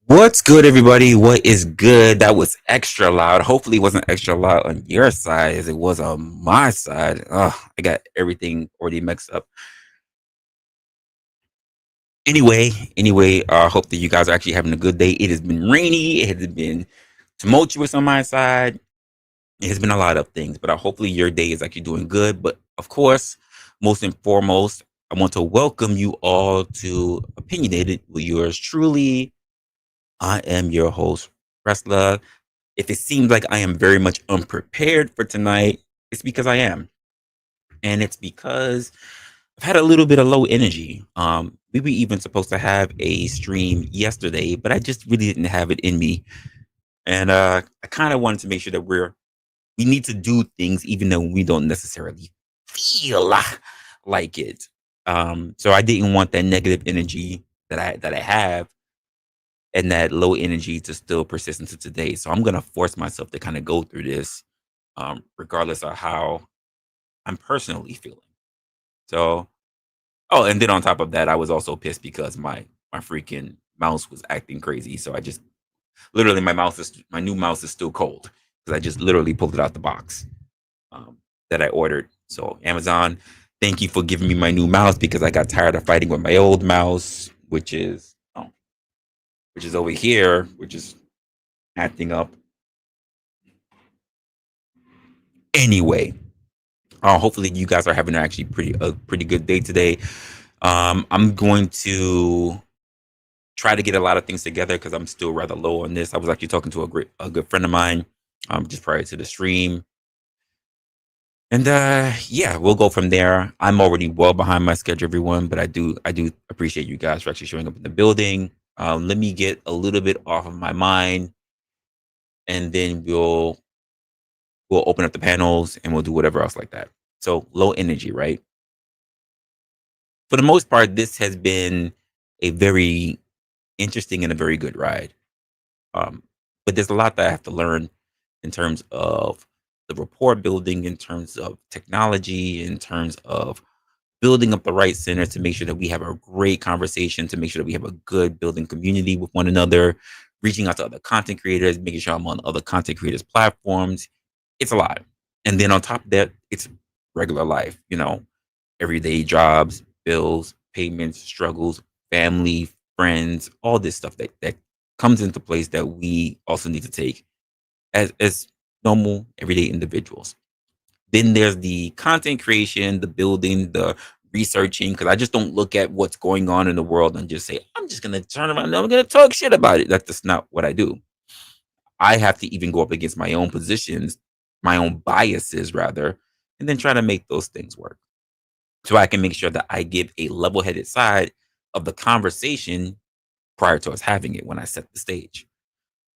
What's good, everybody? What is good? That was extra loud. Hopefully, it wasn't extra loud on your side as it was on my side. I got everything already mixed up. Anyway, hope that you guys are actually having a good day. It has been rainy. It has been tumultuous on my side. It has been a lot of things, but hopefully your day is actually doing good. But of course, most and foremost, I want to welcome you all to Opinionated with yours truly. I am your host, Resla. If it seems like I am very much unprepared for tonight, it's because I am. And it's because I've had a little bit of low energy. We were even supposed to have a stream yesterday, but I just really didn't have it in me. And I kind of wanted to make sure that we need to do things even though we don't necessarily feel like it. So I didn't want that negative energy that I have and that low energy to still persist into today. So I'm gonna force myself to kind of go through this, regardless of how I'm personally feeling. So, oh, and then on top of that, I was also pissed because my freaking mouse was acting crazy. So I just literally my new mouse is still cold because I just literally pulled it out the box um, that I ordered. So Amazon, thank you for giving me my new mouse because I got tired of fighting with my old mouse, which is over here, which is acting up. Anyway, hopefully you guys are having actually a pretty good day today. I'm going to try to get a lot of things together because I'm still rather low on this. I was actually talking to a good friend of mine just prior to the stream. And yeah, we'll go from there. I'm already well behind my schedule, everyone, but I do appreciate you guys for actually showing up in the building. Let me get a little bit off of my mind, and then we'll open up the panels and we'll do whatever else like that. So low energy, right? For the most part, this has been a very interesting and a very good ride. Um, but there's a lot that I have to learn in terms of the rapport building, in terms of technology, in terms of building up the right center to make sure that we have a great conversation, to make sure that we have a good building community with one another, reaching out to other content creators, making sure I'm on other content creators' platforms. It's a lot. And then on top of that, it's regular life, everyday jobs, bills, payments, struggles, family, friends, all this stuff that comes into place that we also need to take as normal everyday individuals. Then there's the content creation, the building, the researching, because I just don't look at what's going on in the world and just say, I'm just gonna turn around and I'm gonna talk shit about it. That's just not what I do. I have to even go up against my own positions, my own biases rather, and then try to make those things work. So I can make sure that I give a level-headed side of the conversation prior to us having it when I set the stage.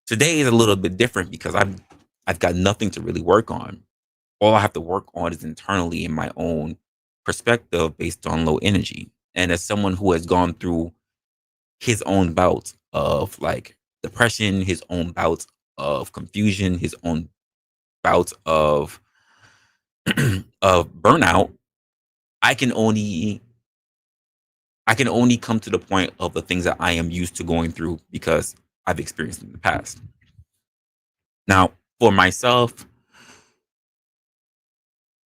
Today is a little bit different because I've got nothing to really work on. All I have to work on is internally in my own perspective based on low energy. And as someone who has gone through his own bouts of like depression, his own bouts of confusion, his own bouts of of burnout, I can only I can only come to the point of the things that I am used to going through because I've experienced in the past. Now, for myself,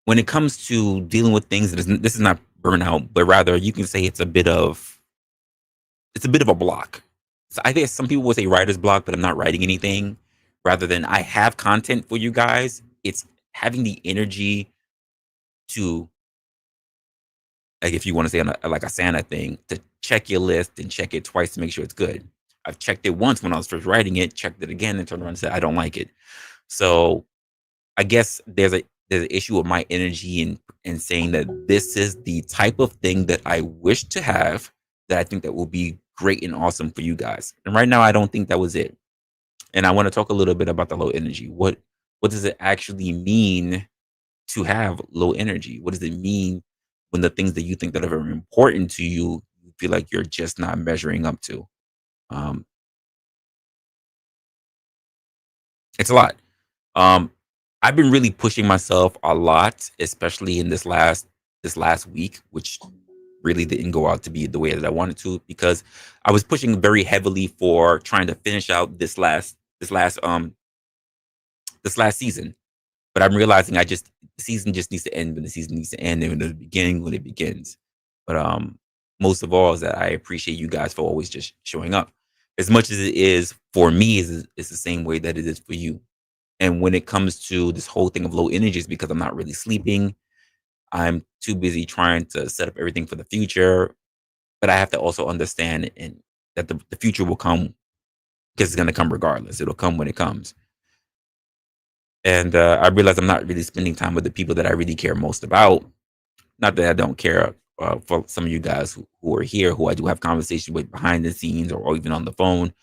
when it comes to dealing with things, this is not burnout, but rather you can say it's a bit of a block. So I guess some people would say writer's block, but I'm not writing anything. Rather than I have content for you guys, it's having the energy to, like, if you want to say on like a Santa thing, to check your list and check it twice to make sure it's good. I've checked it once when I was first writing it, checked it again, and turned around and said I don't like it. So I guess there's an issue with my energy and saying that this is the type of thing that I wish to have that I think that will be great and awesome for you guys. And right now I don't think that was it. And I want to talk a little bit about the low energy. What does it actually mean to have low energy? What does it mean when the things that you think that are very important to you, you feel like you're just not measuring up to? Um, it's a lot. Um, I've been really pushing myself a lot, especially in this last week, which really didn't go out to be the way that I wanted to, because I was pushing very heavily for trying to finish out this last season. But I'm realizing the season just needs to end when the season needs to end, and in the beginning when it begins. But most of all is that I appreciate you guys for always just showing up. As much as it is for me, it's the same way that it is for you. And when it comes to this whole thing of low energy, is because I'm not really sleeping. I'm too busy trying to set up everything for the future. But I have to also understand that the future will come, because it's going to come regardless. It'll come when it comes. And I realize I'm not really spending time with the people that I really care most about. Not that I don't care for some of you guys who are here, who I do have conversations with behind the scenes, or even on the phone.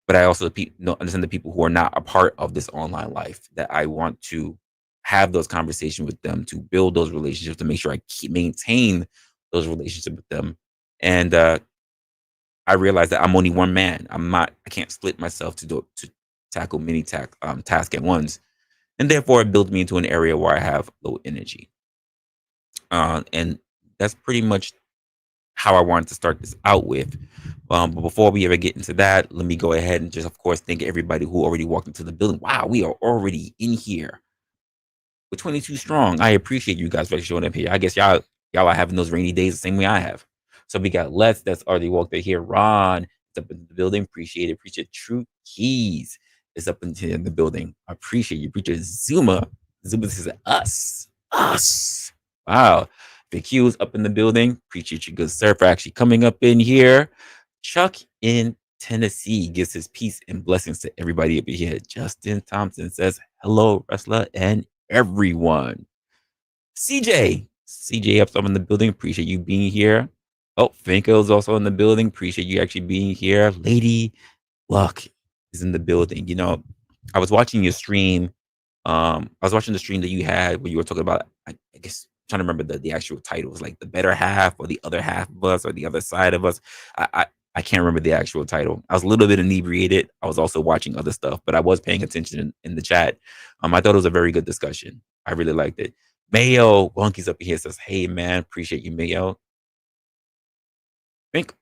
But I also understand the people who are not a part of this online life, that I want to have those conversations with them, to build those relationships, to make sure I maintain those relationships with them. And I realize that I'm only one man. I can't split myself to tackle many tasks at once. And therefore, it builds me into an area where I have low energy. And that's pretty much how I wanted to start this out with. But before we ever get into that, let me go ahead and just, of course, thank everybody who already walked into the building. Wow, we are already in here. We're 22 strong. I appreciate you guys for showing up here. I guess y'all are having those rainy days the same way I have. So we got Les that's already walked in here. Ron is up in the building. Appreciate it. Appreciate True Keys is up in the building. Appreciate you. Appreciate Zuma. Zuma says us. Us. Wow. The Q's up in the building. Appreciate you, good sir, for actually coming up in here. Chuck in Tennessee gives his peace and blessings to everybody up here. Justin Thompson says hello, Resla, and everyone. CJ up in the building. Appreciate you being here. Oh, Finko's also in the building. Appreciate you actually being here. Lady Luck is in the building. I was watching your stream. I was watching the stream that you had where you were talking about, I guess, trying to remember the actual title. It was like the better half, or the other half of us, or the other side of us. I can't remember the actual title. I was a little bit inebriated. I was also watching other stuff, but I was paying attention in the chat. I thought it was a very good discussion. I really liked it. Mayo Wonky's up here, says, hey man, appreciate you, Mayo. Think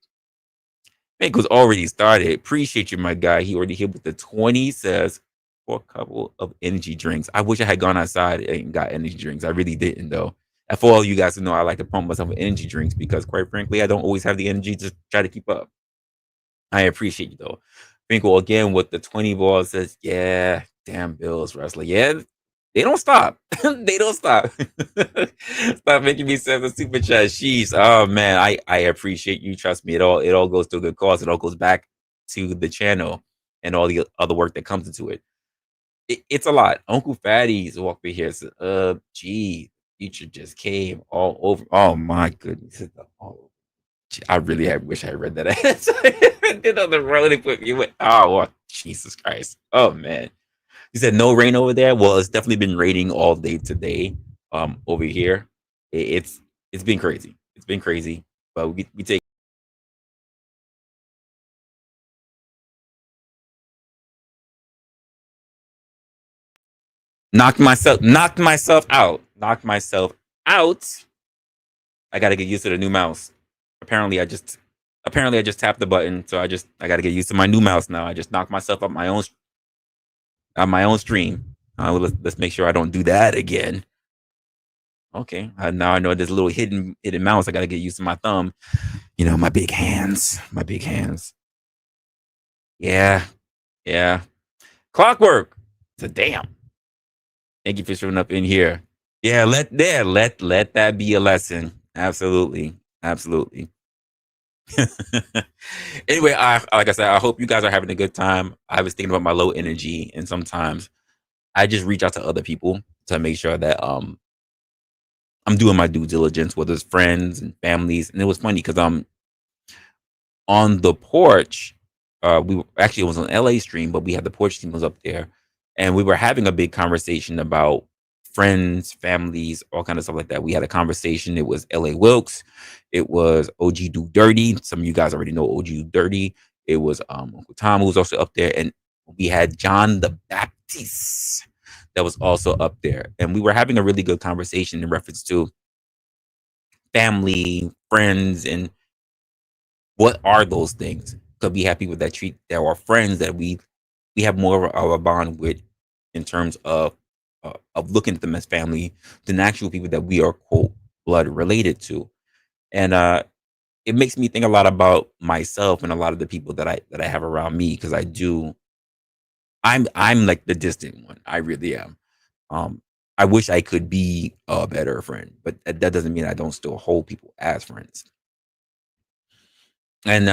was already started. Appreciate you, my guy. He already hit with the 20, says, for a couple of energy drinks. I wish I had gone outside and got energy drinks. I really didn't, though. And for all you guys to know, I like to pump myself with energy drinks because, quite frankly, I don't always have the energy to try to keep up. I appreciate you, though. Finkel again with the 20 ball says, yeah, damn Bills, wrestler. Yeah, they don't stop. They don't stop. Stop making me send the super chat. Sheesh. Oh man, I appreciate you. Trust me, it all goes to a good cause. It all goes back to the channel and all the other work that comes into it. It's a lot. Uncle Fatty's walked in here. Says, gee, future just came all over. Oh my goodness. I really wish I had read that. I did on the road and put you went, oh well, Jesus Christ. Oh man. You said no rain over there. Well, it's definitely been raining all day today. Over here. It's been crazy. It's been crazy. But we take knocked myself out. Knocked myself out. I gotta get used to the new mouse. Apparently I just tapped the button, so I gotta get used to my new mouse now. I just knocked myself up my own stream. Let's make sure I don't do that again. Okay, now I know there's a little hidden mouse. I gotta get used to my thumb. My big hands. Yeah, yeah. Clockwork. So damn. Thank you for showing up in here. Yeah, let that be a lesson. Absolutely. Anyway, like I said, I hope you guys are having a good time. I was thinking about my low energy, and sometimes I just reach out to other people to make sure that I'm doing my due diligence, whether it's friends and families. And it was funny because on the porch, it was an LA stream, but we had the porch team was up there, and we were having a big conversation about friends, families, all kind of stuff like that. We had a conversation. It was LA Wilkes, it was OG Do Dirty. Some of you guys already know OG Do Dirty. It was Uncle Tom, who was also up there, and we had John the Baptist that was also up there, and we were having a really good conversation in reference to family, friends, and what are those things? Because we have people that treat that are friends that we have more of a bond with in terms of looking at them as family than actual people that we are quote blood related to. And it makes me think a lot about myself and a lot of the people that I have around me because I'm like the distant one. I really am. Um, I wish I could be a better friend, but that doesn't mean I don't still hold people as friends. And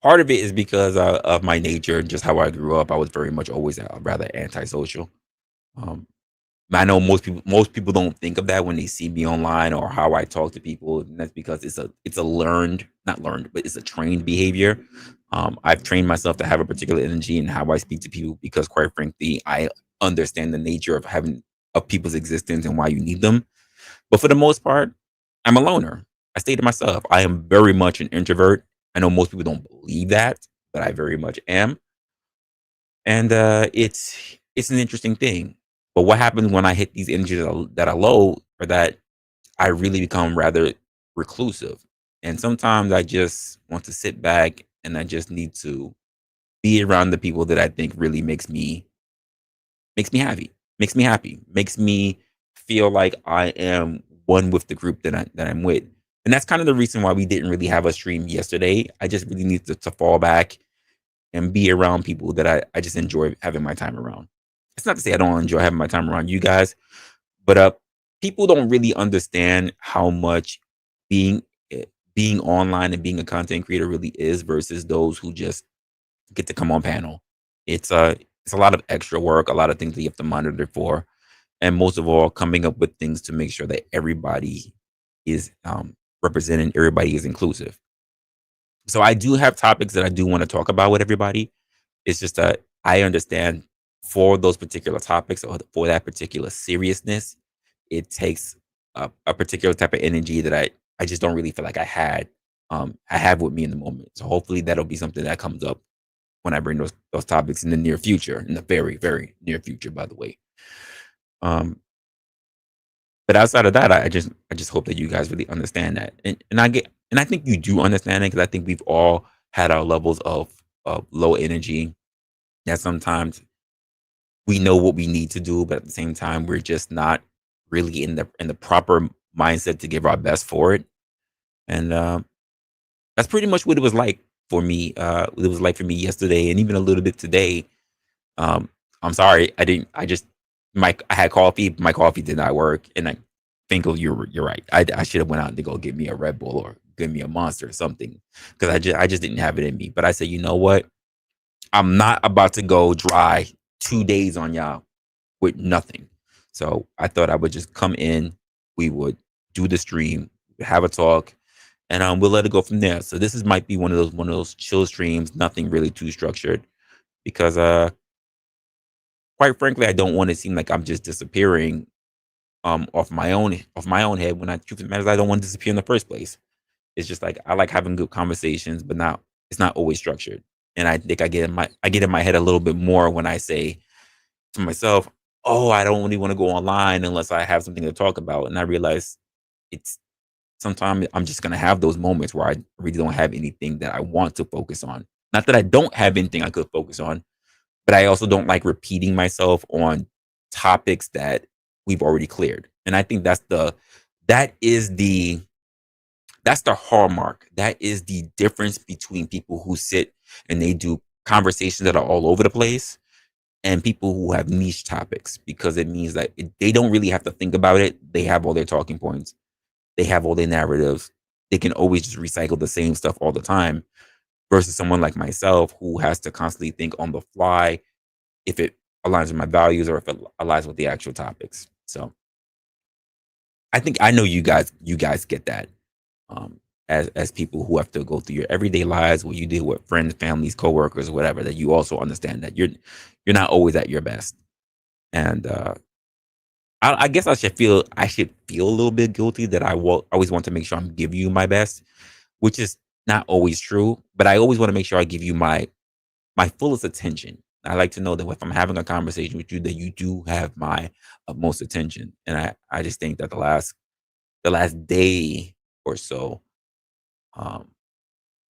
part of it is because of my nature and just how I grew up. I was very much always rather antisocial. Um, I know most people don't think of that when they see me online or how I talk to people. And that's because it's a learned, not learned, but it's a trained behavior. I've trained myself to have a particular energy in how I speak to people because, quite frankly, I understand the nature of people's existence and why you need them. But for the most part, I'm a loner. I stay to myself. I am very much an introvert. I know most people don't believe that, but I very much am. And it's an interesting thing. But what happens when I hit these energies that are low, or that I really become rather reclusive. And sometimes I just want to sit back and I just need to be around the people that I think really makes me happy, makes me feel like I am one with the group that I'm with. And that's kind of the reason why we didn't really have a stream yesterday. I just really need to fall back and be around people that I just enjoy having my time around. It's not to say I don't enjoy having my time around you guys, but people don't really understand how much being being online and being a content creator really is versus those who just get to come on panel. It's a lot of extra work, a lot of things that you have to monitor for, and most of all, coming up with things to make sure that everybody is represented, everybody is inclusive. So I do have topics that I do want to talk about with everybody. It's just that I understand for those particular topics or for that particular seriousness, it takes a particular type of energy that I just don't really feel like I have with me in the moment. So hopefully that'll be something that comes up when I bring those topics in the near future, in the very very near future, by the way. Um, but outside of that, I just hope that you guys really understand that, and I think you do understand it because I think we've all had our levels of low energy that sometimes we know what we need to do, but at the same time, we're just not really in the proper mindset to give our best for it. And that's pretty much what it was like for me. It was like for me yesterday, and even a little bit today. Um, I'm sorry, I didn't. I had coffee. My coffee did not work, and I think you're right. I should have went out to go get me a Red Bull or get me a Monster or something because I just didn't have it in me. But I said, you know what? I'm not about to go dry 2 days on y'all with nothing. So I thought I would just come in, we would do the stream, have a talk, and we'll let it go from there. So this is might be one of those chill streams, nothing really too structured, because quite frankly, I don't want to seem like I'm just disappearing off my own head when truth of the matter is I don't want to disappear in the first place. It's just like I like having good conversations, but not it's not always structured. And I think I get in my head a little bit more when I say to myself, "Oh, I don't really want to go online unless I have something to talk about." And I realize it's sometimes I'm just gonna have those moments where I really don't have anything that I want to focus on. Not that I don't have anything I could focus on, but I also don't like repeating myself on topics that we've already cleared. And I think that is the hallmark. That is the difference between people who sit and they do conversations that are all over the place and people who have niche topics, because it means that they don't really have to think about it. They have all their talking points, they have all their narratives. They can always just recycle the same stuff all the time versus someone like myself who has to constantly think on the fly if it aligns with my values or if it aligns with the actual topics. So I think I know you guys get that. Um, as people who have to go through your everyday lives where you deal with friends, families, coworkers, whatever, that you also understand that you're not always at your best. And I guess I should feel a little bit guilty that I will always want to make sure I'm giving you my best, which is not always true. But I always want to make sure I give you my fullest attention. I like to know that if I'm having a conversation with you, that you do have my utmost attention. And I just think that the last day or so, um,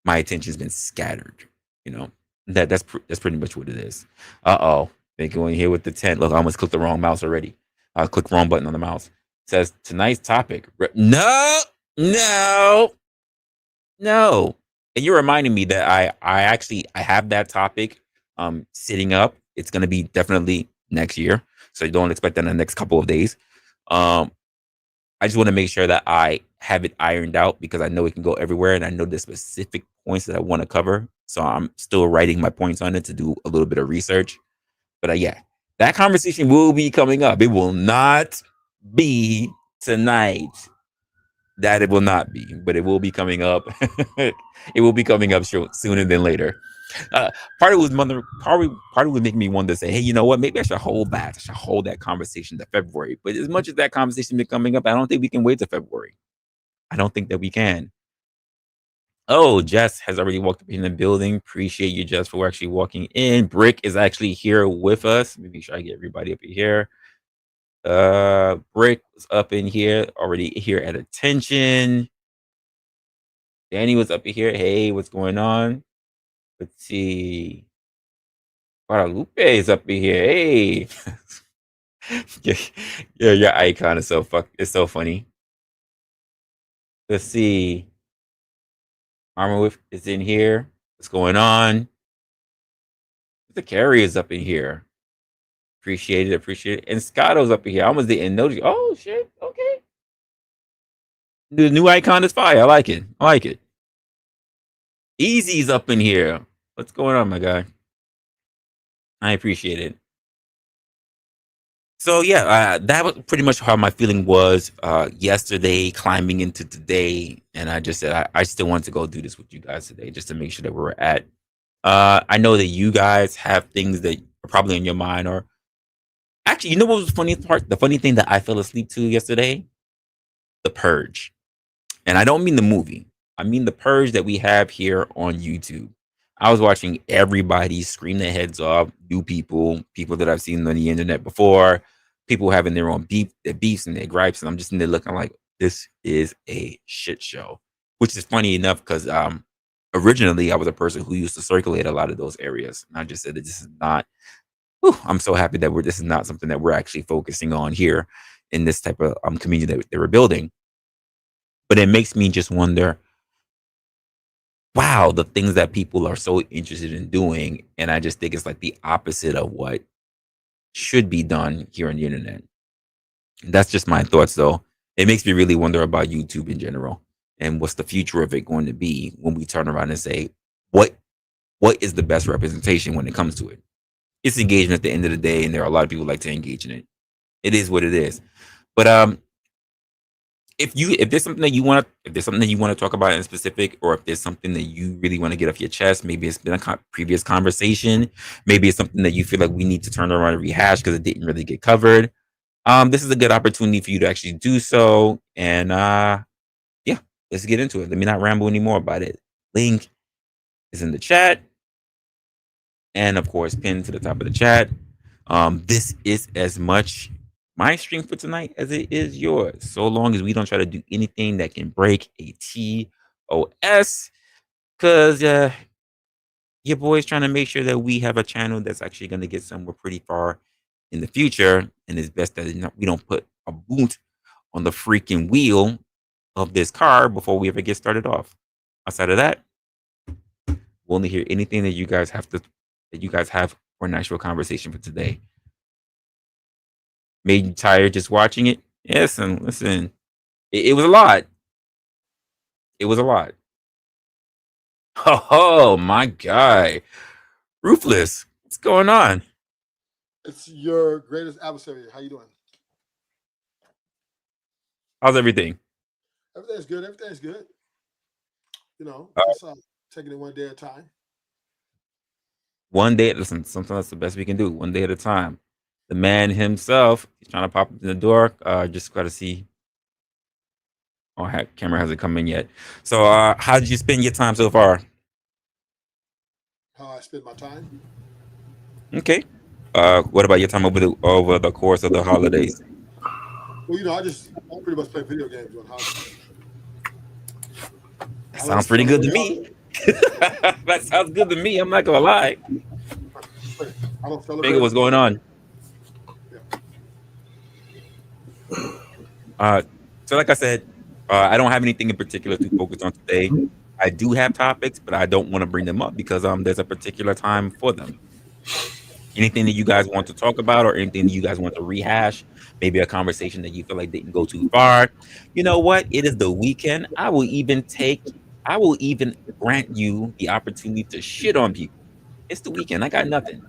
my attention's been scattered. You know, that's pretty much what it is. Uh-oh. They go in here with the 10. Look, I almost clicked the wrong mouse already. I clicked the wrong button on the mouse. It says tonight's topic. No, no, no. And you're reminding me that I have that topic sitting up. It's gonna be definitely next year. So you don't expect that in the next couple of days. Um, I just want to make sure that I have it ironed out because I know it can go everywhere and I know the specific points that I want to cover. So I'm still writing my points on it to do a little bit of research. But yeah, that conversation will be coming up. It will not be tonight. That it will not be, but it will be coming up. It will be coming up sooner than later. Uh, part of it would make me want to say, hey, you know what? Maybe I should hold back. I should hold that conversation to February. But as much as that conversation been coming up, I don't think we can wait to February. I don't think that we can. Oh, Jess has already walked up in the building. Appreciate you, Jess, for actually walking in. Brick is actually here with us. Maybe should I get everybody up in here? Brick was up in here, already here at attention. Danny was up in here. Hey, what's going on? Let's see. Guadalupe is up in here. Hey. yeah, yeah, your icon is it's so funny. Let's see. Armor Whip is in here. What's going on? The carry is up in here. Appreciate it. And Scotto's up in here. I almost didn't notice. Oh shit. Okay. The new icon is fire. I like it. Easy's up in here. What's going on, my guy? I appreciate it. So yeah, that was pretty much how my feeling was yesterday, climbing into today, and I just said I still want to go do this with you guys today, just to make sure that we're at. I know that you guys have things that are probably in your mind, or actually, you know what was the funny part? The funny thing that I fell asleep to yesterday, The Purge. And I don't mean the movie. I mean the Purge that we have here on YouTube. I was watching everybody scream their heads off, new people that I've seen on the internet before, people having their own their beefs and their gripes, and I'm just in there looking like this is a shit show. Which is funny enough because originally I was a person who used to circulate a lot of those areas. And I just said that this is not. I'm so happy that this is not something that we're actually focusing on here in this type of community that we're building. But it makes me just wonder, wow, the things that people are so interested in doing. And I just think it's like the opposite of what should be done here on the internet. That's just my thoughts, though. It makes me really wonder about YouTube in general and what's the future of it going to be when we turn around and say, what is the best representation when it comes to it? It's engagement at the end of the day, and there are a lot of people who like to engage in it. It is what it is. But if there's something that you want to talk about in specific, or if there's something that you really want to get off your chest, maybe it's been a previous conversation, maybe it's something that you feel like we need to turn around and rehash because it didn't really get covered. This is a good opportunity for you to actually do so. And yeah, let's get into it. Let me not ramble anymore about it. Link is in the chat, and of course, pinned to the top of the chat. This is as much my stream for tonight as it is yours, so long as we don't try to do anything that can break a TOS, because your boy's trying to make sure that we have a channel that's actually going to get somewhere pretty far in the future, and it's best that we don't put a boot on the freaking wheel of this car before we ever get started off. Outside of that, we'll only hear anything that you guys have for an actual conversation for today. Made you tired just watching it? Yes, and listen, it was a lot. It was a lot. Oh my guy, Ruthless, what's going on? It's your greatest adversary. How you doing? How's everything? Everything's good. Everything's good. You know, Uh, just taking it one day at a time. One day, listen, sometimes that's the best we can do. One day at a time. The man himself, he's trying to pop up in the door. Just got to see. Oh, camera hasn't come in yet. So, how did you spend your time so far? How I spend my time. Okay. What about your time over the course of the holidays? Well, I pretty much play video games on houses. That I don't sounds pretty tell good to nobody me. else. That sounds good to me. I'm not gonna lie. I don't Figure celebrate. what's going on. Yeah. Uh, so like I said, I don't have anything in particular to focus on today. I do have topics, but I don't want to bring them up because there's a particular time for them. Anything that you guys want to talk about or anything that you guys want to rehash, maybe a conversation that you feel like didn't go too far. You know what? It is the weekend. I will even grant you the opportunity to shit on people. It's the weekend. I got nothing.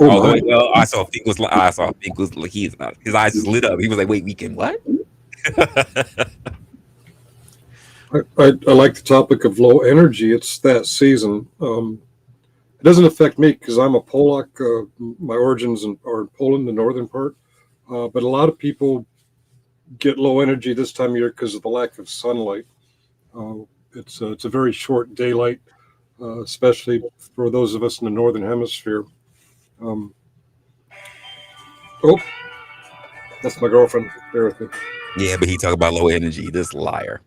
Oh Although my! I saw Fink was his eyes just lit up. He was like, "Wait, weekend what?" I like the topic of low energy. It's that season. It doesn't affect me because I'm a Polak. My origins are in Poland, the northern part. But a lot of people get low energy this time of year because of the lack of sunlight. Uh, it's a very short daylight, especially for those of us in the northern hemisphere. Um, oh, that's my girlfriend. Bear with me. Yeah, but he talk about low energy. This liar.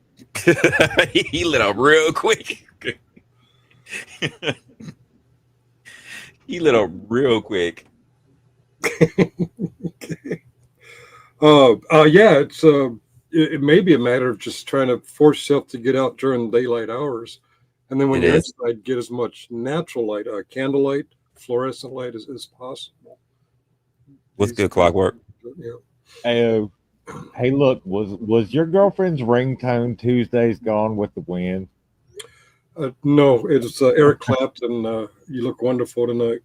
He lit up real quick. He lit up real quick. Yeah, it may be a matter of just trying to force yourself to get out during daylight hours, and then when It you're is. inside, get as much natural light, candlelight, fluorescent light as possible. What's These, good, Clockwork? yeah. Hey, hey, look, was your girlfriend's ringtone Tuesday's Gone with the Wind? No, it's Eric Clapton. You look wonderful tonight.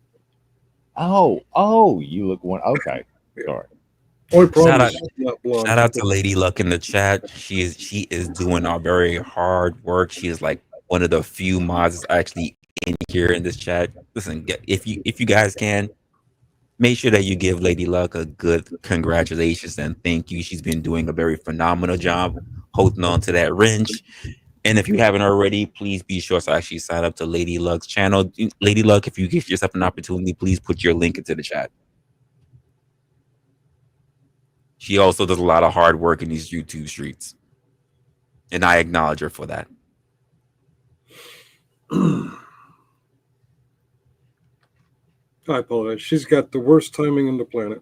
Oh, you look one. Okay, Yeah. sorry. Only problem Shout is out, she's not shout blonde. out to Lady Luck in the chat. She is doing our very hard work. She is like one of the few mods that's actually in here in this chat. Listen, if you guys can, make sure that you give Lady Luck a good congratulations and thank you. She's been doing a very phenomenal job holding on to that wrench. And if you haven't already, please be sure to actually sign up to Lady Luck's channel. Lady Luck, if you give yourself an opportunity, please put your link into the chat. She also does a lot of hard work in these YouTube streets. And I acknowledge her for that. I apologize. She's got the worst timing on the planet.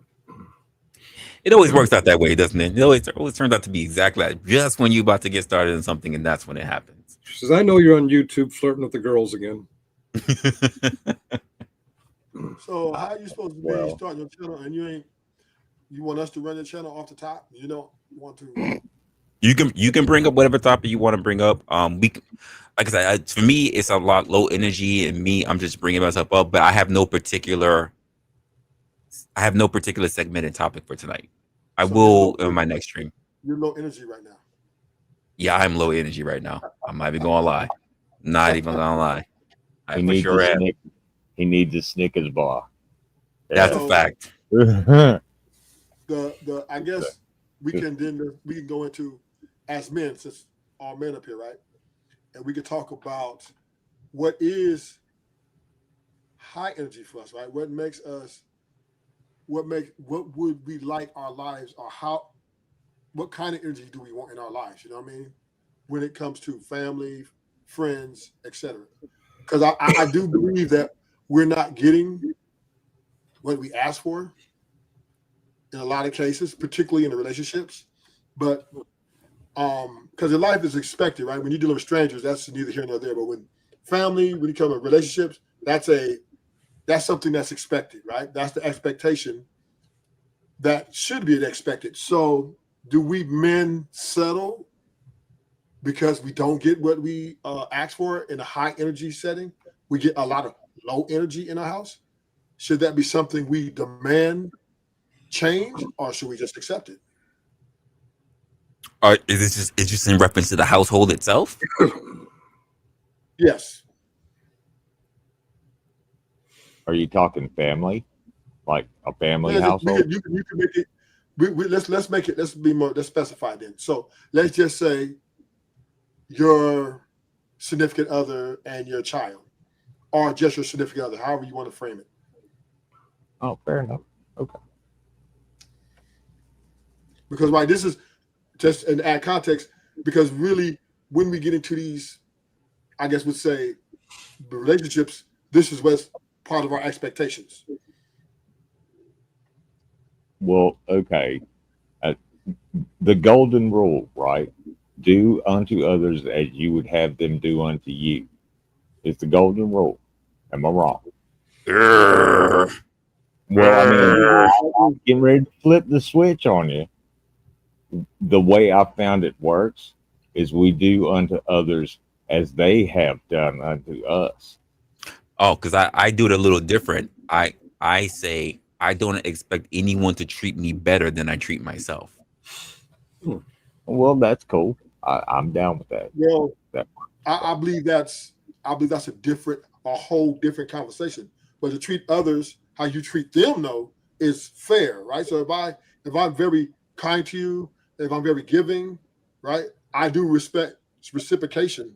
It always works out that way, doesn't it? It always turns out to be exactly that. Just when you're about to get started in something, and that's when it happens. She says, "I know you're on YouTube flirting with the girls again." So how are you supposed to be Well, starting your channel and you want us to run the channel off the top? You don't want to. You can bring up whatever topic you want to bring up. Like I said, for me, it's a lot low energy, and me, I'm just bringing myself up. But I have no particular segmented topic for tonight. I So you're will low. in my next stream. You're low energy right now. Yeah, I'm low energy right now. I'm not even gonna lie. Not even gonna lie. I he for needs a sure am. snick. He needs a Snickers bar. That's a Yeah. So fact. the I guess we can go into as men, since all men up here, right? And we could talk about what is high energy for us, right? What would we like our lives, or what kind of energy do we want in our lives? You know what I mean? When it comes to family, friends, etc. Because I do believe that we're not getting what we ask for in a lot of cases, particularly in the relationships. But because your life is expected, right? When you deal with strangers, that's neither here nor there. But when family, when you come to relationships, that's something that's expected, right? That's the expectation that should be expected. So, do we men settle because we don't get what we ask for in a high energy setting? We get a lot of low energy in our house. Should that be something we demand change, or should we just accept it? Is this just in reference to the household itself? Yes. Are you talking family? Like a family Well, household? you can make it. Let's make it. Let's specify then. So let's just say your significant other and your child, or just your significant other, however you want to frame it. Oh, fair enough. Okay. Because right, this is just an add context. Because really, when we get into these, I guess we'd say, relationships, this is what's part of our expectations. Well, okay. Uh, the golden rule, right? Do unto others as you would have them do unto you. It's the golden rule. Am I wrong? Urgh. Well, I mean, Urgh. I'm getting ready to flip the switch on you. The way I found it works is we do unto others as they have done unto us. Oh, because I do it a little different. I say I don't expect anyone to treat me better than I treat myself. Well, that's cool. I'm down with that. Well, That I believe that's a whole different conversation. But to treat others how you treat them, though, is fair, right? So if I'm very kind to you, if I'm very giving, right, I do respect reciprocation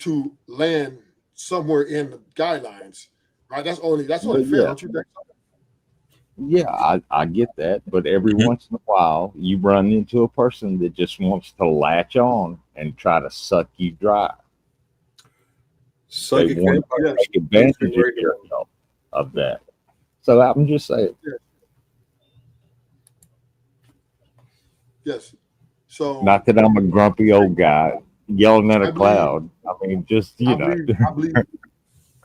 to land somewhere in the guidelines, right? That's only But fair, yeah, don't you think? yeah, I get that. But every Mhm. once in a while, you run into a person that just wants to latch on and try to suck you dry. They Psychic want to vampires. take advantage of yourself of that. So I'm just saying, Yes. So not that I'm a grumpy old guy yelling at I a believe cloud. I mean, just I believe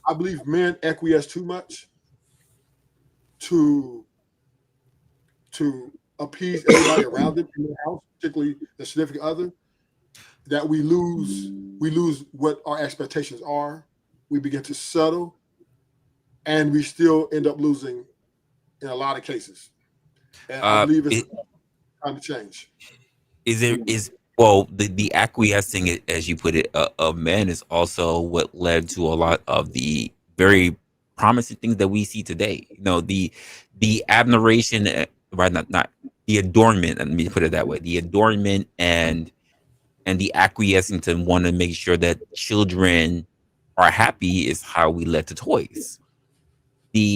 I believe men acquiesce too much to appease everybody around them in the house, particularly the significant other, that we lose what our expectations are. We begin to settle, and we still end up losing in a lot of cases. And I Uh, believe it's it, time to change. is well the acquiescing, as you put it, of men is also what led to a lot of the very promising things that we see today. You know, the admiration, right? Not the adornment. Let me put it that way: the adornment and the acquiescing to want to make sure that children are happy is how we led to toys.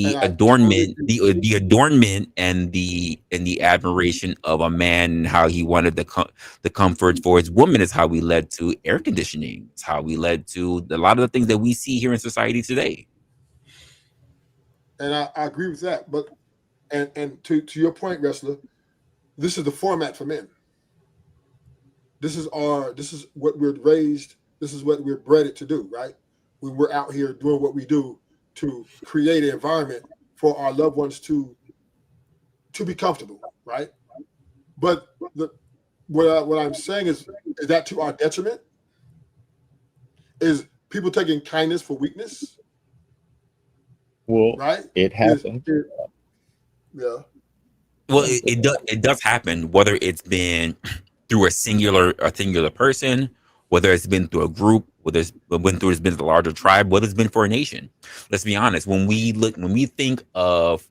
And The I totally adornment, agree. the adornment and the admiration of a man and how he wanted the comfort for his woman is how we led to air conditioning. It's how we led to a lot of the things that we see here in society today. And I agree with that. But and to your point, wrestler, this is the format for men. This is what we're raised, this is what we're bred to do, right? When we're out here doing what we do to create an environment for our loved ones to be comfortable, right? But what I'm saying is that to our detriment is people taking kindness for weakness, well, right? it happened. Yeah. Well, it does happen, whether it's been through a singular person, whether it's been through a group, whether it's been a larger tribe, whether it's been for a nation. Let's be honest. When we think of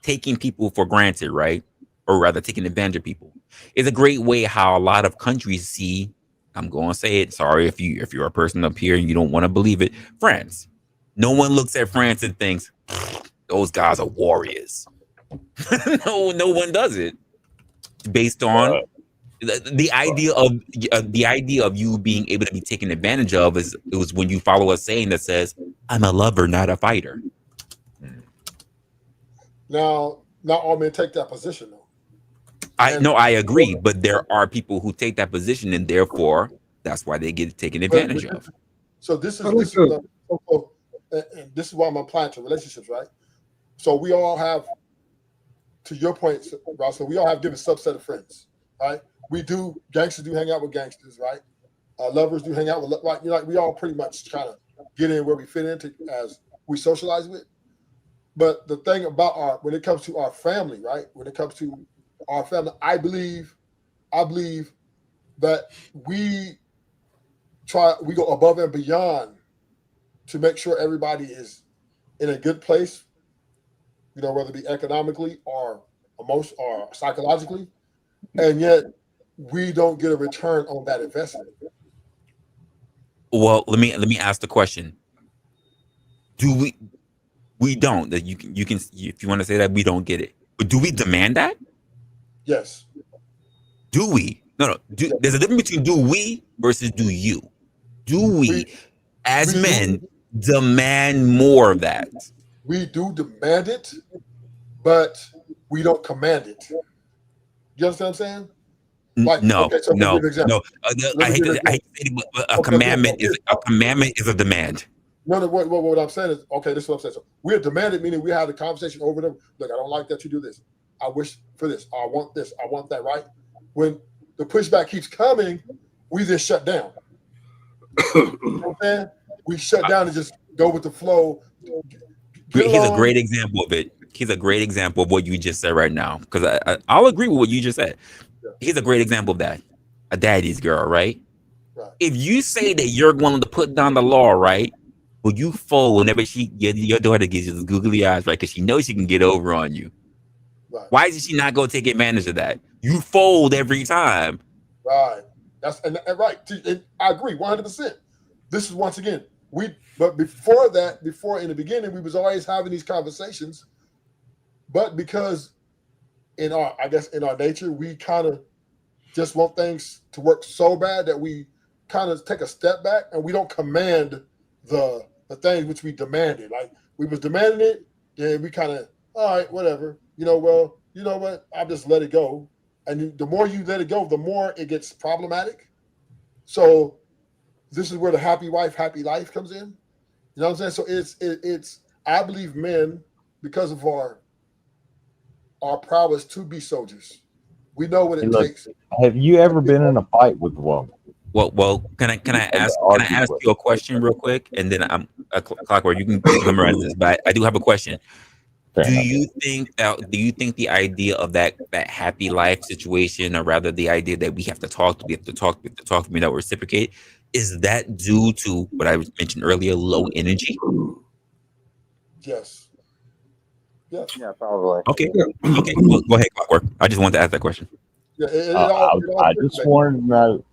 taking people for granted, right, or rather taking advantage of people, is a great way how a lot of countries see. I'm going to say it. Sorry if you're a person up here and you don't want to believe it. France. No one looks at France and thinks those guys are warriors. No one does it based on Uh, the idea of the idea of you being able to be taken advantage of is it was when you follow a saying that says, "I'm a lover, not a fighter." Now, not all men take that position though. I And no, I agree, but there are people who take that position, and therefore that's why they get taken but advantage of. so I like this is to. the and this is why I'm applying to relationships, right? So we all have, to your point, Ross, so we all have different subset of friends, right? Gangsters do hang out with gangsters, right? Lovers do hang out with, like, like we all pretty much kind of get in where we fit into as we socialize with. But the thing about when it comes to our family, right? When it comes to our family, I believe that we we go above and beyond to make sure everybody is in a good place, whether it be economically or emotion or psychologically, and yet we don't get a return on that investment. Well, let me ask the question: Do we don't that you can if you want to say that we don't get it, but do we demand that? Yes. Do we? No. There's a difference between do we versus do you. Do we, as we men, do, demand more of that? we do demand it, but we don't command it. You understand what I'm saying? Like, No, okay, so let me give no, you an example. no. Let I me hate give you to, an I hate example. to say it, but a Okay, commandment is a demand. No, what I'm saying is, okay, this is what I'm saying. So we're demanded, meaning we have the conversation over them. Look, I don't like that you do this. I wish for this. I want this. I want that, right? When the pushback keeps coming, we just shut down. You know what I'm saying? We shut down and just go with the flow. Get He's a along. great example of it. He's a great example of what you just said right now. Because I'll agree with what you just said. Yeah. He's a great example of that. A daddy's girl, right? Right. If you say that you're going to put down the law, right? Will you fold whenever your daughter gives you the googly eyes, right? Because she knows she can get over on you. Right. Why is she not going to take advantage of that? You fold every time. Right. That's and right. And I agree 100%. This is once again but before that, before in the beginning, we was always having these conversations, but because in our nature, we kind of just want things to work so bad that we kind of take a step back and we don't command the things which we demanded. Like we was demanding it, then we kind of, all right, whatever. Well, you know what? I'll just let it go. And the more you let it go, the more it gets problematic. So this is where the happy wife, happy life comes in. You know what I'm saying? So it's I believe men, because of our prowess to be soldiers, we know what Hey, it look, takes. have you ever been in a fight with a woman? Well, can I Ever ask argued with you a question real quick, and then I'm Clockwork. You can summarize this, but I do have a question. her? Fair Do enough. you think the idea of that happy life situation, or rather the idea that we have to talk, we don't reciprocate, is that due to what I mentioned earlier, low energy? Yes. Yes. Yeah, probably. Okay. Okay. Well, go ahead, Clockwork. I just wanted to ask that question. Yeah. It Uh, all I fits, just baby. wanted to know.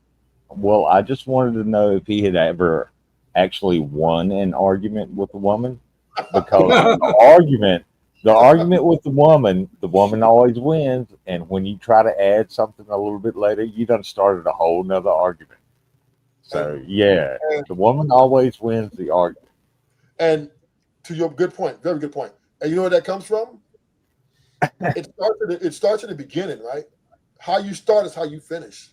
Well, I just wanted to know if he had ever actually won an argument with a woman, because the argument with the woman always wins, and when you try to add something a little bit later, you done started a whole nother argument. So yeah, And, the woman always wins the argument. and to your good point, very good point. And you know where that comes from? It starts at the beginning, right? How you start is how you finish.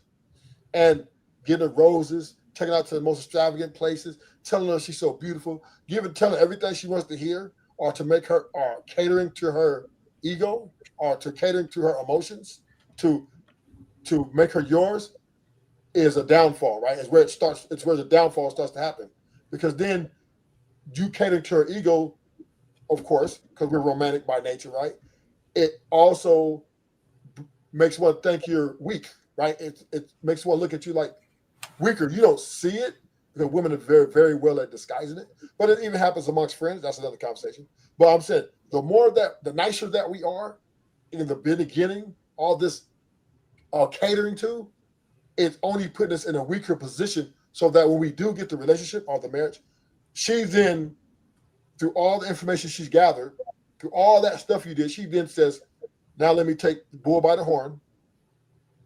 And getting her roses, taking her out to the most extravagant places, telling her she's so beautiful, telling her everything she wants to hear, or to make her, or catering to her ego, or to catering to her emotions, to make her yours, is a downfall, right? It's where it starts. It's where the downfall starts to happen, because then you cater to her ego, of course, because we're romantic by nature, right? It also makes one think you're weak, right? It makes one look at you like weaker. You don't see it because women are very, very well at disguising it. But it even happens amongst friends. That's another conversation. But I'm saying the nicer that we are in the beginning, all this catering to, it's only putting us in a weaker position so that when we do get the relationship or the marriage, she then, through all the information she's gathered, through all that stuff you did, she then says, now let me take the bull by the horn.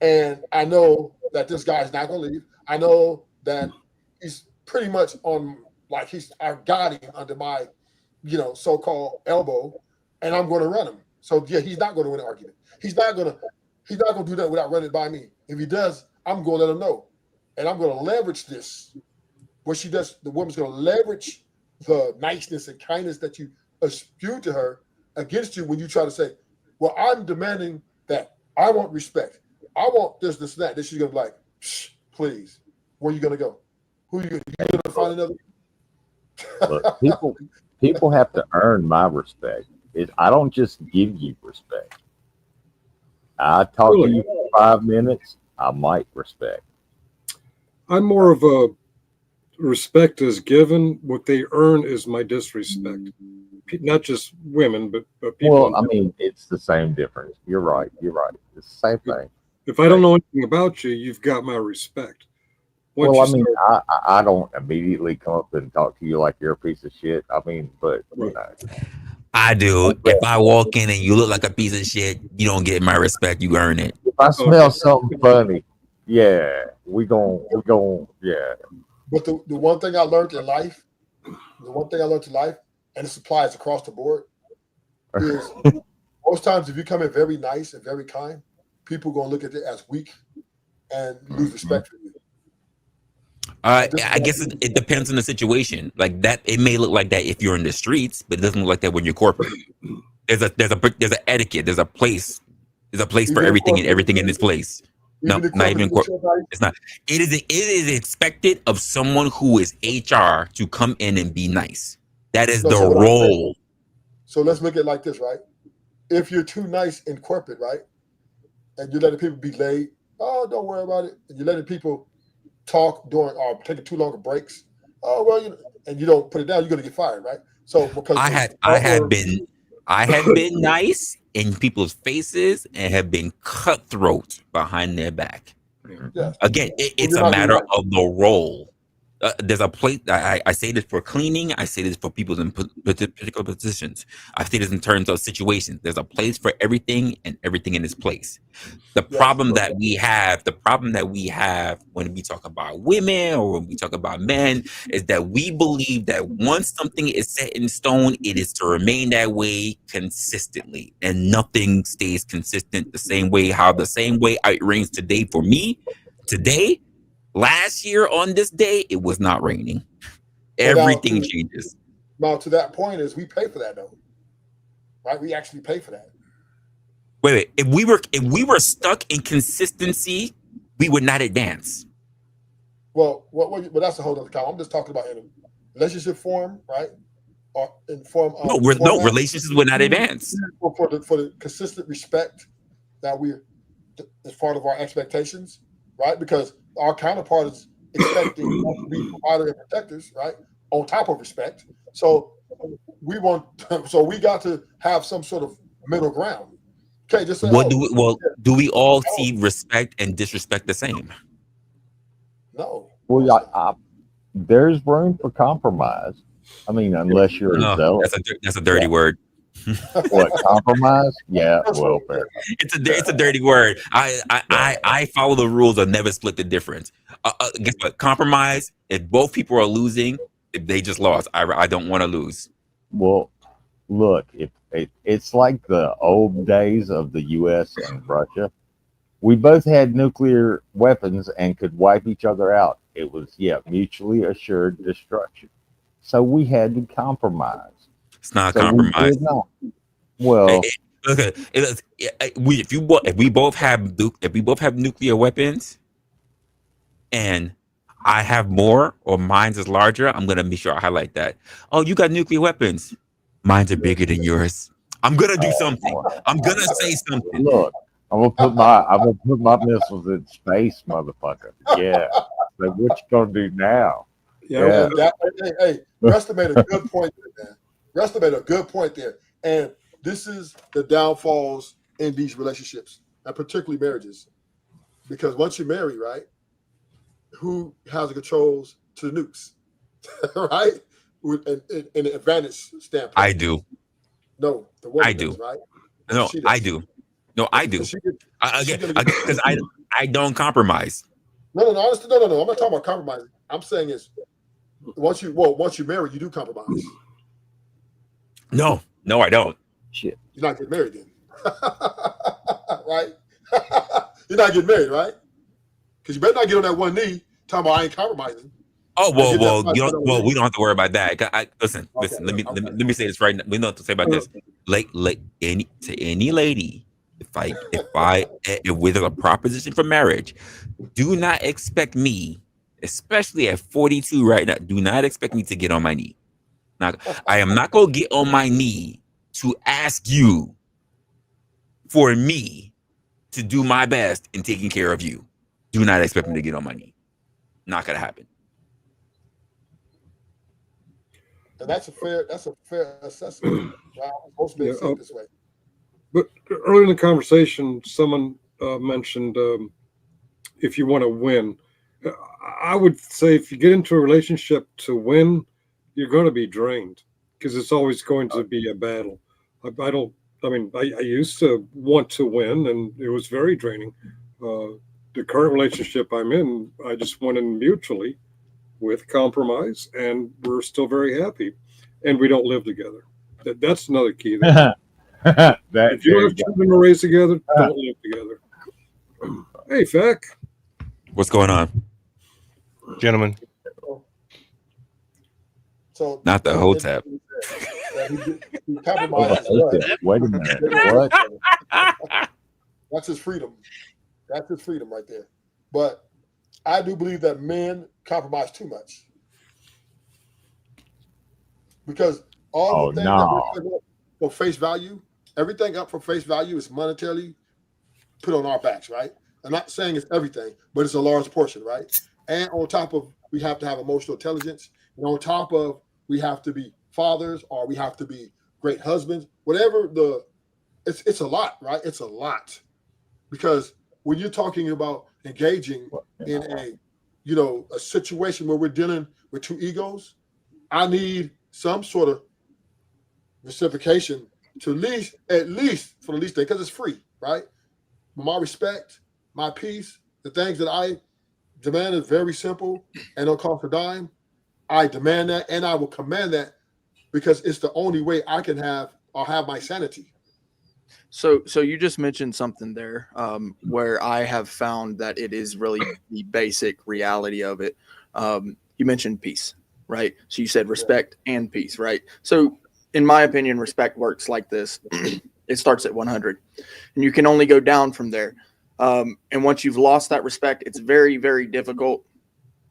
And I know that this guy's not going to leave. I know that he's pretty much I've got him under my, so-called elbow, and I'm going to run him. So yeah, he's not going to win an argument. He's not going to do that without running by me. If he does, I'm going to let him know. And I'm going to leverage this. What she does, the woman's going to leverage the niceness and kindness that you spew to her against you when you try to say, well, I'm demanding that. I want respect. I want this, that. Then she's going to be like, shh, please, where are you going to go? Who are you going to find another? Look, people have to earn my respect. I don't just give you respect. I talk to you for 5 minutes, I might respect. I'm more of a respect is given. What they earn is my disrespect. Not just women, but people. Well, I mean, it's the same difference. You're right. It's the same thing. If I don't know anything about you, you've got my respect. Well, I mean, I don't immediately come up and talk to you like you're a piece of shit. I mean, but you know. I do. If I walk in and you look like a piece of shit, you don't get my respect. You earn it. I smell something funny, yeah, we gon' yeah. But the one thing I learned in life, and this applies across the board, is most times if you come in very nice and very kind, people are gonna look at it as weak and lose respect for you. I guess it depends on the situation. Like that, it may look like that if you're in the streets, but it doesn't look like that when you're corporate. There's an etiquette. There's a place. There's a place for Even in everything and corporate, everything in this place. No, even in not corporate, even in you corporate. so nice. It's not. It is expected of someone who is HR to come in and be nice. That is No, the so what I'm saying, role. so let's look at it like this, right? If you're too nice in corporate, right, and you're letting people be late, oh, don't worry about it, and you're letting people talk during or taking too long of breaks, oh well, and you don't put it down, you're gonna get fired, right? So because I had been nice in people's faces and have been cutthroat behind their back. yes, Again, so it's you're a not being matter nice. of the role. There's a place. I say this for cleaning. I say this for people in particular positions. I say this in terms of situations. There's a place for everything, and everything in its place. The Yes, problem that we have when we talk about women or when we talk about men is that we believe that once something is set in stone, it is to remain that way consistently, and nothing stays consistent the same way. The same way it rains today for me today. Last year on this day, it was not raining. but Everything changes. now to that point is we pay for that though, right? We actually pay for that. Wait. If we were stuck in consistency, we would not advance. Well, that's a whole other comment. I'm just talking about in a relationship form, right? Or in form No, format relationships would not advance. for the consistent respect that is part of our expectations, right? Because our counterpart is expecting us to be provider and protectors, right? On top of respect. So we got to have some sort of middle ground. Okay, just say, Do we all see respect and disrespect the same? no. Well, there's room for compromise. I mean, unless you're a zealot. That's a dirty word. What, compromise? Yeah, well, fair. It's a dirty word. I follow the rules of never split the difference. Guess what? Compromise. If both people are losing, if they just lost, I don't want to lose. Well, look, it's like the old days of the U.S. and Russia. We both had nuclear weapons and could wipe each other out. It was, mutually assured destruction. So we had to compromise. It's not a compromise. Well, okay. If we both have nuclear weapons, and I have more or mine's is larger, I'm gonna make sure I highlight that. Oh, you got nuclear weapons. Mine's are bigger than yours. I'm gonna do something. I'm gonna say something. Look, I'm gonna put my missiles in space, motherfucker. Yeah. So what you gonna do now? Yeah. Hey, Resla made a good point there, man. Resla made a good point there. And this is the downfalls in these relationships, and particularly marriages. Because once you're married, right, who has the controls to the nukes, right? In an advantage standpoint. I do. No, the woman I do. does, right? No, I do. No, I do. Because I don't compromise. No. I'm not talking about compromising. I'm saying is once you're married, you do compromise. No, I don't. Shit. You're not getting married then. Right? You're not getting married, right? Because you better not get on that one knee talking about I ain't compromising. Oh well, we don't have to worry about that. Listen. Let me say this right now. We don't have to say about this. Like any lady, if with a proposition for marriage, do not expect me, especially at 42 right now, do not expect me to get on my knee. Now, I am not gonna get on my knee to ask you for me to do my best in taking care of you. Do not expect me to get on my knee. Not gonna happen. And that's a fair assessment. Right? Most men see it this way. But earlier in the conversation, someone mentioned if you want to win. I would say if you get into a relationship to win, you're going to be drained because it's always going to be a battle. I I mean, I used to want to win, and it was very draining. The current relationship I'm in, I just went in mutually with compromise, and we're still very happy. And we don't live together. That's another key. If you don't have children to raise together, don't live together. Hey, Feck. What's going on? Gentlemen. So Not the hotep. He compromised his blood. Wait a minute. What? That's his freedom. That's his freedom right there. But I do believe that men compromise too much. Because all the things that we're putting up for face value, everything up for face value is monetarily put on our backs, right? I'm not saying it's everything, but it's a large portion, right? And on top of, we have to have emotional intelligence. And on top of, we have to be fathers, or we have to be great husbands, whatever it's a lot, right? It's a lot. Because when you're talking about engaging in a situation where we're dealing with two egos, I need some sort of reciprocation to at least for the least thing, because it's free, right? My respect, my peace, the things that I demand is very simple and don't cost a dime. I demand that, and I will command that, because it's the only way I'll have my sanity. So you just mentioned something there where I have found that it is really the basic reality of it. You mentioned peace, right? So you said respect and peace, right? So in my opinion, respect works like this. It starts at 100, and you can only go down from there. And once you've lost that respect, it's very, very difficult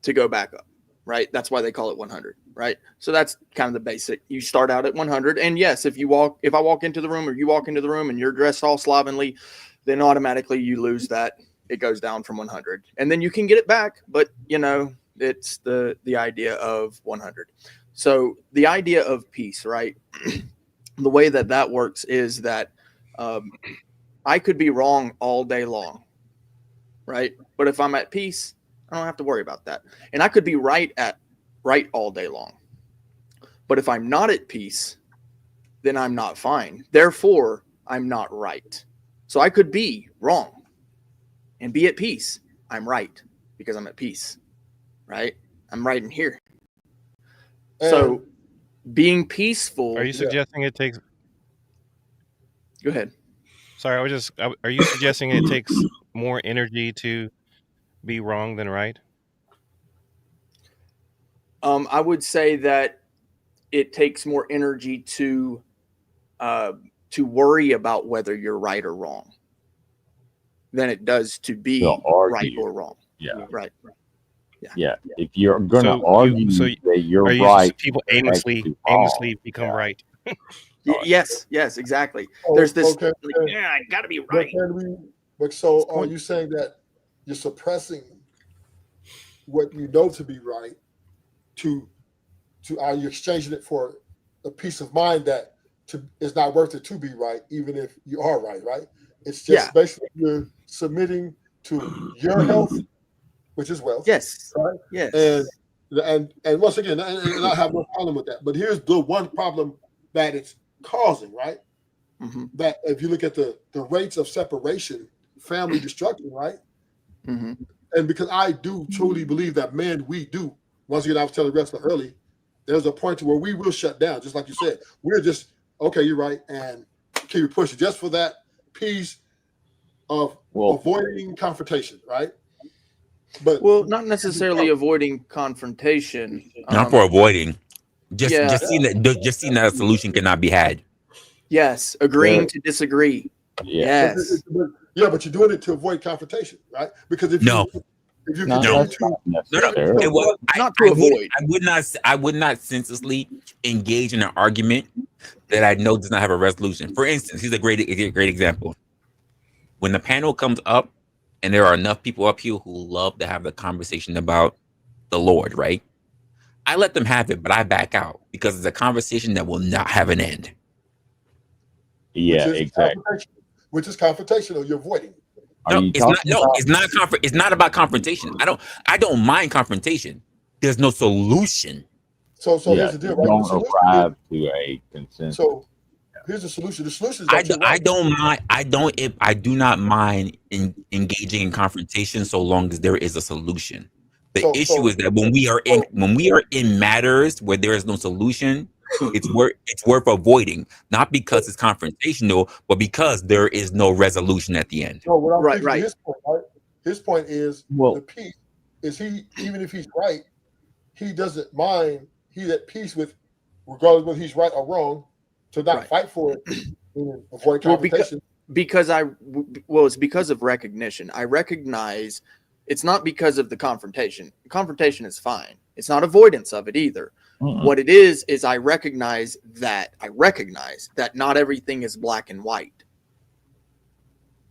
to go back up, right? That's why they call it 100, right? So that's kind of the basic. You start out at 100, and yes, if I walk into the room, or you walk into the room and you're dressed all slovenly, then automatically you lose that. It goes down from 100, and then you can get it back, but it's the idea of 100. So the idea of peace, right? The way that works is that I could be wrong all day long, right? But if I'm at peace, I don't have to worry about that. And I could be right all day long. But if I'm not at peace, then I'm not fine. Therefore, I'm not right. So I could be wrong and be at peace. I'm right because I'm at peace, right? I'm right in here. So being peaceful. Are you suggesting it takes? Go ahead. Sorry, are you suggesting it takes more energy to be wrong than right? I would say that it takes more energy to worry about whether you're right or wrong than it does to be right or wrong. Yeah. Right. Yeah. If you're going to argue that you're right, people aimlessly become right. Yes, exactly. There's this. I got to be right. So are you saying that you're suppressing what you know to be right to are you exchanging it for a peace of mind that it's not worth it to be right, even if you are right? It's just basically you're submitting to your health, which is wealth. Yes. Right? Yes. And once again, and I have no problem with that. But here's the one problem that it's causing, right? Mm-hmm. That if you look at the rates of separation, family destruction, right? Mm-hmm. And because I do truly believe that we do. Once again, I was telling Resla early, there's a point to where we will shut down, just like you said. We're just, okay, you're right, and keep pushing just for that piece of avoiding confrontation, right? But not necessarily avoiding confrontation. Not for avoiding. Just seeing that a solution cannot be had. Yes, agreeing to disagree. Yeah. Yes. But you're doing it to avoid confrontation, right? Because if you not to avoid. I would not senselessly engage in an argument that I know does not have a resolution. For instance, here's a great example. When the panel comes up and there are enough people up here who love to have the conversation about the Lord, right? I let them have it, but I back out because it's a conversation that will not have an end. Yeah, exactly. Which is confrontational. You're avoiding. It's not about confrontation. I don't mind confrontation. There's no solution. So here's the deal. Right? Don't arrive to a consensus. here's the solution. The solution is that you're I right. don't mind. I do not mind engaging in confrontation so long as there is a solution. The issue is that when we are in matters where there is no solution, it's worth avoiding. Not because it's confrontational, but because there is no resolution at the end. No, what I'm Right, thinking, right. his point, right? His point is Well- the peace is he, even if he's right, he doesn't mind. He's at peace with, regardless whether he's right or wrong, to not Right. fight for it and avoid Well, confrontation. it's because of recognition. I recognize it's not because of the confrontation. Confrontation is fine. It's not avoidance of it either. What it is I recognize that not everything is black and white.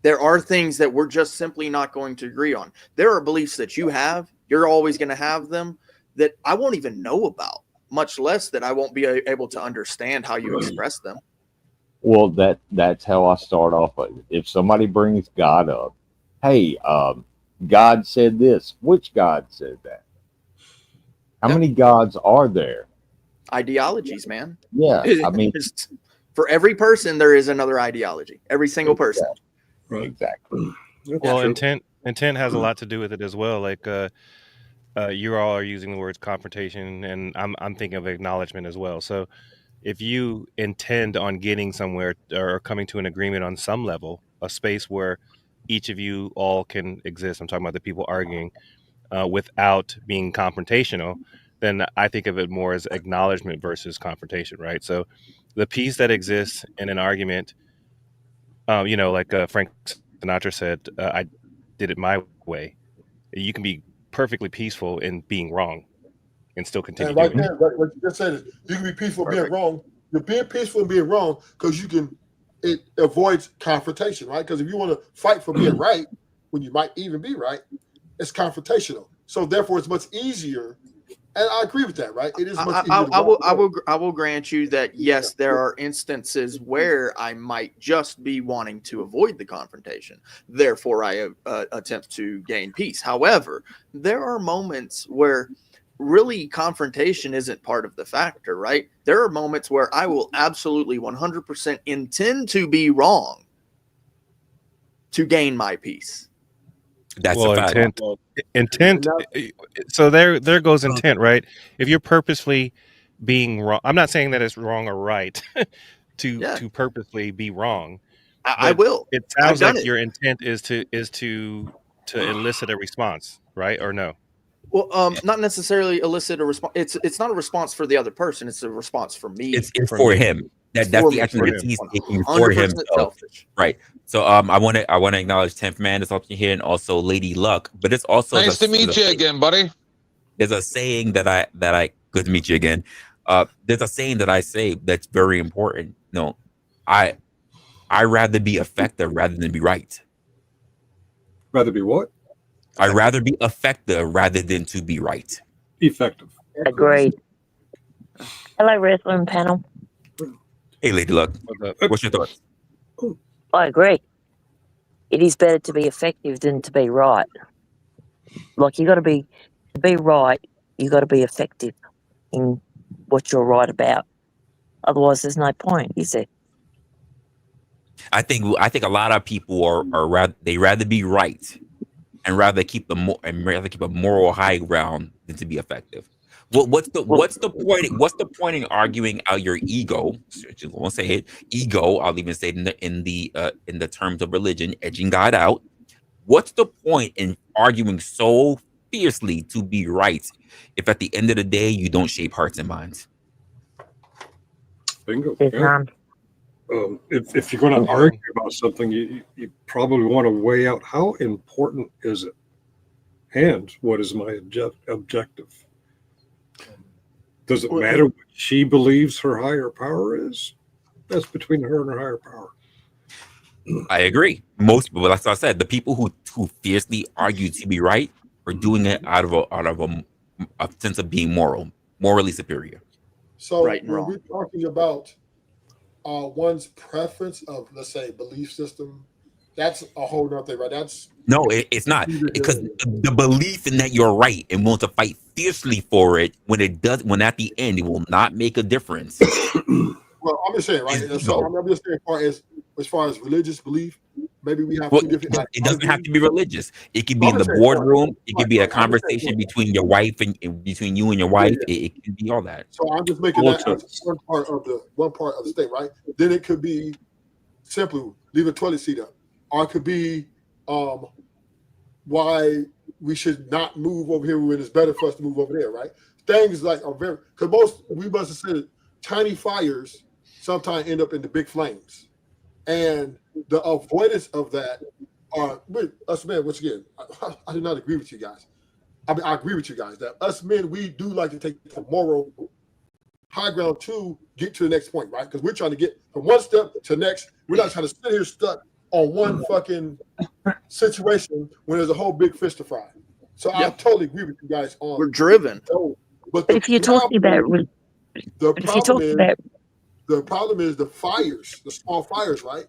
There are things that we're just simply not going to agree on. There are beliefs that you're always going to have them that I won't even know about, much less that I won't be able to understand how you express them. Well, that's how I start off. If somebody brings God up, hey, God said this. Which God said that? How many gods are there? Ideologies, man. Yeah, I mean, for every person, there is another ideology. Every single person. Right. exactly. Well, intent has a lot to do with it as well. Like you all are using the words confrontation, and I'm thinking of acknowledgement as well. So if you intend on getting somewhere or coming to an agreement on some level, a space where each of you all can exist, I'm talking about the people arguing without being confrontational, then I think of it more as acknowledgement versus confrontation, right? So the peace that exists in an argument, like Frank Sinatra said, I did it my way. You can be perfectly peaceful in being wrong and still continue And right doing it. there, what you just said is you can be peaceful being wrong. You're being peaceful and being wrong because it avoids confrontation, right? Because if you want to fight for being right, when you might even be right, it's confrontational. So therefore, it's much easier. And I agree with that, right? It is much easier. I will grant you that yes, there are instances where I might just be wanting to avoid the confrontation. Therefore, I attempt to gain peace. However, there are moments where really confrontation isn't part of the factor, right? There are moments where I will absolutely 100% intend to be wrong to gain my peace. That's a fact. Intent. So there goes intent, right? If you're purposely being wrong, I'm not saying that it's wrong or right to purposely be wrong. I will. It sounds like your intent is to elicit a response, right? Or no? Well, not necessarily elicit a response. It's not a response for the other person. It's a response for me. It's for him. That's the action that he's taking for himself. Selfish. Right. So I want to acknowledge 10th Man is up here, and also Lady Luck. But it's also nice to meet you again, buddy. There's a saying that I good to meet you again. There's a saying that I say that's very important. No, I rather be effective rather than be right. Rather be what? I'd rather be effective rather than to be right. Effective. Agreed. Hello, wrestling panel. Hey, Lady Luck. What's your thoughts? I agree. It is better to be effective than to be right. Like to be right, you got to be effective in what you're right about. Otherwise, there's no point, is there? I think a lot of people are rather be right and rather keep a moral high ground than to be effective. What's the point? What's the point in arguing out your ego? I won't say it. Ego. I'll even say it in the terms of religion, edging God out. What's the point in arguing so fiercely to be right if at the end of the day you don't shape hearts and minds? Bingo. Yeah. If you're going to argue about something, you probably want to weigh out how important is it, and what is my objective. Does it matter what she believes her higher power is? That's between her and her higher power. I agree. Most people, like I said, the people who fiercely argue to be right are doing it out of a sense of being morally superior. So right and when wrong. we're talking about one's preference of, let's say, belief system, that's a whole nother thing, right? It's not, because the belief in that you're right and willing to fight fiercely for it, when at the end it will not make a difference. Well, I'm just saying, right? Is So ego. I'm just saying, as far as religious belief, maybe we have Well, two different. it doesn't have to be religious. It could be I'm in the just saying, boardroom. It could be a I'm just saying, conversation between your wife and between you and your wife. It can be all that. So I'm just making that as one part of the state, right? Then it could be simply leave a toilet seat up, or it could be why we should not move over here when it's better for us to move over there, right? Things like are very because we must have said tiny fires sometimes end up in the big flames, and the avoidance of that are us men. Once again, I do not agree with you guys. I mean, I agree with you guys that us men, we do like to take the moral high ground to get to the next point, right? Because we're trying to get from one step to the next. We're not trying to sit here stuck on one fucking situation when there's a whole big fish to fry. So I totally agree with you guys on. We're driven. But If you're talking about, the if you're talking about, problem is the fires, the small fires, right,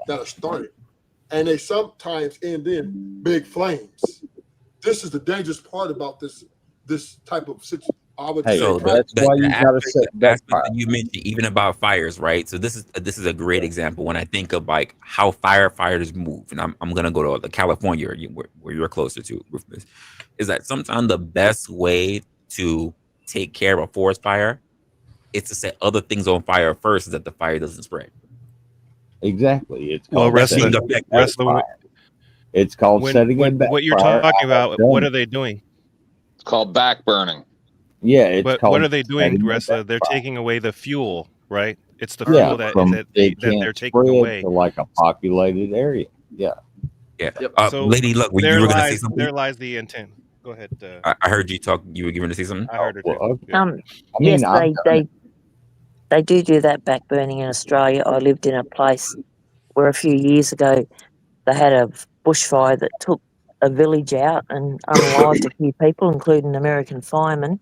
that are started, and they sometimes end in big flames. This is the dangerous part about this type of situation. I would Hey, say So that's why you gotta set the that aspect fire. that you mentioned, even about fires, right? So this is a great example when I think of like how firefighters move, and I'm gonna go to California, where you're closer to, Rufus, is that sometimes the best way to take care of a forest fire is to set other things on fire first, so that the fire doesn't spread. Exactly. It's Well, called That's the setting effect. a Resla, backfire. It's called setting a what you're backfire. talking I have about, done what it. are they doing? It's called back burning. Yeah, it's But called what are they doing, setting a Resla? They're backfire. taking away the fuel, right? It's the Yeah, fuel that from that it they're can't taking spread away. to like a populated area. Yeah. Yeah. Yep. So Lady Luck, you were gonna say something. there lies the intent. Go ahead. I heard you talk. You were going to say something. I heard her Well, too. okay. Yeah. I mean, yes, I've done it. they do that back burning in Australia. I lived in a place where a few years ago they had a bushfire that took a village out and unalived a few people, including American firemen.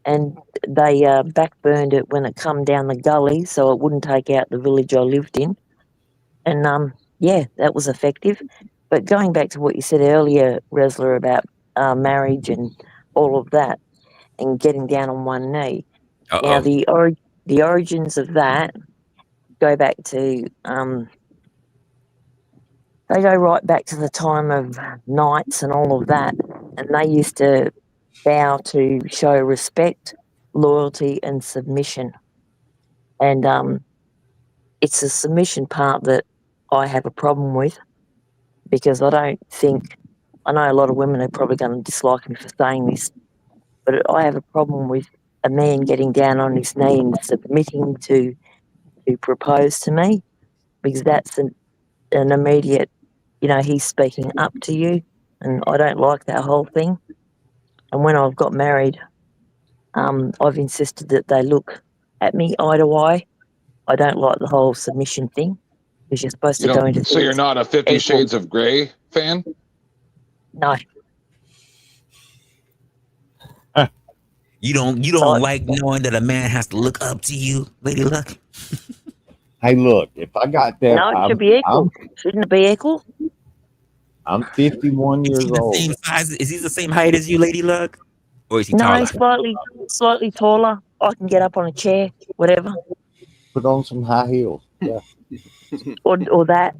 And they backburned it when it come down the gully, so it wouldn't take out the village I lived in. And yeah, that was effective. But going back to what you said earlier, Resla, about marriage and all of that, and getting down on one knee. Now the origins of that go back to they go right back to the time of knights and all of that, and they used to vow to show respect, loyalty, and submission. And it's the submission part that I have a problem with, because I don't think, I know a lot of women are probably going to dislike me for saying this, but I have a problem with a man getting down on his knee and submitting to propose to me, because that's an immediate, he's speaking up to you, and I don't like that whole thing. And when I've got married, I've insisted that they look at me eye to eye. I don't like the whole submission thing, because you're supposed to go into So you're things not a 50 equal. Shades of Grey fan? No. You don't like knowing that a man has to look up to you, Lady Luck? Hey, look, if I got that, No, it should be equal. Shouldn't it be equal? I'm 51 Is years he the old. same size? Is he the same height as you, Lady Luck? Or is he No, taller? slightly taller. I can get up on a chair, whatever, Put on some high heels. Yeah. or that.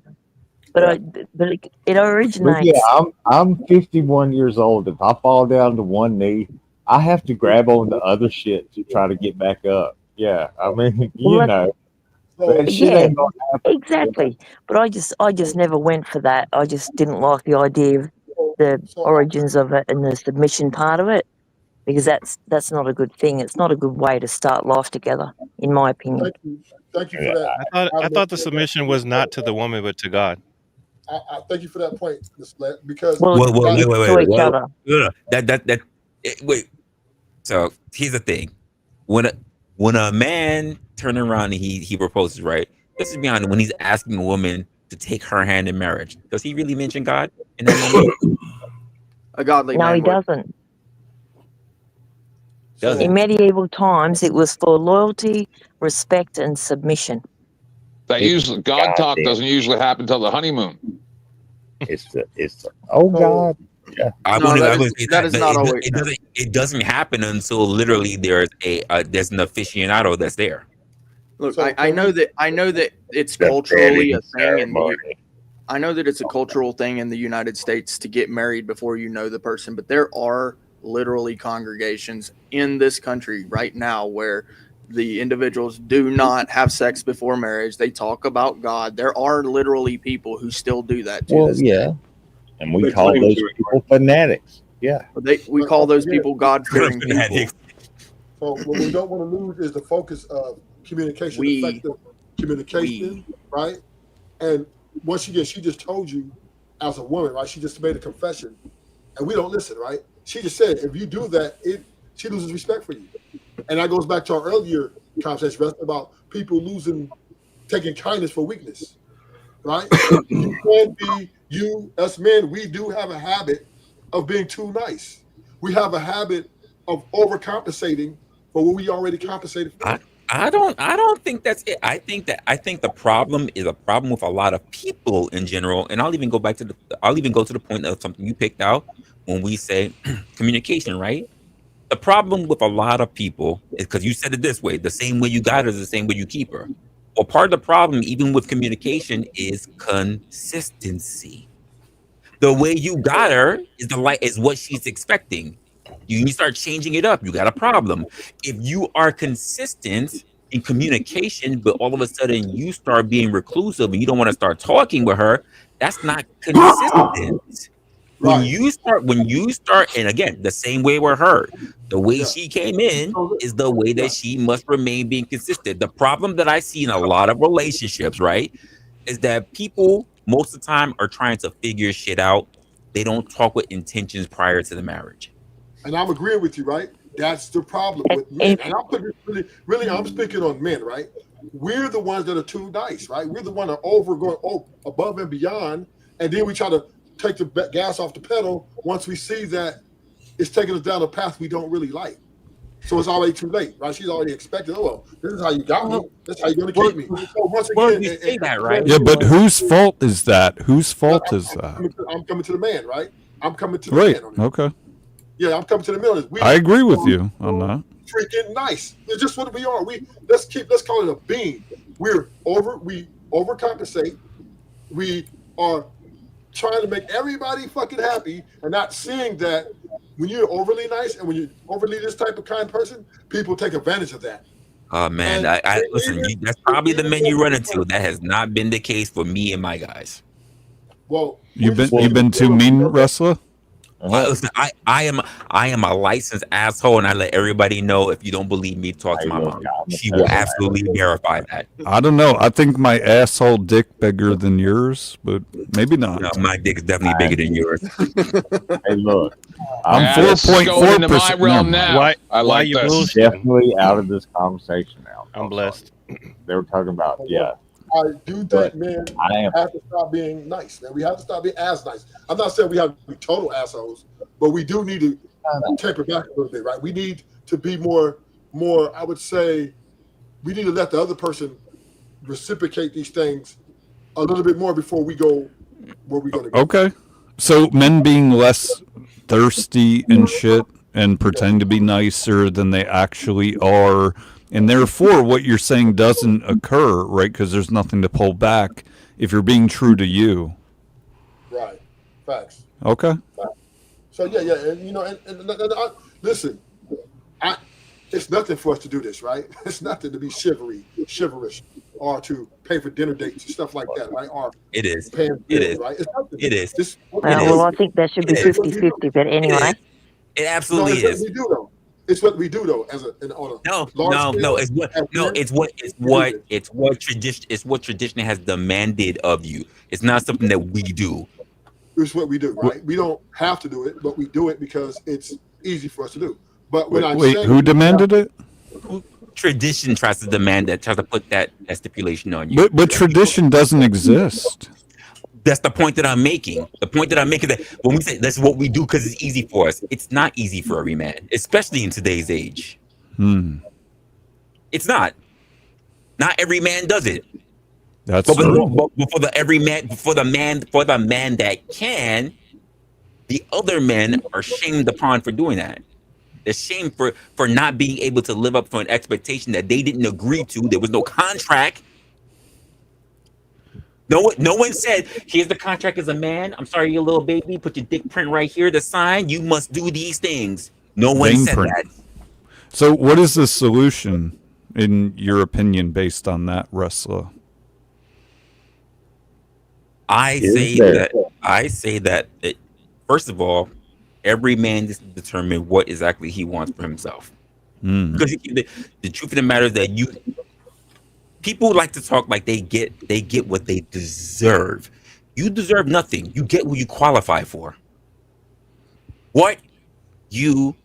But Yeah. it But originates. yeah, I'm 51 years old. If I fall down to one knee, I have to grab on the other shit to try to get back up. Yeah, I mean, Well, that shit yeah, ain't gonna happen. exactly. But I just never went for that. I just didn't like the idea of the origins of it and the submission part of it, because that's not a good thing. It's not a good way to start life together, in my opinion. Thank you for that. I thought the submission was not to the woman but to God. I thank you for that point, Ms. Blatt, because Well, it's to each other. Wait. So here's the thing: when a man turns around and he proposes, right? Let's just be honest. When he's asking a woman to take her hand in marriage, does he really mention God in that moment? A godly No, man he would. doesn't. In medieval times, it was for loyalty, respect, and submission. That usually God talk goddamn. doesn't usually happen until the honeymoon. It's oh God. Yeah. That is not always. It doesn't happen until literally there's an aficionado that's there. Look, So I know that it's The culturally a vetting thing in the ceremony. I know that it's a cultural thing in the United States to get married before you know the person, but there are literally congregations in this country right now where the individuals do not have sex before marriage. They talk about God. There are literally people who still do that to Well, this yeah. day. And we They call claim those to it. people fanatics. Yeah. We But call those again, people God-fearing people. Fanatics. so what we don't want to lose is the focus of communication, We- effective communication, right? And once again, she just told you as a woman, right? She just made a confession, and we don't listen, right? She just said if you do that, she loses respect for you. And that goes back to our earlier conversation Russ, about people taking kindness for weakness, right? You can be us men, we do have a habit of being too nice. We have a habit of overcompensating for what we already compensated for. I don't think that's it. I think the problem is a problem with a lot of people in general. And I'll even go to the point of something you picked out when we say communication, right? The problem with a lot of people is because you said it this way: the same way you got her is the same way you keep her. Well, part of the problem, even with communication, is consistency. The way you got her is what she's expecting. You start changing it up, you got a problem. If you are consistent in communication, but all of a sudden you start being reclusive and you don't want to start talking with her, that's not consistent. When Right. you start, and again, the same way with her, the way Yeah. she came in is the way that she must remain being consistent. The problem that I see in a lot of relationships, right, is that people most of the time are trying to figure shit out. They don't talk with intentions prior to the marriage. And I'm agreeing with you, right? That's the problem with men. And I'm putting really, I'm speaking on men, right? We're the ones that are too nice, right? We're the one that are going above and beyond, and then we try to take the gas off the pedal once we see that it's taking us down a path we don't really like. So it's already too late, right? She's already expected. Oh, well, this is how you got me. This is how you're going to keep me. So once again, you say that, right? Yeah, but whose fault is that? Whose fault is that? I'm coming to the man, right? I'm coming to the Right. man on it. Okay. Yeah, I'm coming to the middle. I agree with you on that. Freaking nice. It's just what we are. Let's call it a being. We overcompensate. We are trying to make everybody fucking happy and not seeing that when you're overly nice and when you're overly this type of kind person, people take advantage of that. Oh man, I listen. That's probably the men you run into. That has not been the case for me and my guys. Well, You've been too mean, Resla? Listen, I am a licensed asshole, and I let everybody know. If you don't believe me, talk to my mom. She will absolutely verify that. I don't know. I think my asshole dick bigger than yours, but maybe not. No, my dick is definitely bigger than yours. Hey, look, I'm That is going into my 4.4%. realm now. Why I like you this. bullshitting? definitely out of this conversation now. I'm blessed. They were talking about, yeah. I do think men I am. have to stop being nice, man. We have to stop being as nice. I'm not saying we have to be total assholes, but we do need to taper back a little bit, right? We need to be more. I would say we need to let the other person reciprocate these things a little bit more before we go where we're going to go. Okay. So men being less thirsty and shit and pretend to be nicer than they actually are. And therefore, what you're saying doesn't occur, right? Because there's nothing to pull back if you're being true to you. Right. Facts. Okay. So yeah, and you know, listen, it's nothing for us to do this, right? It's nothing to be chivalrous, or to pay for dinner dates and stuff like that, right? Or It is. paying It bills, is. right? It's nothing. It is. This, Well, I think that should be It is. 50-50, but anyway. It no, absolutely it's what is. we do though. It's what we do though, on a No. large scale, It's what tradition has demanded of you. It's not something that we do. It's what we do, right? We don't have to do it, but we do it because it's easy for us to do. But when I'm Wait, saying who demanded it? Tradition tries to put that stipulation on you. But tradition doesn't exist. That's the point that I'm making. The point that I'm making that when we say that's what we do because it's easy for us, it's not easy for every man, especially in today's age. It's not. Not every man does it. That's But true. for the man that can, the other men are shamed upon for doing that. They're shamed for not being able to live up to an expectation that they didn't agree to. There was no contract. No one said, here's the contract as a man. I'm sorry, you little baby. Put your dick print right here to sign. You must do these things. No one Vein said print. that. So, what is the solution, in your opinion, based on that, Resla? I say that first of all, every man needs to determine what exactly he wants for himself. Because the truth of the matter is that people like to talk like they get what they deserve. You deserve nothing. You get what you qualify for. What you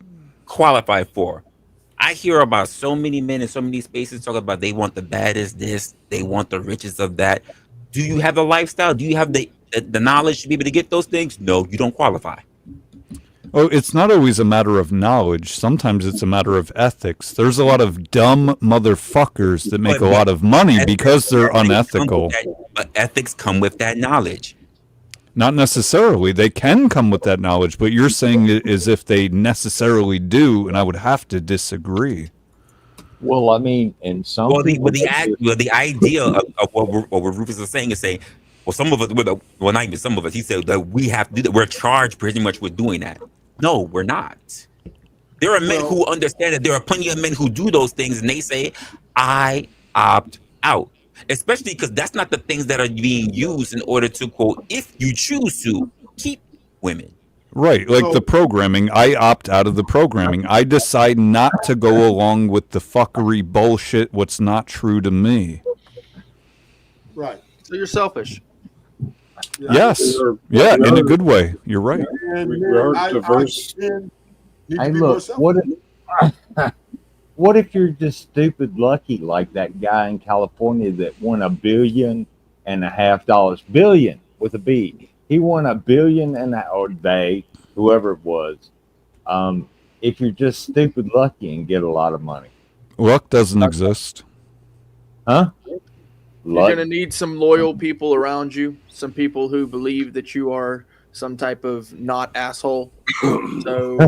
qualify for. I hear about so many men in so many spaces talk about they want the baddest this, they want the richest of that. Do you have the lifestyle? Do you have the knowledge to be able to get those things? No, you don't qualify. Oh, it's not always a matter of knowledge. Sometimes it's a matter of ethics. There's a lot of dumb motherfuckers that make a lot of money because they're unethical. But ethics come with that knowledge. Not necessarily. They can come with that knowledge, but you're saying it as if they necessarily do, and I would have to disagree. Well, I mean, and some the idea of what Rufus is saying is saying, well, some of us, well, not even some of us, he said that we have to do that. We're charged pretty much with doing that. No, we're not. There are men who understand that there are plenty of men who do those things, and they say, I opt out. Especially because that's not the things that are being used in order to, quote, if you choose to, keep women. Right, like the programming. I opt out of the programming. I decide not to go along with the fuckery bullshit, what's not true to me. Right. So you're selfish. Yes. Yeah, in a good way. You're right. We are diverse. Hey, look, what if you're just stupid lucky like that guy in California that won $1.5 billion? Billion with a B. He won $1 billion or they, whoever it was. If you're just stupid lucky and get a lot of money. Luck doesn't exist. Huh? You're going to need some loyal people around you, some people who believe that you are some type of not asshole. So,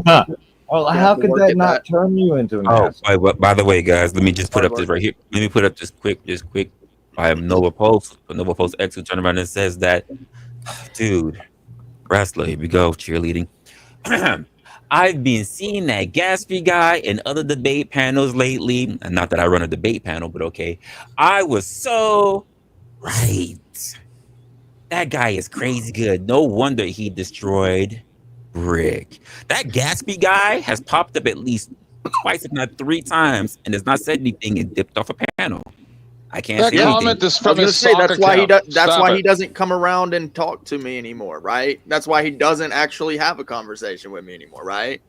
well, how could that not turn you into an asshole? By the way, guys, let me just put up this right here. Let me put up just quick. I have Nova Post X who turned around and says that, dude, Resla, here we go, cheerleading. I've been seeing that Gatsby guy in other debate panels lately. And not that I run a debate panel, but okay. I was so right. That guy is crazy good. No wonder he destroyed Rick. That Gatsby guy has popped up at least twice, if not 3 times, and has not said anything and dipped off a panel. I can't say anything. Is from his soccer that's why account. that's why he doesn't come around and talk to me anymore, right? That's why he doesn't actually have a conversation with me anymore, right?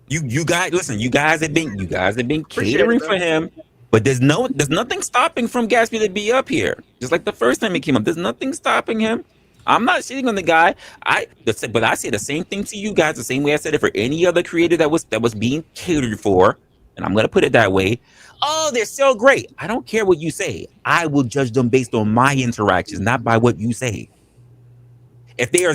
You guys, listen. You guys have been catering for him, but there's nothing stopping from Gatsby to be up here. Just like the first time he came up, there's nothing stopping him. I'm not shitting on the guy. But I say the same thing to you guys, the same way I said it for any other creator that was being catered for, and I'm gonna put it that way. Oh, they're so great. I don't care what you say. I will judge them based on my interactions, not by what you say. If they are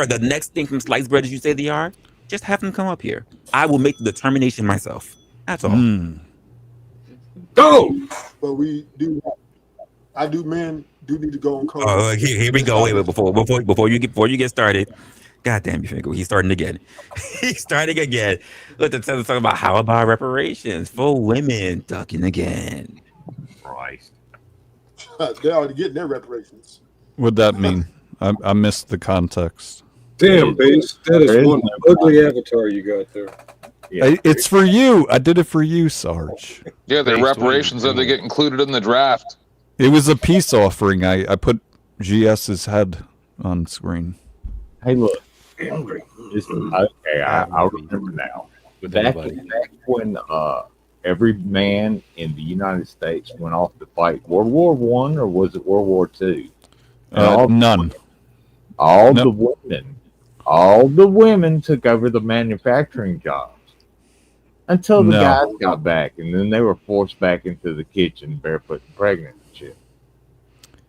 the next thing from sliced bread as you say they are, just have them come up here. I will make the determination myself. That's all. Go. But men do need to go on call. Oh, here we go. Wait, before you get started. God damn you, Finkel. He's starting again. He's starting again. Let's talk about how about reparations for women ducking again. Christ. They're already getting their reparations. What'd that mean? I missed the context. Damn, Base. That is one ugly avatar you got there. Yeah. It's for you. I did it for you, Sarge. Yeah, the reparations that they get included in the draft. It was a peace offering. I put GS's head on screen. Hey, look. Okay, I remember now. Back when every man in the United States went off to fight World War I, or was it World War II? None. All the women took over the manufacturing jobs until the guys got back, and then they were forced back into the kitchen barefoot and pregnant and shit.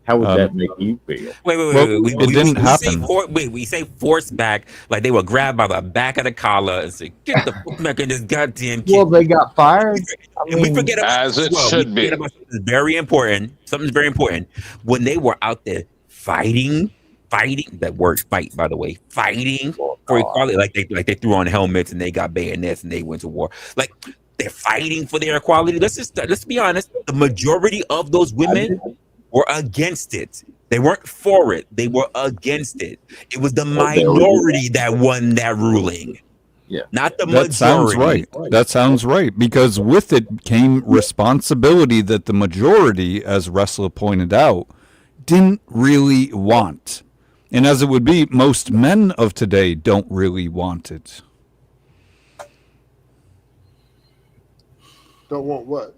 How would that make you feel? Wait. Well, it didn't happen. We say force back, like they were grabbed by the back of the collar and say, "Get the fuck back in this goddamn kid." Well, they got fired. I And we mean, forget about As it we should be. forget about something very important. Something's very important. When they were out there fighting, that word fight, by the way, fighting for equality, like they threw on helmets and they got bayonets and they went to war. Like they're fighting for their equality. Let's be honest. The majority of those women were against it. They weren't for it. They were against it. It was the minority that won that ruling. Yeah. Not the majority. That sounds right. That sounds right. Because with it came responsibility that the majority, as Resla pointed out, didn't really want. And as it would be, most men of today don't really want it. Don't want what?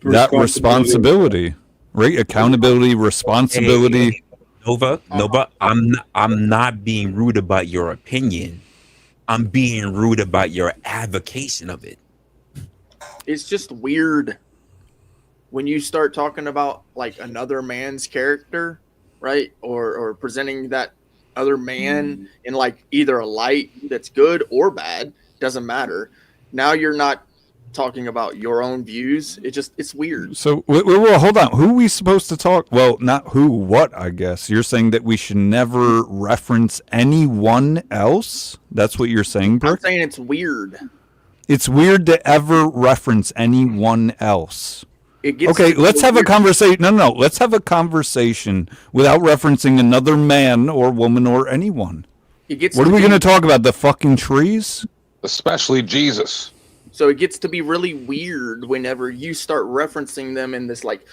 That responsibility, right? Accountability, responsibility. Hey, Nova, I'm not being rude about your opinion. I'm being rude about your advocation of it. It's just weird when you start talking about like another man's character, right? Or presenting that other man in like either a light that's good or bad, doesn't matter. Now you're not talking about your own views. It's weird. So, well, hold on. Who are we supposed to talk? Well, not who, what, I guess. You're saying that we should never reference anyone else? That's what you're saying, Brick? I'm saying it's weird. It's weird to ever reference anyone else. It gets Okay, to let's be have a weird. conversation. No. Let's have a conversation without referencing another man or woman or anyone. It gets What to are we be- going to talk about? The fucking trees? Especially Jesus. So it gets to be really weird whenever you start referencing them in this like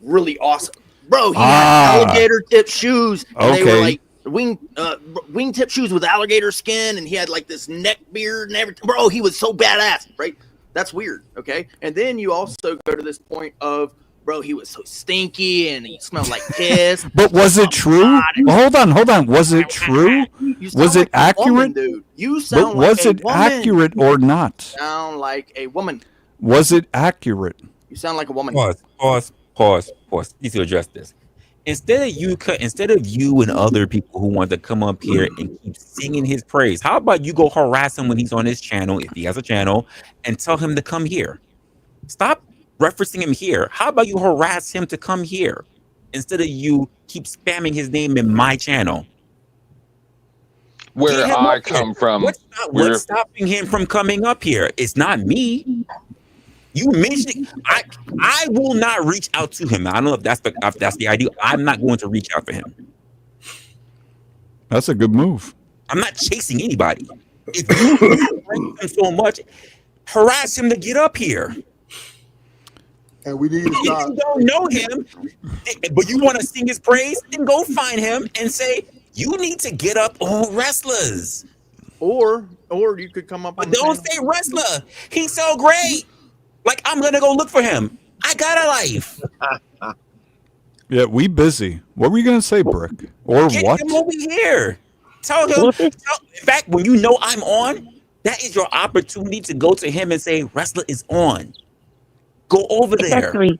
really awesome. Bro, he had alligator tip shoes. And they were Okay. like wingtip shoes with alligator skin, and he had like this neck beard and everything. Bro, he was so badass, right? That's weird, okay? And then you also go to this point of, bro, he was so stinky and he smelled like piss. But was it true? Well, hold on. Was it true? You sound Was it like a woman, accurate? dude. You But sound was like it a woman. accurate or not? Sound like a woman. Was it accurate? You sound like a woman. Pause. Need to address this. Instead of you and other people who want to come up here and keep singing his praise, how about you go harass him when he's on his channel, if he has a channel, and tell him to come here? Stop referencing him here. How about you harass him to come here instead of you keep spamming his name in my channel? Where Get him I up here. come from, What's stopping him from coming up here? It's not me. You mentioned I will not reach out to him. I don't know if that's the idea. I'm not going to reach out for him. That's a good move. I'm not chasing anybody. If you like him so much, harass him to get up here. And we need to If stop. you don't know him, but you want to sing his praise, then go find him and say, you need to get up on Wrestlers. Or you could come up But on the don't panel. say Wrestler. He's so great. Like, I'm going to go look for him. I got a life. Yeah, we busy. What were you going to say, Brick? Or Get what? him over here. Tell him. In fact, when you know I'm on, that is your opportunity to go to him and say, Wrestler is on. Go over It's there. actually,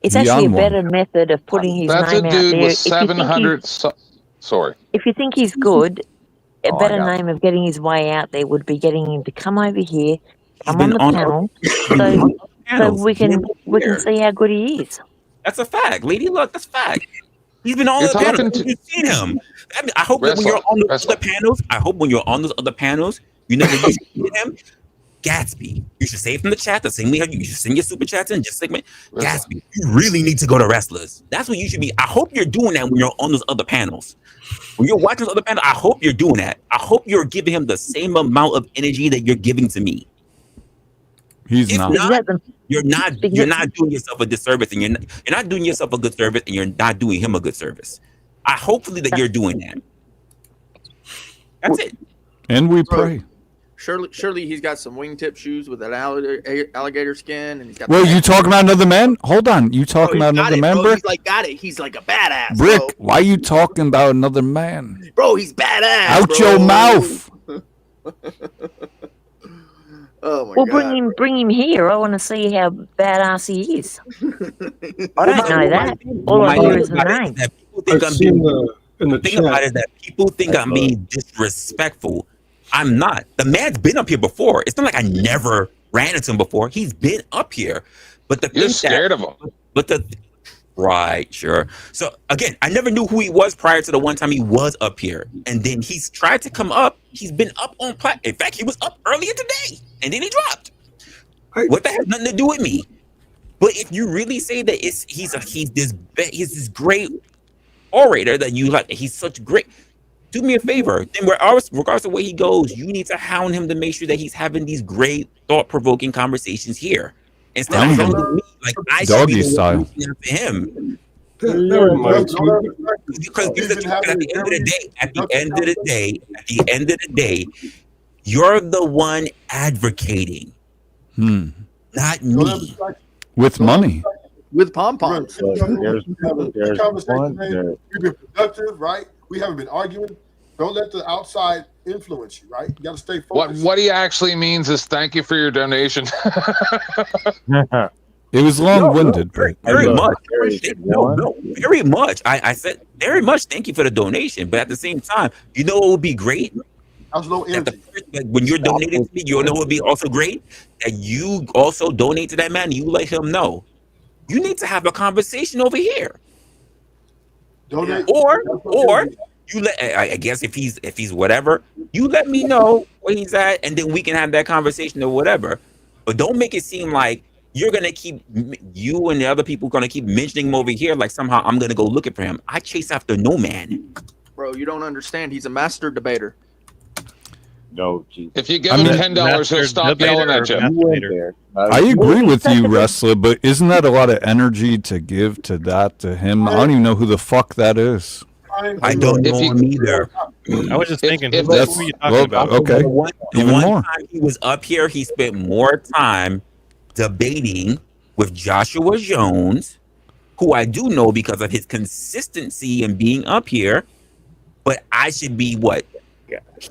it's The actually a young one. better method of putting his That's a name out dude there. with If you think 700. Sorry. if you think he's good, a Oh, I better got it. name of getting his way out there would be getting him to come over here, come been on the on- panel, so Panels. we can Here. see how good he is. That's a fact. Lady Luck, that's a fact. He's been on You're the panels. talking to- You've seen him. I mean, I hope that when Resla, you're on those Resla. other panels, you know what you should see him? Gatsby. You should say it from the chat the same way you should send your super chats in, just segment. Gatsby, you really need to go to Wrestlers. That's what you should be. I hope you're doing that when you're on those other panels. When you're watching those other panels, I hope you're doing that. I hope you're giving him the same amount of energy that you're giving to me. He's If not. not, Exactly. you're not doing yourself a disservice, and you're not doing yourself a good service, and you're not doing him a good service. I hopefully that you're doing that. That's it. And we pray. Surely he's got some wingtip shoes with an alligator skin, and he's got. Well, you talking about another man? Hold on. You talking about another man, Brick? He's like got it. He's like a badass. Brick, bro. why you talking about another man? Bro, he's badass. Out bro. your mouth. Oh my Well, god. bring him here. I want to see how badass he is. I don't know that. Well, All I my hear thing is the about it is name. that people think I've I'm seen being. in the The thing about chat. it is that people think I'm being disrespectful. I'm not. The man's been up here before. It's not like I never ran into him before. He's been up here. But the You're thing scared of him. but the right, sure. So again, I never knew who he was prior to the one time he was up here, and then he's tried to come up. He's been up on In fact, he was up earlier today, and then he dropped. What that has nothing to do with me. But if you really say that he's this great orator that you like, he's such great. Do me a favor. Then regardless of where he goes, you need to hound him to make sure that he's having these great thought-provoking conversations here. Instead of hounding me, like I should Doggy be the style. one reaching out to him. That reminds me. Because here's the truth, at the end of the day, you're the one advocating, not me. With money. With pom poms. There's Conversation, one man. there. We've been productive, right? We haven't been arguing. Don't let the outside influence you, right? You got to stay focused. What he actually means is thank you for your donation. It was long-winded, but Very much. One. No, very much. I said very much. Thank you for the donation, but at the same time, you know what would be great? That was low energy. When you're donating to me, you know what would be also great? That you also donate to that man. And you let him know. You need to have a conversation over here, Donate. or you let. I guess if he's whatever, you let me know where he's at, and then we can have that conversation or whatever. But don't make it seem like you're gonna keep you and the other people gonna keep mentioning him over here, like somehow I'm gonna go looking for him. I chase after no man. Bro, you don't understand. He's a master debater. No, geez. If you give him $10, he'll stop yelling at you. You went there. I agree with you, Resla, but isn't that a lot of energy to give to him? I don't even know who the fuck that is. I don't know him either. I was just thinking, if who that's- are you talking about? Okay. The one Even more. time he was up here, he spent more time debating with Joshua Jones, who I do know because of his consistency in being up here. But I should be what?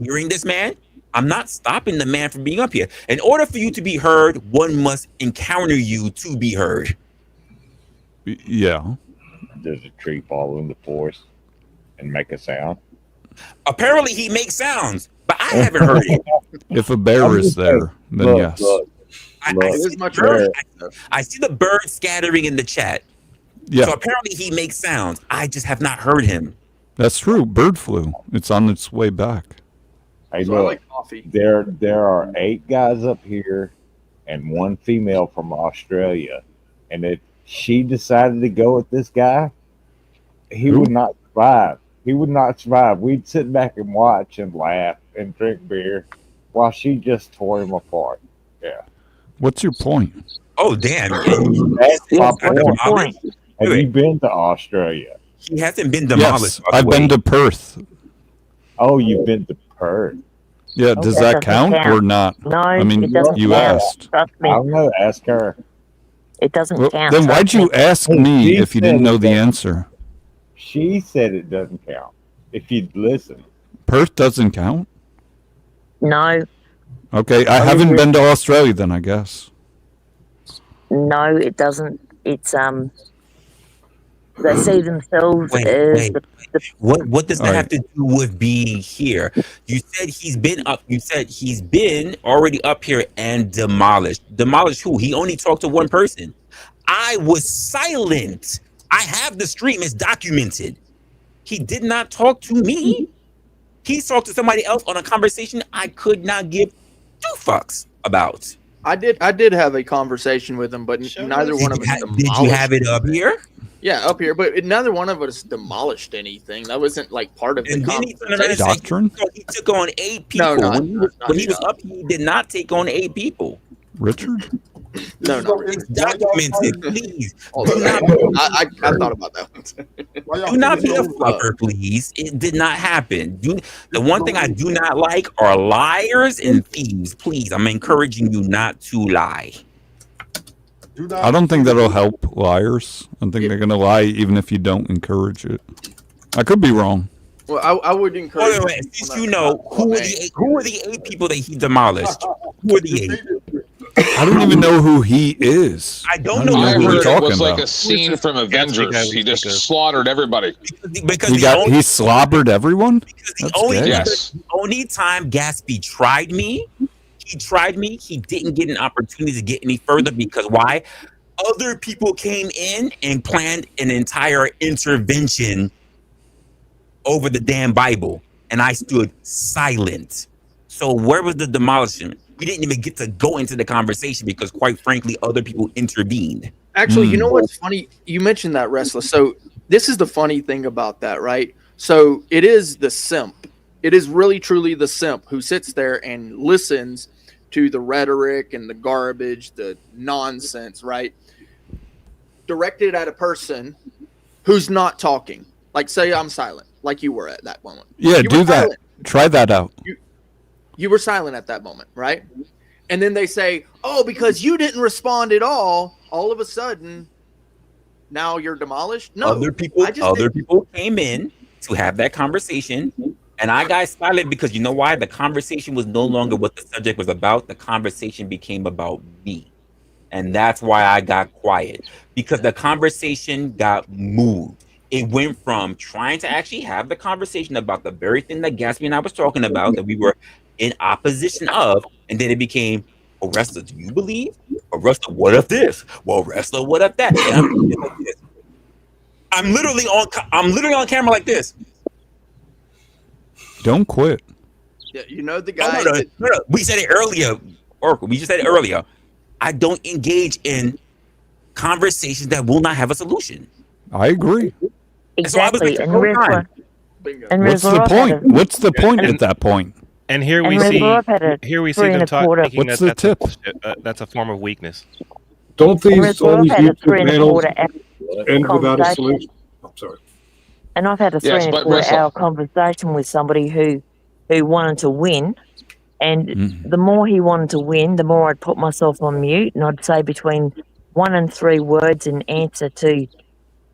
Hearing this man? I'm not stopping the man from being up here. In order for you to be heard, one must encounter you to be heard. Yeah. There's a tree fall in the forest and make a sound. Apparently, he makes sounds, but I haven't heard it. If a bear is there, then yes. I see the bird scattering in the chat. Yeah, So apparently, he makes sounds. I just have not heard him. that's true. Bird flu. It's on its way back. Hey, So I look, like coffee. there are 8 guys up here and 1 female from Australia. And if she decided to go with this guy, he Who? would not survive. He would not survive. We'd sit back and watch and laugh and drink beer while she just tore him apart. Yeah. What's your point? Oh, damn. That's my point. Have you been to Australia? He hasn't been demolished. Yes, by the I've way. been to Perth. Oh, you've been to Perth. Yeah, does That that doesn't count count. or not? No, I mean, it doesn't you count. asked. Trust me, I don't know. Ask her. it doesn't Well, count. then why'd Trust you me. ask Hey, me she if you said didn't know it the doesn't- answer? She said it doesn't count. If you'd listen. Perth doesn't count? No, Okay, I haven't been to Australia then, I guess. no, it doesn't. It's they see themselves as Wait. the What does that All have to do with being here? You said he's been up. You said he's been already up here and demolished. Demolished who? He only talked to one person. I was silent. I have the stream. It's documented. He did not talk to me. He talked to somebody else on a conversation I could not give 2 fucks about. I did have a conversation with him, but neither one of us Did you demolished. have it up here? Yeah, up here, but neither one of us demolished anything. That wasn't like part of the And then he turned around and conversation. said Doctrine? he took on 8 people. No, when he was up, he did not take on 8 people. Richard? No, no. It's documented, please. Hold Do on. not, I thought about that one. do not be a fucker, please. It did not happen. The one thing I do not like are liars and thieves. Please, I'm encouraging you not to lie. I don't think that'll help liars. I think they're going to lie even if you don't encourage it. I could be wrong. Well, I would encourage. Wait, since you know, who are the 8 people that he demolished? Who are the 8? I don't even know who he is. I don't know I who heard you're it talking was like about. a scene from Avengers. He just slaughtered everybody. because He slobbered everyone? That's gay. Yes. The only time Gatsby tried me, he didn't get an opportunity to get any further because why? Other people came in and planned an entire intervention over the damn Bible, and I stood silent. So where was the demolishment? We didn't even get to go into the conversation because, quite frankly, other people intervened. Actually, you know what's funny? You mentioned that, Resla. So this is the funny thing about that, right? So it is the simp. It is really, truly the simp who sits there and listens to the rhetoric and the garbage, the nonsense, right? Directed at a person who's not talking. Like, say I'm silent, like you were at that moment. Yeah, You do were that. silent. Try that out. You were silent at that moment, right? And then they say, oh, because you didn't respond at all of a sudden, now you're demolished? No. Other people came in to have that conversation, and I got silent because you know why? The conversation was no longer what the subject was about. The conversation became about me. And that's why I got quiet, because the conversation got moved. It went from trying to actually have the conversation about the very thing that Gatsby and I was talking about, that we were in opposition of, and then it became, oh, Wrestler, do you believe? Or Wrestler, what if this? Well, Wrestler, what if that? And I'm literally on camera like this. Don't quit. Yeah, you know the guy. No. We said it earlier, Oracle. We just said it earlier. I don't engage in conversations that will not have a solution. I agree. Exactly. And so what's the point? What's the point at that point? And here we see them talking. What's the tip? That's a form of weakness. Don't these all these YouTube panels end without a solution? I'm sorry. And I've had a 3.25 hour conversation with somebody who wanted to win. And the more he wanted to win, the more I'd put myself on mute, and I'd say between 1 and 3 words in answer to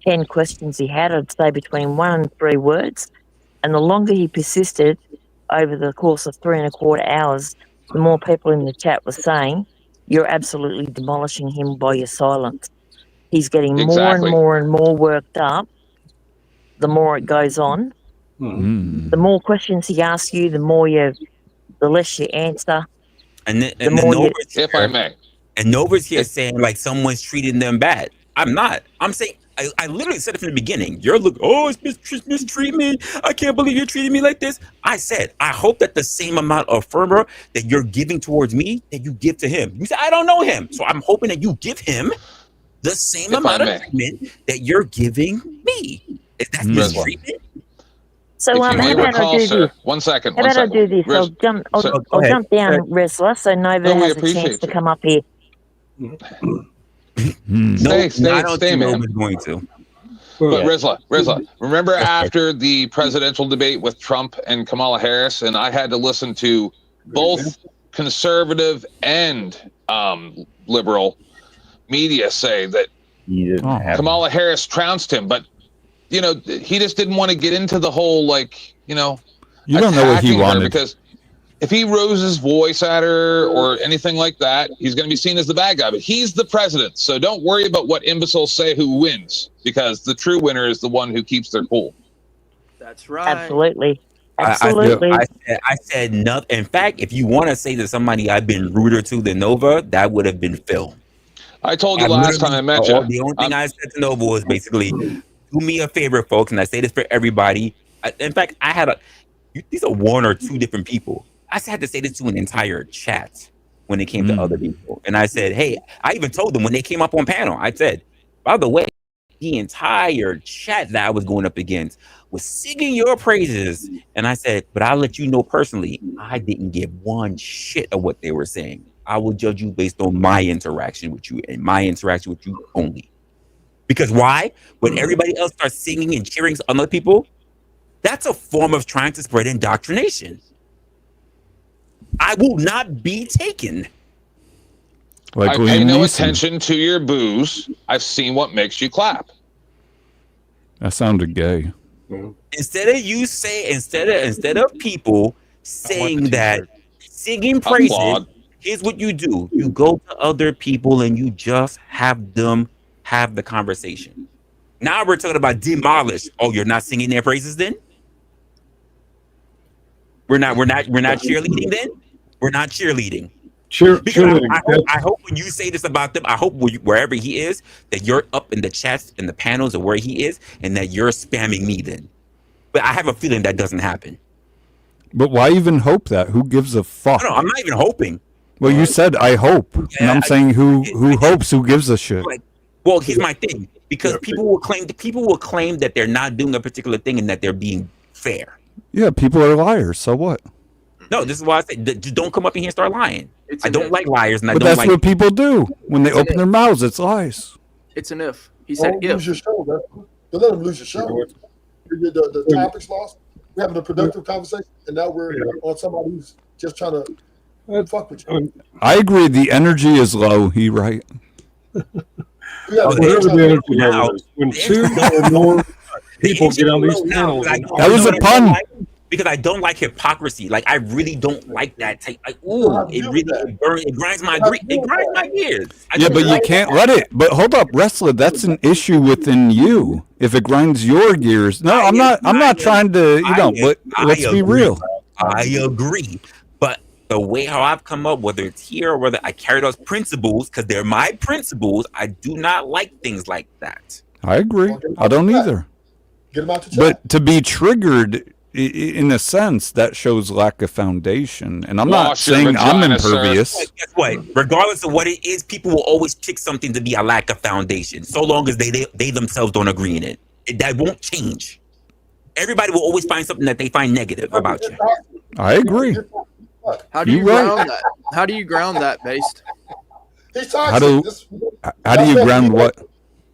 10 questions he had. I'd say between 1 and 3 words. And the longer he persisted over the course of 3.25 hours, the more people in the chat were saying, you're absolutely demolishing him by your silence. He's getting more and more and more worked up the more it goes on. The more questions he asks you, the less you answer. And if I may. And Nova's here saying like someone's treating them bad. I'm not. I'm saying I literally said it from the beginning. You're it's mistreatment. I can't believe you're treating me like this. I said, I hope that the same amount of fervor that you're giving towards me, that you give to him. You said, I don't know him. So I'm hoping that you give him the same amount of treatment that you're giving me. If that's mistreatment. So how about I do this? 1 second. How about I do this? I'll jump down, Resla, so Nova has a chance to come up here. Stay, man. Going to. But Resla, remember after the presidential debate with Trump and Kamala Harris, and I had to listen to both conservative and liberal media say that Kamala Harris trounced him, but he just didn't want to get into the whole you don't know what he wanted, because if he rose his voice at her or anything like that, he's going to be seen as the bad guy. But he's the president, so don't worry about what imbeciles say who wins, because the true winner is the one who keeps their cool. That's right. Absolutely. I said nothing. In fact, if you want to say to somebody I've been ruder to than Nova, that would have been Phil. I told you last time I met you. The only thing I said to Nova was basically, do me a favor, folks, and I say this for everybody. In fact, these are 1 or 2 different people. I had to say this to an entire chat when it came to other people. And I said, hey, I even told them when they came up on panel, I said, by the way, the entire chat that I was going up against was singing your praises. And I said, but I'll let you know personally, I didn't give 1 shit of what they were saying. I will judge you based on my interaction with you and my interaction with you only. Because why? When everybody else starts singing and cheering on other people, that's a form of trying to spread indoctrination. I will not be taken. I pay no attention to your boos. I've seen what makes you clap. That sounded gay. Instead of people saying that, singing praises, Here's what you do. You go to other people and you just have them have the conversation. Now we're talking about demolish. Oh, you're not singing their praises then? We're not cheerleading then? We're not cheerleading. Because I hope when you say this about them, I hope wherever he is, that you're up in the chats and the panels of where he is, and that you're spamming me then. But I have a feeling that doesn't happen. But why even hope that? Who gives a fuck? No, I'm not even hoping. Well, you said I hope, and I'm saying who hopes? Who gives a shit? Well, here's my thing. Because people will claim that they're not doing a particular thing and that they're being fair. Yeah, people are liars. So what? No, this is why I say just don't come up in here and start lying. I don't like liars, and I but don't that's like. what people do when they open their mouths. It's lies. It's an if. He said if. Lose your show, man. Don't let them lose your show. The topic's lost. We're having a productive conversation, and now we're on somebody who's just trying to fuck with you. I agree. The energy is low. He right. Whatever the energy level is, when two or more people get on these panels, That was a pun. Because I don't like hypocrisy. Like I really don't like that type. Like, it grinds my gears. Yeah, but you can't let it. But hold up, Resla, that's an issue within you. If it grinds your gears. No, I'm not trying to, but let's be real. I agree. But the way how I've come up, whether it's here or whether I carry those principles, because they're my principles, I do not like things like that. I agree. I don't either. Get them out the chat. But to be triggered, in a sense, that shows lack of foundation. And I'm not saying I'm impervious. Guess what? Regardless of what it is, people will always pick something to be a lack of foundation, so long as they themselves don't agree in it. That won't change. Everybody will always find something that they find negative about you. I agree. How do you ground that? How do you ground that, Based? He's toxic. How do you ground what?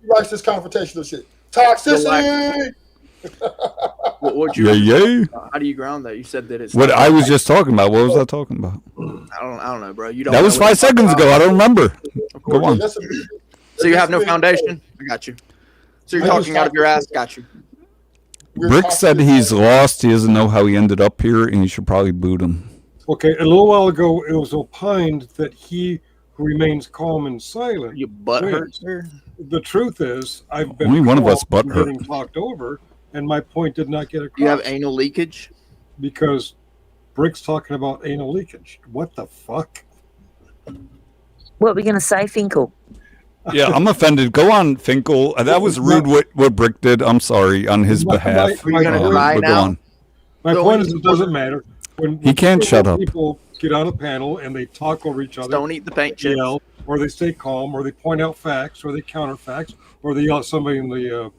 He likes this confrontational shit. Toxicity. What you? How do you ground that? You said that it's. What I was just talking about. What was I talking about? I don't know, bro. You don't. That was 5 seconds ago. I don't remember. Go on. So you have no foundation. I got you. So you're talking out of your ass. Got you. Brick said he's lost. He doesn't know how he ended up here, and you should probably boot him. Okay, a little while ago, it was opined that he who remains calm and silent. Your butt hurts, sir. The truth is, I've been only one of us butt hurt. Getting talked over, and my point did not get across. You have anal leakage? Because Brick's talking about anal leakage. What the fuck? What are we going to say, Finkel? Yeah, I'm offended. Go on, Finkel. That was rude what Brick did. I'm sorry on his behalf. Are you going to cry now? My point is, it doesn't matter. When he can't shut up. People get on a panel and they talk over each other. Don't eat the paint chips. Yell, or they stay calm, or they point out facts, or they counter facts, or they yell at somebody in the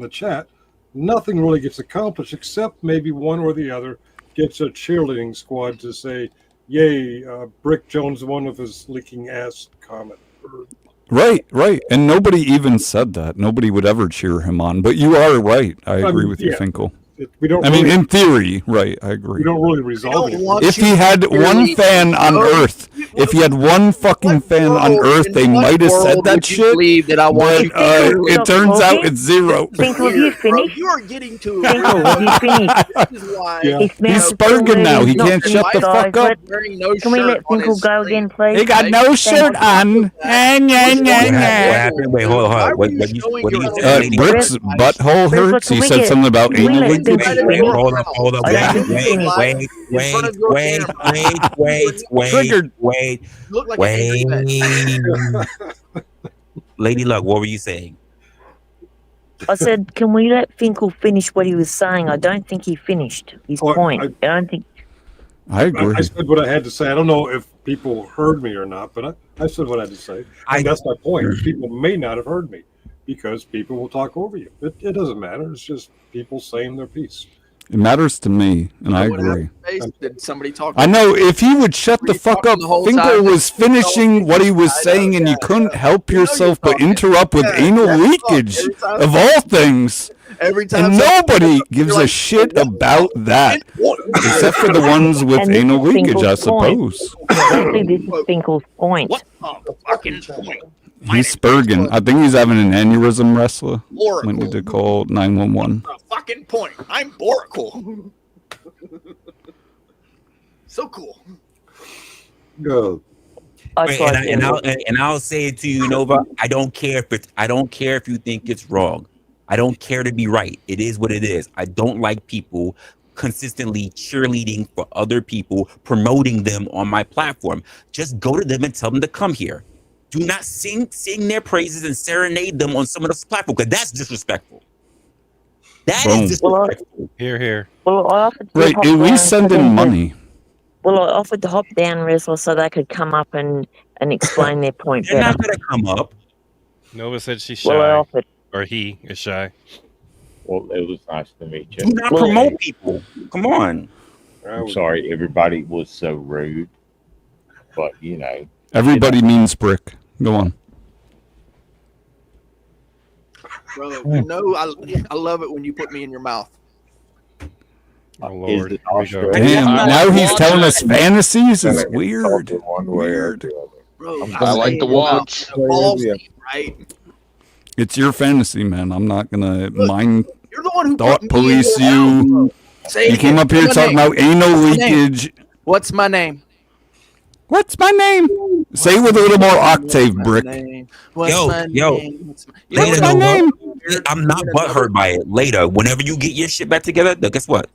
chat. Nothing really gets accomplished except maybe one or the other gets a cheerleading squad to say, "Yay, Brick Jones won with his leaking ass comment." Right. And nobody even said that. Nobody would ever cheer him on. But you are right. I agree with you, Finkel. In theory, right, I agree. We don't really resolve it. If he had one fan on Earth, if he had one fucking fan on Earth, they might have said that shit. But it turns out it's zero. Finkel, you finished? You are getting to. Finkel, you finished? This is why. He's spurging now. He can't shut the fuck up. Can we let Finkel go again, please? He got no shirt on. What happened? Wait, hold on. What do you say? Brick's butthole hurts. He said something about anal leakage. Hold up. Wait. Lady Luck, what were you saying? I said, can we let Finkel finish what he was saying? I don't think he finished his point. I don't think. I agree. I said what I had to say. I don't know if people heard me or not, but I said what I had to say. And that's my point. People may not have heard me because people will talk over you. It doesn't matter. It's just people saying their piece. It matters to me, and I agree. Did somebody talk? I know if he would shut the fuck up. Finkel was finishing what he was saying, and you couldn't help yourself but interrupt with anal leakage of all things. And nobody gives a shit about that, except for the ones with anal leakage, I suppose. Exactly, this is Finkel's point. What the fucking point? He's spurging. I think he's having an aneurysm, Resla. We need to call 911. What's the fucking point? I'm Boracle. So cool. Go. And I'll say it to you, Nova. I don't care if you think it's wrong. I don't care to be right. It is what it is. I don't like people consistently cheerleading for other people, promoting them on my platform. Just go to them and tell them to come here. Do not sing their praises and serenade them on someone else's platform, because that's disrespectful. That is disrespectful. Here. Well, I offered to Right, hop at least down send for in them to- money. Well, I offered to hop down, Resla, so they could come up and explain their point They're better. not going to come up. Nova said she's Well, I shy, offered. or he is shy. Well, it was nice to meet you. Do not promote people. Come on. I'm sorry, everybody was so rude, but you know. Everybody means brick. Go on. Bro, you know I love it when you put me in your mouth. Oh Lord. Is it Here we go. Damn, now he's telling us fantasies? It's Talk weird. one way or Weird. the other. Bro, I like to watch. balls deep, right? It's your fantasy, man. I'm not gonna mind You're the one who thought put me in police your you. mouth. Say it You came again. up here What's my talking name? about anal What's my name? leakage. What's my name? What's my name? Say it with a little more octave, Brick. What's Yo, my yo. name? What's my, Later, What's my Nova, name? I'm not butthurt by it. Later, whenever you get your shit back together, guess what?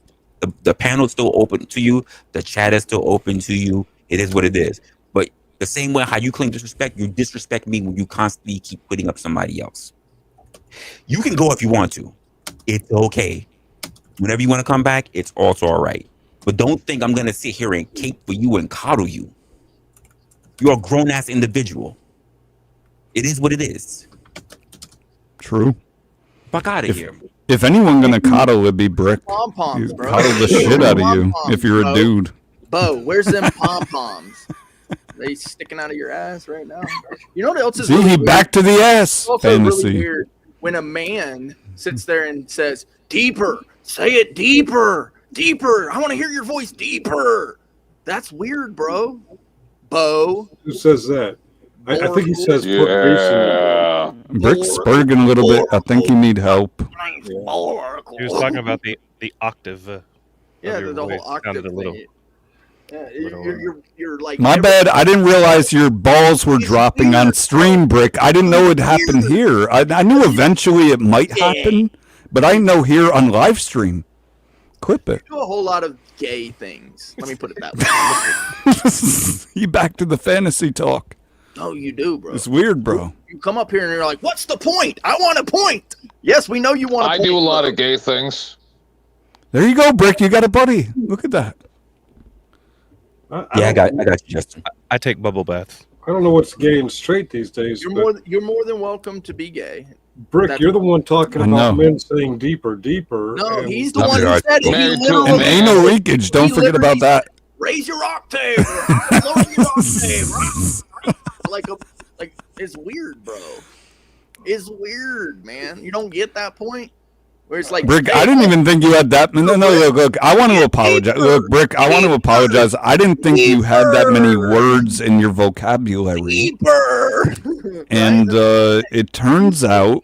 The panel's still open to you. The chat is still open to you. It is what it is. But the same way how you claim disrespect, you disrespect me when you constantly keep putting up somebody else. You can go if you want to. It's okay. Whenever you want to come back, it's also all right. But don't think I'm going to sit here and cape for you and coddle you. You're a grown-ass individual. It is what it is. True. Fuck out of here. If anyone gonna coddle, it'd be Brick. Pom-poms, You bro. coddle the shit out of you Pom-poms, if you're a bro. dude. Bo, where's them pom-poms? They sticking out of your ass right now. You know what else is See, really he weird? back to the ass It's also really fantasy. weird when a man sits there and says, deeper, say it deeper, deeper. I want to hear your voice deeper. That's weird, bro. Bo. Who says that? I think he says put Yeah. Brick's spurging a little bit. I think you need help. He was talking about the octave. Yeah, your the whole voice octave sounded a little. thing. Yeah, you're like My bad. I didn't realize your balls were dropping on stream, Brick. I didn't know it happened here. I knew eventually it might happen, but I didn't know here on live stream. Clip it. do a whole lot of gay things. Let me put it that way. You back to the fantasy talk. No, you do, bro. It's weird, bro. You come up here and you're like, "What's the point? I want a point." Yes, we know you want. I do a lot of gay things. There you go, Brick. You got a buddy. Look at that. I got you, Justin. I take bubble baths. I don't know what's gay and straight these days. You're more than welcome to be gay. Brick, you're the one talking I about know. men saying deeper, deeper. No, and- he's the one who said it. He Married to a literally And anal leakage. Don't He forget about literally that. raise your octave, lower your octave. like it's weird, bro. It's weird, man. You don't get that point where it's like, Brick, hey, I didn't even think you had that. No, look. I want to apologize. Look, Brick, I want to apologize. I didn't think you had that many words in your vocabulary. deeper. And it turns out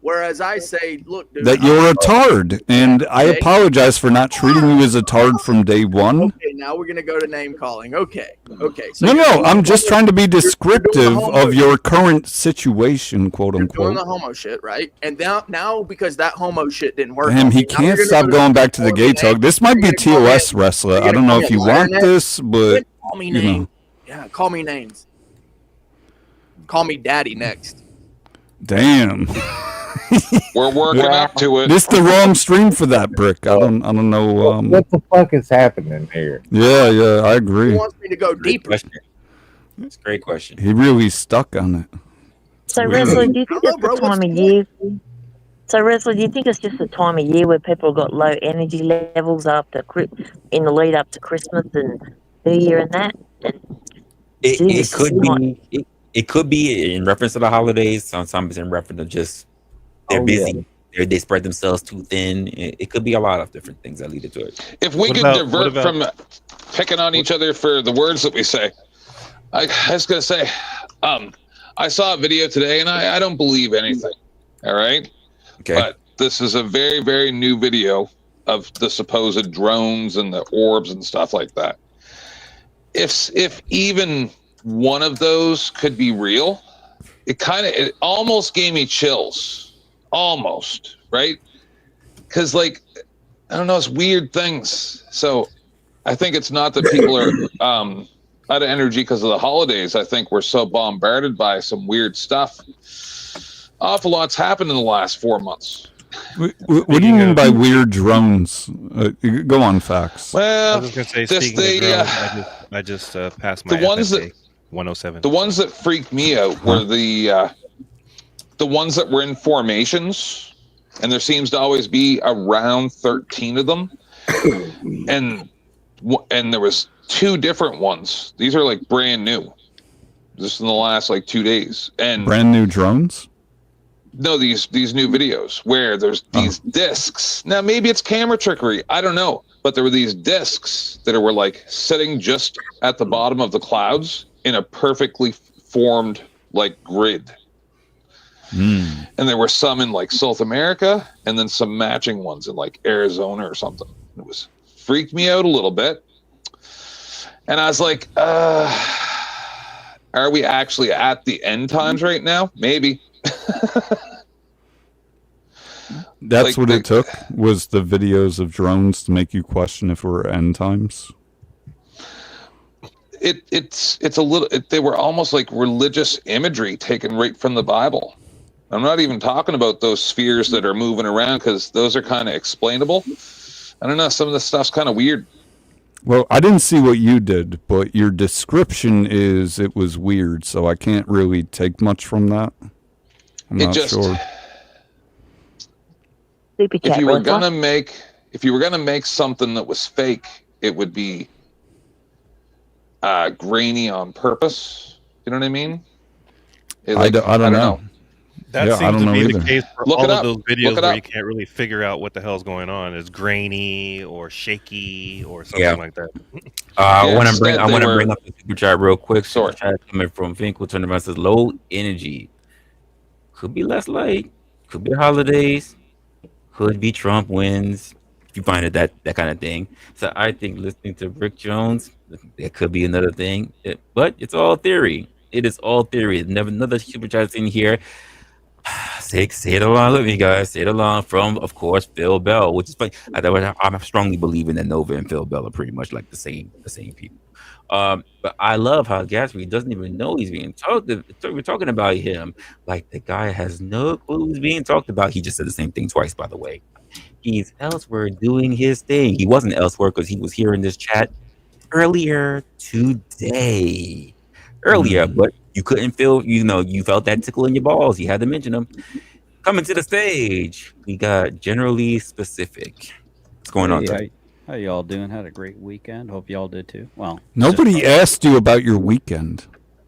Whereas I say, look, dude, that you're a tard. And I apologize for not treating you as a tard from day one. Okay, now we're gonna go to name calling. Okay. So No, you're doing I'm the just homo- trying to be you're doing the descriptive homo of your current situation, quote You're doing unquote. the homo shit, right? And now because that homo shit didn't work. Damn, on he me, now you're can't gonna stop go going back to the gay me talk. name. This might be You're gonna call me TOS wrestler. you're I don't gonna know call if me you a liar want next? this, but Call me you names. know. Yeah, call me names. Call me daddy next. Damn. We're working up to it. This the wrong stream for that, Brick. I don't know. What the fuck is happening here? Yeah, I He agree. wants me to go Great deeper. question. That's a great question. He really stuck on it. So, Weird. Resla, do you I think don't know, it's bro, the what's time of the year? So, Resla, do you think it's just the time of year where people got low energy levels in the lead up to Christmas and New Year and that? It Jesus, could not- be. It could be in reference to the holidays. Sometimes it's in reference to just they're busy. They spread themselves too thin. It could be a lot of different things that lead to it. If we What could about- divert what from picking on each other for the words that we say, I was gonna say, I saw a video today, and I don't believe anything. All right, Okay. but this is a very, very new video of the supposed drones and the orbs and stuff like that. if even one of those could be real, it almost gave me chills, almost, right? Because like, I don't know, it's weird things. So I think it's not that people are out of energy because of the holidays. I think we're so bombarded by some weird stuff. Awful lot's happened in the last 4 months. What do you mean by weird drones? Go on, facts. I Well, was just gonna say, just speaking of drones, I just passed my the ones FFA that 107. the ones that freaked me out were the ones that were in formations, and there seems to always be around 13 of them, and there was 2 different ones. These are like brand new, just in the last like 2 days, and brand new drones. No, these new videos where there's these discs. Now maybe it's camera trickery, I don't know, but there were these discs that were like sitting just at the bottom of the clouds in a perfectly formed like grid. And there were some in like South America, and then some matching ones in like Arizona or something. It was freaked me out a little bit, and I was like, are we actually at the end times right now? Maybe. That's what it took, was the videos of drones to make you question if we're end times. It's a little. They were almost like religious imagery taken right from the Bible. I'm not even talking about those spheres that are moving around, because those are kind of explainable. I don't know. Some of the stuff's kind of weird. Well, I didn't see what you did, but your description is it was weird, so I can't really take much from that. I'm not sure. If you were gonna make something that was fake, it would be grainy on purpose. You know what I mean? I don't know. That seems to be the case for all of those videos where you can't really figure out what the hell's going on. It's grainy or shaky or something like that. I want to bring up the super chat real quick. Super chat coming from Finkel Tournament says low energy. Could be less light. Could be holidays. Could be Trump wins. If you find it that kind of thing. So I think listening to Rick Jones, that could be another thing. But it's all theory. It is all theory. Never another super chat in here. Say it along with me, guys. Say it along from, of course, Phil Bell, which is funny. I'm strongly believing that Nova and Phil Bell are pretty much like the same people. But I love how Gatsby doesn't even know he's being talked. We're talking about him like the guy has no clue who's being talked about. He just said the same thing twice, by the way. He's elsewhere doing his thing. He wasn't elsewhere because he was here in this chat earlier today. But you couldn't feel, you felt that tickle in your balls. You had to mention them. Coming to the stage, we got Generally Specific. What's going on, sir? How y'all doing? Had a great weekend. Hope y'all did too. Well, nobody asked you about your weekend.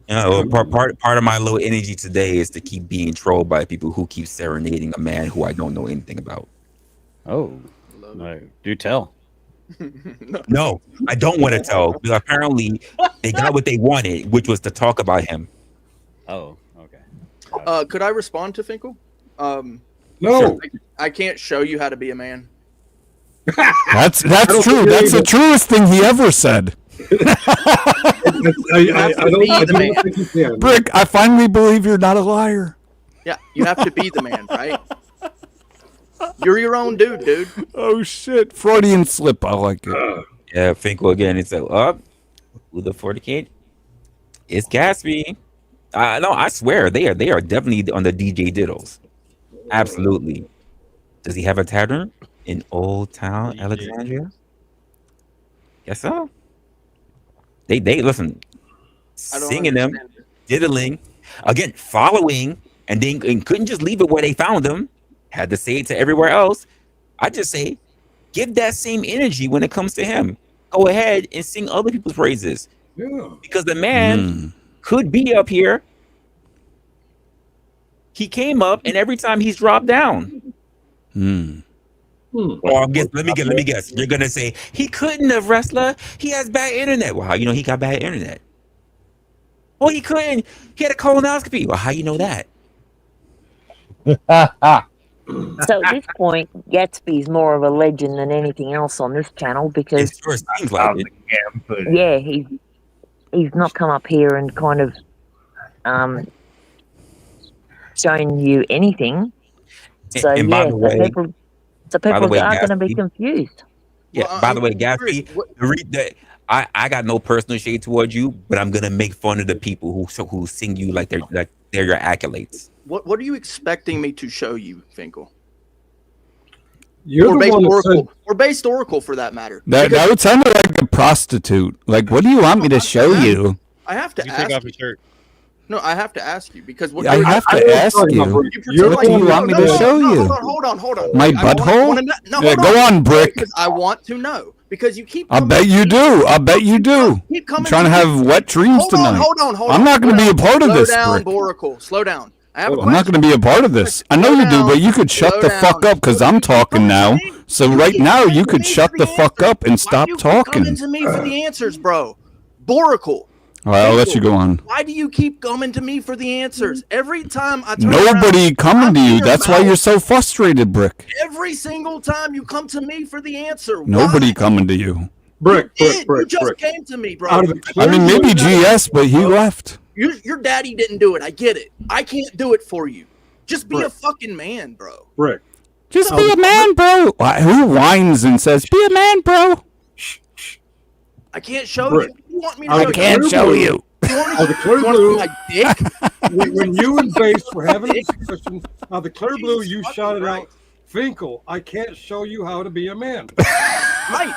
Part of my low energy today is to keep being trolled by people who keep serenading a man who I don't know anything about. Oh, no, do tell. No, I don't want to tell. Because apparently, they got what they wanted, which was to talk about him. Oh, okay. Could I respond to Finkel? No, sure. I can't show you how to be a man. That's true. That's the truest thing he ever said. I don't think you can. Brick, I finally believe you're not a liar. Yeah, you have to be the man, right? You're your own dude. Oh shit, Freudian slip. I like it. Yeah, Finkel again. It's like, who the 40 kid? It's Gatsby. No, I swear they are definitely on the DJ Diddles. Absolutely. Does he have a tavern in Old Town Alexandria? Yes, so. They listen, singing them, diddling, again, following, and couldn't just leave it where they found them. Had to say it to everywhere else. I just say, give that same energy when it comes to him. Go ahead and sing other people's praises. Yeah. Because the man could be up here. He came up, and every time he's dropped down. Or let me guess. You're gonna say he couldn't have, Resla. He has bad internet. Well, how you know he got bad internet? Well, he couldn't. He had a colonoscopy. Well, how you know that? So at this point, Gatsby's more of a legend than anything else on this channel because it sure seems like it. Yeah, he's not come up here and kind of shown you anything. So And by yeah, the way, people way, are going to be Gatsby, confused. yeah. Well, By I'm the way, curious. Gatsby, I got no personal shade towards you, but I'm gonna make fun of the people who sing you like they're your accolades. What are you expecting me to show you, Finkel? You're Or the based one that oracle, said or based oracle for that matter. That would sound like a prostitute. Like, what do you want me to show you? I have to You take ask off you. your shirt. No, I have to ask you because what I you're- have I to was ask talking about you. Brick. You You're pretend What the do one you that want me said- to show you? Hold on. My Wait, I butthole? wanna know- no, Yeah, hold go on, Brick. Because I want to know. Because you keep. I coming bet to you me- do. I bet you do. Keep coming I'm trying to me. have wet dreams Hold on, tonight. hold on. I'm not going to be a part of Slow this, down, Brick. Boracle. Slow down. I have a I'm I'm not question. going to be a part of this. I know Slow you do, down. but you could shut Slow the fuck down. up because You I'm keep talking coming to now. me. So You right keep now, coming you to could me shut for the the fuck answers. up and Why stop do you keep coming talking. to me for the answers, bro? Boracle. All right, I'll let you go on. Why do you keep coming to me for the answers? Every time I turn Nobody around, coming I'm to in you. your That's why mouth. you're so frustrated, Brick. Every single time you come to me for the answer. Nobody Why? coming to you. Brick, You Brick, just Brick. came to me, bro. Out of the I mean, clear maybe blue- GS, but he left. Your daddy didn't do it. I get it. I can't do it for you. Just be a Brick. fucking man, bro. Brick. Just be a man, bro. Who whines and says, be a man, bro? I can't show Brick. you. You want me to I show you? can't show you. You want me Out of the to clear you want to blue. see my dick? when you and Base were having a discussion, out of the clear blue, you Jesus shouted fucking out, Finkel, I can't show you how to be a man. Right.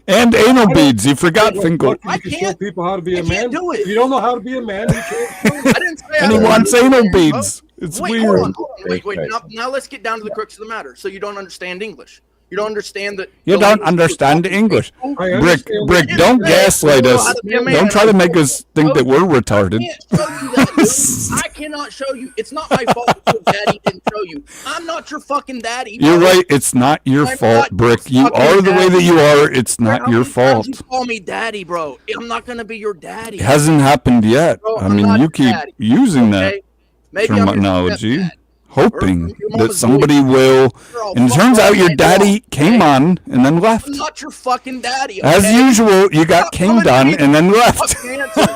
And anal beads. You forgot, Finkel. Fuck, you can show can't- people how to be I a man. can't do it. If you don't know how to be a man, you can't show I them. didn't say And I he don't wants want to anal be a man, bro. beads. It's Wait, weird. hold on. Wait. Okay. Now let's get down to the crux of the matter. So you don't understand English. You don't understand that. You the don't language understand you're talking English. to. I Brick, understand Brick, what don't you're saying. gaslight You know us. how to be a man. Don't try to make us think that we're I retarded. can't show you that, dude. I cannot show you. It's not my fault that your daddy didn't show you. I'm not your fucking daddy. You're bro. right. It's not your I'm fault, not Brick. your You fucking are the way daddy. that you are. It's How not your many times fault. You call me daddy, bro. I'm not gonna be your daddy. It hasn't happened yet. Bro, I I'm mean, not you your keep daddy, using that Okay? Maybe I'm your terminology, stepdad. hoping Your that mama's somebody boy. will. You're all And it fucked turns up out your and daddy wrong, came okay? on and then left. I'm not your fucking daddy. As okay? usual, you got Stop coming kinged to on me and then for left. fucking answers,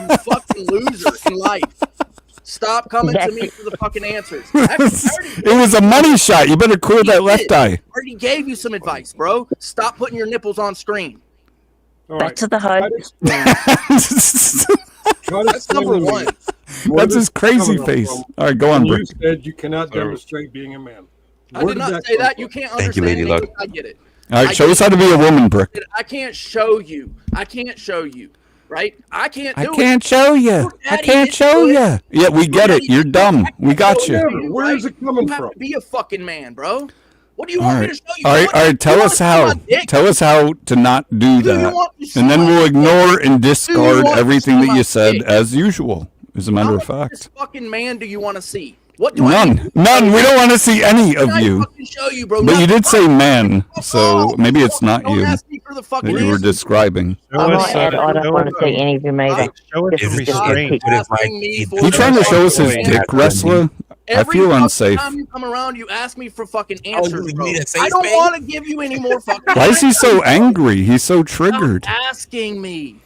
you fucking loser in life. Stop coming to me for the fucking answers. It was a money shot. You better clear that left eye. Already gave you some advice, bro. Stop putting your nipples on screen. All Back right. to the Try to host. explain- try to That's number explain to one. me where That's this his crazy coming face. from All right, go on, when Brick. You said you cannot demonstrate being a man. I did not say come that. from? You can't Thank you, understand Lady English. Luck. I get it. All right, show us how to be a woman, Brick. I can't show you. I can't show you. Right? I can't do I can't show you. Your I daddy can't didn't show do you. it. Yeah, we get it. You're dumb. We got you. Yeah, where is it coming You have from? to be a fucking man, bro. What do you All want me right, to show you? all right, What- all right. you Tell wanna us see how. my dick? Tell us how to not do Do you that, want to see and then my we'll dick? ignore and discard want to everything see that my you said dick? as usual. As a matter How of much of this fact, fucking man do you want to see? What do I need to none. We don't want to see any Can of I you. fucking show you, bro? But you Not- did say man, so Oh, maybe it's not don't you ask me for the that fucking you were answer. describing. Show I us, might add, I don't show want us to see any of them either. show us Is some it- Stop restraint. But it's like- asking me for He the trying to show us his fucking dick, answer. Resla? I Every feel fucking unsafe. time you come around, you ask me for fucking Oh, answers, you bro. need a safe I don't space? want to give you any more fucking Why is he so answers. angry? He's so triggered. Stop asking me.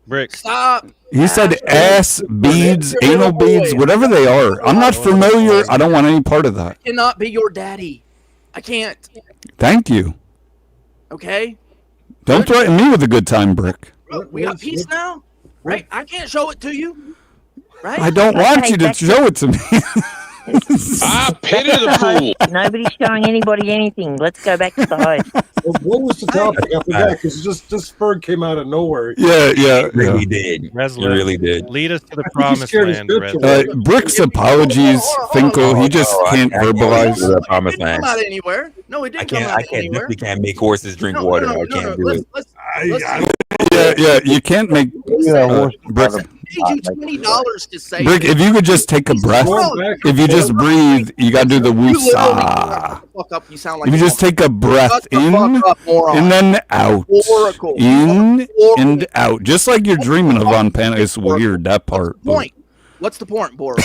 Brick. Stop. He said ass beads, You're a anal little beads, boy. whatever they are. I'm not familiar. I don't want any part of that. I cannot be your daddy. I can't. Thank you. Okay? Don't threaten me with a good time, Brick. Bro, we got peace now? Right? I can't show it to you. Right? I don't want you to show it to me. I pity the fool. Nobody's showing anybody anything. Let's go back to the host. Well, what was the topic? I forgot because this bird came out of nowhere. Yeah. It really did. It Resla, really did. lead us to the he's promised scared his land, bitch Resla. away. Brick's apologies, Finkel. He just can't verbalize. The It promised didn't come land. out anywhere. No, it I didn't come can't. out I can't. anywhere. Definitely can't make horses drink water. I can't do it. Let's Yeah. You can't make Brick. paid you $20 to say Brick, this. if you could just take a breath, if you just breathe, you gotta do the You literally woosah. shut the fuck up. You sound like If you a just take a breath Shut the in fuck up, moron. and then out, Oracle. in and out, just like you're dreaming of on panel. It's weird that part. but- Point. What's the point, Boris?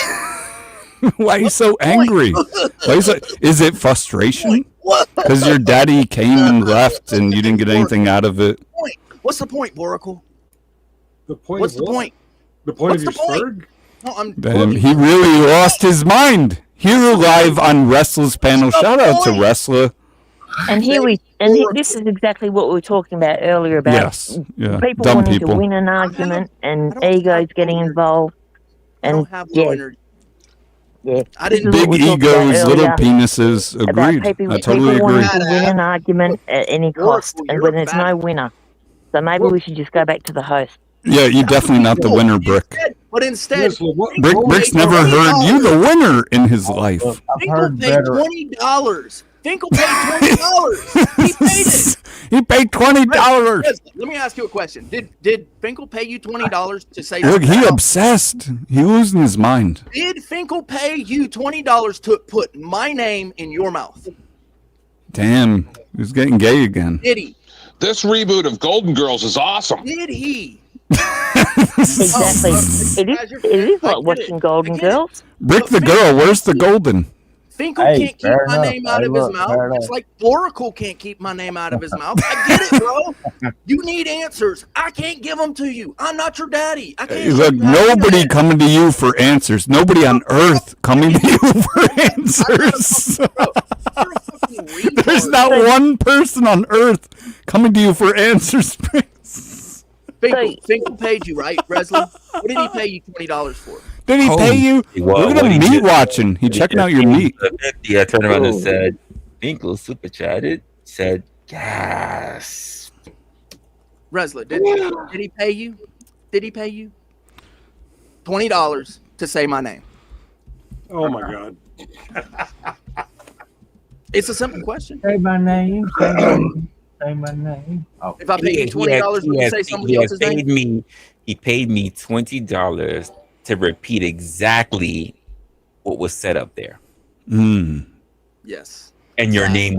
Why are you so angry? Is it frustration? What? Because your daddy came and left and you didn't get anything out of it. Point. What's the point, Boracle? The point What's of the what? point? The point What's of the your point? spurg? No, I'm Damn, he really lost his mind. Here live on Resla's panel. Shout out to Resla. And this is exactly what we were talking about earlier about Yes, yeah, people dumb wanting people. to win an argument and I don't egos have getting low energy. involved. I And don't have low energy. yeah, I this is didn't. what Big we talked about egos, little earlier penises. about Agreed. people, I totally people agree. wanting to win an argument at any cost, Oracle, and you're when there's no badass. winner. So maybe we should just go back to the host. Yeah, you're definitely not the winner, Brick. Instead, Resla, what? Brick's never heard you the winner in his life. I've Finkel heard paid better. $20. Finkel paid $20. He paid it. He paid $20. Let me ask you a question. Did Finkel pay you $20 to say Look, something he else? obsessed. He losing his mind. Did Finkel pay you $20 to put my name in your mouth? Damn, he's getting gay again. Did he? This reboot of Golden Girls is awesome. Did he? Exactly. It is like watching Golden Girls. Brick the girl, where's the golden? Finkel Hey, can't keep fair my enough. name out Hey, of his look, mouth. fair It's enough. like Oracle can't keep my name out of his mouth. I get it, bro. You need answers. I can't give them to you. I'm not your daddy. I can't. Look, nobody coming to you for answers. Nobody on earth coming to you for answers. There's not one person on earth coming to you for answers. Finkel paid you, right, Resla? What did he pay you $20 for? Did he pay you? Look at him meat watching. He checking out your meat. I turned around and said, Finkel super chatted, said, gas. Resla, did he pay you? Did he pay you $20 to say my name? Oh my God. It's a simple question. Say my name. Say my name. Say my name. Oh. If I pay you $20, would you say somebody else's name? He paid me $20 to repeat exactly what was said up there. Yes. And your name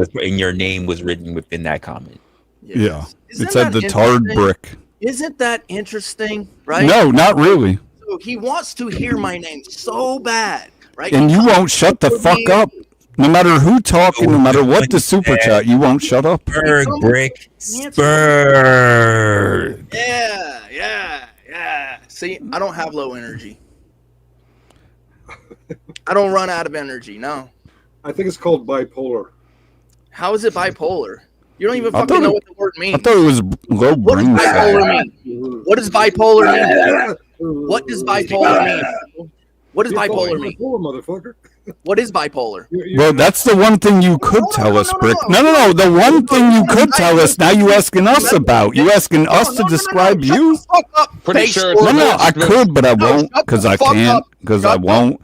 was written within that comment. Yes. Yeah. Isn't It said that the tarred interesting? brick. Isn't that interesting? Right? No, not really. So he wants to hear my name so bad, right? And you won't shut the fuck up. No matter who talking, no matter what the super chat, you won't shut up. Spurg, Brick. Spurg. Yeah. See, I don't have low energy. I don't run out of energy. No. I think it's called bipolar. How is it bipolar? You don't even I fucking thought know it- what the word means. I thought it was low What does brain bipolar fat. mean? What does bipolar mean? What does bipolar mean? What does bipolar mean? Bipolar, motherfucker. What is bipolar? Well, that's the one thing you could tell us, Brick. No. The one thing you could tell us. Now you asking us about. You asking us to describe you? Pretty sure it's No, I could, but I won't because I can't. Because I won't.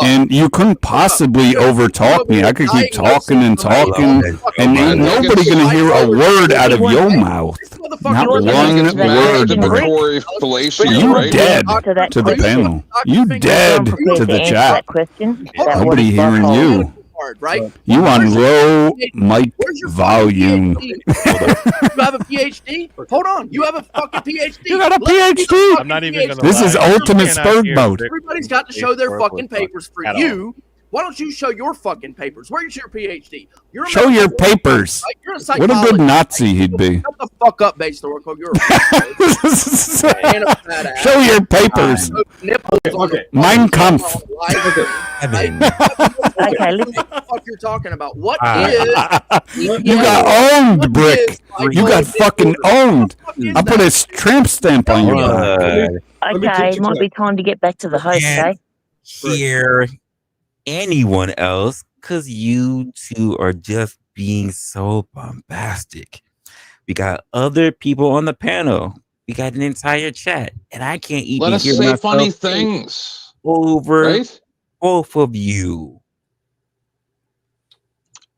And you couldn't possibly overtalk me. I could keep talking and talking, and ain't nobody gonna hear a word out of your mouth. Not one It's word, Brick. masturbatory fellatio, You right? dead to the panel. You dead to the chat. Nobody hearing you. Right? You on low mic volume. You have a PhD? Hold on. You have a fucking PhD. You got a PhD? I'm not even gonna This lie. is ultimate You're not Spurg here, mode. Brick. Everybody's got to show their Historically fucking papers for at you. Why don't you show your fucking papers? Where's your PhD? You're a Show your medical papers. right? You're a What a good psychologist. Nazi he'd be. Shut the fuck up, Base Oracle. You're a and a fat ass. Show your papers. Nipples on the Mein Kampf. Right? Okay, listen. What the fuck you're talking about? What You got owned, Brick. You got fucking owned. I put a tramp stamp on your back. Okay, it might be time to get back to the host, eh? Hear anyone else because you two are just being so bombastic. We got other people on the panel. We got an entire chat, and I can't even Let us hear say myself funny things, over right? both of you.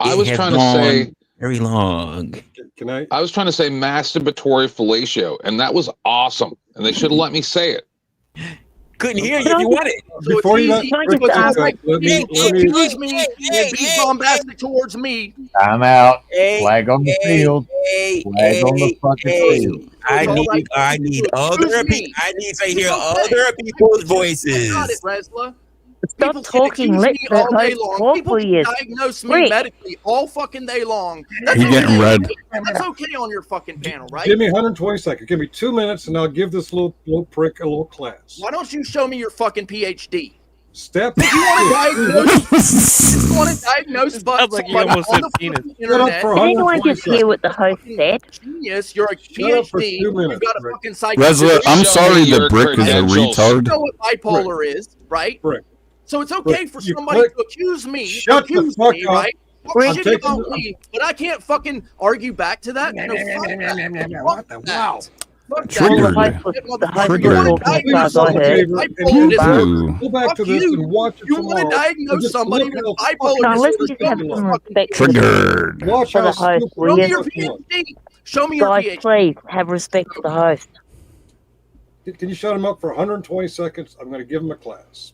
I It was has trying to gone say, very long. Can I? I was trying to say masturbatory fellatio, and that was awesome. And they should have let me say it. Couldn't hear you if you wanted. Before you it's let easy. Brick Just let me Excuse me, and be bombastic towards me. I'm out. Hey, Flag on the field. Flag on the fucking field. I All right. need other Excuse me. people. I need to hear Okay. other people's I voices. got it, Resla. Stop People can talking. accuse Let me the all day host long. talk People for can you. diagnose me Rick. medically all fucking day long. That's He getting okay. red. That's okay on your fucking panel, right? Give me 120 seconds. Give me 2 minutes, and I'll give this little prick a little class. Why don't you show me your fucking PhD? Step. You want to diagnose Sounds like you somebody almost on said the penis. fucking Shut up internet. for Did anyone 120 just hear what the host said? Genius, you're a Shut up for PhD. 2 You've minutes, got a Rick. fucking psych. Resla, I'm Show sorry me the your brick is a credentials. You retard. know what bipolar is, right? Rick. So it's okay Rick, for you somebody click- to accuse me, Shut the fuck up. right? Talk Rick. shit about me, but I can't fucking argue back to that. No, fuck that. What the wow? Fuck Triggered. The host You was want to talking as diagnose far as I heard. somebody with bipolar disorder? Go back to Fuck this you. and watch it You want to tomorrow. diagnose Just somebody look with how bipolar Now, let's disorder? just have Show me some your fucking respect Triggered. Watch for how the host, stupid will Show you? me your fucking look. PhD. Show me your Guys, PhD. please have respect for the host. Can you shut him up for 120 seconds? I'm going to give him a class.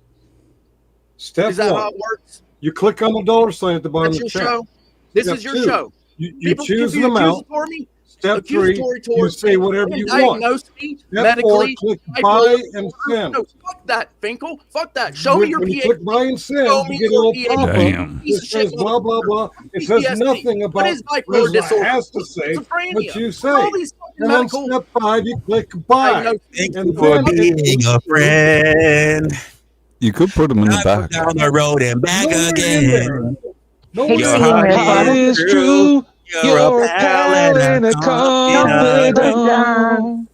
Step Is that one. how it works? You click on the dollar sign at the bottom That's of the your chat. show. This Step is your two. show. You People choose can an be amount. accusatory me. Step three, Accusatory you towards say me. whatever They you can want. diagnose me Step four, medically. click bipolar buy and disorder. send. No, fuck that, Finkel. Fuck that. Show me your When you PhD. click buy and send, Show you me get a your little PhD. pop-up Damn. Piece that of shit, says blah, blah, blah. It says PTSD. nothing What about is bipolar Resla disorder? has to say Schizophrenia. what you All say. these fucking And on medical step 5, you click buy. diagnoses. Thank And you for then it being goes a through. friend. You could put him in the I go back. down the road and back Nowhere in there. again. Nowhere Keep Your in singing, heart Resla. is true. You're a pal and a confidant. Confidant.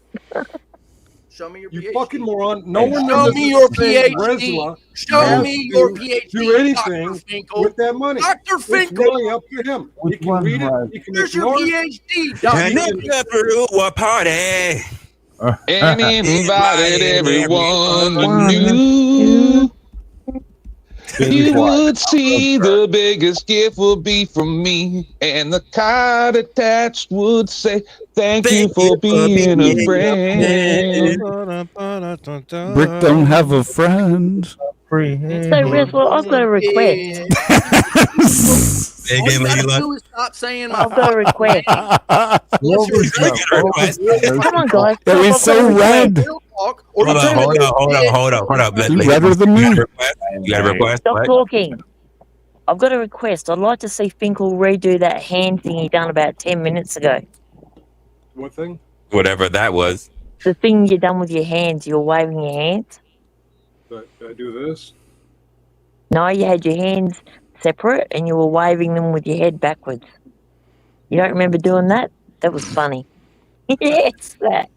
Show me your You PhD. fucking moron. No one in Show this me your is saying PhD. Resla Show has me your to PhD. do anything Dr. Finkel. with that money. Dr. It's Finkel. really up to him. He Which can one, read it. Rez? He can Where's your ignore it. PhD, Dr. And if you're through a party, And invited everyone you knew. You would see the biggest gift would be from me, and the card attached would say, "Thank you for being a friend." Brick don't have a friend. So, Resla, I've got a request. Say All again, you Lady gotta Luck. do is stop saying my I've got a request. Unless you're Can I get a request? Come on, guys. It was so red. real talk, or Hold up. You redder than me. You got a request? Stop What? talking. I've got a request. I'd like to see Finkel redo that hand thing he done about 10 minutes ago. What thing? Whatever that was. The thing you done with your hands. You were waving your hands. Did I do this? No, you had your hands separate and you were waving them with your head backwards. You don't remember doing that? That was funny. Yes, that.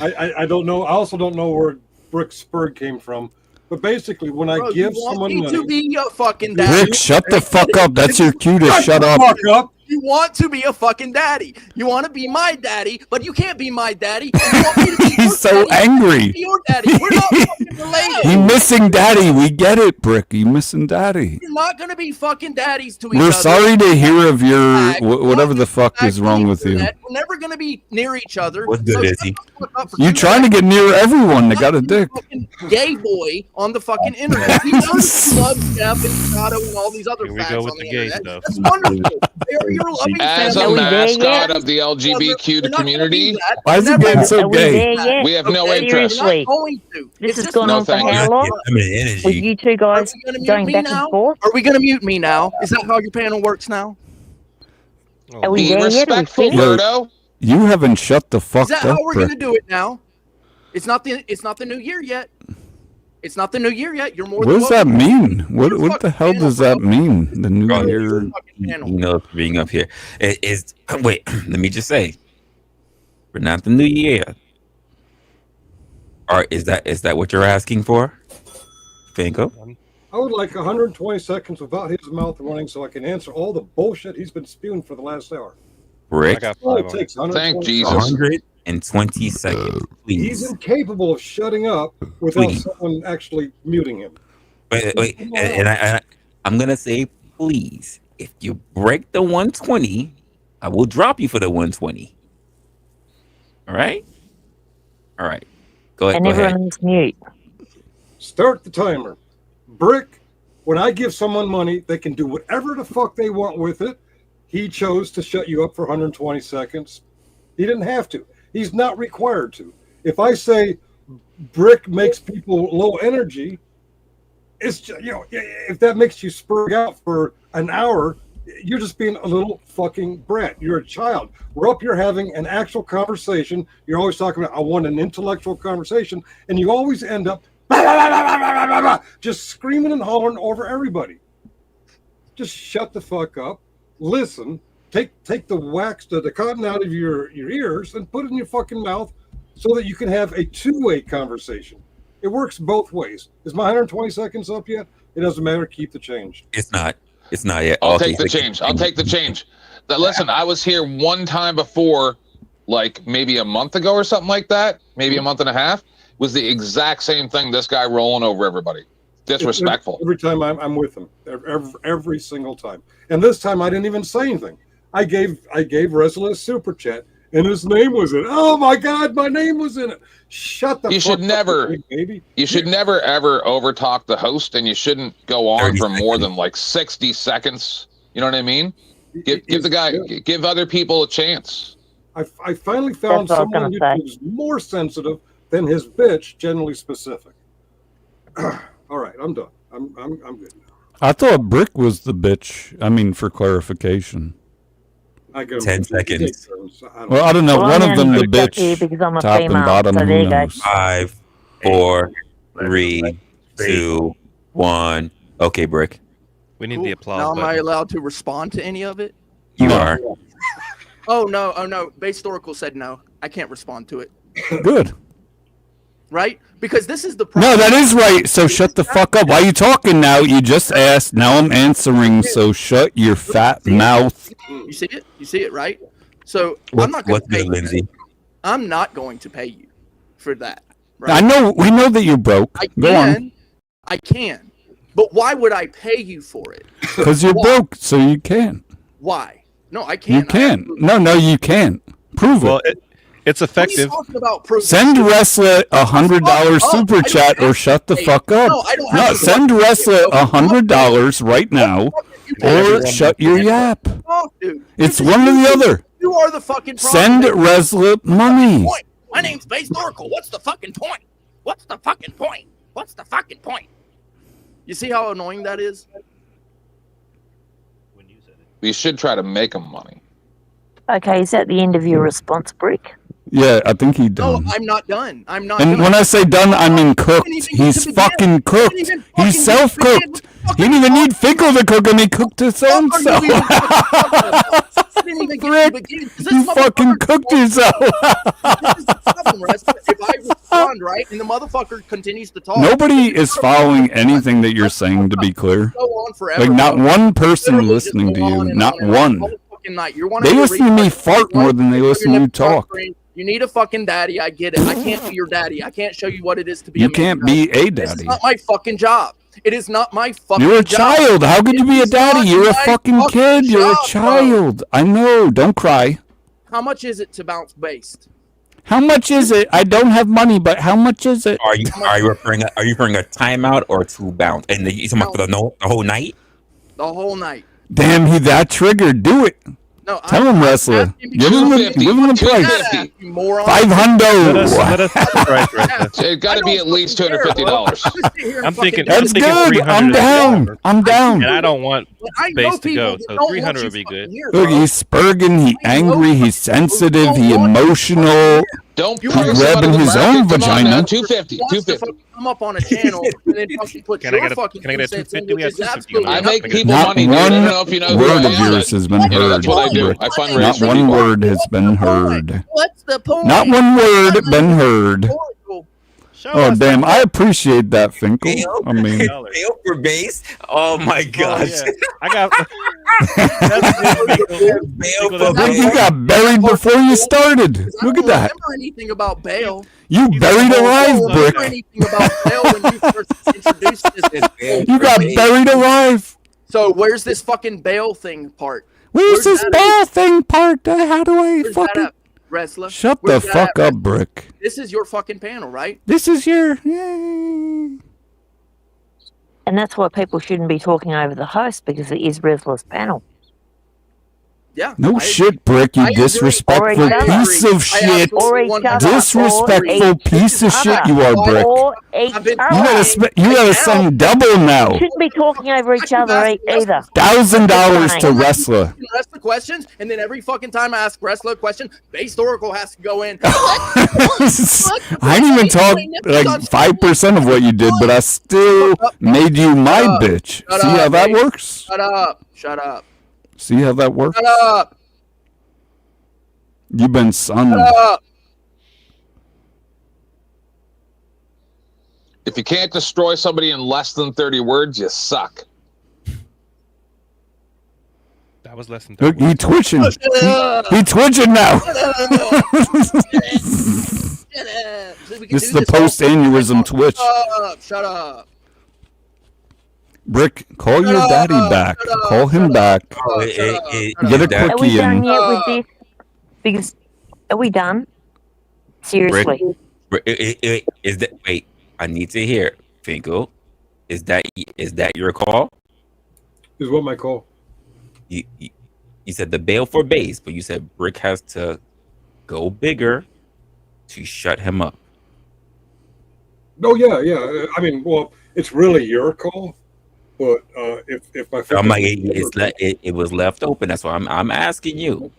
I don't know. I also don't know where Brick Spurg came from. But basically, when I Bro, give you want someone me money, to be a fucking daddy. Brick, shut the fuck up. That's your cue to shut up. fuck up. You want to be a fucking daddy. You want to be my daddy, but you can't be my daddy. You want me to be your He's so daddy, I angry. can't be your daddy. We're not fucking related. He missing daddy. We get it, Brick. You missing daddy. We're not gonna be fucking daddies to each We're other. sorry to hear of your Back. whatever the fuck is wrong with you. Internet. We're never gonna be near each other. What's good, is he? You trying to get near everyone that got a dick. Fucking gay boy on the fucking internet. We know that you love Jeff and Scotto and all these other Here we facts go on with the the gay internet. stuff. That's wonderful. They are your loving As family. a Are we there mascot yet? of the LGBT We're not gonna community, be that. Why is We're he never getting gonna so Are we gay? there yet? we have no Okay, interest. We're Seriously. not going to. This It's has just gone No, on for thank how you. long? I mean, energy. With you two Are guys we gonna mute going me back now? and forth? Are we gonna mute me now? Is that how your panel works now? Are we Be there yet? Are we respectful, finished? Birdo. You haven't shut the Is fuck that up, how we're Brick. gonna do it now? It's not the new year yet. It's not the new year yet. You're more What than does that welcome. mean? What Your the fucking hell panel, does that bro. mean? The new Bro, year. Your fucking panel. You know, being up here is wait. Let me just say, we're not the new year. Or is that what you're asking for, Finko? I would like 120 seconds without his mouth running so I can answer all the bullshit he's been spewing for the last hour. I Rick, got All 5 it on it. takes Thank 120 Jesus. seconds. 120 seconds, He's please. incapable of shutting up without Please. someone actually muting him. Wait, and I'm gonna say, please, if you break the 120, I will drop you for the 120. All right. Go ahead. And Go ahead. everyone is mute. Start the timer. Brick, when I give someone money, they can do whatever the fuck they want with it. He chose to shut you up for 120 seconds. He didn't have to. He's not required to. If I say Brick makes people low energy, it's just, if that makes you spur out for an hour, you're just being a little fucking brat. You're a child. We're up here having an actual conversation. You're always talking about, I want an intellectual conversation, and you always end up just screaming and hollering over everybody. Just shut the fuck up. Listen. Take the wax, the cotton out of your ears and put it in your fucking mouth so that you can have a two-way conversation. It works both ways. Is my 120 seconds up yet? It doesn't matter. Keep the change. It's not yet. I'll take the change. I'll take the change. Listen, I was here one time before, like maybe a month ago or something like that, maybe a month and a half. It was the exact same thing. This guy rolling over everybody. Disrespectful. Every time I'm with him. Every single time. And this time I didn't even say anything. I gave Resla a super chat, and his name was in it. Oh my God, my name was in it. Shut the fuck up, baby. You should never ever overtalk the host, and you shouldn't go on for more than like 60 seconds. You know what I mean? Give other people a chance. I finally found someone who's more sensitive than his bitch, generally specific. All right, I'm done. I'm good now. I thought Brick was the bitch. I mean, for clarification. 10 seconds. Well, I don't know. One of them the bitch, top and bottom. So there you go. 5, 4, 3, 2, 1. Okay, Brick. We need the applause. Now, am I button. allowed to respond to any of it? You are. Oh no. Base Oracle said no. I can't respond to it. Good. Right? Because this is the problem. No, that is right. So shut the fuck up. Why are you talking now? You just asked. Now I'm answering. So shut your fat mouth. You see it? You see it, right? So I'm not going to pay you. I'm not going to pay you for that. Right? I know. We know that you're broke. Go on. I can. But why would I pay you for it? Because you're broke, so you can. Why? No, I can't. You can. No, you can't. Prove Well, it. It's effective. What are you talking about proving? Send Resla $100 super chat or shut the fuck up. No, send Resla $100 right now or shut your yap. Oh, dude. It's one or the other. You are the fucking problem. Send Resla money. My name's Base Oracle. What's the fucking point? What's the fucking point? What's the fucking point? You see how annoying that is? We should try to make them money. Okay, is that the end of your response, Brick? Yeah, I think he done. No, I'm not done. I'm not And done. when I say done, I mean cooked. He's fucking cooked. He's self-cooked. He didn't even need Finkel to cook him. He cooked his own self. Frick, you fucking cooked yourself. If I respond right and the motherfucker continues to talk, Nobody is following anything that you're saying, to be clear. go on forever. Like, not bro. one person Literally just listening to go you. on and Not on and on. one. All fucking night. You're one They of the listen to me reasons fart more than they listen to you talk. You need a fucking daddy. I get it. I can't be your daddy. I can't show you what it is to be. You a man. can't be a This is daddy. not my fucking job. It is not my fucking You're a job. child. How could you be a It is daddy? not You're a my fucking kid. You're a job, bro. child. I know. Don't cry. How much is it to bounce based? How much is it? I don't have money, but how much is it? Are you referring a timeout or 2 bounce? And you talking about the whole night? The whole night. Damn, he that triggered. Do it. No, Tell him, Resla. Give him the price. moron. 500. Let us right, right. It's got to be at least $250. I'm thinking. That's I'm thinking good. 300 I'm is down. good. I'm down. And I don't want I know space to go, people so that don't 300 want would be you good. fucking here, Look, bro. he's spurging. He's angry. He's sensitive. He's You want emotional. Don't You price want him out grabbing of the his bracket. own Come on vagina. now, 250. wants to 250. fucking come up on a channel and then fucking put Can I your get a- fucking can I get a 2 cents in, 250? We which have is 250 on absolutely I that. make Not people Not money, dude. I one don't know if you know who word I of am. yours has been You know, that's what I heard. do. Brick. I fundraise Not for one people. word has been heard. What's the point? Not one word been heard. Show Oh, us damn. the- I appreciate that, Finkel. I mean, Pay for base? Oh my gosh. Oh, yeah. I got. That's good, Finkel. Finkel, that's look, good. you got buried before you started. Look at that. I don't remember anything about bail. You buried I alive, don't remember Brick. anything about bail when you first introduced this. You got buried alive. So where's this fucking bail thing part? Where's this that ball thing part? How do I Where's that fucking... at, Resla? Shut the Where's that fuck at, up, Brick. This is your fucking panel, right? This is your... Yay. And that's why people shouldn't be talking over the host, because it is Resla's panel. Yeah. No I shit, Brick, you I agree. disrespectful Or each piece other. of I shit. Or absolutely each other. 100% Disrespectful Or each piece of shit other. you are, Why- Brick. Or I've each been You gotta, other. you right gotta now. send double now. You shouldn't be talking over each I keep other asking Resla either. $1,000 Just to saying. Resla. Resla questions, and then every fucking time I ask Resla a question, Based Oracle has to go in. I didn't even talk like 5% of what you did, but I still made you my bitch. Shut See up, how that Bates. works? Shut up. Shut up. See how that works? Shut up. You've been sunned. Shut up. If you can't destroy somebody in less than 30 words, you suck. That was less than 30 Look, he words. twitching. Shut up. He twitching now. Shut up. So we can This do is the all- post-aneurysm twitch. Shut up. Shut up. Brick, call Shut your up, daddy shut back. up, Call him shut back. Oh, Shut up, shut Get a up. Are we quickie done in. yet with this? Because are we done? Seriously. Is that wait? I need to hear, Finkel. Is that your call? Is what my call. You said the bail for base, but you said Brick has to go bigger to shut him up. Oh yeah. I mean, well, it's really your call, but if I So I'm like, it was left open. That's why I'm asking you.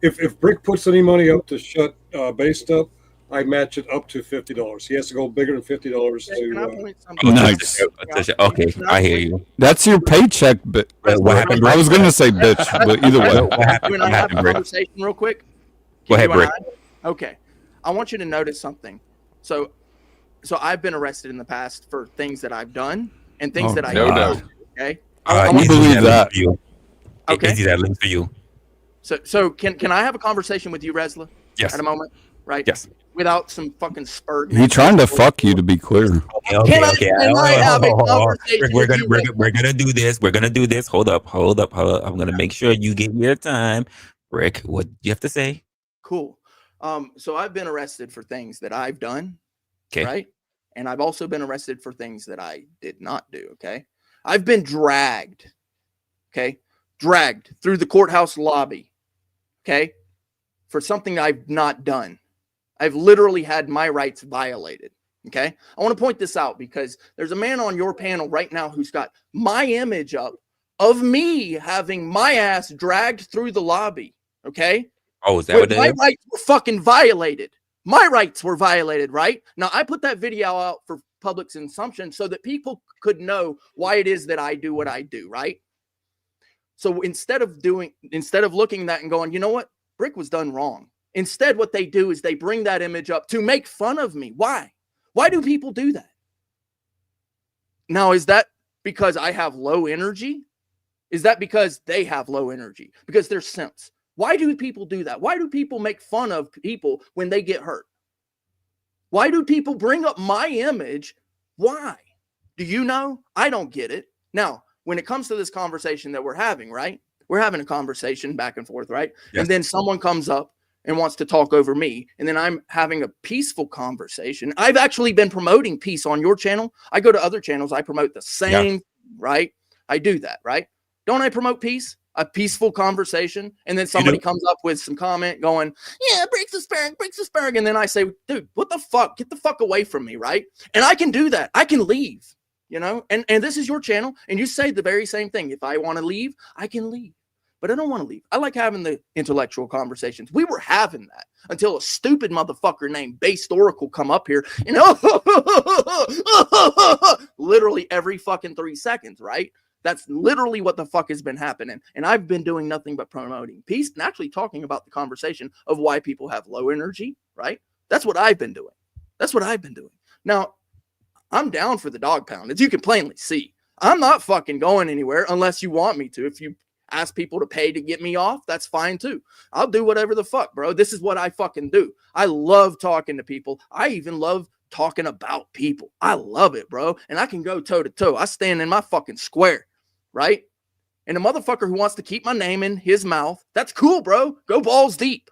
if Brick puts any money up to shut Based up, I match it up to $50. He has to go bigger than $50 Can I to. point something Nice. out? Okay, I hear you. That's your paycheck, but What happened, I was Brick? gonna say bitch, but either way. What happened? You and I What have a happened, Brick? conversation real quick. Go ahead, You and Brick. I? Okay. I want you to notice something. So I've been arrested in the past for things that I've done and things Oh, that I no didn't doubt. do. Okay. We Izzy, believe link's that. for you. Okay. Izzy, that link's for you. So can I have a conversation with you, Resla, Yes. at a moment? Right? Yes. Without some fucking spurt. He trying to fuck you, to be clear. Okay. Can I have a conversation We're with you, we're gonna do this. We're gonna do this. Hold up. I'm gonna make sure you get your time. Rick, what do you have to say? Cool. So I've been arrested for things that I've done. Okay. Right. And I've also been arrested for things that I did not do. Okay. I've been dragged. Okay. Dragged through the courthouse lobby. Okay. For something I've not done. I've literally had my rights violated. Okay. I want to point this out because there's a man on your panel right now who's got my image up of me having my ass dragged through the lobby. Okay. Oh, is that what it My is? rights were fucking violated. My rights were violated, right? Now, I put that video out for public consumption so that people could know why it is that I do what I do, right? So instead of looking at that and going, you know what? Brick was done wrong. Instead, what they do is they bring that image up to make fun of me. Why? Why do people do that? Now, is that because I have low energy? Is that because they have low energy? Because they're simps. Why do people do that? Why do people make fun of people when they get hurt? Why do people bring up my image? Why? Do you know? I don't get it. Now, when it comes to this conversation that we're having, right? We're having a conversation back and forth, right? Yes. And then someone comes up and wants to talk over me, and then I'm having a peaceful conversation. I've actually been promoting peace on your channel. I go to other channels, I promote the same, right? I do that, right? Don't I promote peace? A peaceful conversation, and then somebody comes up with some comment going, yeah, breaks the sparring. And then I say, dude, what the fuck? Get the fuck away from me, right? And I can do that. I can leave, you know? And this is your channel, and you say the very same thing. If I want to leave, I can leave. But I don't want to leave. I like having the intellectual conversations. We were having that until a stupid motherfucker named Based Oracle come up here and literally every fucking 3 seconds, right? That's literally what the fuck has been happening. And I've been doing nothing but promoting peace and actually talking about the conversation of why people have low energy, right? That's what I've been doing. Now, I'm down for the dog pound, as you can plainly see. I'm not fucking going anywhere unless you want me to. If you ask people to pay to get me off, that's fine too. I'll do whatever the fuck, bro. This is what I fucking do. I love talking to people. I even love talking about people. I love it, bro. And I can go toe to toe. I stand in my fucking square. Right? And a motherfucker who wants to keep my name in his mouth, that's cool, bro. Go balls deep.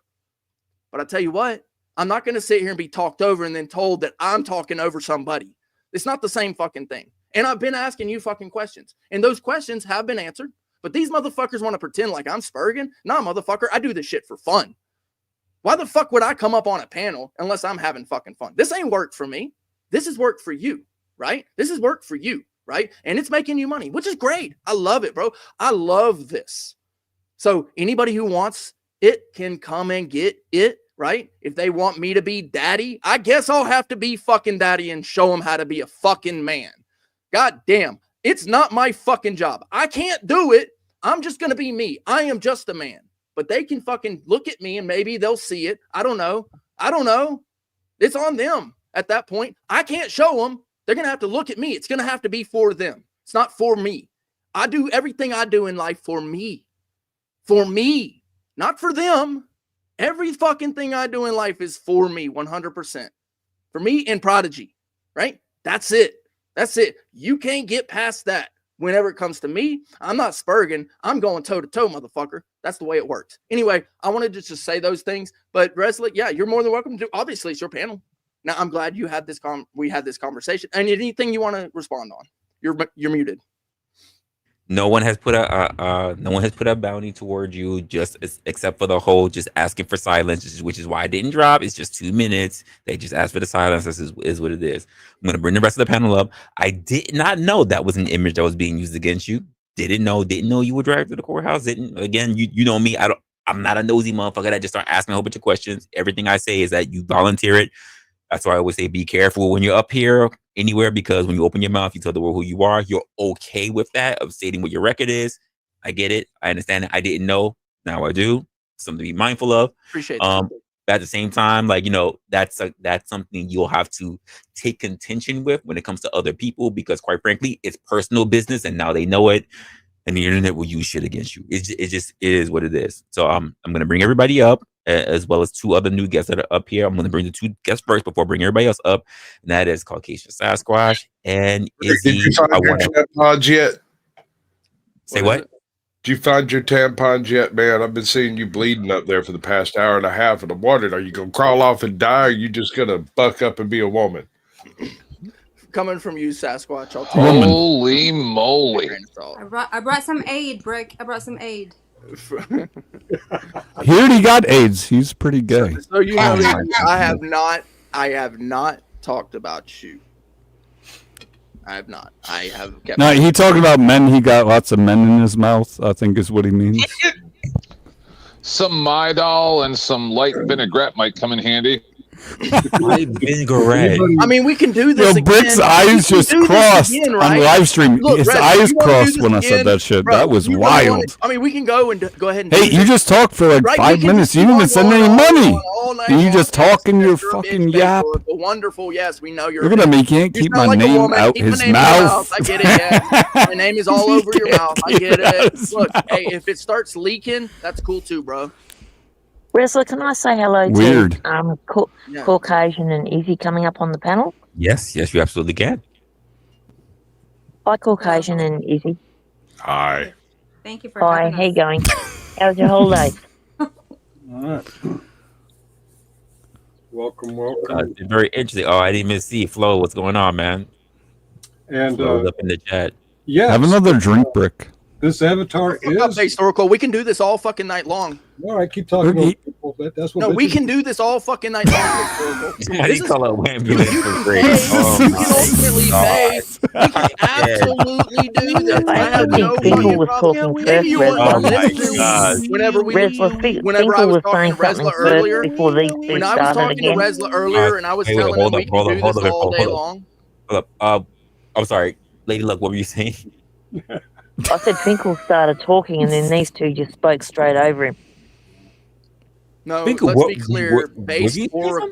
But I tell you what, I'm not going to sit here and be talked over and then told that I'm talking over somebody. It's not the same fucking thing. And I've been asking you fucking questions. And those questions have been answered. But these motherfuckers want to pretend like I'm Spurgeon. Nah, motherfucker, I do this shit for fun. Why the fuck would I come up on a panel unless I'm having fucking fun? This ain't work for me. This is work for you, right? This is work for you, right? And it's making you money, which is great. I love it, bro. I love this. So anybody who wants it can come and get it, right? If they want me to be daddy, I guess I'll have to be fucking daddy and show them how to be a fucking man. God damn. It's not my fucking job. I can't do it. I'm just going to be me. I am just a man. But they can fucking look at me and maybe they'll see it. I don't know. It's on them at that point. I can't show them. They're going to have to look at me. It's going to have to be for them. It's not for me. I do everything I do in life for me. For me. Not for them. Every fucking thing I do in life is for me, 100%. For me and Prodigy, right? That's it. That's it. You can't get past that. Whenever it comes to me, I'm not Spurgeon. I'm going toe-to-toe, motherfucker. That's the way it works. Anyway, I wanted to just say those things. But Resla, yeah, you're more than welcome to. Obviously, it's your panel. Now, I'm glad you had this we had this conversation. And anything you want to respond on, you're muted. No one has put a bounty toward you, just except for the whole just asking for silence, which is why I didn't drop. It's just 2 minutes. They just asked for the silence. This is what it is. I'm gonna bring the rest of the panel up. I did not know that was an image that was being used against you. Didn't know you were dragged to the courthouse. Again, you know me. I'm not a nosy motherfucker that just start asking a whole bunch of questions. Everything I say is that you volunteer it. That's why I always say be careful when you're up here anywhere, because when you open your mouth, you tell the world who you are. You're okay with that, of stating what your record is. I get it. I understand it. I didn't know. Now I do. Something to be mindful of. Appreciate that. At the same time, that's something you'll have to take contention with when it comes to other people, because quite frankly, it's personal business, and now they know it, and the internet will use shit against you. It is what it is. So I'm gonna bring everybody up, as well as 2 other new guests that are up here. I'm going to bring the 2 guests first before bringing everybody else up, and that is Caucasian Sasquatch and Izzy. Did you find your tampons yet? Say what? Did you find your tampons yet, man? I've been seeing you bleeding up there for the past hour and a half, and I'm wondering, are you going to crawl off and die, or are you just going to buck up and be a woman? Coming from you, Sasquatch, I'll tell you. Holy moly. I brought some aid, Brick. I brought some aid. He already got AIDS. He's pretty gay. So you know, I have not talked about you. I have not. I have kept. No, he talking about men. He got lots of men in his mouth, I think is what he means. Some Midol and some light vinaigrette might come in handy. Vinaigrette. I mean, we can do this again. Brick's eyes just crossed again, on live stream. Look, his Red, eyes crossed when I said that shit. Bro, that was wild. I mean, we can go ahead and. Hey, you just talked for like 5 minutes. You didn't even send any money. You just talking your fucking yap. Wonderful. Yes, we know you're. Look at him. He can't keep my name out his mouth. I get it. Yeah. My name is all over your mouth. I get it. Look, hey, if it starts leaking, that's cool too, bro. Resla, can I say hello Weird. to Caucasian and Izzy coming up on the panel? Yes, you absolutely can. Hi, Caucasian and Izzy. Hi. Thank you for Hi, having how you us. going? How's your holiday? All right. Welcome. Very interesting. Oh, I didn't even see Flo. What's going on, man? And up in the chat. Yeah. Have another drink, Brick. This avatar is historical. We can do this all fucking night long. All right, keep talking about people. That's what. No, we can do this all fucking night long. Somebody call a ambulance for free. You can ultimately pay. We can absolutely do this. I have no problem. Maybe you weren't listening whenever I was talking to Resla earlier. When I was talking to Resla earlier, and I was telling him we can do this all day long. Hold up. I'm sorry, Lady Luck. What were you saying? I said Finkel started talking, and then these 2 just spoke straight over him. No, let's be clear. Base or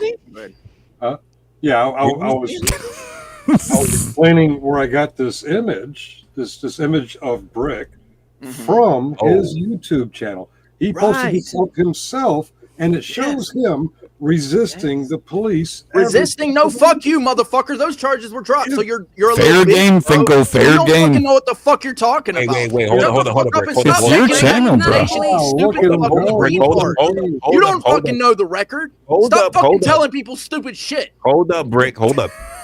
yeah, I was explaining where I got this image, this image of Brick from his YouTube channel. He posted it up himself, and it shows him resisting the police. Resisting? No, fuck you, motherfucker. Those charges were dropped. So you're a fair little game, bitch, Finkel. Fair you don't game. fucking know what the fuck you're talking about. Wait. Hold on. It's your channel, bro. You don't fucking know the record. Stop fucking telling people stupid shit. Hold up, Brick. Hold up.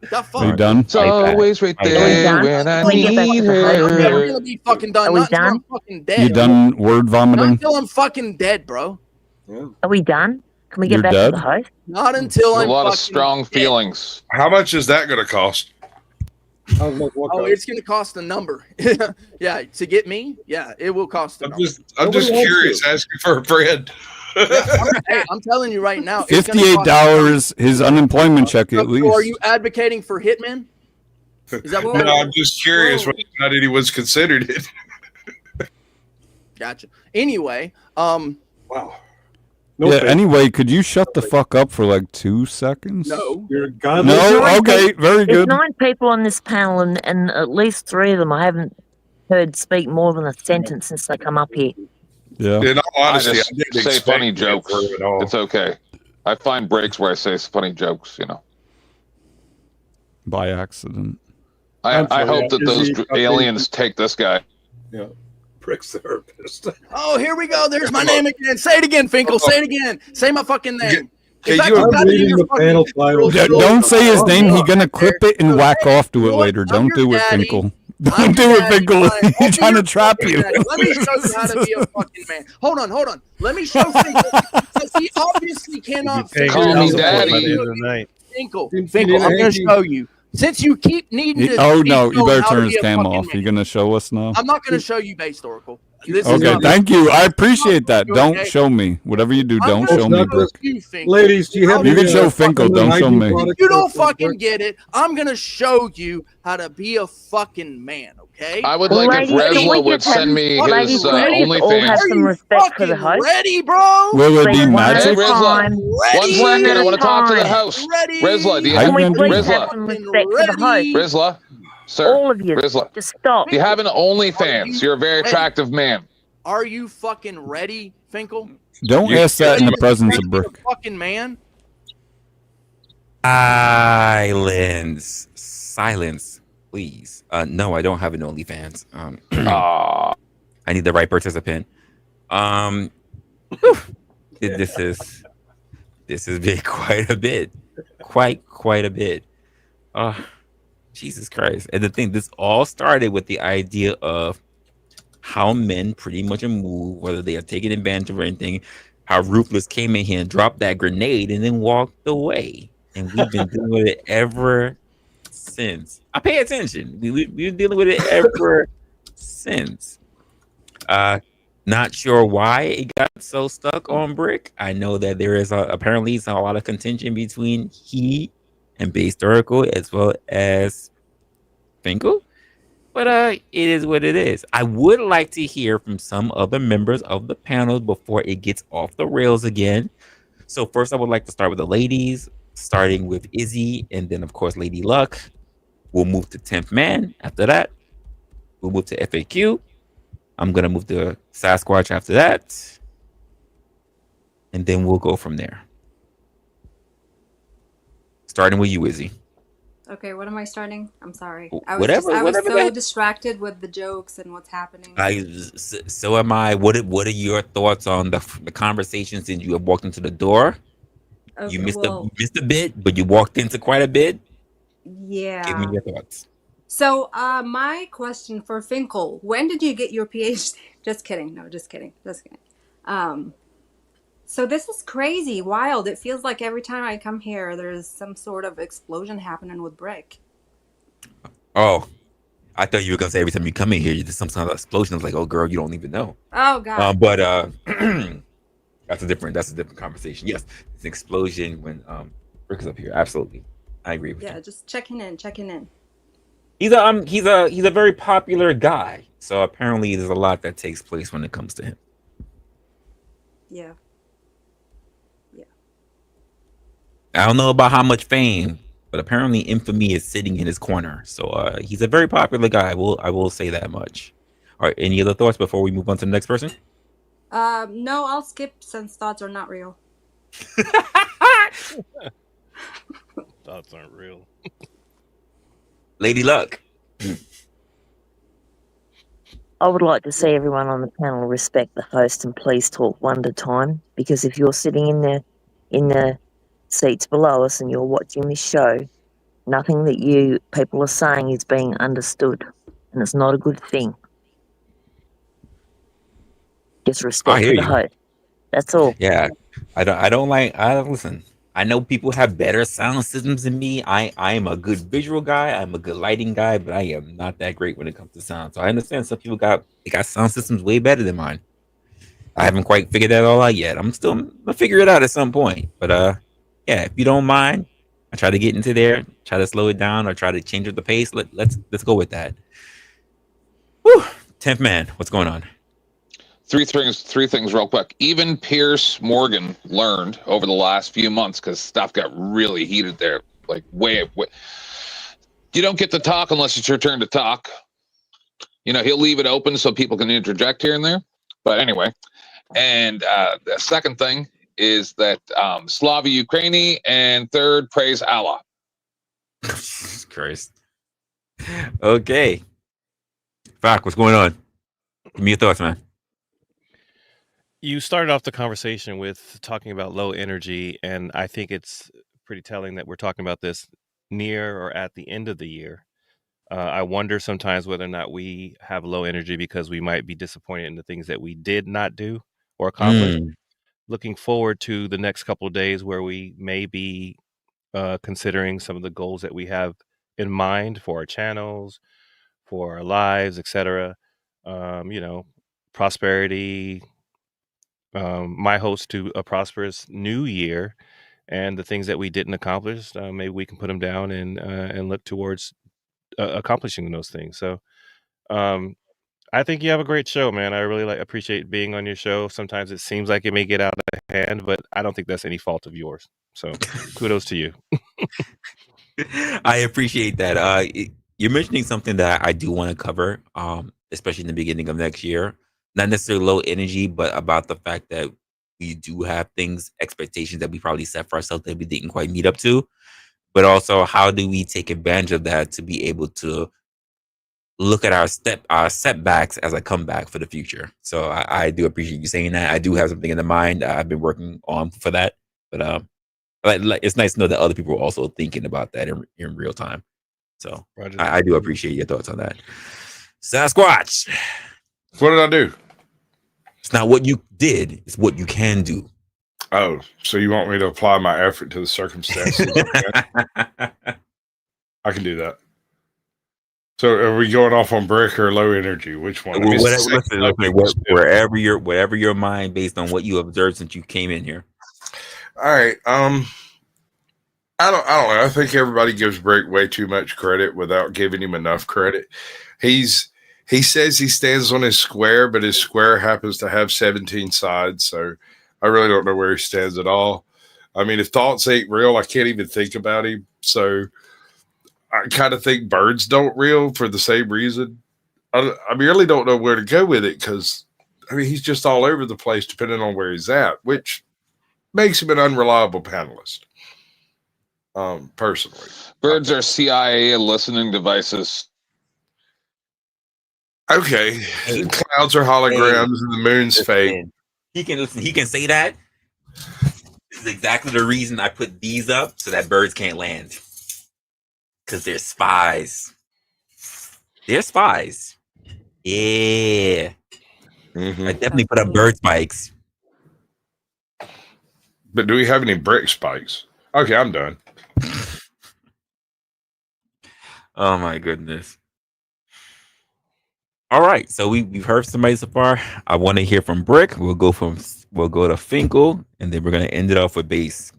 The fuck? Are you done? It's always right there when I need I'm never her. gonna be fucking done. Are we Not until I'm done? fucking dead. You done word Not vomiting? until I'm fucking dead, bro. Are we done? Can we get You're back to dead? the host? Not until There's I'm a lot of fucking strong dead. feelings. How much is that going to cost? Oh, it's going to cost a number. Yeah, to get me, yeah, it will cost a number. I'm just curious, asking for a friend. I'm telling you right now, it's gonna cost $58 his unemployment check at So are least. you advocating for hitmen? Is that what No, I'm just curious whether or not anyone's considered it. Gotcha. Anyway, wow. Anyway, could you shut the fuck up for like 2 seconds? No. You're There's godless. No? nine Okay, peop- very There's good. 9 people on this panel, and at least 3 of them I haven't heard speak more than a sentence since they come up here. Yeah. In all honesty, I just didn't say expect funny that jokes. for it at all. It's okay. I find breaks where I say funny jokes. By accident. I hope that those aliens take this guy. Yeah. Brick's therapist. Oh, here we go. There's my name again. Say it again, Finkel. Say it again. Say my fucking name. Hey, In fact, you you are got it in reading your the fucking panel scroll. title. Don't say his name. He's gonna clip it and whack off to it later. Don't do it, Finkel. Don't do it, Finkel. He's trying to trap you. Let me show you how to be a fucking man. Hold on. Let me show Finkel. Because he obviously cannot Pay Call your me child support daddy. by the end of the night. Finkel, You I'm going to didn't show you. Since you keep needing to Oh be no, you shown better how to turn be his a cam fucking off. man. You're gonna show us now. I'm not going to show you historical. This is Okay, not thank you. I appreciate that. You Don't okay? show me. Whatever you do, I'm don't gonna show me, not Brick. you, Finkel. Ladies, do you have You any, can show Finkel, don't show hygiene me. products If you don't for fucking Brick? get it, I'm gonna show you how to be a fucking man, okay? I would Well, like if ladies, can we Resla would just have- send me ladies, his can we just all have OnlyFans. some respect for the Fucking host? ready, bro? Will it be Please, one at magic? a Hey, Resla. time. One Ready? second, I want to talk to the Time. host. Ready? Resla, do you How Can have we you gonna please do have Resla? some respect for the host? Ready? Resla? Sir, All of you, Resla. just stop. Do you have an OnlyFans? You're a very attractive man. Are you fucking ready, Finkel? Don't ask that in the presence of Brick. Fucking man. Silence, please. No, I don't have an OnlyFans. Aw. I need the right participant. This has been quite a bit, quite a bit. Jesus Christ! And the thing, this all started with the idea of how men pretty much move, whether they are taking advantage of anything. How Ruthless came in here and dropped that grenade and then walked away, and we've been dealing with it ever since. I pay attention. We've been dealing with it ever since. Not sure why it got so stuck on Brick. I know that there is apparently a lot of contention between he and Base Historical as well as Finkel. But it is what it is. I would like to hear from some other members of the panel before it gets off the rails again. So first I would like to start with the ladies, starting with Izzy and then of course Lady Luck. We'll move to 10th Man after that. We'll move to FAQ. I'm going to move to Sasquatch after that. And then we'll go from there. Starting with you, Izzy. Okay, what am I starting? I'm sorry. I Whatever- was whatever so that- distracted with the jokes and what's happening. So am I. What are your thoughts on the conversation since you have walked into the door? Okay, You missed well, a bit, but you walked into quite a bit. yeah. Give me your thoughts. So, my question for Finkel: when did you get your PhD? Just kidding. No, just kidding. Just kidding. So this is crazy, wild. It feels like every time I come here, there's some sort of explosion happening with Brick. Oh, I thought you were gonna say every time you come in here, there's some kind of explosion. I was like, oh, girl, you don't even know. Oh God. But that's a different conversation. Yes, it's an explosion when Brick is up here. Absolutely, I agree with you. Yeah, just checking in. He's a very popular guy. So apparently, there's a lot that takes place when it comes to him. Yeah. I don't know about how much fame, but apparently infamy is sitting in his corner. So he's a very popular guy. I will say that much. All right. Any other thoughts before we move on to the next person? No, I'll skip since thoughts are not real. Thoughts aren't real. Lady Luck. I would like to see everyone on the panel respect the host and please talk one at a time, because if you're sitting in the seats below us and you're watching this show, nothing that you people are saying is being understood, and it's not a good thing. Just respect I for hear the you. host. That's all. Yeah, I don't like. Listen. I know people have better sound systems than me. I am a good visual guy. I'm a good lighting guy, but I am not that great when it comes to sound. So I understand some people got sound systems way better than mine. I haven't quite figured that all out yet. I'm still gonna figure it out at some point. But yeah, if you don't mind, I try to get into there, try to slow it down, or try to change up the pace. Let's go with that. Whew. 10th man, what's going on? Three things real quick. Even Pierce Morgan learned over the last few months, because stuff got really heated there. Like way, you don't get to talk unless it's your turn to talk. You know, he'll leave it open so people can interject here and there. But anyway, and the second thing is that Slava Ukraini, and third, praise Allah. Jesus Christ. Okay. Fact, what's going on? Give me your thoughts, man. You started off the conversation with talking about low energy, and I think it's pretty telling that we're talking about this near or at the end of the year. I wonder sometimes whether or not we have low energy because we might be disappointed in the things that we did not do or accomplish. Looking forward to the next couple of days where we may be considering some of the goals that we have in mind for our channels, for our lives, etc. You know, prosperity, my hopes to a prosperous new year, and the things that we didn't accomplish, maybe we can put them down and look towards accomplishing those things. So I think you have a great show, man. I really appreciate being on your show. Sometimes it seems like it may get out of hand, but I don't think that's any fault of yours. So kudos to you. I appreciate that. You're mentioning something that I do want to cover, especially in the beginning of next year. Not necessarily low energy, but about the fact that we do have things, expectations that we probably set for ourselves that we didn't quite meet up to. But also, how do we take advantage of that to be able to look at our setbacks as a comeback for the future? So I do appreciate you saying that. I do have something in the mind I've been working on for that. But like it's nice to know that other people are also thinking about that in real time. So I do appreciate your thoughts on that. Sasquatch. What did I do? It's not what you did, it's what you can do. Oh, so you want me to apply my effort to the circumstances? I can do that. So are we going off on brick or low energy? Which one? Wherever your mind, based on what you observed since you came in here. All right. I don't know. I think everybody gives Brick way too much credit without giving him enough credit. He says he stands on his square, but his square happens to have 17 sides. So I really don't know where he stands at all. I mean, if thoughts ain't real, I can't even think about him. So I kind of think birds don't real for the same reason. I really don't know where to go with it because, I mean, he's just all over the place depending on where he's at, which makes him an unreliable panelist. Personally, birds are CIA listening devices. Okay, the clouds are holograms and the moon's fake. He can listen. He can say that. This is exactly the reason I put these up so that birds can't land. Because they're spies. They're spies. Yeah. Mm-hmm. I definitely put up bird spikes. But do we have any brick spikes? Okay, I'm done. Oh my goodness. All right, so we've heard somebody so far. I want to hear from Brick. We'll go to Finkel, and then we're gonna end it off with Base.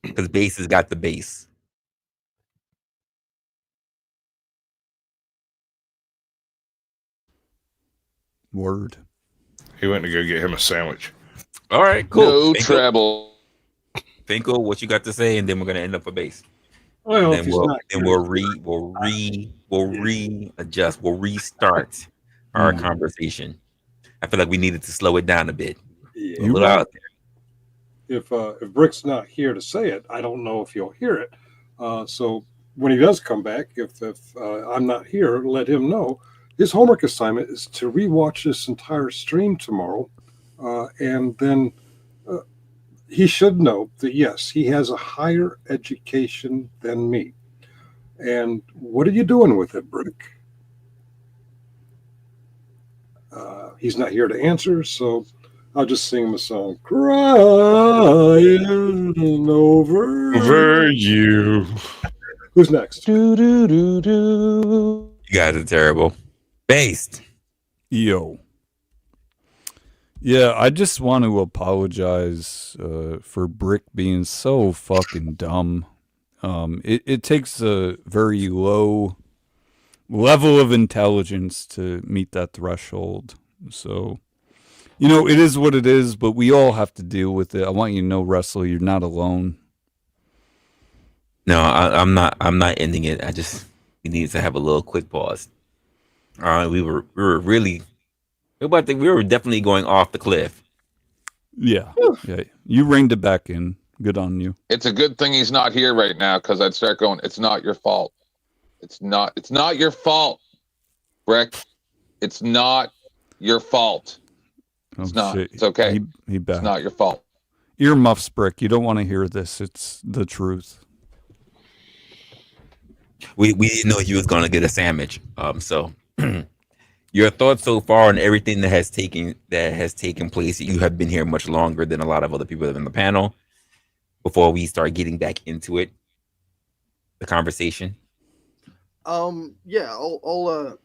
Because Base has got the base. Word. He went to go get him a sandwich. All right, cool. No trouble. Finkel, what you got to say, and then we're gonna end up with Base. Well, then we'll readjust. We'll restart our conversation. I feel like we needed to slow it down a bit. Yeah. A little out there. If Brick's not here to say it, I don't know if he'll hear it. So when he does come back, if I'm not here, let him know. His homework assignment is to rewatch this entire stream tomorrow, and then he should know that, yes, he has a higher education than me. And what are you doing with it, Brick? He's not here to answer, so I'll just sing him a song. Crying over you. Who's next? Do do do do. You guys are terrible. Based. Yo. Yeah, I just want to apologize for Brick being so fucking dumb. It takes a very low level of intelligence to meet that threshold. So, it is what it is, but we all have to deal with it. I want you to know, Resla, you're not alone. No, I'm not ending it. We need to have a little quick pause. We were definitely going off the cliff. Yeah. You reined it back in. Good on you. It's a good thing he's not here right now, because I'd start going, it's not your fault. It's not your fault, Brick. It's not your fault. It's not. Shit. It's okay. He back. It's not your fault. Earmuffs, Brick. You don't want to hear this. It's the truth. We didn't know you was gonna get a sandwich. So your thoughts so far on everything that has taken place. You have been here much longer than a lot of other people that have in the panel. Before we start getting back into it, the conversation. Yeah, I'll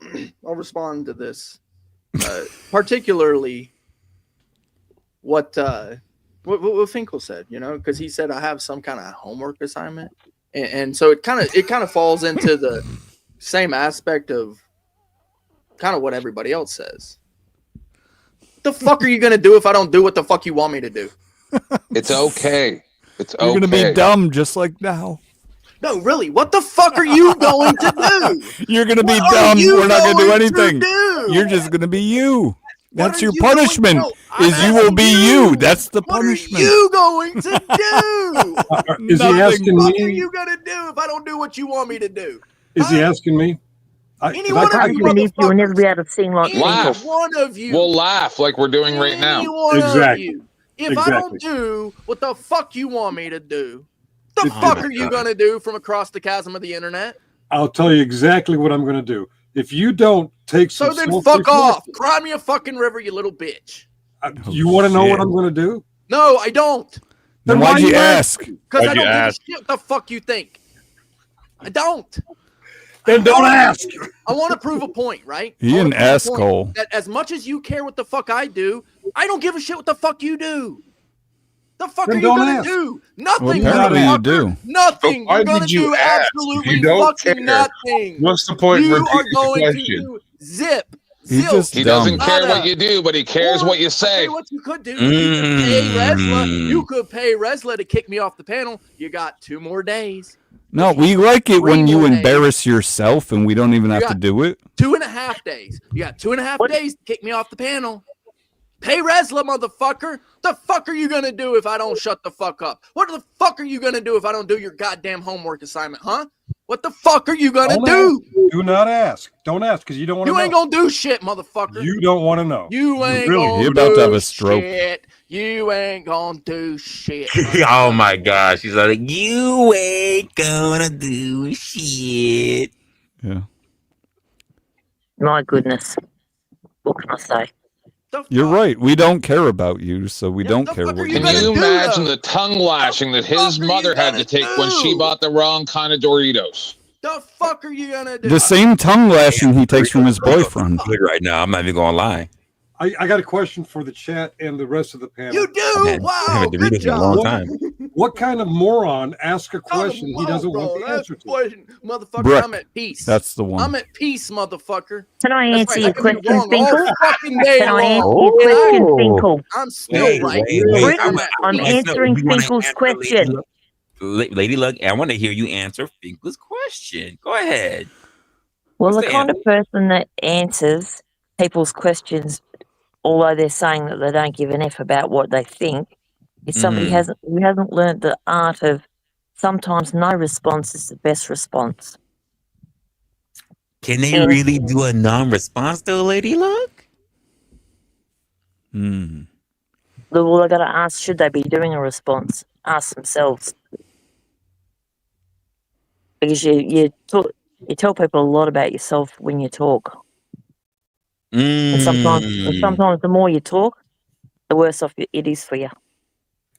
respond to this, particularly what Finkel said. Because he said I have some kind of homework assignment, and so it kind of falls into the same aspect of kind of what everybody else says. What the fuck are you gonna do if I don't do what the fuck you want me to do? It's okay. It's okay. You're gonna be dumb just like now. No, really. What the fuck are you going to do? You're gonna be What dumb. are you We're not gonna do going to anything. do? You're just gonna be you. That's are your you going to punishment. do? I'm Is you will asking be you. That's the What are punishment. you going to do? Is he asking What are me? you gonna do if I don't do what you want me to do? Is he asking me? Any one of you Argument is you'll never be able to sing like Any Finkel. Laugh. one of you. We'll laugh like we're doing right Any now. one Exactly. of you. If I don't do what the fuck you want me to do, the fuck are you gonna do from across the chasm of the internet? I'll tell you exactly what I'm going to do. If you don't take So some then self-reflection- fuck off. Cry me a fucking river, you little bitch. You want to know what shit. I'm going to do? No, I don't. Then why why'd you you ask? Because I Why'd you don't give a ask? shit what the fuck you think. I don't. Then don't ask. I want to prove a point, right? He I wanna an prove a point asshole. That as much as you care what the fuck I do, I don't give a shit what the fuck you do. The fuck Then are you don't gonna ask. do? Nothing. Well, apparently you motherfucker. do. Nothing. Why You're gonna did you do ask? absolutely You don't fucking care. nothing. What's the point in You are repeating the going to question? do zip. He's Zilch. just He dumb. doesn't care Nada. what you do, but he cares Or, what you I'll tell say. you what you could do. You could pay Resla. You could pay Resla to kick me off the panel. You got 2 more days. No, we like it when 3 you more days. embarrass yourself and we don't even have to got- do it. 2.5 days. You got 2.5 days to kick me off the panel. Pay Resla, motherfucker. The fuck are you gonna do if I don't shut the fuck up? What the fuck are you gonna do if I don't do your goddamn homework assignment, huh? What the fuck are you gonna Don't do? ask. Do not ask. Don't ask because you don't want to You know. ain't gonna do shit, motherfucker. You don't want to know. You ain't really gonna You're about do to have a stroke. shit. You ain't gonna do shit. Oh my gosh, she's like, you ain't gonna do shit. Yeah. My goodness. What can I say? The You're fuck? right. We don't care about you, so we don't the care fuck are what you you Can gonna you do. do, imagine though? the tongue lashing that his fuck are you mother had gonna to take when she do? bought the wrong kind of Doritos? The fuck are you gonna do? The same tongue lashing he takes from his boyfriend. Good right now. I'm not even gonna lie. I got a question for the chat and the rest of the panel. You do? I Wow, haven't good Doritos in a long job. time. What kind of moron asks a question he doesn't Bro, want the that's answer to? question. Motherfucker, Brick. I'm at peace. That's the one. I'm at peace, motherfucker. Can I That's answer right. your I can be question, wrong Finkel? all fucking day Can I answer long. your question, Oh. Finkel? I'm still Wait, right. wait. Brick, I'm at I'm peace. answering We wanna Finkel's answer question. Lady Luck, I want to hear you answer Finkel's question. Go ahead. Well, What's the the kind of person that answers people's questions, although they're saying that they don't give an F about what they think, is somebody who hasn't learned the art of sometimes no response is the best response. Can they And- really do a non-response though, Lady Luck? Hmm. Well, they got to ask, should they be doing a response? Ask themselves. Because you tell people a lot about yourself when you talk. And sometimes the more you talk, the worse off it is for you.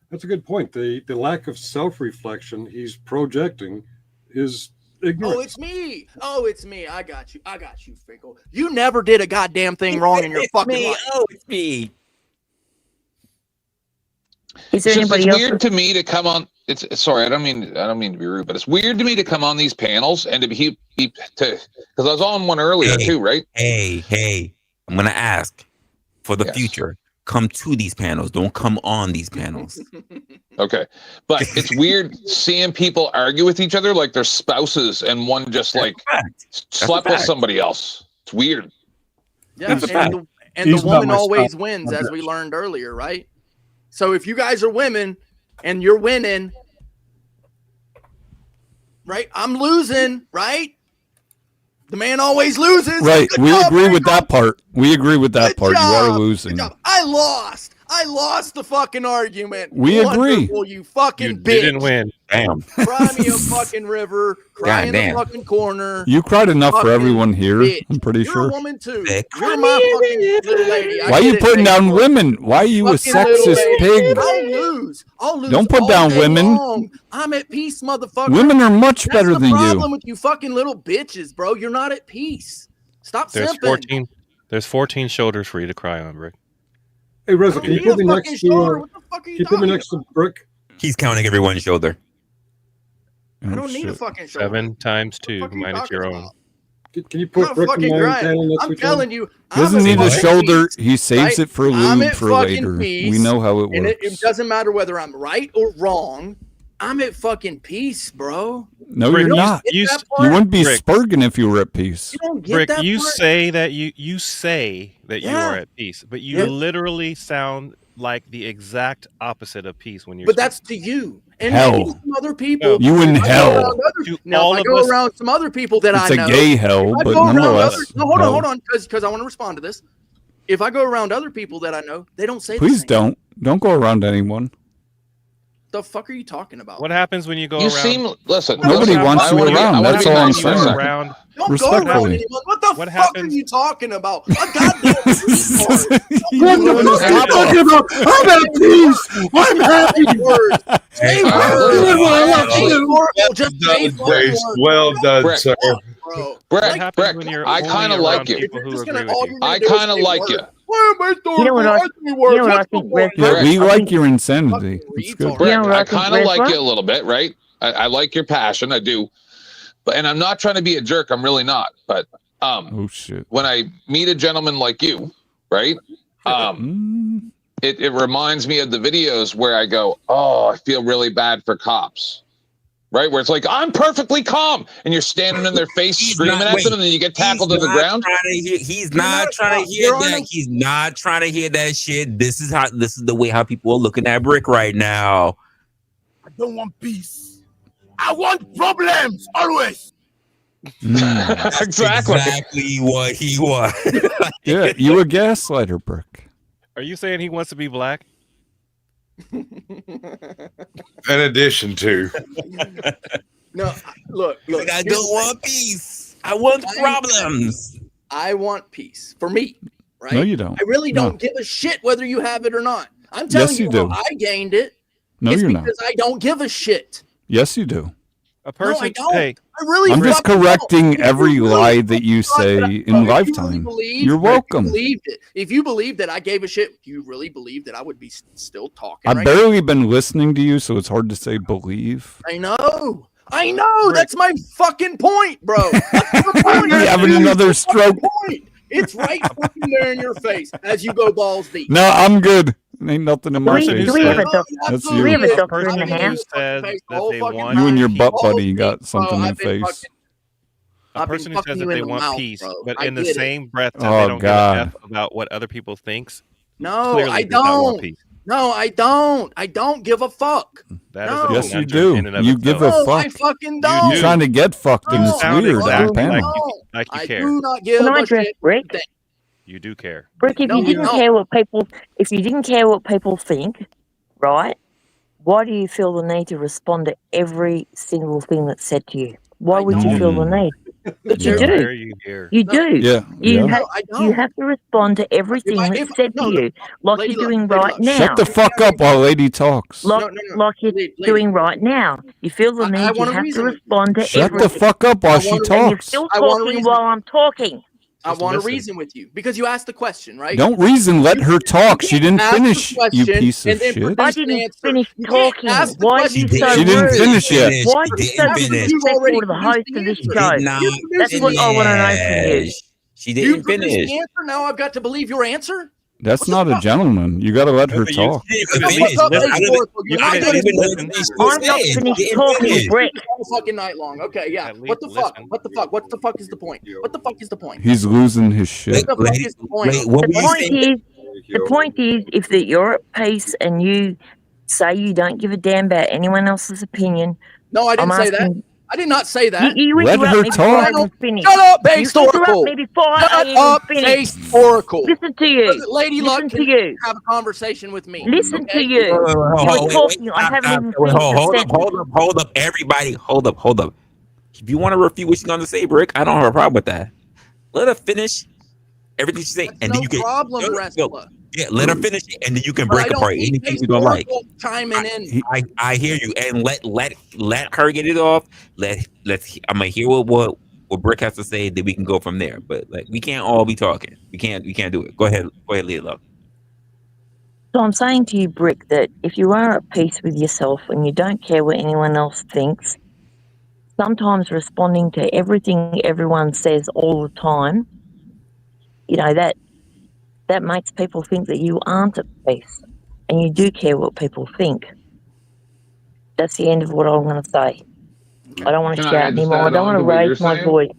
That's a good point. The lack of self-reflection he's projecting is ignorance. Oh, it's me. Oh, it's me. I got you, Finkel. You never did a goddamn thing wrong in your fucking life. Oh, it's me. Is there It's just anybody it's else? weird to me to come on. It's sorry, I don't mean to be rude, but it's weird to me to come on these panels and to be because I was on one earlier too, right? Hey, I'm gonna ask for the Yes. future. Come to these panels. Don't come on these panels. Okay, but it's weird seeing people argue with each other like they're spouses and one just like slept with somebody else. It's weird. Yeah, That's a fact. and He's the not woman my always spouse. wins, as we learned earlier, right? So if you guys are women and you're winning, right? I'm losing, right? The man always loses. Right. Good We job, agree with Finkel. that part. We agree with that Good part. You are job. losing. Good job. I lost the fucking argument. We agree. Wonderful, you fucking You bitch. didn't win. Damn. Cry me a fucking river. Cry in the Goddamn. fucking corner. You cried enough for Fucking everyone here. bitch. I'm pretty You're sure. a woman too. Hey, You're my fucking little lady. Why are you putting down women? Why are you a Fucking little sexist lady. pig? I'll lose. Don't put all down day women. long. I'm at peace, motherfucker. Women are much That's better the than problem you. with you fucking little bitches, bro. You're not at peace. Stop There's simping. 14. There's 14 shoulders for you to cry on, Rick. Hey, Reza, I can you don't put need me a next fucking to shoulder. What the fuck are can you you put me talking next to Brick? He's counting everyone's shoulder. I Oh, don't need a shit. fucking shoulder. 7 times 2 fuck are you minus your talking own. about? Can you I'm put not Brick fucking and my crying. panel next to I'm each other? telling you. Doesn't I'm need at a fucking shoulder. peace, He saves right? it for I'm lube at for fucking later. peace, We know how it and works. it doesn't matter whether I'm right or wrong. I'm at fucking peace, bro. No, Brick, you're not. Get that You part? wouldn't be Brick. spurging if you were at peace. You don't get Brick, that you part? say that you say that you Yeah. are at peace, but you Yeah. literally sound like the exact opposite of peace when you're But that's to you. And Hell. maybe to some other people. No. You in If I go hell. around other- To Now, all if I of go us- around some other people that It's I a know, gay hell, if I but go around nonetheless. other, no, hold hell. on, because I want to respond to this. If I go around other people that I know, they don't say the Please same. don't. Don't go around anyone. The fuck are you talking about? What happens when you go You around? seem listen. Nobody listen, wants I you wanna be- around. I wanna That's be all I'm nice for a saying. second. around Don't go around Respectfully. anyone. What the What fuck happens- are you talking about? A goddamn retard. You ruined his What are you top talking off. about? I'm at peace. I'm happy. Words. Say words. Just say fucking words. Well done, Brick. sir. Bro. What Brick, happens Brick, when you're I only kind of around like you. people If who you're just agree gonna, with all you? you're gonna I do is kind of say like words. you. Why am I throwing You know what I- words? you know what I What's the think, point? Red- We like your insanity. It's good. retard. Brick, You know what I I think, kind of like Resla? you a little bit, right? I like your passion, I do, but and I'm not trying to be a jerk. I'm really not. But Oh shit. when I meet a gentleman like you, right? It reminds me of the videos where I go, oh, I feel really bad for cops, right? Where it's like I'm perfectly calm, and you're standing in their face screaming at them, and then you get tackled to the ground. He's not trying to hear that. He's not trying to hear that shit. This is the way how people are looking at Brick right now. I don't want peace. I want problems always. Exactly what he was. Yeah, you a gaslighter, Brick. Are you saying he wants to be black? In addition to, No, look. I don't want peace. I want problems. I want peace for me, right? No, you don't. I really No. don't give a shit whether you have it or not. I'm telling Yes, you, you do. how I gained it. No, it's you're not. because I don't give a shit. Yes, you do. A person. I don't. Hey, I really. I'm just fucking correcting don't. every If you lie really that you thought say that I- in if you really lifetime. believed- You're if you welcome. believed it. If you believed that I gave a shit, you really believed that I would be still talking. I've right barely been listening to you, so it's hard to say believe. now? I know. That's my fucking point, bro. That's the point. You're having another stroke. Point. It's right fucking there in your face as you go balls deep. No, I'm good. Ain't nothing in my Person face. who said- That's Do we have a you. doctor in the person who house? says that they want You and your butt Balls buddy deep, got bro. something in I've been face. a I've been person who fucking says that you in they the want mouth, peace, bro. but I in the get it. same breath that Oh, they don't God. give a F about what other people thinks. No, Clearly I does not want don't. peace. No, I don't. I don't give a fuck. That No. is a Yes, you conundrum do. in and of You itself. give a No, fuck. I fucking don't. You're trying to get fucked, and No, it's sound weird on exactly the panel. like you I care. do not give Can I a address shit. Brick? You do care. Brick, if No, you I didn't don't. care what people, if you didn't care what people think, right? Why do you feel the need to respond to every single thing that's said to you? Why would you feel the need? But you Why do. are you here? You No. do. Yeah. You Yeah. have No, I you don't. have to respond to everything that's said to you, like Lady you're Luck, doing Lady right Luck. Shut now. the fuck up while lady talks. Like, No. like you're Lady. doing right now. You feel the I need. You want to have to reason with you. respond to Shut the everything. fuck up while I she wanna- And you're talks. still I wanna talking reason while I'm talking. I Just want to listen. reason with you because you asked the question, right? Don't reason. Let her talk. She didn't Ask the finish. You question piece of and then shit. produce I an didn't answer. finish You can't talking. ask the Why are question. you so She didn't rude? finish yet. Why are you She so didn't After finish. you've already disrespectful to the produced host the of this She answer. show? did not You produced That's the what I want to know answer. from you. finish. She You didn't produced finish. the answer. Now I've got to believe your answer. That's not a gentleman. You got to let her But talk. She Shut didn't the finish. fuck up, I Lady don't Oracle. You're not I At don't going even know to what listen. she was I'm not saying. finished She didn't talking, finish. Brick. all fucking night long. Okay, yeah. At What the least fuck? listen. What the fuck? What the fuck is the point? What the fuck is the point? He's losing his shit. What the fuck is the point? What The were you point saying? is, the point is, if that you're at peace and you say you don't give a damn about anyone else's opinion, No, I didn't I'm say that. asking. I did not say that. You Let interrupt her me before talk. I even finish. Shut up, You based interrupt oracle. me before I Shut even up, finish. based oracle. Listen to you. Lady Luck Listen can to you. have a conversation with me. Listen okay? to you. You were talking. I haven't even Wait, finished the hold sentence. up, everybody. Hold up. If you want to refute what she's going to say, Brick, I don't have a problem with that. Let her finish everything she say, That's and no then you can problem, no, Wrestler. yeah, let her finish it, and then you can But I break don't apart need anything based you don't like. oracle chiming in. I hear you, and let her get it off. Let's. I'm gonna hear what Brick has to say, then we can go from there. But like, we can't all be talking. We can't do it. Go ahead, Lila. So I'm saying to you, Brick, that if you are at peace with yourself and you don't care what anyone else thinks, sometimes responding to everything everyone says all the time, you know, that makes people think that you aren't at peace and you do care what people think. That's the end of what I'm going to say. I don't want to Can I shout add just anymore. I add don't on want to to what you're raise my saying? voice.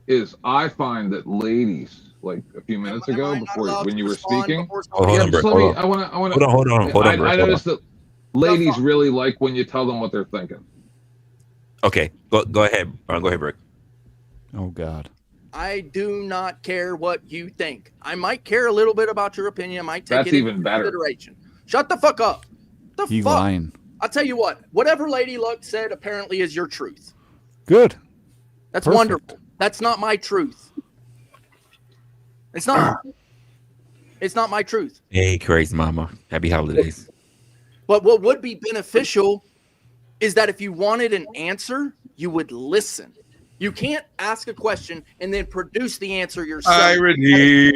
Is I find that ladies, like a few minutes ago, before when you were speaking, hold on, Brick. I Hold want to. on, Brick. I Hold on. noticed that ladies really like when you tell them what they're thinking. Okay, go ahead. Go ahead, Brick. Oh God. I do not care what you think. I might care a little bit about your opinion. I might take That's it even into better. consideration. Shut the fuck up. The He fuck? lying. I'll tell you what. Whatever Lady Luck said apparently is your truth. Good. That's Perfect. wonderful. That's not my truth. It's not. It's not my truth. Hey, crazy mama. Happy holidays. But what would be beneficial is that if you wanted an answer, you would listen. You can't ask a question and then produce the answer yourself. Irony.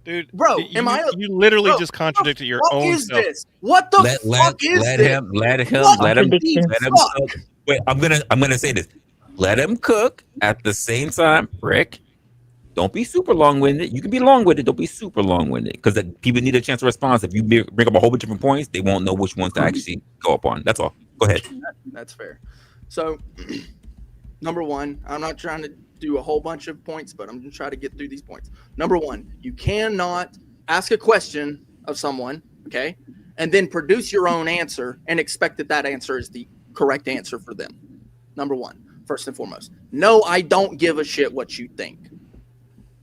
Dude, Bro, you literally just contradicted your What own is self. this? What the fuck is let this? him let him What the cook. Wait, I'm gonna say this. Let him cook at the same time, Rick. Don't be super long-winded. You can be long-winded. Don't be super long-winded, because people need a chance to respond. If you bring up a whole bunch of different points, they won't know which ones to actually go up on. That's all. Go ahead. That's fair. So, number one, I'm not trying to do a whole bunch of points, but I'm going to try to get through these points. Number one, you cannot ask a question of someone, okay, and then produce your own answer and expect that answer is the correct answer for them. Number one, first and foremost. No, I don't give a shit what you think,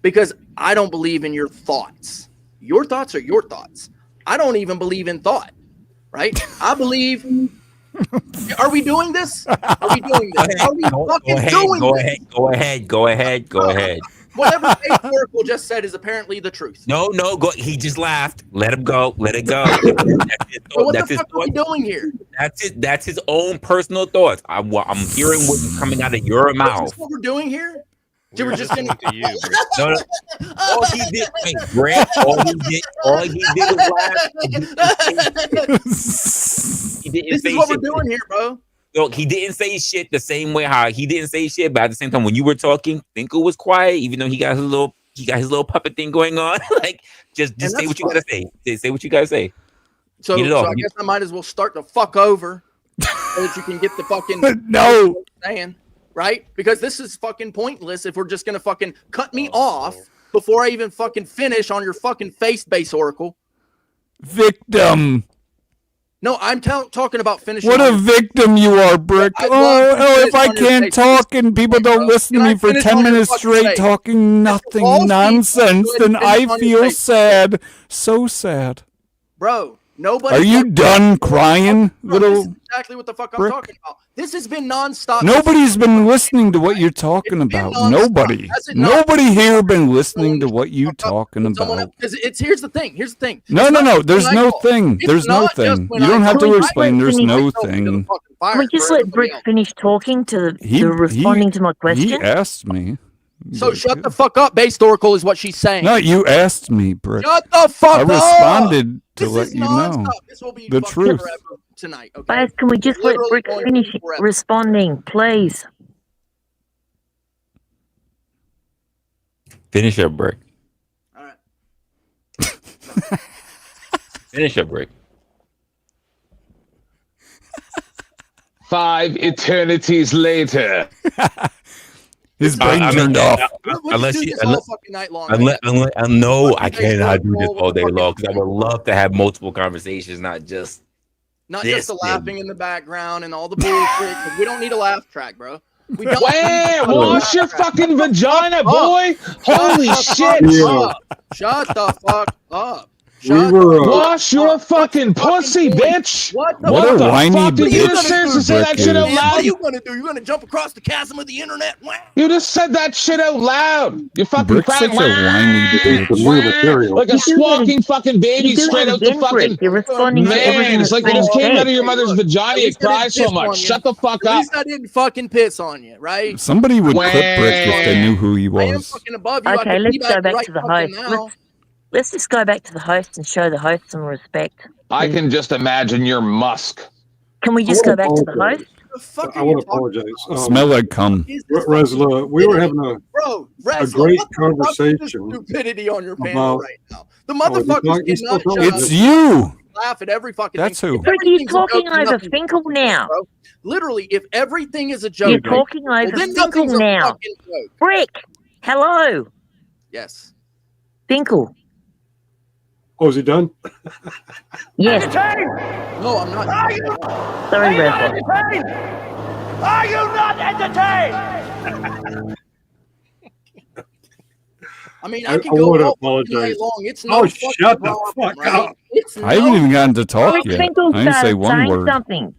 because I don't believe in your thoughts. Your thoughts are your thoughts. I don't even believe in thought, right? I believe... Are we doing this? Are we doing this? Are we fucking doing this? Go ahead. Whatever Faith Oracle just said is apparently the truth. No, go. He just laughed. Let him go. Let it go. So what the fuck are we doing here? That's his own personal thoughts. I'm hearing what's coming out of your Is mouth. this what we're doing here? We're just gonna to you. No. All he did, Brett. All he did was laugh. He didn't This say is what shit. we're doing here, bro. Look, he didn't say shit the same way how he didn't say shit, but at the same time, when you were talking, Finkel was quiet, even though he got his little puppet thing going on. Like, just say what you gotta say. Say what you gotta say. So Get it off. I guess I might as well start the fuck over so that you can get the fucking No. saying, right? Because this is fucking pointless if we're just gonna fucking cut me off before I even fucking finish on your fucking face base oracle. Victim. No, I'm talking about finishing. What a victim you are, Brick. If I can't talk and people don't listen to me for 10 minutes straight talking nothing nonsense, then I feel sad. So sad. Bro, Nobody. Are you done crying, Bro, little? this is exactly what the fuck I'm brick? talking about. This has been nonstop. Nobody's been listening to what you're talking about. Nobody. Nobody here been listening to what you talking about. Here's the thing. Here's the thing. No. There's no thing. There's no thing. You don't have to explain. There's no thing. Can we just let Brick finish talking to responding to my question? He asked me. So shut the fuck up. Base Oracle is what she's saying. No, you asked me, Brick. Shut the fuck up. I responded to this let you know This will be the truth. Tonight, okay? Guys, can we just let Brick finish responding, please? Finish your break. All right. Finish your break. 5 eternities later. His brain turned off. Unless you, no, I cannot do this all day long because I would love to have multiple conversations, not just the laughing in the background and all the bullshit. We don't need a laugh track, bro. We don't. Wash your fucking vagina, boy! Holy shit! Shut the fuck up. Wash your fucking pussy, bitch! What a whiny fuck? Did you bitch just seriously say that shit out What loud? are you gonna do? You're gonna jump across the chasm of the internet? You just said that shit out loud. You fucking Brick's such a whiny bitch. like a squawking fucking baby straight out the fucking You're responding to everything man. It's like you just came out of your mother's vagina. You cry so much. Shut the fuck At up. least I didn't fucking piss on you, right? Somebody would clip Brick if they knew who he I am was. fucking above you. Okay, let's go back to the host. Let's just go back to the host and show the host some respect. I can just imagine your musk. Can we just go back to the host? I want to apologize. Smell like cum. Resla, we were having a great conversation. Stupidity on your panel right now. The motherfuckers cannot It's you. Laugh at every fucking That's thing. who. Brick, you're talking over Finkel now. Literally, if everything is a joke, You're talking over then Finkel nothing's a now. fucking joke. Brick, hello. Yes. Finkel. Oh, is he done? Yes. No, I'm not. Sorry, Resla. Are you not entertained? I mean, I can go want to all apologize. night long. It's no fucking shut the problem, fuck right? up. It's I haven't even gotten to talk Brick yet. Finkel I didn't say started one saying word. something.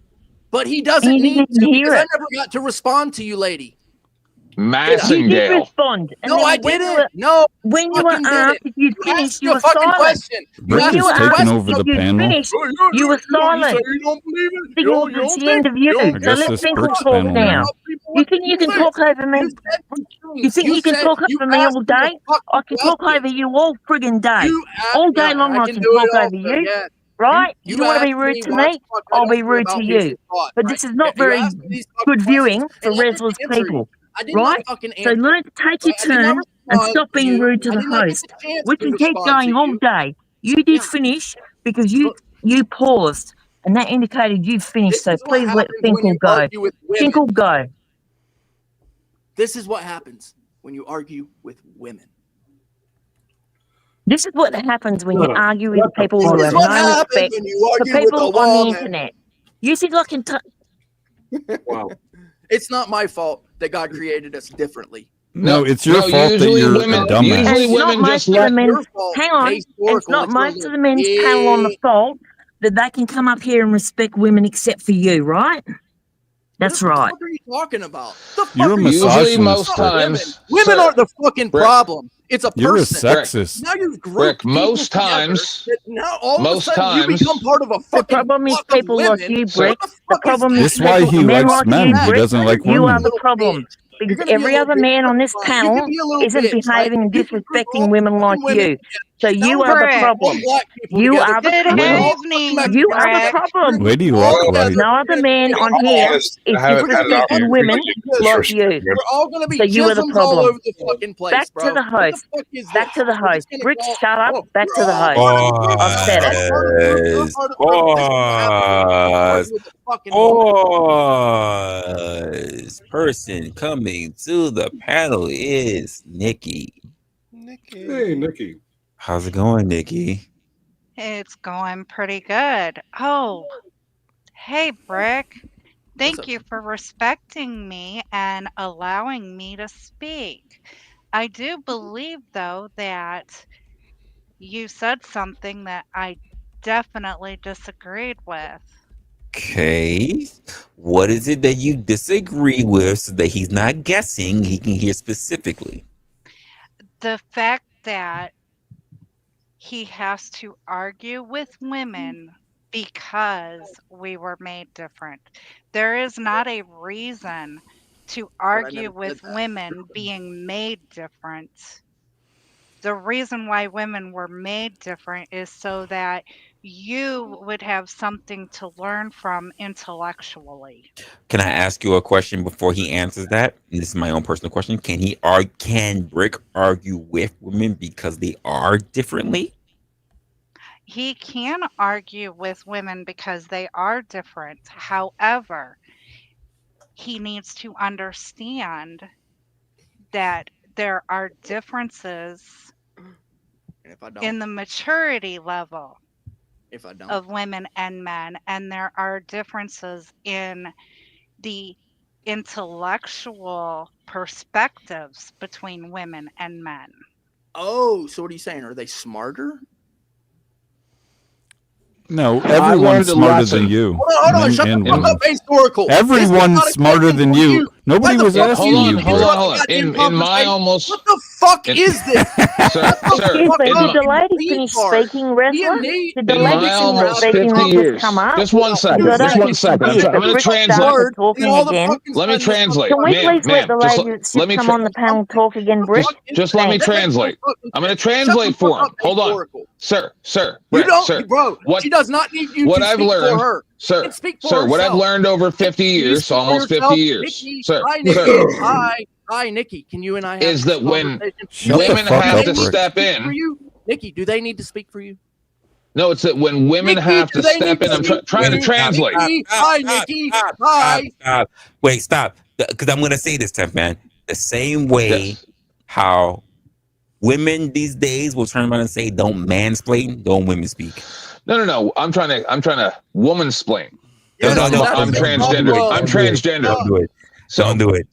But he doesn't You need didn't to hear because I it. never got to respond to you, lady. You did Massingale. respond. And No, then I when you didn't. were- No, When you were fucking asked didn't. if you You finished, asked you me a were fucking silent. question. You Brick asked is me a taking question. over the You panel. finished. You were silent. You don't believe it? Thinking it was the end of you. I So guess let it's Finkel Brick's talk panel now. now. You think you can talk over me? You think you can talk over me all day? I can talk over you all friggin' day. All day long I can talk over you. Right? You want to be rude to me? I'll be rude to you. But this is not very good viewing for Resla's people. Right? So learn to take your turn and stop being rude to the host. We can keep going all day. You did finish because you paused, and that indicated you finished. So please let Finkel go. Finkel, go. This is what happens when you argue with women. This is what happens when you Shut up. argue with Shut the people fuck who up. have What no happens respect when you for argue with people a on the woman? internet. You think I can Wow. It's not my fault that God created us differently. No, it's your No, fault that usually you're women- a dumbass. usually It's not women most just of the let- men's, Your fault. hang on, Case it's Oracle, not it's most your of the men's panel on the fault that they can come up here and respect women except for you, right? That's right. What are you talking about? The fuck You're a are you misogynist. Usually most It's Brick. not times- women. Women Sir, aren't the fucking Brick. problem. It's a You're a person. sexist. Now you've grouped Brick, people most together times- that now all of a most sudden you times- become part of a The fucking problem is flock of people like women. you, Sir, Brick. What the The fuck problem is is This is why people, he men likes like men. you, He Brick. doesn't like You are women. the problem. Because You're gonna be a every little other bitch. man on this That's fine. You panel can be a little isn't bitch, right? behaving and You can group all disrespecting the women fucking like women you. So you are the Brick. problem. all black people You together. are the Good problem. evening, You are the Brick. problem. Lady Lockwright. No other man on here is disrespecting women like you. We're all gonna be So you are the jisms all problem. over the fucking place, Back bro. to the What the host. fuck is Back to this? the We're host. just gonna Brick, call- shut up. Oh, Back you're to the all host. part of the group. I've said it. You're part of the group. You're part of the group. This is what happens when you argue with the fucking woman. Person coming to the panel is Nikki. Hey, Nikki. How's it going, Nikki? It's going pretty good. Oh, hey, Brick. Thank you for respecting me and allowing me to speak. I do believe, though, that you said something that I definitely disagreed with. Okay. What is it that you disagree with so that he's not guessing, he can hear specifically? The fact that he has to argue with women because we were made different. There is not a reason to argue with women being made different. The reason why women were made different is so that you would have something to learn from intellectually. Can I ask you a question before he answers that? And this is my own personal question. Can Brick argue with women because they are differently? He can argue with women because they are different. However, he needs to understand that there are differences in the maturity level of women and men, and there are differences in the intellectual perspectives between women and men. Oh, so what are you saying? Are they smarter? No, everyone's smarter than you. Hold on, shut the fuck up, historical. Everyone's smarter than you. Nobody was asking you. Hold on. In my almost. What the fuck is this? Sir, Did the lady finish speaking, Resla? Did the in lady my finish almost speaking 50 and years. just come up? Just one second. Because I Just don't one think she second. did. I'm going to Brick translate. started talking again. Let me translate. Can we please let the Just lady that's just come on the panel talk again, Brick? Just let me Thanks. translate. I'm going to translate for him. Hold on. Sir, Brick, sir. Bro, she does not need you What to I've speak learned, for her. sir, Speak for sir, what I've herself. learned over 50 years, almost 50 years, Nikki, sir, hi, Nikki. sir, Hi, Nikki. Can you and I have is this that when conversation? women have to Do they need step speak for in. you? Nikki, do they need to speak for you? No, it's that when women Nikki, have do to they step need in. to I'm speak for trying to you? translate. Nikki, hi, Nikki. Hi. Stop. Wait, stop. Because I'm going to say this, Temp Man. The same way how women these days will turn around and say, don't mansplain, don't women speak. No. I'm trying to woman-splain. No, I'm transgender. I'm transgender. Don't do it. So Don't do it.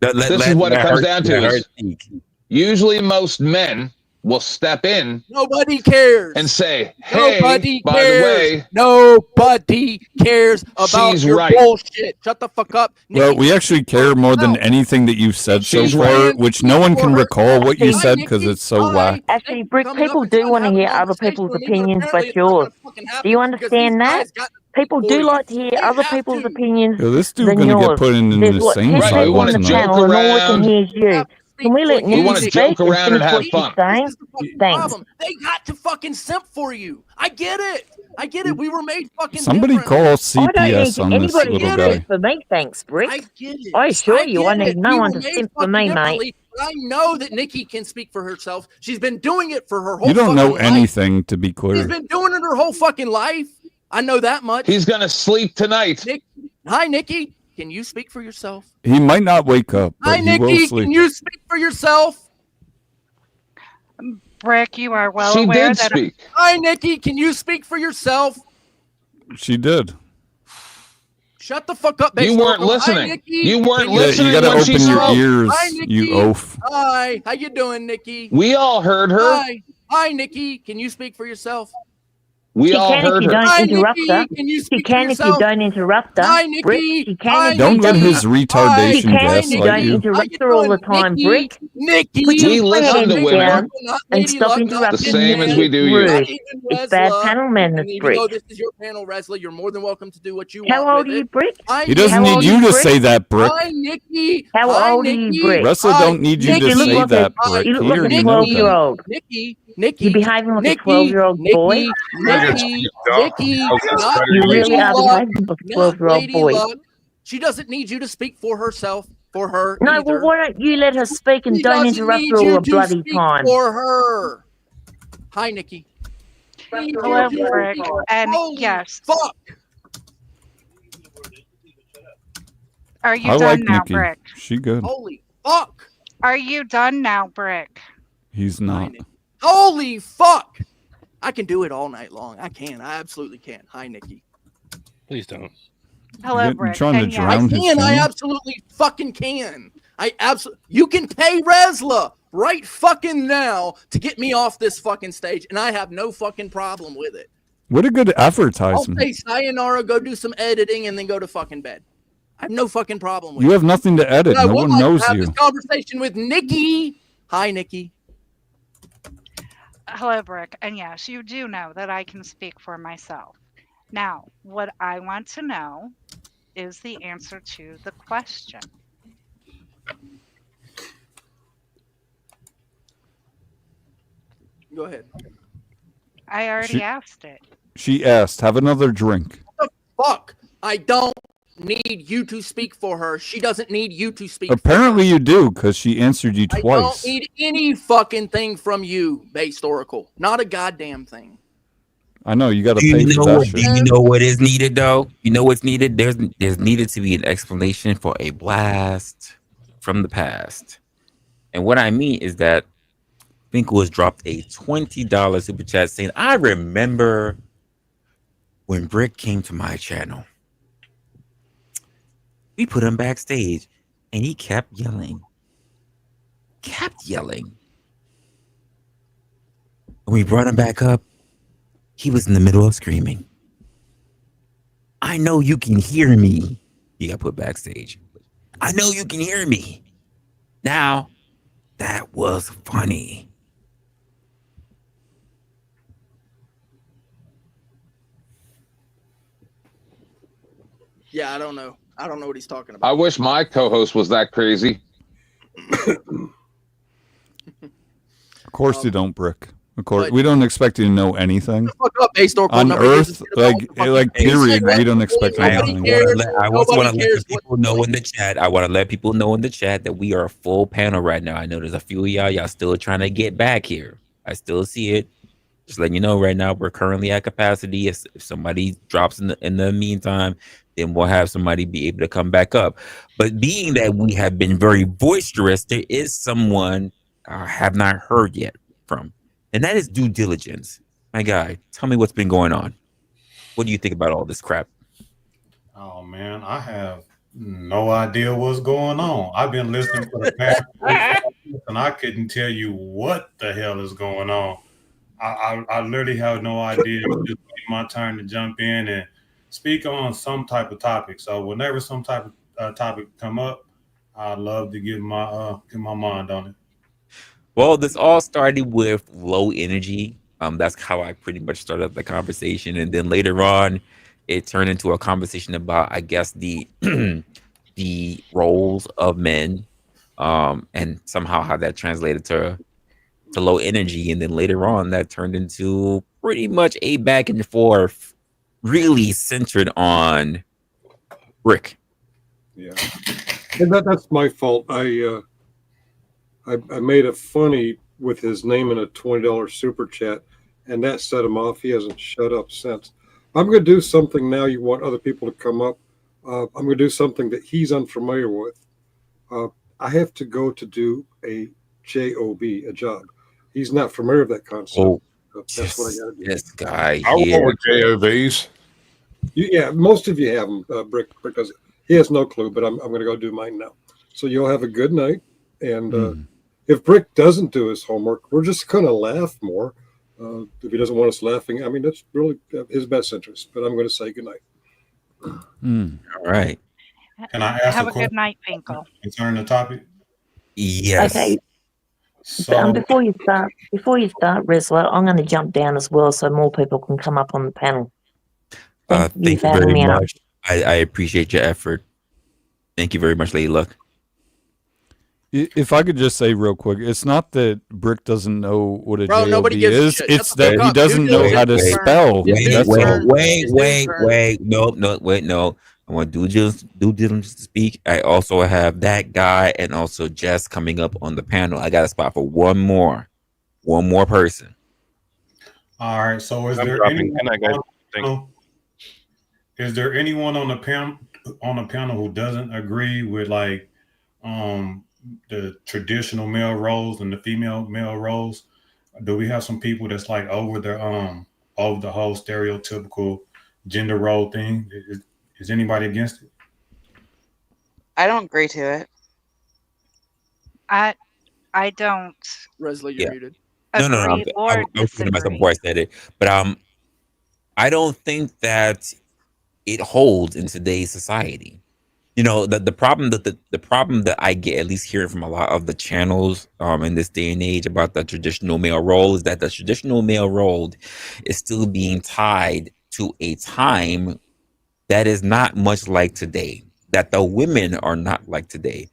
This is what it comes down to. Let her Is speak. usually most men will step in Nobody cares and say, "Hey, Nobody by the way, nobody cares about she's your right." bullshit. Shut the fuck up. Well, we actually care more than anything that you've said so She's far, right. which no one can recall what you said because it's so whack. Actually, Brick, people do want to hear other people's opinions but yours. Do you understand that? People do like to hear other people's opinions Yo, this dude than gonna yours. get put in There's the what, same 10 Right, we people on wanna the joke panel and all we can around. hear is you. Can we let We Nikki wanna speak joke and around and finish have what she's fun. saying? Thanks. Problem. They got to fucking simp for you. I get it. We were made fucking Somebody differently. call I don't need CPS on this anybody little to guy. simp for me, thanks, Brick. I get it. I assure you, I get need it. no We one were to made simp for fucking me, mate. differently, but I know that Nikki can speak for herself. She's been doing it for her whole You don't know fucking life. anything, to be She's clear. been doing it her whole fucking life. I know that much. He's gonna sleep tonight. Hi, Nikki. Can you speak for yourself? He might not wake up, Hi, but he will Nikki. sleep. Can you speak for yourself? Brick, you are well She aware did that speak. Hi, Nikki. Can you speak for yourself? She did. Shut the fuck up, You weren't Historical. Hi, listening. Nikki. You weren't Can listening You gotta when she open your spoke. ears, Hi, Nikki. you oaf. Hi. How you doing, Nikki? We all heard her. Hi, Nikki. Can you speak for yourself? We She all can if heard you her. don't Hi, interrupt Nikki. her. Can you She speak for can if you yourself? don't interrupt her. Hi, Brick, Nikki. she can Hi, if Don't you let don't. his She retardation can if you gaslight don't you. interrupt her all the time, Brick. Nikki. Put your We listen to hands women down and stop the interrupting same me. as we It's do you. rude. It's bad panel manners, And even Brick. though this is your panel, Resla, you're more than welcome to do what you How want old with are you, it. Brick? Hi, He doesn't How need old you are you, to Brick? say that, Brick. Hi, Nikki. How Hi, old are you, Nikki. Brick? Russell Hi, don't need you to You look say like that, Hi, Brick. you look He like a already knows that. 12-year-old. Nikki. You're behaving like a Nikki. 12-year-old boy. Nikki. Not You really Lady are Luck. behaving like a Not 12-year-old Lady boy. Luck. She doesn't need you to speak for herself, for her No, either. well, why don't you let her speak and She don't doesn't interrupt need her all you the to bloody speak time? for her. Hi, Nikki. hello, Brick, and Holy yes, fuck. are you I done like now, Nikki. Brick? She good. Holy fuck. Are you done now, Brick? He's not. Holy fuck. I can do it all night long. I can. I absolutely can. Hi, Nikki. Please don't. Hello, You Brick, trying to and yes, drown his I channel? absolutely fucking can. You can pay Resla right fucking now to get me off this fucking stage, and I have no fucking problem with it. What a good I'll advertisement. say sayonara, go do some editing, and then go to fucking bed. I have no fucking problem with You it. have nothing to edit. But I No would one like knows to have you. this conversation with Nikki. Hi, Nikki. Hello, Brick. And yes, you do know that I can speak for myself. Now, what I want to know is the answer to the question. Go ahead. I already asked it. She asked, have another drink. What the fuck? I don't need you to speak for her. She doesn't need you to speak Apparently you do, because she answered you for her. I twice. don't need any fucking thing from you, Based Oracle. Not a goddamn thing. I know, you got to Do pay you for know that what? shit. Do you know what is needed though? You know what's needed? There's needed to be an explanation for a blast from the past, and what I mean is that Finkel has dropped a $20 super chat saying, "I remember when Brick came to my channel. We put him backstage, and he kept yelling, When we brought him back up, he was in the middle of screaming. I know you can hear me." He got put backstage. "I know you can hear me." Now, that was funny. Yeah, I don't know. I don't know what he's talking about. I wish my co-host was that crazy. Of course you don't, Brick. Of course, we don't expect you to know anything. Fuck up, Based Oracle. On Nobody gives a Earth, shit about what the fuck like you do. period, we don't expect I anything. also want to let Nobody the people know in the chat. I want to let people know in the chat that we are a full panel right now. I know there's a few of y'all still trying to get back here. I still see it. Just letting you know right now, we're currently at capacity. If somebody drops in the meantime, then we'll have somebody be able to come back up. But being that we have been very boisterous, there is someone I have not heard yet from, and that is due diligence. My guy, tell me what's been going on. What do you think about all this crap? Oh man, I have no idea what's going on. I've been listening for the past 45 minutes and I couldn't tell you what the hell is going on. I literally have no idea. It's just my turn to jump in and speak on some type of topic. So whenever some type of topic come up, I'd love to get my mind on it. Well, this all started with low energy. That's how I pretty much started the conversation, and then later on, it turned into a conversation about, I guess, the the roles of men, and somehow how that translated to low energy, and then later on, that turned into pretty much a back and forth, really centered on Rick. Yeah, and that's my fault. I made it funny with his name in a $20 super chat, and that set him off. He hasn't shut up since. I'm going to do something now. You want other people to come up. I'm going to do something that he's unfamiliar with. I have to go to do a job, a job. He's not familiar with that concept. Oh, that's what I got to do. This guy I here. want JOVs. Yeah, most of you have them, Brick, because he has no clue. But I'm going to go do mine now. So you'll have a good night. And if Brick doesn't do his homework, we're just going to laugh more. If he doesn't want us laughing, I mean, that's really his best interest. But I'm going to say good night. All right. Can I ask Have a a question good night, Finkel. concerning the topic? Yes. Okay. So Before you start, Resla, I'm going to jump down as well so more people can come up on the panel. Thank you Thank for you having very me up. much. I appreciate your effort. Thank you very much, Lady Luck. If I could just say real quick, it's not that Brick doesn't know what a Bro, JOB nobody gives a is. shit. It's Shut the that fuck he up. doesn't Due know how to diligence turn. spell. It's dude's That's turn. all. Wait. No. I want due diligence to speak. I also have that guy and also Jess coming up on the panel. I got a spot for one more person. all right. So is I'm there dropping. anyone Good night, guys. on the panel? Is there anyone on the panel who doesn't agree with like the traditional male roles and the female male roles? Do we have some people that's like over the whole stereotypical gender role thing? Is anybody against it? I don't agree to it. I don't Resla, you're Yeah. muted. No. agree I or was putting myself disagree. before I said it, but I don't think that it holds in today's society. You know, the problem that the problem that I get, at least hearing from a lot of the channels in this day and age about the traditional male role, is that the traditional male role is still being tied to a time that is not much like today, that the women are not like today.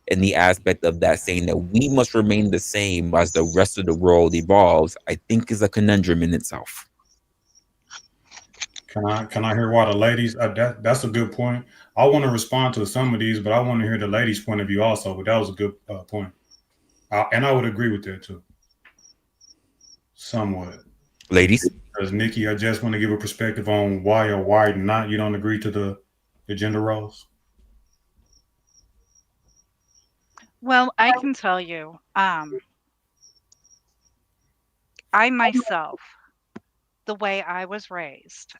And the aspect of that saying that we must remain the same as the rest of the world evolves, I think is a conundrum in itself. Can I hear why the ladies? That's a good point. I want to respond to some of these, but I want to hear the ladies' point of view also. But that was a good point, and I would agree with that too, somewhat. Ladies, Because Nikki, I just want to give a perspective on why or why not you don't agree to the gender roles. Well, I can tell you, I myself, the way I was raised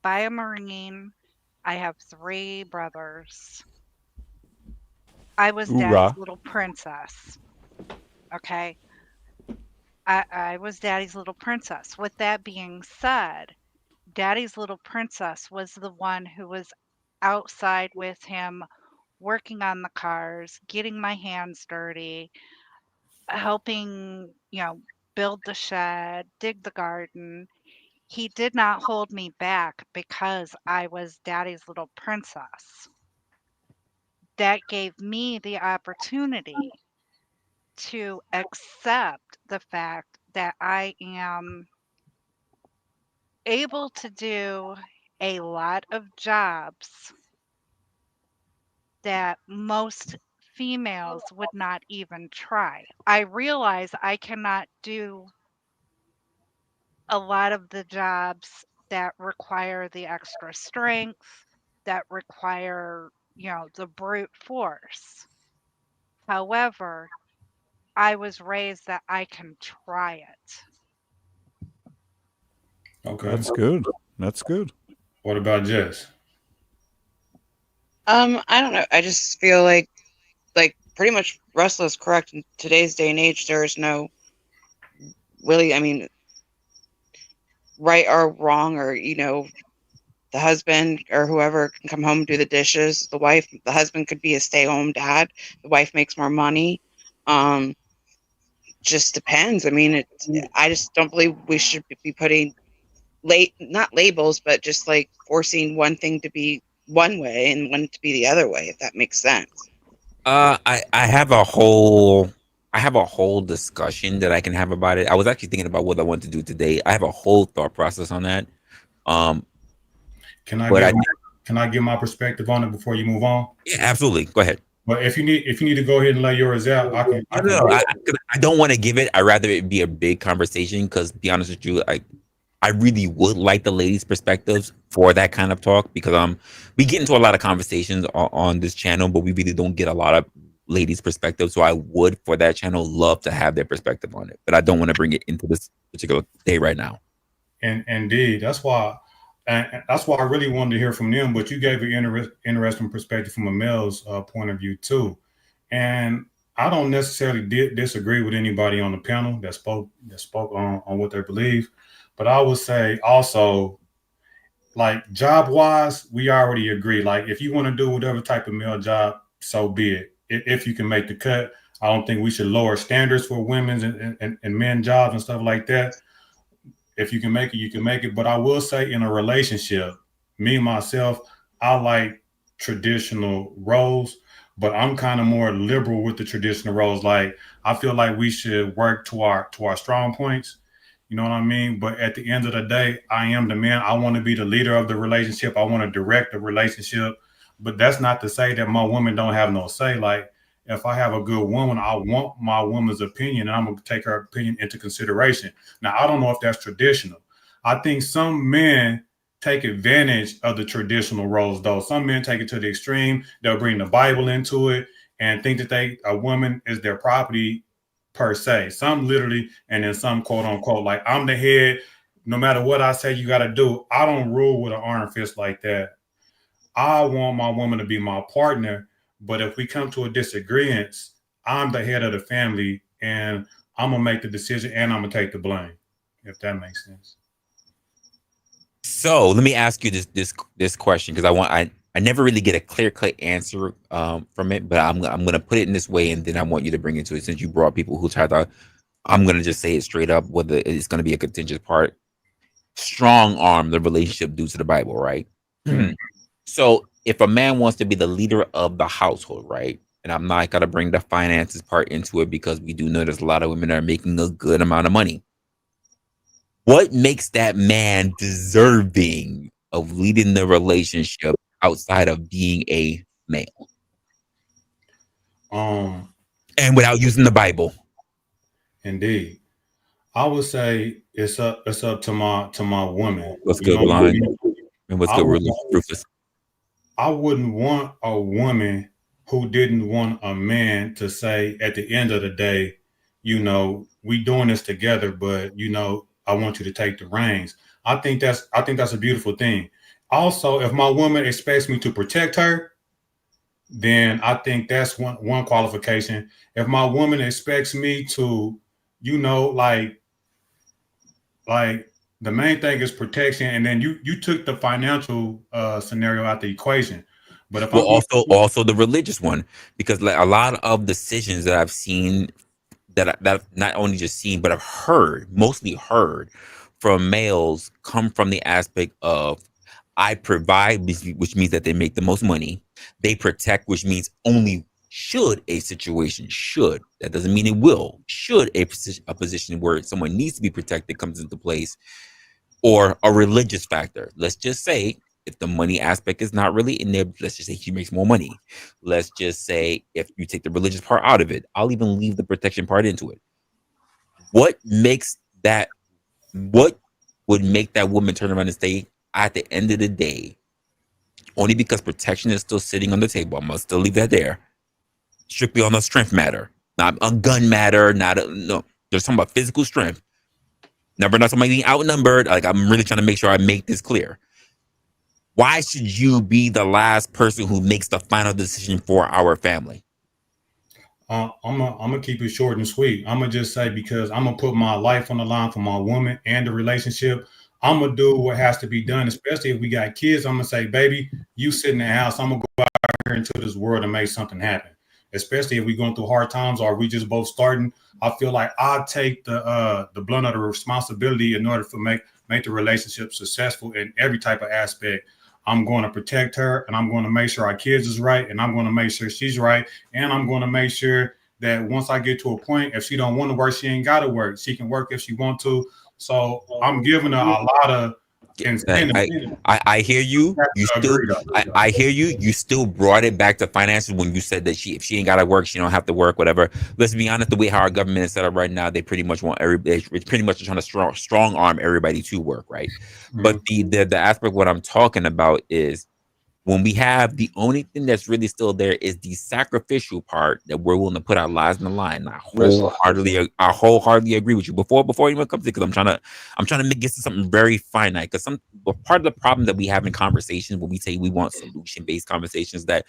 by a Marine. I have 3 brothers. I was daddy's Hoorah. little princess. Okay. I was daddy's little princess. With that being said, daddy's little princess was the one who was outside with him, working on the cars, getting my hands dirty, helping, build the shed, dig the garden. He did not hold me back because I was daddy's little princess. That gave me the opportunity to accept the fact that I am able to do a lot of jobs that most females would not even try. I realize I cannot do a lot of the jobs that require the extra strength, that require, the brute force. However, I was raised that I can try it. Okay. That's good. That's good. What about Jess? I don't know. I just feel like pretty much Resla is correct. In today's day and age, there is no really, I mean, right or wrong, or the husband or whoever can come home and do the dishes. The husband could be a stay-home dad. The wife makes more money. Just depends. I mean, I just don't believe we should be putting not labels, but just like forcing one thing to be one way and one to be the other way, if that makes sense. I have a whole discussion that I can have about it. I was actually thinking about what I want to do today. I have a whole thought process on that. Can I But give my perspective on it before you move on? Yeah, absolutely. Go ahead. But if you need to go ahead and lay yours out, I can. No, I don't want to give it. I'd rather it be a big conversation because, to be honest with you, I really would like the ladies' perspectives for that kind of talk because we get into a lot of conversations on this channel, but we really don't get a lot of ladies' perspectives. So I would, for that channel, love to have their perspective on it, but I don't want to bring it into this particular day right now. And indeed, that's why I really wanted to hear from them. But you gave an interesting perspective from a male's point of view too, and I don't necessarily disagree with anybody on the panel that spoke on what they believe. But I would say also, like job wise, we already agree. Like if you want to do whatever type of male job, so be it. If you can make the cut, I don't think we should lower standards for women's and men jobs and stuff like that. If you can make it, you can make it. But I will say in a relationship, me myself, I like traditional roles, but I'm kind of more liberal with the traditional roles. Like I feel like we should work to our strong points. You know what I mean? But at the end of the day, I am the man. I want to be the leader of the relationship. I want to direct the relationship. But that's not to say that my woman don't have no say. Like if I have a good woman, I want my woman's opinion, and I'm going to take her opinion into consideration. Now, I don't know if that's traditional. I think some men take advantage of the traditional roles, though. Some men take it to the extreme. They'll bring the Bible into it and think that a woman is their property per se. Some literally, and then some quote unquote, like I'm the head. No matter what I say, you got to do. I don't rule with an iron fist like that. I want my woman to be my partner, but if we come to a disagreement, I'm the head of the family and I'm gonna make the decision and I'm gonna take the blame, if that makes sense. So let me ask you this question, because I never really get a clear cut answer from it, but I'm gonna put it in this way, and then I want you to bring it to it, since you brought people who try to. I'm gonna just say it straight up, whether it's gonna be a contentious part. Strong arm the relationship due to the Bible, right? So if a man wants to be the leader of the household, right? And I'm not gonna bring the finances part into it, because we do know there's a lot of women that are making a good amount of money. What makes that man deserving of leading the relationship outside of being a male? And without using the Bible. Indeed. I would say it's up to my woman. What's You good, know, Blind? And what's I good, would Rufus? I wouldn't want a woman who didn't want a man to say at the end of the day, you know, we doing this together, but you know, I want you to take the reins. I think that's a beautiful thing. Also, if my woman expects me to protect her, then I think that's one qualification. If my woman expects me to, you know, like the main thing is protection, and then you took the financial scenario out the equation. But if Well, I'm going also the religious one, because like a lot of decisions that I've seen, that I've not only just seen but I've heard, mostly heard from males, come from the aspect of I provide, which means that they make the most money. They protect, which means only should a situation, should, that doesn't mean it will, should a position where someone needs to be protected comes into place, or a religious factor. Let's just say if the money aspect is not really in there, let's just say he makes more money. Let's just say if you take the religious part out of it, I'll even leave the protection part into it. What makes that, what would make that woman turn around and say, at the end of the day, only because protection is still sitting on the table, I must still leave that there, strictly on a strength matter, not a gun matter, no, there's something about physical strength. Never not somebody being outnumbered. Like, I'm really trying to make sure I make this clear. Why should you be the last person who makes the final decision for our family? I'm gonna keep it short and sweet. I'm gonna just say, because I'm gonna put my life on the line for my woman and the relationship. I'm gonna do what has to be done, especially if we got kids. I'm gonna say, baby, you sit in the house. I'm gonna go out here into this world and make something happen. Especially if we're going through hard times or we just both starting. I feel like I take the blunt of the responsibility in order to make the relationship successful in every type of aspect. I'm going to protect her, and I'm going to make sure our kids is right, and I'm going to make sure she's right, and I'm going to make sure that once I get to a point, if she don't want to work, she ain't got to work. She can work if she want to. So I'm giving her a lot of incentive. I hear you. You still, I hear you. You still brought it back to finances when you said that if she ain't got to work, she don't have to work, whatever. Let's be honest, the way how our government is set up right now, they pretty much want everybody. It's pretty much trying to strong arm everybody to work, right? But the aspect what I'm talking about is, when we have, the only thing that's really still there is the sacrificial part that we're willing to put our lives in the line. I wholeheartedly agree with you. Before anyone comes in, because I'm trying to get to something very finite. Because part of the problem that we have in conversations when we say we want solution-based conversations, that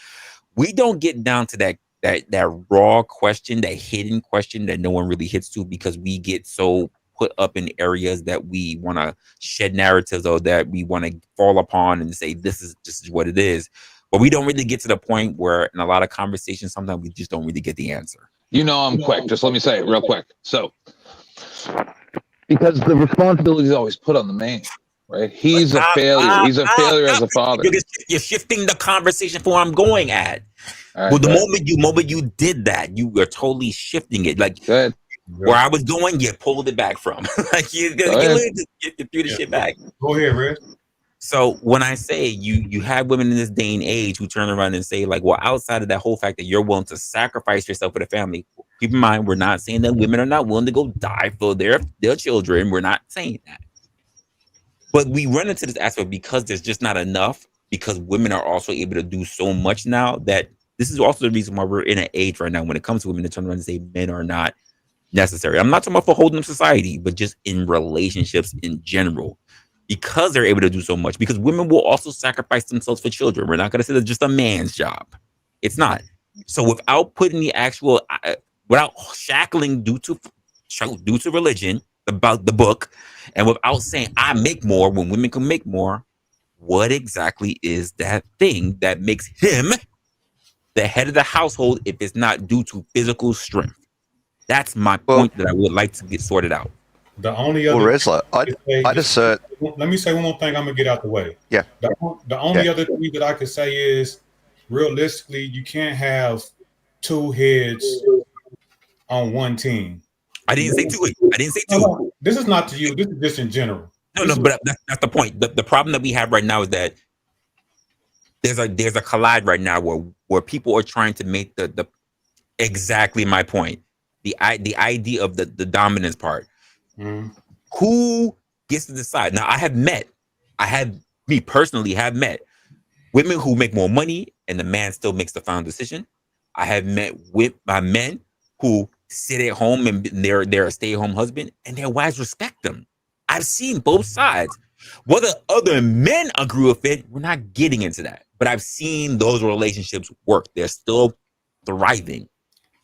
we don't get down to that raw question, that hidden question that no one really hits to, because we get so put up in areas that we want to shed narratives, or that we want to fall upon and say this is what it is, but we don't really get to the point where, in a lot of conversations, sometimes we just don't really get the answer. You know, I'm quick. Just let me say it real quick. So, because the responsibility is always put on the man, right? He's a failure. He's a failure as a father. You're shifting the conversation for where I'm going at. Right, well, the moment you did that, you were totally shifting it. Like, where I was going, you pulled it back from. Like, you threw the shit back. Go ahead, Red. So when I say you have women in this day and age who turn around and say, like, well, outside of that whole fact that you're willing to sacrifice yourself for the family, keep in mind, we're not saying that women are not willing to go die for their children. We're not saying that. But we run into this aspect because there's just not enough, because women are also able to do so much now, that this is also the reason why we're in an age right now when it comes to women to turn around and say men are not necessary. I'm not talking about for holding up society, but just in relationships in general, because they're able to do so much. Because women will also sacrifice themselves for children. We're not going to say that's just a man's job. It's not. So without putting the actual, without shackling due to religion, about the book, and without saying I make more when women can make more, what exactly is that thing that makes him the head of the household if it's not due to physical strength? That's my point that I would like to get sorted out. The only other let me say one more thing. I'm gonna get out the way. Yeah. The only other thing that I could say is, realistically, you can't have two heads on one team. I didn't say two. I didn't say two. No, this is not to you. This is just in general. No, but that's the point. The problem that we have right now is that there's a collide right now where people are trying to make the exactly my point. The idea of the dominance part. Who gets to decide? Now, me personally have met women who make more money and the man still makes the final decision. I have met men who sit at home and they're a stay-at-home husband and their wives respect them. I've seen both sides. Whether other men agree with it, we're not getting into that. But I've seen those relationships work. They're still thriving.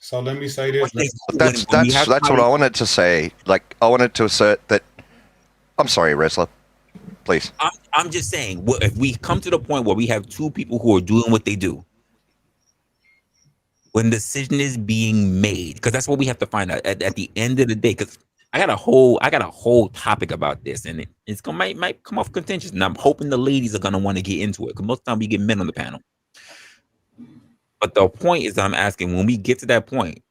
So let me say this. That's what I wanted to say. Like, I wanted to assert that. I'm sorry, Resla. Please. I'm just saying, if we come to the point where we have two people who are doing what they do, when the decision is being made, because that's what we have to find out at the end of the day. Because I got a whole topic about this, and it's might come off contentious, and I'm hoping the ladies are gonna want to get into it. Because most of the time we get men on the panel. But the point is, I'm asking, when we get to that point,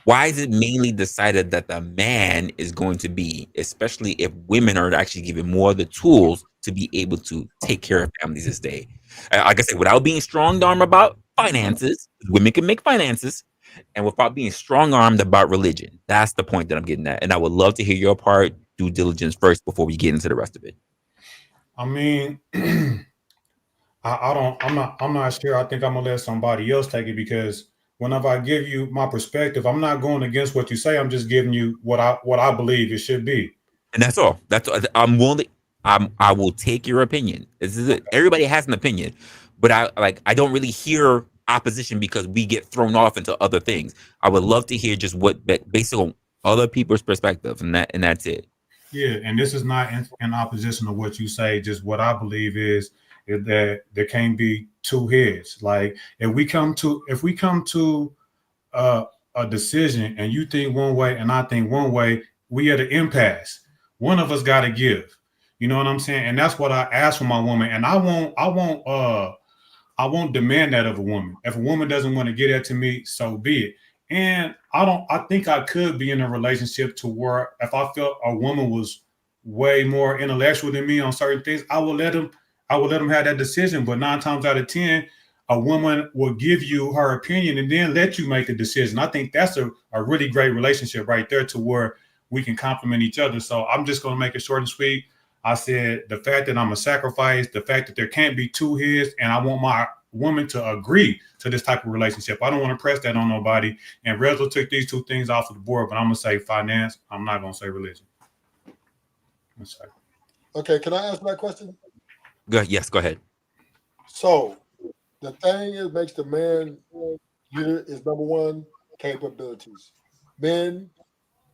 why is it mainly decided that the man is going to be, especially if women are actually given more of the tools to be able to take care of families this day? Like I said, without being strong-armed about finances, women can make finances, and without being strong-armed about religion. That's the point that I'm getting at. And I would love to hear your part, due diligence first, before we get into the rest of it. I mean, I'm not sure. I think I'm gonna let somebody else take it, because whenever I give you my perspective, I'm not going against what you say. I'm just giving you what I believe it should be. And that's all. I'm willing. I will take your opinion. This is it. Everybody has an opinion, but I don't really hear opposition because we get thrown off into other things. I would love to hear just what based on other people's perspective, and that's it. Yeah, and this is not in opposition to what you say. Just what I believe is that there can't be two heads. Like if we come to a decision and you think one way and I think one way, we at an impasse. One of us got to give. You know what I'm saying? And that's what I ask for my woman. And I won't demand that of a woman. If a woman doesn't want to get that to me, so be it. And I think I could be in a relationship to where if I felt a woman was way more intellectual than me on certain things, I would let them have that decision. But 9 times out of 10, a woman will give you her opinion and then let you make the decision. I think that's a really great relationship right there, to where we can complement each other. So I'm just going to make it short and sweet. I said the fact that I'm a sacrifice, the fact that there can't be two heads, and I want my woman to agree to this type of relationship. I don't want to press that on nobody. And Resla took these two things off of the board, but I'm going to say finance. I'm not going to say religion. Okay, can I ask my question? Yes, go ahead. So the thing that makes the man leader is, number one, capabilities. Men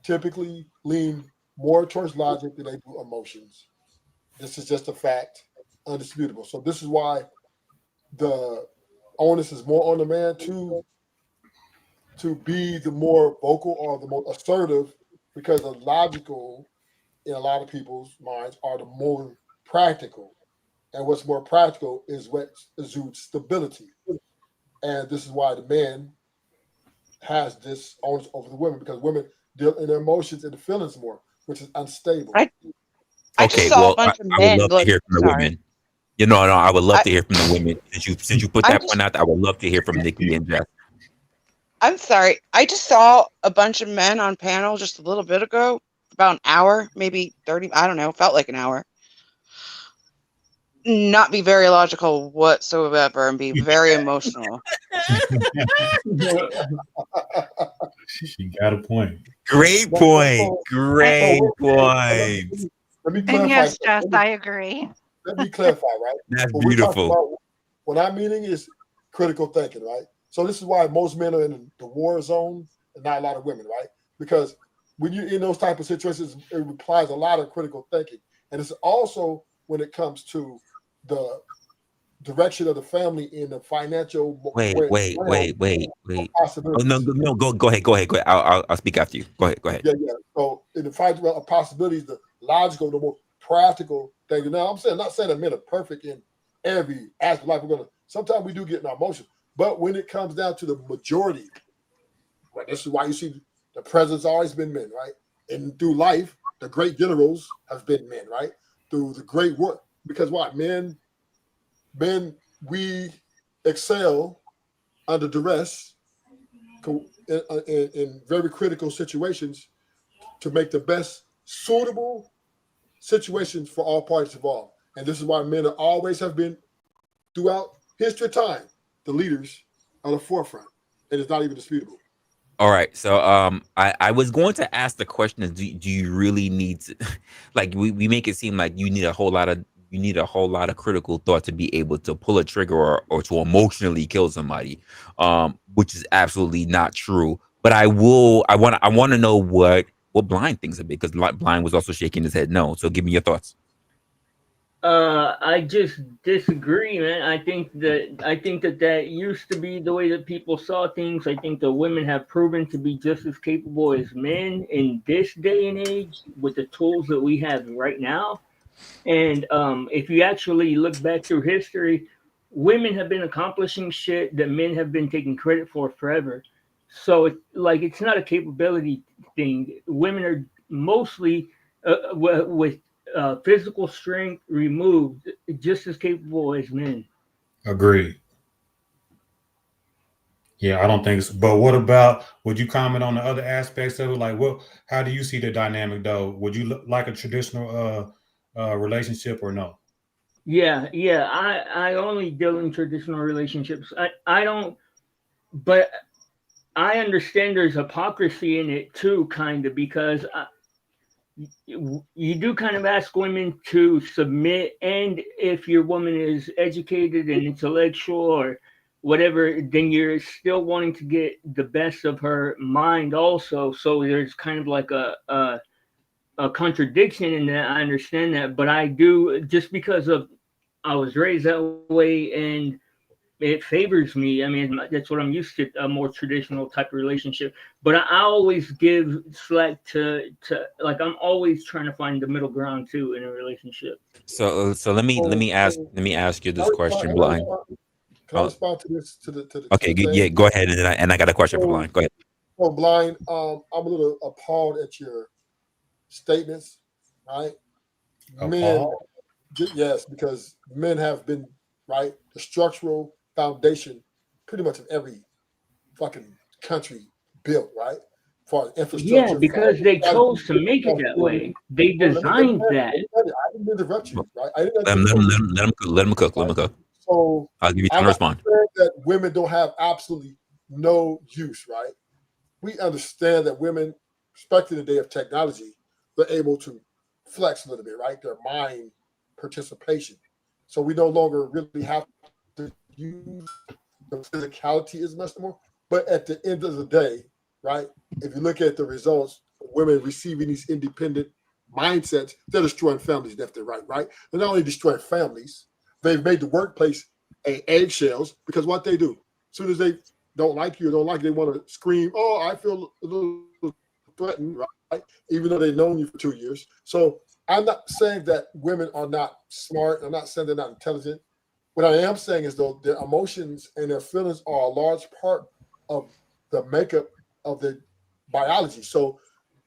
typically lean more towards logic than they do emotions. This is just a fact, undisputable. So this is why the onus is more on the man to be the more vocal or the more assertive, because the logical in a lot of people's minds are the more practical. And what's more practical is what exudes stability. And this is why the man has this onus over the women, because women deal in their emotions and the feelings more, which is unstable. I Okay, just saw well, a bunch of I would men love to look. hear from the Sorry. women. No, I would love to hear from the women. Since you put I'm that just- point out, I would love to hear from Nikki and Jeff. I'm sorry. I just saw a bunch of men on panel just a little bit ago, about an hour, maybe 30. I don't know. Felt like an hour. Not be very logical whatsoever and be very emotional. She got a point. Great point. Great point. Let me And clarify. yes, Jess, I agree. Let me clarify, right? That's What we're talking beautiful. about, what I'm meaning is critical thinking, right? So this is why most men are in the war zone and not a lot of women, right? Because when you're in those type of situations, it requires a lot of critical thinking. And it's also when it comes to the direction of the family in the financial Wait. Oh possibilities. no, go ahead. I'll speak after you. Go ahead. Yeah. So in the financial possibilities, the logical, the more practical thing. Now I'm not saying that men are perfect in every aspect of life. Sometimes we do get in our emotions, but when it comes down to the majority, well, this is why you see the president's always been men, right? And through life, the great generals have been men, right? Through the great work, because what men, we excel under duress in very critical situations to make the best suitable situations for all parties involved. And this is why men always have been, throughout history of time, the leaders are the forefront. And it's not even disputable. All right. So I was going to ask the question is do you really need to like we make it seem like you need a whole lot of critical thought to be able to pull a trigger or to emotionally kill somebody, which is absolutely not true. But I want to know what Blind thinks of it, because Blind was also shaking his head no. So give me your thoughts. I just disagree, man. I think that used to be the way that people saw things. I think the women have proven to be just as capable as men in this day and age with the tools that we have right now. And if you actually look back through history, women have been accomplishing shit that men have been taking credit for forever. So it's not a capability thing. Women are mostly with physical strength removed, just as capable as men. Agreed. Yeah, I don't think so. But what about, would you comment on the other aspects of it? Like, how do you see the dynamic though? Would you like a traditional relationship or no? Yeah. I only deal in traditional relationships. I don't, but I understand there's hypocrisy in it too, kind of, because you do kind of ask women to submit, and if your woman is educated and intellectual or whatever, then you're still wanting to get the best of her mind also. So there's kind of like a contradiction in that. I understand that, but I do, just because of I was raised that way and it favors me. I mean, that's what I'm used to, a more traditional type of relationship. But I always give slack to like, I'm always trying to find the middle ground too in a relationship. So let me ask you this question, Blind. Can I respond to this? Okay, yeah, go ahead, and I got a question for Blind. Go ahead. Well, Blind, I'm a little appalled at your statements, right? Men, yes, because men have been, right, the structural foundation pretty much of every fucking country built, right? For infrastructure. Yeah, because they chose to make it that way. They designed that. I didn't interrupt you, right? I didn't let him cook. So I'll give you time to respond. That women don't have absolutely no use, right? We understand that women, especially in the day of technology, they're able to flex a little bit, right? Their mind participation. So we no longer really have to use the physicality as much more. But at the end of the day, right, if you look at the results, women receiving these independent mindsets, they're destroying families left and right? They're not only destroying families, they've made the workplace eggshells, because what they do, as soon as they don't like you or don't like you, they want to scream, oh, I feel a little threatened, right? Even though they've known you for 2 years. So I'm not saying that women are not smart. I'm not saying they're not intelligent. What I am saying is, though, their emotions and their feelings are a large part of the makeup of their biology. So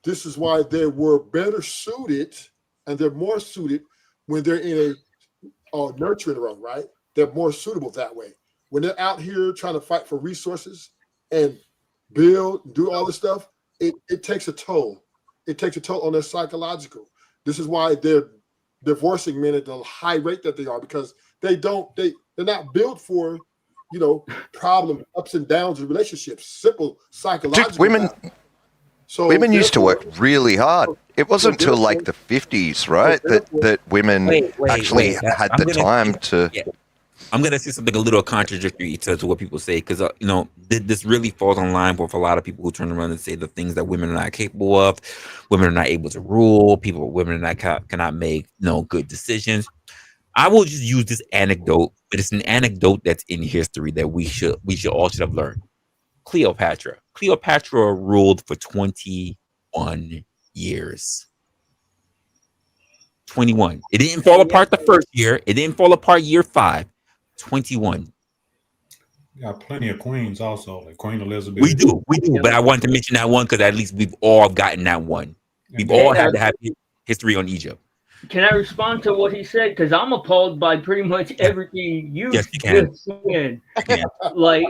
this is why they were better suited, and they're more suited when they're in a nurturing role, right? They're more suitable that way. When they're out here trying to fight for resources and build, do all this stuff, it takes a toll. It takes a toll on their psychological. This is why they're divorcing men at the high rate that they are, because they're not built for, problem ups and downs in relationships. Simple psychological. Dude, women used to work really hard. It wasn't until like the 50s, right, that women actually had the time to I'm gonna say something a little contradictory to what people say, because this really falls on line with a lot of people who turn around and say the things that women are not capable of, women are not able to rule, women are not cannot make good decisions. I will just use this anecdote, but it's an anecdote that's in history that we should all have learned. Cleopatra ruled for 21 years. 21. It didn't fall apart the first year. It didn't fall apart year 5. 21. Got plenty of queens also, like Queen Elizabeth. We do. But I wanted to mention that one because at least we've all gotten that one. We've all had to have history on Egypt. Can I respond to what he said? Because I'm appalled by pretty much everything you Yes, you can. just said. Like,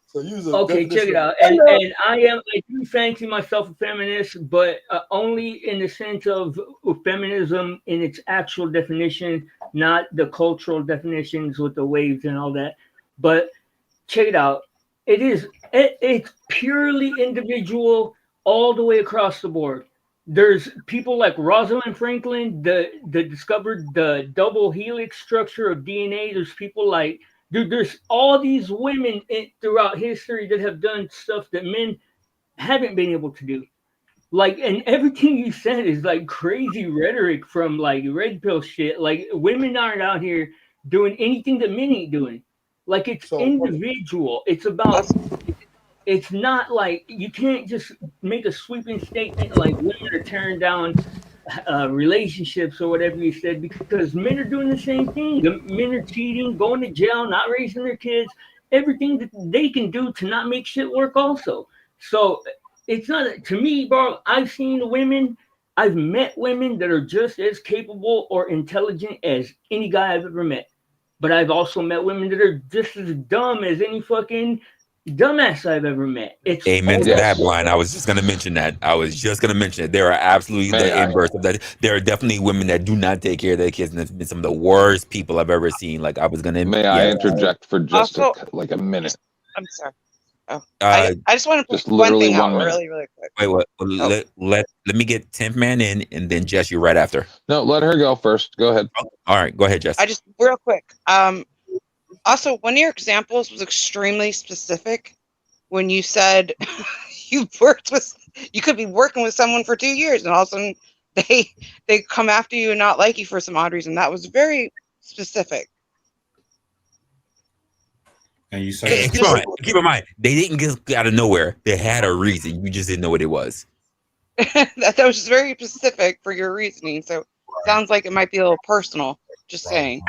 So okay, check it out. And I do fancy myself a feminist, but only in the sense of feminism in its actual definition, not the cultural definitions with the waves and all that. But check it out. It's purely individual all the way across the board. There's people like Rosalind Franklin that discovered the double helix structure of DNA. There's people like, dude, there's all these women throughout history that have done stuff that men haven't been able to do. Like, and everything you said is like crazy rhetoric from like red pill shit. Like, women aren't out here doing anything that men ain't doing. Like, it's individual. It's about, it's not like, you can't just make a sweeping statement like women are tearing down relationships or whatever you said, because men are doing the same thing. The men are cheating, going to jail, not raising their kids, everything that they can do to not make shit work also. So it's not, to me, bro, I've seen women, I've met women that are just as capable or intelligent as any guy I've ever met. But I've also met women that are just as dumb as any fucking dumbass I've ever met. It's amen to that line. I was just going to mention that. There are absolutely the inverse of that. There are definitely women that do not take care of their kids, and it's been some of the worst people I've ever seen. Like, I was going to. May I interject for just like a minute? I'm sorry. Oh, I just want to just put one thing out 1 minute. really quick. Wait, what? Let me get 10th man in, and then Jess, you right after. No, let her go first. Go ahead. All right, go ahead, Jess. I just real quick. Also, one of your examples was extremely specific when you said you could be working with someone for 2 years, and all of a sudden they come after you and not like you for some odd reason. That was very specific. And you say, keep in mind, they didn't get out of nowhere. They had a reason. You just didn't know what it was. that was just very specific for your reasoning. So it sounds like it might be a little personal. Just saying.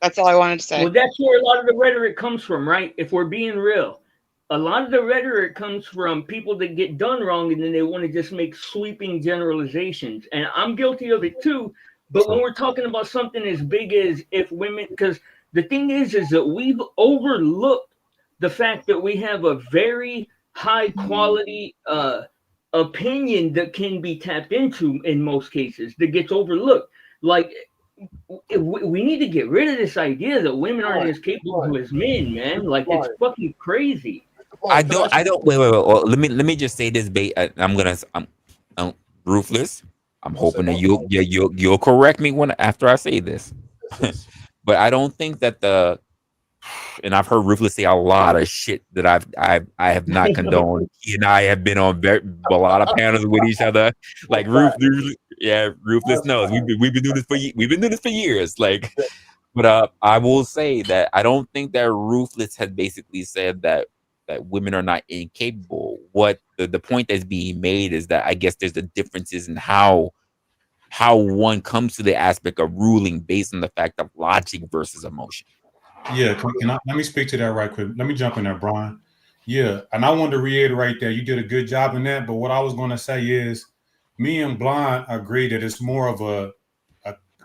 That's all I wanted to say. Well, that's where a lot of the rhetoric comes from, right? If we're being real, a lot of the rhetoric comes from people that get done wrong, and then they want to just make sweeping generalizations. And I'm guilty of it too. But when we're talking about something as big as if women, because the thing is that we've overlooked the fact that we have a very high quality opinion that can be tapped into in most cases that gets overlooked. Like, we need to get rid of this idea that women aren't as capable as men, man. Like, it's fucking crazy. I don't. Wait. Let me just say this, bait. I'm Ruthless. I'm hoping that you'll correct me after I say this. But I don't think that and I've heard Ruthless say a lot of shit that I have not condoned. He and I have been on a lot of panels with each other. Like Ruthless knows we've been doing this for years. Like, but I will say that I don't think that Ruthless had basically said that women are not incapable. What the point that's being made is that I guess there's the differences in how one comes to the aspect of ruling based on the fact of logic versus emotion. Yeah, let me speak to that right quick. Let me jump in there, Brian. Yeah, and I wanted to reiterate that you did a good job in that, but what I was going to say is me and Blind agree that it's more of a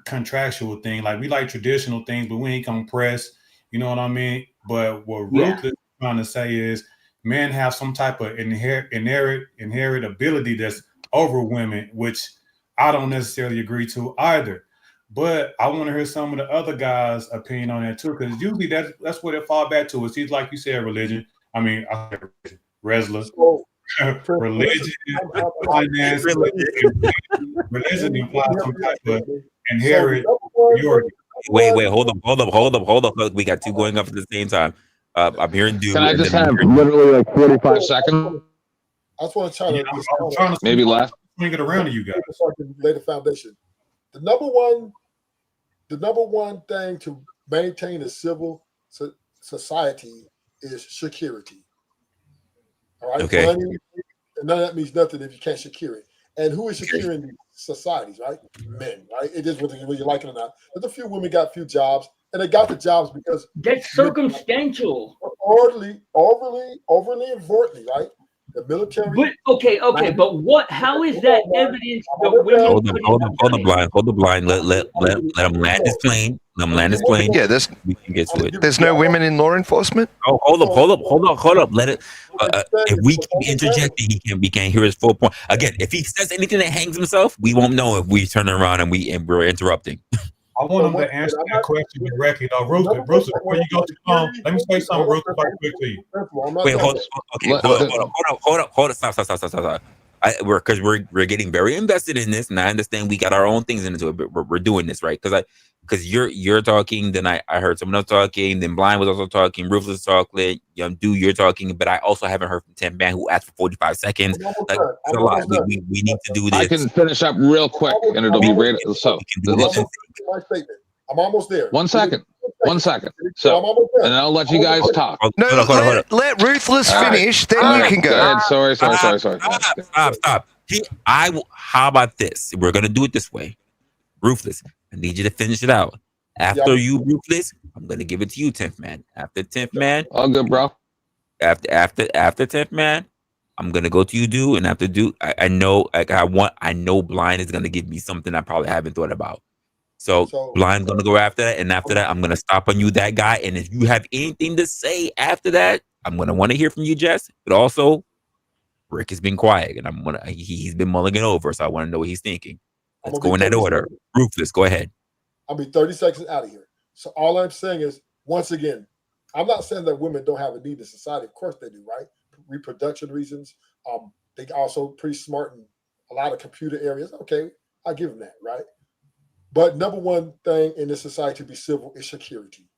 contractual thing. Like, we like traditional things, but we ain't gonna press, you know what I mean? But what Ruth is trying to say is men have some type of inherent ability that's over women, which I don't necessarily agree to either. But I want to hear some of the other guys' opinion on that too, because usually that's what it fall back to. It's like you said, religion. I mean, Resla, religion, religion implies some type of inherent superiority. Wait, hold up. Look, we got two going up at the same time. I'm hearing do. Can I and just then I'm have hearing- literally like 45 seconds? I just want to try to I'm trying to maybe less. swing it around to you guys. So I can lay the foundation. The number one thing to maintain a civil society is security. All right. Okay. Money, and none of that means nothing if you can't secure it. And who is securing these societies, right? Men, right? It is whether you like it or not. There's a few women got a few jobs, and they got the jobs because that's circumstantial. Overly importantly, right? The military. But okay, but what? How is that evidence that women? Hold the blind. Let him land his plane. Let him land his plane. Yeah, we can get to it. there's no women in law enforcement. Oh, hold up. Let it. If we keep interjecting, we can't hear his full point. Again, if he says anything that hangs himself, we won't know if we turn around and we're interrupting. I want him to answer that question directly, though. Rooster, before you go too long, let me say something real quick to you. Wait, hold up. Stop. Because we're getting very invested in this, and I understand we got our own things into it, but we're doing this right because you're talking, then I heard someone else talking, then Blind was also talking, Ruthless talking, Young Dude, you're talking, but I also haven't heard from Tim Man who asked for 45 seconds. Like it's a lot. We need to do this. I can finish up real quick, and it'll be ready. So listen. I'm almost there. 1 second. So, and I'll let you guys talk. No, let Ruthless finish, then you can go. ahead. Sorry. Stop. How about this? We're gonna do it this way. Ruthless, I need you to finish it out. After you, Ruthless, I'm gonna give it to you, 10th Man. After 10th Man, all good, bro. After 10th Man, I'm gonna go to you, Do, and after Do, I know Blind is gonna give me something I probably haven't thought about. So Blind's gonna go after that, and after that, I'm gonna stop on you, that guy. And if you have anything to say after that, I'm gonna want to hear from you, Jess. But also, Rick has been quiet, and he's been mulling it over, so I want to know what he's thinking. Let's go in that order. Ruthless, go ahead. I'll be 30 seconds out of here. So all I'm saying is, once again, I'm not saying that women don't have a need in society. Of course they do, right? Reproduction reasons. They also pretty smart in a lot of computer areas. Okay, I give them that, right? But number one thing in this society to be civil is security,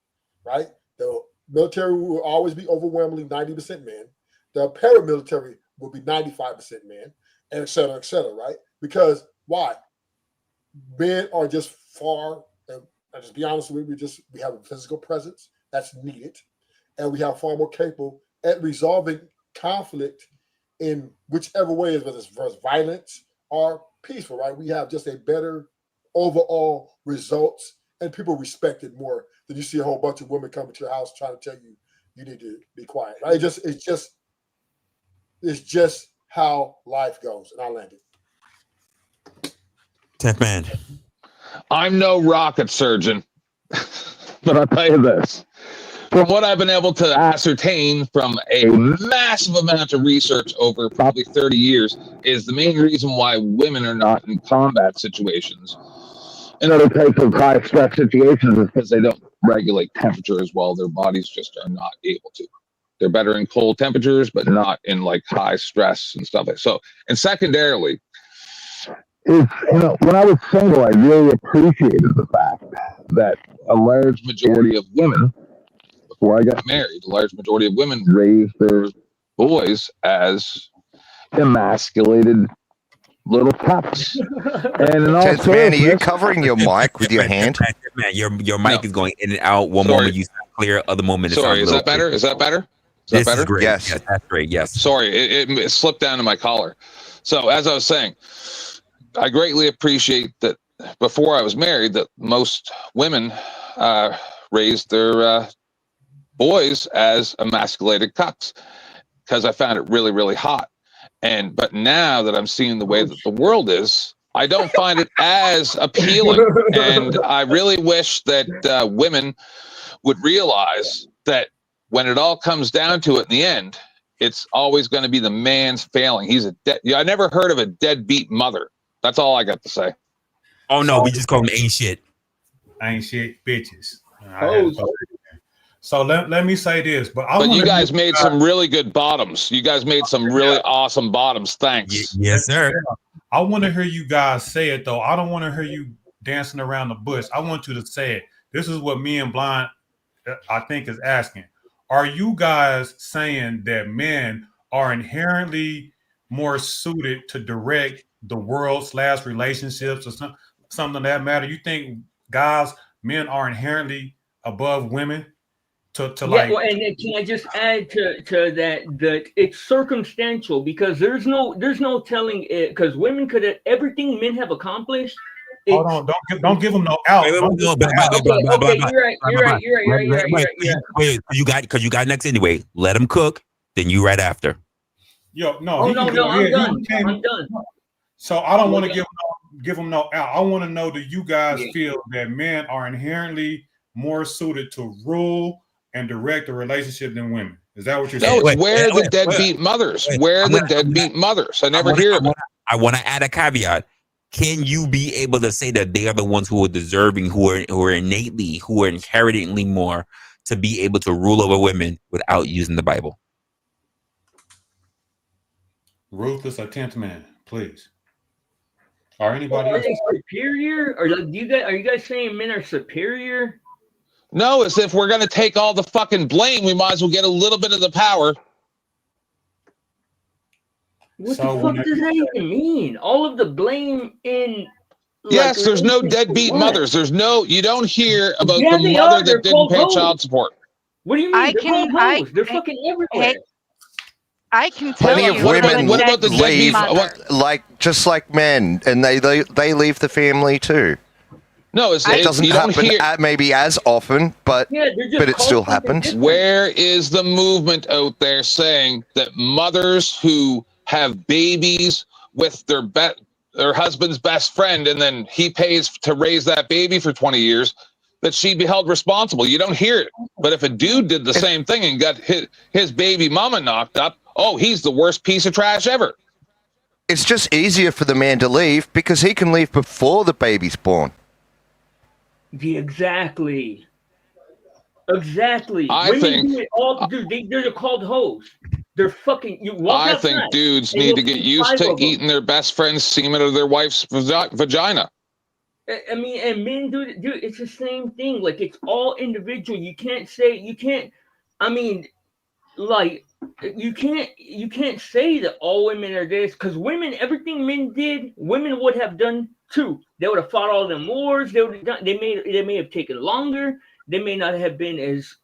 right? The military will always be overwhelmingly 90% men. The paramilitary will be 95% men, and et cetera, right? Because why? Men are just far, and I'll just be honest with you, we have a physical presence that's needed, and we have far more capable at resolving conflict in whichever way, whether it's violence or peaceful, right? We have just a better overall results, and people respect it more than you see a whole bunch of women coming to your house trying to tell you you need to be quiet. Right? It's just how life goes, and I landed. 10th Man. I'm no rocket surgeon, but I'll tell you this. From what I've been able to ascertain from a massive amount of research over probably 30 years is the main reason why women are not in combat situations and other types of high stress situations is because they don't regulate temperature as well. Their bodies just are not able to. They're better in cold temperatures, but not in like high stress and stuff like so. And secondarily, is when I was single, I really appreciated the fact that a large majority of women, before I got married, a large majority of women raised their boys as emasculated little pups. And in all Man, are you seriousness, covering your mic with your hand? Man, your mic is going in and out. One moment you sound clear, other moment it sounds sorry, is that better? Is that better? Is that better? Is great. Yes, that's great. Yes. Sorry, it slipped down to my collar. So as I was saying, I greatly appreciate that before I was married, that most women raised their boys as emasculated cucks because I found it really, really hot. But now that I'm seeing the way that the world is, I don't find it as appealing. And I really wish that women would realize that when it all comes down to it in the end, it's always going to be the man's failing. He's I never heard of a deadbeat mother. That's all I got to say. Oh no, we just call them ain't shit. Ain't shit bitches. So let me say this, but you guys made some really good bottoms. You guys made some really awesome bottoms. Thanks. Yes, sir. I want to hear you guys say it though. I don't want to hear you dancing around the bush. I want you to say it. This is what me and Blind, I think, is asking. Are you guys saying that men are inherently more suited to direct the world / relationships or something of that matter? You think men are inherently above women to Yeah, like? well, and then can I just add to that it's circumstantial, because there's no telling it, because women could everything men have accomplished. Hold on, don't give them no out. Wait, You're right. Wait, you got next anyway. Let him cook, then you right after. Yo, no, Oh he no, can no, go I'm ahead. done. I'm done. So I don't want to give them no out. I want to know, do you guys feel that men are inherently more suited to rule and direct a relationship than women? Is that what you're saying? No, it's where the deadbeat mothers. Where the deadbeat mothers. I never hear of it. I want to add a caveat. Can you be able to say that they are the ones who are deserving, who are inherently more to be able to rule over women without using the Bible? Ruthless, a 10th man, please. Or anybody Are else? they superior? Or are you guys saying men are superior? No, as if we're going to take all the fucking blame, we might as well get a little bit of the power. What the fuck does that even mean? All of the blame in... Yes, there's no deadbeat mothers. You don't hear about Yeah, the they mother are. They're that didn't called pay hoes. child support. What do you mean? They're called hoes. They're fucking everywhere. I can tell Plenty you of women what about the leave, deadbeat just like men, and they leave the family too. No, it doesn't happen maybe as often, but it still happens. Where is the movement out there saying that mothers who have babies with their husband's best friend, and then he pays to raise that baby for 20 years, that she'd be held responsible? You don't hear it. But if a dude did the same thing and got his baby mama knocked up, oh, he's the worst piece of trash ever. It's just easier for the man to leave because he can leave before the baby's born. Exactly. I Women think- do it all. Dude, they're called hoes. They're fucking. You walk I outside, think dudes and need you'll to get see used 5 to of them. eating their best friend's semen out of their wife's vagina. I mean, and men do it. Dude, it's the same thing. Like, it's all individual. You can't. I mean, like, you can't say that all women are this, because women, everything men did, women would have done too. They would have fought all them wars. They would have done. They may have taken longer. They may not have been as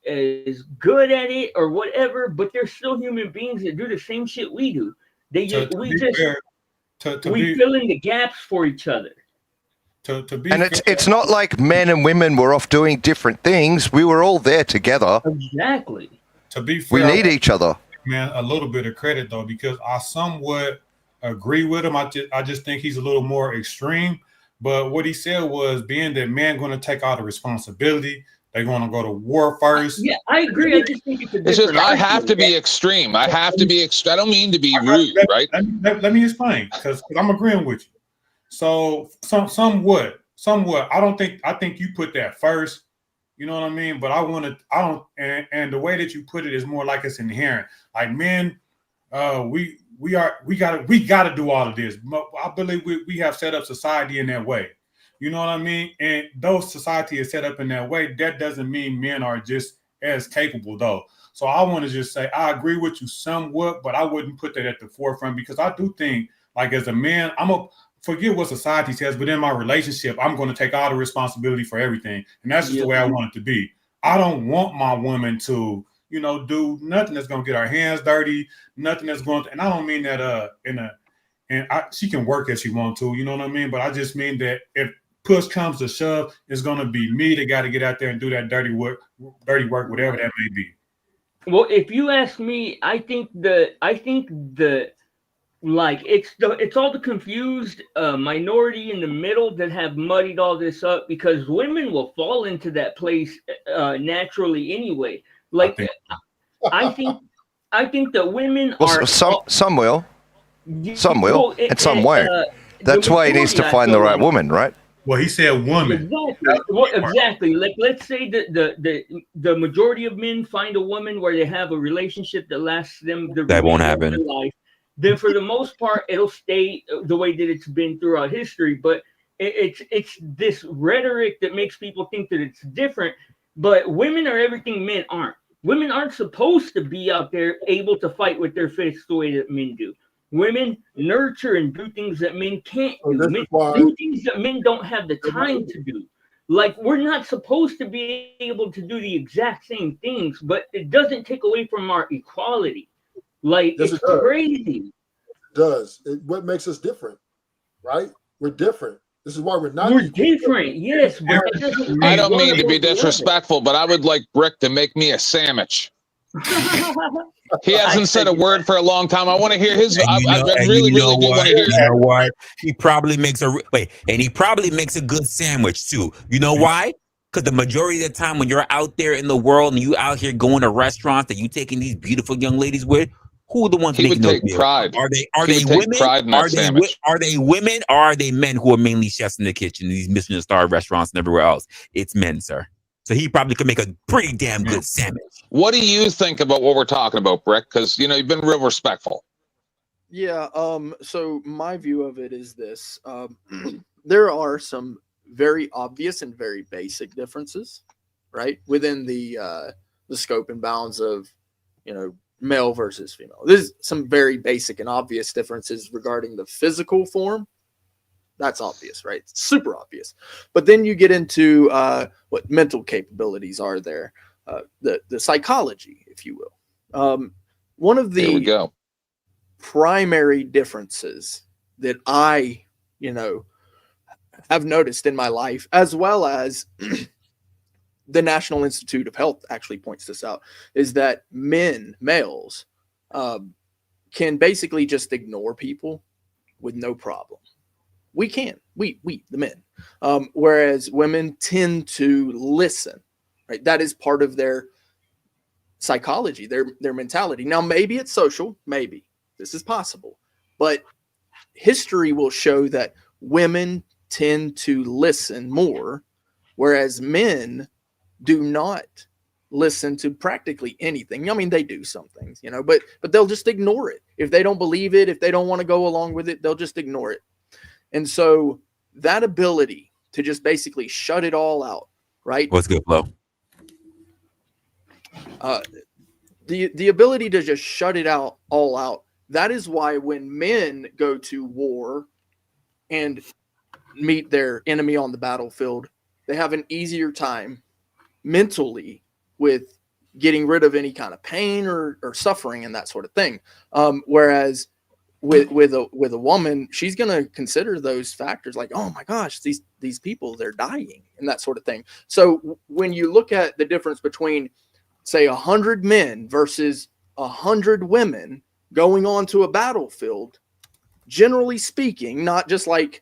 good at it or whatever, but they're still human beings that do the same shit we do. We fill in the gaps for each other. And it's not like men and women were off doing different things. We were all there together. Exactly. To be fair, we need each other. Man, a little bit of credit though, because I somewhat agree with him. I just think he's a little more extreme. But what he said was, being that men going to take all the responsibility, they're going to go to war first. Yeah, I agree. I just think It's just I have to be extreme. I have to be. I don't mean to be rude, right? Let me explain, because I'm agreeing with you. So somewhat. I think you put that first. You know what I mean? But and the way that you put it is more like it's inherent. Like men, we gotta do all of this. I believe we have set up society in that way. You know what I mean? And though society is set up in that way, that doesn't mean men are just as capable though. So I want to just say I agree with you somewhat, but I wouldn't put that at the forefront, because I do think, like, as a man, forget what society says, but in my relationship, I'm going to take all the responsibility for everything. And that's just the way I want it to be. I don't want my woman to, do nothing that's going to get her hands dirty, nothing that's going to, and I don't mean that she can work as she wants to, you know what I mean? But I just mean that if push comes to shove, it's going to be me that got to get out there and do that dirty work, whatever that may be. Well, if you ask me, I think like it's all the confused minority in the middle that have muddied all this up, because women will fall into that place naturally anyway. Like, I think that women are some will, and some won't. That's why he needs to find the right woman, right? Well, he said woman. Exactly. Like, let's say that the majority of men find a woman where they have a relationship that lasts them. That won't happen. Life. Then for the most part, it'll stay the way that it's been throughout history. But It's this rhetoric that makes people think that it's different. But women are everything men aren't. Women aren't supposed to be out there able to fight with their fists the way that men do. Women nurture and do things that men can't So do. this Men is why do things that men don't have the time to do. Like, we're not supposed to be able to do the exact same things, but it doesn't take away from our equality. Like, yes, it's it does. crazy. It does. What makes us different, right? We're different. This is why we're not We're equal. different, yes, but that doesn't I make don't one mean to be above the other. disrespectful, but I would like Brick to make me a sandwich. He hasn't said a word for a long time. I want to hear his. And I really, really do want to hear. You know what? He probably makes and he probably makes a good sandwich too. You know why? Because the majority of the time when you're out there in the world and you out here going to restaurants that you taking these beautiful young ladies with, who are the ones He making would those take meals? pride. Are He they would take women? pride in that sandwich. Are they women or are they men who are mainly chefs in the kitchen, these Michelin star restaurants and everywhere else? It's men, sir. So he probably could make a pretty damn good sandwich. What do you think about what we're talking about, Brick? Because you've been real respectful. Yeah. So my view of it is this: there are some very obvious and very basic differences, right, within the scope and bounds of male versus female. There's some very basic and obvious differences regarding the physical form. That's obvious, right? It's super obvious. But then you get into what mental capabilities are there, the psychology, if you will. One of Here we the go. primary differences that I, have noticed in my life, as well as the National Institute of Health actually points this out, is that males, can basically just ignore people with no problem. We can, we the men, whereas women tend to listen, right? That is part of their psychology, their mentality. Now, maybe it's social, maybe this is possible, but history will show that women tend to listen more, whereas men do not listen to practically anything. I mean, they do some things, but they'll just ignore it. If they don't believe it, if they don't want to go along with it, they'll just ignore it. And so that ability to just basically shut it all out, right? What's good, Flo? The ability to just shut it all out. That is why when men go to war and meet their enemy on the battlefield, they have an easier time mentally with getting rid of any kind of pain or suffering and that sort of thing. Whereas with a woman, she's going to consider those factors like, oh my gosh, these people, they're dying and that sort of thing. So when you look at the difference between, say, 100 men versus 100 women going onto a battlefield, generally speaking, not just like,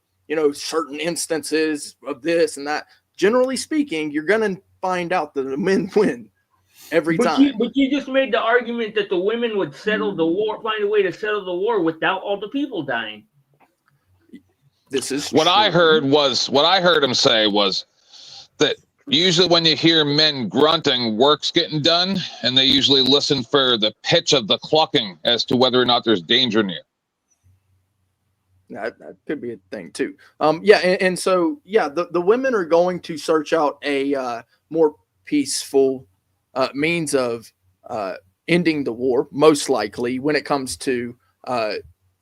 certain instances of this and that, generally speaking, you're going to find out that the men win every time. But you just made the argument that the women would settle the war, find a way to settle the war without all the people dying. This is what I heard him say was that usually when you hear men grunting, work's getting done, and they usually listen for the pitch of the clucking as to whether or not there's danger near. That could be a thing too. And so the women are going to search out a more peaceful means of ending the war, most likely when it comes to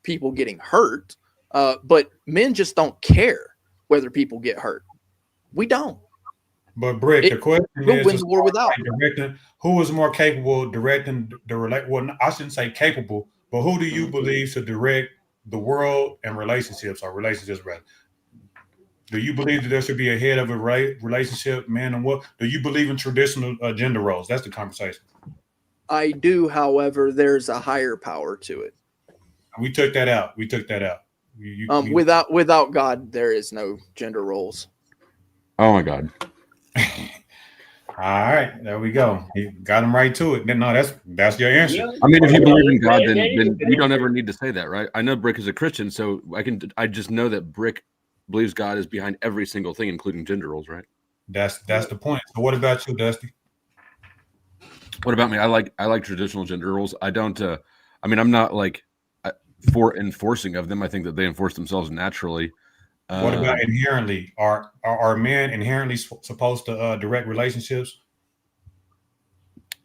people getting hurt. But men just don't care whether people get hurt. We don't. But Brick, the question is, win the war without who is more capable of directing the Well, I shouldn't say capable, but who do you believe should direct the world and relationships, or relationships rather? Do you believe that there should be a head of a relationship, man and woman? Do you believe in traditional gender roles? That's the conversation. I do, however, there's a higher power to it. We took that out. Without God, there is no gender roles. Oh my God. All right, there we go. You got him right to it. No, that's your answer. Yeah. I mean, if you believe in God, then we don't ever need to say that, right? I know Brick is a Christian, so I just know that Brick believes God is behind every single thing, including gender roles, right? That's the point. So what about you, Dusty? What about me? I like traditional gender roles. I don't. I'm not like for enforcing of them. I think that they enforce themselves naturally. What about inherently? Are men inherently supposed to direct relationships?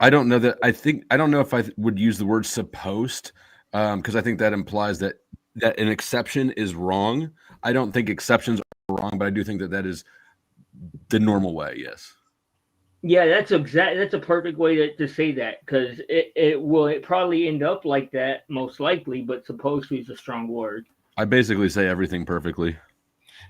I don't know that. I don't know if I would use the word supposed, because I think that implies that an exception is wrong. I don't think exceptions are wrong, but I do think that is the normal way. Yes. Yeah, that's a perfect way to say that, because it probably end up like that most likely, but supposed to is a strong word. I basically say everything perfectly.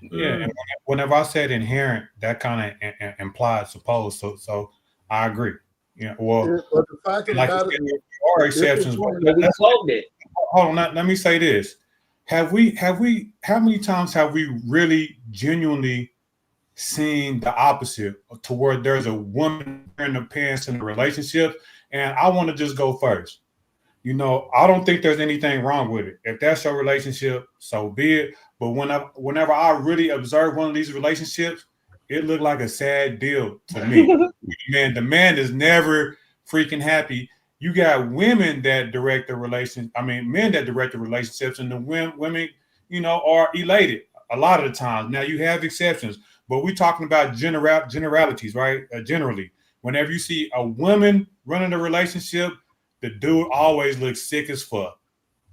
Yeah, and whenever I said inherent, that kind of implied supposed. So I agree. Yeah, well, But the fact of the like matter you said, is, there are exceptions. But we solved it. Hold on, let me say this: how many times have we really genuinely seen the opposite, to where there's a woman wearing the pants in a relationship? And I want to just go first. I don't think there's anything wrong with it. If that's your relationship, so be it. But whenever I really observe one of these relationships, it looked like a sad deal to me. Man, the man is never freaking happy. You got women that direct the relation. I mean, men that direct the relationships, and the women, are elated a lot of the times. Now you have exceptions, but we're talking about generalities, right? Generally, whenever you see a woman running a relationship, the dude always looks sick as fuck.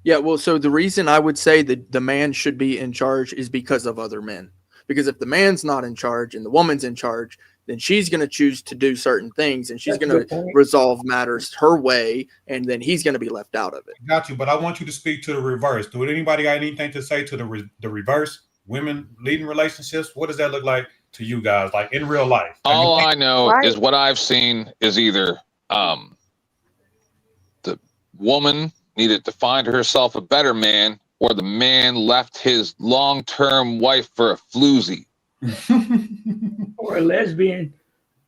Yeah, well, so the reason I would say that the man should be in charge is because of other men. Because if the man's not in charge and the woman's in charge, then she's going to choose to do certain things, and she's going to resolve matters her way, and then he's going to be left out of it. Got you, but I want you to speak to the reverse. Do anybody got anything to say to the reverse? Women leading relationships? What does that look like to you guys, like in real life? All I know is what I've seen is either the woman needed to find herself a better man, or the man left his long-term wife for a floozy. Or a lesbian.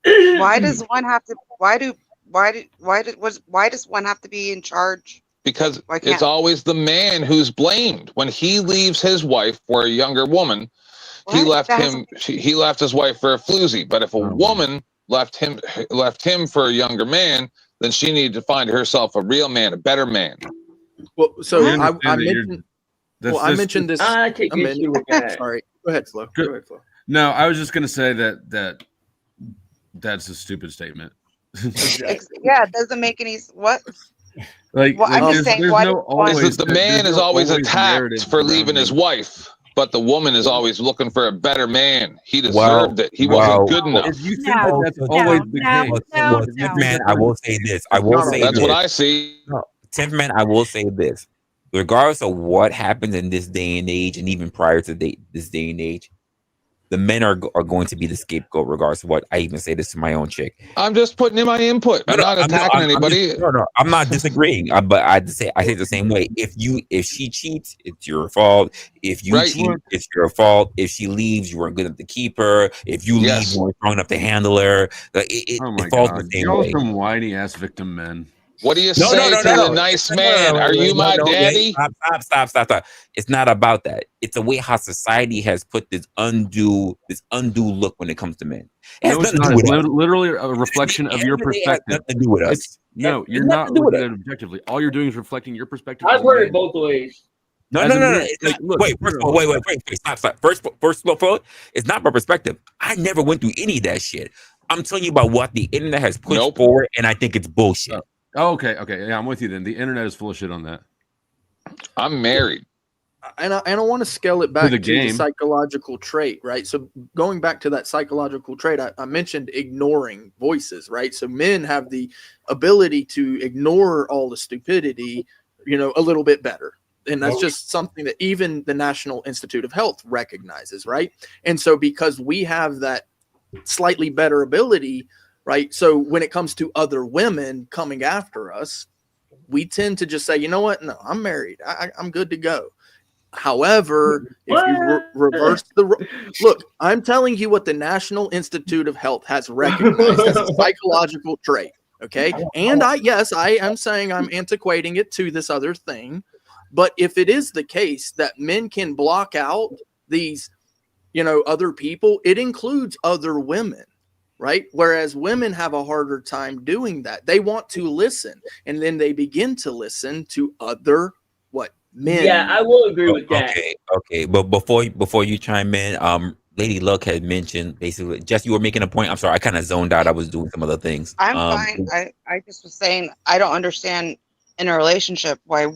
Why does one have to? Why does one have to be in charge? Because it's always the man who's blamed. When he leaves his wife for a younger woman, he left his wife for a floozy. But if a woman left him for a younger man, then she needed to find herself a real man, a better man. Well, so I mentioned this. I take issue with that. Sorry, go ahead, Flo. Go ahead, Flo. No, I was just going to say that's a stupid statement. Yeah, it doesn't make any what. I'm just saying, the man is always attacked for leaving his wife, but the woman is always looking for a better man. He deserved it. He wasn't good enough. If you think that's always the case, Timberman, I will say this. That's what I see. Timberman, I will say this. Regardless of what happens in this day and age, and even prior to this day and age, the men are going to be the scapegoat, regardless of what. I even say this to my own chick. I'm just putting in my input. I'm not attacking anybody. I'm not disagreeing. But I say the same way. If she cheats, it's your fault. If you cheat, it's your fault. If she leaves, you weren't good enough to keep her. If you leave, you weren't strong enough to handle her. It falls the same way. Some whiny ass victim men. What do you say to the nice man? Are you my daddy? Stop. It's not about that. It's the way how society has put this undue look when it comes to men. No, it's not. It's literally a reflection of your perspective. Nothing to do with us. No, you're not looking at it objectively. All you're doing is reflecting your perspective. I've heard it both ways. No. Wait. Stop. First, it's not my perspective. I never went through any of that shit. I'm telling you about what the internet has pushed forward, and I think it's bullshit. Oh, okay. Yeah, I'm with you then. The internet is full of shit on that. I'm married. And I want to scale it back to the psychological trait, right? So going back to that psychological trait, I mentioned ignoring voices, right? So men have the ability to ignore all the stupidity, a little bit better. And that's just something that even the National Institute of Health recognizes, right? And so because we have that slightly better ability, right? So when it comes to other women coming after us, we tend to just say, you know what? No, I'm married. I'm good to go. However, if you reverse look, I'm telling you what the National Institute of Health has recognized as a psychological trait. Okay. And I am saying I'm antiquating it to this other thing. But if it is the case that men can block out these, other people, it includes other women. Right. Whereas women have a harder time doing that. They want to listen, and then they begin to listen to other men. Yeah, I will agree with that. Okay. But before you chime in, Lady Luck had mentioned basically, Jess, you were making a point. I'm sorry, I kind of zoned out. I was doing some other things. I'm fine. I just was saying I don't understand in a relationship why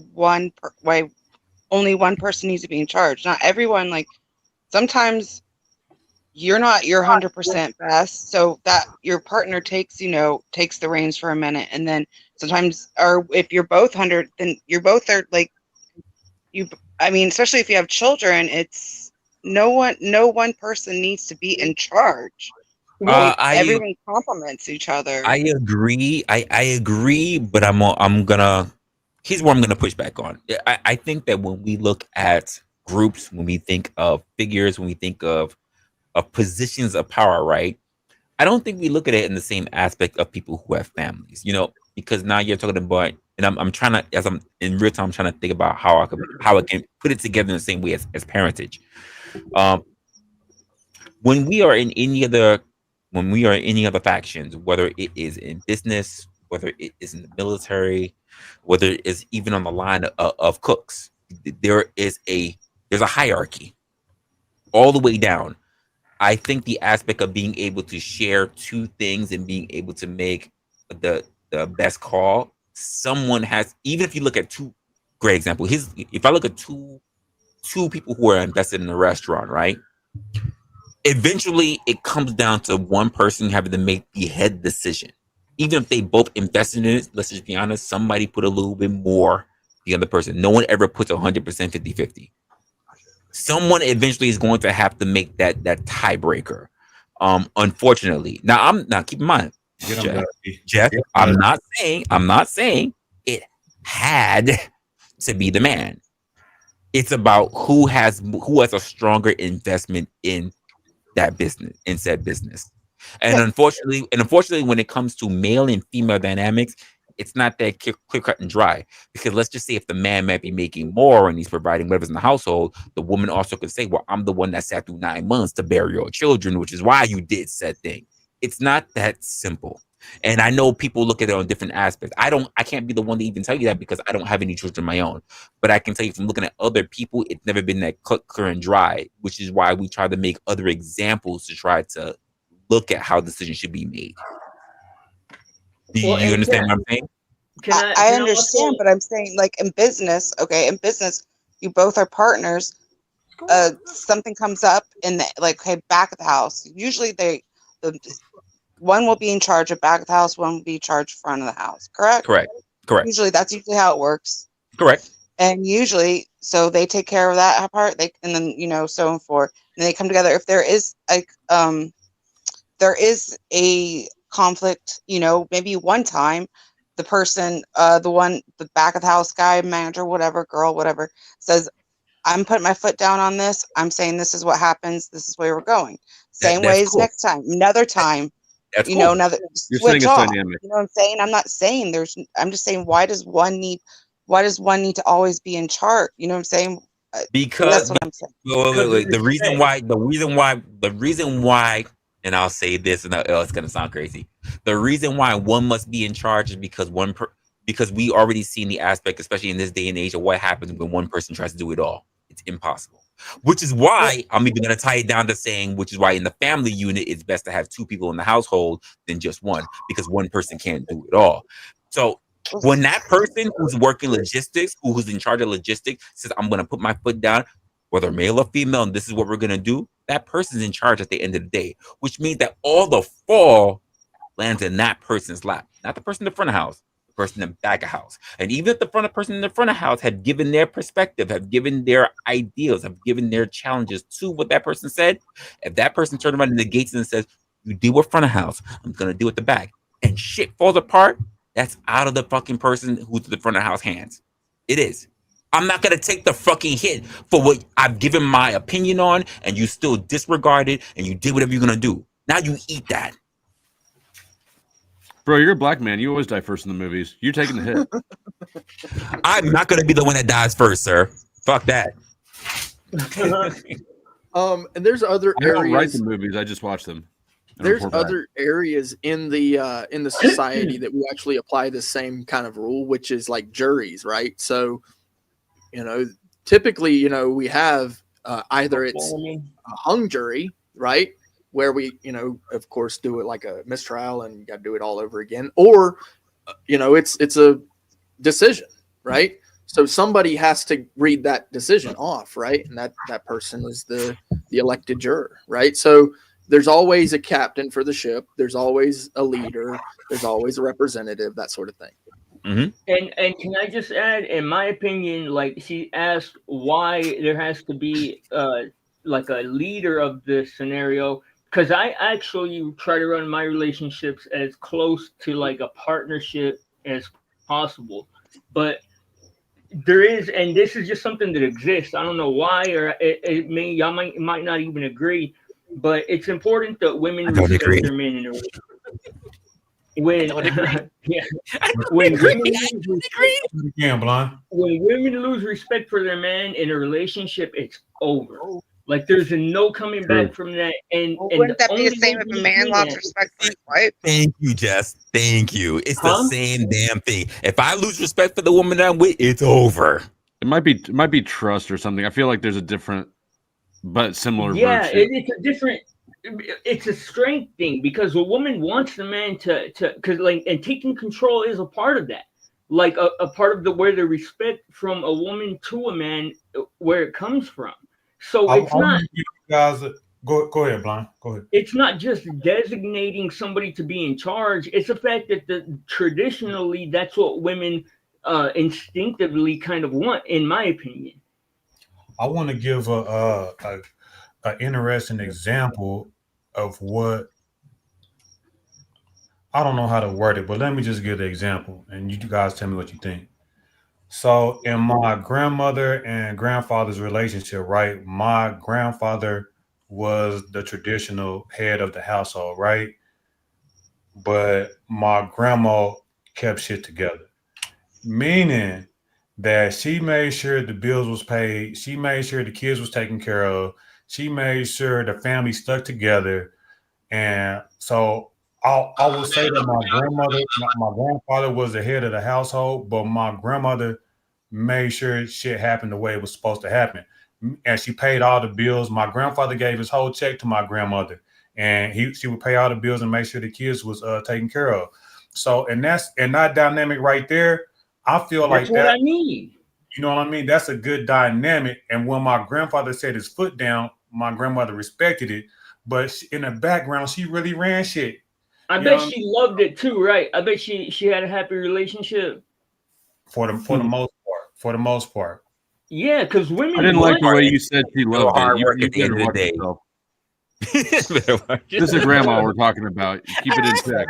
only one person needs to be in charge. Not everyone. Like sometimes you're not your 100% best, so that your partner takes the reins for a minute, and then sometimes, or if you're both 100, then you're both are like you. I mean, especially if you have children, it's no one person needs to be in charge. Everyone complements each other. I agree. I agree, but I'm gonna. Here's what I'm gonna push back on. I think that when we look at groups, when we think of figures, when we think of positions of power, right? I don't think we look at it in the same aspect of people who have families, because now you're talking about, and I'm trying to, as I'm in real time, I'm trying to think about how I can put it together in the same way as parentage. When we are in any other factions, whether it is in business, whether it is in the military, whether it is even on the line of cooks, there's a hierarchy all the way down. I think the aspect of being able to share two things and being able to make the best call, someone has, even if you look at two, great example. If I look at two people who are invested in a restaurant, right? Eventually it comes down to one person having to make the head decision. Even if they both invested in it, let's just be honest, somebody put a little bit more the other person. No one ever puts 100% 50-50. Someone eventually is going to have to make that tiebreaker. Unfortunately, now keep in mind, Jeff, I'm not saying it had to be the man. It's about who has a stronger investment in that business, in said business. And unfortunately, when it comes to male and female dynamics, it's not that clear cut and dry. Because let's just say if the man might be making more and he's providing whatever's in the household, the woman also could say, well, I'm the one that sat through 9 months to bear your children, which is why you did said thing. It's not that simple. And I know people look at it on different aspects. I can't be the one to even tell you that because I don't have any children of my own. But I can tell you from looking at other people, it's never been that clear and dry, which is why we try to make other examples to try to look at how decisions should be made. Do you understand what I'm saying? I understand, but I'm saying, like in business, you both are partners. Something comes up in back of the house. Usually one will be in charge of back of the house, one will be in charge of front of the house. Correct. Usually that's how it works. Correct. And usually, so they take care of that part. And then so on forth, and they come together. If there is a conflict, maybe one time the person, the back of the house guy, manager, whatever, girl, whatever, says, I'm putting my foot down on this. I'm saying this is what happens. This is where we're going. Same way as next time. Another time, that's cool. Another You're switch saying it's off. dynamic. You know what I'm saying? I'm not saying I'm just saying, why does one need to always be in charge? You know what I'm saying? Because that's what I'm saying. Wait. The reason why, and I'll say this, and it's gonna sound crazy. The reason why one must be in charge is because because we already seen the aspect, especially in this day and age, of what happens when one person tries to do it all. It's impossible. Which is why I'm even gonna tie it down to saying, which is why in the family unit, it's best to have two people in the household than just one, because one person can't do it all. So when that person who's working logistics, who's in charge of logistics, says, I'm going to put my foot down, whether male or female, and this is what we're going to do, that person's in charge at the end of the day, which means that all the fall lands in that person's lap, not the person in the front of house, the person in the back of house. And even if the person in the front of house had given their perspective, have given their ideas, have given their challenges to what that person said, if that person turned around and negates and says, you deal with front of house, I'm going to deal with the back, and shit falls apart, that's out of the fucking person who's the front of the house hands. It is. I'm not going to take the fucking hit for what I've given my opinion on, and you still disregard it, and you did whatever you're going to do. Now you eat that. Bro, you're a black man. You always die first in the movies. You're taking the hit. I'm not going to be the one that dies first, sir. Fuck that. And there's other I don't write areas. the movies. I just watch them. There's other areas in the society that we actually apply the same kind of rule, which is like juries, right? So typically, we have either it's a hung jury, right, where we, of course, do it like a mistrial and you got to do it all over again, or it's a decision, right? So somebody has to read that decision off, right? And that person is the elected juror, right? So there's always a captain for the ship. There's always a leader. There's always a representative, that sort of thing. And can I just add, in my opinion, like she asked why there has to be like a leader of this scenario, because I actually try to run my relationships as close to like a partnership as possible, but there is, and this is just something that exists. I don't know why, or y'all might not even agree, but it's important that women respect their men in a relationship. When when women lose respect for their man in a relationship, it's over. Like there's no coming back from that. And wouldn't that be the same if a man lost respect for his wife? Thank you, Jess. Thank you. It's the same damn thing. If I lose respect for the woman I'm with, it's over. It might be trust or something. I feel like there's a different but similar Yeah, virtue. it's a different. It's a strength thing because a woman wants the man to because like, and taking control is a part of that. Like a part of where the respect from a woman to a man, where it comes from. So it's not. You guys, go ahead, Blind. Go ahead. It's not just designating somebody to be in charge. It's the fact that traditionally that's what women instinctively kind of want, in my opinion. I want to give an interesting example of what, I don't know how to word it, but let me just give the example and you guys tell me what you think. So in my grandmother and grandfather's relationship, right? My grandfather was the traditional head of the household, right? But my grandma kept shit together, meaning that she made sure the bills was paid. She made sure the kids was taken care of. She made sure the family stuck together. And so I will say that my grandfather was the head of the household, but my grandmother made sure shit happened the way it was supposed to happen. And she paid all the bills. My grandfather gave his whole check to my grandmother, and she would pay all the bills and make sure the kids was taken care of. So, and that dynamic right there, I feel That's like that. what I mean. You know what I mean? That's a good dynamic. And when my grandfather set his foot down, my grandmother respected it. But in the background, she really ran shit. I bet she loved it too, right? I bet she had a happy relationship. For the most part. Yeah, because women. I didn't like the way you said she loved it. You at the end of the day. This is a grandma we're talking about. Keep it in check.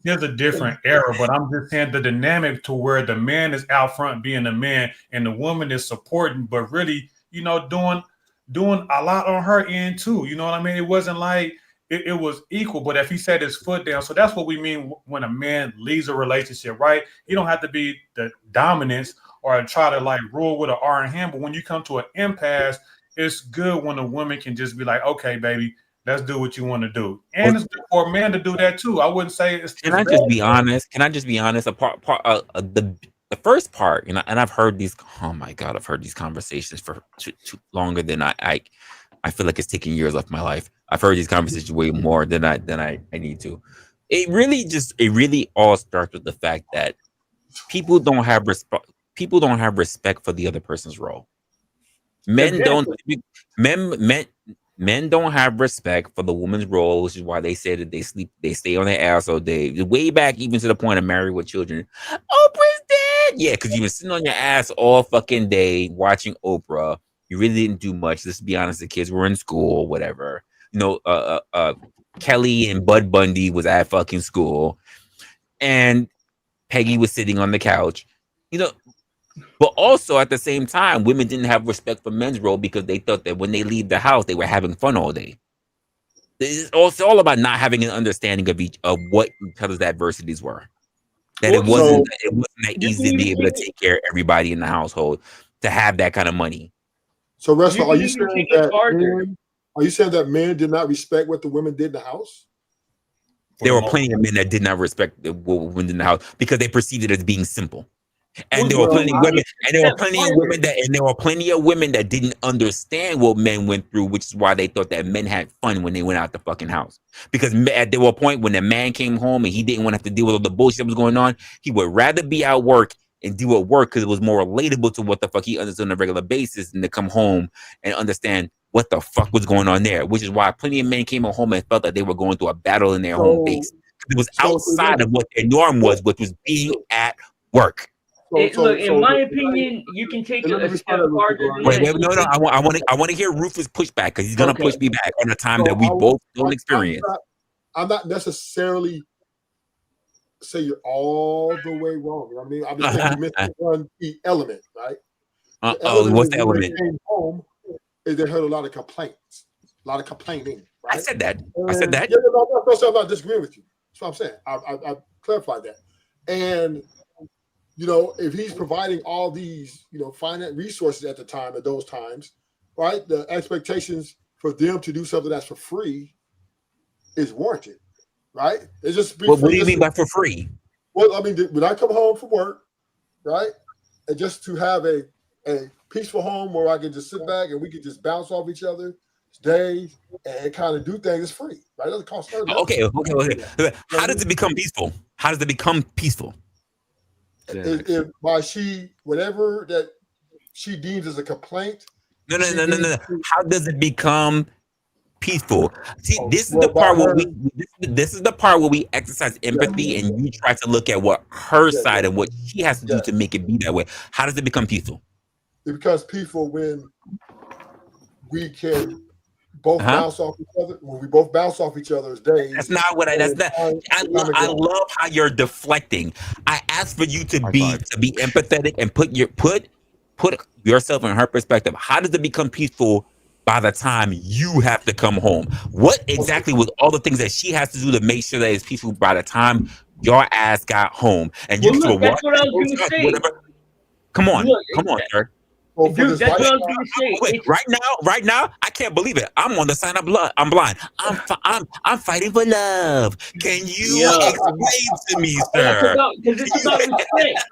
There's a different era, but I'm just saying the dynamic to where the man is out front being the man and the woman is supporting, but really, doing a lot on her end too. You know what I mean? It wasn't like it was equal, but if he set his foot down, so that's what we mean when a man leaves a relationship, right? You don't have to be the dominance or try to like rule with an iron hand, but when you come to an impasse, it's good when a woman can just be like, okay, baby, let's do what you want to do. And it's good for a man to do that too. I wouldn't say it's. Can I just be honest? The first part, and I've heard these. Oh my God, I've heard these conversations for too longer than I feel like it's taking years off my life. I've heard these conversations way more than I need to. It really all starts with the fact that people don't have respect for the other person's role. Men don't have respect for the woman's role, which is why they say that they stay on their ass all day. Way back, even to the point of married with children. Oprah's dead. Yeah, because you've been sitting on your ass all fucking day watching Oprah. You really didn't do much. Let's be honest, the kids were in school or whatever. Kelly and Bud Bundy was at fucking school. And Peggy was sitting on the couch. But also at the same time, women didn't have respect for men's role because they thought that when they leave the house, they were having fun all day. It's all about not having an understanding of what each other's adversities were. That it wasn't that easy to be able to take care of everybody in the household to have that kind of money. So, Resla, are you saying that men did not respect what the women did in the house? There were plenty of men that did not respect what women in the house because they perceived it as being simple. And there were plenty of women, and there were plenty of women that, and there were plenty of women that didn't understand what men went through, which is why they thought that men had fun when they went out the fucking house. Because there was a point when the man came home and he didn't want to have to deal with all the bullshit that was going on. He would rather be at work and do at work because it was more relatable to what the fuck he understood on a regular basis than to come home and understand what the fuck was going on there. Which is why plenty of men came home and felt that they were going through a battle in their home base. It was outside of what their norm was, which was being at work. Look, in my opinion, you can take it a step farther than Wait, that. no. I want to hear Rufus push back because he's gonna push me back on the time that we both don't experience. I'm not necessarily say you're all the way wrong. You know what I mean? I'm just saying you missed one key element, right? What's the element? When they came home, is they heard a lot of complaints, a lot of complaining. Right? I said that. Yeah, no, I'm not disagreeing with you. That's what I'm saying. I clarified that. And you know, if he's providing all these, you know, finite resources at the time, at those times, right? The expectations for them to do something that's for free is warranted, right? It's just. What do you mean by for free? Well, I mean, when I come home from work, right, and just to have a peaceful home where I can just sit back and we can just bounce off each other's days and kind of do things is free, right? It doesn't cost her nothing. Okay. How does it become peaceful? How does it become peaceful? If by whatever that she deems as a complaint. No. How does it become peaceful? See, this is the part where this is the part where we exercise empathy and you try to look at what her side and what she has to do to make it be that way. How does it become peaceful? It becomes peaceful when we can both bounce off each other. When we both bounce off each other's days. That's not what I. That's not. I love how you're deflecting. I asked for you to be empathetic and put yourself in her perspective. How does it become peaceful by the time you have to come home? What exactly was all the things that she has to do to make sure that it's peaceful by the time your ass got home? And you look, that's what I was going to say. Whatever. Come on, sir. Dude, that's what I was going to say. Wait, right now, I can't believe it. I'm on the side of blood. I'm blind. I'm fighting for love. Can you explain to me, sir? Because it's about respect.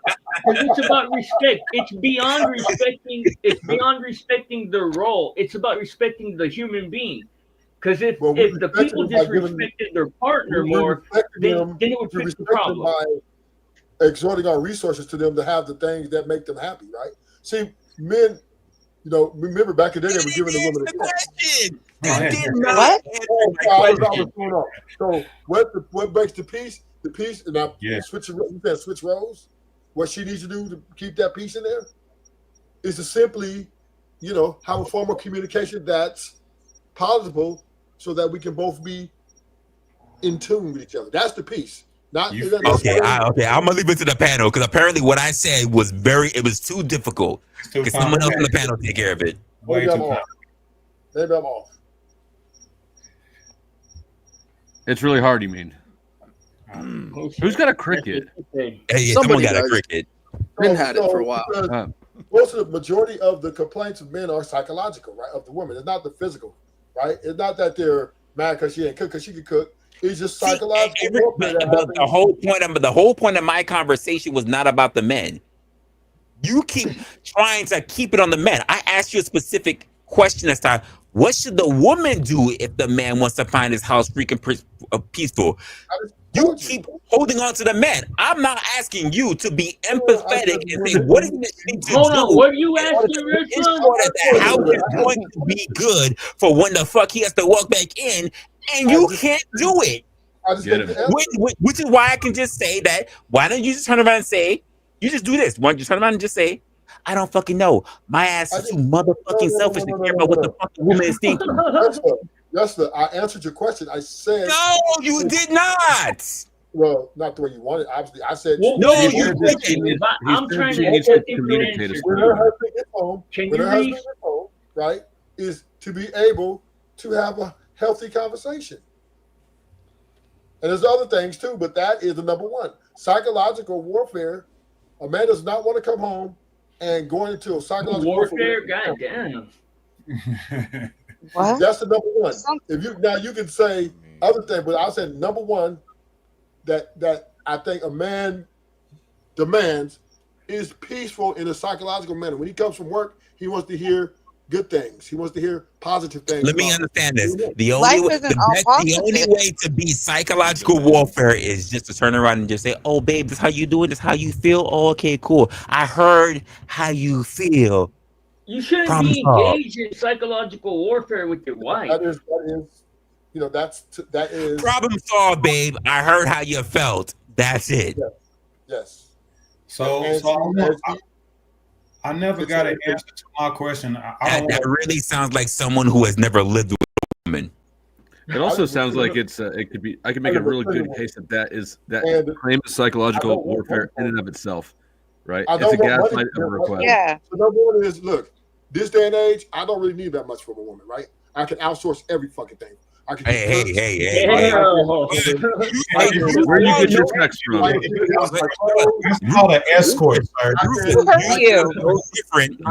Because it's about respect. It's beyond respecting. It's beyond respecting the role. It's about respecting the human being. Because if the people just respected their partner more, then it would fix the problem. By exhorting our resources to them to have the things that make them happy, right? See, men, you know, remember back in the day they were giving the woman a question. What? So what breaks the peace? The peace, and switch roles. What she needs to do to keep that peace in there is to simply, you know, have a form of communication that's palatable, so that we can both be in tune with each other. That's the peace. Okay. I'm gonna leave it to the panel because apparently what I said was too difficult. Because someone else on the panel take care of it. Maybe I'm off. It's really hard. You mean? Who's got a cricket? Hey, someone got a cricket. Men had it for a while. Most of the majority of the complaints of men are psychological, right? Of the woman, it's not the physical, right? It's not that they're mad because she ain't cook, because she can cook. It's just psychological. The whole point of my conversation was not about the men. You keep trying to keep it on the men. I asked you a specific question this time. What should the woman do if the man wants to find his house freaking peaceful? You keep holding on to the men. I'm not asking you to be empathetic and say, what is it need to do? Hold on, what are you asking, the house is going to be good for when the fuck he has to walk back in, and you can't do it. Which is why I can just say that. Why don't you just turn around and say, you just do this? Why don't you turn around and just say, I don't fucking know. My ass is too motherfucking selfish to care about what the fuck the woman is thinking. Yes, sir. I answered your question. I said no, you did not. Well, not the way you wanted. Obviously, I said no, you didn't. I'm trying to get you when her husband gets home, right, is to be able to have a healthy conversation. And there's other things too, but that is the number one. Psychological warfare. A man does not want to come home and going into a psychological warfare. Goddamn. What? That's the number one. If you can say other things, but I said number one that I think a man demands is peaceful in a psychological manner. When he comes from work, he wants to hear good things. He wants to hear positive things. Let me understand this. The Life only way, isn't all the only positive. way to be psychological warfare is just to turn around and just say, "Oh, babe, this how you doing? This how you feel? Oh, okay, cool. I heard how you feel. You shouldn't Problem be solved." engaged in psychological warfare with your wife. That is, you know, that is Problem solved, babe. I heard how you felt. That's it. yes. So, And I never got an answer to my question. That really sounds like someone who has never lived with a woman. It also sounds like it could be. I can make a really good case that claim is psychological warfare in and of itself, right? I It's a don't want gaslight money. of a request. Yeah. So number one is, look, this day and age, I don't really need that much from a woman, right? I can outsource every fucking thing. I can Hey. Where you get your text from? That's called an escort, sir.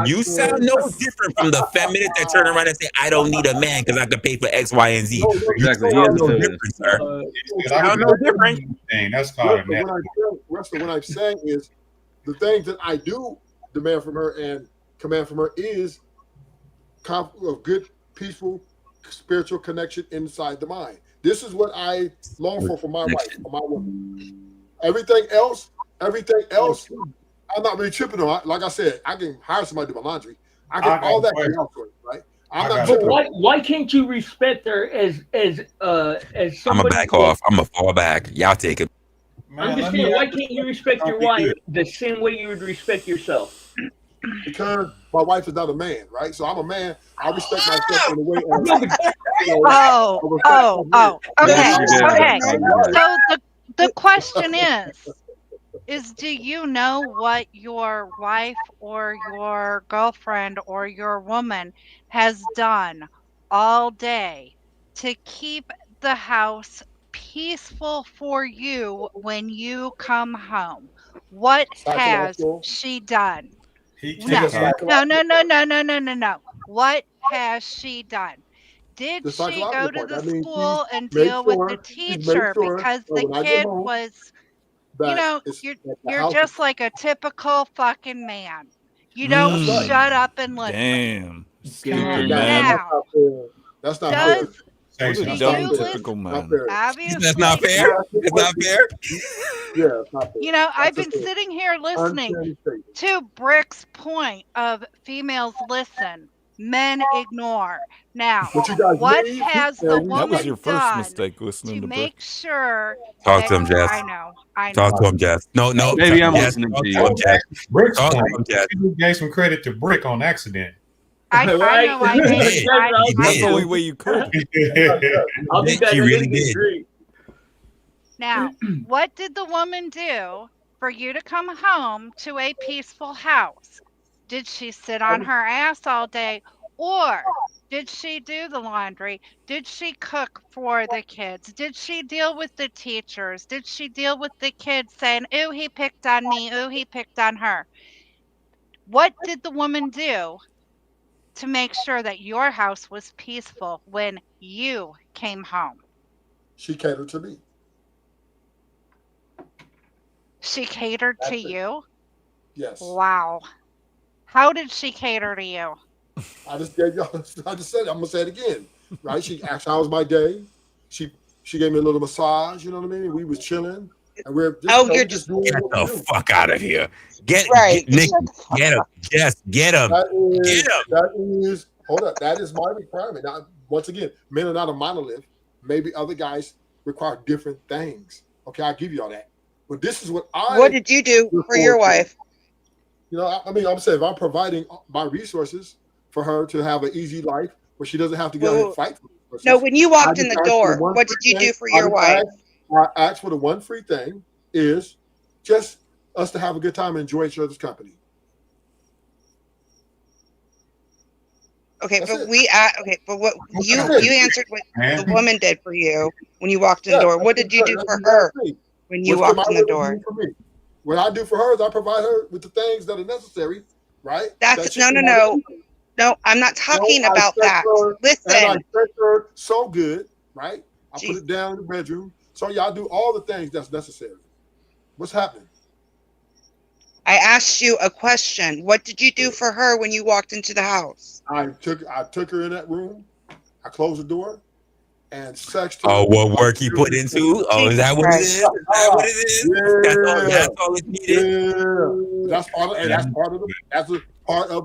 You sound no different from the feminist that turn around and say, "I don't need a man because I can pay for X, Y, and Z." Exactly. You sound no different, sir. You sound no different. That's called a What I'm saying is the things that I do demand from her and command from her is a good, peaceful, spiritual connection inside the mind. This is what I long for my wife, for my woman. Everything else, I'm not really tripping on. Like I said, I can hire somebody to do my laundry. I can all that can outsource, right? I'm not tripping. Why can't you respect her as somebody? I'm gonna back off. I'm gonna fall back. Y'all take it. I'm just saying, why can't you respect your wife the same way you would respect yourself? Because my wife is not a man, right? So I'm a man. I respect myself in a way. Okay. So the question is do you know what your wife or your girlfriend or your woman has done all day to keep the house peaceful for you when you come home? What has she done? No. What has she done? Did she go to the school and deal with the teacher because the kid was, you know, you're just like a typical fucking man. You don't shut up and listen. Damn. Stupid man. Now, that's not fair. What a dumb typical man. That's not fair. It's not fair. Yeah, it's not fair. You know, I've been sitting here listening to Brick's point of females listen, men ignore. Now, what has the woman That was your first done mistake listening to make Brick. sure? Talk to him, Jess. I know. Talk to him, Jess. No. Maybe I'm Jess, listening talk to to you. him, Jess. Brick's Talk to point. him, Jess. You gave some credit to Brick on accident. I know I did. That's the only way you could. She really did. Now, what did the woman do for you to come home to a peaceful house? Did she sit on her ass all day? Or did she do the laundry? Did she cook for the kids? Did she deal with the teachers? Did she deal with the kids saying, ooh, he picked on me, ooh, he picked on her? What did the woman do to make sure that your house was peaceful when you came home? She catered to me. She catered to you? Yes. Wow. How did she cater to you? I just said it. I'm gonna say it again. Right? She asked how was my day. She gave me a little massage, you know what I mean? We was chilling. And we're just doing Get the fuck out of here. Get Nick, get him. Yes, get him. That is hold up. That is my requirement. Now, once again, men are not a monolith. Maybe other guys require different things. Okay, I'll give you all that. But this is what What did you do for your wife? You know, I mean, I'm saying if I'm providing my resources for her to have an easy life where she doesn't have to go out and fight for resources. No, when you walked in the door, what did you do for your wife? I asked for the one free thing is just us to have a good time and enjoy each other's company. Okay, but what you answered what the woman did for you when you walked in the door. What did you do for her when you walked in the door? What I do for her is I provide her with the things that are necessary, right? That's no, I'm not talking about that. Listen, and I treat her so good, right? I put it down in the bedroom. So y'all do all the things that's necessary. What's happening? I asked you a question. What did you do for her when you walked into the house? I took her in that room. I closed the door and sexed her. Oh, what work he put into? Oh, is that what it is? Is that what it is? Yeah, That's all it needed. yeah. That's part of, and that's part of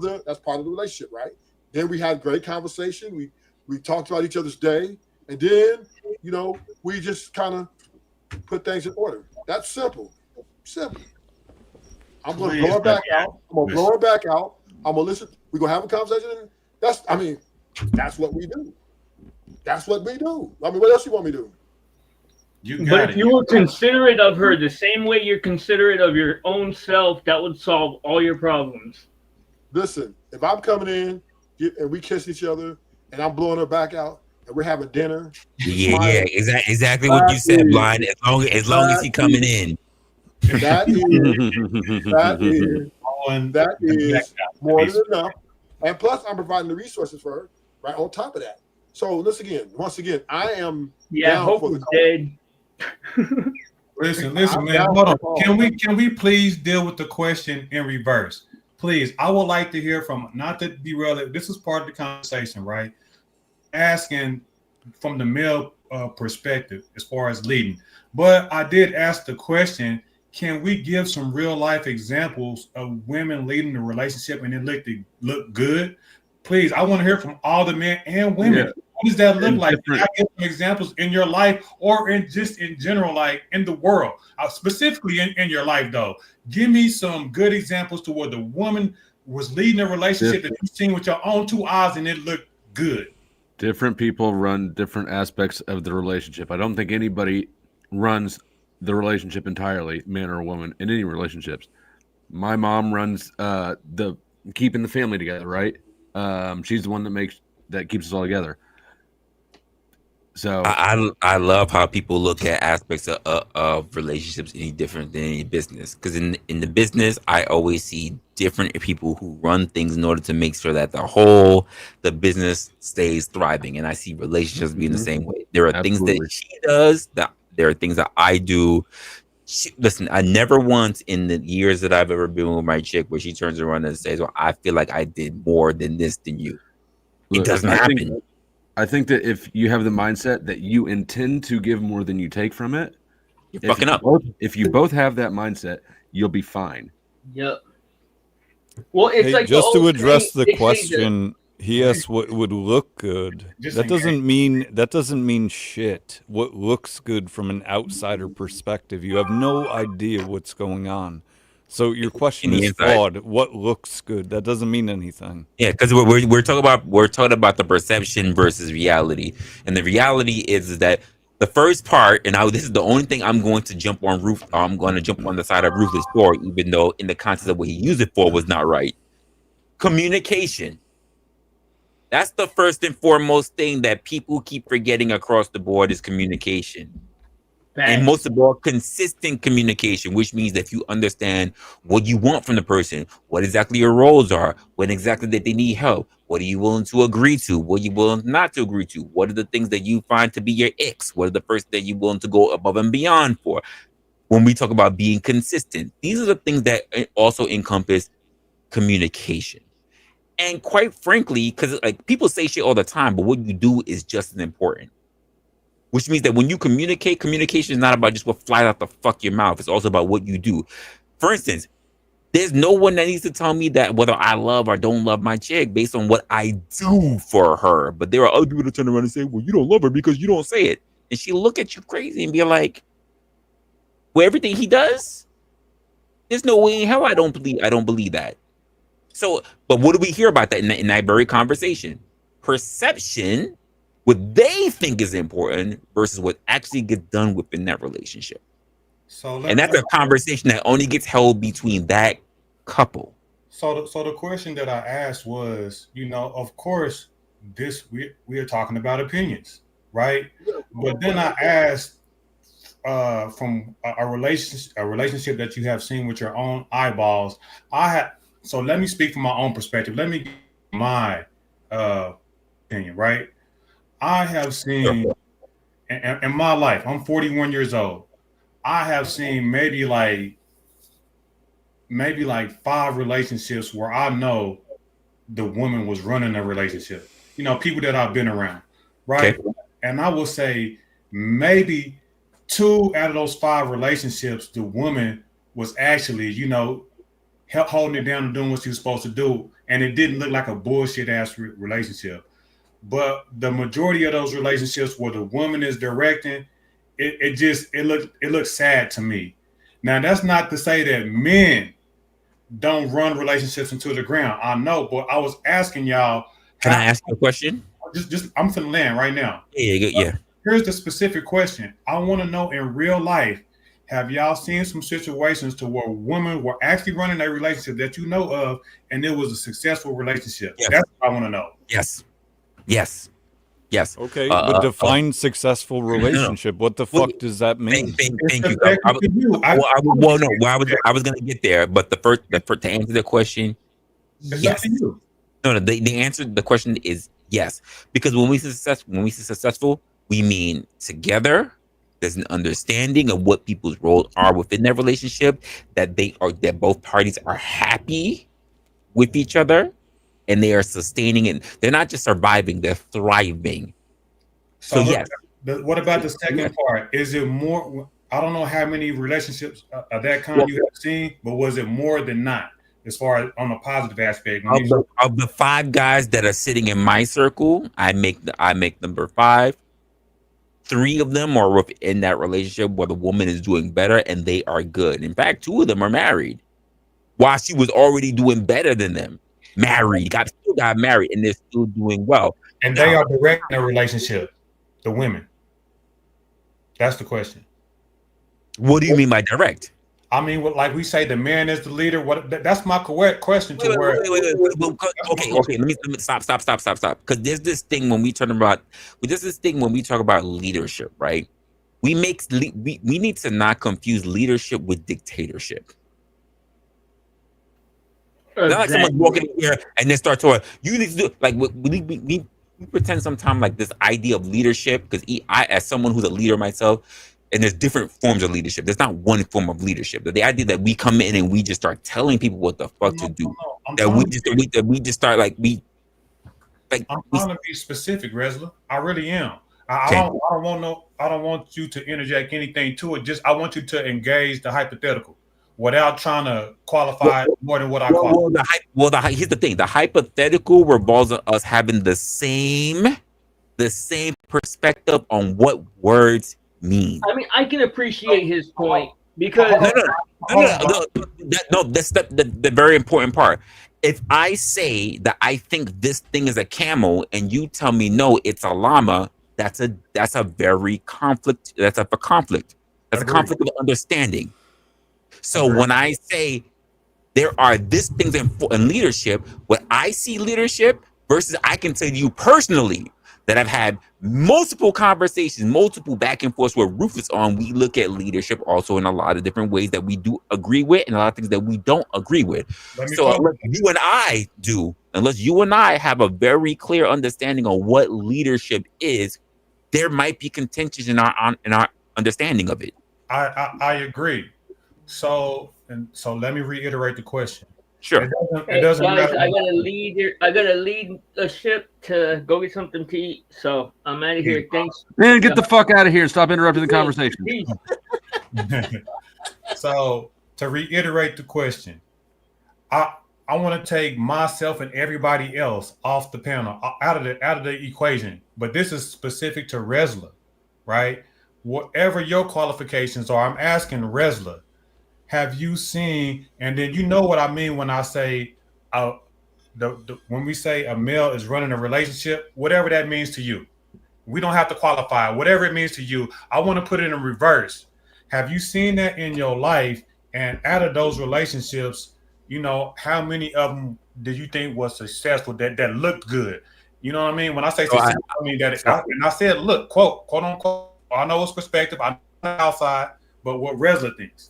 the that's part of the relationship, right? Then we had great conversation. We talked about each other's day, and then we just kind of put things in order. That's simple. Simple. I'm gonna blow her back out. I'm gonna blow her back out. I'm gonna listen. We're gonna have a conversation. That's what we do. That's what we do. I mean, what else you want me to do? But if you were considerate of her the same way you're considerate of your own self, that would solve all your problems. Listen, if I'm coming in and we kiss each other and I'm blowing her back out and we're having dinner. Yeah, exactly what you said, Blind. As long as he coming in. That is more than enough. And plus, I'm providing the resources for her right on top of that. So once again, I am hope is dead. Listen, man. Hold on. Can we please deal with the question in reverse? Please, I would like to hear from, not to derail it, this is part of the conversation, right? Asking from the male perspective as far as leading. But I did ask the question, can we give some real life examples of women leading the relationship and it look good? Please, I want to hear from all the men and women. Yeah. What does that look like? Can I give some examples in your life or in general, like in the world? Specifically in your life, though. Give me some good examples to where the woman was leading a relationship that you've seen with your own two eyes and it looked good. Different people run different aspects of the relationship. I don't think anybody runs the relationship entirely, man or woman, in any relationships. My mom runs the keeping the family together, right? She's the one that keeps us all together. So I love how people look at aspects of relationships any different than any business. Because in the business, I always see different people who run things in order to make sure that the business stays thriving. And I see relationships being the same way. There are things that she does that there are things that I do. Listen, I never once in the years that I've ever been with my chick where she turns around and says, well, I feel like I did more than this than you. It doesn't happen. I think that if you have the mindset that you intend to give more than you take from it, you're fucking up. If you both have that mindset, you'll be fine. Yep. Well, it's like just to address the question, he asked what would look good. That doesn't mean shit. What looks good from an outsider perspective, you have no idea what's going on. So your question is flawed. What looks good? That doesn't mean anything. Yeah, because we're talking about the perception versus reality, and the reality is that the first part, and this is the only thing I'm going to jump on I'm going to jump on the side of Ruthless for, even though in the context of what he used it for was not right. Communication. That's the first and foremost thing that people keep forgetting across the board is communication. And most of all, consistent communication, which means that if you understand what you want from the person, what exactly your roles are, when exactly that they need help, what are you willing to agree to, what are you willing not to agree to, what are the things that you find to be your icks, what are the first that you're willing to go above and beyond for. When we talk about being consistent, these are the things that also encompass communication. And quite frankly, because like people say shit all the time, but what you do is just as important. Which means that when you communicate, communication is not about just what flies out the fuck your mouth. It's also about what you do. For instance, there's no one that needs to tell me that whether I love or don't love my chick based on what I do for her. But there are other people that turn around and say, well, you don't love her because you don't say it. And she look at you crazy and be like, well, everything he does, there's no way in hell I don't believe that. So, but what do we hear about that in that very conversation? Perception, what they think is important versus what actually gets done within that relationship. And that's a conversation that only gets held between that couple. So the question that I asked was, of course, we are talking about opinions, right? But then I asked from a relationship that you have seen with your own eyeballs. So let me speak from my own perspective. Let me give my opinion, right? I have seen in my life, I'm 41 years old. I have seen maybe like maybe like 5 relationships where I know the woman was running a relationship. You know, people that I've been around, right? Okay. And I will say maybe 2 out of those 5 relationships, the woman was actually, you know, holding it down and doing what she was supposed to do, and it didn't look like a bullshit ass relationship. But the majority of those relationships where the woman is directing, it looks sad to me. Now that's not to say that men don't run relationships into the ground. I know, but I was asking y'all. Can I ask you a question? Just I'm finna land right now. Yeah. Here's the specific question. I want to know in real life, have y'all seen some situations to where women were actually running a relationship that you know of, and it was a successful relationship? Yes. That's what I want to know. Yes. Okay, but define successful relationship. What the fuck does that mean? Thank you. I was gonna get there, but to answer the question, yes. No, the answer to the question is yes, because when we say successful, we mean together. There's an understanding of what people's roles are within their relationship, that both parties are happy with each other, and they are sustaining it. They're not just surviving; they're thriving. So yes. What about the second part? Is it more? I don't know how many relationships of that kind you have seen, but was it more than not? As far as on a positive aspect, Of the 5 guys that are sitting in my circle, I make number 5. 3 of them are in that relationship where the woman is doing better and they are good. In fact, 2 of them are married, while she was already doing better than them. Still got married, and they're still doing well. And they are directing a relationship. The women. That's the question. What do you mean by direct? I mean, like we say, the man is the leader. That's my correct question. Wait. Okay. Let me stop. Because there's this thing when we talk about leadership, right? We need to not confuse leadership with dictatorship. Not like someone's walking in here and then start talking. You need to do like we pretend sometimes like this idea of leadership, because I, as someone who's a leader myself, and there's different forms of leadership. There's not one form of leadership. The idea that we come in and we just start telling people what the fuck to do. I'm trying to be specific, Resla. I really am. I don't want you to interject anything to it. I want you to engage the hypothetical without trying to qualify more than what I qualify. Here's the thing. The hypothetical revolves on us having the same perspective on what words mean. I mean, I can appreciate his point because no, that's the very important part. If I say that I think this thing is a camel and you tell me no, it's a llama, that's a very conflict. That's a conflict. That's a conflict of understanding. So when I say there are these things in leadership, what I see leadership versus I can tell you personally that I've had multiple conversations, multiple back and forths where Rufus on. We look at leadership also in a lot of different ways that we do agree with and a lot of things that we don't agree with. So unless you and I have a very clear understanding of what leadership is, there might be contention in our understanding of it. I agree. So let me reiterate the question. Sure. It doesn't matter. I gotta lead a ship to go get something to eat. So I'm out of here. Thanks. Man, get the fuck out of here and stop interrupting the conversation. So to reiterate the question, I want to take myself and everybody else off the panel, out of the equation. But this is specific to Resla, right? Whatever your qualifications are, I'm asking Resla. Have you seen, and then you know what I mean when I say, when we say a male is running a relationship, whatever that means to you. We don't have to qualify. Whatever it means to you, I want to put it in reverse. Have you seen that in your life? And out of those relationships, you know, how many of them did you think was successful that looked good? You know what I mean? When I say successful, I mean that. And I said, look, quote unquote. I know it's perspective. I know outside, but what Resla thinks.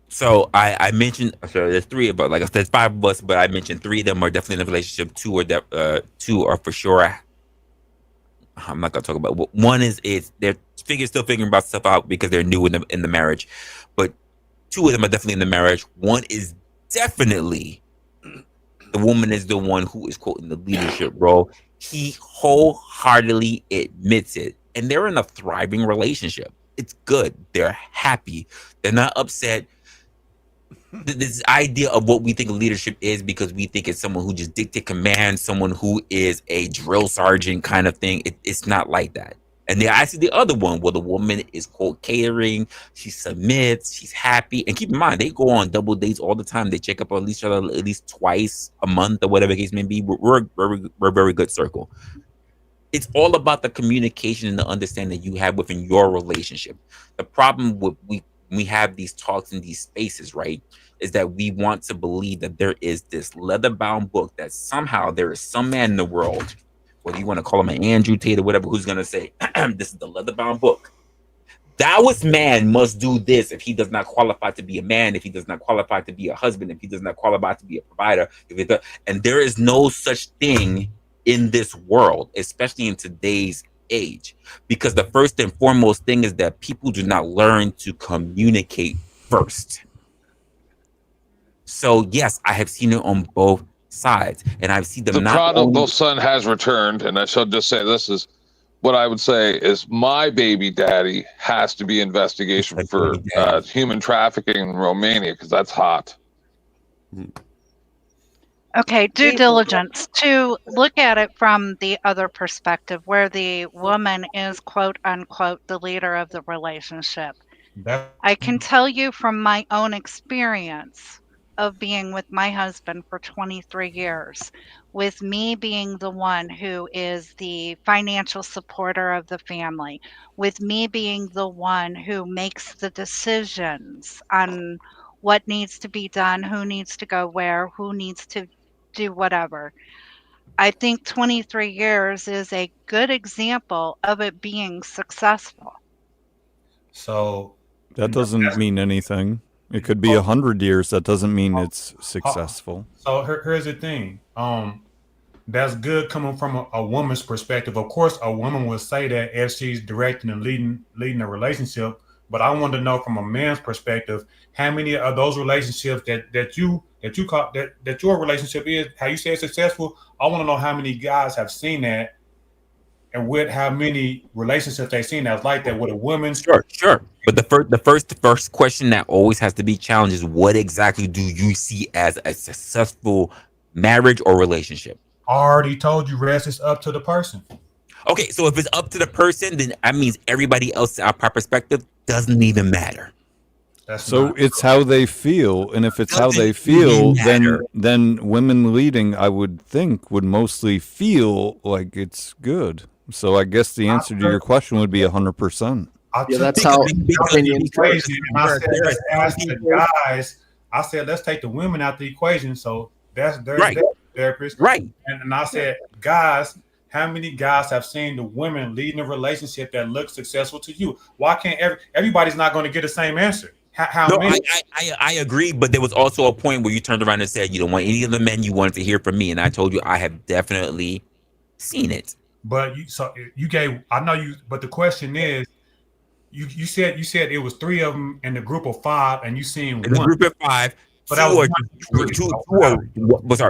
So I mentioned, so there's 3 of us, like I said, there's 5 of us, but I mentioned 3 of them are definitely in a relationship. 2 are for sure. I'm not gonna talk about. One is they're still figuring about stuff out because they're new in the marriage, but Two of them are definitely in the marriage. One is definitely the woman is the one who is quote in the leadership role. He wholeheartedly admits it, and they're in a thriving relationship. It's good. They're happy. They're not upset. This idea of what we think leadership is, because we think it's someone who just dictate commands, someone who is a drill sergeant kind of thing. It's not like that. And then I see the other one where the woman is quote catering, she submits, she's happy. And keep in mind, they go on double dates all the time. They check up on each other at least twice a month or whatever the case may be. We're a very good circle. It's all about the communication and the understanding that you have within your relationship. The problem with we have these talks in these spaces, right, is that we want to believe that there is this leather-bound book that somehow there is some man in the world, whether you want to call him an Andrew Tate or whatever, who's going to say, this is the leather-bound book. Thouest man must do this if he does not qualify to be a man, if he does not qualify to be a husband, if he does not qualify to be a provider. And there is no such thing in this world, especially in today's age, because the first and foremost thing is that people do not learn to communicate first. So yes, I have seen it on both sides, and I've seen them. The not prodigal only son has returned, and I shall just say this is what I would say is my baby daddy has to be investigation for human trafficking in Romania, because that's hot. Okay, due diligence to look at it from the other perspective, where the woman is quote unquote the leader of the relationship. I can tell you from my own experience of being with my husband for 23 years, with me being the one who is the financial supporter of the family, with me being the one who makes the decisions on what needs to be done, who needs to go where, who needs to do whatever. I think 23 years is a good example of it being successful. So that doesn't mean anything. It could be 100 years. That doesn't mean it's successful. So here's the thing. That's good coming from a woman's perspective. Of course, a woman would say that if she's directing and leading a relationship. But I want to know from a man's perspective, how many of those relationships that your relationship is, how you say it's successful. I want to know how many guys have seen that, and with how many relationships they've seen that's like that with a woman. Sure. But the first question that always has to be challenged is, what exactly do you see as a successful marriage or relationship? I already told you, Rest, it's up to the person. Okay, so if it's up to the person, then that means everybody else, our perspective, doesn't even matter. So it's how they feel, and if it's how they feel, then women leading, I would think, would mostly feel like it's good. So I guess the answer to your question would be 100%. Yeah, that's how opinions I said, let's take the women out the equation. So there's right. Therapist. Right. And I said, guys, how many guys have seen the women leading a relationship that looks successful to you? Why can't everybody's not going to get the same answer? How many? I agree, but there was also a point where you turned around and said you don't want any of the men you wanted to hear from me, and I told you I have definitely seen it. But you gave, I know you, but the question is, you said it was 3 of them in the group of 5, and you seen in the group of 5. But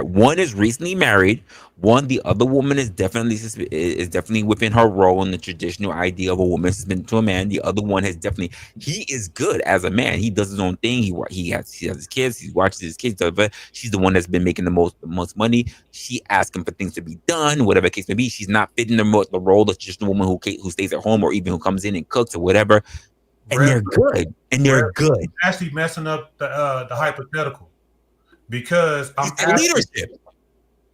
one is recently married. One, the other woman is definitely within her role in the traditional idea of a woman submitting to a man. The other one has definitely, he is good as a man. He does his own thing. He has his kids. He watches his kids. But she's the one that's been making the most money. She asks him for things to be done, whatever the case may be. She's not fitting the role of just a woman who stays at home or even who comes in and cooks or whatever. And they're good. And they're good. Actually messing up the hypothetical, because I'm leadership.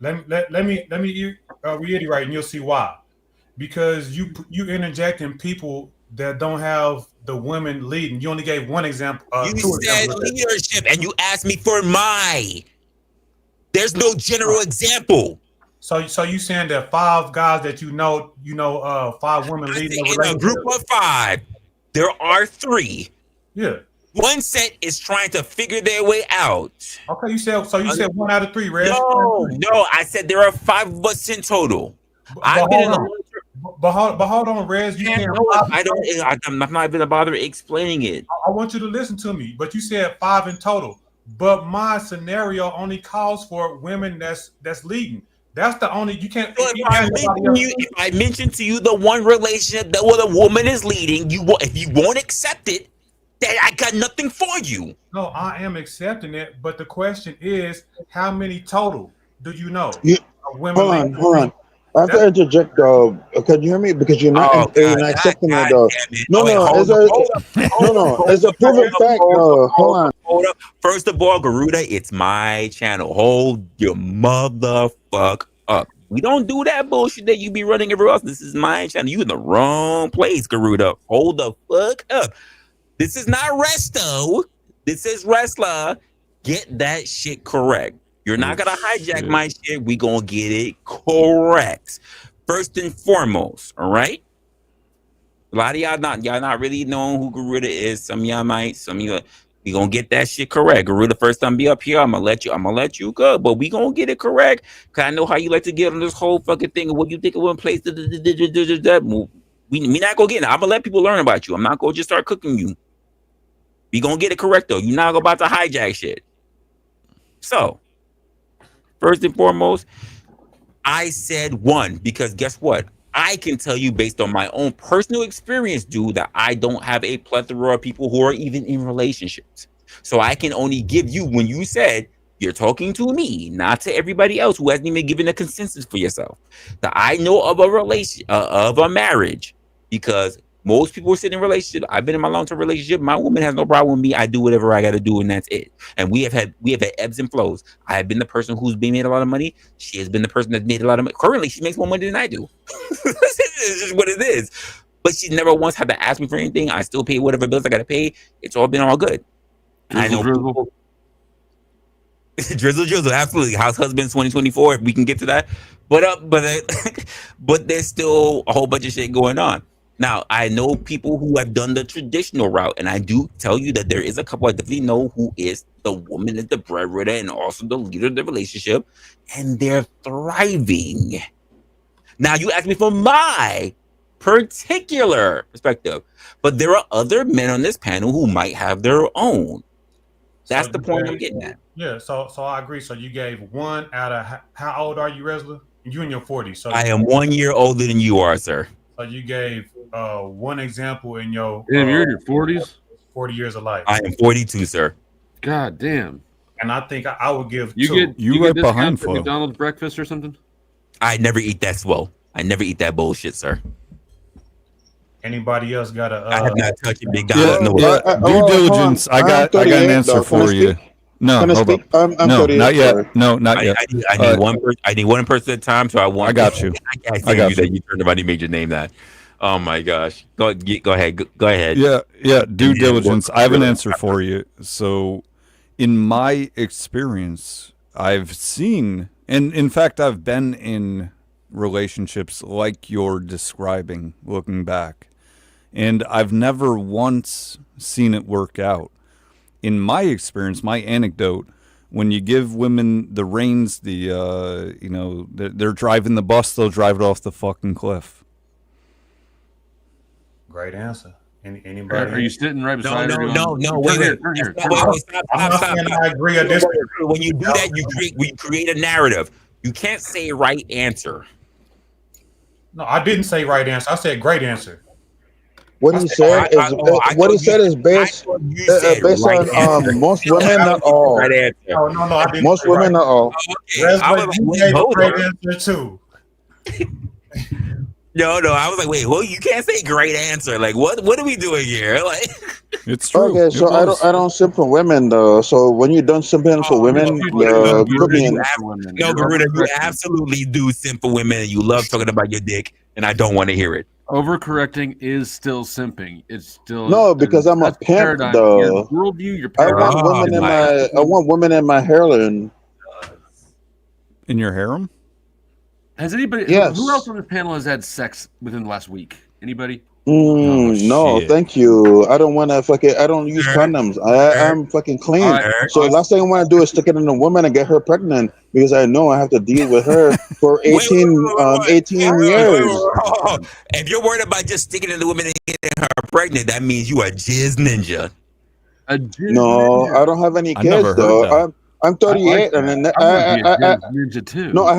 Let me reiterate, and you'll see why. Because you interjecting people that don't have the women leading. You only gave one example. You said leadership, and you asked me for my. There's no general example. So you saying that 5 guys that you know, 5 women leading in a group of 5. There are 3. Yeah. One set is trying to figure their way out. Okay, you said 1 out of 3, right? No, I said there are 5 of us in total. hold on, Rez. You can't. I'm not even gonna bother explaining it. I want you to listen to me. But you said 5 in total. But my scenario only calls for women that's leading. That's the only you can't. So if I mention to you the one relationship that where the woman is leading, if you won't accept it, then I got nothing for you. No, I am accepting it. But the question is, how many total do you know? Hold on. I have to interject. Can you hear me? Because you're not accepting it. It's a proven fact. Hold on. Hold up. First of all, Garuda, it's my channel. Hold your motherfuck up. We don't do that bullshit that you be running everywhere else. This is my channel. You in the wrong place, Garuda. Hold the fuck up. This is not Resto. This is Resla. Get that shit correct. You're not gonna hijack my shit. We gonna get it correct. First and foremost, all right? A lot of y'all not really knowing who Garuda is. Some of y'all might, some of you we gonna get that shit correct. Garuda, first time be up here, I'm gonna let you go, but we gonna get it correct. Cause I know how you like to get on this whole fucking thing of what you think of one place. We not gonna get it. I'm gonna let people learn about you. I'm not gonna just start cooking you. We gonna get it correct though. You're not about to hijack shit. So, first and foremost, I said 1 because guess what? I can tell you based on my own personal experience, dude, that I don't have a plethora of people who are even in relationships. So I can only give you, when you said you're talking to me, not to everybody else who hasn't even given a consensus for yourself, that I know of a relation, of a marriage, because most people are sitting in a relationship. I've been in my long-term relationship. My woman has no problem with me. I do whatever I got to do, and that's it. And we have had ebbs and flows. I have been the person who's been made a lot of money. She has been the person that's made a lot of money. Currently, she makes more money than I do. It's just what it is. But she never once had to ask me for anything. I still pay whatever bills I got to pay. It's all been all good. I know people. Drizzle, absolutely. House husbands 2024. If we can get to that, but there's still a whole bunch of shit going on. Now, I know people who have done the traditional route, and I do tell you that there is a couple I definitely know who is the woman is the breadwinner and also the leader of the relationship, and they're thriving. Now, you asked me for my particular perspective, but there are other men on this panel who might have their own. That's the point I'm getting at. Yeah, so I agree. So you gave 1 out of how old are you, Resla? You in your 40s. So I am 1 year older than you are, sir. So you gave 1 example in your. Damn, you're in your 40s. 40 years of life. I am 42, sir. God damn. And I think I would give you 2. You right behind for McDonald's breakfast or something. I never eat that swell. I never eat that bullshit, sir. Anybody else got a? I have not touched McDonald's. Due diligence. I got an answer for you. No, hold up. No, not yet. No, not yet. I need one person. I need one person at a time. So I got you. I got you. That you turned about. You made your name that. Oh my gosh. Go ahead. Go ahead. Yeah. Due diligence. I have an answer for you. So, in my experience, I've seen, and in fact, I've been in relationships like you're describing, looking back, and I've never once seen it work out. In my experience, my anecdote, when you give women the reins, they're driving the bus, they'll drive it off the fucking cliff. Great answer. Anybody? Are you sitting right beside her? No. Wait. Stop. I agree or disagree. When you do that, you create a narrative. You can't say right answer. No, I didn't say right answer. I said great answer. What he said is based on most women, not all. No, I didn't. Most women, not all. You gave a great answer too. No, I was like, wait, well, you can't say great answer. Like, what are we doing here? Like, it's true. Okay, so I don't simp for women though. So when you're done simping for women, Garuda, you absolutely do simp for women, and you love talking about your dick, and I don't want to hear it. Overcorrecting is still simping. It's still no, because I'm a pimp though. Worldview, your I want women in my hairline. In your harem? Has anybody? Yes. Who else on this panel has had sex within the last week? Anybody? No, shit. thank you. I don't want to fucking. I don't use condoms. I'm fucking clean. So last thing I want to do is stick it in a woman and get her pregnant because I know I have to deal with her for 18 years. If you're worried about just sticking in the woman and getting her pregnant, that means you are jizz ninja. No, I don't have any I never kids heard though. that. I'm 38 and then I want to be a jizz ninja too. no, I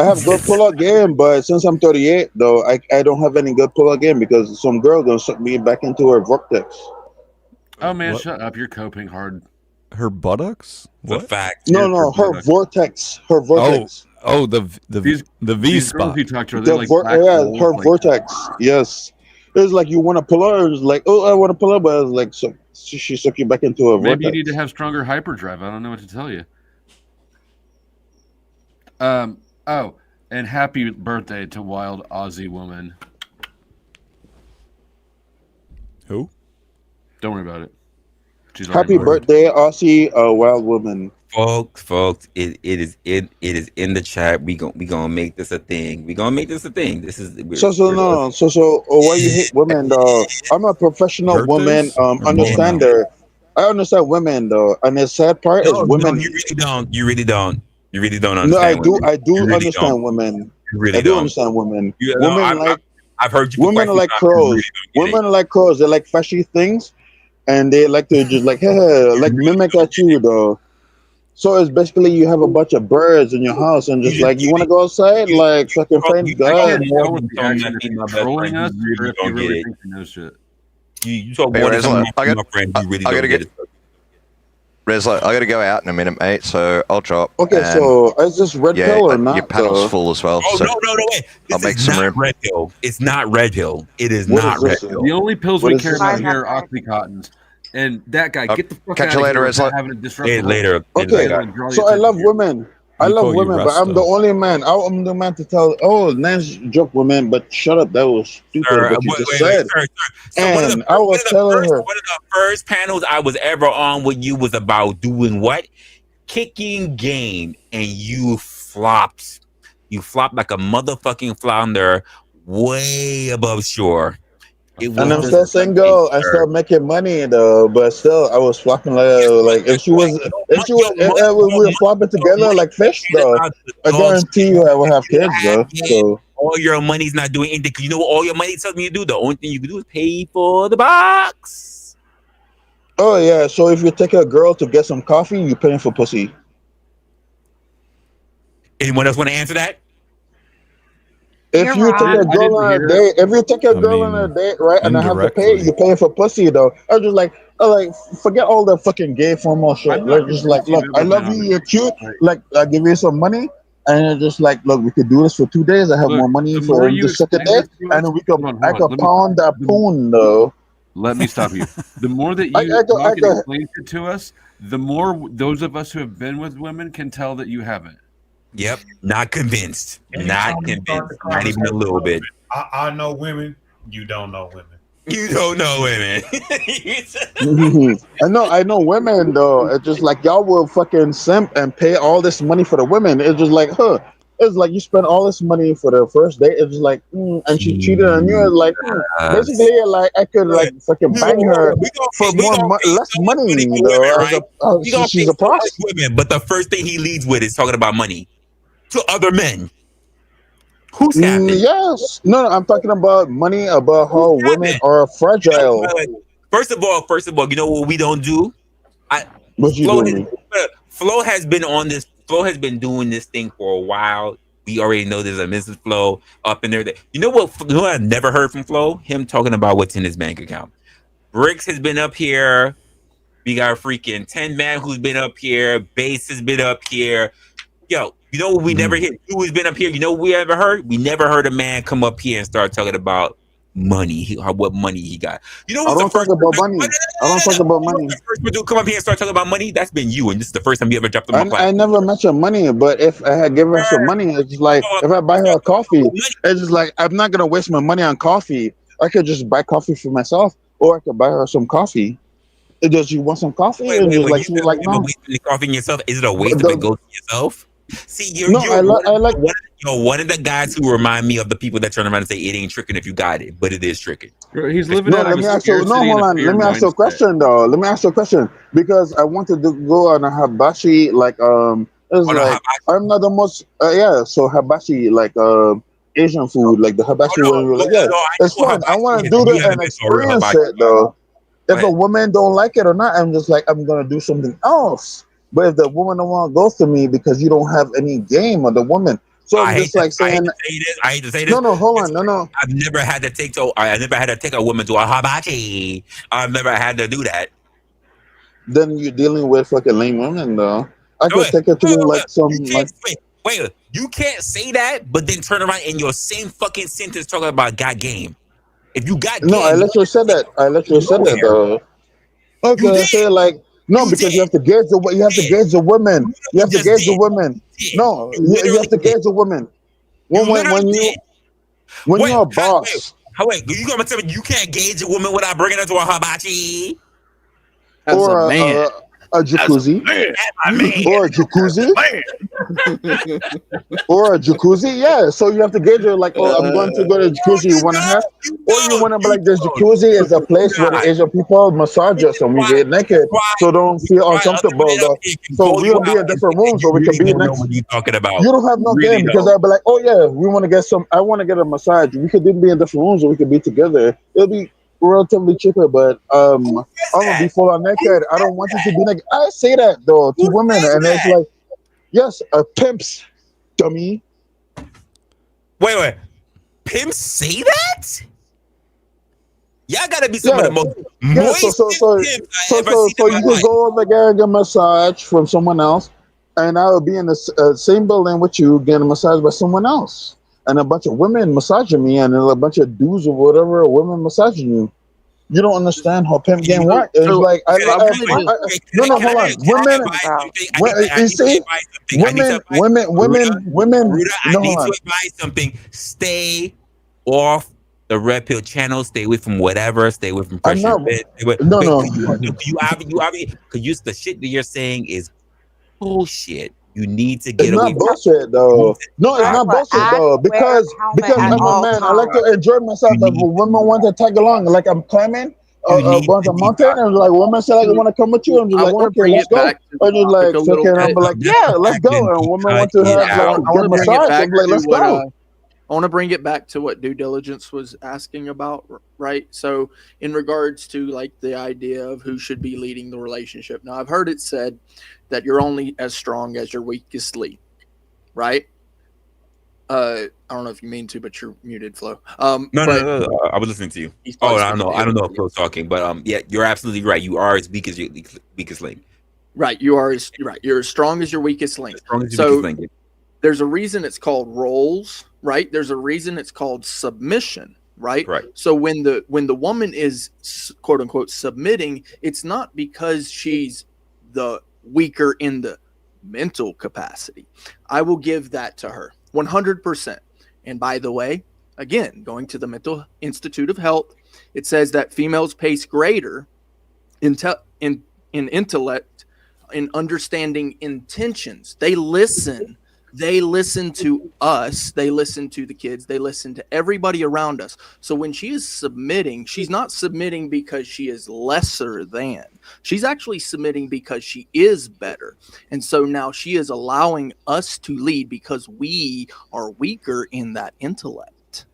have good pull-out game, but since I'm 38 though, I don't have any good pull-out game because some girl gonna suck me back into her vortex. Oh man, What? shut up! You're coping hard. Her buttocks? What? The fact. No, her vortex. Her vortex. Oh, the V These spot. girls you talk to, are they like black holes, her like- vortex. Yes. It's like you want to pull her. It's like, oh, I want to pull her, but it's like, so she suck you back into a Maybe you vortex. need to have stronger hyperdrive. I don't know what to tell you. Oh, and happy birthday to Wild Aussie Woman. Who? Don't worry about it. She's Happy birthday, Aussie Wild Woman. Folks, it is in the chat. We gonna make this a thing. We gonna make this a thing. This is So why you hate women though? I'm a professional woman understander. I understand women though, and the sad part is women. You really don't. You really don't. You really don't No, understand. I do You really understand don't. women. You really I do don't. understand women. You know, Women I've heard you. for women quite are some like time. You crows. really don't get it. Women are like crows. They like flashy things, and they like to just like like mimic at you though. So it's basically you have a bunch of birds in your house and just like you want to go outside, like fucking thank God. Trolling us, You really or if you don't really get it. think you know shit. You talk Hey, more than Resla, some of I my got- friends. You really I don't gotta get get- it. Resla, I got to go out in a minute, mate. So I'll drop. Okay, and- so is this red yeah, pill or not? your panel's though? full as well. Oh so no, wait. I'll This make is some not room. red pill. It's not red pill. It is What not is red this? pill. The only pills What we is care this? about here are Oxycontins. And that guy, get the fuck Catch out you of later, here without Resla. having to disrupt Hey, the whole later. Okay, so I love women. I We love call you women, but I'm the Resto. only man. I'm the man to tell. Oh, nice joke, women, but shut up. That was stupid. Sir, What you wait, just wait, said. sir. So And I was telling her. one of the first panels I was ever on with you was about doing what? Kicking game, and you flopped. You flopped like a motherfucking flounder, way above shore. It was And I'm still single. I'm still making money though, but still, I was flopping like if she was, if we were flopping together like fish though, I guarantee you I will have kids though. So all your money's not doing anything. 'Cause you know what all your money tells me to do? The only thing you can do is pay for the box. oh yeah, so if you take a girl to get some coffee, you paying for pussy. Anyone else want to answer that? If you take a girl on a date, if you take a girl on a date, right, and I have to pay, you pay for pussy though. I was just like, forget all the fucking gay formal shit. Like, just like, look, I love you, you're cute. Like, I give you some money, and it's just like, look, we could do this for 2 days. I have more money for the second day, and then I could pound that poon though. Let me stop you. The more that you talk and explain it to us, the more those of us who have been with women can tell that you haven't. Yep, not convinced. Not Anytime you start convinced. the Not even a little bit. I know women. You don't know women. You don't know women. I know women though. It's just like y'all will fucking simp and pay all this money for the women. It's just like, it's like you spend all this money for the first date. It's just like, and she cheated on you. It's like, basically, like I could like fucking bang her for less money though. She's a prostitute. Women, but the first thing he leads with is talking about money to other men. Who's happy? Yes. No, I'm talking about money, about how women are fragile. First of all, you know what we don't do? What you doing? Flo has been on this. Flo has been doing this thing for a while. We already know there's a Mrs. Flo up in there. You know what? You know what I've never heard from Flo? Him talking about what's in his bank account. Bricks has been up here. We got freaking 10 Man who's been up here. Bass has been up here. Yo, you know what we never hear? Who's been up here? You know what we ever heard? We never heard a man come up here and start talking about money, what money he got. You know I what's don't the first talk about money. I don't talk about money. first person to come up here and start talking about money? That's been you, and this is the first time you ever dropped on my I platform. never mentioned money, but if I had given her some money, it's just like if I buy her a coffee, it's just like I'm not gonna waste my money on coffee. I could just buy coffee for myself, or I could buy her some coffee. Does she want some coffee? Wait, And just you like she's like, no. wasting the coffee on yourself? Is it a waste if it goes to yourself? See, I like Yo, one of the guys who remind me of the people that turn around and say it ain't tricking if you got it, but it is tricking. He's living No, out let of me a ask you. No, scarcity hold and a on. fear Let me ask you a mindset. question, though. Let me ask you a question because I wanted to go on a hibachi. Like, it's like I'm not the most. Yeah, so hibachi, like, Asian food, like the hibachi. Where you're like, yeah, it's fun. I want to do You that haven't and been to a real experience hibachi. it, though. If a ahead. woman don't like it or not, I'm just like, I'm gonna do something else. But if the woman don't want to go to me because you don't have any game of the woman, so I'm just like I hate saying, to say this. I hate to say this. no, hold on, no. I've never had to take a woman to a hibachi. I've never had to do that. Then you're dealing with fucking lame women, though. I could take it to like some like. Wait, you can't say that, but then turn around in your same fucking sentence talking about got game. If you got No, I game, literally said that. I literally said that, though. Okay, I say like no, because you have to gauge the you have to gauge the women. You have to gauge the women. No, you have to gauge the women. When you're a boss. Wait, you gonna tell me you can't gauge a woman without bringing her to a hibachi? Or a jacuzzi, or a jacuzzi, or a jacuzzi. Yeah, so you have to gauge it like, oh, I'm going to go to jacuzzi. You want to have, or you want to be like, this jacuzzi is a place where the Asian people massage us and we get naked, so don't feel uncomfortable. Though. So we'll be in different rooms, so we can be next. What are you talking about? You don't have no game because I'll be like, oh yeah, we want to get some. I want to get a massage. We could then be in different rooms, or we could be together. It'll be relatively cheaper, but I'm gonna be full on naked. I don't want you to be naked. I say that though to women, and it's like, yes, pimps, dummy. Wait, pimps say that? Y'all gotta be some of the most moist So you could go over there and get a massage from someone else, and I will be in the same building with you getting a massage by someone else, and a bunch of women massaging me, and then a bunch of dudes or whatever, women massaging you. You don't understand how pimp game works. It's like no, hold on. Women, you see, women. Ruda, I No, need hold on. to advise something. Stay off the red pill channel. Stay away from whatever. Stay away from pressure. No. Because the shit that you're saying is bullshit. You need to get It's away not bullshit though. No, it's not bullshit though. Because I'm a man. I like to enjoy myself. If a woman wants to tag along, like I'm climbing, going to mountain, and like woman said, like, I want to come with you. I'm just like, okay, let's go. And you're like, okay, and I'm like, yeah, let's go. And woman want to have get a massage. I'm like, let's go. I want to bring it back to what due diligence was asking about, right? So, in regards to like the idea of who should be leading the relationship. Now, I've heard it said that you're only as strong as your weakest link, right? I don't know if you mean to, but you're muted, Flo. No. I was listening to you. Oh, I don't know if Flo's talking, but yeah, you're absolutely right. You are as weak as your weakest link. Right, you're as strong as your weakest link. There's a reason it's called roles, right? There's a reason it's called submission, right? Right. So when the woman is quote unquote submitting, it's not because she's the weaker in the mental capacity. I will give that to her 100%. And by the way, again, going to the Mental Institute of Health, it says that females pace greater in intellect, in understanding intentions. They listen to us, they listen to the kids, they listen to everybody around us. So when she is submitting, she's not submitting because she is lesser than. She's actually submitting because she is better. And so now she is allowing us to lead because we are weaker in that intellect.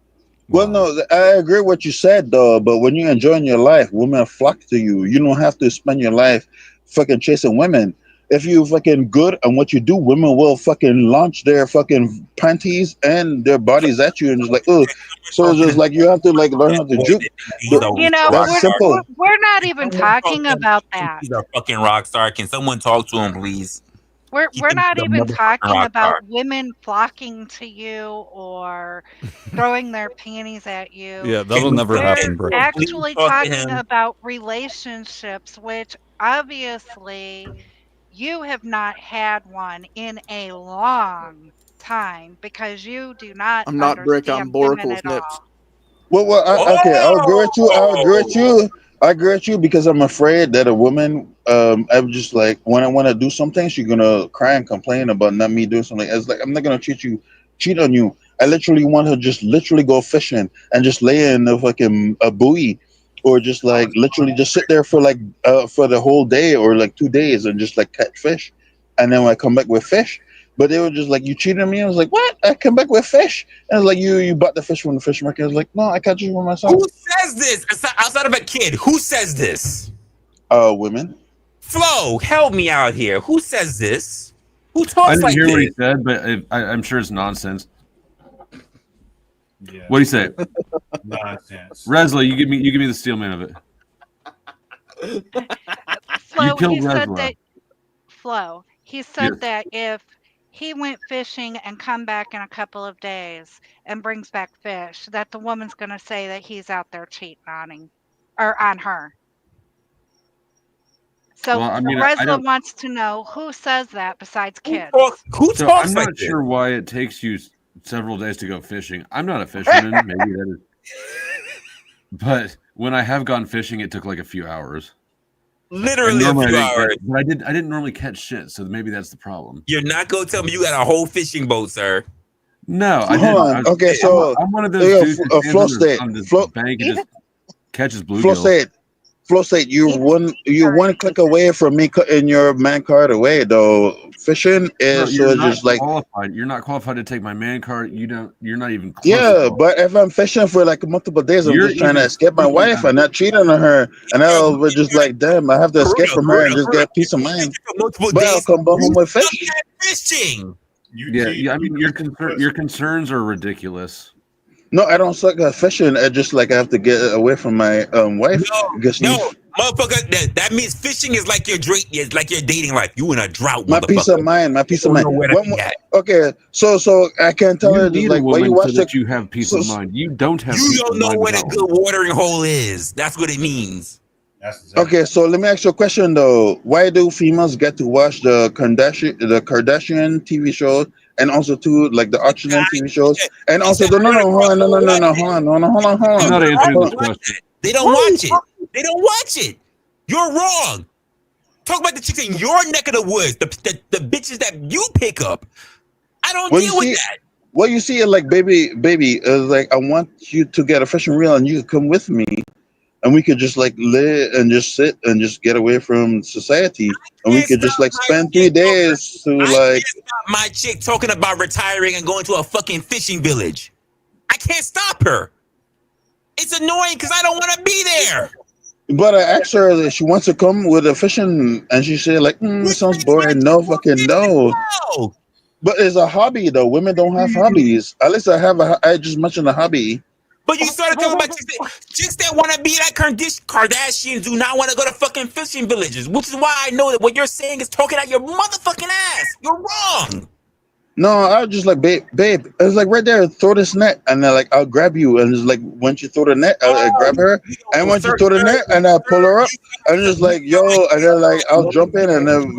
Well, no, I agree with what you said though, but when you're enjoying your life, women flock to you. You don't have to spend your life fucking chasing women. If you fucking good on what you do, women will fucking launch their fucking panties and their bodies at you and just like, oh. So it's just like you have to like learn how to juke. You know, That's simple. we're not even talking about that. He's a fucking rock star. Can someone talk to him, please? We're not he's a even motherfucking talking rock about star. women flocking to you or throwing their panties at you. Yeah, that'll never happen, We're bro. actually Please talk to talking him. about relationships, which obviously you have not had one in a long time because you do not I'm not Brick, I'm understand women Boracle's at nips. all. Well, okay, I'll agree with you. I agree with you because I'm afraid that a woman, I'm just like when I want to do something, she's gonna cry and complain about not me doing something. It's like I'm not gonna treat cheat on you. I literally want to just literally go fishing and just lay in a fucking a buoy, or just like literally just sit there for like for the whole day or like 2 days and just like catch fish, and then when I come back with fish. But they were just like, you cheated on me. I was like, what? I come back with fish. And I was like, you bought the fish from the fish market. I was like, no, I catch it for myself. Who says this outside of a kid? Who says this? Women. Flo, help me out here. Who says this? Who talks I didn't like hear what he this? said, but I'm sure it's nonsense. Yeah. What do you say? Nonsense. Resla, you give me the steel man of it. Flo, You killed he said Resla. that. Flo, he said Yes. that if he went fishing and come back in a couple of days and brings back fish, that the woman's going to say that he's out there cheating on him or on her. So Well, I mean, I Resla don't. wants to know who says that besides kids. So I'm not sure why it takes you several days to go fishing. I'm not a fisherman. Maybe that is. But when I have gone fishing, it took like a few hours. Literally a few hours. But I didn't normally catch shit, so maybe that's the problem. You're not gonna tell me you got a whole fishing boat, sir. No, I Hold didn't. on. Okay, so I'm one of those dudes who stands Flow on State. the bank and just catches Flow bluegill. State. Flow State. You're one click away from me cutting your man card away. Though fishing No, is you're so not just like. qualified. You're not qualified to take my man card. You're not even close. Yeah, but if I'm fishing for like multiple days, I'm You're just trying to even escape my freaking wife out. and not cheating on her, and I'll be just like, damn, I have to escape from her and just get peace of mind. But I'll come back home with fish. Fishing. Yeah. I mean, your concerns are ridiculous. No, I don't suck at fishing. I just like I have to get away from my wife. No, motherfucker. That means fishing is like your dating life. You in a drought, My motherfucker. peace of mind. My peace of mind. Don't know where to be at. Okay, so I can tell her You just need like a why you woman watch so that you have peace of mind. You don't have. You peace don't of know mind where the at good all. watering hole is. That's what it means. Okay, so let me ask you a question though. Why do females get to watch the Kardashian TV shows and also too like the Australian TV shows and also hold on, hold on. I'm not answering this question. They don't watch it. They don't watch it. You're wrong. Talk about the chicks in your neck of the woods, the bitches that you pick up. I don't deal with that. Well, you see it like baby, like I want you to get a fishing reel and you could come with me. And we could just like live and just sit and just get away from society, and we could just like spend 3 days to like. My chick talking about retiring and going to a fucking fishing village. I can't stop her. It's annoying because I don't want to be there. But I asked her that she wants to come with a fishing, and she said like, "Sounds boring." No, fucking no. But it's a hobby though. Women don't have hobbies. At least I just mentioned a hobby. But you started talking about chicks that want to be like Kardashians do not want to go to fucking fishing villages, which is why I know that what you're saying is talking out your motherfucking ass. You're wrong. No, I was just like, babe, it was like right there, throw this net, and then like I'll grab you, and it's like once you throw the net, I grab her, and once you throw the net, and I pull her up, and just like yo, and then like I'll jump in, and then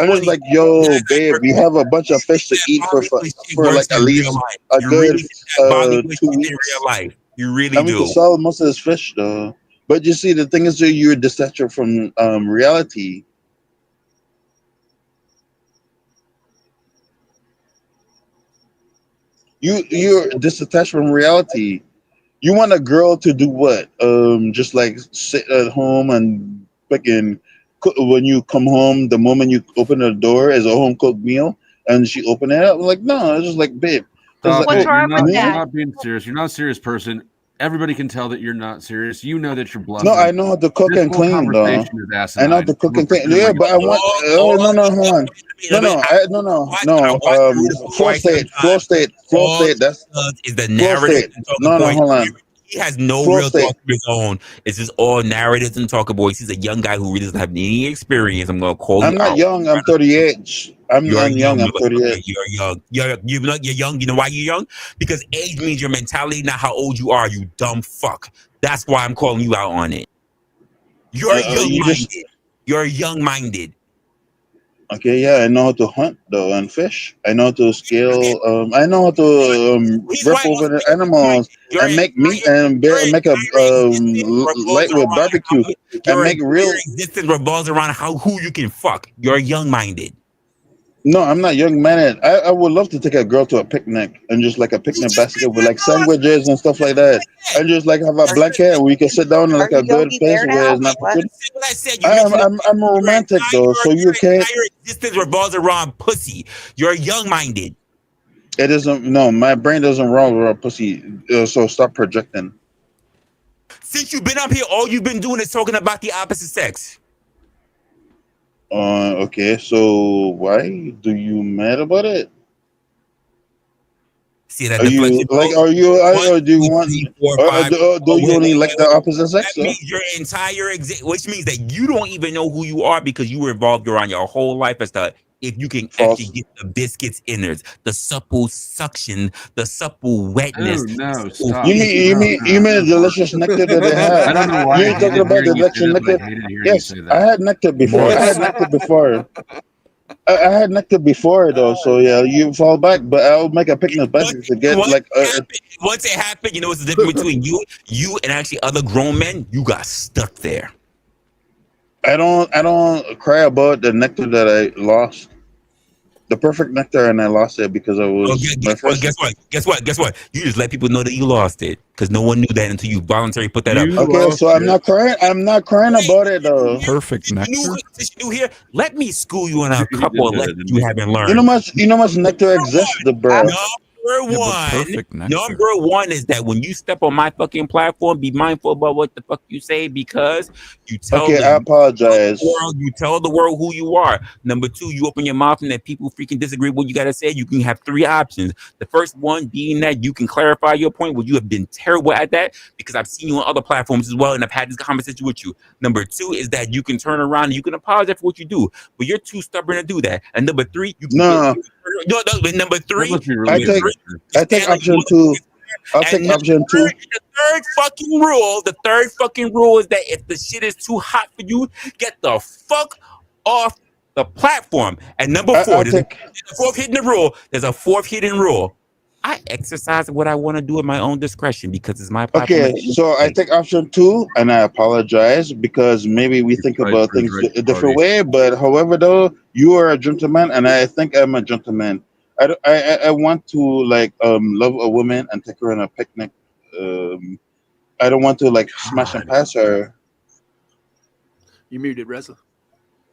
I'm just like yo, babe, we have a bunch of fish to eat for like at least a good 2 weeks. In real life, you really and we do. can sell most of this fish though. But you see, the thing is that you're detached from reality. You're disattached from reality. You want a girl to do what? Just like sit at home and fucking cook. When you come home, the moment you open the door, is a home cooked meal, and she open it up. Like no, it's just like babe. Stop like, it. You're not being serious. You're not a serious person. Everybody can tell that you're not serious. You know that you're bluffing. No, I know how to cook and clean, though. I know how to cook and clean. Yeah, but I want. Oh no, hold on. No. Flow state. That's is the narrative. No, hold on. He has no real thought of his own. It's just all narratives and talking boys. He's a young guy who really doesn't have any experience. I'm gonna call you. I'm not young. I'm 38. I'm young. I'm 38. You're young. You're young. You know why you're young? Because age means your mentality, not how old you are. You dumb fuck. That's why I'm calling you out on it. You're young-minded. You're young-minded. Okay, yeah, I know how to hunt though and fish. I know how to scale. I know how to rip over the animals and make meat and make a light with barbecue and make real. Existence revolves around who you can fuck. You're young-minded. No, I'm not young man. I would love to take a girl to a picnic and just like a picnic basket with like sandwiches and stuff like that, and just like have a blanket and we can sit down in Are like you a good Yogi place Bear where now? it's not What? good. What I said, you mentioned I'm a romantic though, so you can't. entire existence revolves around pussy. You're young-minded. It isn't. No, my brain doesn't roll around pussy. So stop projecting. Since you've been up here, all you've been doing is talking about the opposite sex. Okay. So why do you mad about it? See that Are you deflection? like? Are you? Or do you want? 4, 5. Do you only like the opposite sex? That means your entire which means that you don't even know who you are because you were involved around your whole life as to if you can False. actually get the biscuits innards, the supple suction, the supple wetness. Oh no! the supple Stop! You mean the delicious nectar that they have? I don't know why You I ain't talking hated about the hearing you say delicious that, but I nectar. hated hearing Yes, you say I that. had nectar before. I had nectar before. I had nectar before though, so yeah, you fall back. But I'll make a picnic basket to get like. Once it happened, you know what's the difference between you and actually other grown men? You got stuck there. I don't cry about the nectar that I lost. The perfect nectar, and I lost it because I was my first. Guess what? You just let people know that you lost it because no one knew that until you voluntarily put that up. Okay, so I'm not crying. I'm not crying about it though. Perfect nectar. Since you new here, let me school you on a couple of lessons you haven't learned. You know much nectar exists, the bro. Number one is that when you step on my fucking platform, be mindful about what the fuck you say because you tell Okay, I apologize. you tell the world who you are. Number two, you open your mouth and that people freaking disagree with what you gotta say. You can have three options. The first one being that you can clarify your point, where you have been terrible at that because I've seen you on other platforms as well, and I've had this conversation with you. Number two is that you can turn around and you can apologize for what you do, but you're too stubborn to do that. And number three, you can number three, I take option two. I'll take option two. The third fucking rule is that if the shit is too hot for you, get the fuck off the platform. And number four, there's a fourth hidden rule. There's a fourth hidden rule. I exercise what I want to do at my own discretion because it's my platform. Okay, so I take option two, and I apologize because maybe we think about things a different way. But however, though, you are a gentleman, and I think I'm a gentleman. I want to like love a woman and take her on a picnic. I don't want to like smash and pass her. You muted, Resla.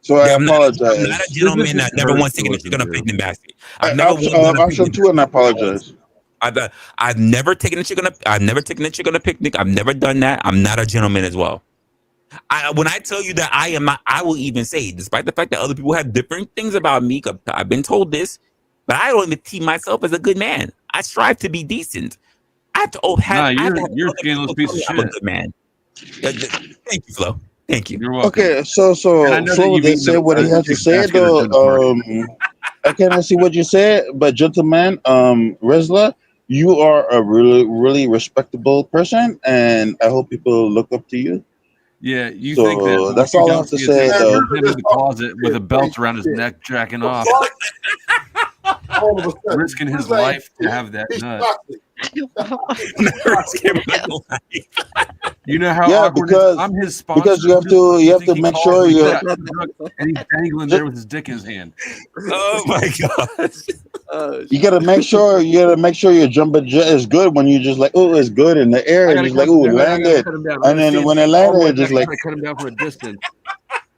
So I apologize. I'm not a gentleman that never once taken a chick on a picnic basket. I've never option two, and I apologize. I've never taken a chick on a picnic. I've never done that. I'm not a gentleman as well. When I tell you that I am not, I will even say, despite the fact that other people have different things about me, I've been told this, but I don't even see myself as a good man. I strive to be decent. I have to you're a scandalous piece of shit. I'm a good man. Thank you, Flo. Thank you. You're welcome. Okay, so Flo did say what he had to say though. I cannot see what you said, but gentleman, Resla, you are a really, really respectable person, and I hope people look up to you. Yeah, you So think that? But that's what you all I don't have to see is say, him though. in the closet with a belt around his neck, jacking off, risking his life to have that nut. You know how awkward it is? I'm his sponsor. Because you have to make sure you you're. and he's dangling there with his dick in his hand. Oh my god! You gotta make sure your jumbo jet is good when you just like, oh, it's good in the air, and just like, oh, landed, and then when it landed, just like cut him down from a distance,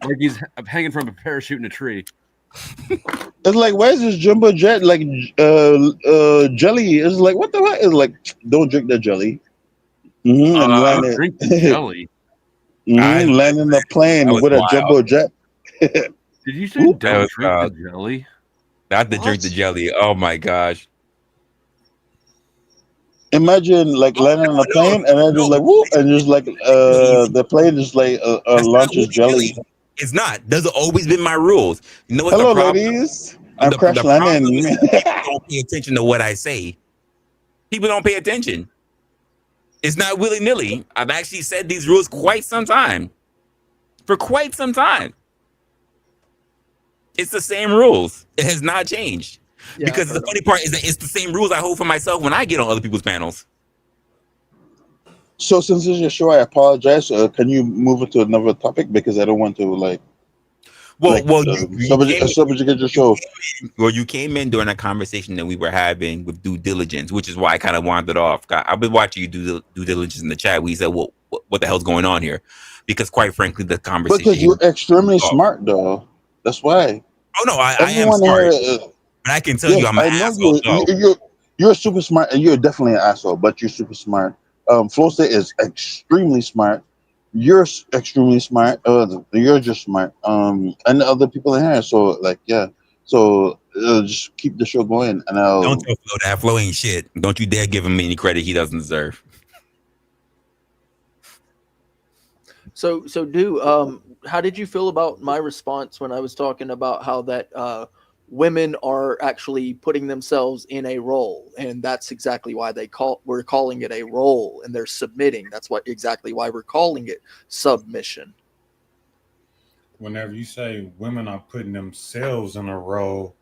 like he's hanging from a parachute in a tree. It's like, why is this jumbo jet like jelly? It's like, what the fuck? It's like, don't drink the jelly. And land it. Drink the jelly. Landing the plane with a jumbo jet. Did you say don't drink the jelly? Not to drink the jelly. Oh my gosh. Imagine like landing on a plane and then just like whoop, and just like the plane just like launches jelly. It's not. Those have always been my rules. You know what? Hello, the problem, ladies. I'm crash landing. Don't pay attention to what I say. People don't pay attention. It's not willy-nilly. I've actually said these rules quite some time. For quite some time. It's the same rules. It has not changed. Yeah, because the funny part is that it's the same rules I hold for myself when I get on other people's panels. So since this is your show, I apologize. Can you move it to another topic because I don't want to like. Well, Like somebody get your show. Well, you came in during a conversation that we were having with due diligence, which is why I kind of wandered off. I've been watching you do due diligence in the chat. We said, "Well, what the hell's going on here?" Because quite frankly, the Because conversation. you're extremely smart, though. That's why. Oh no, I am Everyone smart, here. but I can tell you, Yes, I'm an I know asshole. you're super smart, and you're definitely an asshole. But you're super smart. Flow State is extremely smart. You're extremely smart. You're just smart. And the other people in here. So like, yeah. So just keep the show going, and Don't tell Flo that. Flo ain't shit. Don't you dare give him any credit he doesn't deserve. So how did you feel about my response when I was talking about how that women are actually putting themselves in a role, and that's exactly why we're calling it a role, and they're submitting. That's exactly why we're calling it submission. Whenever you say women are putting themselves in a role,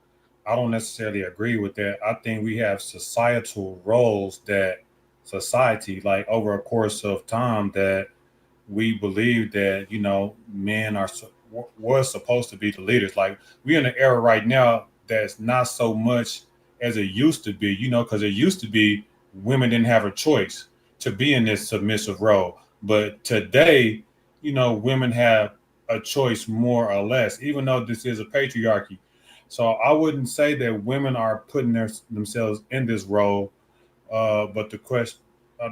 I don't necessarily agree with that. I think we have societal roles that society, like over a course of time, that we believe that, men was supposed to be the leaders. Like, we're in an era right now that's not so much as it used to be, because it used to be women didn't have a choice to be in this submissive role. But today, women have a choice more or less, even though this is a patriarchy. So I wouldn't say that women are putting themselves in this role. But the question,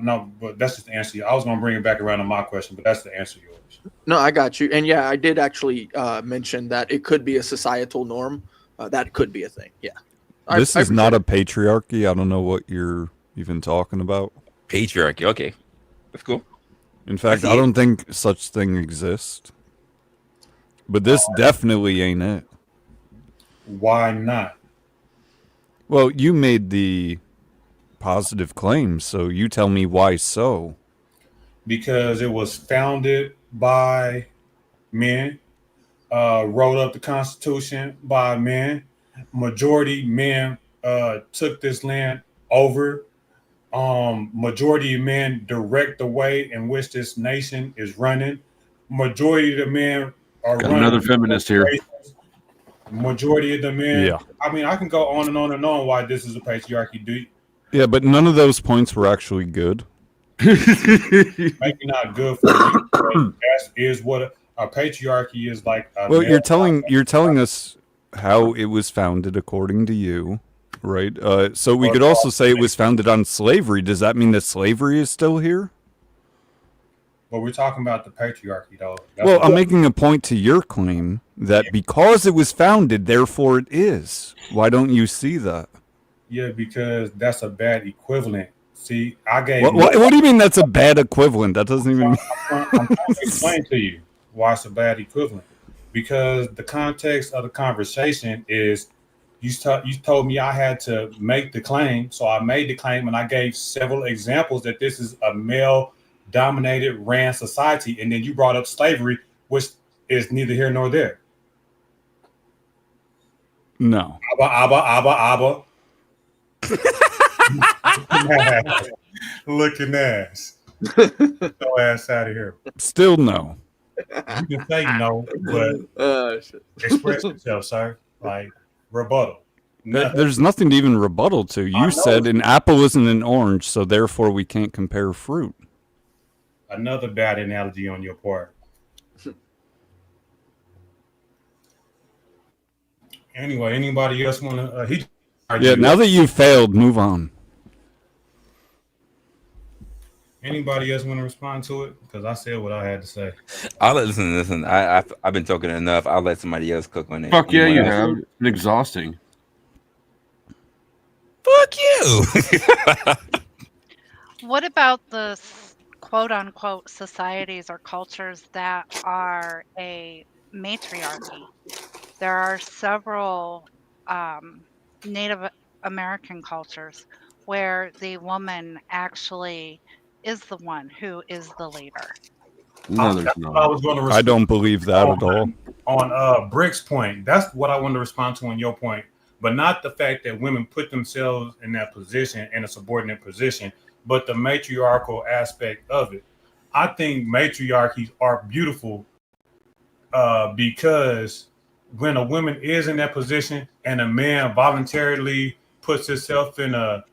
no, but that's just the answer. I was going to bring it back around to my question, but that's the answer yours. No, I got you. And yeah, I did actually mention that it could be a societal norm. That could be a thing. Yeah. This is not a patriarchy. I don't know what you're even talking about. Patriarchy. Okay. That's cool. In fact, I don't think such thing exists. But this definitely ain't it. Why not? Well, you made the positive claims, so you tell me why so. Because it was founded by men, wrote up the Constitution by men. Majority men took this land over. Majority of men direct the way in which this nation is running. Majority of the men are Got running. another feminist here. Majority of the men. Yeah. I mean, I can go on and on and on why this is a patriarchy. Yeah, but none of those points were actually good. Maybe not good for you. That is what a patriarchy is like. Well, you're telling us how it was founded according to you, right? So we could also say it was founded on slavery. Does that mean that slavery is still here? But we're talking about the patriarchy, though. Well, I'm making a point to your claim that because it was founded, therefore it is. Why don't you see that? Yeah, because that's a bad equivalent. See, I gave. What do you mean that's a bad equivalent? That doesn't even. I'm trying to explain to you why it's a bad equivalent. Because the context of the conversation is you told me I had to make the claim, so I made the claim, and I gave several examples that this is a male-dominated, ran society, and then you brought up slavery, which is neither here nor there. No. Abba. Looking ass. Get your ass out of here. Still no. You can say no, but express yourself, sir. Like, rebuttal. There's nothing to even rebuttal to. You said an apple isn't an orange, so therefore we can't compare fruit. Another bad analogy on your part. Anyway, anybody else want to? Yeah, now that you failed, move on. Anybody else want to respond to it? Because I said what I had to say. I'll listen. I've been talking enough. I'll let somebody else cook on it. Fuck yeah, you have. It's been exhausting. Fuck you. What about the quote unquote societies or cultures that are a matriarchy? There are several Native American cultures where the woman actually is the one who is the leader. No, there's not. I don't believe that at all. On Brick's point, that's what I wanted to respond to on your point, but not the fact that women put themselves in that position, in a subordinate position, but the matriarchal aspect of it. I think matriarchies are beautiful because when a woman is in that position and a man voluntarily puts himself in a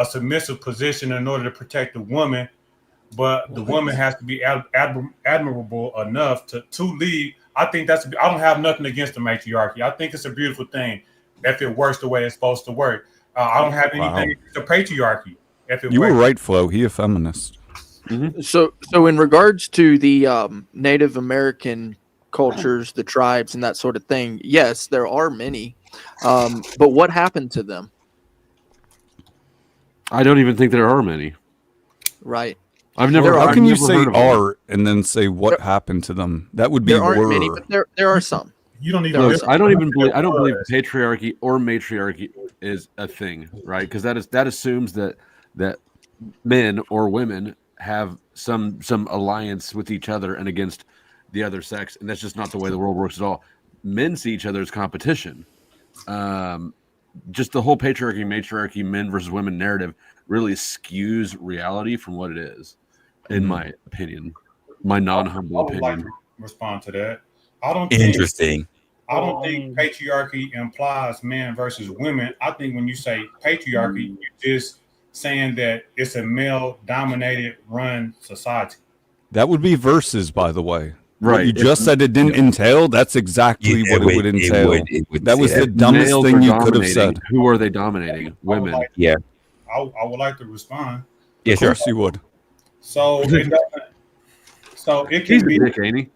submissive position in order to protect the woman, but the woman has to be admirable enough to lead. I think I don't have nothing against the matriarchy. I think it's a beautiful thing if it works the way it's supposed to work. I don't have anything against the patriarchy if it You works. were right, Flo. He a feminist. So in regards to the Native American cultures, the tribes, and that sort of thing, yes, there are many. But what happened to them? I don't even think there are many. Right. I've never. How I've can you never say heard of are and then say what happened to them? That would be There aren't were. many, but there are some. You don't even. Look, I don't believe patriarchy or matriarchy is a thing, right? Because that assumes that men or women have some alliance with each other and against the other sex, and that's just not the way the world works at all. Men see each other as competition. Just the whole patriarchy, matriarchy, men versus women narrative really skews reality from what it is, in my opinion, my non-humble I would like opinion. to respond to that. I don't Interesting. think patriarchy implies men versus women. I think when you say patriarchy, you're just saying that it's a male-dominated run society. That would be versus, by the way. Right. What you just said it didn't entail. That's exactly what it would entail. That was the dumbest Males thing are you could have dominating. said. Who are they dominating? Women. I would like to respond. Of course you would. So it He's can a be dick, ain't he?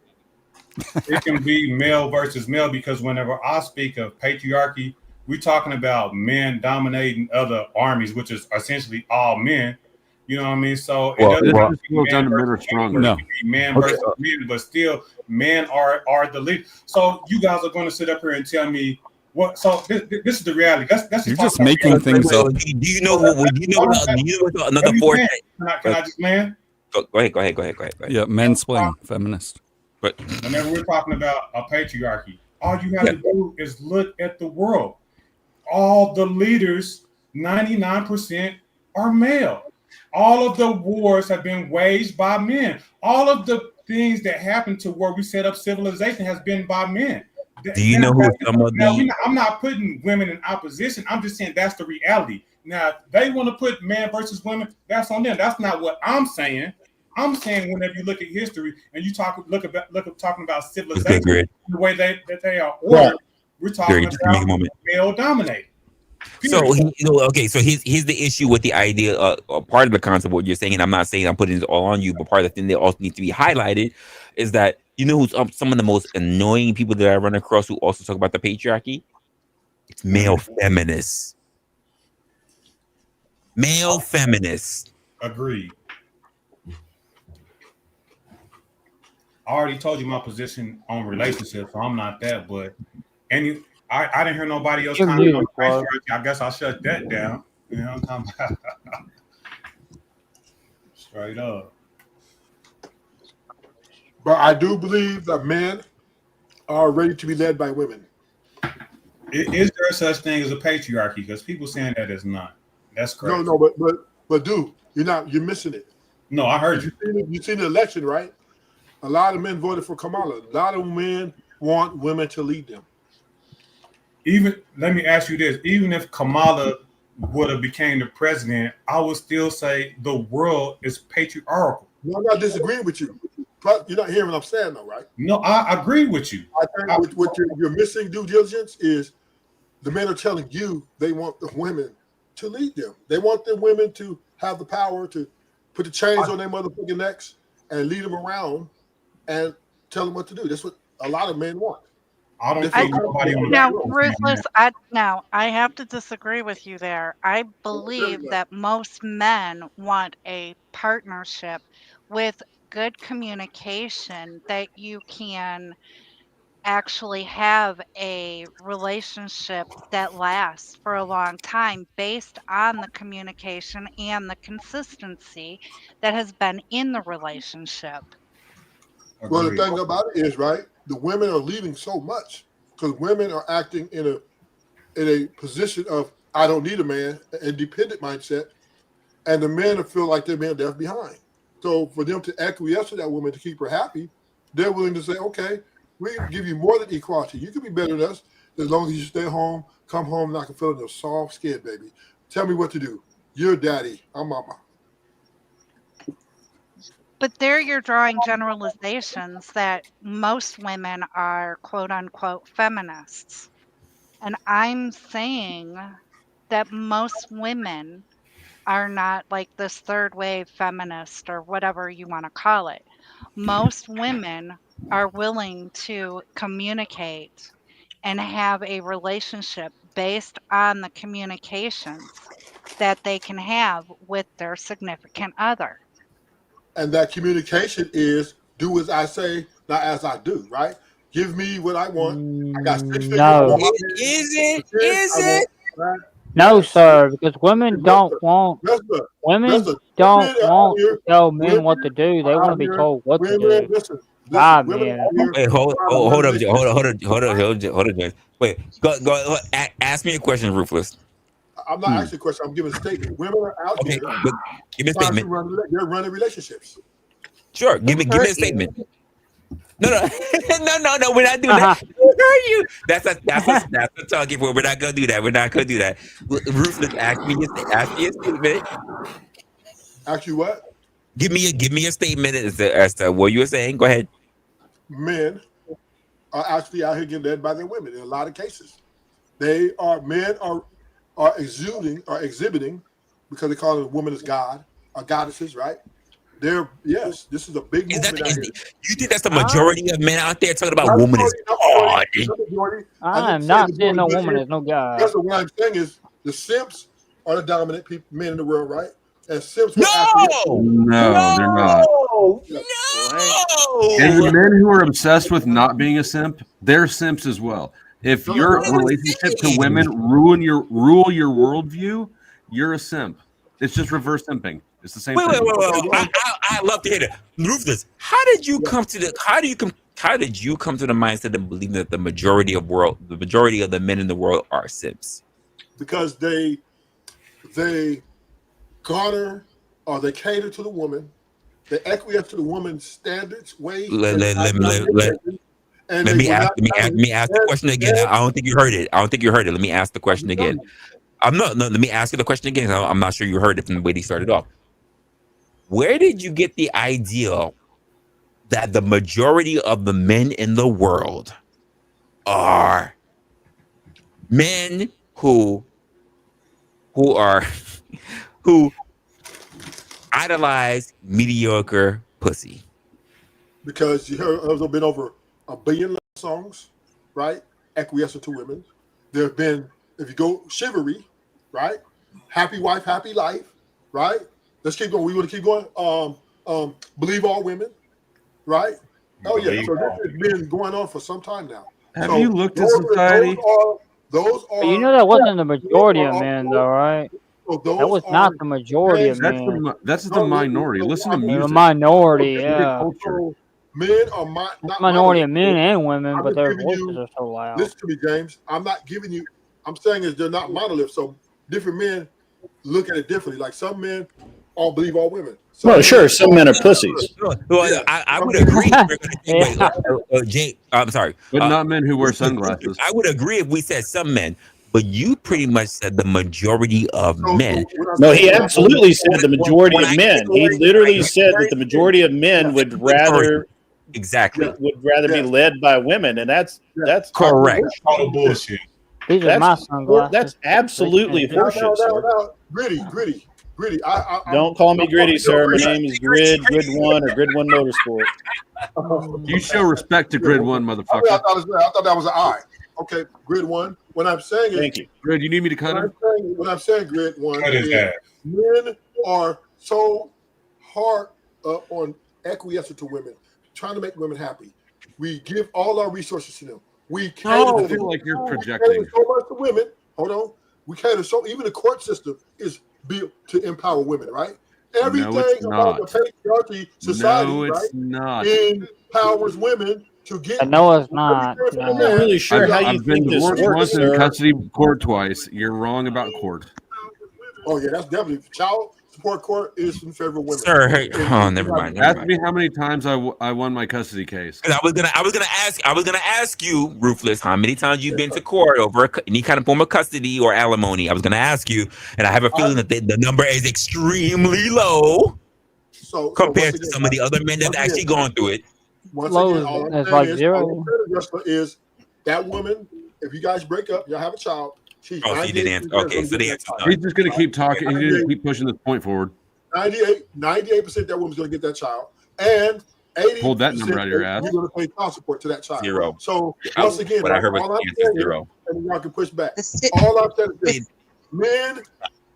it can be male versus male, because whenever I speak of patriarchy, we're talking about men dominating other armies, which is essentially all men. You know what I mean? So it doesn't boils down to men are stronger. No. Man versus men, but still men are the lead. So you guys are going to sit up here and tell me what? So this is the reality. That's You're just making things up. Do you know another forte? Can I just land? Go ahead. Yeah, mansplain, feminist. But whenever we're talking about a patriarchy, all you have to do is look at the world. All the leaders, 99% are male. All of the wars have been waged by men. All of the things that happened to where we set up civilization has been by men. Do you know who some of I'm not putting women in opposition. I'm just saying that's the reality. Now, if they want to put man versus women, that's on them. That's not what I'm saying. I'm saying whenever you look at history and you talking about civilization, the way that they are ordered, we're talking about male dominated. So so here's the issue with the idea. Part of the concept of what you're saying, and I'm not saying I'm putting it all on you, but part of the thing that also needs to be highlighted is that who's some of the most annoying people that I run across who also talk about the patriarchy? It's male feminists. Male feminists. Agreed. I already told you my position on relationships, so I'm not that. But I didn't hear nobody else comment on patriarchy. I guess I'll shut that down. You know what I'm talking about? Straight up. But I do believe that men are ready to be led by women. Is there such thing as a patriarchy? Because people saying that is not. That's crazy. No, but dude, you're missing it. No, I heard you. You seen the election, right? A lot of men voted for Kamala. A lot of men want women to lead them. Let me ask you this: even if Kamala would have became the president, I would still say the world is patriarchal. No, I'm not disagreeing with you. You're not hearing what I'm saying, though, right? No, I agree with you. I think what you're missing due diligence is the men are telling you they want the women to lead them. They want the women to have the power to put the chains on their motherfucking necks and lead them around and tell them what to do. That's what a lot of men want. I don't think nobody on now, Ruthless, I have to disagree with you there. I believe that most men want a partnership with good communication, that you can actually have a relationship that lasts for a long time based on the communication and the consistency that has been in the relationship. Well, the thing about it is, right, the women are leaving so much because women are acting in a position of I don't need a man, an independent mindset, and the men feel like they're being left behind. So for them to acquiesce to that woman to keep her happy, they're willing to say, okay, We give you more than equality. You can be better than us as long as you stay home, come home, and I can feel in your soft skin, baby. Tell me what to do. You're daddy. I'm mama. But there you're drawing generalizations that most women are quote unquote feminists. And I'm saying that most women are not like this third wave feminist or whatever you want to call it. Most women are willing to communicate and have a relationship based on the communications that they can have with their significant other. And that communication is do as I say, not as I do, right? Give me what I want. I got 6 figures. I No. want my Is it? kids. Is I want, it? right? No, Yes. sir, because women don't Resla, want women Resla, don't women are out want to here. tell men Women what to do. They are want to out be here. told what to Women, do listen, by women men. out here. Wait, hold trying to up, manipulate. hold up, James. Wait, go. Ask me a question, Ruthless. I'm not asking a question. I'm giving a statement. Women are out Okay, here but give me a trying to statement. they're running relationships. Sure, give me a Hurt you. statement. No, no, we're not doing that. Who hurt you? That's a talking point. We're not gonna do that. We're not gonna do that. Ruthless, ask me a statement. Ask you what? Give me a statement as to what you were saying. Go ahead. Men are actually out here getting led by their women in a lot of cases. Men are exhibiting because they call it a woman as God or goddesses, right? This is a big movement out here. You think that's the majority of men out there talking about Not woman is God? majority. I am not saying no woman is no God. That's what I'm saying is the simps are the dominant men in the world, right? And simps No, No, they're not. And the no. men who are obsessed with not being a simp, they're simps as well. If your relationship to women rule your worldview, you're a simp. It's just reverse simping. It's the same Wait. thing. I love to hear that. Ruthless, how did you come to the mindset of believing that the majority of the men in the world are simps? Because they garner or they cater to the woman, they acquiesce to the woman's standards, ways. Let me ask the question again. I don't think you heard it. Let me ask the question again. Let me ask you the question again. I'm not sure you heard it from the way he started off. Where did you get the idea that the majority of the men in the world are men who idolize mediocre pussy? Because there's been over 1 billion songs, right? Acquiescing to women. There have been, if you go chivalry, right? Happy wife, happy life, right? Let's keep going. We want to keep going. Believe all women, right? Oh yeah. So this has been going on for some time now. Have you looked at society? Those are. You know that wasn't the majority of men, though, right? That was not the majority of men. That's the minority. Listen to music. The minority, yeah. Culture. Men are not minority of men and women, but their voices are so loud. Listen to me, James. I'm not giving you. I'm saying is they're not monoliths. So different men look at it differently. Like some men all believe all women. Well, sure, some men are pussies. Well, I would agree. Jay, I'm sorry, but not men who wear sunglasses. I would agree if we said some men, but you pretty much said the majority of men. No, he absolutely said the majority of men. He literally said that the majority of men would rather be led by women, and that's correct. All bullshit. These are my sunglasses. That's absolutely horseshit, sir. Gritty. Don't call me Gritty, sir. My name is Grid One or Grid One Motorsport. You show respect to Grid One, motherfucker. I thought that was an I. Okay, Grid One. What I'm saying is, thank you. Grid, you need me to cut him? What I'm saying, Grid One, is men are so hard up on acquiescing to women, trying to make women happy. We give all our resources to them. We cater I feel like you're projecting. We cater so much to women. Hold on. We cater so even the court system is built to empower women, right? Everything about the patriarchy society, right, empowers women to get. No, it's not. I'm not really sure how you think this works, once sir. in custody, court twice. You're wrong about court. Oh yeah, that's definitely child support court is in favor of women. Sir, hey, oh, never mind. Ask me how many times I won my custody case. I was gonna ask you, Ruthless, how many times you've been to court over any kind of form of custody or alimony. I was gonna ask you, and I have a feeling that the number is extremely low compared to some of the other men that's actually gone through it. Once again, all I'm saying is that woman, if you guys break up, y'all have a child. She didn't answer. Okay, so the answer is no. He's just going to keep talking. He's going to keep pushing this point forward. 98% that woman's going to get that child, and 80% pulled that number out of your ass. You're going to pay child support to that child. 0. So once again, what I heard was all I'm the saying answer 0. And y'all can push back. All I'm saying is men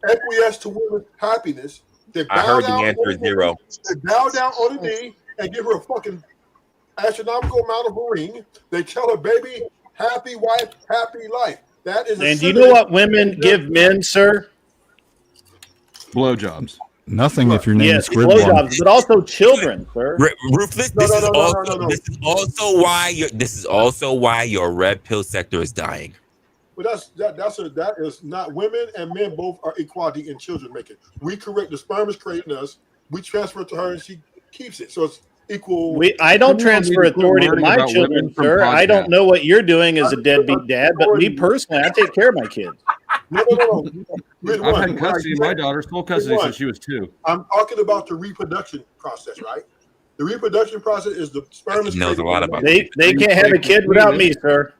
acquiesce to women's happiness. I heard the answer is 0. They bow down on the knee and give her a fucking astronomical amount of a ring. They tell her, baby, happy wife, happy life. That is. And do you know what women give men, sir? Blowjobs. Nothing if your name is Gridwon. Blowjobs, but also children, sir. Ruthless. This is also why your red pill sector is dying. But that is not women and men both are equality in children making. We correct the sperm is creating us. We transfer it to her and she keeps it. So it's equal. I don't transfer authority to my children, sir. I don't know what you're doing as a deadbeat dad, but me personally, I take care of my kids. No. I've had custody of my daughter, full custody since she was 2. I'm talking about the reproduction process, right? The reproduction process is the sperm is knows a lot about. They can't have a kid without me, sir.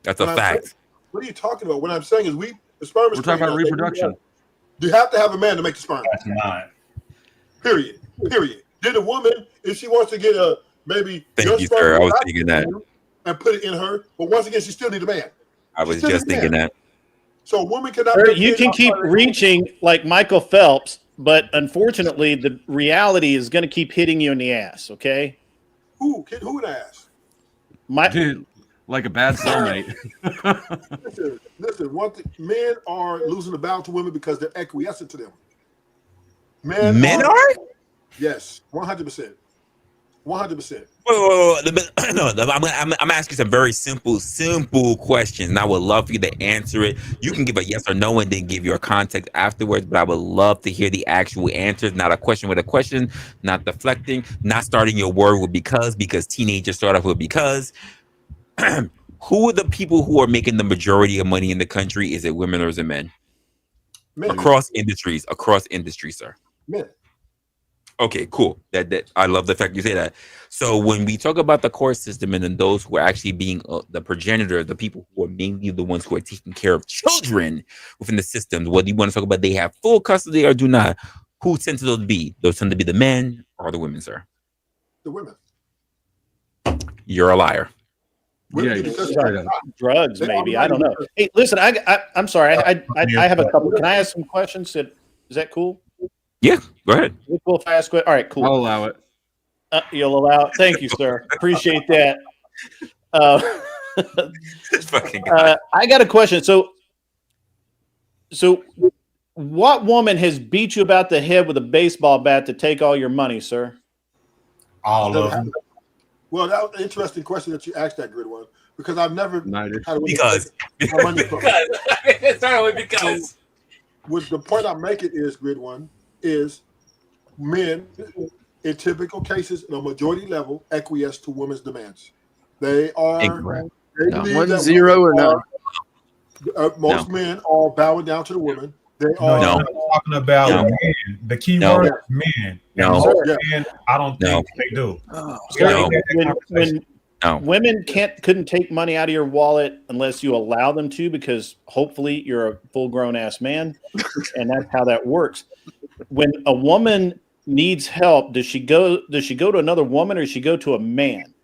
That's a fact. What are you talking about? What I'm saying is the sperm is. We're talking about reproduction. You have to have a man to make the sperm. That's not. Period. Then a woman, if she wants to get a maybe. Thank you, sir. I was thinking that. And put it in her, but once again, she still needs a man. I was just thinking that. So a woman cannot. Sir, you can keep reaching like Michael Phelps, but unfortunately, the reality is going to keep hitting you in the ass. Okay. Who in the ass? Dude, like a bad cellmate. Listen. Men are losing the battle to women because they're acquiescent to them. Men are? Yes, 100%. 100%. No, I'm asking some very simple questions, and I would love for you to answer it. You can give a yes or no, and then give your context afterwards. But I would love to hear the actual answers, not a question with a question, not deflecting, not starting your word with because teenagers start off with because. Who are the people who are making the majority of money in the country? Is it women or is it men? Across industries, sir. Men. Okay, cool. That I love the fact you say that. So when we talk about the court system and then those who are actually being the progenitor, the people who are mainly the ones who are taking care of children within the system, whether you want to talk about they have full custody or do not, who tend to those be? Those tend to be the men or the women, sir? The women. You're a liar. Yeah, drugs, maybe. I don't know. Hey, listen, I'm sorry. I have a couple. Can I ask some questions? Is that cool? Yeah, go ahead. Cool if I ask. All right, cool. I'll allow it. You'll allow it. Thank you, sir. Appreciate that. I got a question. So what woman has beat you about the head with a baseball bat to take all your money, sir? All of them. Well, that was an interesting question that you asked that good one because I've never had because With the point I'm making is grid one is men in typical cases in a majority level acquiesce to women's demands. They are 1-0 or no. Most men are bowing down to the woman. They are talking about men. The key word is men. Men, I don't think they do. Women couldn't take money out of your wallet unless you allow them to, because hopefully you're a full-grown ass man, and that's how that works. When a woman needs help, does she go to another woman or does she go to a man?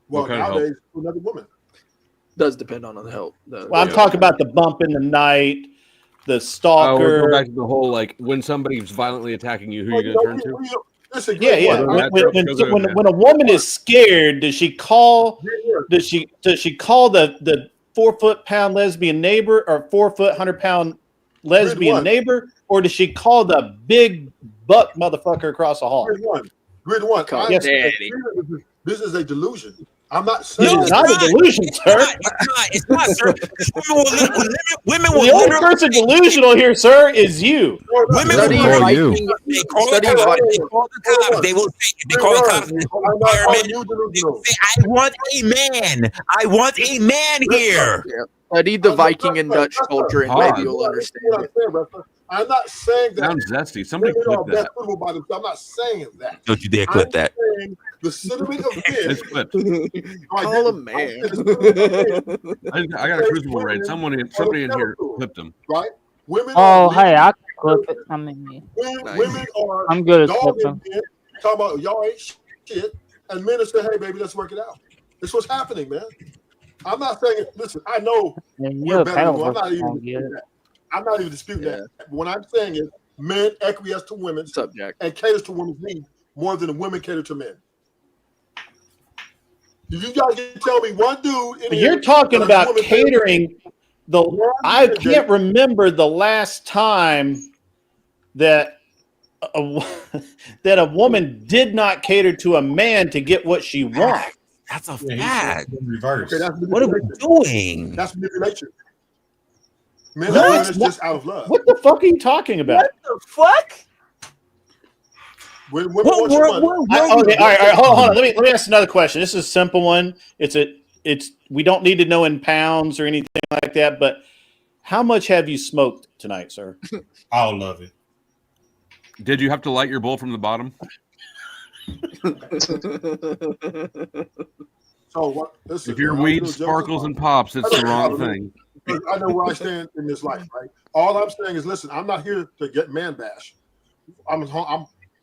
Well, nowadays to another woman. Does depend on the help. I'm talking about the bump in the night, the stalker. Go back to the whole when somebody's violently attacking you, who are you going to turn to? When a woman is scared, does she call? Does she call the 4 foot-pound lesbian neighbor or 4 foot 100-pound lesbian neighbor, or does she call the big buck motherfucker across the hall? Grid one. Yes, this is a delusion. I'm not saying It is not a delusion, sir. It's not, sir. Women will The only literally person delusional here, sir, is you. Women Study will Viking- they call study the cops. Viking. They call the cops. They will say, they call the cops. They will say, I want a man. I want a man here. Study the Viking and Dutch culture, and maybe you'll understand it. I'm not saying that. Sounds zesty. Somebody women clip are that. best suitable by themselves. I'm not saying that. Don't you dare clip that. I'm saying the sentiment of men. It's clipped. Call him man. I got a crucible raid. Somebody in here clipped him. Right? Women Oh, are hey, I can clip it. I mean, women are I'm good at dogging clipping. men, talking about y'all ain't shit, and men are saying, hey, baby, let's work it out. This what's happening, man. I'm not saying, listen, I know And we're you're a better than you. panel I'm not versus even gonna get disputing it. that. I'm not even disputing that. But what I'm saying is men acquiesce to women's subject and caters to women's needs more than the women cater to men. You guys can tell me one dude in You're here talking that a about woman catering. I can't remember the last time that that a woman did not cater to a man to get what she wanted. That's a fact. Reverse. Okay, that's What are we doing? That's manipulation. Men No, are doing it's this not. just out of love. What the fuck are you talking about? the fuck? When women want your money. Okay, all right, hold on. Let me ask another question. This is a simple one. It's we don't need to know in pounds or anything like that, but how much have you smoked tonight, sir? All of it. Did you have to light your bowl from the bottom? So what? Listen, If your man, I weed do jokes sparkles about and pops, it's it. the wrong thing. I know where I stand in this life, right? All I'm saying is, listen, I'm not here to get man bash.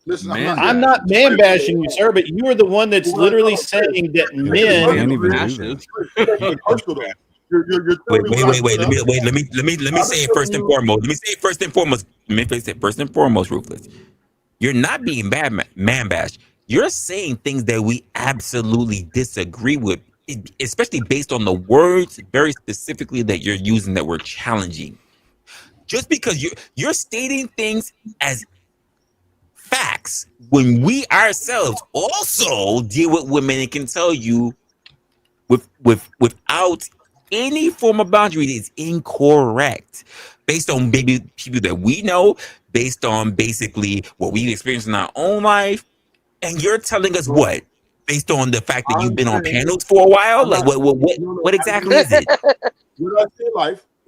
Listen. I'm not man bashing you, sir, but you are the one that's literally saying that men. Can't even do that. Wait. Let me say it first and foremost. Let me say it first and foremost, Ruthless. You're not being man bashed. You're saying things that we absolutely disagree with, especially based on the words very specifically that you're using that we're challenging. Just because you're stating things as facts when we ourselves also deal with women and can tell you without any form of boundary is incorrect based on maybe people that we know, based on basically what we've experienced in our own life. And you're telling us what? Based on the fact that you've been on panels for a while? Like what exactly is it? What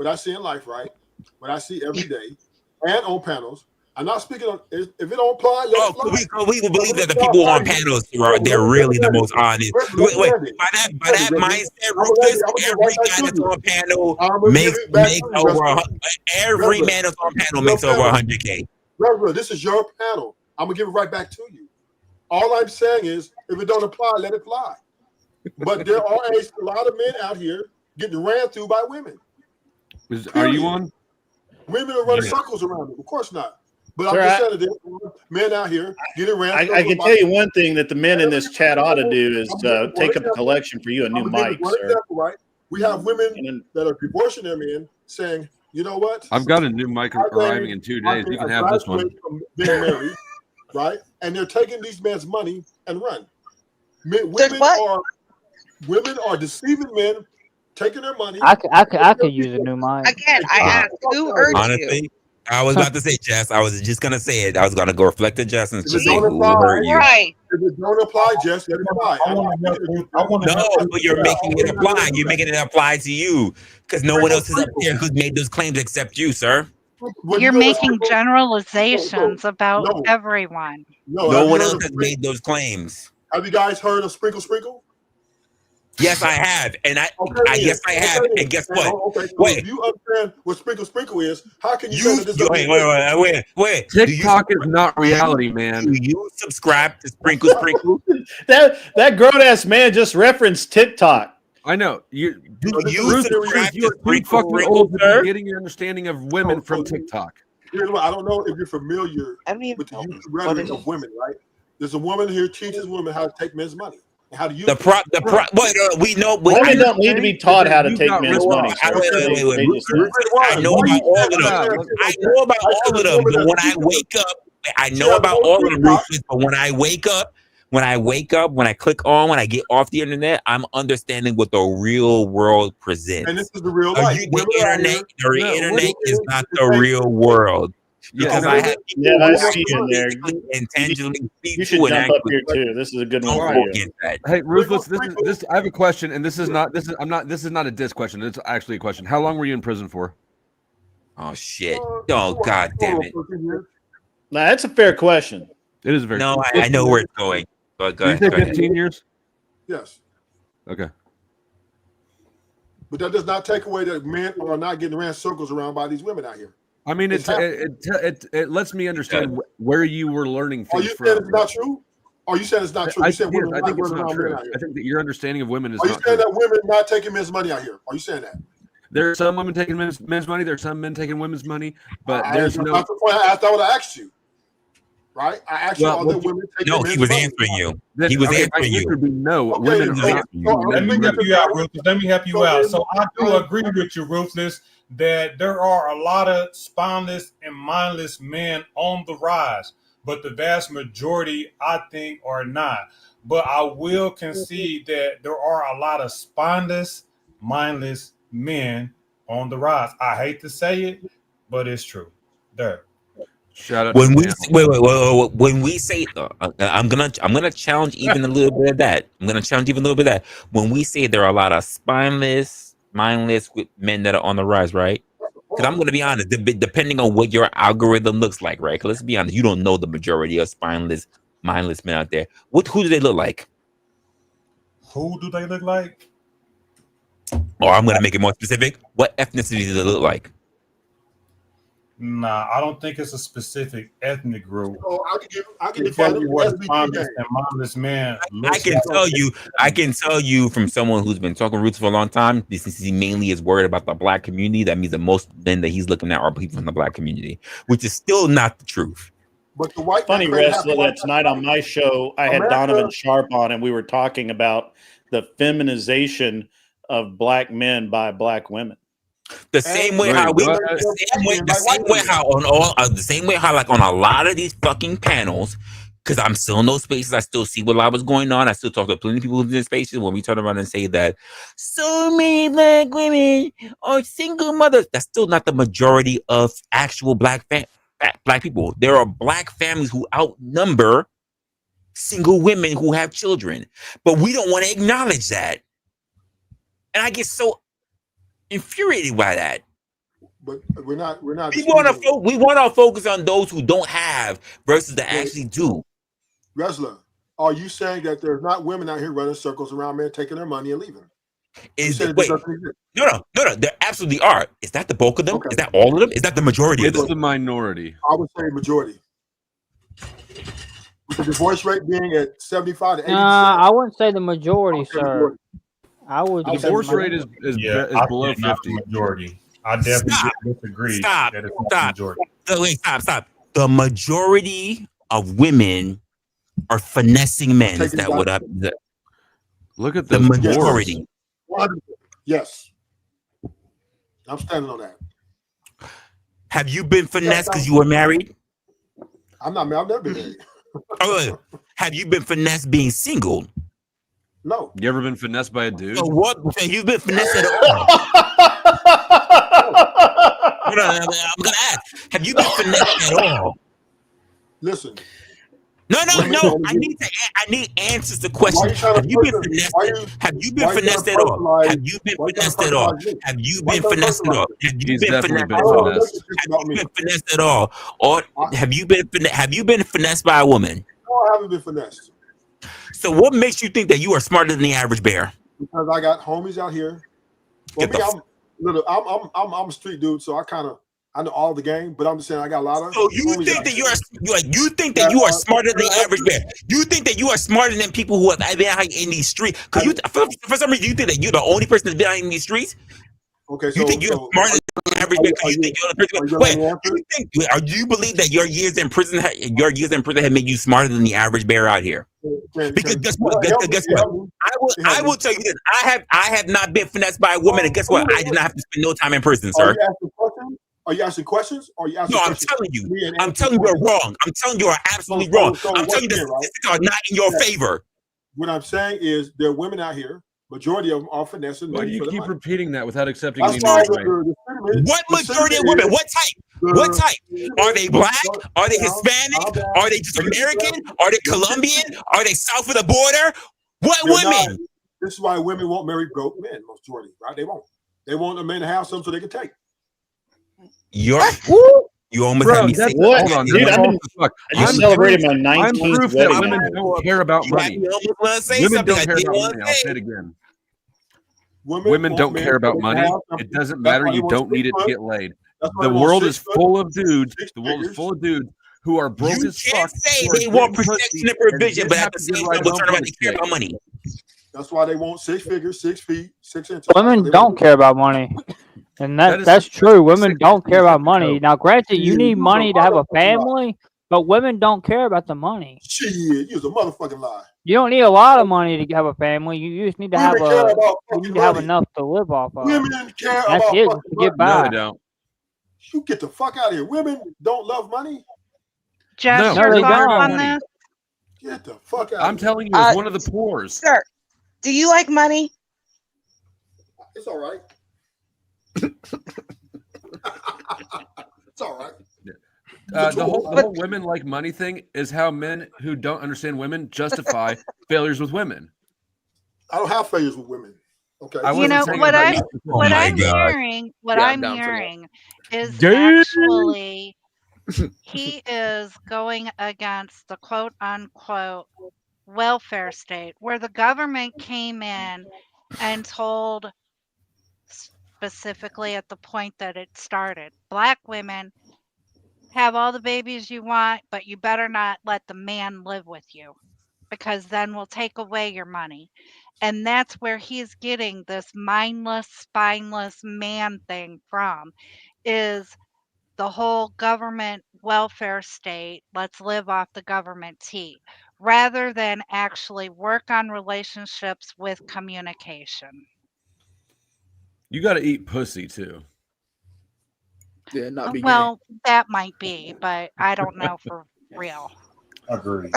I see in life, right? What I see every day and on panels. I'm not speaking on if it don't apply, let it fly. We will believe that the people on panels they're really the most honest. Wait, by that mindset, Rufus, every guy that's on panel makes over every man that's on panel makes over 100K. Bro, this is your panel. I'm gonna give it right back to you. All I'm saying is, if it don't apply, let it fly. But there are a lot of men out here getting ran through by women. Are you on? Women are running circles around them. Of course not. But Sir, I'm just saying that men out here getting ran. I can tell you one thing that the men in this chat ought to do is take up a collection for you a new mic, sir. Example, right? We have women that are divorcing their men saying, you know what? I've got a new mic arriving in 2 days. You can have this one. Being married, right? And they're taking these men's money and run. Women are deceiving men, taking their money. I could use a new mic. Again, I asked, who hurt Honestly, you? I was about to say, Jess. I was just gonna say it. I was gonna go reflect to Jess and If just it say don't who apply, hurt you. Right. If it don't apply, Jess, let it apply. No, but you're making it apply. You're making it apply to you because no one else is up there who's made those claims except you, sir. You're making generalizations about everyone. No one else has made those claims. Have you guys heard of Sprinkle Sprinkle? Yes, I have, and yes, I have. And guess what? Okay, so Wait. if you understand what Sprinkle Sprinkle is, how can you say that this wait. TikTok is not reality, man. Do you subscribe to Sprinkle Sprinkle? that grown ass man just referenced TikTok. I know. Do you subscribe to You're fucking old to be getting your understanding of women from TikTok. Here's what I don't know if you're familiar with the use rhetoric of women, right? There's a woman here teaches women how to take men's money. How do you we know women don't need to be taught how to take men's money. I know about all of them. I know about all of them, but when I wake up, I know about all of the Rufus. But when I wake up, when I wake up, when I click on, when I get off the internet, I'm understanding what the real world presents. And this is the real life. The internet is not the real world. Because I have people I who see you in there. and tangibly speak You should to jump up here too. This is a good one for you. Hey, Ruthless, this I have a question, and this is not a diss question. It's actually a question. How long were you in prison for? Oh shit! Oh god damn it! Now that's a fair question. It is a fair. No, I know where it's going. But go Did you ahead. say 15 years? Yes. Okay. But that does not take away that men are not getting ran circles around by these women out here. I mean, it lets me understand where you were learning things from. Are you saying it's not true? Are you saying it's not true? I You said think women it's running not around true. men out here. I think that your understanding of women is Are you not saying true. that women not taking men's money out here? Are you saying that? There are some women taking men's money. There are some men taking women's money, but there's no. That's the point I thought I asked you. Right? I asked you, are there women taking No, men's he was money? answering you. Then- He was okay, answering my you. answer would be no. Okay, Women are so- not. Let me help you out, Ruthless. Let me help you out. So I do agree with you, Ruthless, that there are a lot of spineless and mindless men on the rise, but the vast majority, I think, are not. But I will concede that there are a lot of spineless, mindless men on the rise. I hate to say it, but it's true. There. Shout out When to we the wait, when we say I'm gonna challenge even a little bit of that. I'm gonna challenge even a little bit of that. When we say there are a lot of spineless, mindless men that are on the rise, right? Because I'm gonna be honest, depending on what your algorithm looks like, right? Because let's be honest, you don't know the majority of spineless, mindless men out there. Who do they look like? Who do they look like? Or I'm gonna make it more specific. What ethnicity do they look like? Nah, I don't think it's a specific ethnic group. Oh, I can To define tell it you what as a spineless and mindless man I looks can like. I can tell you from someone who's been talking roots for a long time. This is he mainly is worried about the black community. That means that most men that he's looking at are people from the black community, which is still not the truth. But the white Funny, man claims Resla, that tonight on my show, I had America- Donovan Sharp on, and we were talking about the feminization of black men by black women. The same way how we, the same way how on all, the same way how like on a lot of these fucking panels, because I'm still in those spaces, I still see what a lot was going on. I still talk to plenty of people in these spaces when we turn around and say that so many black women are single mothers. That's still not the majority of actual black people. There are black families who outnumber single women who have children, but we don't want to acknowledge that, and I get so infuriated by that. But we're not. We want to focus on those who don't have versus that actually do. Resla, are you saying that there's not women out here running circles around men, taking their money and leaving? No. There absolutely are. Is that the bulk of them? Is that all of them? Is that the majority of them? It's the minority. I would say majority. With the divorce rate being at 75 to 80%. I wouldn't say the majority, sir. I would. The divorce rate is below 50. Majority. I definitely disagree. Stop. That it's not the majority. Wait, stop. The majority of women are finessing men. Is that what Look at the majority? Yes. I'm standing on that. Have you been finessed because you were married? I'm not married. I've never been married. Oh, have you been finessed being single? No. You ever been finessed by a dude? So what? Have you been finessed at all? I'm gonna ask. Have you been finessed at all? Listen. No. I need answers to questions. Have you been finessed? Have you been finessed at all? Have you been finessed at all? Have you been finessed at all? Have you been finessed at all? Have you been finessed at all? Or have you been finessed by a woman? No, I haven't been finessed. So what makes you think that you are smarter than the average bear? Because I got homies out here. Well, I'm a street dude, so I know all the game, but I'm just saying I got a lot of. So you think that you are smarter than the average bear? You think that you are smarter than people who have been out in these streets? Because for some reason you think that you're the only person that's been out in these streets. Okay, you think you're smarter than the average bear because you think you're the person. Wait, do you believe that your years in prison have made you smarter than the average bear out here? Because guess what? I will tell you this. I have not been finessed by a woman, and guess what? I did not have to spend no time in prison, sir. Are you asking questions? Or are you asking No, I'm questions? telling you. Me and I'm answer telling you you're questions? wrong. I'm telling you are absolutely So- wrong. so I'm once telling you the again, right? statistics are not in your Yeah. favor. What I'm saying is there are women out here. Majority of them are finessing Why men do you for the keep money. repeating that without accepting That's any why nuance? What majority of women? What type? What type? Are they black? Are they Hispanic? Are they just American? Are they Colombian? Are they south of the border? What They're not. women? This is why women won't marry broke men, majority, right? They won't. They want a man to have something so they can take. You almost Bro, had me that's say hold on, dude, that's I'm false as fuck. I just I'm celebrated proof- my I'm 19th proof that wedding women anniversary. don't care about You had money. me almost want to say Women something don't I care didn't about want money. to I'll say. say it again. Women Don't men care about so they can money. have It something. doesn't That's matter. why they You want don't six need it to foot. get laid. That's why The they want world 6 is foot, full of dudes. six The world is figures. full of dudes who are broke You as can't fuck. say Who are they want getting protection pussy and provision, and but didn't at have the to get same right time, we're home talking from about the they care chick. about money. That's why they want 6 figures, 6 feet, 6 inches. That's what Women they don't want. care about money, and That is that's such true. a Women sick don't care about misunderstood money. trope. Now, granted, you Shit, need you's a money to have a motherfucking lie. family, but women don't care about the money. Shit, you's a motherfucking lie. You don't need a lot of money to have a family. You just need to have Women care about you fucking need to have money. enough to live off of. Women care And that's about it, fucking just to get money. No, by. they don't. You get the fuck out of here. Women don't love money. Jeff, No, your they women care thoughts about don't. on money. this? Get the fuck out I'm of here. telling you, as one of the poors. Sir, do you like money? It's all right. It's all right. The whole women like money thing is how men who don't understand women justify failures with women. I don't have failures with women. Okay. I You wasn't know saying what about I'm you. what my I'm God. hearing. What Yeah, I'm I'm down for that. hearing is Dude. actually he is going against the quote unquote welfare state, where the government came in and told, specifically at the point that it started, black women have all the babies you want, but you better not let the man live with you, because then we'll take away your money. And that's where he's getting this mindless, spineless man thing from, is the whole government welfare state, let's live off the government tea, rather than actually work on relationships with communication. You got to eat pussy too. Yeah, not be gay. Well, that might be, but I don't know for real. Agreed.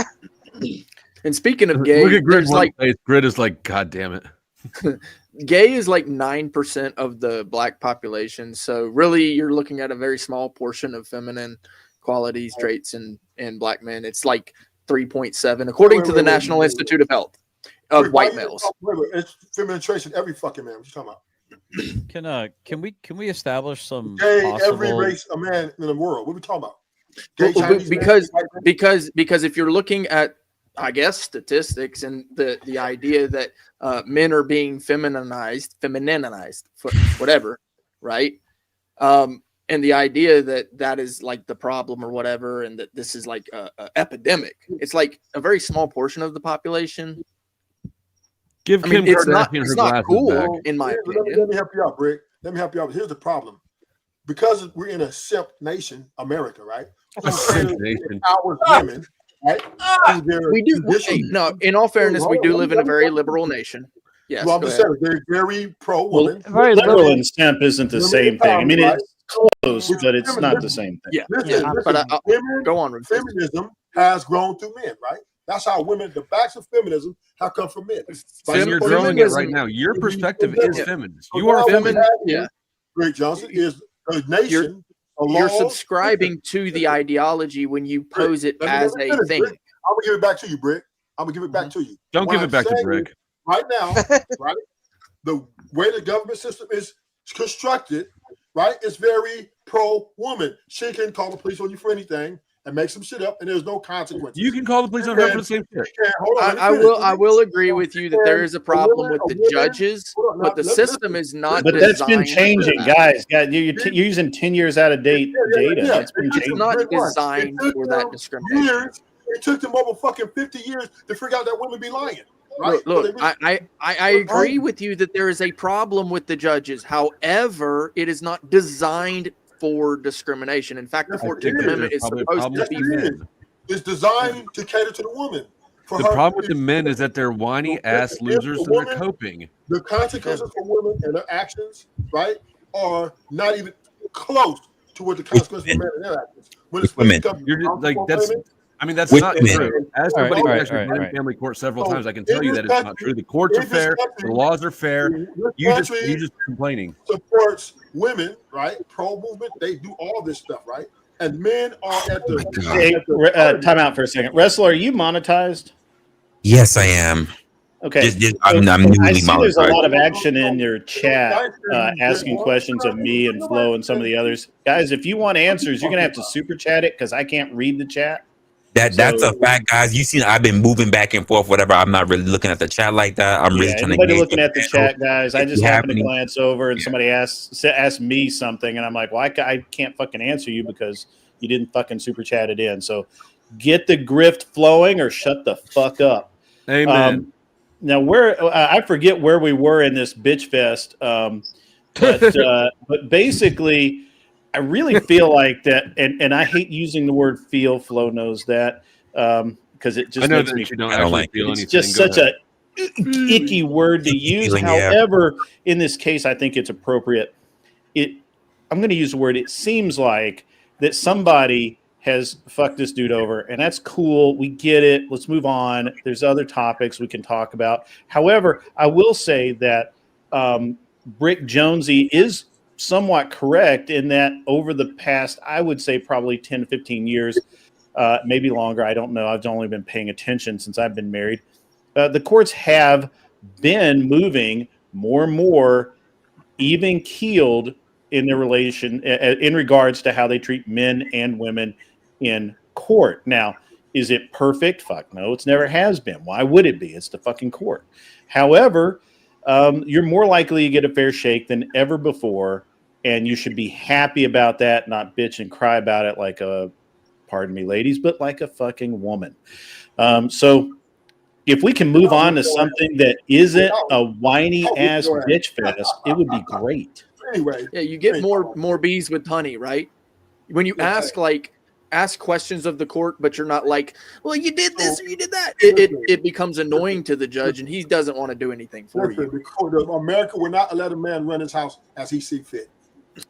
And speaking of Look gay, at Grid there's one like face. Grid is like, God damn it. gay is like 9% of the black population. So really, you're looking at a very small portion of feminine qualities, traits, and black men. It's like 3.7, according to the National Institute of Health, of white males. It's feminine traits in every fucking man. What you talking about? Can we establish some Gay, possible every race of man in the world. What we talking about? Well, Gay Chinese because if you're looking at, I guess, statistics and the idea that men are being femininized, for whatever, right? And the idea that is like the problem or whatever, and that this is like a epidemic. It's like a very small portion of the population. Give I mean, Kim it's not Kardashian her glasses cool, back. in my Let opinion. me help you out, Brick. Let me help you out. Here's the problem. Because we're in a simp nation, America, right? A simp nation. Our women, right? We do. No, in all fairness, we do live in a very liberal nation. Yes. Well, I'm go just ahead. saying, they're very pro Well, woman. liberal and simp isn't the Women same thing. I mean, empowerment, it's close, but it's not the same thing. Yeah. Listen, But women, go on, Rufus. feminism has grown through men, right? That's how women, the backs of feminism have come from men. And you're growing it right now. Your perspective is feminist. You are feminist. Yeah. Greg Johnson is a nation. You're subscribing to the ideology when you pose it as a thing. I'm gonna give it back to you, Brick. I'm gonna give it back to you. Don't What give I'm it back to saying Brick. is, right now, right? The way the government system is constructed, right? It's very pro woman. She can call the police on you for anything and make some shit up, and there's no consequences. You can call the police on her for the same shit. I will agree with you that there is a problem with the judges, but the system is not. But that's been designed for changing, that. guys. You're using 10 years out of date data. That's been It's changing. not designed for that discrimination. It took them over fucking 50 years to figure out that women be lying. Right? Look, I agree with you that there is a problem with the judges. However, it is not designed for discrimination. In fact, the 14th Amendment is supposed to be men. It's designed to cater to the woman. The problem with the men is that they're whiny ass losers and they're coping. The consequences for women and their actions, right, are not even close to what the consequences for men and their actions. When it's women. comes You're just like that's. I mean, that's With not women. true. As All right, somebody all who right, has all right, been all in right. family court several So times, I can tell in you this that it's not country, true. The courts are in this fair. country, The laws are fair. this You country just complaining. supports women, right? Pro movement. They do all this stuff, right? And men are at the Hey, time out for a second. Wrestler, are you monetized? Yes, I am. Okay. I'm I newly see there's a lot of monetized. action in your chat asking questions of me and Flo and some of the others. Guys, if you want answers, you're going to have to super chat it because I can't read the chat. That's a fact, guys. You seen I've been moving back and forth, whatever. I'm not really looking at the chat like that. I'm really trying to anybody gauge looking at the chat, guys. I just happened to glance over and somebody asked me something, and I'm like, well, I can't fucking answer you because you didn't fucking super chat it in. So get the grift flowing or shut the fuck up. Amen. Now, I forget where we were in this bitch fest, but basically, I really feel like that, and I hate using the word "feel." Flo knows that because it just I know makes that me. you don't actually feel it's anything. just such a icky word to use. Feeling, yeah. However, in this case, I think it's appropriate. I'm going to use the word. It seems like that somebody has fucked this dude over, and that's cool. We get it. Let's move on. There's other topics we can talk about. However, I will say that Brick Jonesy is somewhat correct in that over the past, I would say probably 10 to 15 years, maybe longer. I don't know. I've only been paying attention since I've been married. The courts have been moving more and more even keeled in their relation in regards to how they treat men and women in court. Now, is it perfect? Fuck no, it's never has been. Why would it be? It's the fucking court. However, you're more likely to get a fair shake than ever before, and you should be happy about that, not bitch and cry about it like a, pardon me, ladies, but like a fucking woman. So if we can move on to something that isn't a whiny ass bitch fest, it would be great. Anyway, yeah, you get more bees with honey, right? When you ask questions of the court, but you're not like, well, you did this or you did that. It becomes annoying to the judge, and he doesn't want to do anything for you. America will not let a man run his house as he see fit.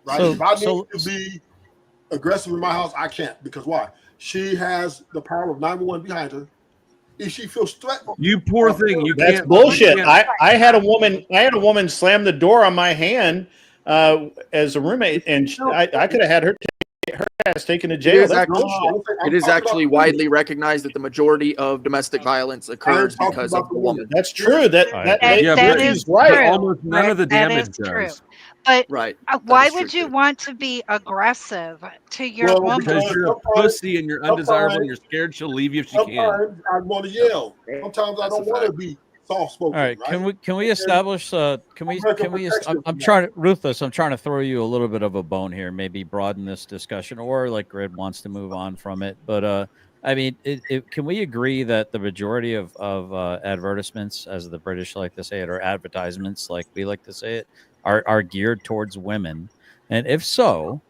Right? So- if I so- need to be aggressive in my house, I can't, because why? She has the power of 911 behind her. If she feels threatened, you poor thing, you That's can't. bullshit. You can't. I had a woman slam the door on my hand as a roommate, and I could have had her ass taken to jail. That's bullshit. It is actually widely recognized that the majority of domestic violence occurs because of the woman. That's true. That is right. true. Almost none of the That damage is true. does. But right. Why would you want to be aggressive to your woman? Because you're a pussy and you're undesirable and you're scared she'll leave you if she can. Sometimes I want to yell. Sometimes I don't want to be soft spoken. All right, can we establish? I'm trying to, Ruthless. I'm trying to throw you a little bit of a bone here. Maybe broaden this discussion, or like Grid wants to move on from it. But I mean, can we agree that the majority of advertisements, as the British like to say it, or advertisements, like we like to say it, are geared towards women? And if so,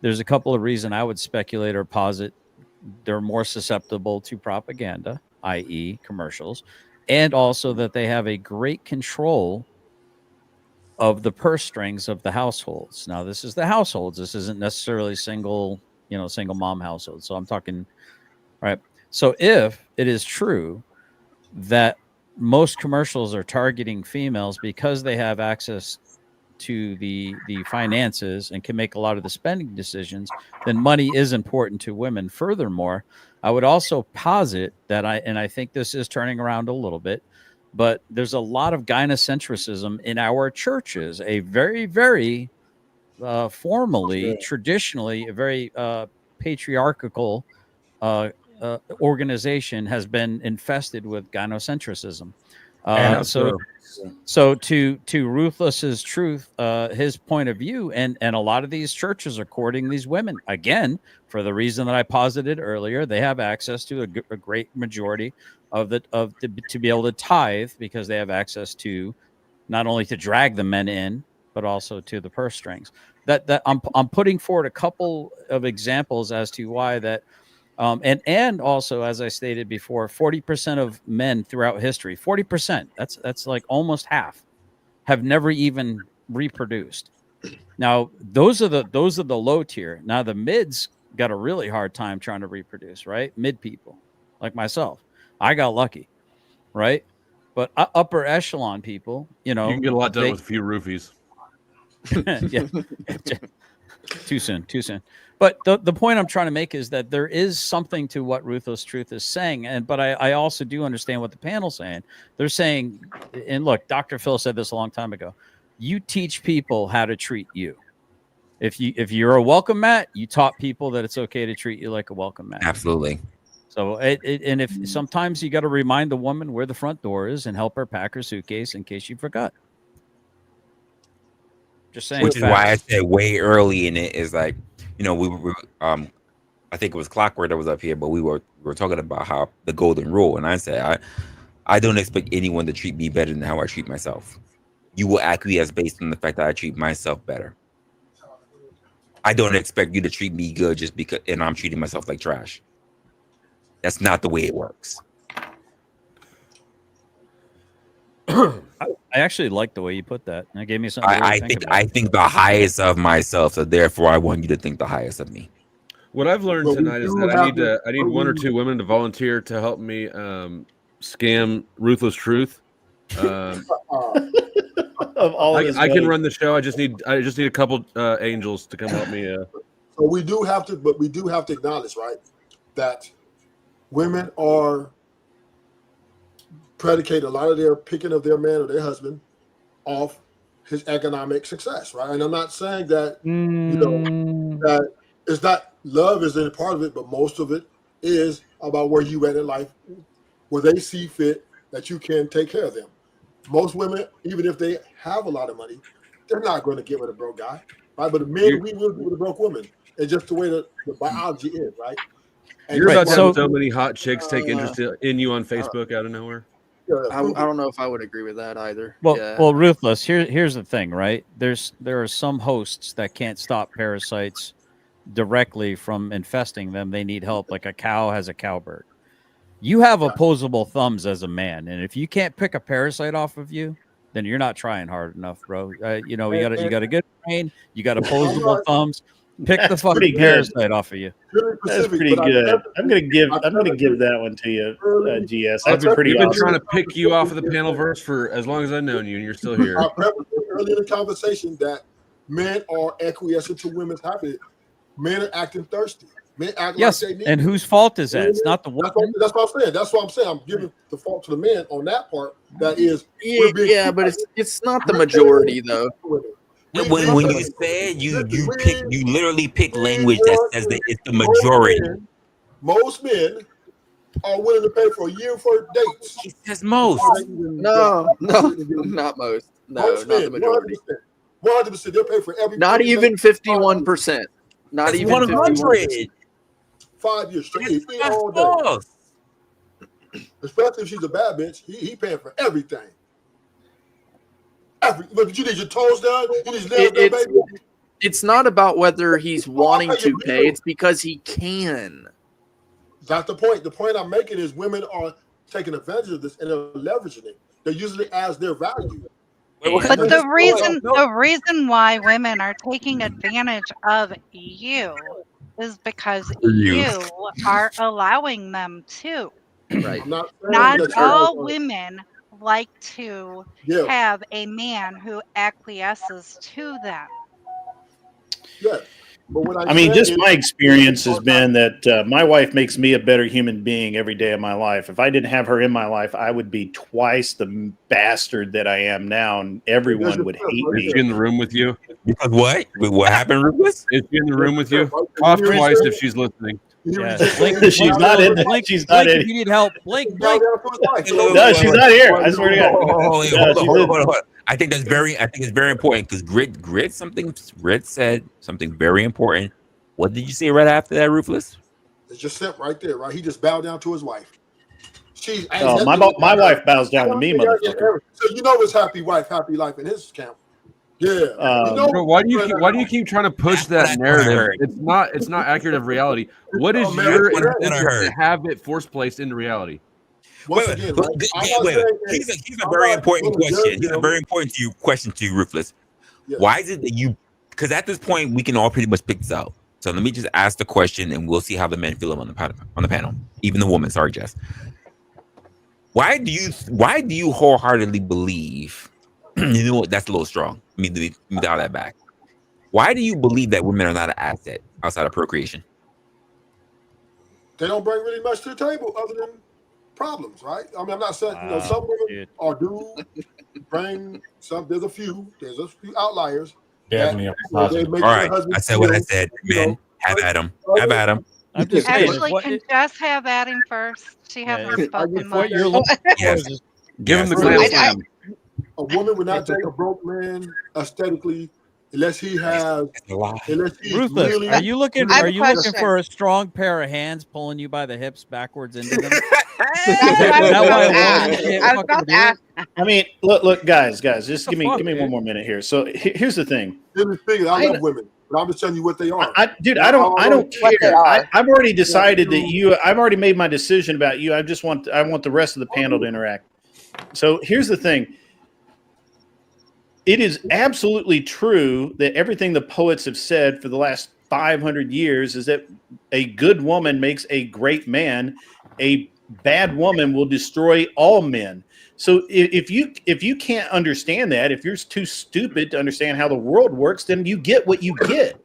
there's a couple of reasons I would speculate or posit they're more susceptible to propaganda, i.e., commercials, and also that they have a great control of the purse strings of the households. Now, this is the households. This isn't necessarily single mom households. So I'm talking, right? So if it is true that most commercials are targeting females because they have access to the finances and can make a lot of the spending decisions, then money is important to women. Furthermore, I would also posit that I think this is turning around a little bit, but there's a lot of gynocentrism in our churches, a very, very formally, traditionally, a very patriarchal organization has been infested with gynocentrism. So to Ruthless's truth, his point of view, and a lot of these churches are courting these women again for the reason that I posited earlier. They have access to a great majority to be able to tithe because they have access to not only to drag the men in but also to the purse strings. That I'm putting forward a couple of examples as to why that. And also, as I stated before, 40% of men throughout history, 40%, that's like almost half, have never even reproduced. Now, those are the low tier. Now the mids got a really hard time trying to reproduce, right? Mid people like myself. I got lucky, right? But upper echelon people, You can get a lot done with a few roofies. Yeah. Too soon. But the point I'm trying to make is that there is something to what Ruthless Truth is saying. But I also do understand what the panel's saying. They're saying, and look, Dr. Phil said this a long time ago. You teach people how to treat you. If you're a welcome mat, you taught people that it's okay to treat you like a welcome mat. Absolutely. So and if sometimes you got to remind the woman where the front door is and help her pack her suitcase in case you forgot. Just saying. Which is why I said way early in it is like, we were I think it was Clockwork that was up here, but we were talking about how the golden rule, and I said I don't expect anyone to treat me better than how I treat myself. You will acquiesce based on the fact that I treat myself better. I don't expect you to treat me good just because, and I'm treating myself like trash. That's not the way it works. I actually like the way you put that. That gave me something. I think the highest of myself, so therefore I want you to think the highest of me. What I've learned tonight is that I need one or two women to volunteer to help me scam Ruthless Truth. Of all I can run the show. I just need a couple angels to come help me. So we do have to acknowledge, right, that women are predicated a lot of their picking of their man or their husband off his economic success, right? And I'm not saying that that it's not, love isn't a part of it, but most of it is about where you at in life, where they see fit that you can take care of them. Most women, even if they have a lot of money, they're not going to get with a broke guy, right? But the men, we will get with a broke woman. It's just the way the biology is, right? And You're about to have so many hot chicks take interest in you on Facebook out of nowhere. I don't know if I would agree with that either. Well, Ruthless. Here's the thing, right? There are some hosts that can't stop parasites directly from infesting them. They need help, like a cow has a cowbird. You have opposable thumbs as a man, and if you can't pick a parasite off of you, then you're not trying hard enough, bro. You got a good brain, you got opposable thumbs. Pick the fucking parasite off of you. That's pretty good. I'm gonna give that one to you, GS. That's pretty. I've been trying to pick you off of the panel verse for as long as I've known you, and you're still here. I preface earlier in the conversation that men are acquiescing to women's happiness. Men are acting thirsty. Men act yes, like they need and whose fault is that? It's not the woman. That's what I'm saying. That's what I'm saying. I'm giving the fault to the men on that part. That is, but it's not the majority though. When you said you literally pick language that says that it's the majority. Most men are willing to pay for a year for dates. That's most. No, not most. No, most not men, the majority. 100%. They'll pay for every. Not even 51%. Not That's even 100. 5 years straight. All day. Especially if she's a bad bitch, he paying for everything. Look, you need your toes done. You need your nails done, baby. It's not about whether he's wanting to pay. It's because he can. That's the point. The point I'm making is women are taking advantage of this and they're leveraging it. They're using it as their value. But the reason why women are taking advantage of you is because you are allowing them to. Right. Not all women like to have a man who acquiesces to them. Yeah. But I mean, just my experience has been that my wife makes me a better human being every day of my life. If I didn't have her in my life, I would be twice the bastard that I am now, and everyone would hate me. Is she in the room with you? Because what? What happened, Rufus? Is she in the room with you? Cough twice if she's listening. Yeah. She's not in. She's not in. If you need help, Blink. No, she's not here. I swear to God. Hold on. I think it's very important because Grit said something very important. What did you say right after that, Ruthless? It's just set right there, right? He just bowed down to his wife. My wife bows down to me, motherfucker. So you know it's happy wife, happy life in his camp. Yeah. Bro, why do you keep trying to push that narrative? It's not accurate of reality. What is your intention to have it force placed into reality? Wait. Here's a very important question. Here's a very important question to you, Ruthless. Yeah. Why is it that you because at this point we can all pretty much pick this out. So let me just ask the question, and we'll see how the men feel on the panel. Even the woman. Sorry, Jess. Why do you wholeheartedly believe? You know what? That's a little strong. Let me dial that back. Why do you believe that women are not an asset outside of procreation? They don't bring really much to the table other than problems, right? I mean, I'm not saying some women do bring some. There's a few outliers. Definitely a positive. All right, I said what I said. Men, have at him. Have at him. I'm just saying. Actually, can Jess have at him first? She hasn't spoken What much. you're looking for is just Give him the grand slam. A woman would not take a broke man aesthetically unless he has. Unless he's Ruthless, really. are you looking? I have Are a you looking question. for a strong pair of hands pulling you by the hips backwards into them? That's what I was Is that why a about woman to can't ask. I was fucking about do to it? ask. I mean, look, guys, just give me fuck, one dude? more minute here. So here's the thing. I love women, but I'm just telling you what they are. I don't care. I've already decided that I've already made my decision about you. I want the rest of the panel to interact. So here's the thing. It is absolutely true that everything the poets have said for the last 500 years is that a good woman makes a great man. A bad woman will destroy all men. So if you can't understand that, if you're too stupid to understand how the world works, then you get what you get.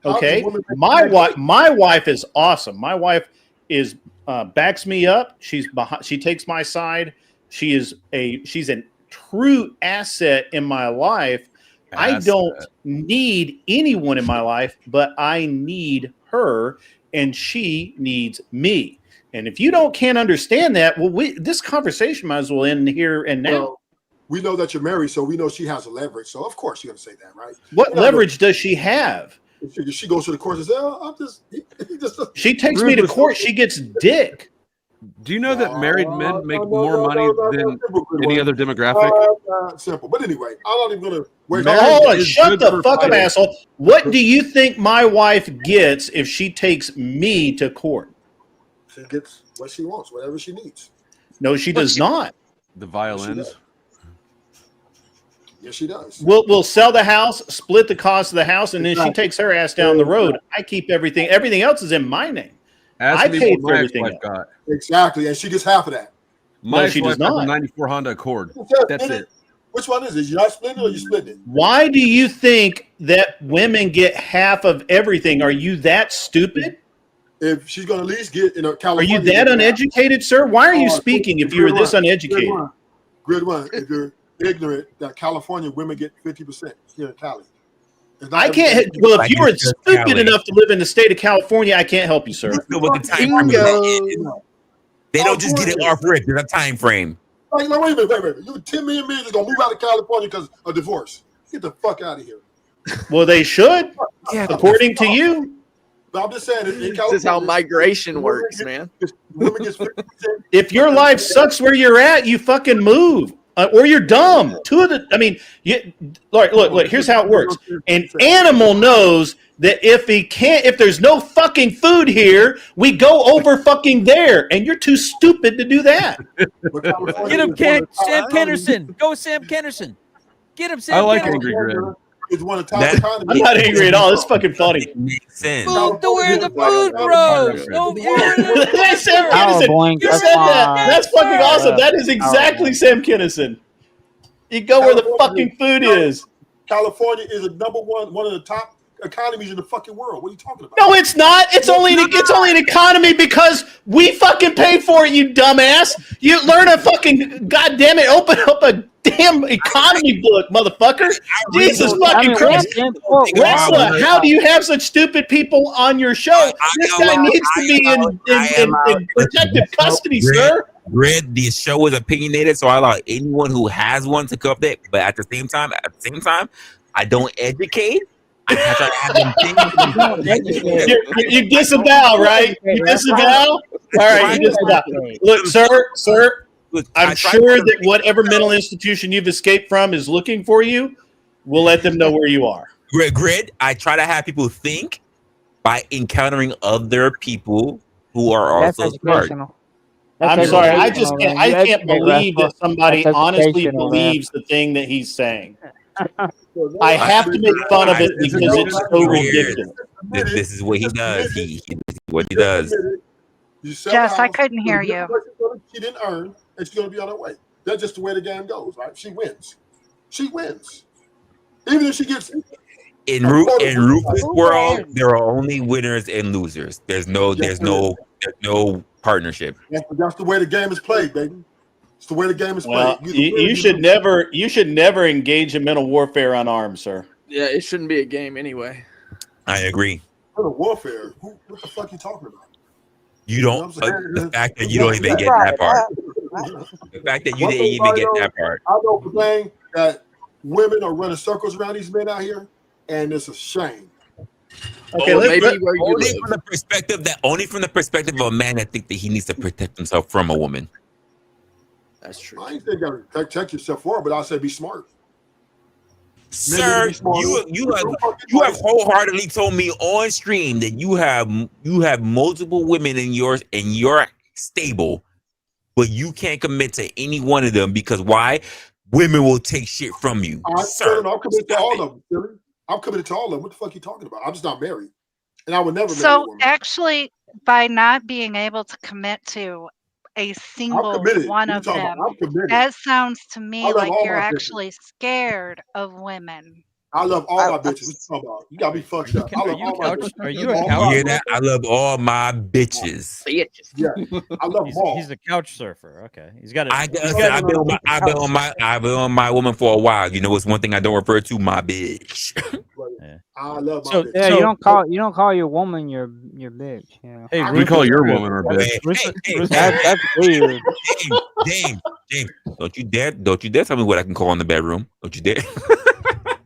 Okay, my wife is awesome. My wife is backs me up. She takes my side. She's a true asset in my life. I don't need anyone in my life, but I need her, and she needs me. And if you can't understand that, well, this conversation might as well end here and now. Well, we know that you're married, so we know she has a leverage. So of course you're gonna say that, right? What leverage does she have? She goes to the court and says, "Oh, I'm just." She takes me to court. She gets dick. Do you know that married men make more money than any other demographic? Simple, but anyway, I'm not even gonna waste. Oh, shut the fuck up, asshole! What do you think my wife gets if she takes me to court? She gets what she wants, whatever she needs. No, she does not. The violins. Yes, she does. We'll sell the house, split the cost of the house, and then she takes her ass down the road. I keep everything. Everything else is in my name. I paid for everything. Got. Exactly, and she gets half of that. My she does ex-wife has not. a 94 Honda Accord. That's it. Which one is it? You not splitting it or you splitting it? Why do you think that women get half of everything? Are you that stupid? If she's going to at least get in a California. Are you that uneducated, sir? Why are you speaking if you're this uneducated? Grid one. If you're ignorant, that California women get 50% here in Cali. I can't. Well, if you were stupid enough to live in the state of California, I can't help you, sir. They don't just get it off rip. There's a time frame. Like, no, wait a minute. You 10 million men are going to move out of California because of divorce. Get the fuck out of here. Well, they should, according to you. But I'm just saying, this is how migration works, man. Women get 50%. If your life sucks where you're at, you fucking move. Or you're dumb. Look. Here's how it works. An animal knows that if there's no fucking food here, we go over fucking there, and you're too stupid to do that. Get him, Sam Kennerson. Go, Sam Kennerson. Get him, Sam. I like Kennerson. Angry Grid. I'm not angry at all. It's fucking funny. Move to where the food grows. Sam Kinison. You said that. That's fucking awesome. That is exactly Sam Kinison. You go where the fucking food is. California is one of the top economies in the fucking world. What are you talking about? No, it's not. It's only an economy because we fucking pay for it, you dumbass. You learn a fucking goddamn it. Open up a damn economy book, motherfucker. Jesus fucking Christ. Resla, how do you have such stupid people on your show? This guy needs to be in protective custody, sir. Grid, the show is opinionated, so I allow anyone who has one to come up there. But at the same time, I don't educate. I try to have them think. You disavow, right? You disavow? All right, you disavow. Look, sir, I'm sure that whatever mental institution you've escaped from is looking for you. We'll let them know where you are. Grid, I try to have people think by encountering other people who are also smart. I'm sorry, I can't believe that somebody honestly believes the thing that he's saying. I have to make fun of it because it's so ridiculous. This is what he does. He what he does. You sell Jess, the I house, couldn't hear you get you. what she didn't earn, and she's going to be on her way. That's just the way the game goes, right? She wins. She wins. Even if she gets In Rufus' world, there are only winners and losers. There's no partnership. That's the way the game is played, baby. It's the way the game is Well, played. you should never engage in mental warfare unarmed, sir. Yeah, it shouldn't be a game anyway. I agree. Mental warfare. What the fuck are you talking about? You don't. The fact that you don't even get that part. The fact that you didn't even get that part. I know the thing that women are running circles around these men out here, and it's a shame. Okay, only from the perspective of a man that thinks that he needs to protect himself from a woman. That's true. I ain't saying you gotta protect yourself for it, but I say be smart. Sir, you have wholeheartedly told me on stream that you have multiple women in your stable, but you can't commit to any one of them because why? Women will take shit from you. Sir, I'm committed to all of them, silly. I'm committed to all of them. What the fuck are you talking about? I'm just not married. And I would never marry a So woman. actually, by not being able to commit to a single committed. one You of talking them, about I'm committed. that sounds to I me love like all you're my bitches. actually scared of women. I love all my bitches. What you talking about? You gotta be fucked up. I love all my bitches. Are you a All couch? my You hear that? I love all my bitches. Yeah, I love them all. He's a couch surfer. Okay, he's got. I've been on my woman for a while. You know what's one thing I don't refer to? My bitch. I love my So- bitches. Yeah, you don't call your woman your bitch. Yeah. Hey, We call your woman our bitch. That's weird. James, don't you dare tell me what I can call in the bedroom. Don't you dare.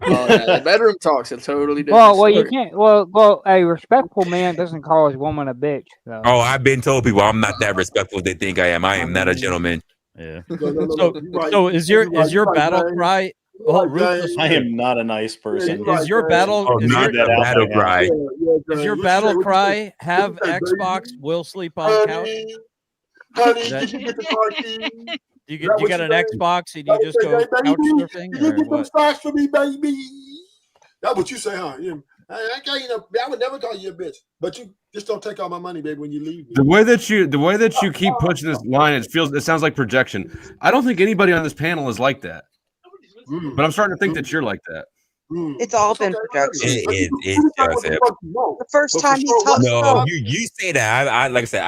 Oh, yeah, the bedroom talk's a totally different Well, you story. can't. Well, a respectful man doesn't call his woman a bitch. So. Oh, I've been told people I'm not that respectful as they think I am. I am not a gentleman. Yeah. No, So is your battle cry? Oh, Ruthless. I am not a nice person. Is your battle? Oh, Is not your, the battle cry. is your battle cry? Have Xbox will sleep on couch. Honey, Is that- did you get the car keys? You got an Xbox and you just go couch surfing, Did you or get them what? socks for me, baby? That's what you say, huh? I would never call you a bitch, but you just don't take all my money, baby, when you leave me. The way that you keep pushing this line, it sounds like projection. I don't think anybody on this panel is like that. But I'm starting to think that you're like that. It's all been projection. It's Joseph. The first time he talked No, about you say that. I like I said,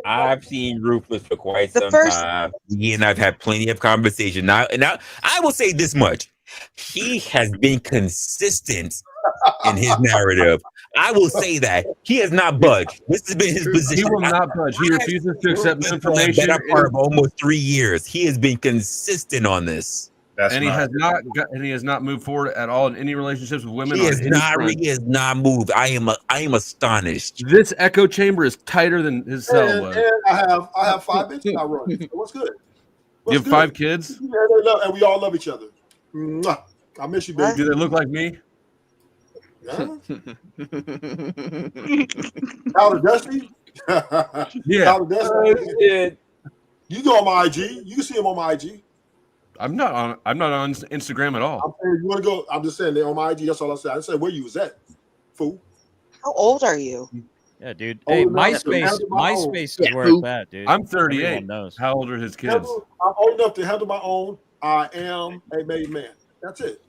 I've seen Rufus for quite some time. He and I've had plenty of conversation. Now, I will say this much: he has been consistent in his narrative. I will say that he has not budged. This has been his position. He will not budge. He refuses to accept For the information. better part of almost 3 years, he has been consistent on this. He has not moved forward at all in any relationships with women. He has not moved. I am astonished. This echo chamber is tighter than his cell was. And I have 5 bitches I run. So what's good? You have 5 kids? Yeah, and we all love each other. Mwah. I miss you, baby. Do they look like me? Yeah. Tyler Dusty? Yeah. Tyler Dusty. You go on my IG. You can see him on my IG. I'm not on Instagram at all. I'm saying you want to go. I'm just saying they're on my IG. That's all I said. I didn't say where you was at, fool. How old are you? Yeah, dude. Hey, MySpace is where it's at, dude. I'm 38. Everyone knows. How old are his kids? I'm old enough to handle my own. I am a made man. That's it.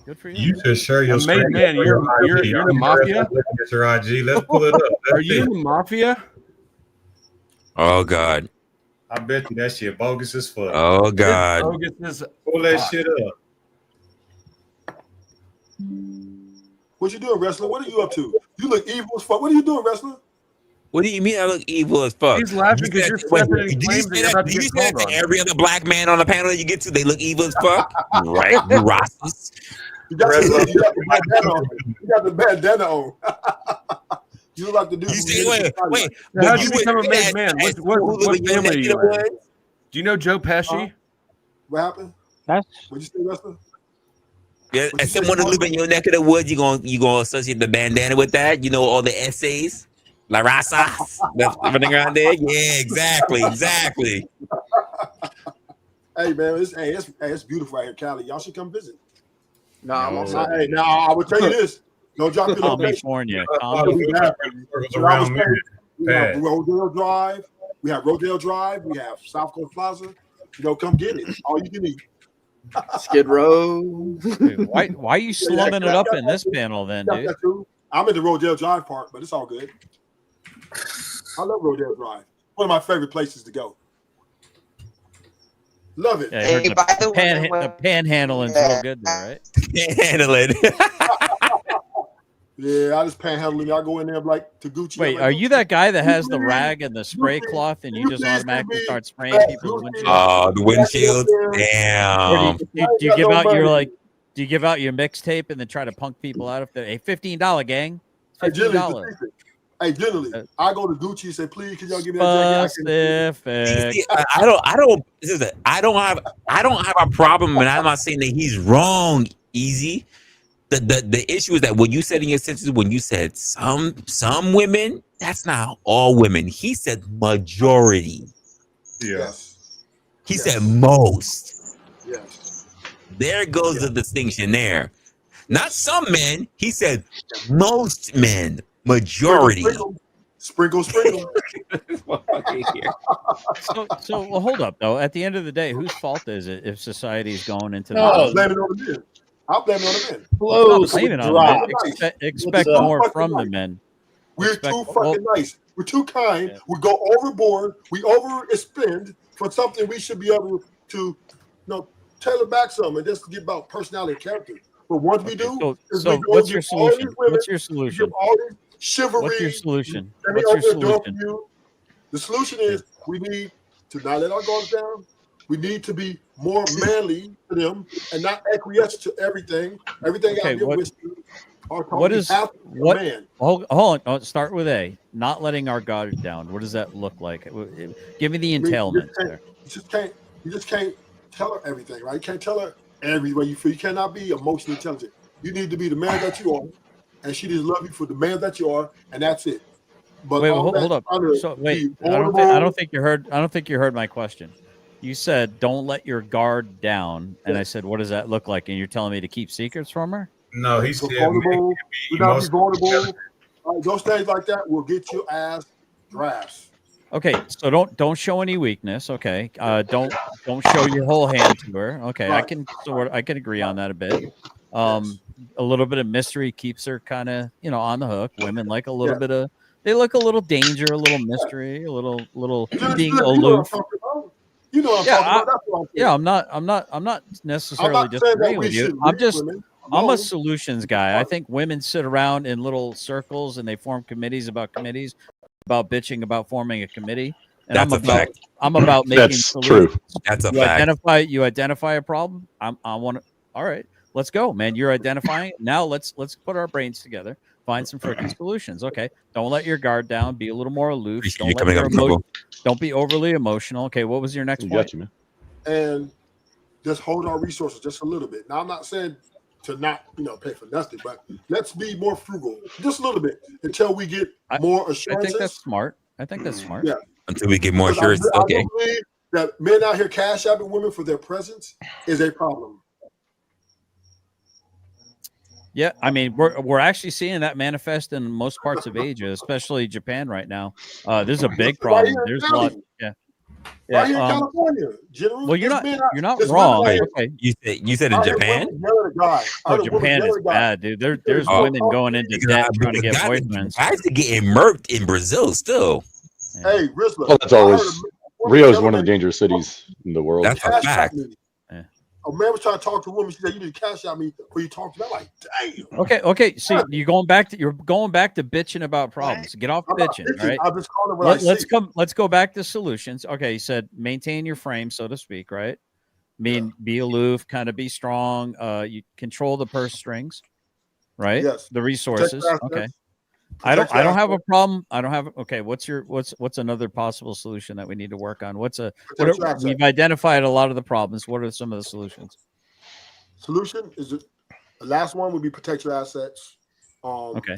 Good for you. You just share your made screen. man. You're in the mafia. It's your IG. Let's pull it up. Are you in the mafia? Oh God. I bet you that shit bogus as fuck. Oh God. Pull that shit up. What you doing, wrestler? What are you up to? You look evil as fuck. What are you doing, wrestler? What do you mean I look evil as fuck? He's laughing because you're stepping in claims that you're about to Did you get say called that to on. every other black man on the panel that you get to? They look evil as fuck, right? You rosters. You got the bandana on. You look like the dude. You say, wait. How did you become a made man? What family are you in? Do you know Joe Pesci? What happened? That's What'd you say, wrestler? Yeah, as someone who live in your neck of the woods, you gonna associate the bandana with that? You know all the essays, La Raza, that's everything around there. Yeah, exactly. Hey man, it's beautiful right here, Cali. Y'all should come visit. No, I'm all set. Hey, now I will tell you this. Don't drop your location. California. We have Pat. Rodale Drive. We have Rodale Drive. We have South Coast Plaza. Come get it. All you can eat. Skid Row. Dude, why are you slumming it up in this panel then, dude? I'm in the Rodale Drive part, but it's all good. I love Rodale Drive. One of my favorite places to go. Love it. Yeah, I heard the panhandling's real good there, right? Panhandling. Yeah, I just panhandling. I go in there like to Gucci. Wait, are you that guy that has the rag and the spray cloth and you just automatically start spraying people's windshield? The windshield. Damn. Do you give out your do you give out your mixtape and then try to punk people out if they're a $15 gang? $15. Hey, generally, I go to Gucci and say, "Please, can y'all give me that jacket?" See, I don't have a problem, and I'm not saying that he's wrong. Easy. The issue is that when you said in your sentences, when you said some women, that's not all women. He said majority. Yes. He said most. Yes. There goes the distinction there. Not some men. He said most men. Majority. Sprinkle. So well, hold up though. At the end of the day, whose fault is it if society is going into I'm blaming it on the men. I'm blaming it on the men. Not blaming on the men. Expect more from the men. We're too fucking nice. We're too kind. Yeah. We go overboard. We overspend for something we should be able to, tailor back some and just get about personality and character. But once we do, so what's your solution? What's your solution? Chivalry. What's your solution? What's your solution? The solution is we need to not let our guards down. We need to be more manly to them and not acquiesce to everything. Everything I get with you. What is what? Man. Hold on. Oh, start with A. Not letting our guard down. What does that look like? Give me the entailment there. You just can't tell her everything, right? You can't tell her every way you feel. You cannot be emotionally intelligent. You need to be the man that you are, and she just love you for the man that you are, and that's it. But wait, hold up. So wait, I don't think you heard my question. You said don't let your guard down, and I said, what does that look like? And you're telling me to keep secrets from her? No, he said vulnerable. We gotta be vulnerable. Those things like that will get your ass drafts. Okay, so don't show any weakness. Okay, don't show your whole hand to her. Okay, right. I can agree on that a bit. A little bit of mystery keeps her kind of on the hook. Women like a little bit of they like a little danger, a little mystery, a little being aloof. You know what I'm talking about. I'm not necessarily disagreeing with you. I'm a solutions guy. I think women sit around in little circles and they form committees about bitching about forming a committee. And I'm about making solutions. True. That's a fact. You identify a problem. All right, let's go, man. You're identifying it. Now let's put our brains together, find some freaking solutions. Okay. Don't let your guard down. Be a little more aloof. Don't be overly emotional. Okay. What was your next point? Got you, man. And just hold our resources just a little bit. Now I'm not saying to not, pay for nothing, but let's be more frugal just a little bit until we get more assurances. I think that's smart. Yeah. Until we get more assurances. Okay. I believe that men out here cash out women for their presence is a problem. Yeah, I mean, we're actually seeing that manifest in most parts of Asia, especially Japan right now. This is a big problem. There's a lot. Yeah. Right here in California, well, you're not wrong. Wait, okay. You said in Japan? Japan is bad, dude. There's women going into debt trying to get boyfriends. Guys are getting murked in Brazil still. Yeah. Hey, Resla. Well, that's always Rio is one of the dangerous cities in the world. That's a fact. A man was trying to talk to a woman. She said, "You need to cash out me before you talk to me." I'm like, damn. Okay. See, you're going back to bitching about problems. Get off bitching. All right. I'm just calling what Let's go back to solutions. Okay, you said maintain your frame, so to speak, right? Be aloof, kind of be strong. You control the purse strings, right? Yes. The resources. Okay. I don't have a problem. Okay. What's another possible solution that we need to work on? We've identified a lot of the problems. What are some of the solutions? Solution is the last one would be protect your assets. Okay.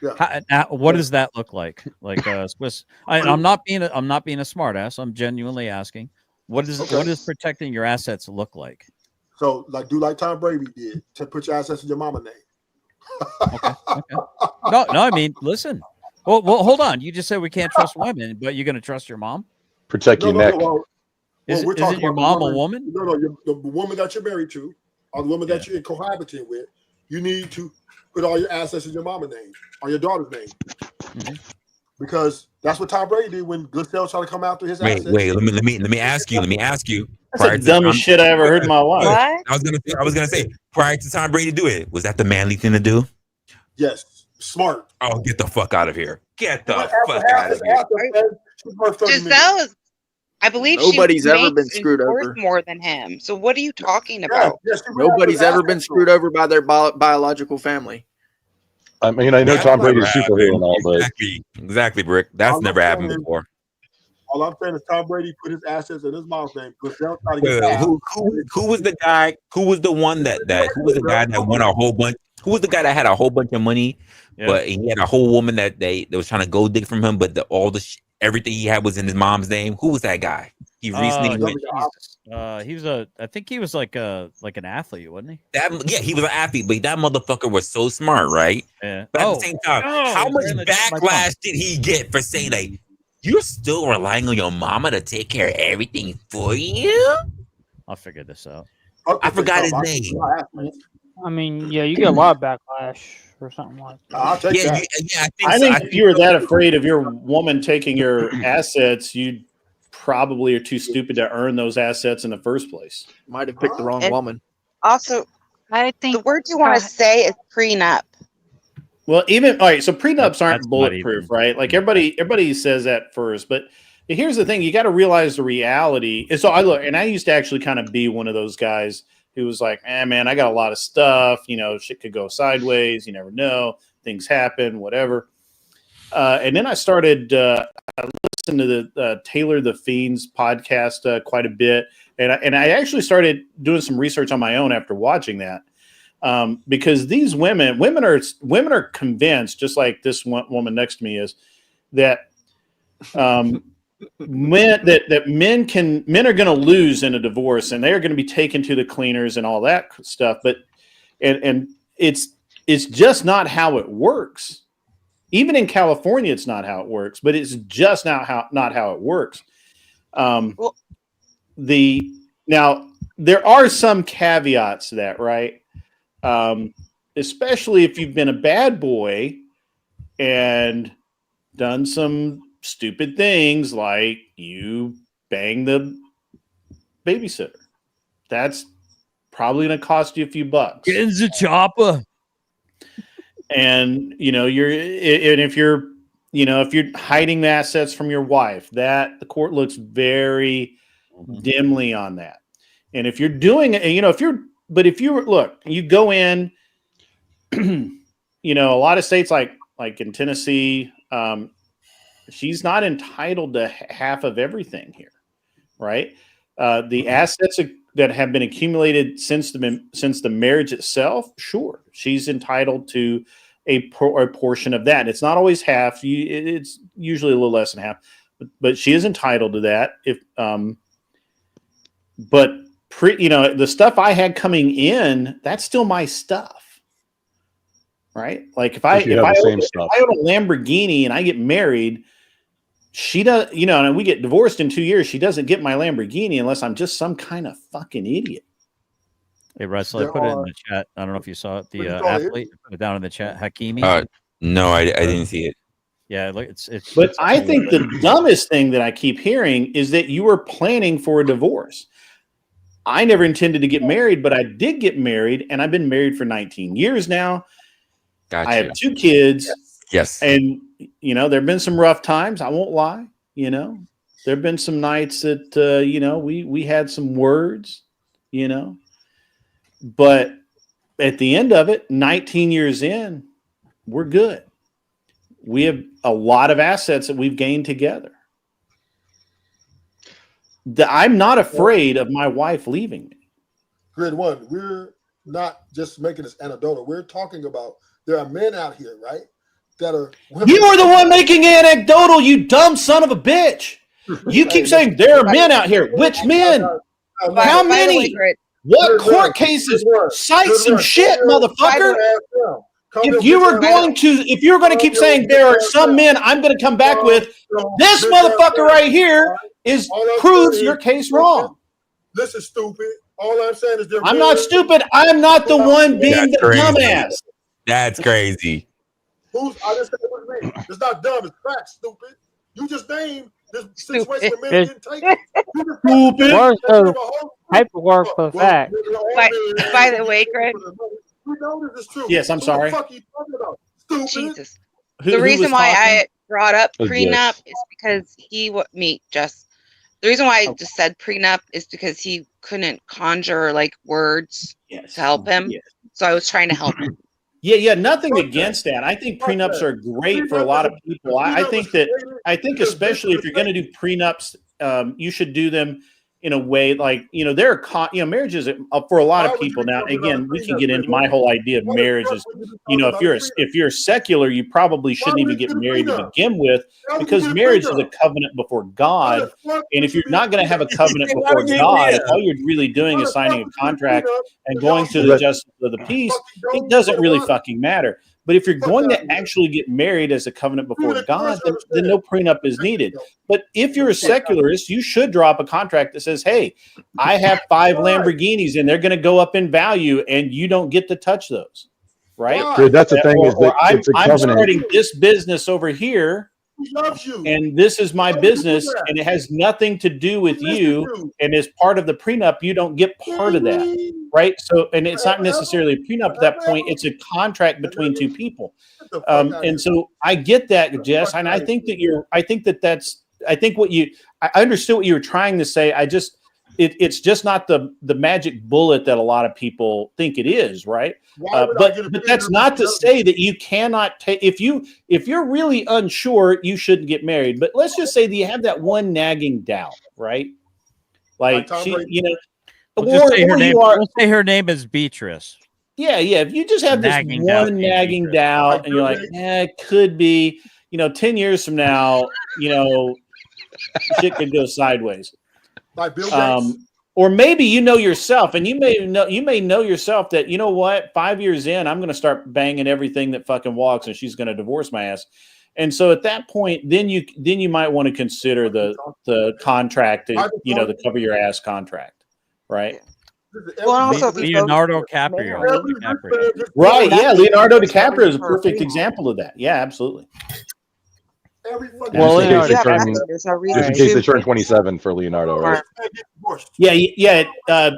Yeah. What does that look like? Like Swiss? I'm not being a smart ass. I'm genuinely asking. What does protecting your assets look like? So, like, do like Tom Brady did to put your assets in your mama name. Okay. No, I mean, listen. Well, hold on. You just said we can't trust women, but you're going to trust your mom? Protect your neck. Isn't your mom a woman? No, the woman that you're married to, or the woman that you're cohabiting with, you need to put all your assets in your mama's name or your daughter's name. Mm-hmm. Because that's what Tom Brady did when Goodell tried to come after his assets. Wait. Let me ask you. That's the dumbest shit I ever heard in my life. I was gonna say prior to Tom Brady do it, was that the manly thing to do? Yes, smart. Oh, get the fuck out of here! Get the fuck out of here! Giselle is, I believe Nobody's she ever makes been screwed and over. worth more than him. So what are you talking about? Nobody's ever been screwed over by their biological family. I mean, I know Tom Brady's superhero and all, but exactly, Brick. That's never happened before. All I'm saying is Tom Brady put his assets in his mom's name. Goodell tried to Wait, get who was the guy? Who was the one that who was the guy that won a whole bunch? Who was the guy that had a whole bunch of money, but he had a whole woman that was trying to go dig from him, but everything he had was in his mom's name? Who was that guy? He recently went. I think he was like an athlete, wasn't he? He was an athlete, but that motherfucker was so smart, right? Yeah. But at the same time, how much backlash did he get for saying like, you're still relying on your mama to take care of everything for you? I'll figure this out. I forgot his name. I mean, yeah, you get a lot of backlash or something like that. I'll take that. I think if you were that afraid of your woman taking your assets, you probably are too stupid to earn those assets in the first place. Might have picked the wrong woman. Also, I think the word you want to say is prenup. Well, all right, so prenups aren't bulletproof, right? Like everybody says that first, but here's the thing: you got to realize the reality. And so I used to actually kind of be one of those guys who was like, man, I got a lot of stuff. Shit could go sideways. You never know. Things happen, whatever. And then I started. I listened to the Taylor the Fiend's podcast quite a bit, and I actually started doing some research on my own after watching that. Because these women are convinced, just like this woman next to me is, that men are going to lose in a divorce, and they are going to be taken to the cleaners and all that stuff. But and it's just not how it works. Even in California, it's not how it works. But it's just not how it works. Now there are some caveats to that, right? Especially if you've been a bad boy and done some stupid things like you bang the babysitter. That's probably going to cost you a few bucks. Get in the chopper. And if you're hiding the assets from your wife, that the court looks very dimly on that. And if you're doing it, if you go in, a lot of states like in Tennessee, she's not entitled to half of everything here, right? The assets that have been accumulated since the marriage itself, sure, she's entitled to a portion of that. It's not always half. It's usually a little less than half, but she is entitled to that. The stuff I had coming in, that's still my stuff, right? Like if I own a Lamborghini and I get married, she does, and we get divorced in 2 years, she doesn't get my Lamborghini unless I'm just some kind of fucking idiot. Hey, Resla, I put it in the chat. I don't know if you saw it. The athlete, put it down in the chat. Hakimi. No, I didn't see it. Yeah, look, But I think the dumbest thing that I keep hearing is that you were planning for a divorce. I never intended to get married, but I did get married, and I've been married for 19 years now. Gotcha. I have 2 kids. Yes. And, there have been some rough times. I won't lie. There have been some nights that, we had some words, But at the end of it, 19 years in, we're good. We have a lot of assets that we've gained together. I'm not afraid of my wife leaving me. Grid one, we're not just making this anecdotal. We're talking about there are men out here, right? That are women. You are the one making it anecdotal, you dumb son of a bitch. You keep saying there are men out here. Which men? How many? What court cases? Cite some shit, motherfucker. If you were going to keep saying there are some men, I'm going to come back with this motherfucker right here proves your case wrong. This is stupid. All I'm saying is I'm not stupid. I'm not the one being the dumbass. That's crazy. I just said what it means. It's not dumb. It's facts, stupid. You just named this situation where men didn't take it. Stupid. Where's the paperwork for fact? By the way, Greg. We know this is true. Yes, I'm sorry. What the fuck are you talking about? Stupid. Jesus. The reason why I brought up prenup is because the reason why I just said prenup is because he couldn't conjure like words to help him. Yes. So I was trying to help him. Yeah, nothing against that. I think prenups are great for a lot of people. I think especially if you're going to do prenups, you should do them in a way like, there are, marriages for a lot of people. Now, again, we can get into my whole idea of marriage is, if you're secular, you probably shouldn't even get married to begin with, because marriage is a covenant before God. And if you're not going to have a covenant before God, if all you're really doing is signing a contract and going through the justice of the peace, it doesn't really fucking matter. But if you're going to actually get married as a covenant before God, then no prenup is needed. But if you're a secularist, you should draw up a contract that says, hey, I have 5 Lamborghinis and they're going to go up in value and you don't get to touch those. Right? Dude, that's the thing. I'm starting this business over here. He loves you. And this is my business, and it has nothing to do with you. And as part of the prenup, you don't get part of that, right? So, and it's not necessarily a prenup at that point; it's a contract between two people. And so, I get that, Jess, and I think that I understood what you were trying to say. It's just not the magic bullet that a lot of people think it is, right? But that's not to say that you cannot take, if you're really unsure, you shouldn't get married. But let's just say that you have that one nagging doubt, right? Like we'll say her name is Beatrice. Yeah. If you just have this one nagging doubt and you're like, it could be, 10 years from now, shit could go sideways. Like Bill Gates. Or maybe yourself, and you may know yourself that, 5 years in, I'm going to start banging everything that fucking walks, and she's going to divorce my ass. And so at that point, then you might want to consider the contract, the cover your ass contract, right? Well, also Leonardo DiCaprio. Right? Yeah, Leonardo DiCaprio is a perfect example of that. Yeah, absolutely. Well, just in case they turn 27 for Leonardo, right? Yeah.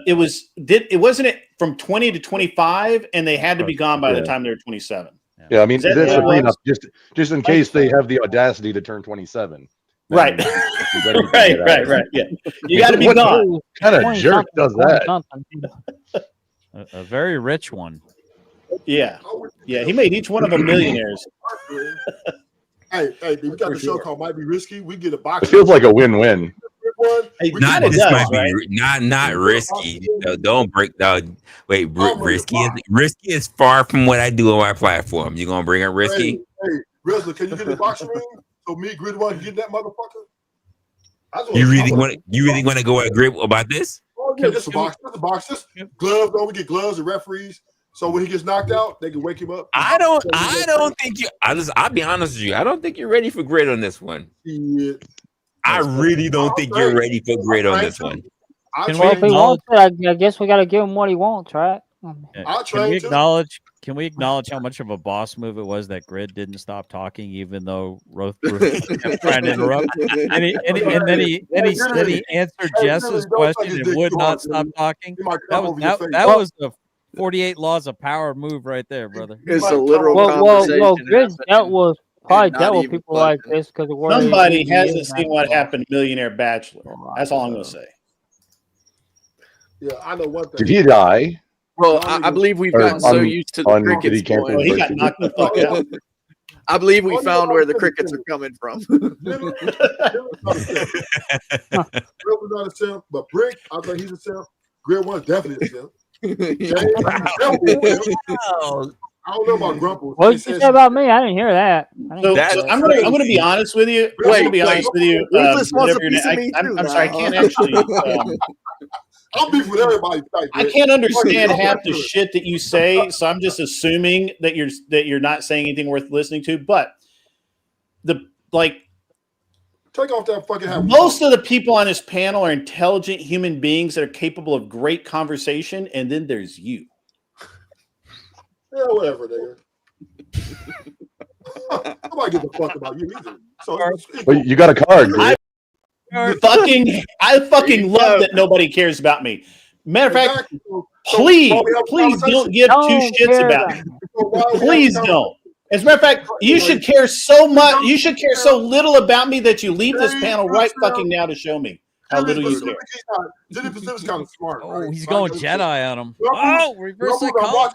It wasn't from 20 to 25, and they had to be gone by the time they were 27. Yeah, I mean, that's a prenup, just in case they have the audacity to turn 27. Right. Right. Yeah, you got to be gone. What kind of jerk does that? A very rich one. Yeah. He made each one of them millionaires. Hey, we got the show called Might Be Risky. We get a box. It feels like a win-win. Not this might be not risky. Don't break down. Wait, risky is far from what I do on my platform. You gonna bring up risky? Hey, Resla, can you get the box ring so me, Grid One, can get that motherfucker? You really want to go at Grid about this? Oh yeah, just a box. Just gloves. We get gloves and referees. So when he gets knocked out, they can wake him up. I don't think you. I'll be honest with you. I don't think you're ready for Grid on this one. Yeah. I really don't think you're ready for Grid on this one. If he wants it, I guess we got to give him what he wants, right? Can we acknowledge how much of a boss move it was that Grid didn't stop talking, even though Ruth kept trying to interrupt? And then he answered Jess's question and would not stop talking. That was the 48 laws of power move right there, brother. It's a literal conversation. Well, Grid dealt with people like this because somebody hasn't seen what happened to Millionaire Bachelor. That's all I'm going to say. Yeah, I know one thing. Did he die? Well, I believe we've gotten so used to the crickets. Well, he got knocked the fuck out. I believe we found where the crickets are coming from. Grid was not a simp, but Brick, I think he's a simp. Grid One's definitely a simp. I don't know about Grumple. What did you say about me? I didn't hear that. So I'm gonna be honest with you. I'm gonna be honest with you. Ruthless wants a whatever your piece name- of me too I'm sorry, I now. can't actually. I'm beef with everybody. I can't understand half the shit that you say, so I'm just assuming that you're not saying anything worth listening to. But take off that fucking hat. most of the people on this panel are intelligent human beings that are capable of great conversation, and then there's you. Yeah, whatever, nigga. Nobody gives a fuck about you either. So Well, you got a card, dude. I fucking love that nobody cares about me. Matter of fact, please don't give two shits about me. Please don't. As a matter of fact, you should care so much. You should care so little about me that you leave this panel right fucking now to show me how little you care. Jimmy Pacific's kind of smart. Oh, he's going Jedi on him. Oh, reverse psychology.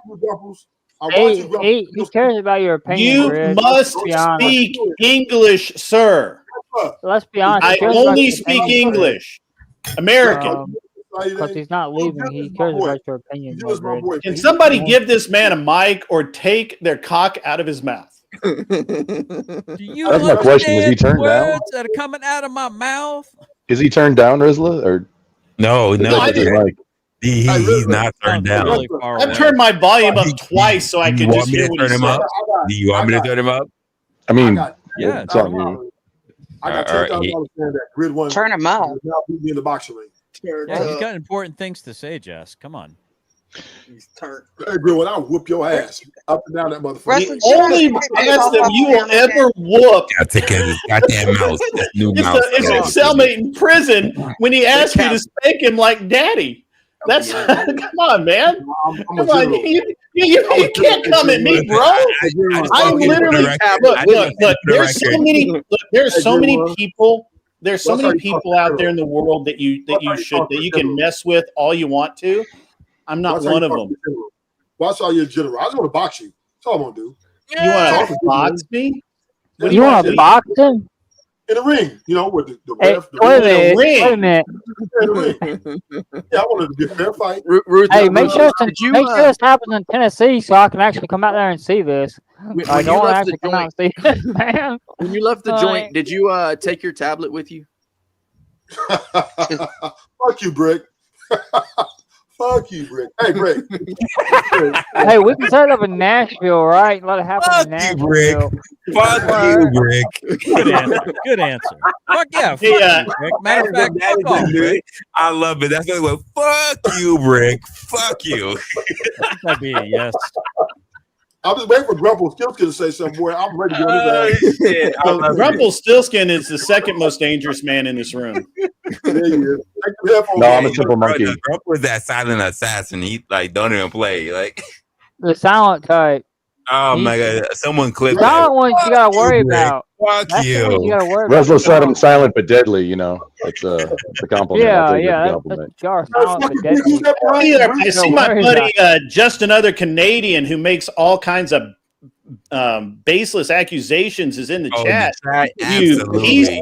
He cares about your opinion. You Grid. must Let's be honest. speak English, sir. Let's be honest. I he cares about only your speak opinion, Grid. English. American. Because he's not leaving. He cares about your opinion. Can somebody give this man a mic or take their cock out of his mouth? Do you That's my question. Is he understand turned down? words that are coming out of my mouth? Is he turned down, Resla? Or no, is that just his mic? He's not turned down. I've turned my volume up twice so I Do can you just want me hear to what turn he's him up? saying. Do you want me to turn him up? I mean, yeah, it's on you. I got All right, $10,000 that Grid one. Turn him out. Now beat me in the boxing ring. Yeah, he's got important things to say, Jess. Come on. He's turned. Hey, Grid one, I'll whoop your ass up and down that motherfucker. The only ass that you will ever whoop Gotta take care of this goddamn mouse. This new mouse. is a cellmate in prison when he asked me to spank him like daddy. That's come on, man. Come on, you can't come at me, bro. I'm literally look. There's so many. Look, there's so many people. There's so many people out there in the world that you can mess with all you want to. I'm not one of them. Watch all your general. I just want to box you. That's all I'm gonna do. You want to box me? You want to box him? In the ring, you know, with the Hey, ref. wait a minute. Yeah, I wanted to be a fair fight. Hey, make sure this happens in Tennessee so I can actually come out there and see this. I don't want to actually come out and see this, man. When you left the joint, did you take your tablet with you? Fuck you, Brick. Fuck you, Brick. Hey, Brick. Hey, we can set it up in Nashville, right? Let it happen in Nashville. Brick. Fuck you, Brick. Good answer. Good answer. Fuck yeah. Fuck Hey, you, Rick. Matter of fact, fuck off, Rick. I love it. That's what. Fuck you, Brick. Fuck you. That'd be a yes. I'm just waiting for Grumpelstiltskin to say something more. I'm ready to go to that. Rumpelstiltskin is the second most dangerous man in this room. No, I'm a simple monkey. Grump was that silent assassin. He like don't even play. Like, The silent type. oh my god, someone clipped The that. silent ones you gotta worry Brick. about. Fuck That's the ones you you. gotta worry about. Resla said I'm silent but deadly. You know, it's a compliment. Yeah, I'll take it as a yeah. compliment. You are silent but deadly. I see my buddy, just another Canadian who makes all kinds of baseless accusations is in the chat. He's absolutely.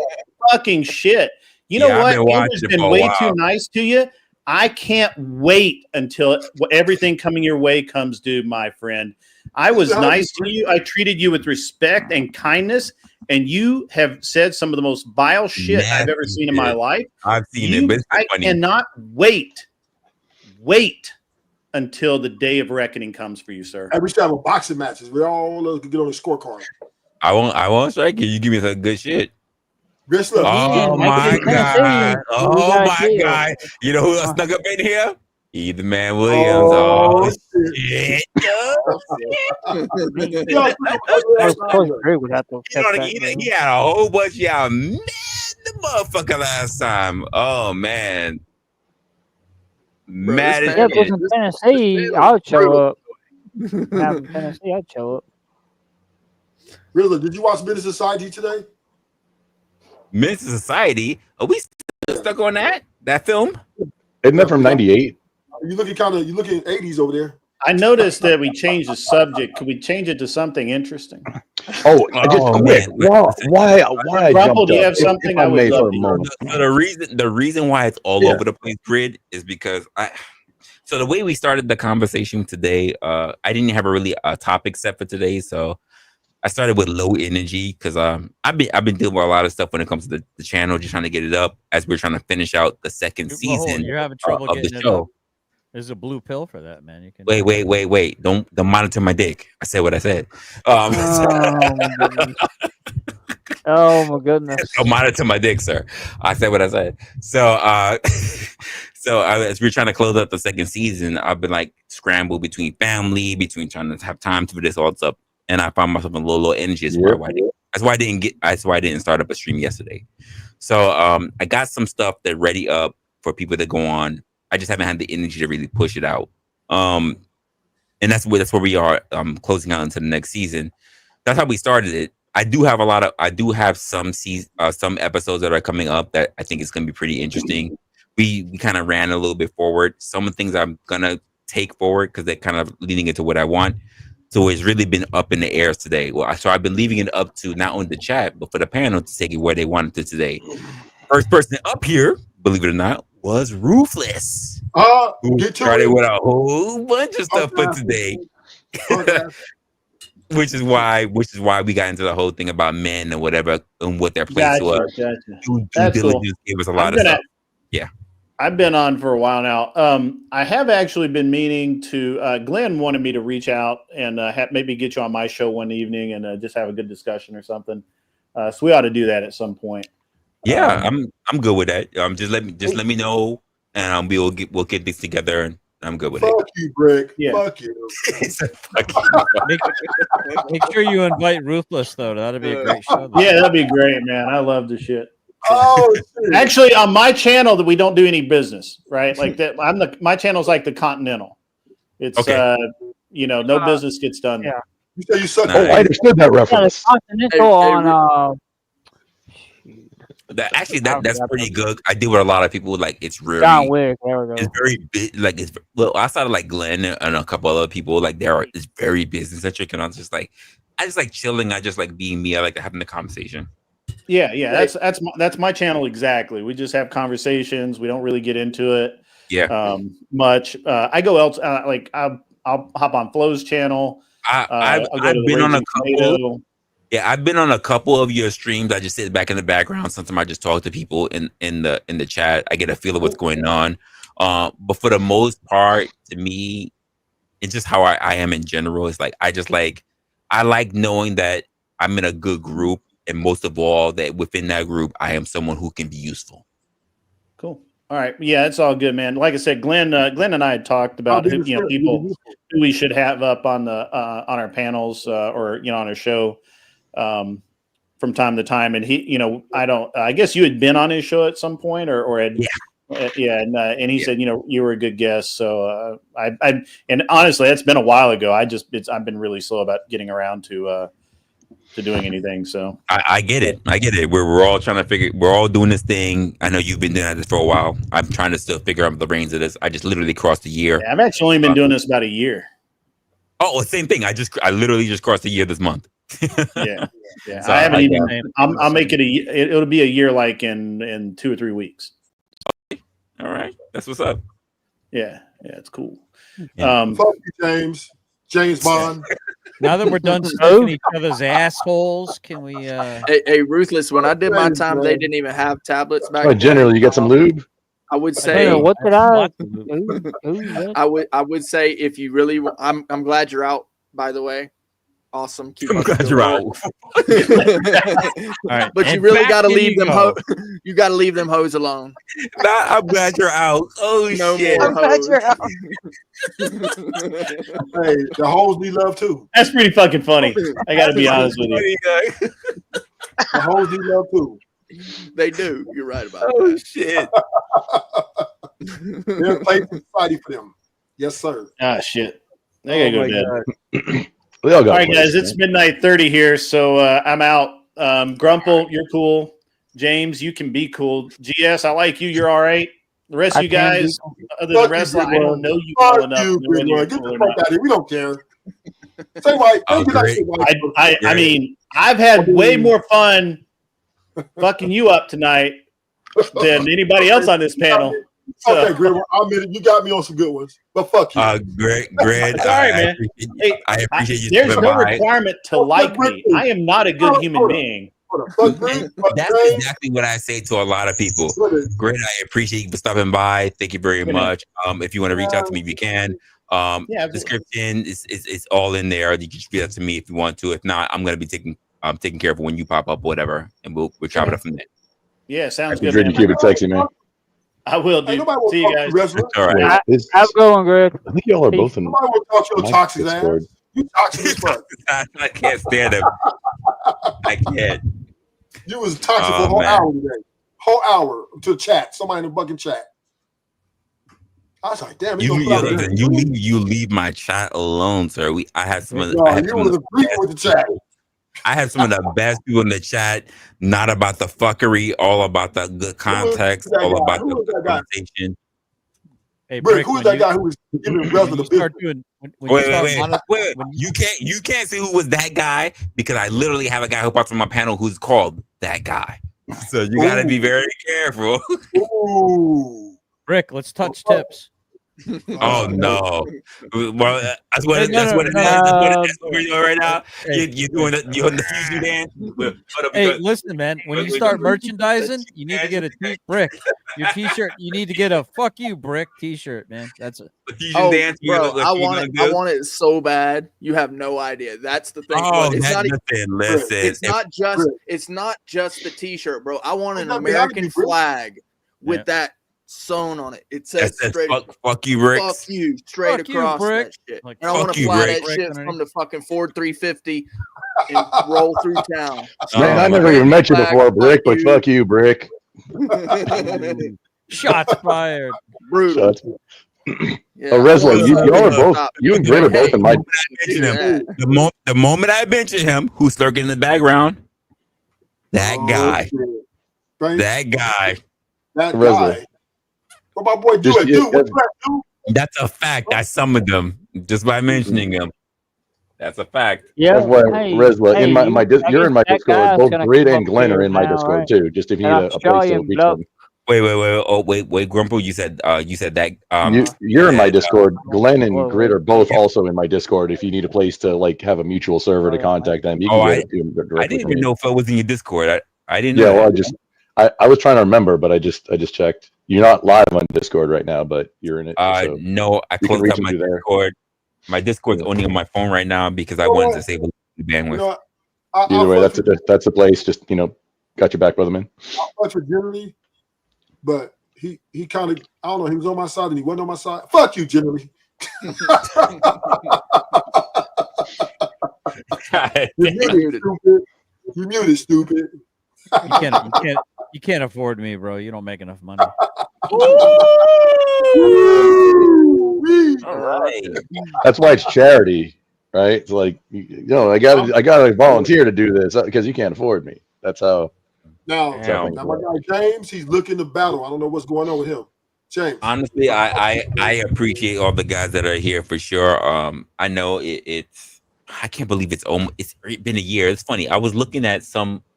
fucking shit. You know Yeah, I've been what? watching It's it been for a way while. too nice to you. I can't wait until everything coming your way comes due, my friend. I was nice to you. I treated you with respect and kindness, and you have said some of the most vile shit I've ever seen in my life. I've seen it, but it's I funny. cannot wait until the day of reckoning comes for you, sir. Hey, we should have a boxing matches. We all get on the scorecard. I won't strike you. You give me some good shit. Resla, Oh my god! Oh my god! You know who else snuck up in here? Either Man Williams. Oh, shit! You know, he had a whole bunch of y'all mad the motherfucker last time. Oh man, mad as Yeah, if it was shit. in Tennessee, I would show up. If it happened in Tennessee, I'd show up. Resla, did you watch Menace Society today? Men's Society. Are we still stuck on that film? Isn't that from '98? You looking 80s over there. I noticed that we changed the subject. Could we change it to something interesting? Oh, just quick. Why I Rumple, jumped do you up, have something? if I I would may love for a to hear. moment. So the reason why it's all over the place, Grid, is because So the way we started the conversation today, I didn't have a topic set for today, so I started with low energy because I've been dealing with a lot of stuff when it comes to the channel, just trying to get it up as we're trying to finish out the second Well, hold on, season you're having trouble of the getting it up. show. There's a blue pill for that, man. You can Wait! Don't monitor my dick. I said what I said. Oh my goodness. Oh my goodness. Don't monitor my dick, sir. I said what I said. So, as we're trying to close up the second season, I've been like scrambled between family, between trying to have time to do this all stuff, and I found myself in a low energy. That's why I didn't start up a stream yesterday. So, I got some stuff that ready up for people to go on. I just haven't had the energy to really push it out. And that's where we are closing out into the next season. That's how we started it. I do have some episodes that are coming up that I think is going to be pretty interesting. We kind of ran a little bit forward. Some of the things I'm going to take forward because they're kind of leading into what I want. So it's really been up in the air today. So I've been leaving it up to not only the chat, but for the panel to take it where they wanted to today. First person up here, believe it or not, was Ruthless. Who started with a whole bunch of stuff for today. Which is why we got into the whole thing about men and whatever and what their place was. Due diligence gave us a lot of stuff. Yeah. I've been on for a while now. I have actually been meaning to. Glenn wanted me to reach out and maybe get you on my show one evening and just have a good discussion or something. So we ought to do that at some point. Yeah, I'm good with that. Just let me know, and we'll get this together, and I'm good with it. Fuck you, Brick. Yeah. Fuck you. make sure you invite Ruthless though. That'd be a great show. Yeah, that'd be great, man. I love the shit. Oh, actually, on my channel, that we don't do any business, right? Like that. My channel's like the Continental. It's no business gets done. Yeah. You say you suck. Oh, I understood that reference. Continental on That's pretty good. I deal with a lot of people. Like it's really John Wick. There we go. it's very big. Like outside of like Glenn and a couple other people, like it's very business centric, and I just like chilling. I just like being me. I like having the conversation. Yeah. That's my channel exactly. We just have conversations. We don't really get into it. Yeah. Much. I go else. I'll hop on Flo's channel. I've been on a couple. Yeah, I've been on a couple of your streams. I just sit back in the background. Sometimes I just talk to people in the chat. I get a feel of what's going on. But for the most part, to me, it's just how I am in general. It's like I like knowing that I'm in a good group, and most of all, that within that group, I am someone who can be useful. Cool. All right. Yeah, it's all good, man. Like I said, Glenn and I had talked about people who we should have up on our panels or on our show from time to time. And he, I guess you had been on his show at some point or had. Yeah. And he said, you were a good guest. So and honestly, that's been a while ago. I've been really slow about getting around to doing anything. So I get it. We're all trying to we're all doing this thing. I know you've been doing this for a while. I'm trying to still figure out the reins of this. I just literally crossed a year. Yeah, I've actually only been doing this about a year. Oh, same thing. I literally just crossed a year this month. Yeah. So I haven't even. I'll make it it'll be a year like in 2 or 3 weeks. All right, that's what's up. Yeah, it's cool. Yeah. Fuck you, James Bond. Now that we're done sticking each other's assholes, can we? Hey, Ruthless. When I did my time, they didn't even have tablets back. Oh, generally, you get some lube. I would say. What did I? I would say if you really, I'm glad you're out. By the way, awesome. I'm glad you're out. All right, but you really got to leave them. You got to leave them hoes alone. I'm glad you're out. Oh no shit! More I'm glad hoes. you're out. Hey, the hoes need love too. That's pretty fucking funny. I got to be honest with you. The hoes need love too. They do. You're right about Oh that. shit! There's a place in society for them. Yes, sir. Ah, shit. They gotta go to bed. We all got All right, places, guys, it's man. midnight 30 here, so I'm out. Grumple, you're cool. James, you can be cool. GS, I like you. You're all right. The rest of you guys, other than Resla, I don't know you well enough. Get the fuck out of here. We don't care. Say white. I mean, I've had way more fun fucking you up tonight than anybody else on this panel. Okay, Grid. I'll admit it. You got me on some good ones, but fuck you. Grid. Sorry, man. I appreciate you. There's no by. requirement to like me. I am not a good human being. That's exactly what I say to a lot of people. Grid, I appreciate you for stopping by. Thank you very much. If you want to reach out to me, you can. Description is all in there. You can just reach out to me if you want to. If not, I'm gonna be taking care of it when you pop up, whatever, and we'll chop it up from there. Yeah, sounds Good, good. man. Keep it sexy, man. I will, dude. See you guys. All right. Have a good one, Greg. I think y'all are both in Somebody will talk to your my toxic Discord. ass. You toxic as fuck. I can't stand him. I can't. You was toxic for a whole hour today. Whole hour to chat. Somebody in the fucking chat. I was like, damn. You leave my chat alone, sir. I had some. You was agreeing with the chat. I had some of the best people in the chat, not about the fuckery, all about the good context, all about the conversation. Hey, Brick, who's that guy who was giving Resla the business? Wait. You can't say who was that guy because I literally have a guy who pops on my panel who's called that guy. So you got to be very careful. Ooh. Rick, let's touch tips. Oh no! Well, that's what that's what it is. That's what we're doing right now. You're doing the fusion dance. Hey, listen, man. When you start merchandising, you need to get a Brick. Your T-shirt. You need to get a "fuck you, Brick" T-shirt, man. That's it. Oh, bro, I want it so bad. You have no idea. That's the thing. Oh, it's not just the T-shirt, bro. I want an American flag with that sewn on it. It says straight fuck you, Rick. Fuck you, straight across that shit. And I want to fly that shit from the fucking Ford 350 and roll through town. Man, I never even met you before, Brick, but fuck you, Brick. Shots fired. Brutal. Resla, y'all are both. You and Grid are both in my. The moment I mention him, who's lurking in the background, that guy. What my boy do? That's a fact. I summoned them just by mentioning him. That's a fact. Yeah, Resla, in my you're in my Discord. Both Grid and Glenn are in my Discord too. Just if you need a place to reach them. Wait, Grumple. You said that. You're in my Discord. Glenn and Grid are both also in my Discord. If you need a place to like have a mutual server to contact them, you can get it to them directly. I didn't even know if I was in your Discord. I didn't know. Yeah, well, I was trying to remember, but I just checked. You're not live on Discord right now, but you're in it. So no, I closed up my Discord. My Discord's only on my phone right now because I wanted to disable the bandwidth. Either way, that's the place. Just got your back, brother, man. I fuck with Generally, but he kind of, I don't know. He was on my side and he wasn't on my side. Fuck you, Generally. You muted, stupid. You can't afford me, bro. You don't make enough money. All right. That's why it's charity, right? It's like I got to volunteer to do this because you can't afford me. That's how. Now my guy James, he's looking to battle. I don't know what's going on with him. James. Honestly, I appreciate all the guys that are here for sure. I know it's. I can't believe it's been a year. It's funny. I was looking at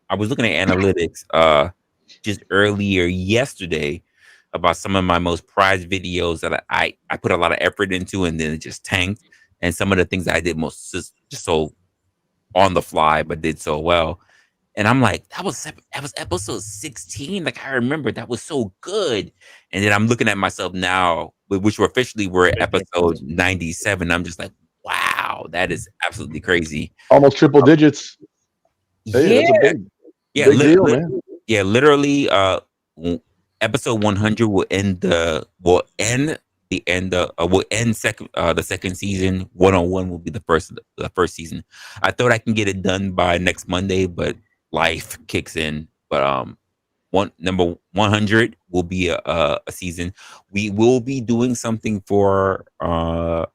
analytics just earlier yesterday about some of my most prized videos that I put a lot of effort into and then it just tanked, and some of the things that I did most just so on the fly but did so well, and I'm like, that was episode 16. Like, I remember that was so good, and then I'm looking at myself now, which we're at episode 97. I'm just like, wow, that is absolutely crazy. Almost triple digits. Hey, yeah, that's a big deal, man. Yeah, literally. Episode 100 will end the second season. 101 will be the first season. I thought I can get it done by next Monday, but life kicks in. But number 100 will be a season. We will be doing something for the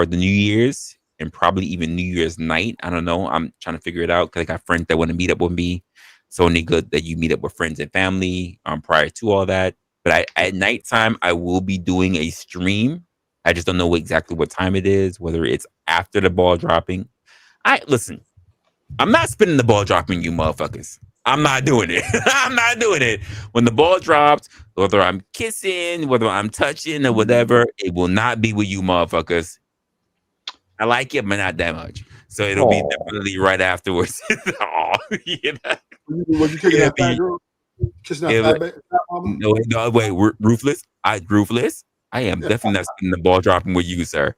New Year's and probably even New Year's night. I don't know. I'm trying to figure it out because I got friends that want to meet up with me. It's only good that you meet up with friends and family prior to all that. But at nighttime, I will be doing a stream. I just don't know exactly what time it is, whether it's after the ball dropping. Listen, I'm not spinning the ball dropping, you motherfuckers. I'm not doing it. I'm not doing it. When the ball drops, whether I'm kissing, whether I'm touching or whatever, it will not be with you motherfuckers. I like it, but not that much. So it'll be definitely right afterwards. You know? Was you kicking that fat girl? Kissing that fat mama? No, wait, ruthless. Ruthless. I am definitely not spinning the ball dropping with you, sir.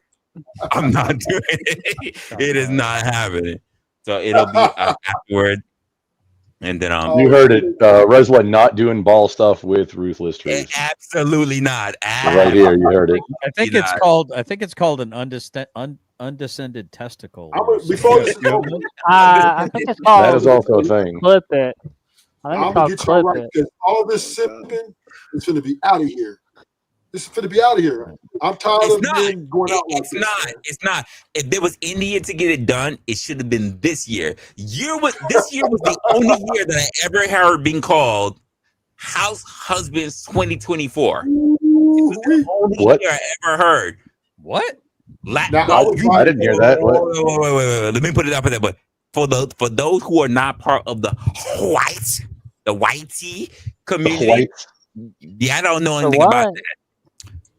I'm not doing it. It is not happening. So it'll be afterward. And then you heard it, Resla not doing ball stuff with Ruthless Truth. Absolutely not. Right here, you heard it. I think it's called an undescended testicle. Before this is over, I think it's called. That is also a thing. Clip it. I think I'm it's gonna called get you clip right it. because all this sipping is gonna be out of here. This is gonna be out of here. I'm tired of men going out like this. It's not. If there was India to get it done, it should have been this year. This year was the only year that I ever heard being called House Husbands 2024. It was the only year I ever heard. What? I didn't hear that. Wait. Let me put it up there. But for those who are not part of the whitey community, I don't know anything about that.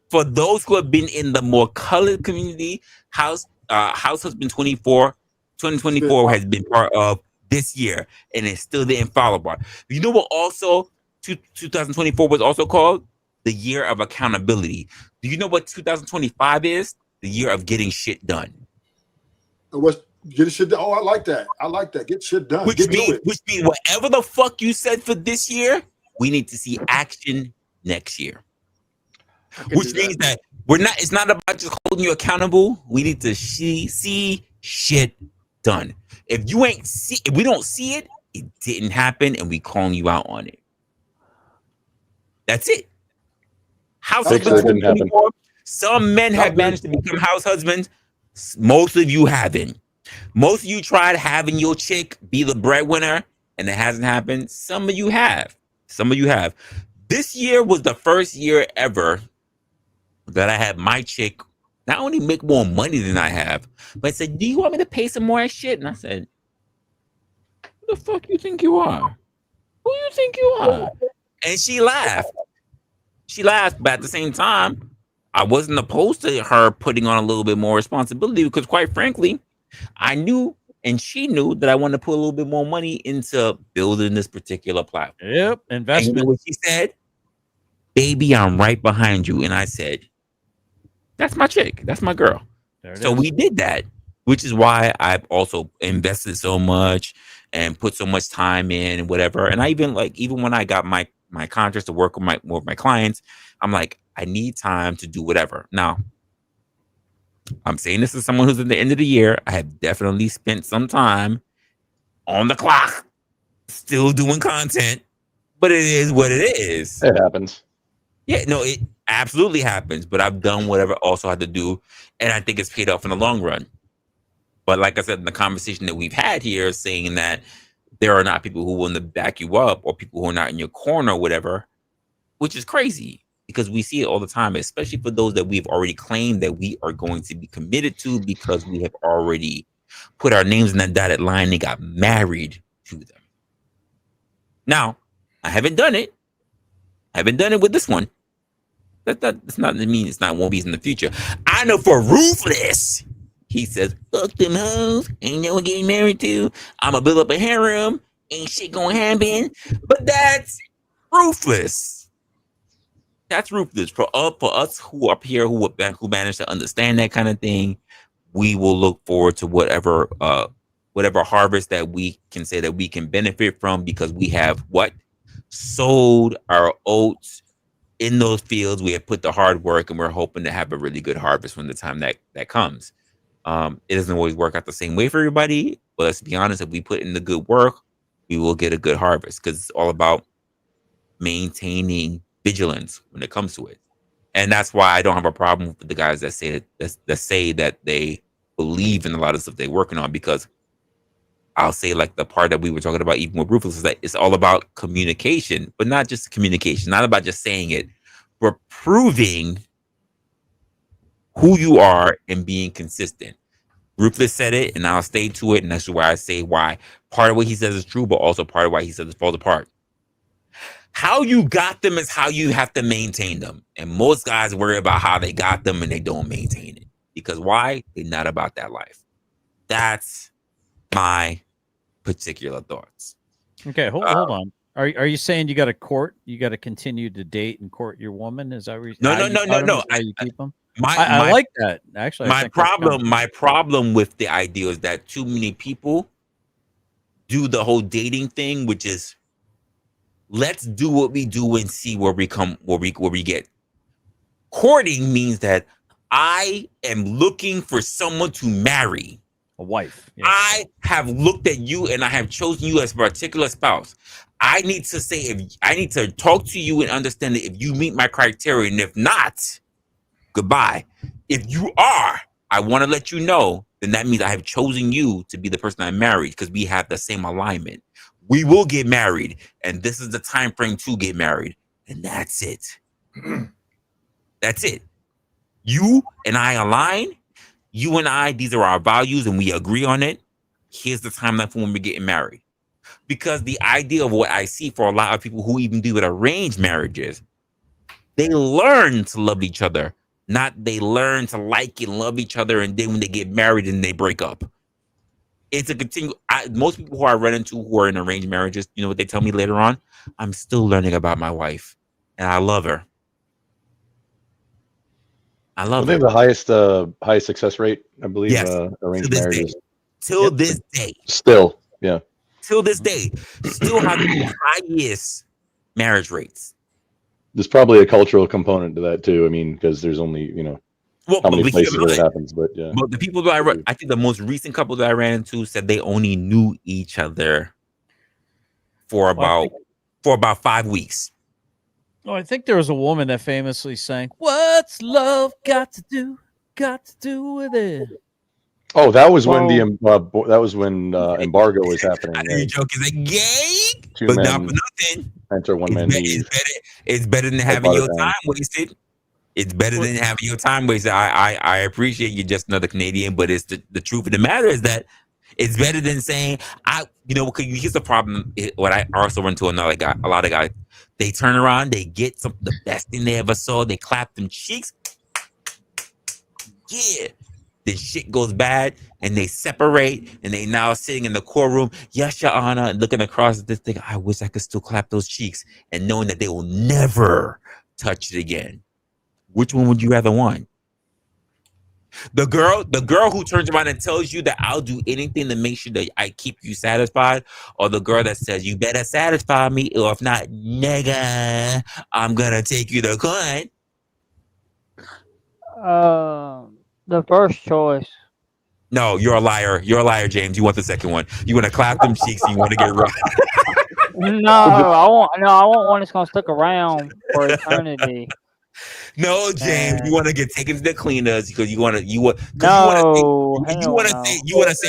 For those who have been in the more colored community, House Husband 2024 has been part of this year, and it still didn't follow bar. You know what? Also, 2024 was also called the year of accountability. Do you know what 2025 is? The year of getting shit done. Get shit done. Oh, I like that. Get shit done. Which means whatever the fuck you said for this year, we need to see action next year. Which means that it's not about just holding you accountable. We need to see shit done. If we don't see it, it didn't happen, and we calling you out on it. That's it. House husbands didn't happen. Some men have managed to become house husbands. Most of you haven't. Most of you tried having your chick be the breadwinner, and it hasn't happened. Some of you have. This year was the first year ever that I had my chick not only make more money than I have, but said, "Do you want me to pay some more shit?" And I said, "Who the fuck you think you are? Who you think you are?" And she laughed. But at the same time, I wasn't opposed to her putting on a little bit more responsibility because, quite frankly, I knew and she knew that I wanted to put a little bit more money into building this particular platform. Yep, investment. And you know what she said? "Baby, I'm right behind you." And I said, "That's my chick. That's my girl." So we did that, which is why I've also invested so much and put so much time in and whatever. And I even when I got my contracts to work with my clients, I'm like, I need time to do whatever. Now, I'm saying this as someone who's at the end of the year. I have definitely spent some time on the clock, still doing content, but it is what it is. It happens. Yeah, no, it absolutely happens, but I've done whatever also had to do, and I think it's paid off in the long run. But like I said, in the conversation that we've had here, saying that there are not people who want to back you up or people who are not in your corner or whatever, which is crazy because we see it all the time, especially for those that we've already claimed that we are going to be committed to because we have already put our names in that dotted line and got married to them. Now, I haven't done it. I haven't done it with this one. That does not mean it's not won't be in the future. I know for Ruthless, he says, "Fuck them hoes, ain't no one getting married to. I'ma build up a harem, ain't shit gonna happen." But that's Ruthless. That's Ruthless. For us who up here who manage to understand that kind of thing, we will look forward to whatever harvest that we can say that we can benefit from because we have sowed our oats in those fields. We have put the hard work and we're hoping to have a really good harvest when the time that comes. It doesn't always work out the same way for everybody, but let's be honest, if we put in the good work, we will get a good harvest because it's all about maintaining vigilance when it comes to it. And that's why I don't have a problem with the guys that say that they believe in a lot of stuff they're working on, because I'll say like the part that we were talking about even with Ruthless is that it's all about communication, but not just communication, not about just saying it, but proving who you are and being consistent. Ruthless said it, and I'll stay to it, and that's why I say why part of what he says is true, but also part of why he says it falls apart. How you got them is how you have to maintain them. And most guys worry about how they got them and they don't maintain it. Because why? They're not about that life. That's my particular thoughts. Okay, hold on. Are you saying you got to court? You got to continue to date and court your woman? Is that No. How you keep them? My I like that. Actually, I think that's kind of my problem with the idea is that too many people do the whole dating thing, which is let's do what we do and see where we get. Courting means that I am looking for someone to marry. A wife. Yes. I have looked at you and I have chosen you as a particular spouse. I need to talk to you and understand that if you meet my criteria, and if not, goodbye. If you are, I want to let you know, then that means I have chosen you to be the person I married because we have the same alignment. We will get married, and this is the time frame to get married, and that's it. That's it. You and I align. You and I, these are our values, and we agree on it. Here's the timeline for when we're getting married. Because the idea of what I see for a lot of people who even do with arranged marriages, they learn to love each other, not they learn to like and love each other, and then when they get married and they break up. It's a continue. Most people who I run into who are in arranged marriages, you know what they tell me later on? I'm still learning about my wife, and I love her. I love They have her. the highest success rate, I believe. Yes. Arranged To this marriages. day. Till this day. Still, yeah. Till this day, still have the highest marriage rates. There's probably a cultural component to that too. I mean, because there's only how many places where it happens, but yeah. But the people that I think the most recent couple that I ran into said they only knew each other for about 5 weeks. Oh, I think there was a woman that famously sang, "What's love got to do with it?" Oh, that was when embargo was happening. I know you're joking. Is it gay? Two but men not for nothing. Enter, one man leave. It's better than having your time wasted. It's better than having your time wasted. I appreciate you're just another Canadian, but it's the truth of the matter is that it's better than saying here's the problem. What I also run to a lot of guys, they turn around, they get the best thing they ever saw, they clap them cheeks. Yeah. Then shit goes bad and they separate and they now sitting in the courtroom. Yes, Your Honor, and looking across at this thing. I wish I could still clap those cheeks and knowing that they will never touch it again. Which one would you rather want? The girl who turns around and tells you that I'll do anything to make sure that I keep you satisfied, or the girl that says you better satisfy me, or if not, nigga, I'm gonna take you to court. The first choice. No, you're a liar. You're a liar, James. You want the second one. You want to clap them cheeks. You want to get right. No, I want one that's gonna stick around for eternity. No, James, you want to get taken to the cleaners because you want to say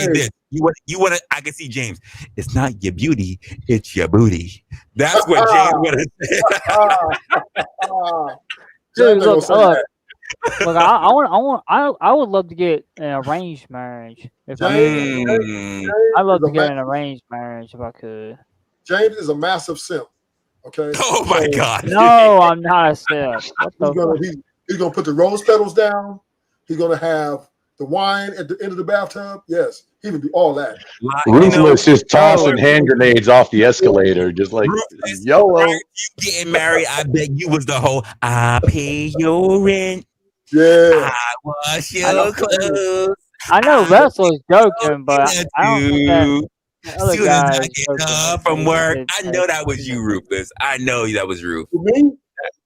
this. You want to. I can see James. It's not your beauty, it's your booty. That's what James want to say. Dude, look, I would love to get an arranged marriage. I'd love to get an arranged marriage if I could. James is a massive simp. Okay. Oh my God. No, I'm not a simp. He's gonna put the rose petals down. He's gonna have the wine at the end of the bathtub. Yes, he would do all that. Ruthless, just tossing hand grenades off the escalator, just like YOLO. You getting married? I bet you was the whole. I pay your rent. Yeah. I wash your clothes. I know Resla is joking, but I don't think that. As soon as I get home from work, I know that was you, Rufus. I know that was Rufus. Me?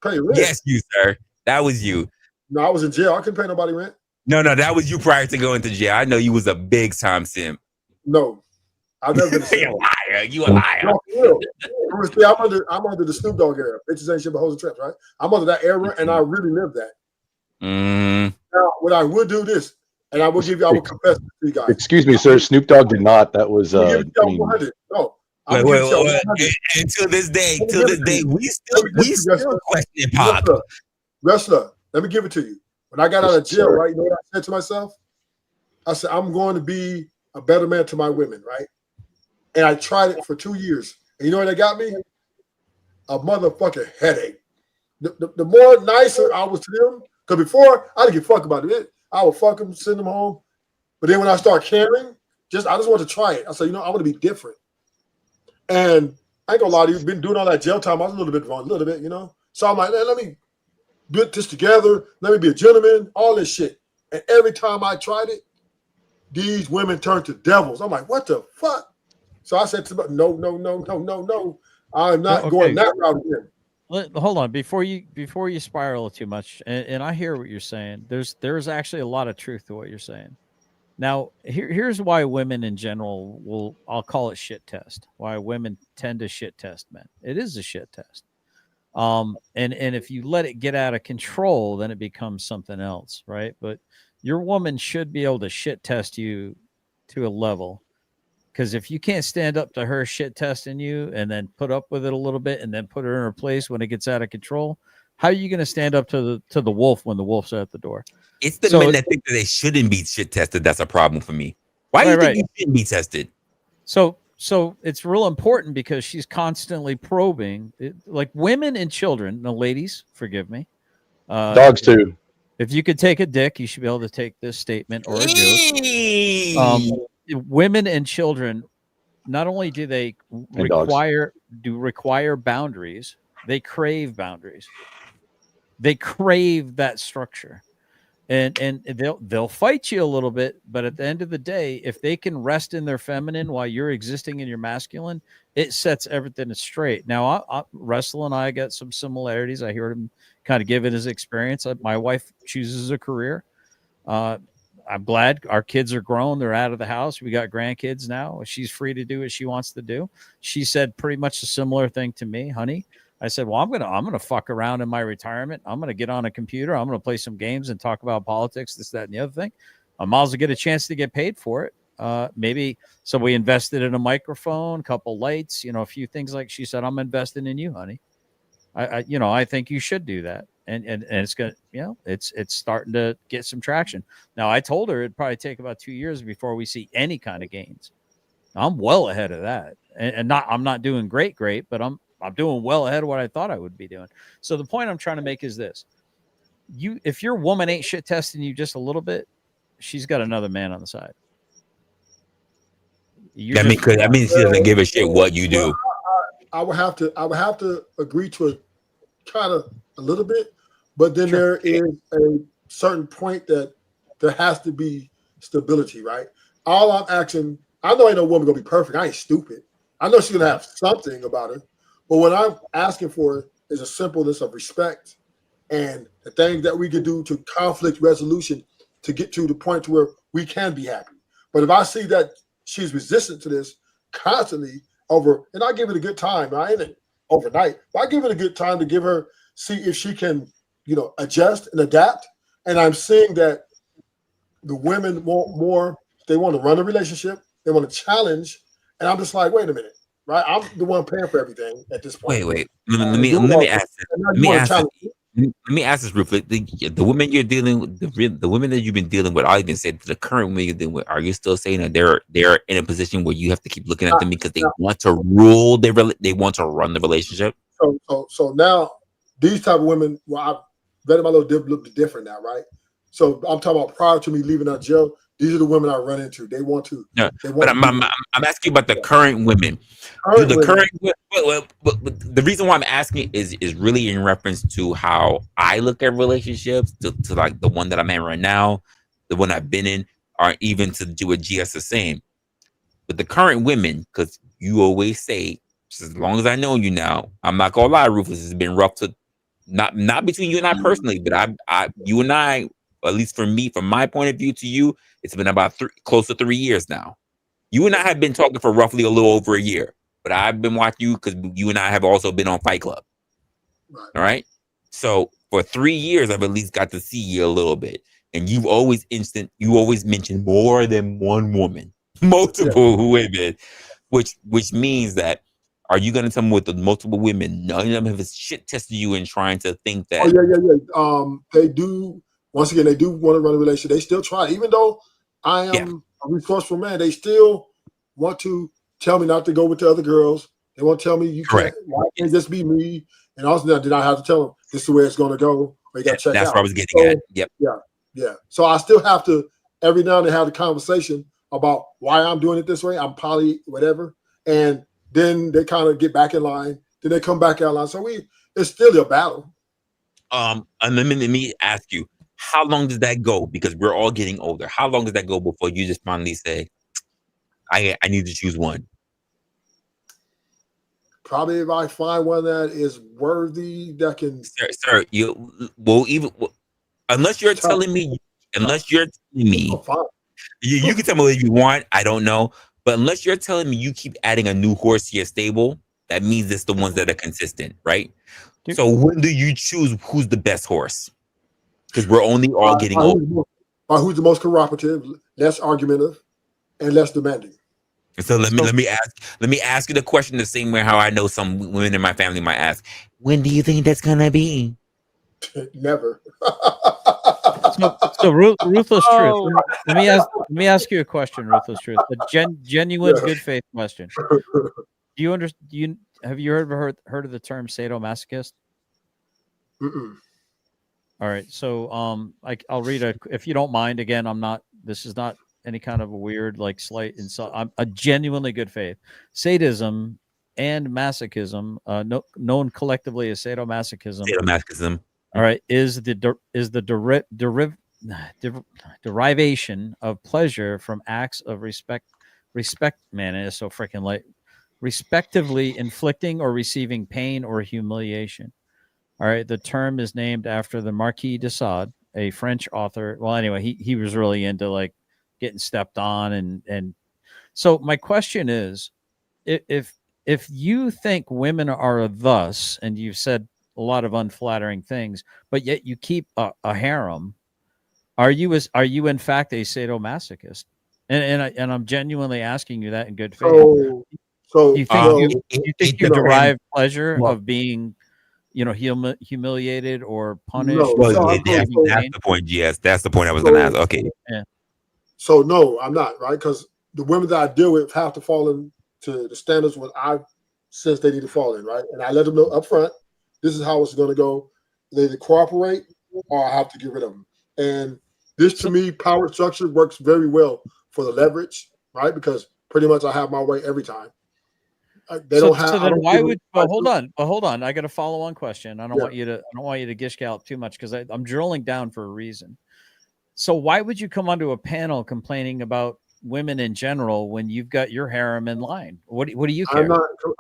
Pay rent? Yes, you, sir. That was you. No, I was in jail. I couldn't pay nobody rent. No, that was you prior to going to jail. I know you was a big time simp. No, I've never been a simp. You a liar. You a liar. No, I'm under the Snoop Dogg era. Bitches ain't shit but hoes and traps, right? I'm under that era, and I really live that. Now, what I would do this, and I will give you, I will confess to you guys. Excuse me, sir. Snoop Dogg did not. That was. No. Until this day, we still question Pac. Resla, let me give it to you. When I got out of jail, right, you know what I said to myself? I said, I'm going to be a better man to my women, right? And I tried it for 2 years. And you know what they got me? a motherfucking headache. The more nicer I was to them, because before I didn't give a fuck about it. I would fuck them, send them home. But then when I start caring, I just want to try it. I said, I want to be different. And I ain't gonna lie to you, been doing all that jail time. I was a little bit wrong, So I'm like, let me put this together. Let me be a gentleman, all this shit. And every time I tried it, these women turned to devils. I'm like, what the fuck? So I said to them, no. I'm not going that route again. Hold on, before you spiral too much, and I hear what you're saying. There's actually a lot of truth to what you're saying. Now, here's why women in general I'll call it shit test. Why women tend to shit test men. It is a shit test. And if you let it get out of control, then it becomes something else, right? But your woman should be able to shit test you to a level. Because if you can't stand up to her shit testing you and then put up with it a little bit and then put her in her place when it gets out of control, how are you going to stand up to the wolf when the wolf's at the door? It's the men that think that they shouldn't be shit tested. That's a problem for me. Why do you think you shouldn't be tested? So it's real important because she's constantly probing. Like women and children, no, ladies, forgive me. Dogs too. If you could take a dick, you should be able to take this statement or a joke. Women and children, not only do they require boundaries, they crave boundaries. They crave that structure. And they'll fight you a little bit, but at the end of the day, if they can rest in their feminine while you're existing in your masculine, it sets everything straight. Now, Resla and I got some similarities. I heard him kind of give it his experience. My wife chooses a career. I'm glad our kids are grown. They're out of the house. We got grandkids now. She's free to do what she wants to do. She said pretty much a similar thing to me, honey. I said, well, I'm gonna fuck around in my retirement. I'm gonna get on a computer. I'm gonna play some games and talk about politics, this, that, and the other thing. I might as well get a chance to get paid for it. Maybe so. We invested in a microphone, a couple lights, a few things. Like she said, I'm investing in you, honey. I think you should do that. And it's gonna, it's starting to get some traction. Now, I told her it'd probably take about 2 years before we see any kind of gains. I'm well ahead of that, and I'm not doing great, but I'm doing well ahead of what I thought I would be doing. So the point I'm trying to make is this: if your woman ain't shit testing you just a little bit, she's got another man on the side. That means she doesn't give a shit what you do. I would have to agree to it kind of a little bit, but then there is a certain point that there has to be stability, right? All I'm asking, I know ain't no woman gonna be perfect. I ain't stupid. I know she's gonna have something about her, but what I'm asking for is a simpleness of respect and the things that we can do to conflict resolution to get to the point to where we can be happy. But if I see that she's resistant to this constantly and I give it a good time, I ain't overnight, but I give it a good time to give her, see if she can, adjust and adapt. And I'm seeing that the women want more. They want to run a relationship. They want to challenge. And I'm just like, wait a minute, right? I'm the one paying for everything at this point. Wait. Let me ask this. Let me ask this, Rufus. The women you're dealing with, the women that you've been dealing with, I'll even say the current women you're dealing with, are you still saying that they're in a position where you have to keep looking at them because they want to rule they want to run the relationship? So now these type of women, I've vetted my little different now, right? So I'm talking about prior to me leaving out jail, these are the women I run into. They want to. No, but I'm asking about the current women. The reason why I'm asking is really in reference to how I look at relationships, to like the one that I'm in right now, the one I've been in, or even to do with GS the same. But the current women, because you always say, as long as I know you now, I'm not gonna lie, Rufus, it's been rough to not between you and I personally, but you and I, at least for me, from my point of view to you, it's been about close to 3 years now. You and I have been talking for roughly a little over a year, but I've been watching you because you and I have also been on Fight Club. All right. So for 3 years, I've at least got to see you a little bit. And you always mention more than one woman, multiple women, which means that, are you going to tell me with the multiple women, none of them have shit tested you and trying to think that? Oh, yeah. They do. Once again, they do want to run a relationship. They still try, even though I am a resourceful man. They still want to tell me not to go with the other girls. They won't tell me you Correct. can't. Why can't this be me? And also, did I have to tell them this is the way it's going to go? Or you got to check That's out. what I was getting at. Yep. Yeah. So I still have to every now and then have the conversation about why I'm doing it this way. I'm poly, whatever, and then they kind of get back in line. Then they come back out line. So it's still a battle. And let me ask you, how long does that go? Because we're all getting older. How long does that go before you just finally say, I need to choose one? Probably if I find one that is worthy, that can. Sir, unless you're telling me, you can tell me what you want. I don't know, but unless you're telling me you keep adding a new horse to your stable, that means it's the ones that are consistent, right? So when do you choose who's the best horse? Because we're only all getting old. Who's the most cooperative, less argumentative, and less demanding? So let me ask you the question the same way how I know some women in my family might ask. When do you think that's gonna be? Never. So ruthless truth. Let me ask you a question, ruthless truth. A genuine good faith question. Do you understand? Have you heard of the term sadomasochist? Mm-mm. All right. So I'll read if you don't mind. Again, this is not any kind of a weird slight insult. I'm a genuinely good faith. Sadism and masochism, known collectively as sadomasochism. Sadomasochism. All right, is the derivation of pleasure from acts of respect. Man, it is so freaking late. Respectively inflicting or receiving pain or humiliation. All right, the term is named after the Marquis de Sade, a French author. Well, anyway, he was really into getting stepped on, and so my question is, if you think women are thus, and you've said a lot of unflattering things, but yet you keep a harem, are you in fact a sadomasochist? And I'm genuinely asking you that in good faith. So you think you derive pleasure of being, humiliated or punished? That's the point. Yes, that's the point I was going to ask. Okay. Yeah. So no, I'm not, right? Because the women that I deal with have to fall into the standards what I sense they need to fall in, right? And I let them know up front, this is how it's going to go. They either cooperate or I have to get rid of them. And this, to me, power structure works very well for the leverage, right? Because pretty much I have my way every time. They don't have. So then why would? Well, hold on. I got a follow-on question. I don't want you to gish gallop too much because I'm drilling down for a reason. So why would you come onto a panel complaining about women in general when you've got your harem in line? What do you care?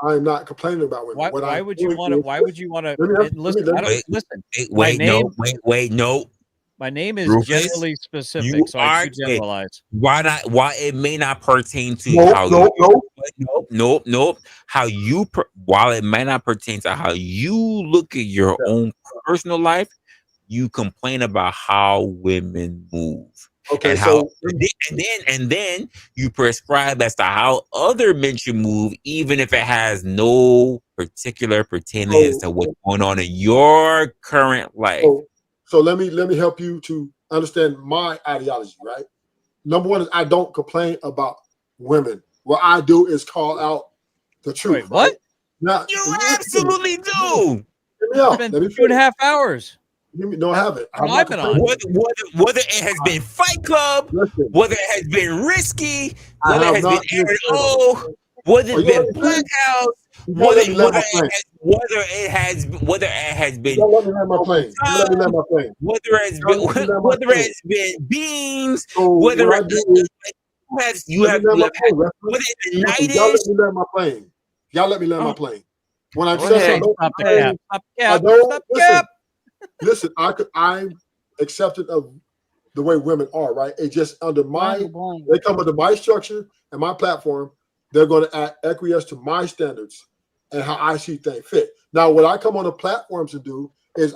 I'm not complaining about women. Why would you want to? Listen. Wait, no. My name is Rufus, generally specific, so I do generalize. Why not? Why it may not pertain to while it might not pertain to how you look at your own personal life, you complain about how women move. Okay, and then you prescribe as to how other men should move, even if it has no particular pertaining as to what's going on in your current life. So let me help you to understand my ideology, right? Number one is I don't complain about women. What I do is call out the truth. Wait, what? Right? Now, you absolutely do. It's been 2.5 hours. No, I haven't. I've been on. Whether it has been Fight Club, whether it has been Risky, whether it has been Aaron O, whether it's been Black House, whether it has been whether it's been Beans, whether it's been Night. Y'all let me land my plane. When I'm saying stop the cap. Listen, I'm accepted of the way women are, right? It just they come under my structure and my platform. They're going to acquiesce to my standards and how I see things fit. Now, what I come on the platforms to do is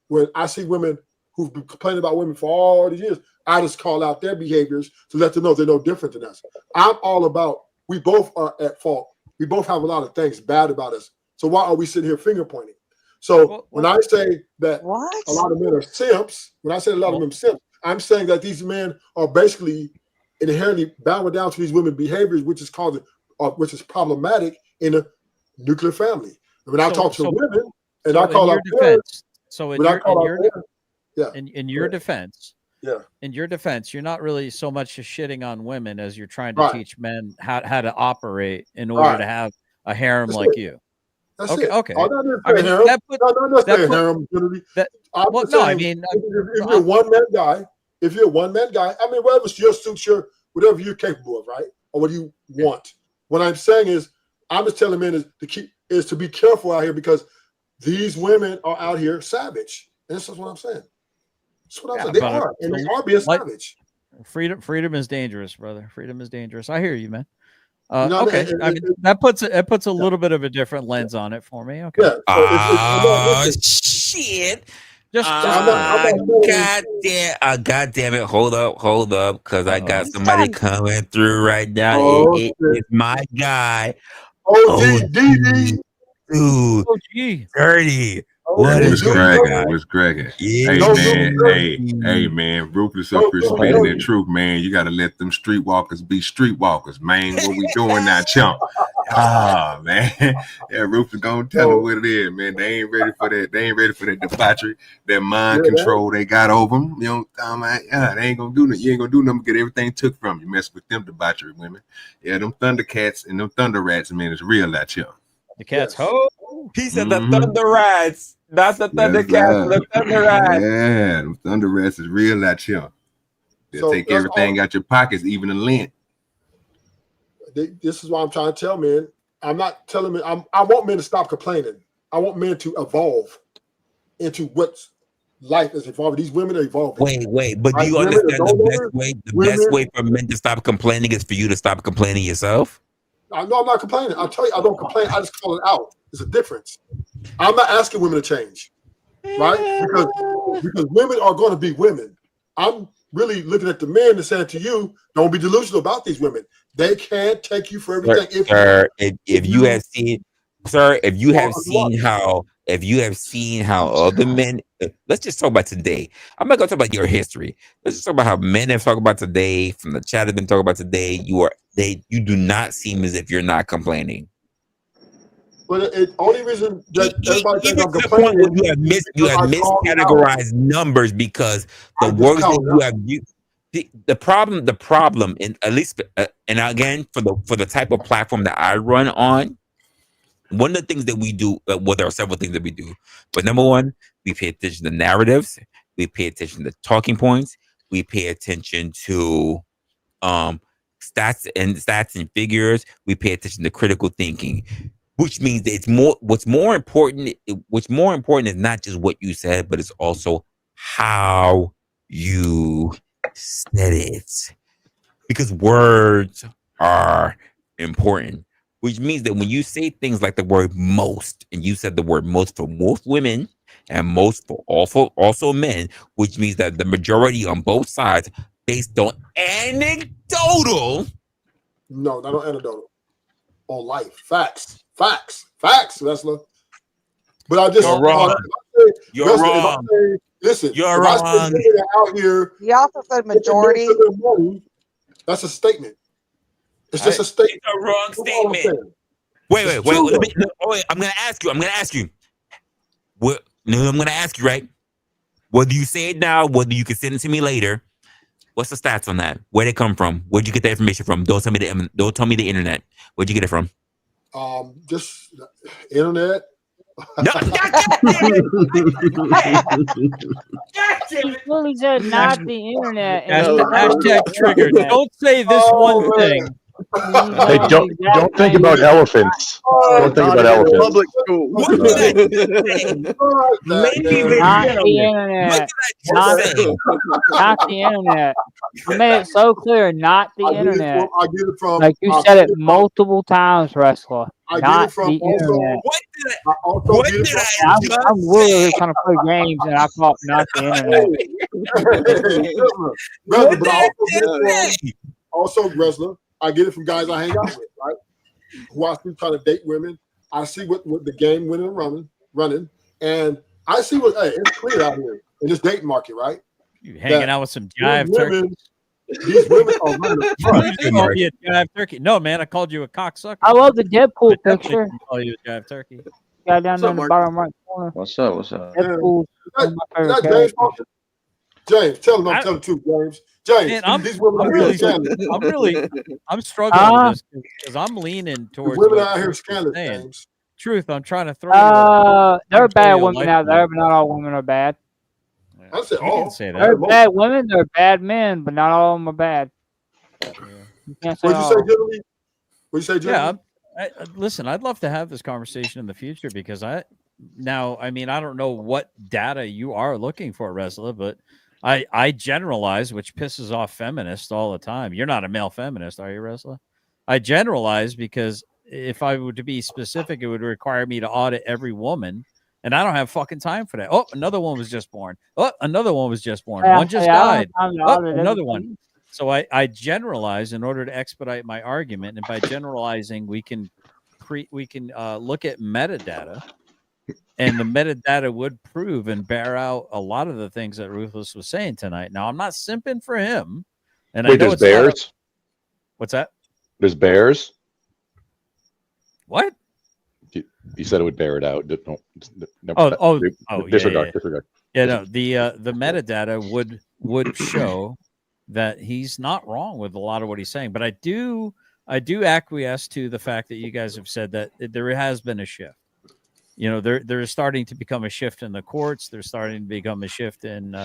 when I see women who've been complaining about women for all these years, I just call out their behaviors to let them know they're no different than us. I'm all about, we both are at fault. We both have a lot of things bad about us. So why are we sitting here finger pointing? So when I say that a lot of men are simps, when I say a lot of them simps, I'm saying that these men are basically inherently bowing down to these women's behaviors, which is problematic in nuclear family. When I talk to women, and so I call in your out defense, so in when I your call in out your parents, yeah, in your defense, yeah, in your defense, you're not really so much shitting on women as you're trying to right, teach men how to operate in order right. to have a harem That's like it. you. That's Okay, it. okay. I'm not I mean, necessarily harem. that put Not necessarily put harem. Generally. that. I'm Well, just no, I saying, mean, if you're a one man guy, I mean, whatever your suits your whatever you're capable of, right, or what you want. What I'm saying is, I'm just telling men is to be careful out here because these women are out here savage. And that's what I'm saying. That's what I'm saying. They are, and they are being savage. Freedom is dangerous, brother. Freedom is dangerous. I hear you, man. You know what I Okay, mean? I mean that puts a little bit of a different lens on it for me. Okay. Yeah. So Shit. Just God damn it. Hold up. Because I got somebody coming through right now. It's my guy. OG. Dude. Dirty. What What's is going cracking? on? What's cracking? Yeah. Hey man, Rufus up here spitting that truth, man. You gotta let them streetwalkers be streetwalkers, man. What we doing now, chump? Ah, man. Yeah, Rufus gonna tell them what it is, man. They ain't ready for that. They ain't ready for that debauchery, that mind control they got over them. You know, they ain't gonna do nothing. You ain't gonna do nothing. Get everything took from you. Mess with them debauchery women. Yeah, them Thundercats and them Thunder Rats, man, it's real out here. The cat's ho. He said the Thunder Rats, not the Thundercats, the Thunder Rats. Yeah, them Thunder Rats is real out here. They'll take everything out your pockets, even the lint. This is why I'm trying to tell men. I'm not telling men. I want men to stop complaining. I want men to evolve into what life is evolving. These women are evolving. Wait, but do you understand the best way for men to stop complaining is for you to stop complaining yourself? I know I'm not complaining. I'll tell you, I don't complain. I just call it out. There's a difference. I'm not asking women to change, right? Because women are going to be women. I'm really looking at the men and saying to you, don't be delusional about these women. They can't take you for everything. If you have seen how other men, let's just talk about today. I'm not gonna talk about your history. Let's just talk about how men have talked about today. From the chat have been talking about today. You do not seem as if you're not complaining. But the only reason that everybody thinks I'm To the point complaining where you have miscategorized numbers because the words that you have used. The problem, and at least, and again, for the type of platform that I run on, one of the things that we do, well, there are several things that we do, but number one, we pay attention to narratives, we pay attention to talking points, we pay attention to stats and figures, we pay attention to critical thinking, which means that what's more important is not just what you said, but it's also how you said it, because words are important, which means that when you say things like the word most, and you said the word most for most women and most for also men, which means that the majority on both sides based on anecdotal. No, not on anecdotal. On life. Facts, Resla. But I just You're wrong. You're wrong. Listen, you're if wrong. I say women out here, he also said majority. That's a statement. It's just a statement. It's a wrong statement. Wait. I'm gonna ask you. I'm gonna ask you, right? Whether you say it now, whether you can send it to me later. What's the stats on that? Where'd it come from? Where'd you get that information from? Don't tell me the internet. Where'd you get it from? Just internet. He fully said not the internet. Hashtag triggered. Don't say this one thing. Hey, don't think about elephants. Don't think about elephants. Public school. What did I say? Not the internet. Not the internet. I made it so clear, not the internet. I get it from. Like you said it multiple times, Wrestler. I get Not it from the internet. What did I I'm literally trying to play games, and I thought not the internet. Also, Resla, I get it from guys I hang out with, right? Who I see trying to date women. I see what the game women are running, and I see it's clear out here in this dating market, right? You hanging out with some jive turkeys. these women are running the front. You called me a jive turkey. No, man, I called you a cocksucker. I love the Deadpool I definitely picture. didn't call you a jive turkey. Guy down there in the bottom right corner. What's up? What's up? Deadpool. One of my favorite James characters. talking? James, tell him I'm telling the truth, James. James, Man, these women out here scamming. I'm struggling with this because I'm leaning towards women what out here Truth is scamming, saying. James. Truth, I'm trying to throw you. I'm There are trying to throw bad you a women out there, but not all women are bad. I said You all. can say There are that. bad women, there are bad men, but not all of them are bad. You can't say What'd you all. say, generally? What'd you say, generally? Yeah, listen, I'd love to have this conversation in the future because I mean, I don't know what data you are looking for, Resla, but I generalize, which pisses off feminists all the time. You're not a male feminist, are you, Resla? I generalize because if I were to be specific, it would require me to audit every woman, and I don't have fucking time for that. Oh, another one was just born. Oh, another one was just born. One just died. Oh, another one. So I generalize in order to expedite my argument, and by generalizing, we can look at metadata, and the metadata would prove and bear out a lot of the things that Ruthless was saying tonight. Now, I'm not simping for him, and Wait, I know there's it's a lot of- bears? What's that? There's bears? What? You said it would bear it out. Don't, disregard. Yeah, no, the metadata would show that he's not wrong with a lot of what he's saying, but I do acquiesce to the fact that you guys have said that there has been a shift. You know, there is starting to become a shift in the courts. There's starting to become a shift in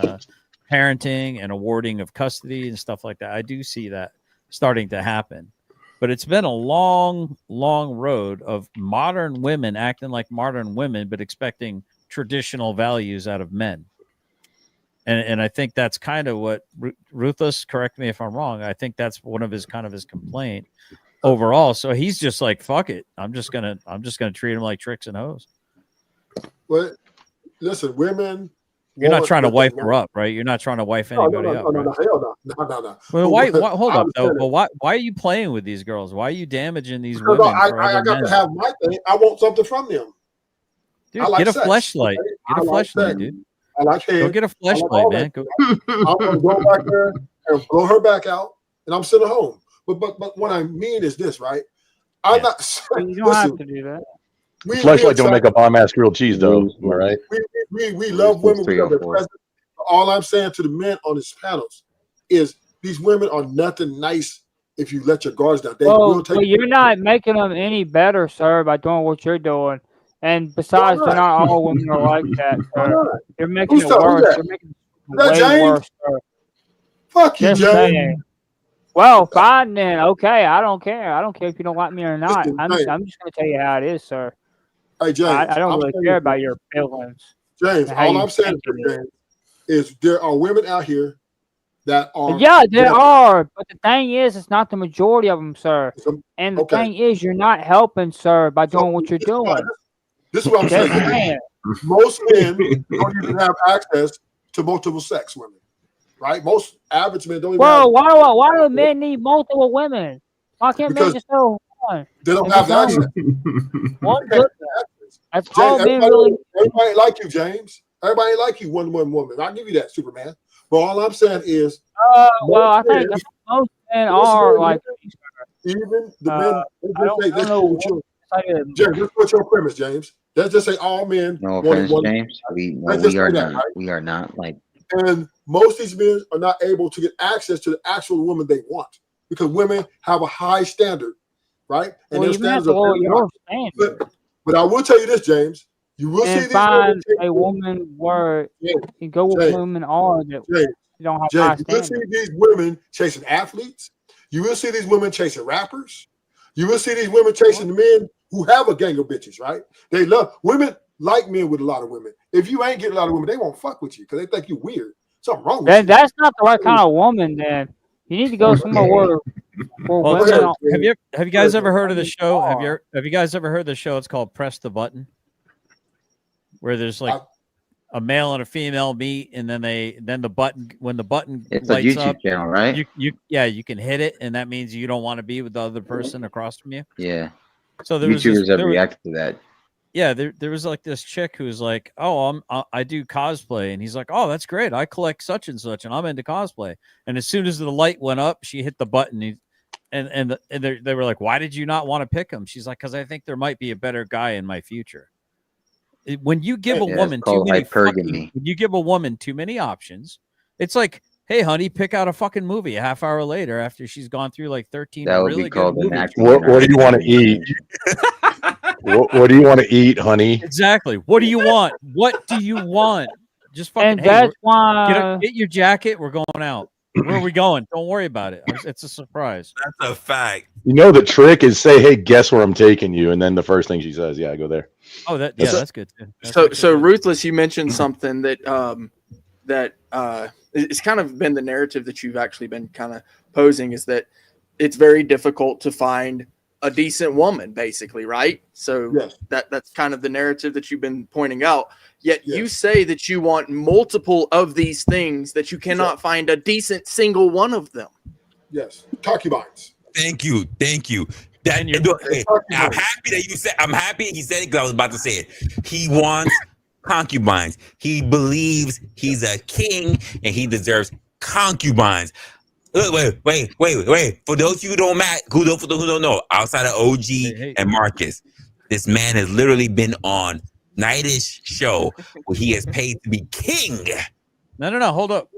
parenting and awarding of custody and stuff like that. I do see that starting to happen, but it's been a long, long road of modern women acting like modern women, but expecting traditional values out of men. And I think that's kind of what Ruthless, correct me if I'm wrong, I think that's one of his complaint overall. So he's just like, fuck it. I'm just gonna treat him like tricks and hoes. Well, listen, women. You're not trying to wife her up, right? You're not trying to wife anybody up. No, hell no. Well, why hold up though? But why are you playing with these girls? Why are you damaging these Because women? I got to have my thing. I want something from them. Dude, I like get a sex. fleshlight. Get a fleshlight, dude. I like head. Go get a fleshlight, man. Go. I'm gonna go back there and blow her back out, and I'm sitting home. But what I mean is this, right? I'm not. You don't have to do that. Fleshlight don't make a bomb ass grilled cheese, though. Am I right? We love women. We love their presence. All I'm saying to the men on these panels is these women are nothing nice if you let your guards down. They will take. Well, you're not making them any better, sir, by doing what you're doing. And besides, they're not all women are like that, sir. You're making it worse. You're making it way worse, sir. Fuck you, Just James. saying. Well, fine then. Okay, I don't care. I don't care if you don't like me or not. I'm just going to tell you how it is, sir. Hey, James. I don't really care about your feelings. James, all I'm saying to you, James, is there are women out here that are. Yeah, there are. But the thing is, it's not the majority of them, sir. And the thing is, you're not helping, sir, by doing what you're doing. This is what I'm saying. Most men don't even have access to multiple sex women, right? Most average men don't even have. Why do men need multiple women? Why can't men just have one? They don't have the access. One good. That's James, all men really. Everybody ain't like you, James. Everybody ain't like you, one woman. I'll give you that, Superman. But all I'm saying is, well, I think most men are like. Even the men. James, let's put your premise, James. Let's just say all men. No offense, James. We are not like. And most of these men are not able to get access to the actual woman they want because women have a high standard, right? And their standards are very high. But I will tell you this, James. You will see these find a woman where you go with women are that you don't have high standards. You will see these women chasing athletes. You will see these women chasing rappers. You will see these women chasing the men who have a gang of bitches, right? They love women like men with a lot of women. If you ain't getting a lot of women, they won't fuck with you because they think you weird. Something wrong with you. That's not the right kind of woman, then. You need to go somewhere where women have you guys ever heard of the show? Have you guys ever heard the show? It's called Press the Button, where there's like a male and a female meet, and then the button It's lights a YouTube up, channel, right? You can hit it, and that means you don't want to be with the other person across from you. Yeah. So there YouTubers was have reacted to that. Yeah, there was like this chick who's like, oh, I do cosplay, and he's like, oh, that's great. I collect such and such, and I'm into cosplay. And as soon as the light went up, she hit the button, and they were like, why did you not want to pick him? She's like, because I think there might be a better guy in my future. When you give a woman too many when you give a woman too many options, it's like, hey, honey, pick out a fucking movie a half hour later after she's gone through like 13 That would really be good called movies. What do you want to eat? What do you want to eat, honey? Exactly. What do you want? What do you want? Just fucking. And Hey, that's why get your jacket. We're going out. Where are we going? Don't worry about it. It's a surprise. That's a fact. You know the trick is say, "Hey, guess where I'm taking you," and then the first thing she says, "Yeah, I go there." Oh, that's good too. So Ruthless, you mentioned something that it's kind of been the narrative that you've actually been kind of posing, is that it's very difficult to find a decent woman, basically, right? So that's kind of the narrative that you've been pointing out. Yet you say that you want multiple of these things, that you cannot find a decent single one of them. Yes, concubines. Thank you. That, I'm happy that you said. I'm happy he said it because I was about to say it. He wants concubines. He believes he's a king and he deserves concubines. Wait. For those of you who don't know, outside of OG and Marcus, this man has literally been on Nightish show where he is paid to be king. No. Hold up.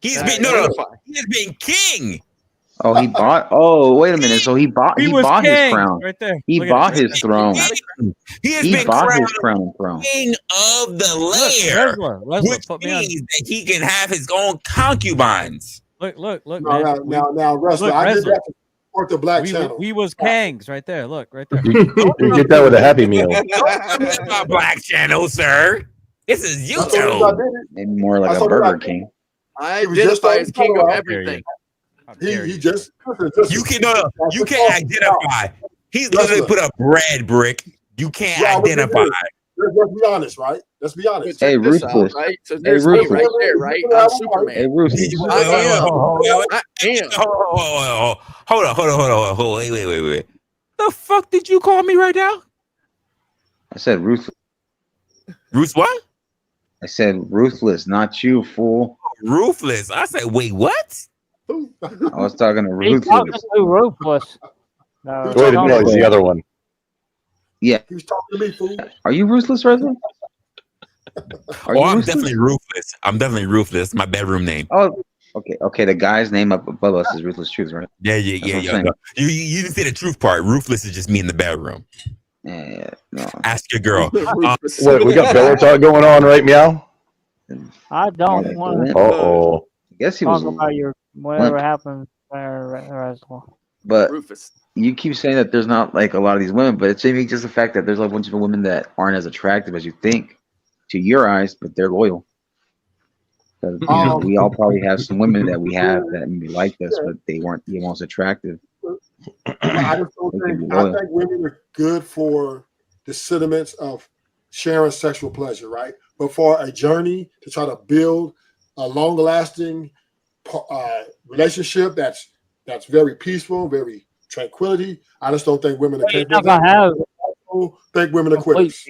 He has been king. Oh, he bought. Oh, wait a minute. So he bought his crown. Right there. He bought his throne. He has He been bought crowned his crown throne. king of the lair, which means that he can have his own concubines. Look, Now, Resla, I did that to support the Black channel. We was kangs right there. Look, right there. You get that with a Happy Meal. My Black channel, sir. This is YouTube. Maybe more like a Burger King. I identify as king of everything. He just you can't identify. He's literally put a bread brick. You can't identify. Let's be honest, right? Let's be honest. Hey, Ruthless. Right? So there's me right there, right? I'm Superman. Hey, Ruthless. I am. Hold on. Wait. The fuck did you call me right now? I said Ruthless. Ruth what? I said Ruthless, not you, fool. Ruthless. I said, wait, what? I was talking to He's talking Ruthless. to Ruthless. No, Wait, no, it's the other one. Yeah. He was talking to me, fool. Are you Ruthless, Resla? I'm definitely Ruthless. I'm definitely Ruthless. My bedroom name. Oh, okay. The guy's name up above us is Ruthless Truth, right? Yeah. No. You didn't say the truth part. Ruthless is just me in the bedroom. Yeah. No. Ask your girl. Wait, we got pillow talk going on, right, Meow? I don't want to Uh-oh. I guess he talk was. about your whatever happened there, Resla. But Rufus. you keep saying that there's not like a lot of these women, but it's maybe just the fact that there's a bunch of women that aren't as attractive as you think to your eyes, but they're loyal. Because we all probably have some women that we have that maybe like us, but they weren't the most attractive. I just don't think. I think women are good for the sentiments of sharing sexual pleasure, right? But for a journey to try to build a long-lasting relationship that's very peaceful, very tranquility, I just don't think women are capable. I think women are quitters.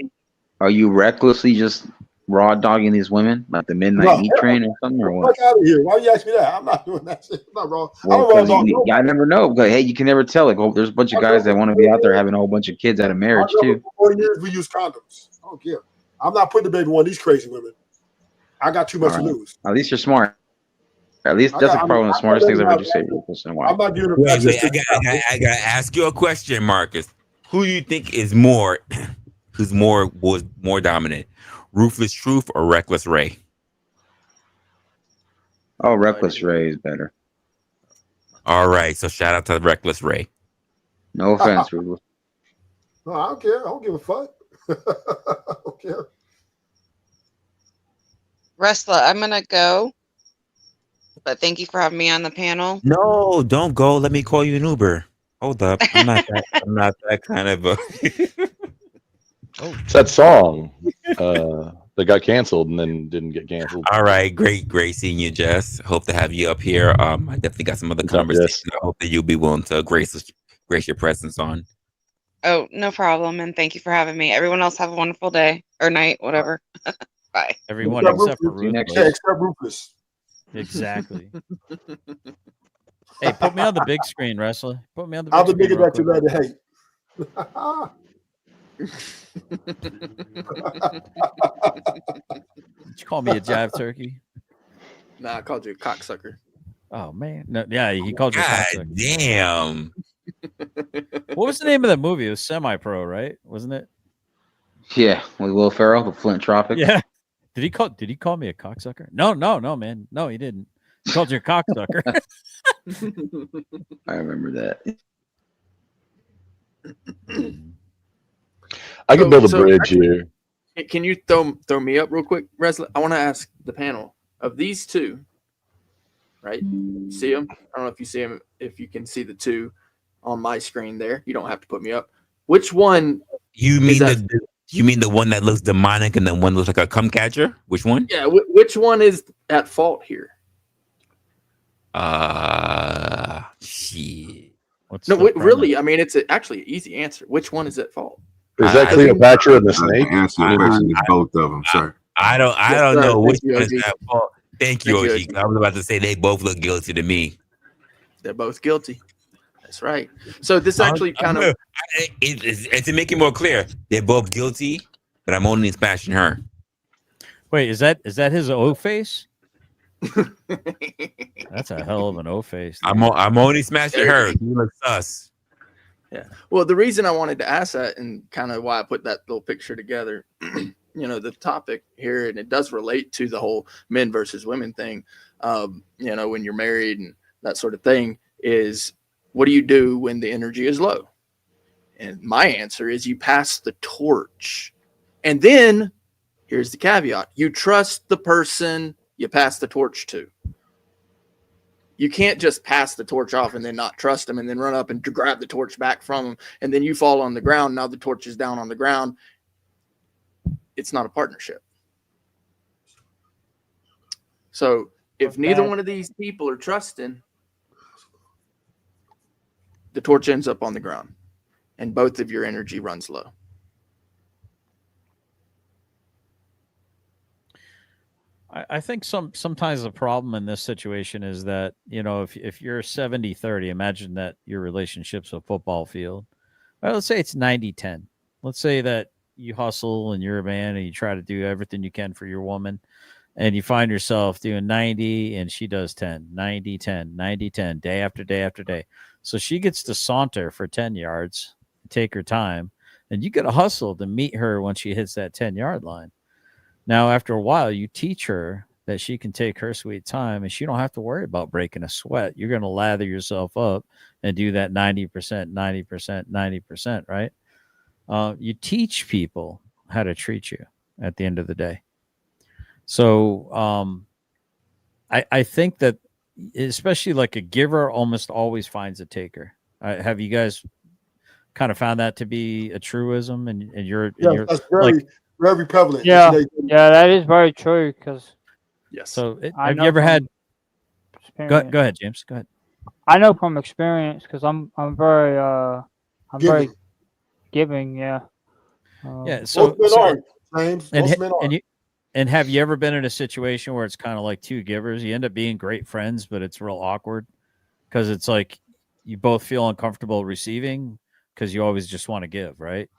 Are you recklessly just raw dogging these women like the midnight meat train or something, or what? Fuck out of here! Why you ask me that? I'm not doing that shit. I'm not wrong. Well, I never know. But hey, you can never tell. Like, there's a bunch of guys that want to be out there having a whole bunch of kids out of marriage too. For 40 years we use condoms. I don't care. I'm not putting the baby on one of these crazy women. I got too much to lose. At least you're smart. At least that's probably one of the smartest things I've heard you say. I'm not giving I gotta ask you a question, Marcus. Who do you think is more dominant? Ruthless Truth or Reckless Ray? Oh, Reckless Ray is better. All right, so shout out to Reckless Ray. No offense, Ruthless. No, I don't care. I don't give a fuck. I don't care. Resla, I'm gonna go. But thank you for having me on the panel. No, don't go. Let me call you an Uber. Hold up. I'm not that kind of a It's that song that got canceled and then didn't get canceled. All right, great seeing you, Jess. Hope to have you up here. I definitely got some other conversations. I hope that you'll be willing to grace your presence on. Oh, no problem. And thank you for having me. Everyone else have a wonderful day or night, whatever. Bye. Everyone Except except for Rufus. Ruthless. Yeah, except Rufus. Exactly. Hey, put me on the big screen, Resla. Put me on the I'm big the screen. nigga real that you quick. let hate. Did you call me a jive turkey? Nah, I called you a cocksucker. Oh man, no, yeah, he called you a God cocksucker. damn. What was the name of that movie? It was Semi-Pro, right? Wasn't it? Yeah, with Will Ferrell, the Flint Tropics. Yeah. Did he call me a cocksucker? No, man. No, he didn't. He called you a cocksucker. I remember that. I can build a bridge actually, here. Can you throw me up real quick, Resla? I want to ask the panel of these two. Right? You see them? I don't know if you see them. If you can see the two on my screen there, you don't have to put me up. Which one? You mean the one that looks demonic and the one that looks like a cum catcher? Which one? Yeah. Which one is at fault here? Shit. Really? I mean, it's actually an easy answer. Which one is at fault? Is that Cleopatra and the snake? Answer your question is both of them, sir. I don't Yes, know sir. which Thank you, one is OG. at fault. Thank you, OG. I was about to say they both look guilty to me. They're both guilty. That's right. So this actually kind of to make it more clear, they're both guilty, but I'm only smashing her. Wait, is that his O face? That's a hell of an O face. I'm only smashing her. He looks sus. Yeah. Well, the reason I wanted to ask that and kind of why I put that little picture together, the topic here, and it does relate to the whole men versus women thing, when you're married and that sort of thing, is what do you do when the energy is low? And my answer is you pass the torch. And then here's the caveat. You trust the person you pass the torch to. You can't just pass the torch off and then not trust them and then run up and grab the torch back from them. And then you fall on the ground. Now the torch is down on the ground. It's not a partnership. So if neither one of these people are trusting, the torch ends up on the ground and both of your energy runs low. I think sometimes the problem in this situation is that, if you're 70-30, imagine that your relationship's a football field. Well, let's say it's 90-10. Let's say that you hustle and you're a man and you try to do everything you can for your woman, and you find yourself doing 90 and she does 10, 90-10, 90-10, day after day after day. So she gets to saunter for 10 yards, take her time, and you got to hustle to meet her when she hits that 10-yard line. Now, after a while, you teach her that she can take her sweet time and she don't have to worry about breaking a sweat. You're going to lather yourself up and do that 90%, 90%, 90%, right? You teach people how to treat you at the end of the day. So I think that especially like a giver almost always finds a taker. Have you guys kind of found that to be a truism? And you're that's very prevalent. Yeah, that is very true. Because yes. So have you ever had? Go ahead, James. Go ahead. I know from experience because I'm very very giving. Yeah. Yeah. So most men are, James. Most men are. And have you ever been in a situation where it's kind of like two givers? You end up being great friends, but it's real awkward because it's like you both feel uncomfortable receiving because you always just want to give, right?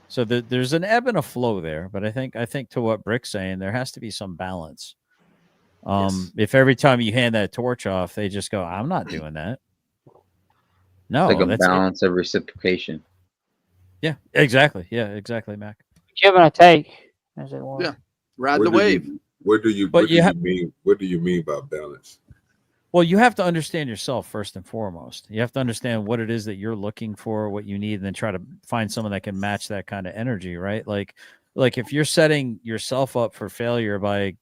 So there's an ebb and a flow there, but I think to what Brick's saying, there has to be some balance. If every time you hand that torch off, they just go, "I'm not doing that." No, It's like a that's balance of reciprocation. Yeah, exactly. Yeah, exactly, Mac. Give and a take, as it were. Yeah, ride the wave. What do you mean? What do you mean by balance? Well, you have to understand yourself first and foremost. You have to understand what it is that you're looking for, what you need, and then try to find someone that can match that kind of energy, right? Like if you're setting yourself up for failure by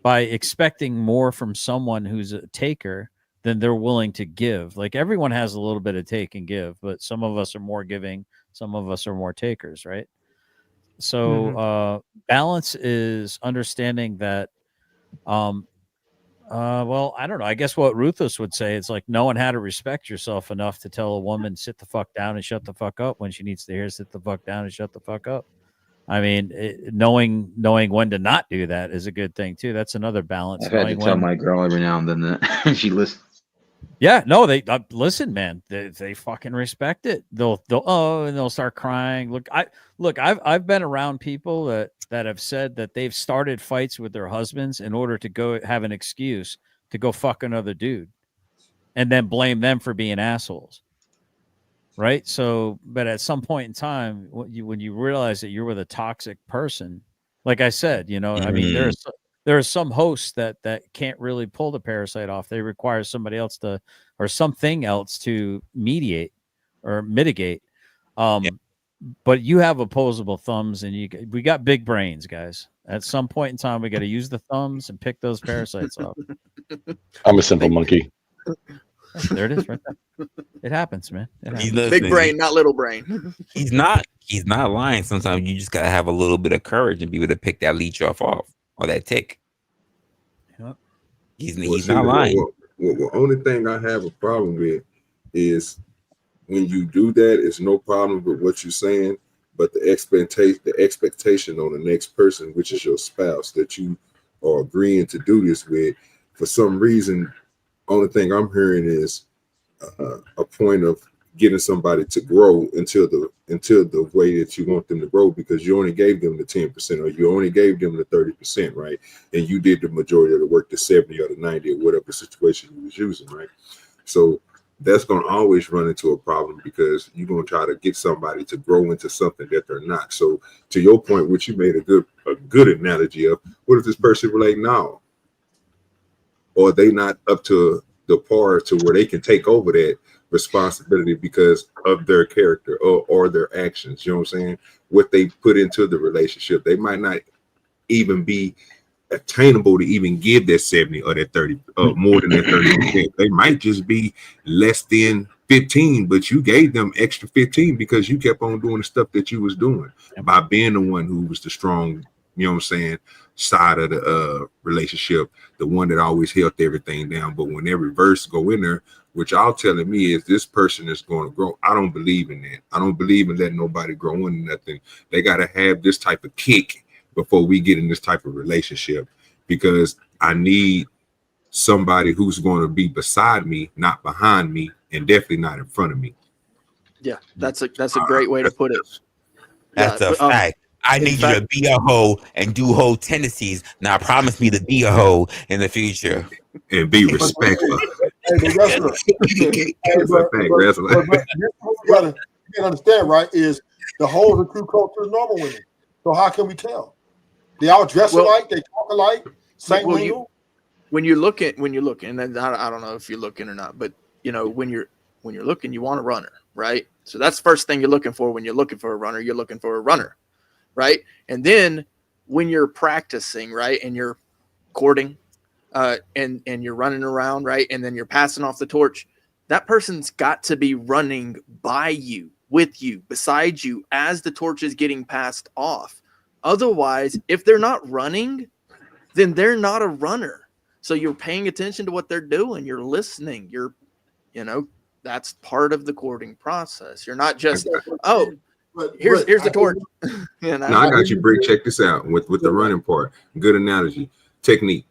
expecting more from someone who's a taker than they're willing to give. Like everyone has a little bit of take and give, but some of us are more giving, some of us are more takers, right? So balance is understanding that Well, I don't know. I guess what Ruthless would say is like knowing how to respect yourself enough to tell a woman sit the fuck down and shut the fuck up when she needs to hear sit the fuck down and shut the fuck up. I mean, knowing when to not do that is a good thing too. That's another balance. I've had to tell my girl every now and then that she listens. Yeah, no, they listen, man. They fucking respect it. They'll and they'll start crying. I've been around people that have said that they've started fights with their husbands in order to go have an excuse to go fuck another dude, and then blame them for being assholes. Right. So, but at some point in time, when you realize that you're with a toxic person, like I said, I mean, there are some hosts that can't really pull the parasite off. They require somebody else or something else to mediate or mitigate. But you have opposable thumbs, and we got big brains, guys. At some point in time, we got to use the thumbs and pick those parasites off. I'm a simple monkey. There it is, right there. It happens, man. Big brain, not little brain. He's not lying. Sometimes you just gotta have a little bit of courage and be able to pick that leech off or that tick. Yep. He's not lying. The only thing I have a problem with is when you do that, it's no problem with what you're saying, but the expectation on the next person, which is your spouse, that you are agreeing to do this with, for some reason, only thing I'm hearing is a point of getting somebody to grow until the way that you want them to grow, because you only gave them the 10% or you only gave them the 30%, right? And you did the majority of the work, the 70 or the 90 or whatever situation you was using, right? So that's going to always run into a problem, because you're going to try to get somebody to grow into something that they're not. So to your point, which you made a good analogy of, what if this person were like, no, or they not up to the par to where they can take over that responsibility because of their character or their actions, you know what I'm saying? What they put into the relationship. They might not even be attainable to even give that 70 or that 30, more than that 30%. They might just be less than 15, but you gave them extra 15 because you kept on doing the stuff that you was doing by being the one who was the strong, you know what I'm saying, side of the relationship, the one that always held everything down. But when that reverse go in there, which y'all telling me is this person is going to grow, I don't believe in that. I don't believe in letting nobody grow into nothing. They got to have this type of kick before we get in this type of relationship, because I need somebody who's going to be beside me, not behind me, and definitely not in front of me. Yeah, that's a great way to put it. That's a fact. I need you to be a hoe and do hoe tendencies. Now promise me to be a hoe in the future and be respectful. You gotta understand, right? Is the whole of the true culture is normal women. So how can we tell? They all dress alike, they talk alike, same lingo. When you're looking, and then I don't know if you're looking or not, but when you're looking, you want a runner, right? So that's the first thing you're looking for when you're looking for a runner. You're looking for a runner, right? And then when you're practicing, right, and you're courting, and you're running around, right, and then you're passing off the torch, that person's got to be running by you, with you, beside you, as the torch is getting passed off. Otherwise, if they're not running, then they're not a runner. So you're paying attention to what they're doing. You're listening. That's part of the courting process. You're not just, here's the torch. Now I got you, Brick. Check this out with the running part. Good analogy. Technique.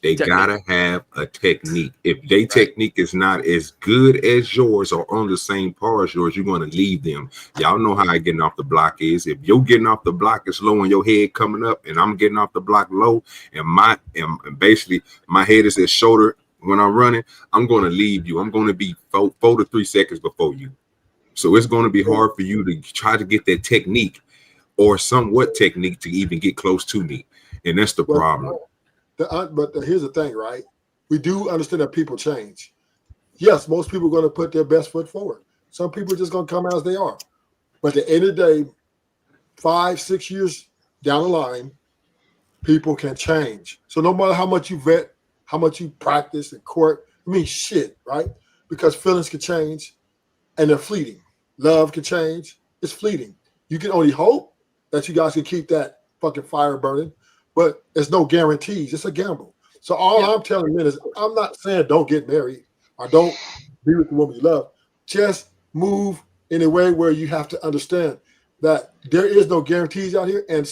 They gotta have a technique. If their technique is not as good as yours or on the same par as yours, you're gonna leave them. Y'all know how getting off the block is. If you're getting off the block is low and your head coming up, and I'm getting off the block low, and basically my head is at shoulder when I'm running, I'm gonna leave you. I'm gonna be 4 to 3 seconds before you. So it's gonna be hard for you to try to get that technique or somewhat technique to even get close to me, and that's the problem. But here's the thing, right? We do understand that people change. Yes, most people are going to put their best foot forward. Some people are just going to come as they are. But at the end of the day, 5, 6 years down the line, people can change. So no matter how much you vet, how much you practice in court, shit, right? Because feelings can change and they're fleeting. Love can change. It's fleeting. You can only hope that you guys can keep that fucking fire burning. But there's no guarantees. It's a gamble. So all I'm telling men is, I'm not saying don't get married or don't be with the woman you love. Just move in a way where you have to understand that there is no guarantees out here, and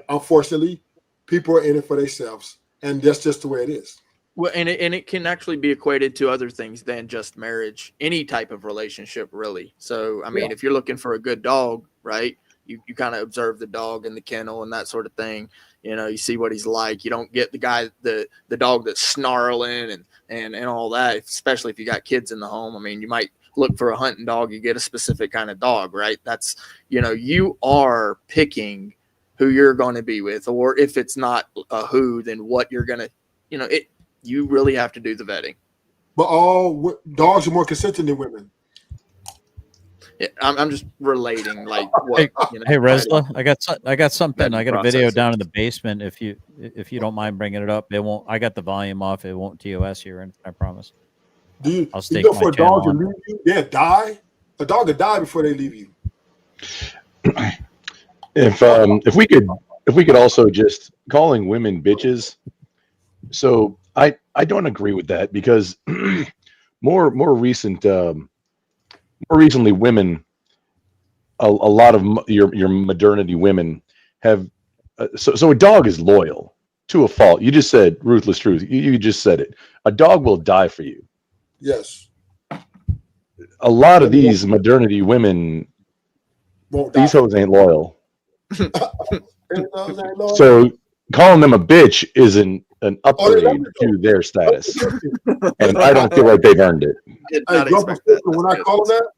unfortunately, people are in it for themselves, and that's just the way it is. Well, and it can actually be equated to other things than just marriage, any type of relationship, really. So, I mean, if you're looking for a good dog, right, you kind of observe the dog in the kennel and that sort of thing. You know, you see what he's like. You don't get the dog that's snarling and all that, especially if you got kids in the home. I mean, you might look for a hunting dog, you get a specific kind of dog, right? That's, you are picking who you're going to be with, or if it's not a who, then what you're going to, you really have to do the vetting. But all dogs are more consenting than women. Yeah, I'm just relating, like what. Hey, Resla, I got something. I got a video down in the basement. If you don't mind bringing it up, it won't. I got the volume off. It won't TOS here, and I promise. I'll stake my for a channel dog to on. leave you, they'll die. A dog will die before they leave you. If we could also just calling women bitches. So I don't agree with that, because more recently women, a lot of your modernity women have so a dog is loyal to a fault. You just said ruthless truth. You just said it. A dog will die for you. Yes. A lot of these modernity women, these hoes ain't loyal. So calling them a bitch isn't an upgrade to their status, and I don't feel like they've earned it. Hey, when I call them that,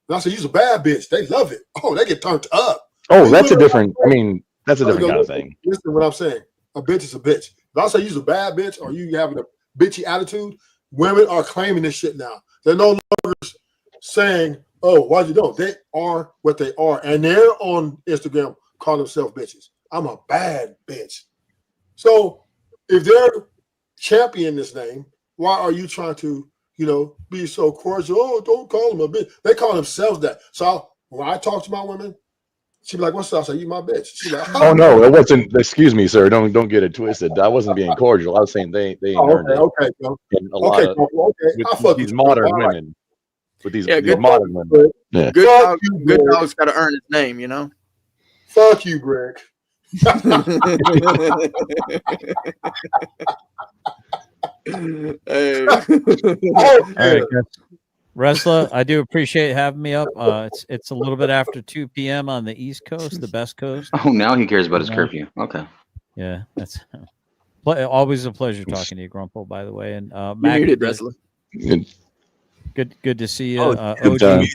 and I say you're a bad bitch, they love it. Oh, they get turned up. Oh, that's a different. I mean, that's a different kind of thing. Listen to what I'm saying. A bitch is a bitch. If I say you're a bad bitch or you having a bitchy attitude, women are claiming this shit now. They're no longer saying, "Oh, why'd you know?" They are what they are, and they're on Instagram calling themselves bitches. I'm a bad bitch. So if they're championing this name, why are you trying to, be so cordial? Oh, don't call them a bitch. They call themselves that. So when I talk to my women, she be like, "What's up?" I say, "You my bitch." She be like, "Oh no, it wasn't." Excuse me, sir. Don't get it twisted. I wasn't being cordial. I was saying they ain't earned it. Okay, bro. With these modern women, with these modern women, yeah. Good dog's got to earn his name, Fuck you, Greg. Hey. All right, guys. Resla, I do appreciate having me up. It's a little bit after 2 p.m. on the East Coast, the best coast. Oh, now he cares about his curfew. Okay. Yeah, that's always a pleasure talking to you, Grumpo. By the way, and Mac, muted, Resla. Good to see you. Good time.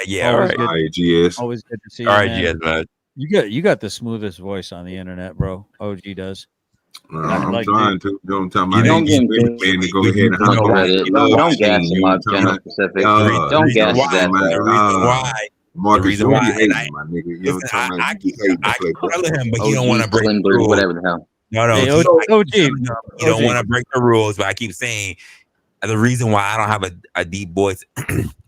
Yeah, all right. All right, GS. Always good to see you. All right, man. GS, man. You got the smoothest voice on the internet, bro. OG does. I'm trying to. I'm talking about. Don't get man to go ahead and much credit. Don't gas him up, General Specific. Don't gas that. Marcus, the reason why, you and hating, my nigga. You know listen, what I'm talking about? I keep telling him, but you don't OG want to break the Blinders, rules. whatever the hell. No, Hey, OG. You don't OG. want to break the rules, but I keep saying the reason why I don't have a deep voice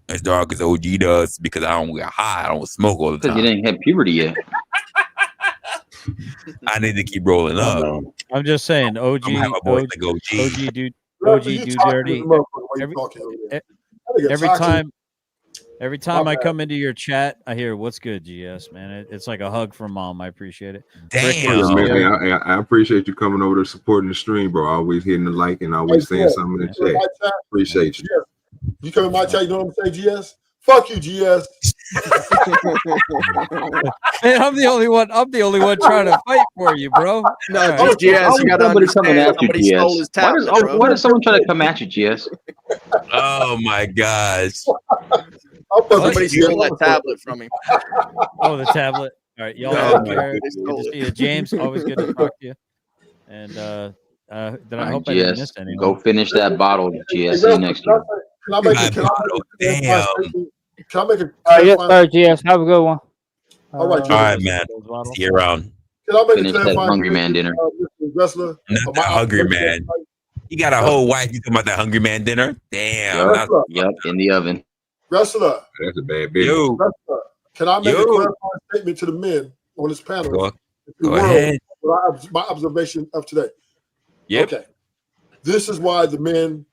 as dark as OG does, because I don't get high, I don't smoke all the Because time. you didn't hit puberty yet. I need to keep rolling up. I'm just saying, OG, I'm gonna have a voice like OG. OG do dirty. Every time I come into your chat, I hear "What's good, GS?" Man, it's like a hug from mom. I appreciate it. Damn, man, I appreciate you coming over to supporting the stream, bro. Always hitting the like and always saying something in the chat. Appreciate you. You come in my chat, you know what I'm saying, GS? Fuck you, GS. Man, I'm the only one trying to fight for you, bro. No, just GS. You got to understand. Somebody stole his tablet, bro. Why does someone try to come at you, GS? Oh my gosh! Somebody stole that tablet from me. Oh, the tablet. All right, y'all. Oh, Good to see you, James. Always good to talk to you. And then I hope I didn't miss anyone. Go finish that bottle, GS. See you next year. Can I make a yes, sir, GS. Have a good one. All right, all right, man. See you around. Can I make Finish that hungry man dinner. Wrestler? Not that hungry man. You got a whole wife. You talking about that hungry man dinner? Damn. Yep, in the oven. Wrestler. That's a bad bitch. Yo. Wrestler. Can I make a clarifying statement to the men on this panel? Go ahead. My observation of today. Yep. Okay. This is why the men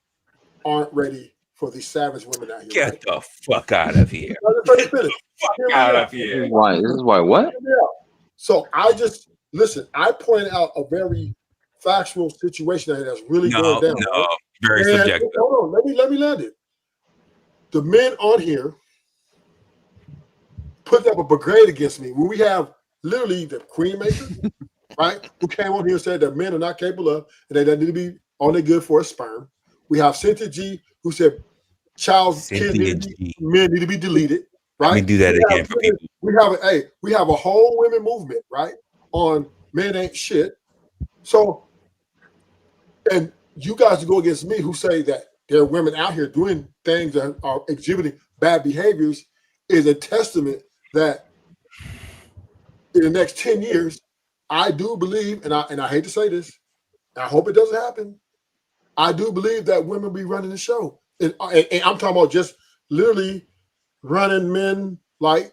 aren't ready for these savage women out here. Get right? the fuck out of here. Let me finish. Hear me Out out. of here. This is why what? Hear me out. So I just listen. I pointed out a very factual situation that's really No, going down. no, right? very And subjective. hold on, let me land it. The men on here put up a brigade against me when we have literally the Queen Maker, right? Who came on here and said that men are not capable of, and they need to be only good for a sperm. We have Cynthia G, who said kids men need to be deleted, right? Let me do that again for people. We have a whole women movement, right? On men ain't shit. So, and you guys go against me who say that there are women out here doing things that are exhibiting bad behaviors is a testament that in the next 10 years, I do believe, and I hate to say this, I hope it doesn't happen. I do believe that women will be running the show. And I'm talking about just literally running men like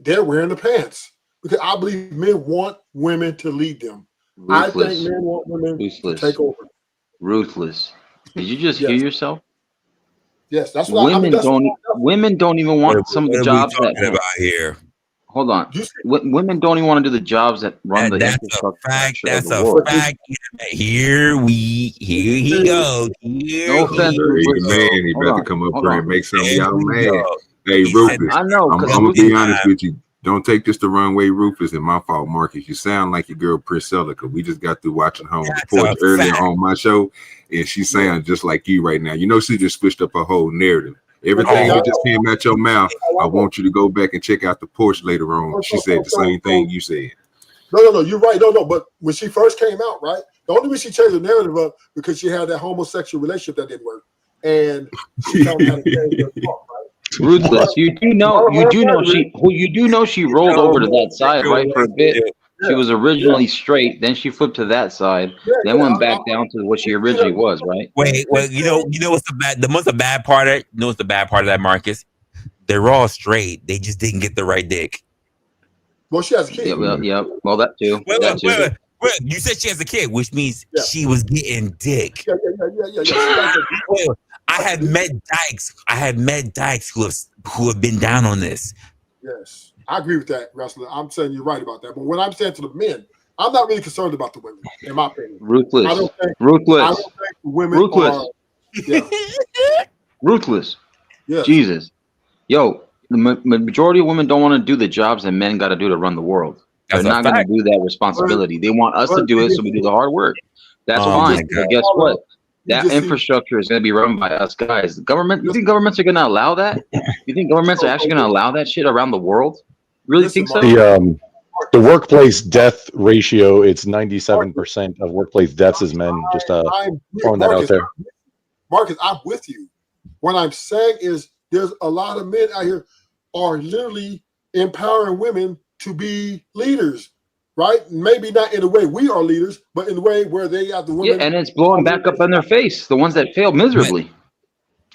they're wearing the pants. Because I believe men want women to lead them. Ruthless. I think men want women Ruthless. to take over. Ruthless. Did you just hear yourself? Yes, that's what women don't even want some of the jobs that about here. Hold on. Women don't even want to do the jobs that run the infrastructure of the world. Here he goes. No offense, Man, he about to come up here and make some of y'all mad. Hey, Rufus, I know. I'm gonna be honest with you. Don't take this the wrong way, Rufus, and my fault, Marcus. You sound like your girl Priscilla, because we just got through watching her on the porch earlier on my show, and she sounds just like you right now. You know, she just switched up her whole narrative. Everything that just came out your mouth, I want you to go back and check out the porch later on. She said the same thing you said. No, you're right. No, but when she first came out, right? The only reason she changed the narrative up because she had that homosexual relationship that didn't work, and she kind of had to change her talk, right? Ruthless. You do know she rolled over to that side, right, for a bit. She was originally straight, then she flipped to that side, then went back down to what she originally was, right? Wait, you know what's the bad part of it? You know what's the bad part of that, Marcus? They're all straight. They just didn't get the right dick. Well, she has a kid. Yeah. Well, that too. Wait. You said she has a kid, which means she was getting dick. Yeah. I have met dykes who have been down on this. Yes, I agree with that, Resla. I'm saying you're right about that. But when I'm saying to the men, I'm not really concerned about the women, in my opinion. Ruthless. I don't think women Ruthless. Ruthless. Yes. Jesus. Yo, the majority of women don't want to do the jobs that men got to do to run the world. They're not going to do that responsibility. They want us to do it, so we do the hard work. That's fine. But guess what? That infrastructure is going to be run by us guys. The government. You think governments are going to allow that? You think governments are actually going to allow that shit around the world? Really think so? The workplace death ratio, it's 97% of workplace deaths is men. Just throwing that out there. Marcus, I'm with you. What I'm saying is there's a lot of men out here are literally empowering women to be leaders, right? Maybe not in the way we are leaders, but in the way where they have the women. Yeah, and it's blowing back up in their face. The ones that failed miserably.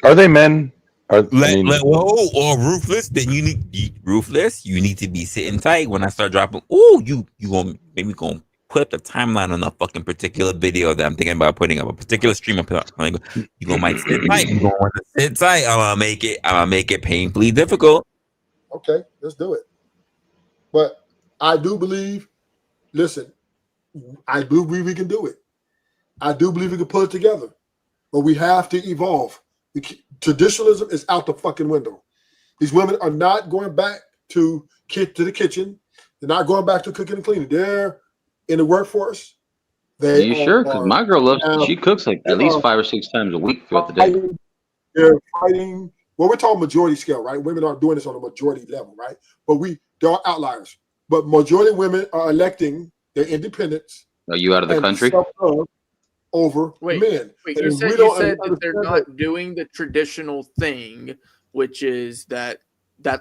Are they men? Ruthless. Then you need to be sitting tight when I start dropping. Oh, you gonna maybe gonna put up the timeline on a fucking particular video that I'm thinking about putting up, a particular stream. You gonna might sit tight. You gonna want to sit tight. I'm gonna make it painfully difficult. Okay, let's do it. But I do believe. Listen, I do believe we can do it. I do believe we can pull it together, but we have to evolve. Traditionalism is out the fucking window. These women are not going back to the kitchen. They're not going back to cooking and cleaning. They're in the workforce. Are you sure? Because my girl loves. She cooks like at least 5 or 6 times a week throughout the day. They're fighting. Well, we're talking majority scale, right? Women aren't doing this on a majority level, right? But there are outliers. But majority of women are electing their independence. Are you out of the country? Over men. Wait, you said that they're not doing the traditional thing, which is that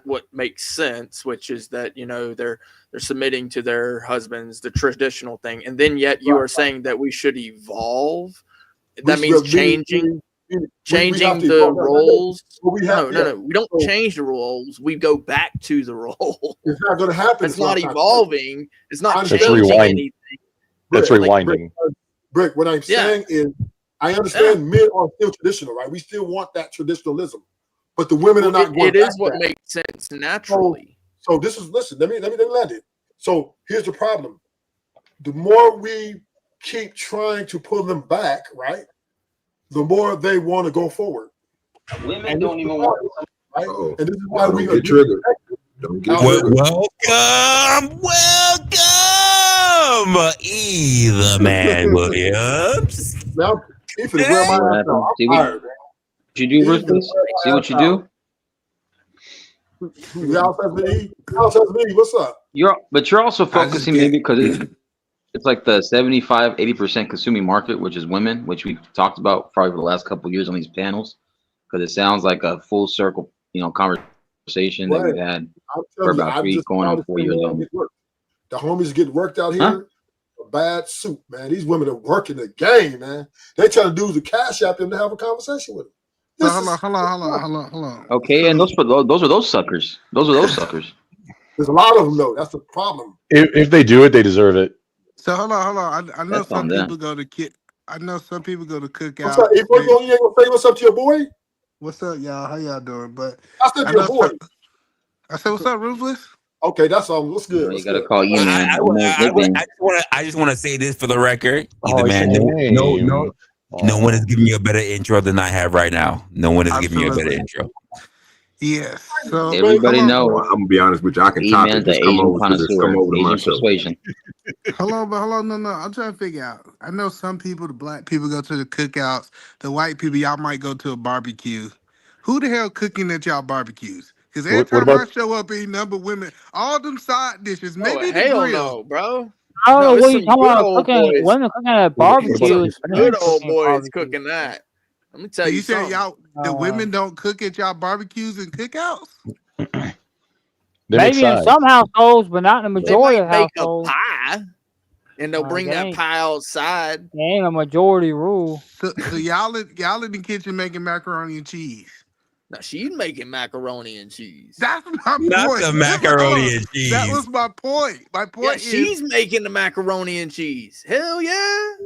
what makes sense, which is that they're submitting to their husbands, the traditional thing, and then yet you are saying that we should evolve. That means changing the roles. No. We don't change the roles. We go back to the role. It's not going to happen. It's not evolving. It's not That's changing rewinding. anything. That's rewinding. Brick, what I'm saying is, I understand men are still traditional, right? We still want that traditionalism, but the women are not going It back is to what that. makes sense naturally. So this is, listen, let me land it. So here's the problem. The more we keep trying to pull them back, right, the more they want to go forward. Women don't even want, right? And this is why we get triggered. Don't get triggered. Welcome, Eva Man Williams. Now, he finna wear my ass out. I'm tired, man. What you do, Ruthless? See what you do? What's up? You're also focusing maybe because it's like the 75-80% consuming market, which is women, which we've talked about probably for the last couple of years on these panels, because it sounds like a full circle, conversation that we've had for about going on 4 years almost. The homies get worked out here. A bad suit, man. These women are working the game, man. They trying to do the cash app them to have a conversation with them. So hold on. Okay, and those are those suckers. Those are those suckers. There's a lot of them though. That's the problem. If they do it, they deserve it. So hold on. I know That's some on them. people go to cookout. What's up? You ain't gonna say what's up to your boy? What's up, y'all? How y'all doing? But I said your boy. I said, what's up, Ruthless? Okay, that's all. What's good? You gotta call you, man. I just want to say this for the record. No one is giving you a better intro than I have right now. No one is giving you a better intro. Yes. So everybody knows. I'm gonna be honest with you. I can talk and just come over to my show. Hold on. No. I'm trying to figure out. I know some people, the black people, go to the cookouts. The white people, y'all might go to a barbecue. Who the hell cooking at y'all barbecues? Because every time I show up, ain't number women, all them side dishes, maybe the grill. No, bro. I don't know what you talking about. Cooking, women cooking at barbecues. Good old boys cooking that. Let me tell So you you said something. y'all, the women don't cook at y'all barbecues and cookouts? Maybe in some households, but not in the majority of households. Pie, and they'll bring that pie outside. It ain't a majority rule. So y'all in the kitchen making macaroni and cheese. Now she's making macaroni and cheese. That's my point. Not the macaroni and cheese. That was my point. My point is she's making the macaroni and cheese. Hell yeah.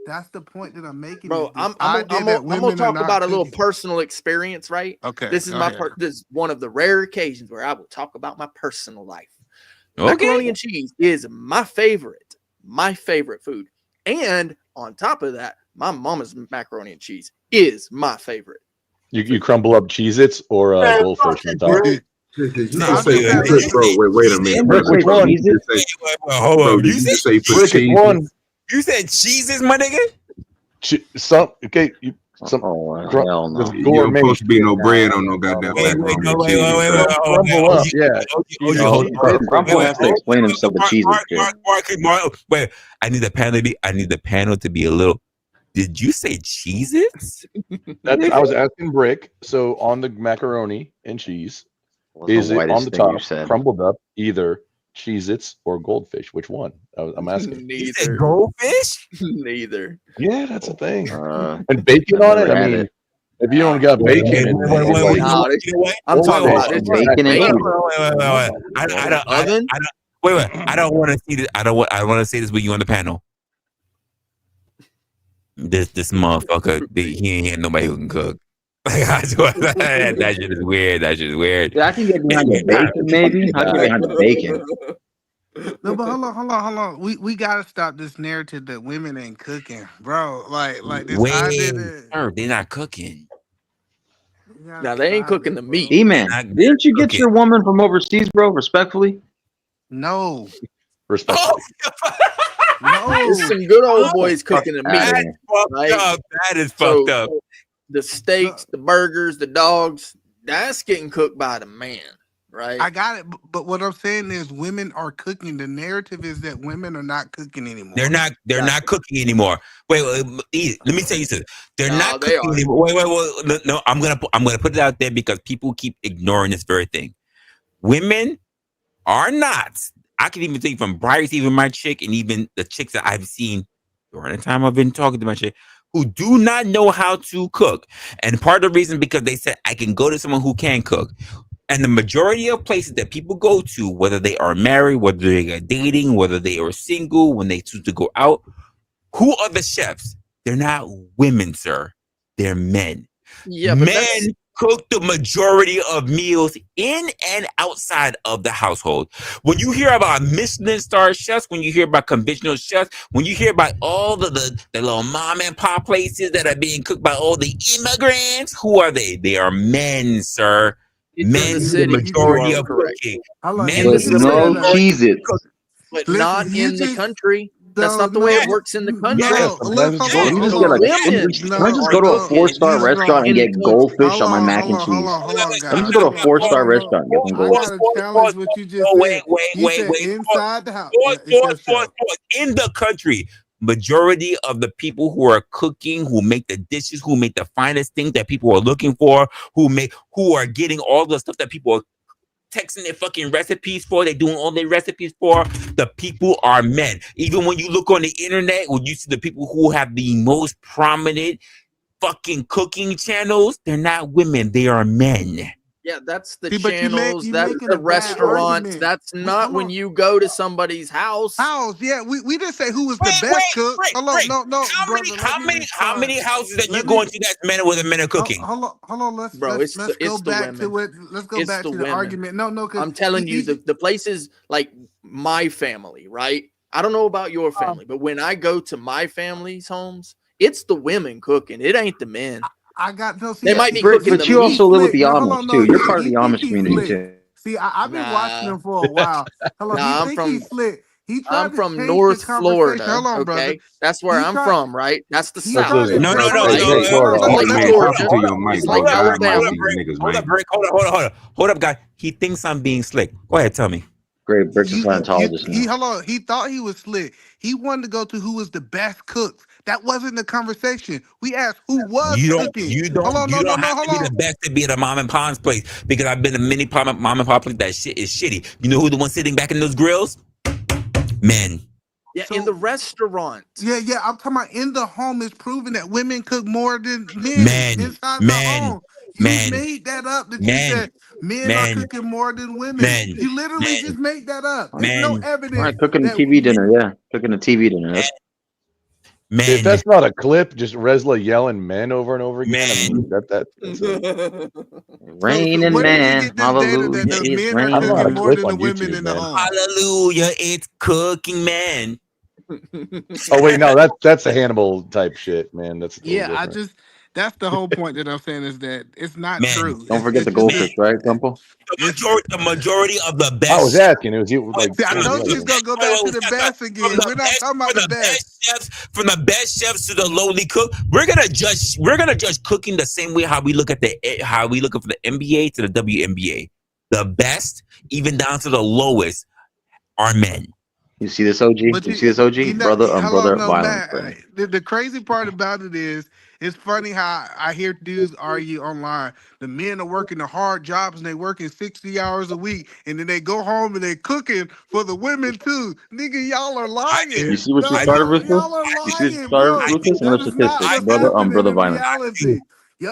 That's the point that I'm making. Bro, I'm gonna talk about a little personal experience, right? Okay. This is this is one of the rare occasions where I will talk about my personal life. Okay. Macaroni and cheese is my favorite food. And on top of that, my mama's macaroni and cheese is my favorite. You crumble up Cheez-Its or goldfish on top. Wait a minute. Which one? Hold on. You say put cheese? You said cheeses, my nigga? Hell no. You're supposed to be no bread on no goddamn macaroni. Crumble has to explain himself with cheese. Wait, I need the panel to be a little. Did you say Cheez-Its? I was asking Brick. So on the macaroni and cheese, is it on the top crumbled up either Cheez-Its or goldfish? Which one? I'm asking. Neither. You said goldfish? Neither. Yeah, that's a thing. And bacon on it? I mean, if you don't got bacon, I'm talking about bacon and cheese. Wait. I don't want to see this. I want to say this with you on the panel. This motherfucker, he ain't had nobody who can cook. That shit is weird. Yeah, I can get behind the bacon, maybe. I can get behind the bacon. No, but hold on. We gotta stop this narrative that women ain't cooking, bro. Like this idea that they're not cooking. Now they ain't cooking the meat. E-man, didn't you get your woman from overseas, bro? Respectfully. No. Respectfully. No. There's some good old boys cooking the meat. That is fucked up. The steaks, the burgers, the dogs, that's getting cooked by the man, right? I got it, but what I'm saying is women are cooking. The narrative is that women are not cooking anymore. They're not cooking anymore. Wait, let me tell you something. They're not cooking anymore. Wait. No, I'm gonna put it out there because people keep ignoring this very thing. Women are not. I can even think from Bryce, even my chick, and even the chicks that I've seen during the time I've been talking to my chick, who do not know how to cook. And part of the reason because they said I can go to someone who can cook. And the majority of places that people go to, whether they are married, whether they are dating, whether they are single, when they choose to go out, Who are the chefs? They're not women, sir. They're men. Yeah, but that's Men cook the majority of meals in and outside of the household. When you hear about Michelin star chefs, when you hear about conventional chefs, when you hear about all the little mom and pop places that are being cooked by all the immigrants, who are they? They are men, sir. it's in Men the do the city. You majority are of correct. cooking. Hold on, Men In the But do the city, no majority of Cheez-Its. cooking. but listen, not you in the just country. That's no, not the way it no, works in the country. Yes. no. Look, hold Can on, you hold just get on. a? Can Women I just are go to a No, cooking 4-star you restaurant and in wrong. get the country. goldfish on my mac and Hold cheese? on, Let me guys. just go to a Hold 4-star on, no. restaurant and get some I goldfish. gotta challenge what you just Oh, wait, said. wait, You wait, said wait. inside the house. Pause, Yeah, it's your show. pause. In the country, majority of the people who are cooking, who make the dishes, who make the finest things that people are looking for, who are getting all the stuff that people are texting their fucking recipes for, they're doing all their recipes for, the people are men. Even when you look on the internet, when you see the people who have the most prominent fucking cooking channels, they're not women, they are men. Yeah, that's the See, but channels. you That's making the a bad restaurants. argument. That's not Hold when on. you go to somebody's house. House, yeah, we didn't say who was the Wait, best cook. Hold on, Rick. no, How brother. Let me how respond. many houses that you Let go me into that's men or women are cooking? hold on. Bro, Let's go it's the back to women. it. Let's go It's back the to the women. argument. No, because I'm telling you, the places like my family, right? I don't know about your family, but when I go to my family's homes, it's the women cooking. It ain't the men. I got no. See, They might be Brick, cooking the but you meat. also live with slick. the No, hold Amish on, too. no. You're part of the He Amish keeps community slick. too. See, I've been watching Nah, him for a while. Hello, he nah. think he's slick. He I'm tried to from change the North conversation. Florida. Hold on, brother. Okay, that's where He I'm tried. from, right? That's the He Let's South, tried to. listen. No, right? no, Hey, Right? no. hey, Florida. Hold It's on. like Let man, talk Georgia. to your mic, It's bro. like God Alabama. mighty, these niggas, Hold man. up, Rick. Hold up, guy. He thinks I'm being slick. Go ahead, tell me. Great, Brick's a Scientologist He now. hold on. He thought he was slick. He wanted to go to who was the best cooks. That wasn't the conversation. We asked who was cooking. Hold on, You don't no. have to Hold be the on. best to be at a mom and pop's place because I've been to many mom and pop places that shit is shitty. You know who the one sitting back in those grills? Men. Yeah, in the restaurant. Yeah. I'm talking about in the home is proven that women cook more than men Men. inside the Men. home. You Men. made that up that you Men. said men are Men. cooking more than women. Men. You literally just made that up. There's no Men. All right, evidence cooking a that TV dinner. Yeah, cooking a TV dinner. If that's not a clip, just Resla yelling "men" over and over again. I mean, that's Raining where did you man, get this data that hallelujah, the it's men are I don't know how to cooking raining. more clip than the on women YouTube, in the man. home? Hallelujah, it's cooking, man. Oh wait, no, that's the Hannibal type shit, man. That's a little Yeah, different. that's the whole point that I'm saying is that it's not Men. true. Don't forget It's the just goldfish, right, Temple? The majority of the I was best chefs. asking. It was you like. See, I It was told you you. he's gonna go back to the best From again. the We're not best, talking about from the the best. best chefs to the lowly cook. We're gonna judge cooking the same way how we look at the from the NBA to the WNBA. The best, even down to the lowest, are men. You see this OG? But You see this OG? Brother on hello, brother no, violence, Matt. bro. The crazy part about it is, it's funny how I hear dudes argue online. The men are working the hard jobs and they working 60 hours a week, and then they go home and they cooking for the women too. Nigga, y'all are You lying. see what you started, Ruthless? Y'all are You see what you lying, started, bro. Ruthless? That Another is not statistic. what's Brother on happening brother in violence. reality.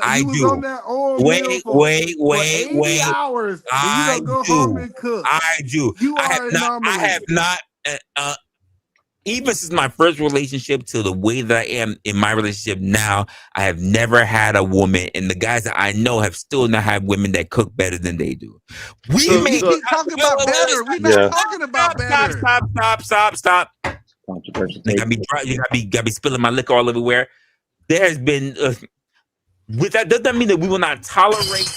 I You was do. on that oil mill Wait. for 80 hours, and you I don't go home do. and cook. I do. You I have are an not. anomaly. Even since my first relationship to the way that I am in my relationship now, I have never had a woman, and the guys that I know have still not had women that cook better than they do. We You may keep talking about better. We're not talking about better. stop. Controversial You take. gotta be spilling my liquor all everywhere. There has been with that. Does that mean that we will not tolerate?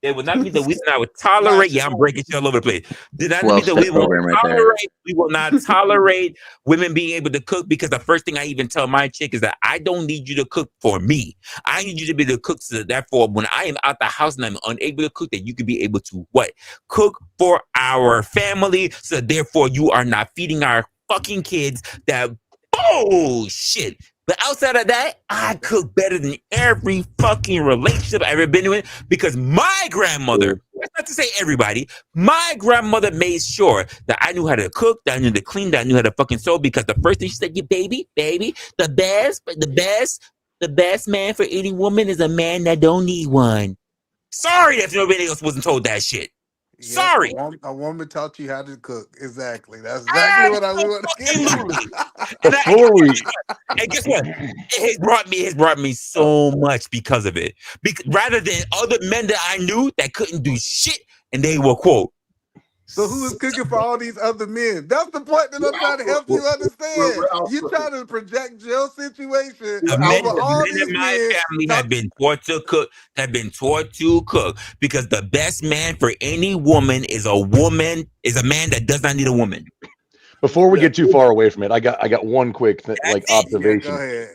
It would not mean that we would tolerate. Yeah, I'm breaking shit all over the place. Did that mean that 12-step we will program right there. tolerate? We will not tolerate women being able to cook, because the first thing I even tell my chick is that I don't need you to cook for me. I need you to be able to cook, so that therefore when I am out the house and I'm unable to cook, that you can be able to what? Cook for our family. So therefore you are not feeding our fucking kids that bullshit. But outside of that, I cook better than every fucking relationship I've ever been in, because my grandmother, that's not to say everybody, my grandmother made sure that I knew how to cook, that I knew to clean, that I knew how to fucking sew, because the first thing she said, baby, the best man for any woman is a man that don't need one. Sorry if nobody else wasn't told that shit. Sorry. A woman taught you how to cook. Exactly. That's exactly what I want to get to. Before we, and guess what? It has brought me so much because of it. Rather than other men that I knew that couldn't do shit, and they were quote. So who is cooking for all these other men? That's the point that I'm trying to help you understand. You trying to project your situation The over all men these in my men. family have been taught to cook, because the best man for any woman is a man that does not need a woman. Before we get too far away from it, I got one quick observation.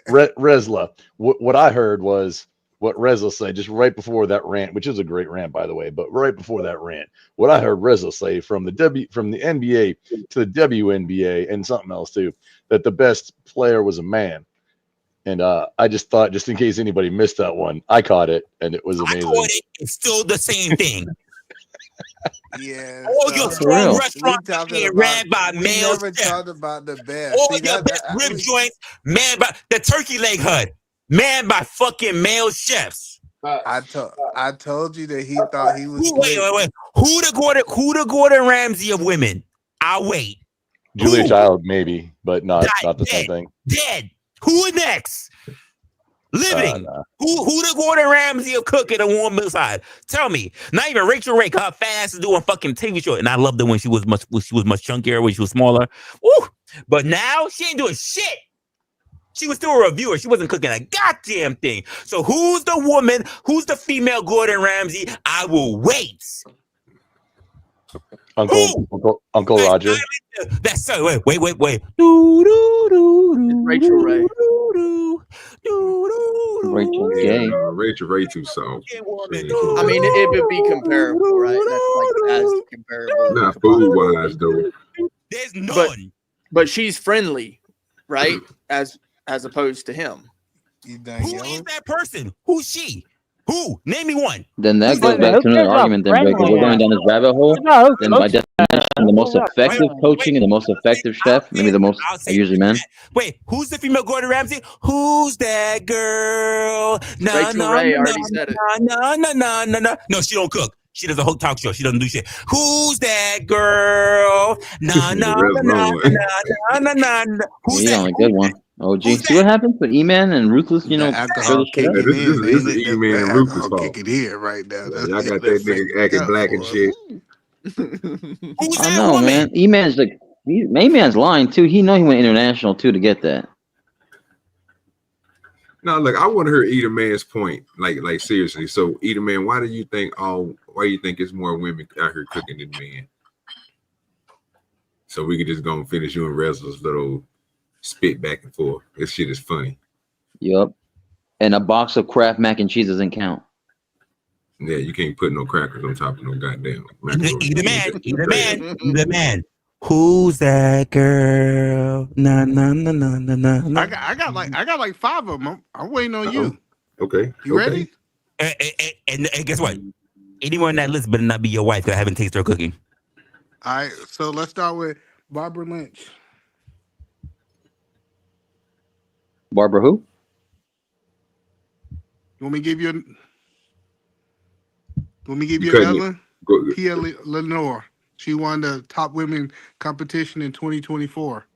Resla, what I heard was what Resla said just right before that rant, which is a great rant, by the way. But right before that rant, what I heard Resla say from the NBA to the WNBA and something else too, that the best player was a man. And I just thought, just in case anybody missed that one, I caught it, and it was amazing. I caught it. It's still the same thing. Yeah. All your strong restaurants are being ran by male never chefs. talked about the best. All your best rib joints, man, by the turkey leg hut, man, by fucking male chefs. I told you that he thought he was. Wait. Who the Gordon Ramsay of women? I'll wait. Julia Child, maybe, but not the same thing. Dead. Who next? Living. Who the Gordon Ramsay of cooking a warm meal side? Tell me. Not even Rachel Ray, her fast is doing fucking TV show. And I loved her when she was much chunkier, when she was smaller. Woo! But now she ain't doing shit. She was still a reviewer. She wasn't cooking a goddamn thing. So who's the woman? Who's the female Gordon Ramsay? I will wait. Uncle Roger. That's so. Wait. Rachel Ray. Rachel Gay. Rachel Ray too soft. I mean, it would be comparable, right? That's like as comparable. Not food wise though. There's none. But she's friendly, right? As opposed to him. Who is that person? Who's she? Who? Name me one. Then that goes back to another argument. Then, Greg, if we're going down this rabbit hole, then by definition, the most effective coaching and the most effective chef, maybe the most are usually men. Wait, who's the female Gordon Ramsay? Who's that girl? Rachel Ray already said it. No, she don't cook. She does a whole talk show. She doesn't do shit. Who's that girl? Who's that? On a good one. OG. See what happens with E-Man and Ruthless, alcohol kicking this is E-Man and Ruthless fault. Kicking here right now. Y'all got that nigga acting black and shit. I know, man. E-Man's E-Man's lying too. He went international too to get that. No, look, I want to hear Eater Man's point. Like seriously. So Eater Man, why do you think it's more women out here cooking than men? So we could just go and finish you and Resla's little spit back and forth. This shit is funny. Yep. And a box of Kraft mac and cheese doesn't count. Yeah, you can't put no crackers on top of no goddamn. Eat the man. Who's that girl? Na. I got like 5 of them. I'm waiting on you. Okay. You ready? And guess what? Anyone on that list better not be your wife that I haven't tasted her cooking. All right, so let's start with Barbara Lynch. Barbara who? You want me to give you another one? Pia Lenore. She won the top women competition in 2024.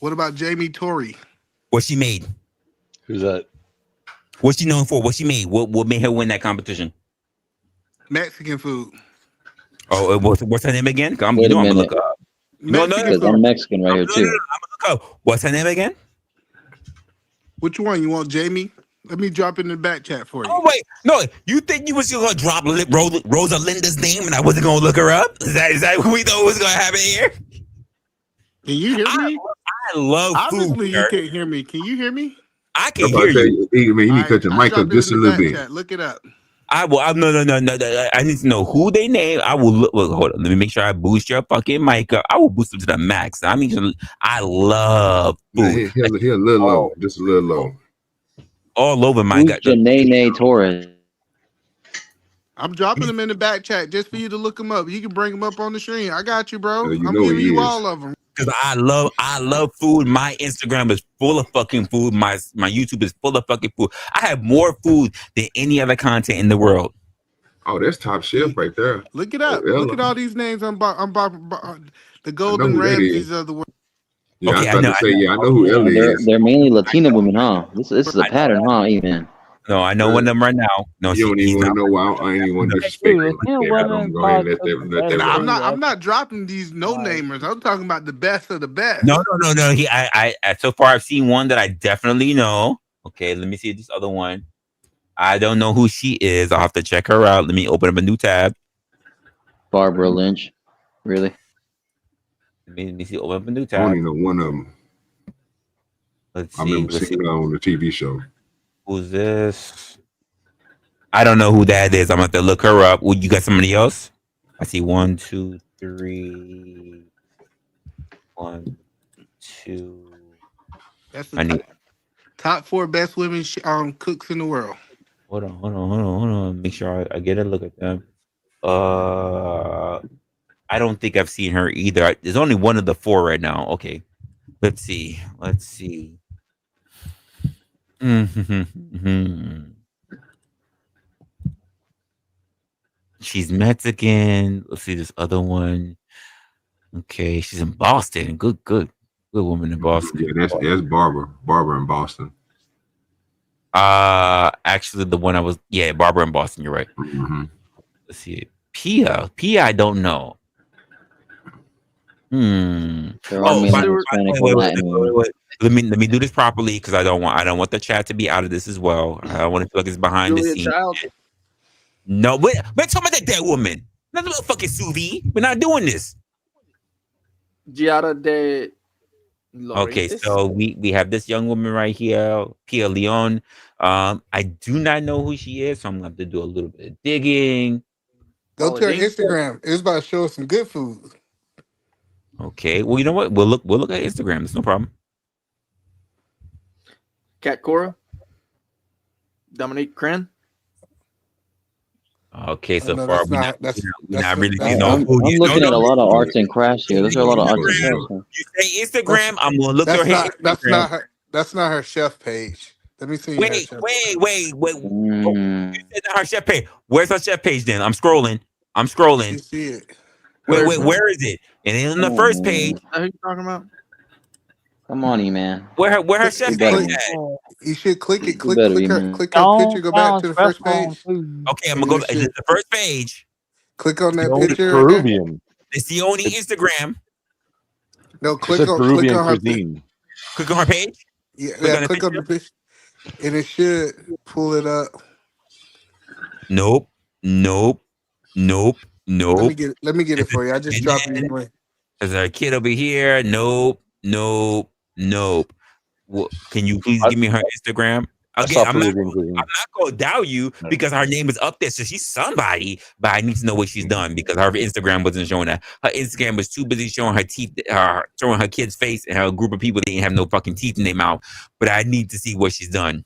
What about Jamie Torrey? What she made? Who's that? What's she known for? What she made? What made her win that competition? Mexican food. Oh, what's her name again? I'm Wait a gonna minute. look up. No, because I'm Mexican right here too. I'm gonna look up. What's her name again? Which one? You want Jamie? Let me drop it in the back chat for you. Oh wait, no! You think you was gonna drop Rosalinda's name and I wasn't gonna look her up? Is that what we thought was gonna happen here? Can you hear me? I love food. Obviously, you can't hear me. Can you hear me? I can hear you. You need to cut your mic up just a little bit. Chat. Look it up. I will. No. I need to know who they name. I will look. Hold on. Let me make sure I boost your fucking mic up. I will boost them to the max. I mean, I love food. He a little low. Just a little low. All over my gut. Janae Torres. I'm dropping them in the back chat just for you to look them up. You can bring them up on the screen. I got you, bro. You I'm know giving he you is. all of them. because I love food. My Instagram is full of fucking food. My YouTube is full of fucking food. I have more food than any other content in the world. Oh, that's top shelf right there. Look it up. Look at all these names on the Golden Ramses of the world. Yeah, okay, I was about to say, yeah, I know who Ella is. They're mainly Latina women, huh? This is a pattern, huh? Even. No, I know one of them right now. No, you don't even want to know why. I ain't even want to disrespect them. I'm going to let that I'm not dropping these no-namers. I'm talking about the best of the best. No. I so far I've seen one that I definitely know. Okay, let me see this other one. I don't know who she is. I'll have to check her out. Let me open up a new tab. Barbara Lynch, really? Let me see. Open up a new I tab. don't even know one of them. Let's I see. remember seeing her on the TV show. Who's this? I don't know who that is. I'm going to have to look her up. You got somebody else? I see 1, 2, 3. 1, 2. That's the top 4 best women cooks in the world. Hold on. Make sure I get a look at them. I don't think I've seen her either. There's only one of the 4 right now. Okay. Let's see. She's Mexican. Let's see this other one. Okay, she's in Boston. Good woman in Boston. Yeah, that's Barbara in Boston. Actually, the one Barbara in Boston. You're right. Mm-hmm. Let's see. Pia, I don't know. Wait. Let me do this properly because I don't want the chat to be out of this as well. I want to feel like it's behind the scenes. No, we're talking about that dead woman. Not the fucking sous vide. We're not doing this. Giada de Okay, Laurentiis? so we have this young woman right here, Pia Leon. I do not know who she is, so I'm gonna have to do a little bit of digging. Go to her Instagram. It's about to show us some good food. Okay, well, you know what? We'll look at Instagram. It's no problem. Kat Cora, Dominique Cran. Okay, so far we're not really I'm looking at a lot of arts and crafts here. There's a lot of arts and crafts. You say Instagram, I'm gonna look at her. That's not her chef page. Let me see. Wait. You said her chef page. Where's her chef page then? I'm scrolling. You see it. Wait, where is it? And then on the first page. Who you talking about? Come on, man. Where her chef page at? You should click it. Click her picture. Go back to the first page. Okay, I'm gonna go. Is it the first page? Click on that picture. Peruvian. It's the only Instagram. No, click on her cuisine. Click on her page. Yeah, click on the picture, and it should pull it up. Nope. Let me get it for you. I just dropped it. There's a kid over here. Nope. Well, can you please give me her Instagram? Again, I'm not gonna doubt you because her name is up there, so she's somebody. But I need to know what she's done because her Instagram wasn't showing that. Her Instagram was too busy showing her teeth, showing her kid's face, and her group of people didn't have no fucking teeth in their mouth. But I need to see what she's done.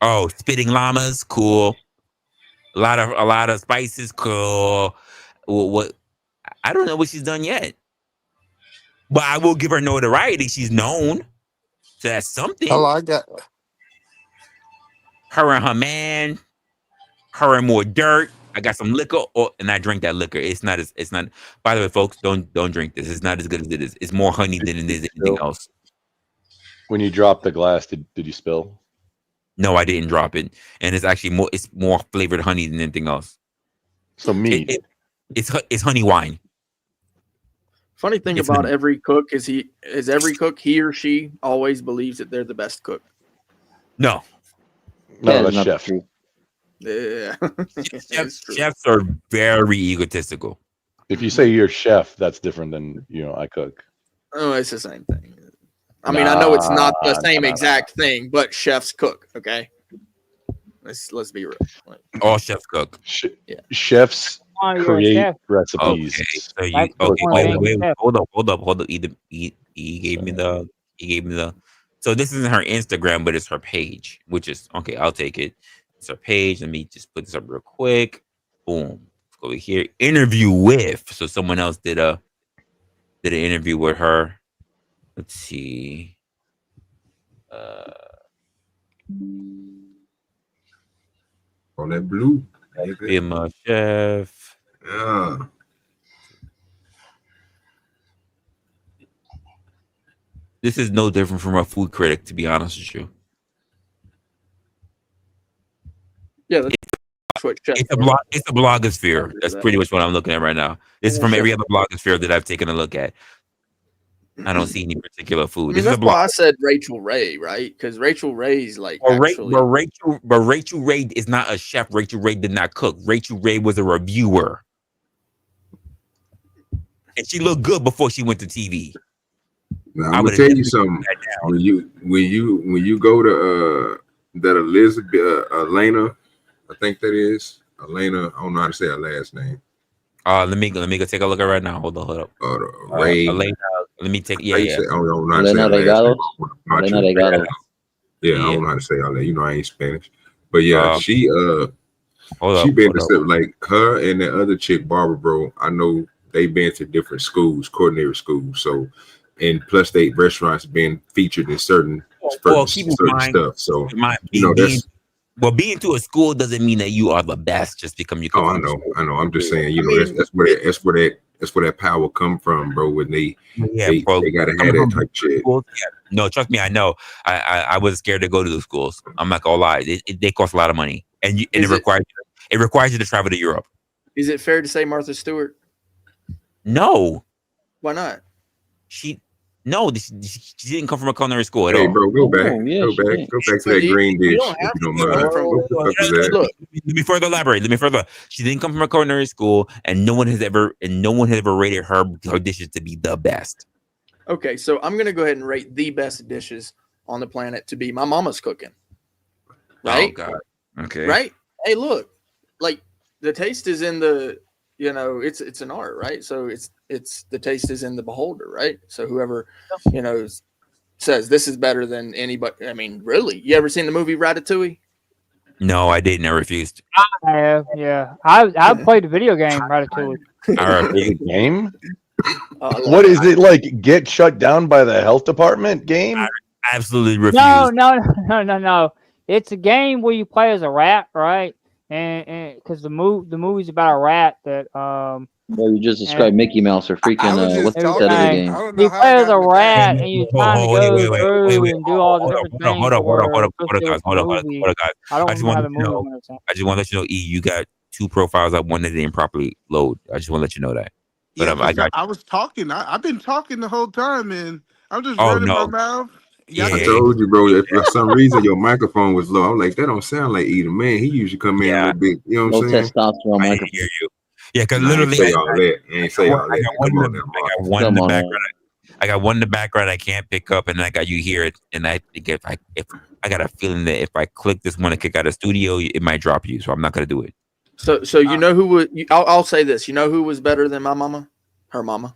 Oh, spitting llamas, cool. A lot of spices, cool. What? I don't know what she's done yet, but I will give her notoriety. She's known, so that's something. Oh, I got her and her man, her and more dirt. I got some liquor, and I drink that liquor. It's not. By the way, folks, don't drink this. It's not as good as it is. It's more honey than it is anything else. When you dropped the glass, did you spill? No, I didn't drop it, and it's actually more. It's more flavored honey than anything else. So it's honey wine. Funny thing about every cook is every cook, he or she always believes that they're the best cook. No, that's chef. Yeah, chefs are very egotistical. If you say you're chef, that's different than I cook. Oh, it's the same thing. I mean, I know it's not the same exact thing, but chefs cook. Okay, let's be real. All chefs cook. Chefs create recipes. Okay, wait, hold up. He gave me the. So this isn't her Instagram, but it's her page, which is okay. I'll take it. It's her page. Let me just put this up real quick. Boom. go over here. Interview with. So someone else did an interview with her. Let's see. On that blue. Female chef. Yeah. This is no different from a food critic, to be honest with you. Yeah, it's a blogosphere. That's pretty much what I'm looking at right now. This is from every other blogosphere that I've taken a look at. I don't see any particular food. I mean, that's why I said Rachel Ray, right? Because Rachel Ray's like actually. But Rachel Ray is not a chef. Rachel Ray did not cook. Rachel Ray was a reviewer, and she looked good before she went to TV. Now, I'm gonna tell you something. When you go to that Elizabeth Elena, I think that is Elena. I don't know how to say her last name. Let me go take a look at it right now. Hold up. Ray. Elena, let me take. Yeah. I don't know how to say her last name. Yeah, I don't know how to say all that. You know, I ain't Spanish. But yeah, she been to stuff like her and that other chick, Barbara, bro. I know they been to different schools, culinary schools. So, and plus they restaurants been featured in certain stuff. So, being to a school doesn't mean that you are the best just because you come. Oh, I know. I'm just saying, that's where that power come from, bro. When they gotta have that type shit. No, trust me, I know. I was scared to go to those schools. I'm not gonna lie. They cost a lot of money, and it requires you to travel to Europe. Is it fair to say Martha Stewart? No. Why not? She didn't come from a culinary school at all. Hey, bro, go back to that green dish. If you don't mind. Let me further elaborate. She didn't come from a culinary school, and no one has ever rated her dishes to be the best. Okay, so I'm gonna go ahead and rate the best dishes on the planet to be my mama's cooking. Right? Oh God. Okay. Right? Hey, look, like the taste is in the, it's an art, right? So it's the taste is in the beholder, right? So whoever, says this is better than anybody. I mean, really, you ever seen the movie Ratatouille? No, I didn't. I refused. I have, yeah. I played the video game Ratatouille. The game? What is it like? Get shut down by the health department game? I absolutely refuse. No. It's a game where you play as a rat, right? And because the movie's about a rat that Well, you just described Mickey Mouse or freaking what's the game? You play as a rat and you're trying to go through and do all the different things. Hold on, guys. I just want to let you know, E, you got two profiles up, one that didn't properly load. I just want to let you know that. But Yeah, I was talking. I've been talking the whole time, man. I'm just running my mouth. I told you, bro. If for some reason your microphone was low, I'm like, that don't sound like Eden. Man, he usually come in a little bit. You know what I'm saying? Testosterone microphone. Hear you. Yeah, because literally, I got one in the background I can't pick up, and I got you hear it. And I think if I got a feeling that if I click this one to kick out of studio, it might drop you. So I'm not gonna do it. So you know who would? I'll say this. You know who was better than my mama? Her mama.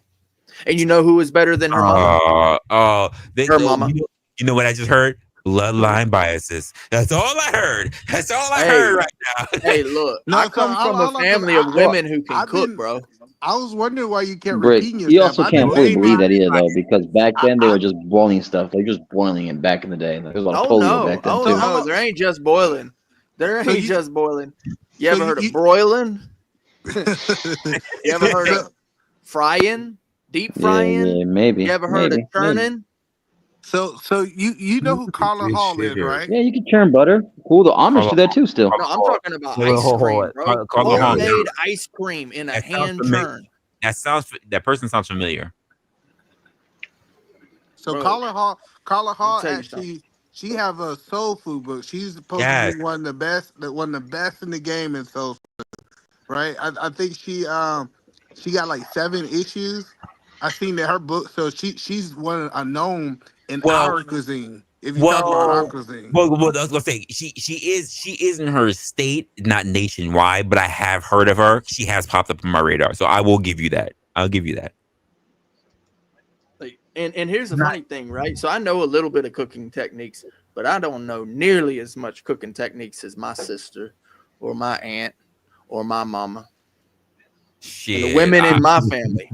And you know who was better than her mama? Her mama. You know what I just heard? Bloodline biases. That's all I heard. That's all I heard right now. Hey, look, I come from a family of women who can cook, bro. I was wondering why you kept Brick, repeating you yourself. also can't fully believe that either, though, because back then they were just boiling stuff. They were just boiling it back in the day. There was a lot of polio back then, too. No, there ain't just boiling. Just boiling. You ever heard of broiling? You ever heard of frying? Deep frying? Yeah, maybe. You ever heard of churning? So you know who Colin Hall is, right? Yeah, you can churn butter. Cool, the Amish do that too still. No, I'm talking about ice cream, bro. Homemade ice cream in a hand churn. That person sounds familiar. So Colin Hall actually, she have a soul food book. She's supposed to be one of the best in the game in soul food, right? I think she got like 7 issues. I seen that her book, so she's one unknown in our cuisine. If you talk about our cuisine, I was gonna say she is in her state, not nationwide, but I have heard of her. She has popped up on my radar, so I will give you that. I'll give you that. And here's the funny thing, right? So I know a little bit of cooking techniques, but I don't know nearly as much cooking techniques as my sister, or my aunt, or my mama. Shit. And the women in my family.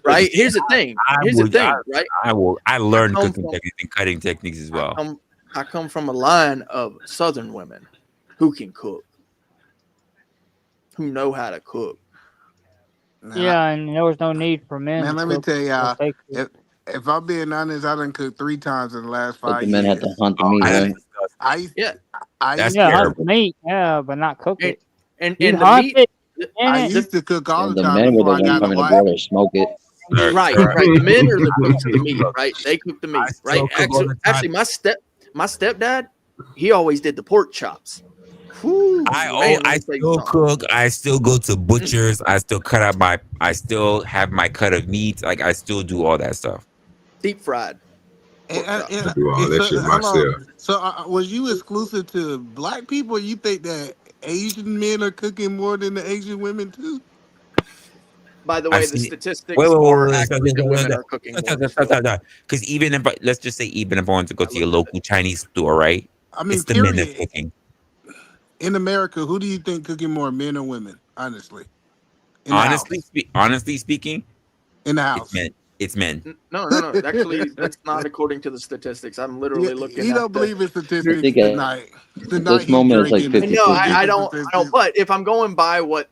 Right? Here's the thing. Right? I learned cooking techniques and cutting techniques as well. I come from a line of Southern women who can cook, who know how to cook. Yeah, and there was no need for men. Man, to let me cook tell y'all, because they could. if I'm being honest, I done cooked 3 times in the last But 5 the years. men had to hunt the meat, right? I used That's hunt terrible. meat, but not cook it. And You the hunt meat. it. I used to cook all And the the time men were before the I ones got a having to wife. boil or smoke it. Right. The men are the cooks of the meat, right? They cook the meat, right? Actually, my stepdad, he always did the pork chops. Whew, I still cook. I still go to butchers. I still I still have my cut of meat. Like I still do all that stuff. Deep fried. I do all that shit Hold myself. on. So was you exclusive to black people? Or you think that Asian men are cooking more than the Asian women too? By the I've way, the seen- statistics are accurate that women are cooking more. Because even if let's just say even if I want to go to your local Chinese store, right? I mean, It's the men that's period. cooking. In America, who do you think cooking more, men or women? Honestly, in the Honestly speaking, in the house. It's men. No. Actually, that's not according to the statistics. I'm literally looking. You at don't believe in statistics think at tonight. this moment, it's like 50-50. No, I don't. But if I'm going by what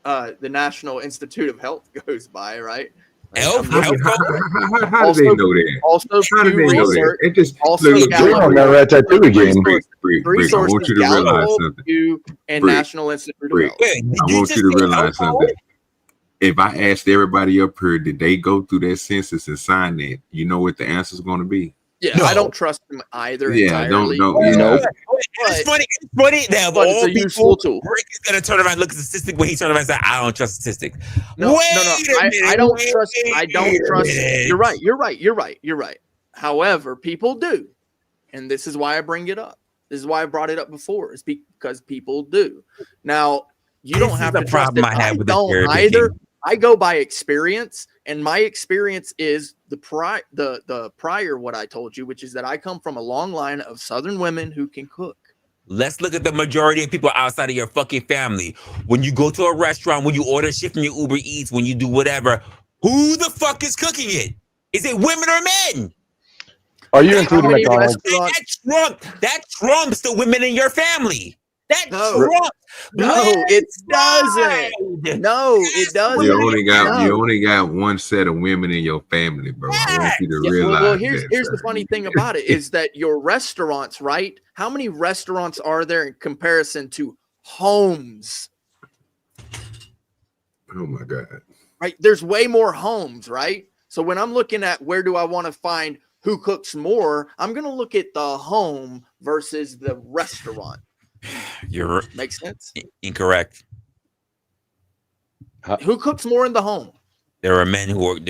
the National Institute of Health goes by, right? How do they know that? Also, How do they know that? It just We're on that Ratatouille game. Brick, I want you to realize something. And Brick, National Institute of Brick, Health. I want you to realize something. If I asked everybody up here, did they go through that census and sign that? You know what the answer is going to be? Yeah, I don't trust them either. Yeah, entirely. don't. Yeah. It's funny that But it's all a useful people, tool. Rick is gonna turn around and look at statistics when he turns around and say, "I don't trust statistics." No, Wait a minute, I don't wait trust. I don't a trust. minute. You're right. However, people do, and this is why I bring it up. This is why I brought it up before. It's because people do. Now, you don't have to trust problem it. I have with the don't stereotyping. either. I go by experience, and my experience is the prior what I told you, which is that I come from a long line of Southern women who can cook. Let's look at the majority of people outside of your fucking family. When you go to a restaurant, when you order shit from your Uber Eats, when you do whatever, who the fuck is cooking it? Is it women or men? Are you including McDonald's? That trumps the women in your family. That No, it doesn't. No, it doesn't. You only got one set of women in your family, bro. I want you to realize well, here's that. the funny thing about it is that your restaurants, right? How many restaurants are there in comparison to homes? Oh my God. Right? There's way more homes, right? So when I'm looking at where do I want to find who cooks more, I'm going to look at the home versus the restaurant. You're makes sense. Incorrect. Who cooks more in the home? There are men who are I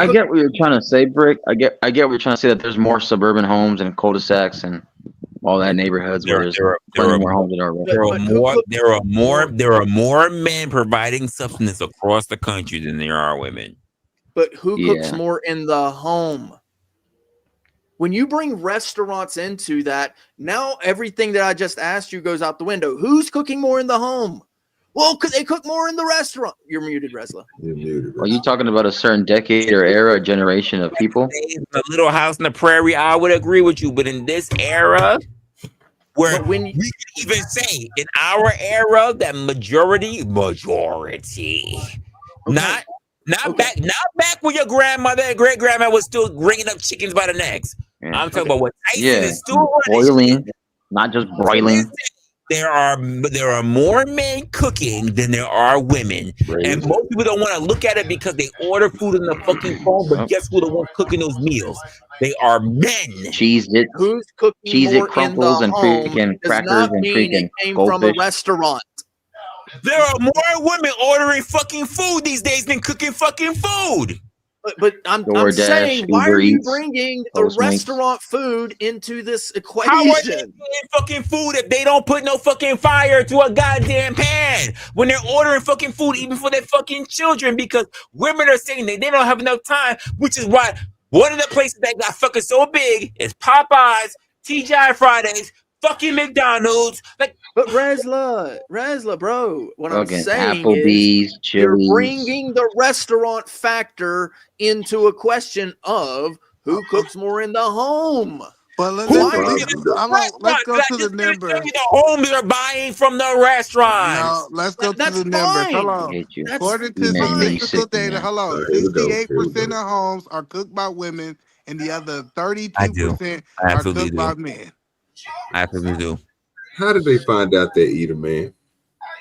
get what you're trying to say, Brick. I get what you're trying to say, that there's more suburban homes and cul-de-sacs and all that neighborhoods where there's plenty more homes than there are more men providing sustenance across the country than there are women. But who cooks more in the home? When you bring restaurants into that, now everything that I just asked you goes out the window. Who's cooking more in the home? Well, because they cook more in the restaurant. You're muted, Resla. Are you talking about a certain decade or era, generation of people? The Little House on the Prairie, I would agree with you. But in this era, where we can even say in our era that majority, not back when your grandmother and great grandma was still ringing up chickens by the necks. I'm talking about what Tyson is still boiling, not just broiling. There are more men cooking than there are women, and most people don't want to look at it because they order food in the fucking phone. But guess who the one cooking those meals? They are men. Who's cooking more in the and home freaking does crackers not and mean it freaking came from a goldfish. restaurant. There are more women ordering fucking food these days than cooking fucking food. But I'm DoorDash, saying, why Uber are you Eats, bringing the Postmates. restaurant food into this equation? How are they eating fucking food if they don't put no fucking fire to a goddamn pan when they're ordering fucking food even for their fucking children? Because women are saying that they don't have enough time, which is why one of the places that got fucking so big is Popeyes, TGI Fridays, fucking McDonald's. Like, but Resla, bro. What I'm Fucking saying Applebee's, is, you're Chili's. bringing the restaurant factor into a question of who cooks more in the home. But let's who go to the the numbers. homes are buying from the restaurants. No, let's go to That's the numbers. fine. Hold on. hate you. That's According You to make me statistical sick, man. data, hold on, Here we go. 68% of homes are cooked by women, and the other I do. 32% I are absolutely cooked do. by men. I absolutely do. How did they find out that eater, man?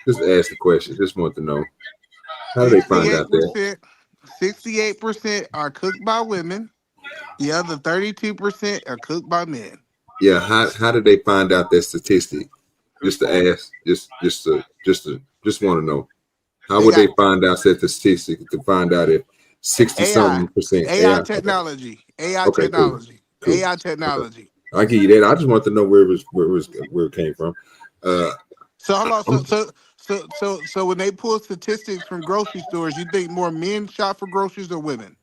Just ask the question. Just want to know. How did they find out that? 68% are cooked by women. The other 32% are cooked by men. Yeah, how did they find out that statistic? Just to ask, just want to know. How would they find out that statistic to find out if 60-something% AI technology. Okay, cool. AI technology. I give you that. I just want to know where it came from. So hold on. So when they pull statistics from grocery stores, you think more men shop for groceries or women?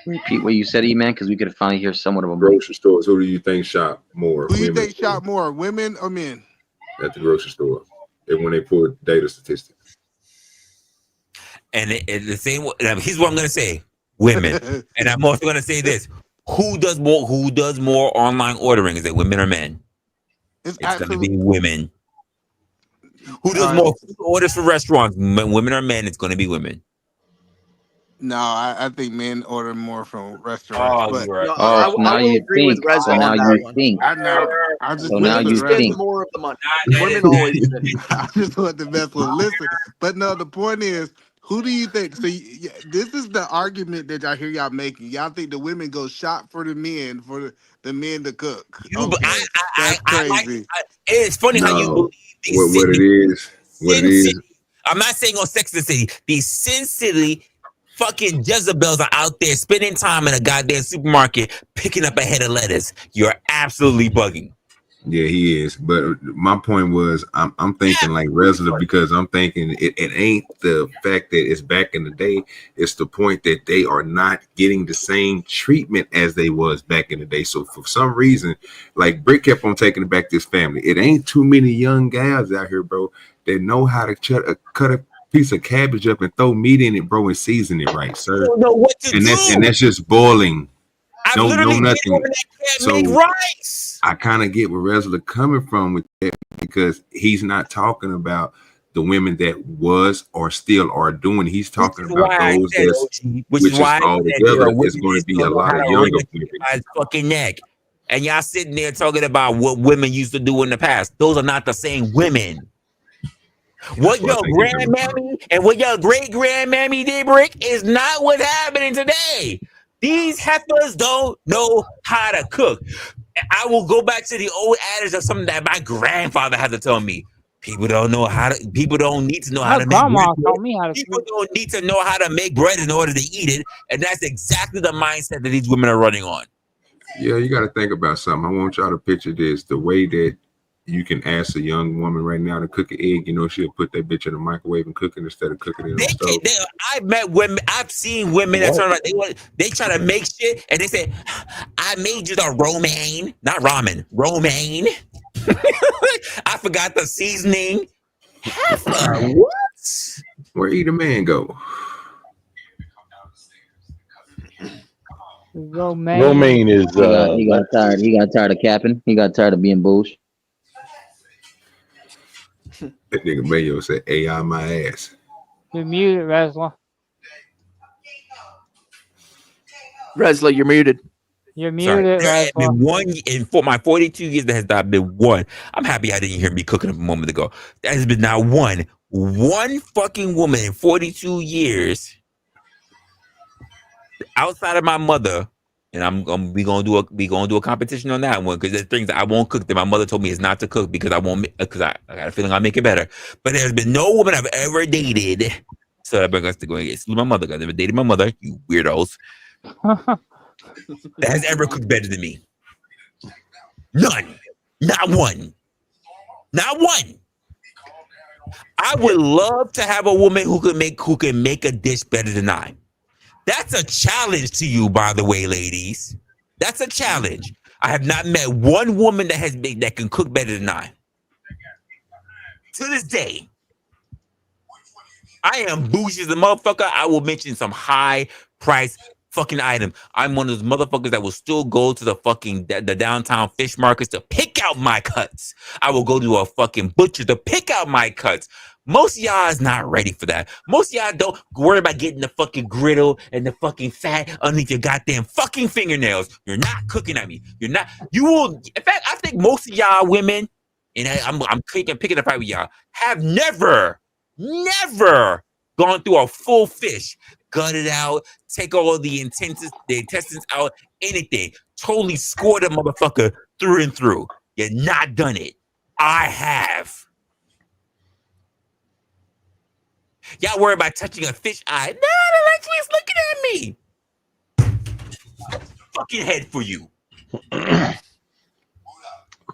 Repeat what you said, E-Man, because we could finally hear somewhat of a grocery stores. Who do you think shop more? Who do you think shop more, women or men? At the grocery store, and when they pull data statistics. And the same. Here's what I'm gonna say: women. And I'm also gonna say this: who does more online ordering? Is it women or men? It's gonna be women. Who does more orders for restaurants? Women or men? It's gonna be women. No, I think men order more from restaurants. Oh, but you're right. so now you think. So now you think. I know. I just So now you think. More of the money. Women always spend. I just want the best one. Listen, but no, the point is, who do you think? So this is the argument that I hear y'all making. Y'all think the women go shop for the men for the men to cook? Okay, that's crazy. It's funny how you believe these what it is. What it is. I'm not saying on Sex and the City. These Sin City fucking Jezebels are out there spending time in a goddamn supermarket picking up a head of lettuce. You're absolutely bugging. Yeah, he is. But my point was, I'm thinking like Resla, because I'm thinking it ain't the fact that it's back in the day. It's the point that they are not getting the same treatment as they was back in the day. So for some reason, like Brick kept on taking it back to his family. It ain't too many young guys out here, bro, that know how to cut a piece of cabbage up and throw meat in it, bro, and season it right, sir. don't know what to do. And that's just boiling. I've literally nothing. been over that can't make rice. I kind of get where Resla coming from with that, because he's not talking about the women that was or still are doing. He's talking about those which is why all together is going to be a lot of younger women. Fucking neck. And y'all sitting there talking about what women used to do in the past. Those are not the same women. What your grandmammy and what your great grandmammy did, Brick, is not what's happening today. These heifers don't know how to cook. I will go back to the old adage of something that my grandfather had to tell me. People don't need to know how to make bread. People don't need to know how to make bread in order to eat it. And that's exactly the mindset that these women are running on. Yeah, you got to think about something. I want y'all to picture this. The way that you can ask a young woman right now to cook an egg, she'll put that bitch in the microwave and cook it instead of cooking it in the stove. I met women. I've seen women that turn around. They try to make shit, and they say, "I made you the romaine, not ramen, romaine." I forgot the seasoning. What? Where Eat a Man go? Romaine is. He got tired. He got tired of capping. He got tired of being bullshit. That nigga Mayo said, "AI my ass." You're muted, Resla. Resla, you're muted. You're muted, There has been Resla. one for my 42 years. There has not been one. I'm happy I didn't hear me cooking a moment ago. There has been not one fucking woman in 42 years outside of my mother. And we gonna do a competition on that one, because there's things that I won't cook that my mother told me is not to cook because I got a feeling I'll make it better. But there's been no woman I've ever dated. So that brings us to going against my mother. I never dated my mother, you weirdos. That has ever cooked better than me. None. Not one. Not one. I would love to have a woman who can make a dish better than I. That's a challenge to you, by the way, ladies. That's a challenge. I have not met one woman that can cook better than I. To this day, I am bougie as a motherfucker. I will mention some high price fucking item. I'm one of those motherfuckers that will still go to the downtown fish markets to pick out my cuts. I will go to a fucking butcher to pick out my cuts. Most of y'all is not ready for that. Most of y'all don't worry about getting the fucking griddle and the fucking fat underneath your goddamn fucking fingernails. You're not cooking at me. You're not. You will. In fact, I think most of y'all women, and I'm picking a fight with y'all, have never gone through a full fish, gut it out, take all the intestines out, anything. Totally scored a motherfucker through and through. You're not done it. I have. Y'all worry about touching a fish eye. No, the Lexi's looking at me. Fucking head for you. The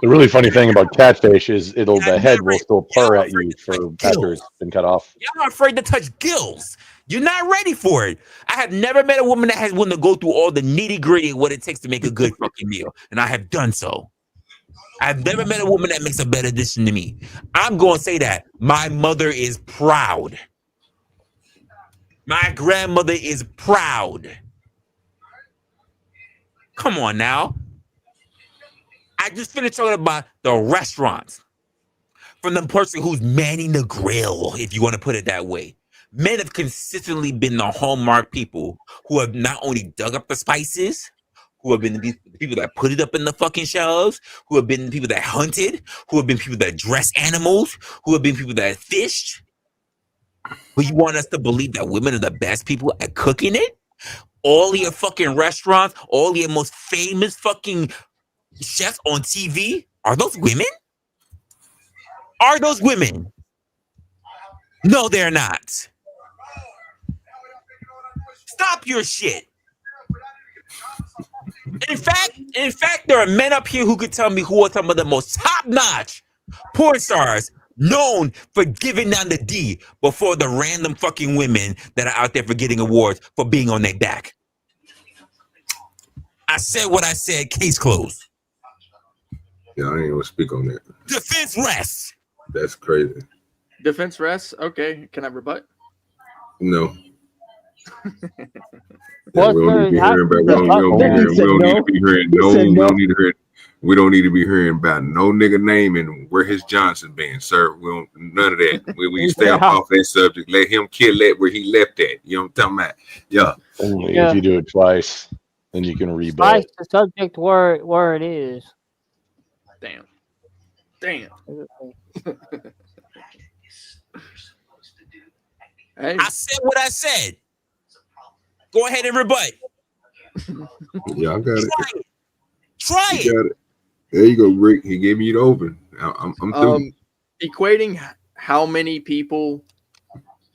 really funny thing about catfish is the head will still purr at you after it's been cut off. Y'all are afraid to touch gills. You're not ready for it. I have never met a woman that has willing to go through all the nitty gritty of what it takes to make a good fucking meal, and I have done so. I've never met a woman that makes a better dish than me. I'm going to say that my mother is proud. My grandmother is proud. Come on now. I just finished talking about the restaurants. From the person who's manning the grill, if you want to put it that way. Men have consistently been the hallmark people who have not only dug up the spices, who have been the people that put it up in the fucking shelves, who have been the people that hunted, who have been people that dressed animals, who have been people that fished. But you want us to believe that women are the best people at cooking it? All your fucking restaurants, all your most famous fucking chefs on TV, are those women? Are those women? No, they're not. Stop your shit. In fact, there are men up here who could tell me who are some of the most top-notch porn stars known for giving down the D before the random fucking women that are out there for getting awards for being on their back. I said what I said, case closed. Yeah, I ain't gonna speak on that. Defense rests. That's crazy. Defense rests. Okay, can I rebut? No. Well, we don't need to be hearing about no nigga name and where his Johnson been, sir. We don't none of that. We stay up off that subject. Let him kill that where he left at. You know what I'm talking about? Yeah. Only if you do it twice, then you can rebut. Spice the subject where it is. Damn. Hey. I said what I said. Go ahead and rebut. Yeah, I got it. Try it. Got it. There you go, Rick. He gave me the open. I'm through. Equating how many people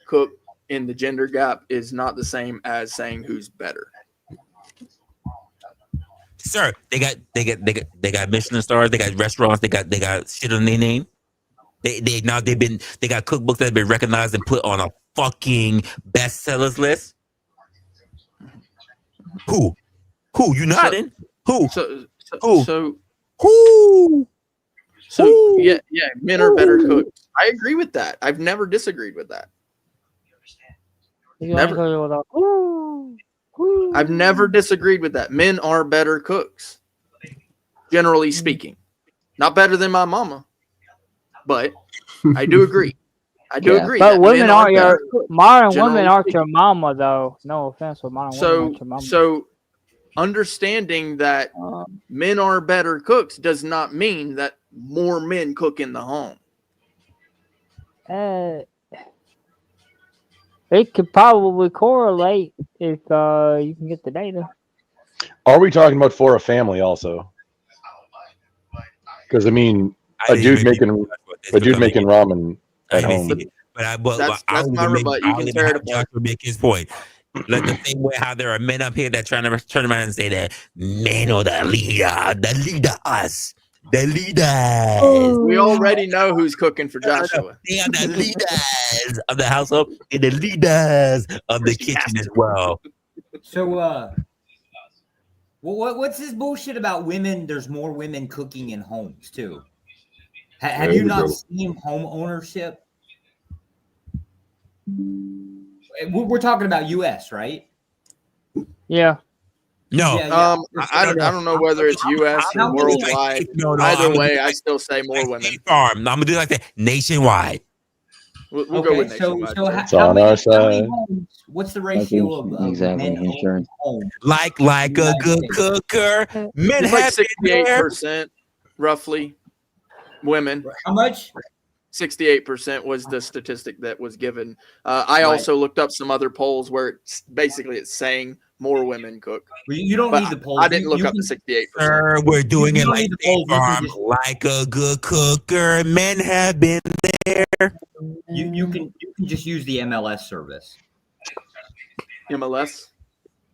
cook in the gender gap is not the same as saying who's better. Sir, they got Michelin stars, they got restaurants, they got shit on their name. They got cookbooks that have been recognized and put on a fucking bestsellers list. Who? You nodding? Who? Yeah, men are better cooks. I agree with that. I've never disagreed with that. I've never disagreed with that. Men are better cooks, generally speaking. Not better than my mama, but I do agree. Agree. But women aren't your modern women aren't your mama, though. No offense, but modern women aren't your mama. So understanding that men are better cooks does not mean that more men cook in the home. It could probably correlate if you can get the data. Are we talking about for a family also? Because I mean, a dude making ramen at home. That's my rebut. You can tear it apart. Make his point. Like the same way how there are men up here that trying to turn around and say that men are the leader, us. The leaders. We already know who's cooking for Joshua. They are the leaders of the household and the leaders of the kitchen as well. So, what's this bullshit about women? There's more women cooking in homes too. Have There you we not go. seen home ownership? We're talking about U.S., right? Yeah. No. Yeah. I don't know whether it's U.S. or I'm gonna do it worldwide. no, Either I'm gonna do way, it I still say more women. farm. I'm gonna do it like that nationwide. We'll go with nationwide. So sir. how, It's on our how many side. homes? What's the ratio of Exactly. men His turn. owning homes? Like in a the good United States? cooker. Men It's like have been there. 68%, roughly, women. How much? 68% was the statistic that was given. I Right. also looked up some other polls where it's saying more women cook. Well, you don't But need the polls. I didn't look You up the can- 68%. Sir, we're doing you it don't like need the State polls. You can Farm, just like a good cooker. Men have been there. you can just use the MLS service. MLS?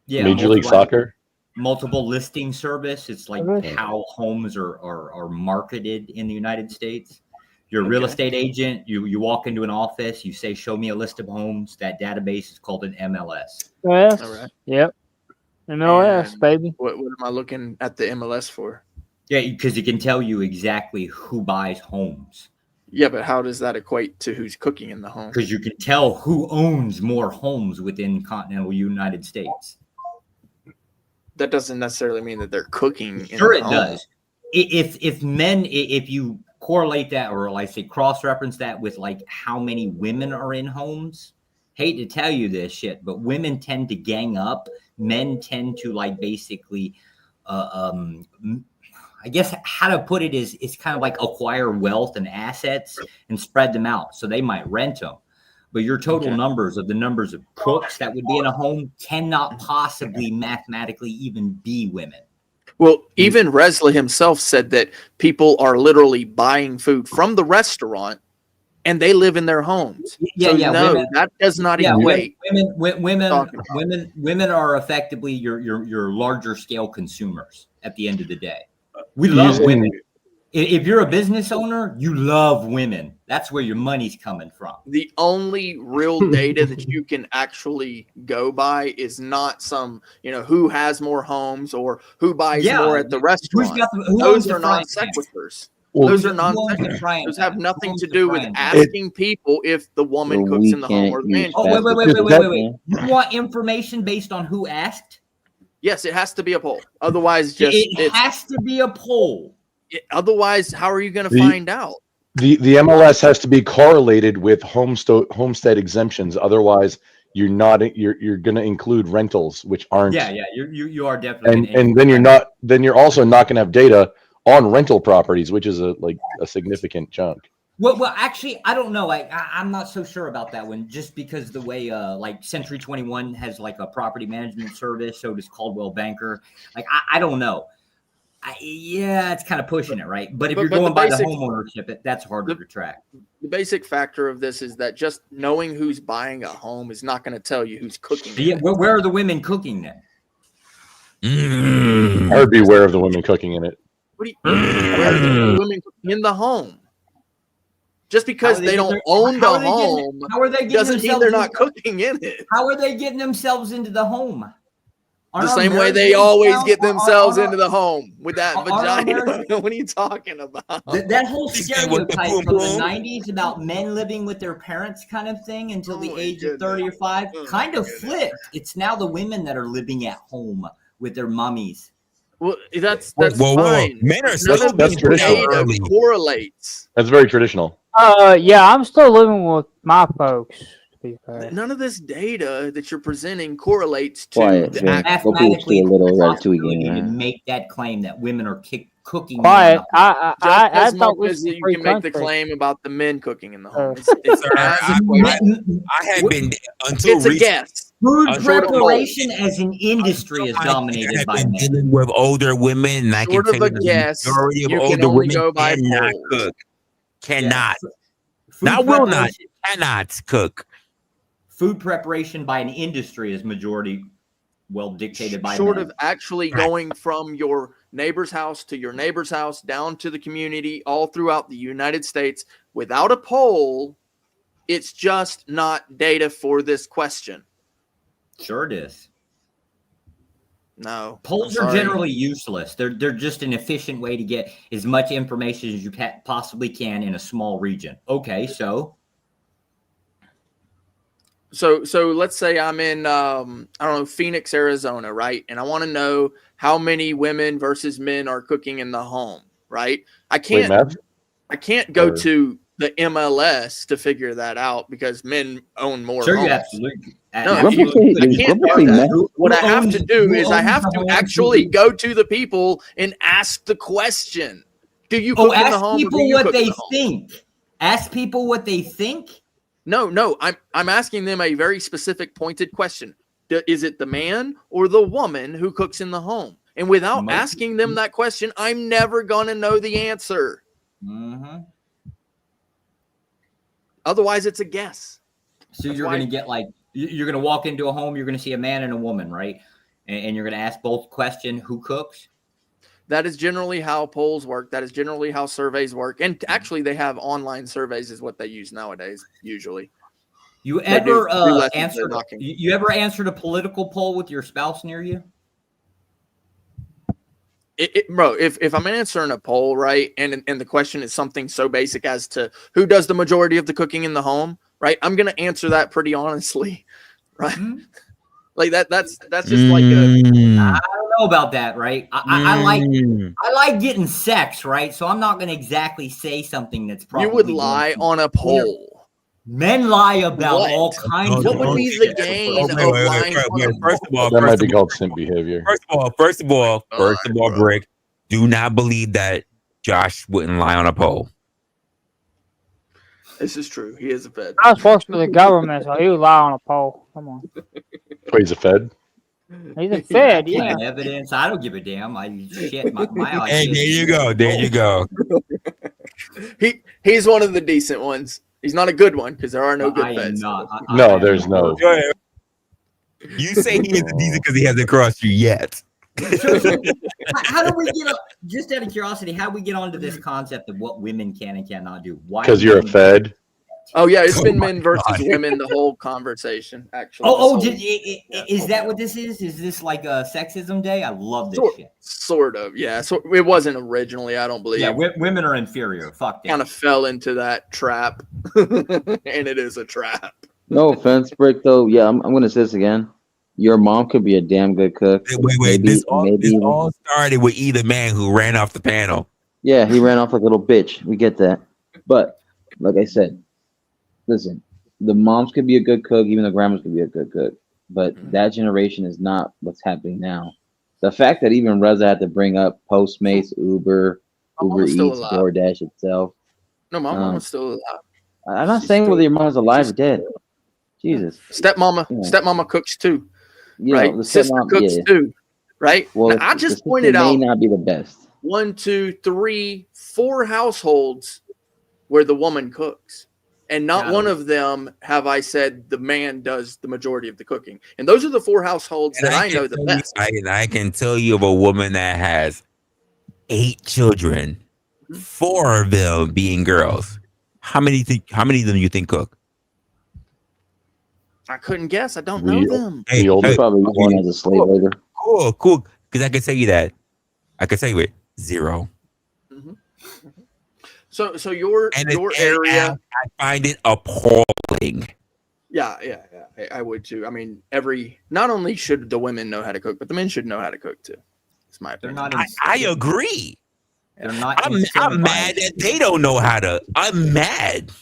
Yeah, Major League Soccer. multiple listing service. It's like how homes are marketed in the United States. You're a real estate agent. You walk into an office. You say, "Show me a list of homes." That database is called an MLS. Yes. All right. Yep. MLS, And baby. What am I looking at the MLS for? Yeah, because it can tell you exactly who buys homes. Yeah, but how does that equate to who's cooking in the home? Because you can tell who owns more homes within continental United States. That doesn't necessarily mean that they're cooking. Sure, in it the does. If you correlate that, or like say cross-reference that with like how many women are in homes, hate to tell you this shit, but women tend to gang up. Men tend to like basically, I guess how to put it is it's kind of like acquire wealth and assets and spread them out. So they might rent them. But your total numbers of the numbers of cooks that would be in a home cannot possibly mathematically even be women. Well, even Resla himself said that people are literally buying food from the restaurant and they live in their homes. Yeah, so yeah. no, Women, that does not yeah, equate. Women are effectively your larger scale consumers at the end of the day. We love women. If you're a business owner, you love women. That's where your money's coming from. The only real data that you can actually go by is not some, who has more homes or who buys more at the restaurant. Those are non sequiturs. Those are non sequiturs. Those have nothing to do with asking people if the woman cooks in the home or the man. Oh, wait. You want information based on who asked? Yes, it has to be a poll. Otherwise, it has to be a poll. Otherwise, how are you going to find out? The MLS has to be correlated with homestead exemptions. Otherwise, you're going to include rentals, which aren't. Yeah, you are definitely. And then you're also not going to have data on rental properties, which is a significant chunk. Well, actually, I don't know. I'm not so sure about that one. Just because the way, like Century 21 has like a property management service, so does Coldwell Banker. Like, I don't know. It's kind of pushing it, right? But if you're going by the home ownership, that's harder to track. The basic factor of this is that just knowing who's buying a home is not going to tell you who's cooking. Yeah, where are the women cooking then? I would be aware of the women cooking in it. What do you where are the women cooking in the home? Just because they don't own the home doesn't mean they're not cooking in it. How are they getting themselves into the home? The same way they always get themselves into the home with that vagina. What are you talking about? That whole stereotype from the 90s about men living with their parents kind of thing until the age of 30 or 5 kind of flipped. It's now the women that are living at home with their mummies. Well, that's fine. Men are that's traditional. Data correlates. That's very traditional. Yeah, I'm still living with my folks. None of this data that you're presenting correlates to the mathematically to make that claim that women are cooking. Quiet. I thought as you can make the claim about the men cooking in the home. I had been until it's a guess. Food preparation as an industry is dominated by men. Dealing with older women, and I can tell you the majority of older women cannot cook. Cannot. Will not. Cannot cook. Food preparation by an industry is majority dictated by short men. Of actually going from your neighbor's house to your neighbor's house down to the community all throughout the United States without a poll. It's just not data for this question. Sure it is. No. Polls are generally useless. They're just an efficient way to get as much information as you possibly can in a small region. Okay, so let's say I'm in I don't know, Phoenix, Arizona, right? And I want to know how many women versus men are cooking in the home, right? I can't go to the MLS to figure that out because men own more homes. you absolutely. No, I can't do that. What I have to do is I have to actually go to the people and ask the question. Do you cook in the home? Ask people what they think. Ask people what they think. No, I'm asking them a very specific, pointed question. Is it the man or the woman who cooks in the home? And without asking them that question, I'm never going to know the answer. Mm-hmm. Otherwise, it's a guess. So you're going to get you're going to walk into a home, you're going to see a man and a woman, right? And you're going to ask both question, who cooks? That is generally how polls work. That is generally how surveys work. And actually, they have online surveys is what they use nowadays, usually. You ever you ever answered a political poll with your spouse near you? Bro, if I'm answering a poll, right, and the question is something so basic as to who does the majority of the cooking in the home, right, I'm going to answer that pretty honestly, right? Mm-hmm. Like that's just like I don't know about that, right? I like getting sex, right? So I'm not going to exactly say something that's probably you would lie on a poll. Men lie about all kinds of what would be the gain of lying? First of all, that might be called simp behavior. First of all, Brick, do not believe that Josh wouldn't lie on a poll. This is true. He is a Fed. I was working for the government, so he would lie on a poll. Come on. Oh, he's a Fed? He's a Fed, yeah. Evidence. I don't give a damn. I shit my Hey, there you go. There you go. He's one of the decent ones. He's not a good one because there are no good Feds. No, there's no. You say he isn't decent because he hasn't crossed you yet. How do we get just out of curiosity? How do we get onto this concept of what women can and cannot do? Why? Because you're a Fed. Oh yeah, it's been men versus women the whole conversation. Actually. Is that what this is? Is this like a sexism day? I love this shit. Sort of, yeah. So it wasn't originally, I don't believe. Yeah, women are inferior. Fuck that. Kind of fell into that trap, and it is a trap. No offense, Brick. Though, yeah, I'm going to say this again. Your mom could be a damn good cook. Wait. This all started with either man who ran off the panel. Yeah, he ran off like a little bitch. We get that. But like I said, listen, the moms could be a good cook, even the grandmas could be a good cook. But that generation is not what's happening now. The fact that even Resla had to bring up Postmates, Uber Eats, DoorDash itself. No, my mom was still alive. I'm not saying whether your mom's alive or dead. Jesus. Stepmama cooks too. Yeah, right? Sister cooks too. Right? Well, now, I just pointed out may not be the best. 1, 2, 3, 4 households where the woman cooks. And not one of them have I said the man does the majority of the cooking. And those are the 4 households that I know the best. I can tell you of a woman that has 8 children, 4 of them being girls. How many of them you think cook? I couldn't guess. I don't know them. Probably one as a slave labor. Cool. Because I can tell you that. I can tell you it. 0. Mm-hmm. So your area, I find it appalling. Yeah. I would too. I mean, not only should the women know how to cook, but the men should know how to cook too. It's my opinion. I agree. They're not. I'm mad that they don't know how to. I'm mad.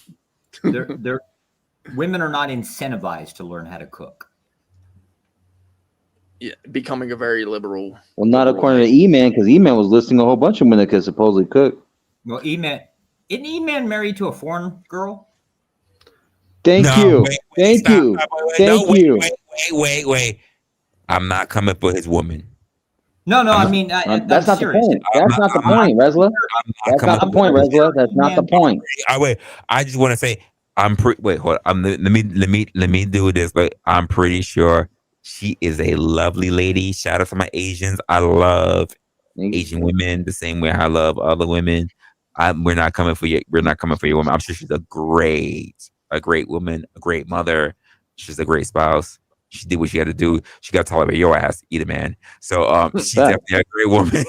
Women are not incentivized to learn how to cook. Yeah, becoming a very liberal. Well, not according to E-Man, because E-Man was listing a whole bunch of women that could supposedly cook. Well, isn't E-Man married to a foreign girl? Thank you. Thank you. Wait. I'm not coming for his woman. No. I mean, that's not the point. That's not the point, Resla. That's not the point, Resla. That's not the point. Wait. I just want to say, wait, hold on. Let me do this. But I'm pretty sure she is a lovely lady. Shout out to my Asians. I love Asian women the same way I love other women. We're not coming for you. We're not coming for your woman. I'm sure she's a great woman, a great mother. She's a great spouse. she did what she had to do. She got to tolerate your ass, eat a man. So she's definitely a great woman.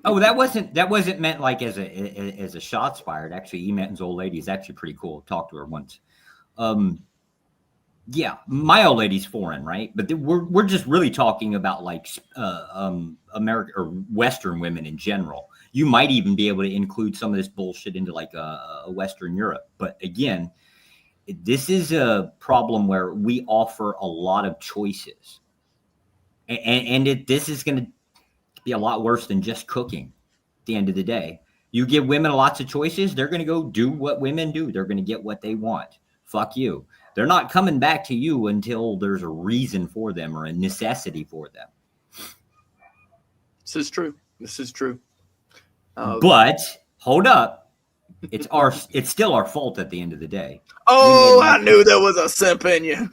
Oh, that wasn't meant like as a shots fired. Actually, he meant his old lady is actually pretty cool. Talked to her once. Yeah, my old lady's foreign, right? But we're just really talking about like American or Western women in general. You might even be able to include some of this bullshit into like a Western Europe. But again, this is a problem where we offer a lot of choices, and this is going to be a lot worse than just cooking. At the end of the day, you give women lots of choices, they're going to go do what women do. They're going to get what they want. Fuck you. They're not coming back to you until there's a reason for them or a necessity for them. This is true. But hold up, it's still our fault at the end of the day. Oh, I knew there was a simp in you.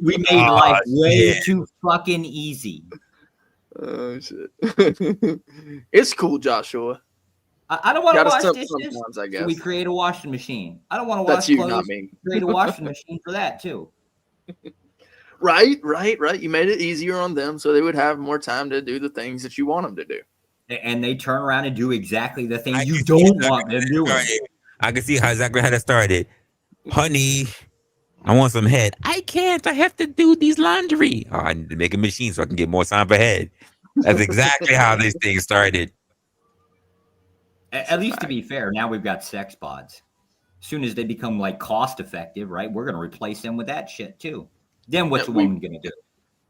we made life way too fucking easy. Oh shit! It's cool, Joshua. I don't want to wash simp dishes. sometimes, I guess. So we create a washing machine. I don't want to wash That's you, clothes. not me. Create a washing machine for that too. Right. You made it easier on them so they would have more time to do the things that you want them to do. And they turn around and do exactly the thing you don't want them doing. I can see exactly how that started. Honey, I want some head. I can't. I have to do these laundry. Oh, I need to make a machine so I can get more time for head. That's exactly how this thing started. At least to be fair, now we've got sex pods. As soon as they become like cost effective, right? We're going to replace them with that shit too. Then what's a woman going to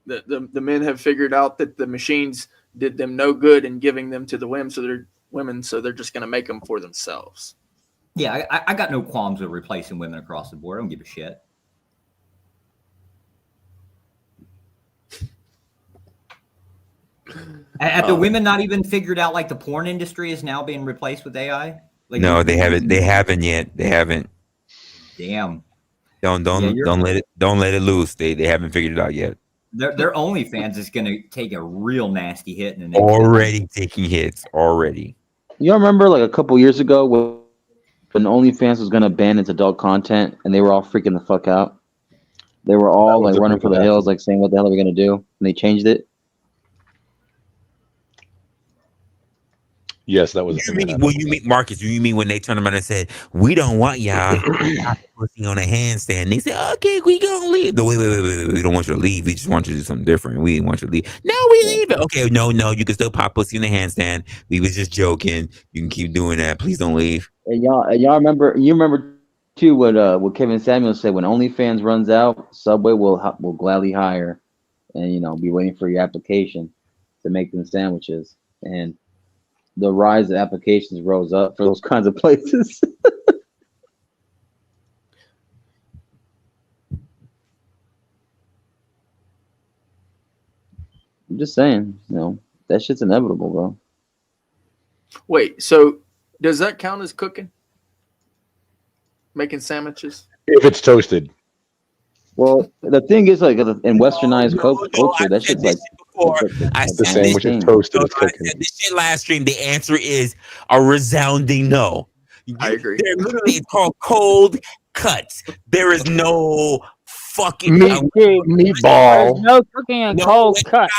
do? The men have figured out that the machines did them no good in giving them to the women, so they're just going to make them for themselves. Yeah, I got no qualms with replacing women across the board. I don't give a shit. Have the women not even figured out like the porn industry is now being replaced with AI? Like, No, they haven't. They haven't yet. They haven't. Damn. Don't let it loose. They haven't figured it out yet. Their OnlyFans is going to take a real nasty hit in the next Already taking hits. Already. You remember like a couple years ago when OnlyFans was going to ban its adult content and they were all freaking the fuck out? They were all like running for the hills, like saying, what the hell are we going to do? And they changed it. Yes, that was. You mean Marcus? You mean when they turned around and said, "We don't want y'all pushing on a handstand"? They said, "Okay, we gonna leave." No, wait. We don't want you to leave. We just want you to do something different. We didn't want you to leave. No, we leave it. Okay, no. You can still pop pussy in the handstand. We was just joking. You can keep doing that. Please don't leave. And y'all remember? You remember too what Kevin Samuel said when OnlyFans runs out, Subway will gladly hire, and be waiting for your application to make them sandwiches. And the rise of applications rose up for those kinds of places. I'm just saying, that shit's inevitable, bro. Wait, so does that count as cooking? Making sandwiches? If it's toasted. Well, the thing is, like, in westernized culture, that shit's like. The sandwich is toasted. I said this shit last stream. The answer is a resounding no. I agree. They're literally called cold cuts. There is no fucking meatball. There's no cooking and cold cut.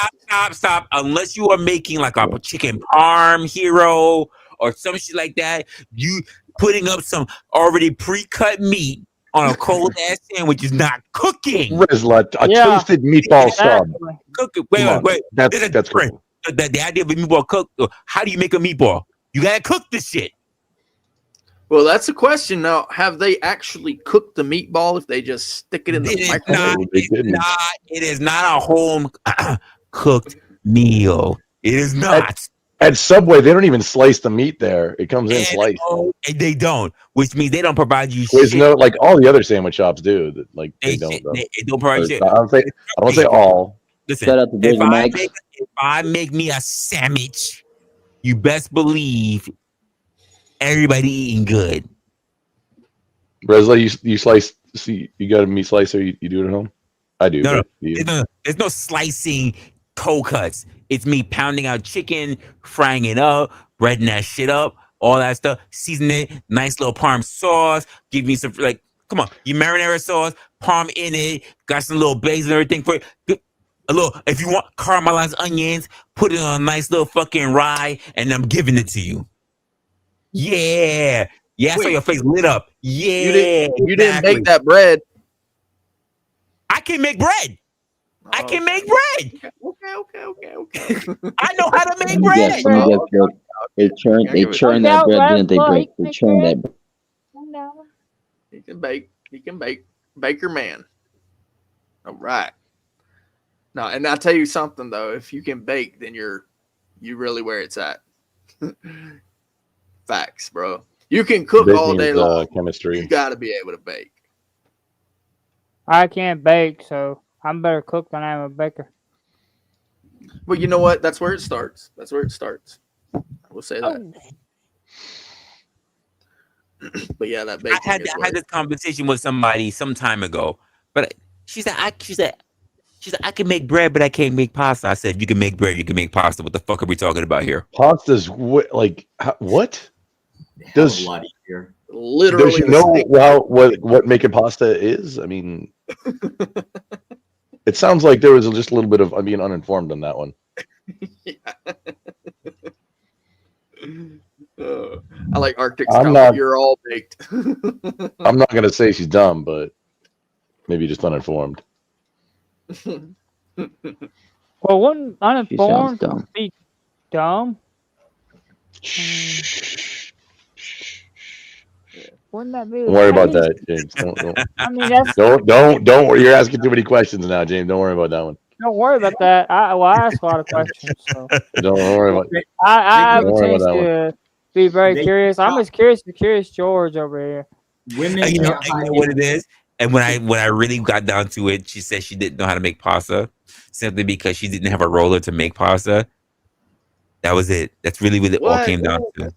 Stop. Unless you are making like a chicken parm hero or some shit like that, you putting up some already pre-cut meat on a cold ass sandwich is not cooking. Resla, toasted meatball sub. Cooking. Wait. That's cool. The idea of a meatball cook. How do you make a meatball? You gotta cook this shit. Well, that's a question. Now, have they actually cooked the meatball if they just stick it in the microwave? It is not a home cooked meal. It is not. At Subway, they don't even slice the meat there. It comes in sliced. They don't, which means they don't provide you There's shit. no, like all the other sandwich shops do. They don't. They don't provide shit. I don't say all. Listen, Shout out to if I make me a sandwich, you best believe everybody eating good. Resla, you slice. See, you got a meat slicer. You do it at home. I do. No. There's no slicing cold cuts. It's me pounding out chicken, frying it up, breading that shit up, all that stuff, seasoning it, nice little parm sauce, give me some like Come on, you marinara sauce, palm in it, got some little basil and everything for it. A little, if you want caramelized onions, put it on a nice little fucking rye, and I'm giving it to you. Yeah, yeah. I saw your face lit up. Yeah, You didn't exactly. bake that bread. I can make bread. I can make bread. Okay. I know how to make Let me guess. bread. Let me guess. Greg. They churn that bread, didn't they break? They churned that bread. He can bake. He can bake. Baker man. All right. No, and I'll tell you something though. If you can bake, then you really where it's at. Facts, bro. You can cook all day long. Chemistry. You got to be able to bake. I can't bake, so I'm better cook than I am a baker. Well, you know what? That's where it starts. That's where it starts. I will say that. But yeah, that baking. I had this conversation with somebody some time ago, but she said I can make bread, but I can't make pasta. I said you can make bread, you can make pasta. What the fuck are we talking about here? Pasta's like what? Does literally does she know what making pasta is? I mean, it sounds like there was just a little bit of I'm being uninformed on that one. I like Arctic I'm Scout, not- but you're all baked. I'm not gonna say she's dumb, but maybe just uninformed. Well, wouldn't uninformed dumb. be dumb? Wouldn't that be? Don't worry about that, James. Don't. I mean, that's Don't worry. You're asking too many questions now, James. Don't worry about that one. don't worry about that. I ask a lot of questions, so Don't worry about. I have Don't a worry chance about that one. to be very They- curious. I'm as curious as Curious George over here. Women And you know can't hide what it is? And when I really got down to it, she said she didn't know how to make pasta simply because she didn't have a roller to make pasta. That was it. That's really what it all came down to.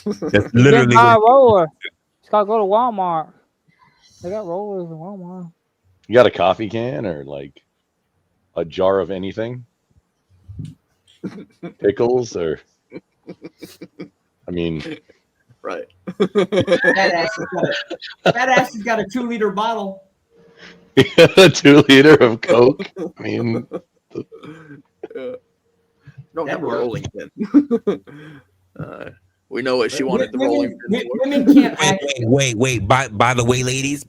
That's You literally can't buy a what roller. Just gotta go to Walmart. They got rollers in Walmart. You got a coffee can or like a jar of anything? Pickles or? I mean, right. That ass has got a 2-liter bottle. a 2 liter of Coke. I mean, Don't That have a works. rolling pin. We know what she wanted the rolling pin for. Women can't wait. By the way, ladies,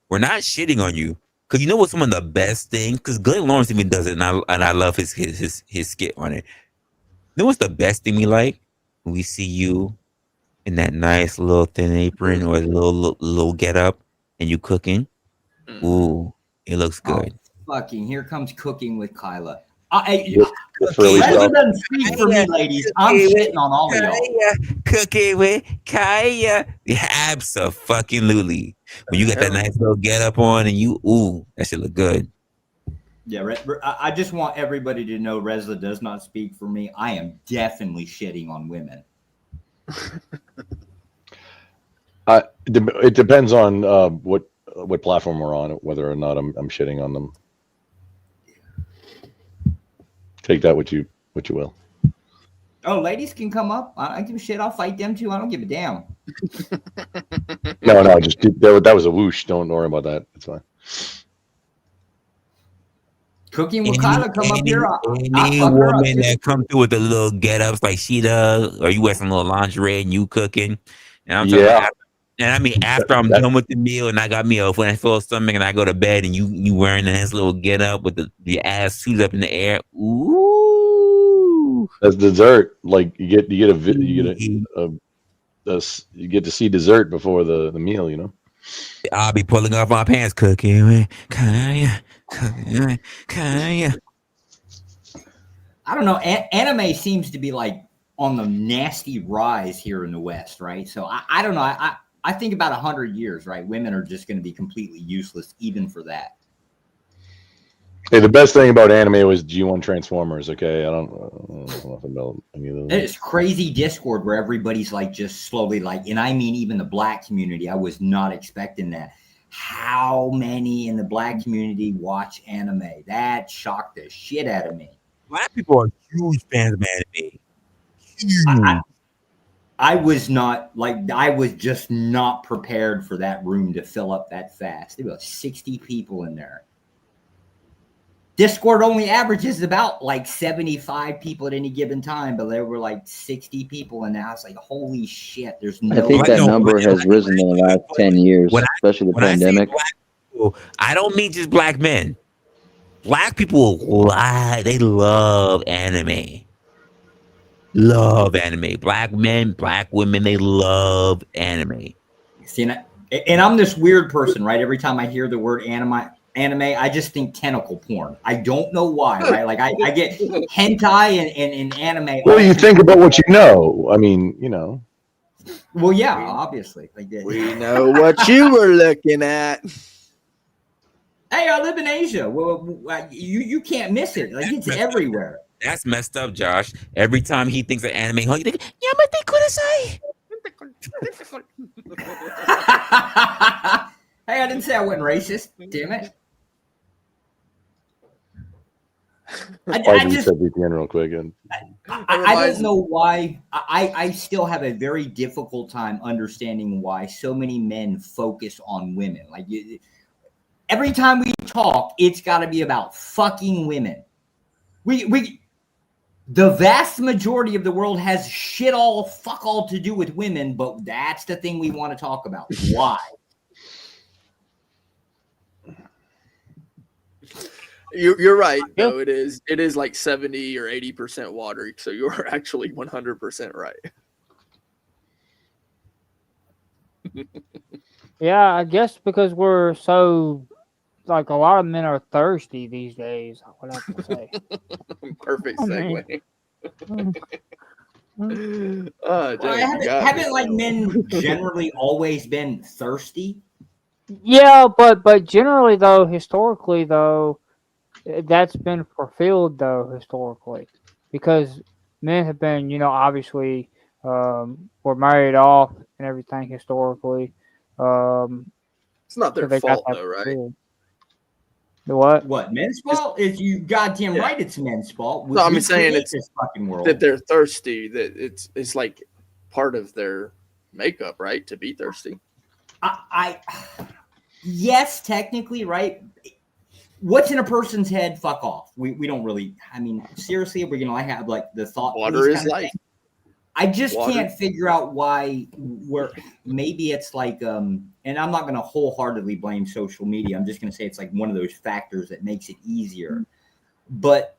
we're not shitting on you. Cause you know what's some of the best things? Cause Glenn Lawrence even does it, and I love his skit on it. You know what's the best thing we like? When we see you in that nice little thin apron or little get up and you cooking. Ooh, it looks good. Fucking here comes cooking with Kyla. frilly Leslie stuff. doesn't speak for me, ladies. I'm shitting on all of y'all. Cooking with Kaya. Yeah, abso-fucking-lutely. When you got that nice little get up on and that shit look good. Yeah, I just want everybody to know Resla does not speak for me. I am definitely shitting on women. It depends on what platform we're on, whether or not I'm shitting on them. Take that what you will. Oh, ladies can come up. I don't give a shit. I'll fight them too. I don't give a damn. No, just that was a whoosh. Don't worry about that. It's fine. Cooking with Kyla, come up here. Any woman that come through with the little get ups like she does, or you wear some little lingerie and you cooking. And I'm talking about after I'm done with the meal and I got me a full stomach and I go to bed and you wearing this little get up with the ass shoot up in the air. Ooh, that's dessert. Like you get to see dessert before the meal. You know. I'll be pulling off my pants, cooking with Kaya. I don't know. Anime seems to be like on the nasty rise here in the West, right? So I don't know. I think about 100 years, right? Women are just going to be completely useless, even for that. Hey, the best thing about anime was G1 Transformers. Okay, I don't know nothing about any of those. It's crazy Discord where everybody's like just slowly like, and I mean even the black community. I was not expecting that. How many in the black community watch anime? That shocked the shit out of me. Black people are huge fans of anime. Huge. I was just not prepared for that room to fill up that fast. There were 60 people in there. Discord only averages about like 75 people at any given time, but there were like 60 people in there. I was like, holy shit, there's no I think that number has risen in the last 10 years, especially the pandemic. I say black people, I don't mean just black men. Black people, they love anime. Love anime. Black men, black women, they love anime. See, and I'm this weird person, right? Every time I hear the word anime, I just think tentacle porn. I don't know why, right? Like I get hentai and anime. Well, you think about what you know. I mean, you know. Well, yeah, obviously. Like, we know what you were looking at. Hey, I live in Asia. Well, you can't miss it. Like, it's everywhere. That's messed up, Josh. Every time he thinks of anime, you think, Yamate kudasai. Hey, I didn't say I wasn't racist. Damn it. I just said VPN real quick. And I don't know why. I still have a very difficult time understanding why so many men focus on women. Like, every time we talk, it's got to be about fucking women. The vast majority of the world has fuck all to do with women, but that's the thing we want to talk about. Why? You're right, though. It is like 70 or 80% water, so you're actually 100% right. Yeah, I guess because we're so, like, a lot of men are thirsty these days. I would have to say. Perfect segue. Haven't like men generally always been thirsty? Yeah, but generally though, historically though, that's been fulfilled though historically, because men have been, obviously, were married off and everything historically. It's not their fault though, right? Fulfilled. The what? What, men's fault? Is you goddamn right? It's men's fault. No, I'm saying it's this fucking world. that they're thirsty. That it's like part of their makeup, right? To be thirsty. Yes, technically, right. What's in a person's head? Fuck off. We don't really. I mean, seriously, we're gonna have like the thought. Water is life. I just can't figure out why. Maybe it's like and I'm not gonna wholeheartedly blame social media. I'm just gonna say it's like one of those factors that makes it easier. But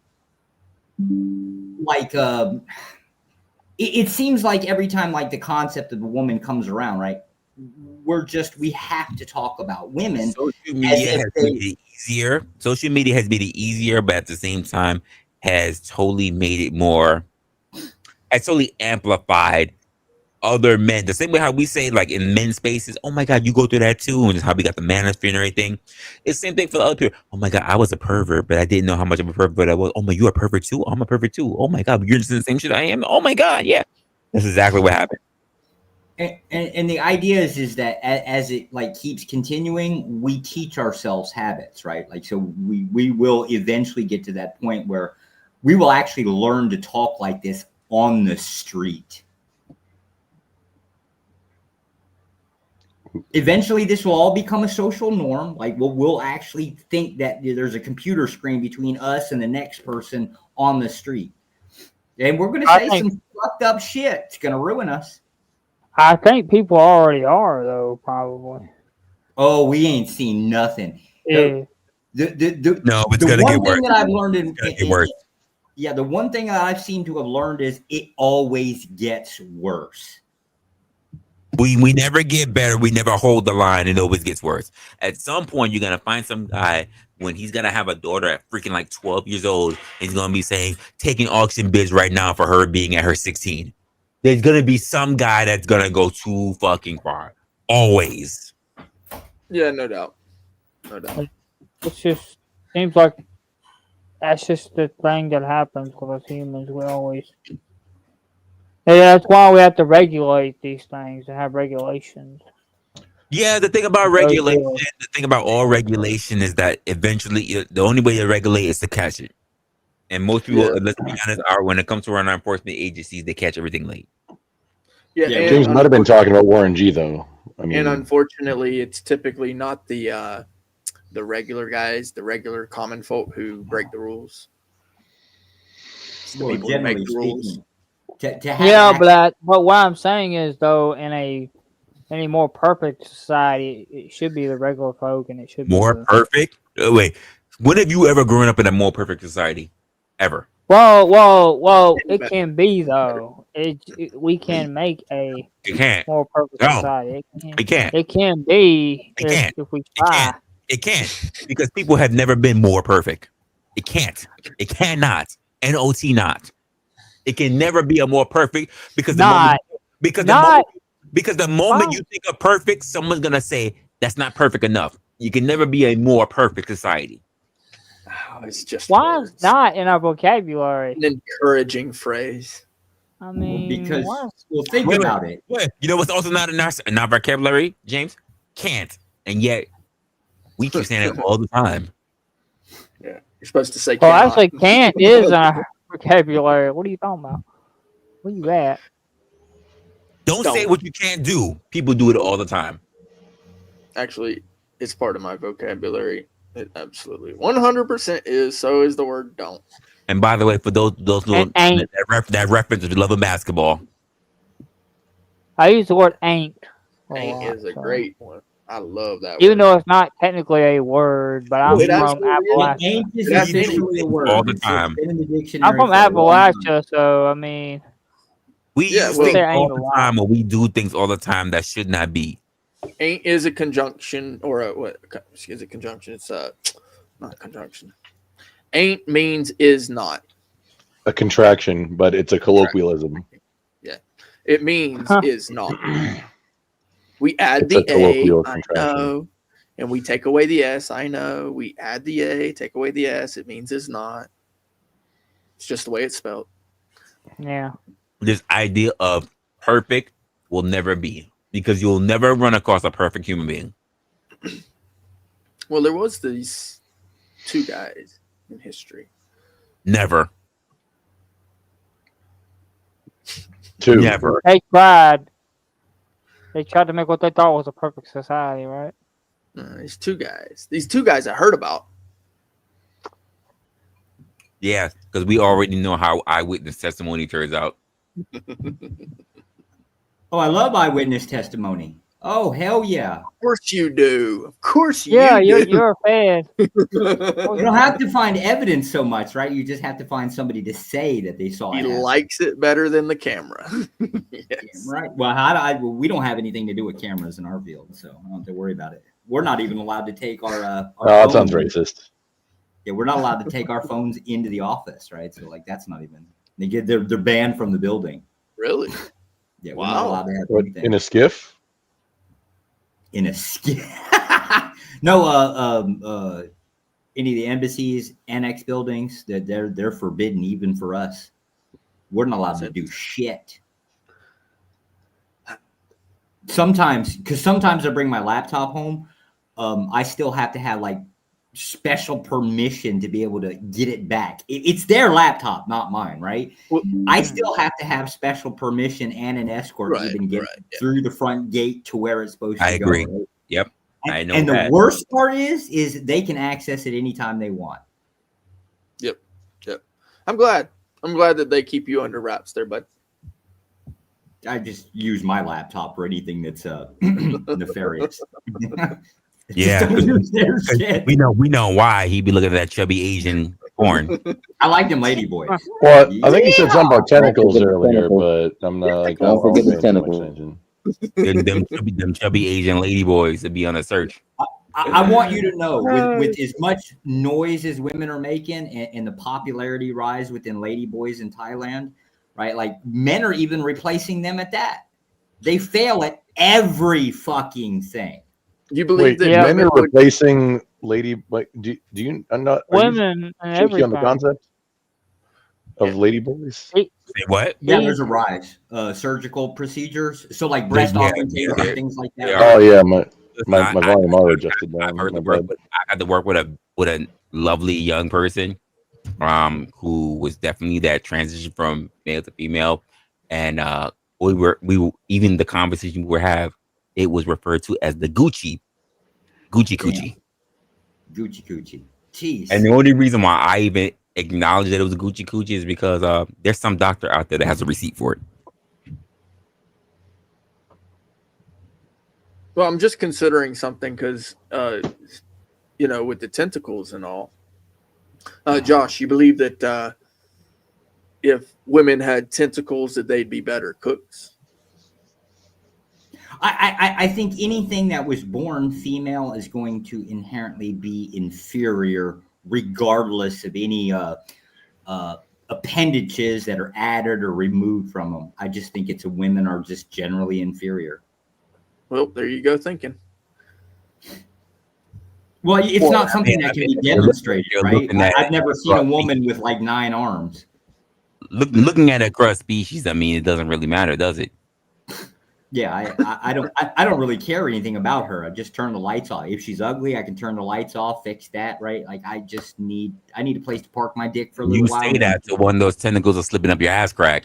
like it seems like every time like the concept of a woman comes around, right? We have to talk about women. Social media has made it easier. Social media has made it easier, but at the same time has totally made it more. Has totally amplified other men. The same way how we say like in men's spaces, oh my God, you go through that too, and just how we got the manosphere and everything. It's the same thing for the other people. Oh my God, I was a pervert, but I didn't know how much of a pervert I was. Oh my, you're a pervert too? I'm a pervert too. Oh my God, you're just the same shit I am. Oh my God, yeah. That's exactly what happened. And the idea is that as it like keeps continuing, we teach ourselves habits, right? Like, so we will eventually get to that point where we will actually learn to talk like this on the street. Eventually, this will all become a social norm. Like, we'll actually think that there's a computer screen between us and the next person on the street. And we're going to say some fucked up shit. It's going to ruin us. I think people already are, though, probably. Oh, we ain't seen nothing. Yeah. No, it's going to get worse. That I've learned in the one thing that I've seemed to have learned is it always gets worse. We never get better. We never hold the line. It always gets worse. At some point, you're going to find some guy when he's going to have a daughter at freaking like 12 years old. He's going to be saying, taking auction bids right now for her being at her 16. There's going to be some guy that's going to go too fucking far. Always. Yeah, no doubt. No doubt. It just seems like that's just the thing that happens with us humans. We always... Yeah, that's why we have to regulate these things and have regulations. Yeah, the thing about regulation, the thing about all regulation is that eventually the only way to regulate is to catch it. And most people, let's be honest, when it comes to our enforcement agencies, they catch everything late. Yeah, James might have been talking about Warren G though. I mean, and unfortunately, it's typically not the regular guys, the regular common folk who break the rules. It's the Well, people who make generally the rules. speaking, to have Yeah, access, but what I'm saying is though, in a more perfect society, it should be the regular folk, and it should be More the. perfect? Wait, when have you ever grown up in a more perfect society? Ever? Well, it can be though. We can make a It can't. more perfect No, society. it can't. It can be It can't. if we It try. can't. It can't because people have never been more perfect. It can't. It cannot. NOT not. It can never be a more perfect because the moment you think of perfect, someone's gonna say that's not perfect enough. You can never be a more perfect society. Oh, it's just Why is not in our vocabulary? an encouraging phrase. I mean, because why? well, think Wait, about it. Wait, you know what's also not in our vocabulary, James? Can't. And yet we keep saying it all the time. Yeah, you're supposed to say. Well, actually, can't is in our vocabulary. What are you talking about? Where you at? Don't say what you can't do. People do it all the time. Actually, it's part of my vocabulary. It absolutely 100% is. So is the word don't. And by the way, for those little that reference to loving basketball. I use the word ain't. Ain't is a great one. I love that Even word. though it's not technically a word, but I'm It from absolutely is. Appalachia. Ain't is officially a word. All the It's time. been in the I'm dictionary from for a long time. Appalachia, so I mean, We use well, things there all ain't a the lot. time, or we do things all the time that should not be. Ain't is a conjunction or a what? Excuse me, conjunction. It's not a conjunction. Ain't means is not. a contraction, but it's a colloquialism. Yeah, it means is not. We add It's a the colloquial I contraction. know, and we take away the S. I know. We add the A, take away the S. It means is not. It's just the way it's spelled. Yeah. This idea of perfect will never be because you'll never run across a perfect human being. Well, there was these two guys in history. Never. Two. Never. They tried. They tried to make what they thought was a perfect society, right? These two guys. These two guys I heard about. Yeah, because we already know how eyewitness testimony turns out. Oh, I love eyewitness testimony. Oh, hell yeah. Of course you do. Of course Yeah, you do. you're a fan. You don't have to find evidence so much, right? You just have to find somebody to say that they saw He it happen. likes it better than the camera. Yes. Right. Well, we don't have anything to do with cameras in our field, so I don't have to worry about it. We're not even allowed to take our Oh, that sounds phones. racist. Yeah, we're not allowed to take our phones into the office, right? So like that's not even they're banned from the building. Really? Yeah, we're not allowed to have What, anything. in a skiff? In a skiff. No, any of the embassies, annex buildings, they're forbidden even for us. We're not allowed to do shit. Sometimes I bring my laptop home. I still have to have like special permission to be able to get it back. It's their laptop, not mine, right? I still have to have special permission and an escort to even get through the front gate to where it's supposed to I agree. go. Right? Yep. I know And that. the worst part is they can access it anytime they want. Yep. I'm glad that they keep you under wraps there, bud. I just use my laptop for anything that's nefarious. Yeah, we know why he'd be looking at that chubby Asian porn. I like them lady boys. Well, I think you said something about tentacles earlier, but I'm not like Don't forget the paying too much tentacles. attention. them chubby Asian lady boys to be on a search. I want you to know, with as much noise as women are making and the popularity rise within lady boys in Thailand, right? Like men are even replacing them at that. They fail at every fucking thing. You believe Wait, that men are replacing lady? Like, do you? I'm not. Women and shaky on the everything. concept of lady boys. Say what? Yeah, there's a rise. Surgical procedures, so like breast augmentation, things like that. Oh yeah, my volume auto adjusted down. I had to work with a lovely young person, who was definitely that transition from male to female, and even the conversation we were have, it was referred to as the Gucci coochie. Gucci. Jeez. And the only reason why I even acknowledge that it was a Gucci coochie is because there's some doctor out there that has a receipt for it. Well, I'm just considering something because, with the tentacles and all. Josh, you believe that if women had tentacles, that they'd be better cooks? I think anything that was born female is going to inherently be inferior, regardless of any appendages that are added or removed from them. I just think women are just generally inferior. Well, there you go thinking. Well, it's not something that can be demonstrated, right? I've never seen a woman with like 9 arms. Looking at it across species, I mean, it doesn't really matter, does it? Yeah, I don't really care anything about her. I just turn the lights off. If she's ugly, I can turn the lights off, fix that, right? Like I need a place to park my dick for a little while. You say that to one of those tentacles are slipping up your ass crack.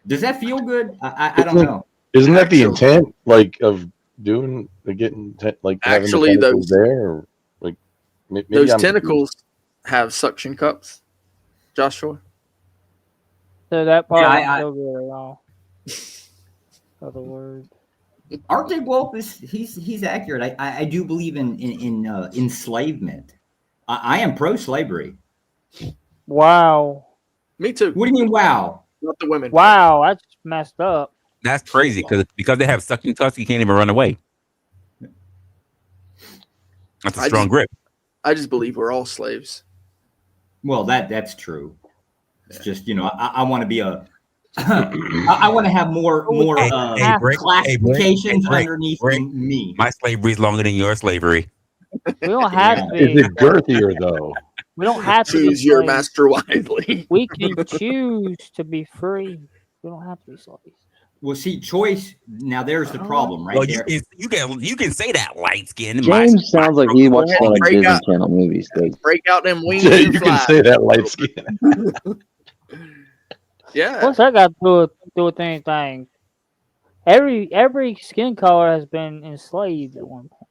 Does that feel good? I don't know. Isn't that the intent, like, of doing getting like actually having the those there, or like maybe those I'm tentacles have suction cups, Joshua? So that part Yeah, don't feel good at all. Other word. Arctic Wolf he's accurate. I do believe in enslavement. I am pro-slavery. Wow. Me too. What do you mean, wow? Not the women. Wow, that's messed up. That's crazy because they have suction cups, you can't even run away. That's a strong grip. I just believe we're all slaves. Well, that's true. It's just I want to be a. I want to have more classifications underneath me. My slavery is longer than your slavery. We don't have to be. Is it girthier though? We don't have to choose be your slaves. master wisely. We can choose to be free. We don't have to be slaves. Well, see, choice. Now, there's the problem, right Well, there. you can say that, light skin. James sounds like he watches a lot of Disney Channel movies. Break out them wings. You and can fly. say that, light skin. Yeah. What's that got to do with anything? Every skin color has been enslaved at one point.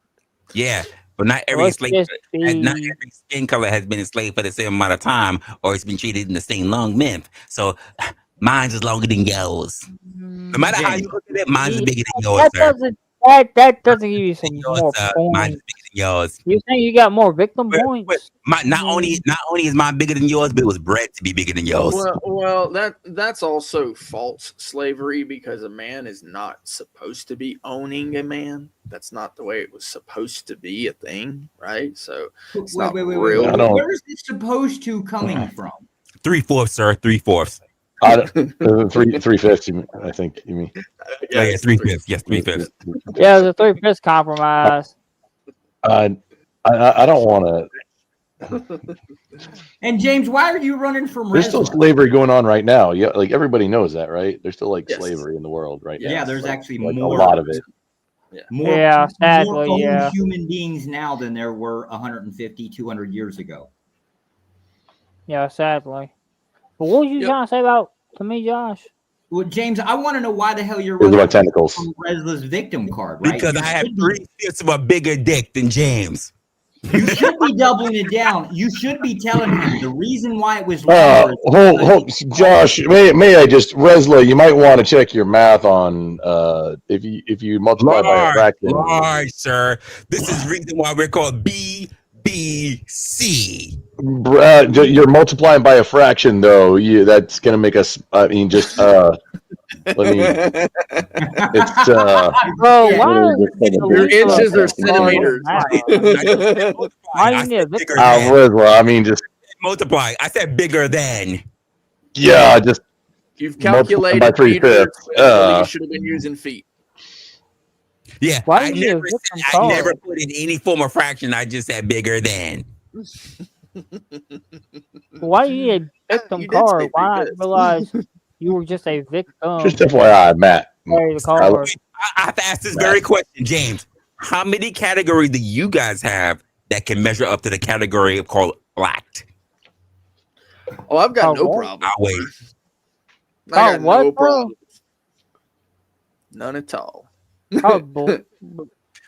Yeah, but not every not every skin color has been enslaved for the same amount of time, or it's been treated in the same long length. So mine's is longer than yours. No matter how you look at it, mine's is bigger than yours, sir. That doesn't give you some more Mine's points. is bigger than yours. You think you got more victim points? Not only is mine bigger than yours, but it was bred to be bigger than yours. Well, that's also false slavery because a man is not supposed to be owning a man. That's not the way it was supposed to be a thing, right? So it's not real. Where is this supposed to coming from? 3/4, sir. 3/4. 3/5. I think you mean. Yeah, 3/5. Yes, 3/5. Yeah, the 3/5 compromise. I don't want to. And James, why are you running from There's still Resla? slavery going on right now. Yeah, like everybody knows that, right? There's still like slavery in the world right now. Yeah, there's Like- actually like more. a lot of it. More, Yeah, sadly, more owned yeah. human beings now than there were 150, 200 years ago. Yeah, sadly. But what were you trying to say to me, Josh? Well, James, I want to know why the hell you're Those are my running tentacles. from Resla's victim card, right? Because I have 3/5 of a bigger dick than James. You should be doubling it down. You should be telling him the reason why it was Hold, Josh. May I just, Resla? You might want to check your math on if you multiply by a fraction. Large, sir. This is the reason why we're called BBC. You're multiplying by a fraction, though. That's gonna make us. I mean, just let me. It's Bro, why Your inches are centimeters. Why you need a victim? Resla, I mean, just multiply. I said bigger than. Yeah, just. You've multiply calculated by 3/5. meters. You should have been using feet. Yeah, Why I you need a never, victim I card? never put in any form of fraction. I just said bigger than. Why you need a victim card? Why not realize you were just a victim? Just FYI, Matt. Carry the card. I have to ask this very question, James. How many categories do you guys have that can measure up to the category of called blacked? Oh, I've got no problem. I'll wait. I got what, no bro? problems. None at all.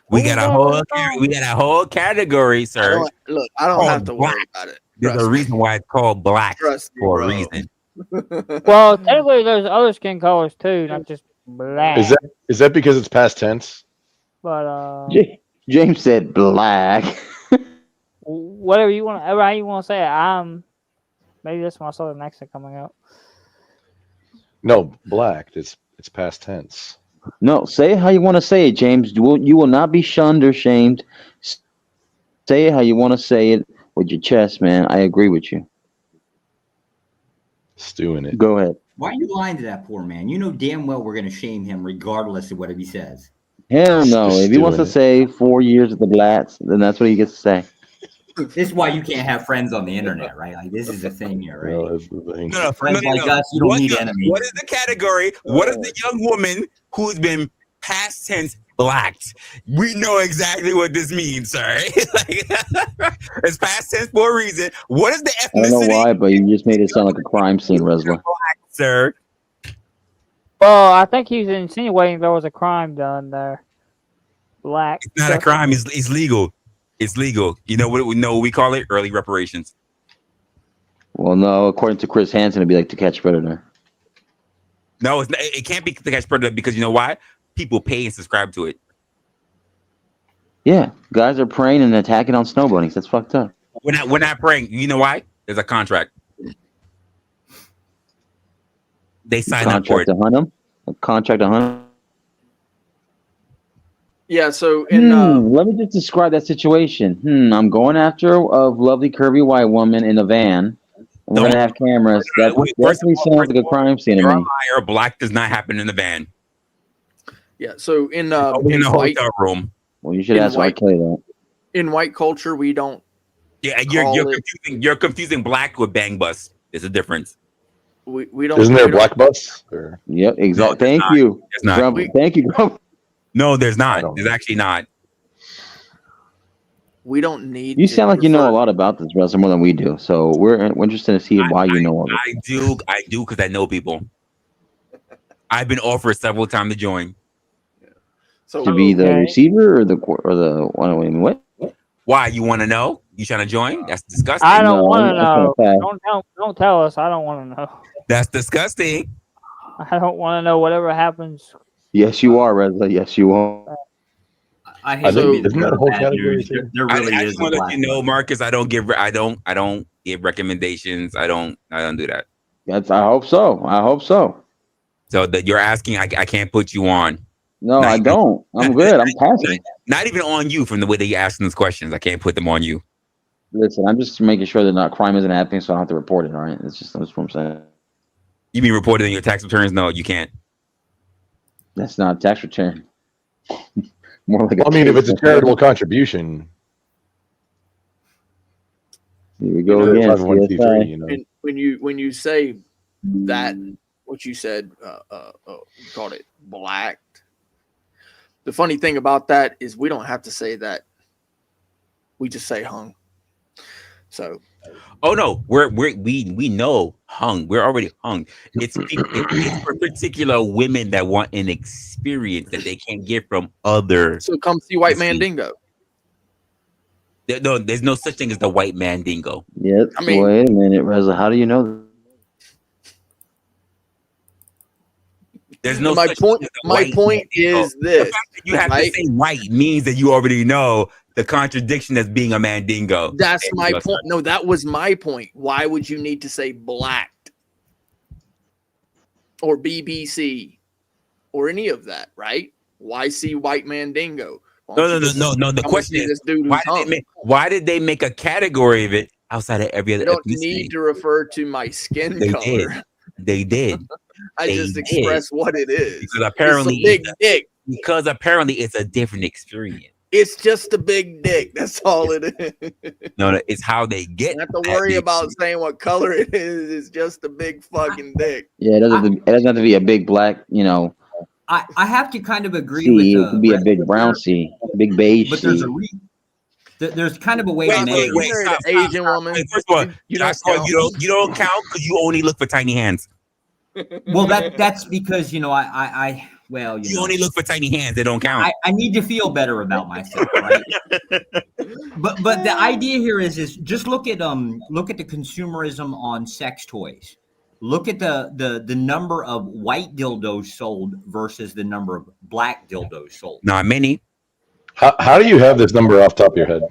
We got a whole category, sir. I don't have to worry about it. There's a Trust me. reason why it's called black Trust me, for a bro. reason. Well, technically, there's other skin colors too, not just black. Is that because it's past tense? But James said black. whatever you want, how you want to say it. Maybe that's my southern accent coming out. No, black. It's past tense. No, say it how you want to say it, James. You will not be shunned or shamed. Say it how you want to say it with your chest, man. I agree with you. Stewing it. Go ahead. Why are you lying to that poor man? You know damn well we're going to shame him regardless of what he says. Hell no. If he wants to say 4 years at the Blats, then that's what he gets to say. This is why you can't have friends on the internet, right? Like this is the thing here, right? No, that's the thing. No, friends like us, you don't need enemies. What is the category? What is the young woman who's been past tense blacked? We know exactly what this means, sir. It's past tense for a reason. What is the ethnicity? I don't know why, but you just made it sound like a crime scene, Resla. Sir. Well, I think he's insinuating there was a crime done there. Black. It's not a crime. It's legal. It's legal. You know what we call it? Early reparations. Well, no, according to Chris Hansen, it'd be like To Catch a Predator. No, it can't be To Catch a Predator because you know why? People pay and subscribe to it. Yeah, guys are preying and attacking on snow bunnies. That's fucked up. We're not praying. You know why? There's a contract. They signed up for it. To hunt them? A contract to hunt them? Yeah, so in let me just describe that situation. I'm going after a lovely curvy white woman in a van. We're gonna have cameras. That definitely sounds like a crime scene to You're a me. liar. Black does not happen in the van. Yeah, so in the white hotel room. Well, you should ask R. Kelly that. In white culture, we don't. Yeah, you're confusing black with bang bus. There's a difference. We don't. Isn't there a black bus? Or? Yep, exactly. No, Thank you. There's not. Grump, thank you, Grump. No, there's not. There's actually not. We don't need. You sound like you know a lot about this, Russell, more than we do. So we're interested to see why you know all this. I do because I know people. I've been offered several times to join. So to be the receiver or the what? Why you want to know? You trying to join? That's disgusting. I don't want to know. Don't tell us. I don't want to know. That's disgusting. I don't want to know whatever happens. Yes, you are, Resla. Yes, you are. I hate to be the isn't that a whole category too? There really I is. just want to let you know, Marcus. I don't give recommendations. I don't do that. I hope so. So that you're asking, I can't put you on. No, I don't. I'm good. I'm passing. Not even on you from the way that you're asking those questions. I can't put them on you. Listen, I'm just making sure that crime isn't happening, so I don't have to report it. All right, that's what I'm saying. You mean reported in your tax returns? No, you can't. That's not a tax return. More like I mean, if it's a charitable contribution. Here we go again. And when you say that, what you said, you called it blacked. The funny thing about that is we don't have to say that. We just say hung. So. Oh no, we know hung. We're already hung. It's for particular women that want an experience that they can't get from other. So come see White Man Dingo. There's no such thing as the white man dingo. Yep. I mean, wait a minute, Reza. How do you know that? There's no my point. My point is this: the fact that you have to say white means that you already know the contradiction as being a mandingo. That's my point. No, that was my point. Why would you need to say blacked or BBC or any of that? Right? Why see white mandingo? No. The question is, why did they make a category of it outside of every other? They don't need to refer to my skin color. They did. I just express what it is. Because apparently, it's a big dick. Because apparently, it's a different experience. It's just a big dick. That's all it is. No, it's how they get. You have to worry about saying what color it is. It's just a big fucking dick. Yeah, it doesn't have to be a big black, I have to kind of agree C. with. It could be a big brown C, big beige but C. there's kind of a way to make it. Asian woman. First of all, you don't count because you only look for tiny hands. Well, that's because I well, you only look for tiny hands. They don't count. I need to feel better about myself, right? but the idea here is just look at the consumerism on sex toys. Look at the number of white dildos sold versus the number of black dildos sold. Not many. How do you have this number off the top of your head?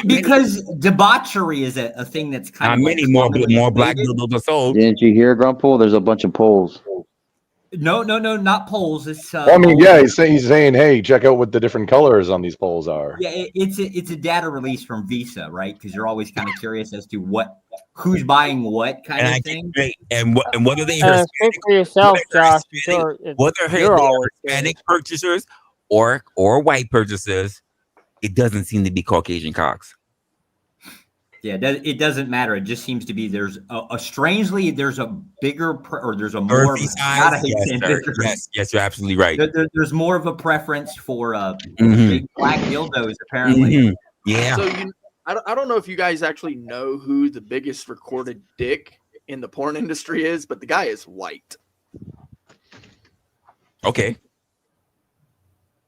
Because debauchery is a thing that's kind of many like more black dildos are sold. Didn't you hear, Grumple? There's a bunch of polls. No, not polls. It's Well, I mean, yeah, he's saying, hey, check out what the different colors on these polls are. yeah, it's a data release from Visa, right? Because you're always kind of curious as to who's buying what kind of thing. And whether they speak for yourself, Josh. Sure, whether they are Hispanic purchasers or white purchasers, it doesn't seem to be Caucasian cocks. Yeah, it doesn't matter. It just seems to be there's strangely there's a bigger or there's a more size. Yes, you're absolutely right. There's more of a preference for big black dildos apparently. Yeah. So I don't know if you guys actually know who the biggest recorded dick in the porn industry is, but the guy is white. Okay.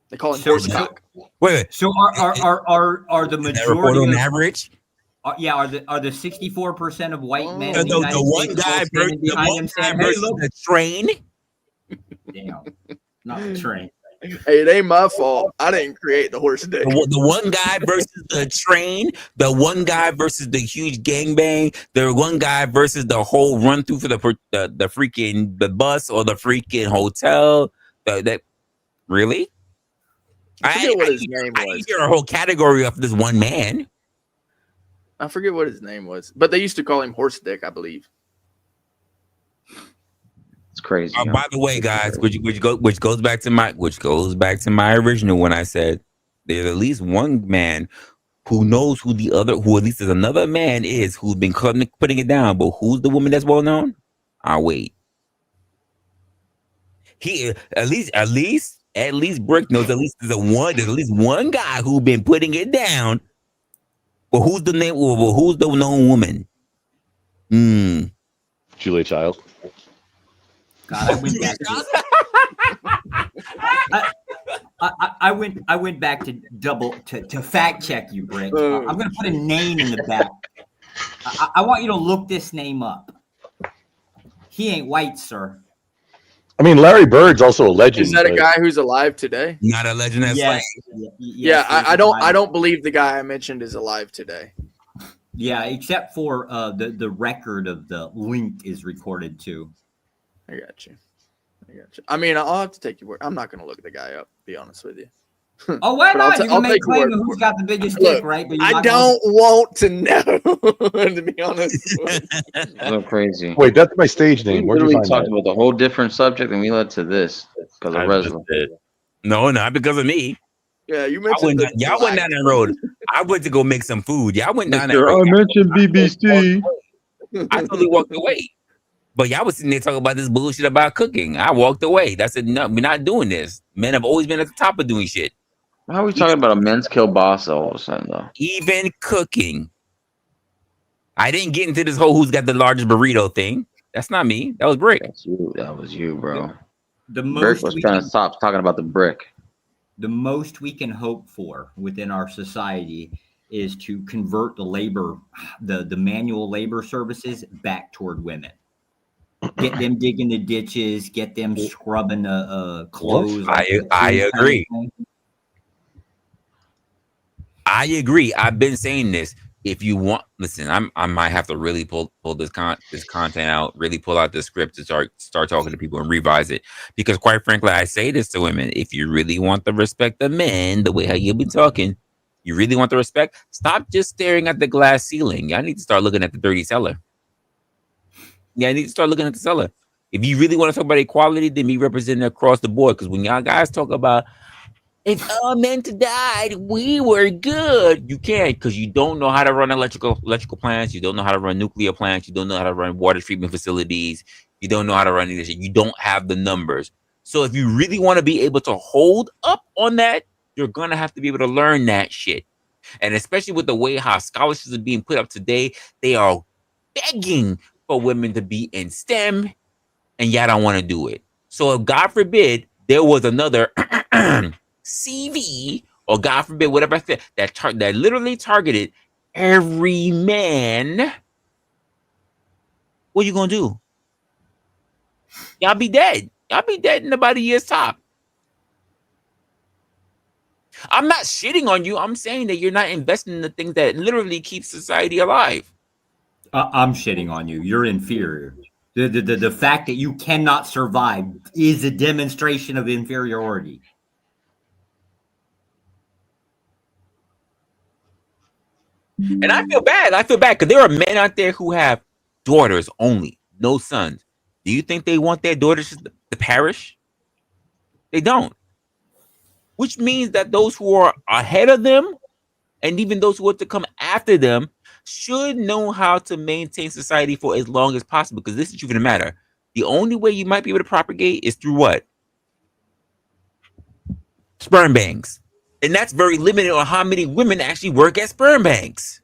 They call him horsecock. Wait. So are the majority on average? Are the 64% of white men the one guy versus the train? Damn, not the train. Hey, it ain't my fault. I didn't create the horse dick. The one guy versus the train, the one guy versus the huge gangbang, the one guy versus the whole run through for the freaking the bus or the freaking hotel. That really? I forget what his name was. I hear a whole category of this one man. I forget what his name was, but they used to call him Horse Dick, I believe. It's crazy. By the way, guys, which goes back to my original when I said there's at least one man who knows who at least there's another man is who's been putting it down, but who's the woman that's well known? I'll wait. He at least Brick knows at least there's at least one guy who's been putting it down. But who's the name? Well, who's the known woman? Julia Child. God, I went back to fact check you, Brick. I'm going to put a name in the back. I want you to look this name up. He ain't white, sir. I mean, Larry Bird's also a legend. Is that a guy who's alive today? Not a legend as yes. Yeah, I don't believe the guy I mentioned is alive today. Yeah, except for the record of the link is recorded too. I got you. I mean, I'll have to take your word. I'm not going to look the guy up, to be honest with you. Oh, why not? You can make claim of who's got the biggest dick, right? But I don't want to know, to be honest. So crazy. Wait, that's my stage name. We Where'd you literally find talked that? about a whole different subject, and we led to this because of Resla. No, not because of me. Yeah, you mentioned y'all went down that road. I went to go make some food. Y'all went down that I road. mentioned BBC. I totally walked away. But y'all was sitting there talking about this bullshit about cooking. I walked away. I said, no, we're not doing this. Men have always been at the top of doing shit. How are we talking about a men's kill boss all of a sudden, though? Even cooking. I didn't get into this whole who's got the largest burrito thing. That's not me. That was Brick. That's you. That was you, bro. The Brick most was trying to stop talking about the brick. The most we can hope for within our society is to convert the manual labor services back toward women. Get them digging the ditches, get them scrubbing the clothes. I agree. I agree. I've been saying this. If you want, listen, I might have to really pull this content out, really pull out the script to start talking to people and revise it. Because quite frankly, I say this to women: if you really want the respect of men, the way how you've been talking, you really want the respect. Stop just staring at the glass ceiling. Y'all need to start looking at the dirty cellar. Yeah, I need to start looking at the cellar. If you really want to talk about equality, then be represented across the board. Because when y'all guys talk about if all men died, we were good. You can't, because you don't know how to run electrical plants. You don't know how to run nuclear plants. You don't know how to run water treatment facilities. You don't know how to run any of this shit. You don't have the numbers. So if you really want to be able to hold up on that, you're gonna have to be able to learn that shit. And especially with the way how scholarships are being put up today, they are begging for women to be in STEM and y'all don't want to do it. So if God forbid there was another CV, or God forbid whatever I said that literally targeted every man, what you gonna do? Y'all be dead. Y'all be dead in about a year's top. I'm not shitting on you. I'm saying that you're not investing in the things that literally keep society alive. I'm shitting on you. You're inferior. The fact that you cannot survive is a demonstration of inferiority. And I feel bad. I feel bad because there are men out there who have daughters only, no sons. Do you think they want their daughters to perish? They don't. Which means that those who are ahead of them, and even those who are to come after them, should know how to maintain society for as long as possible. Because this is the truth of the matter. The only way you might be able to propagate is through what? Sperm banks. And that's very limited on how many women actually work at sperm banks.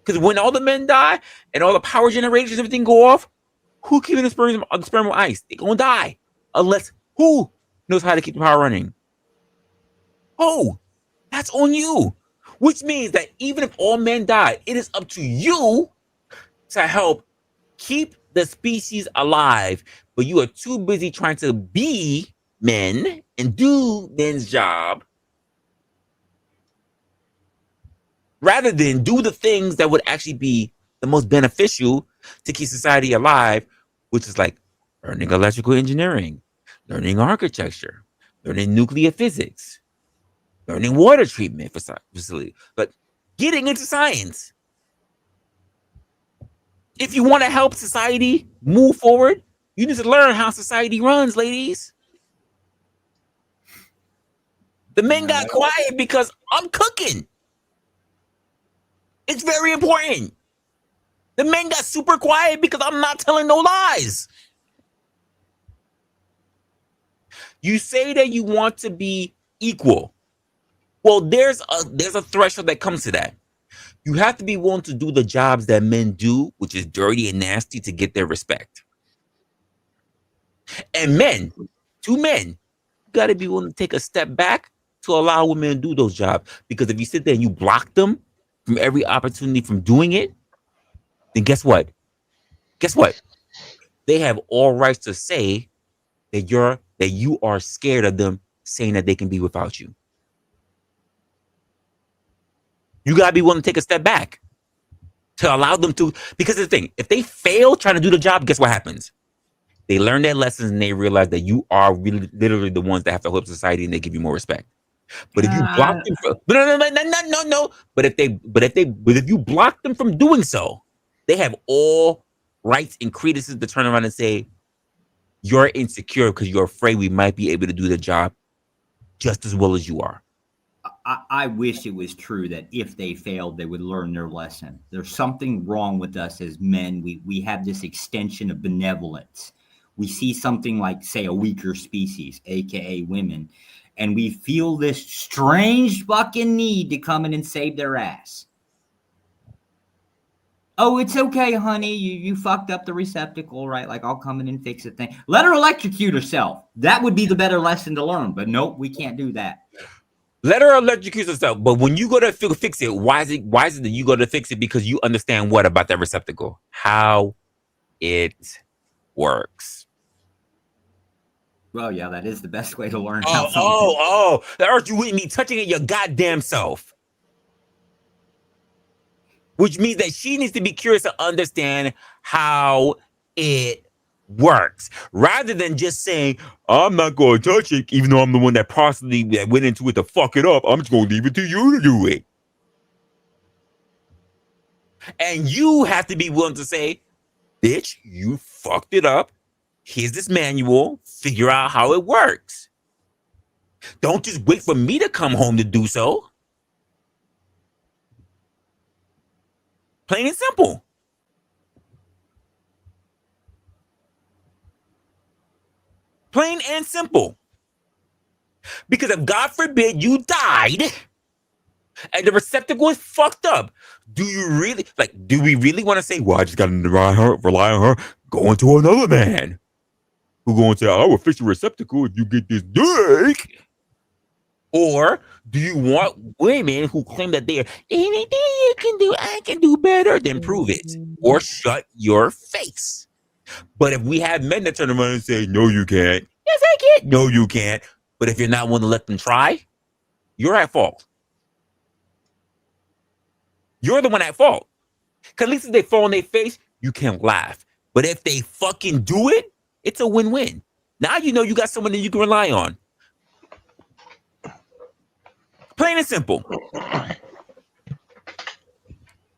Because when all the men die and all the power generators and everything go off, who keeping the sperm with ice? They're going to die. Unless who knows how to keep the power running? Oh, that's on you. Which means that even if all men die, it is up to you to help keep the species alive. But you are too busy trying to be men and do men's job rather than do the things that would actually be the most beneficial to keep society alive, which is like learning electrical engineering, learning architecture, learning nuclear physics, learning water treatment facility, but getting into science. If you want to help society move forward, you need to learn how society runs, ladies. The men got quiet because I'm cooking. It's very important. The men got super quiet because I'm not telling no lies. You say that you want to be equal. Well, there's a threshold that comes to that. You have to be willing to do the jobs that men do, which is dirty and nasty, to get their respect. And men, two men, you got to be willing to take a step back to allow women to do those jobs. Because if you sit there and you block them from every opportunity from doing it, then guess what? Guess what? They have all rights to say that you are scared of them saying that they can be without you. You gotta be willing to take a step back to allow them to, because the thing, if they fail trying to do the job, guess what happens? They learn their lessons and they realize that you are really literally the ones that have to help society, and they give you more respect. But if you block them from, no. But if you block them from doing so, they have all rights and credence to turn around and say, you're insecure because you're afraid we might be able to do the job just as well as you are. I wish it was true that if they failed, they would learn their lesson. There's something wrong with us as men. We have this extension of benevolence. We see something like, say, a weaker species, aka women, and we feel this strange fucking need to come in and save their ass. Oh, it's okay, honey. You fucked up the receptacle, right? Like, I'll come in and fix it. Let her electrocute herself. That would be the better lesson to learn. But nope, we can't do that. Let her electrocute herself. But when you go to fix it, why is it that you go to fix it? Because you understand what about that receptacle? How it works. Well, yeah, that is the best way to learn. That aren't you with me touching it your goddamn self? Which means that she needs to be curious to understand how it works, rather than just saying, I'm not going to touch it, even though I'm the one that possibly went into it to fuck it up. I'm just going to leave it to you to do it. And you have to be willing to say, bitch, you fucked it up. Here's this manual. Figure out how it works. Don't just wait for me to come home to do so. Plain and simple. Plain and simple. Because if God forbid you died and the receptacle is fucked up, do we really want to say, well, I just got to rely on her? going to another man who going to say, I will fix your receptacle if you get this dick? Or do you want women who claim that they're anything you can do, I can do better, then prove it? Or shut your face. But if we have men that turn around and say, no, you can't. Yes, I can. No, you can't. But if you're not willing to let them try, you're at fault. You're the one at fault. Because at least if they fall on their face, you can laugh. But if they fucking do it, it's a win-win. Now you know you got someone that you can rely on. Plain and simple.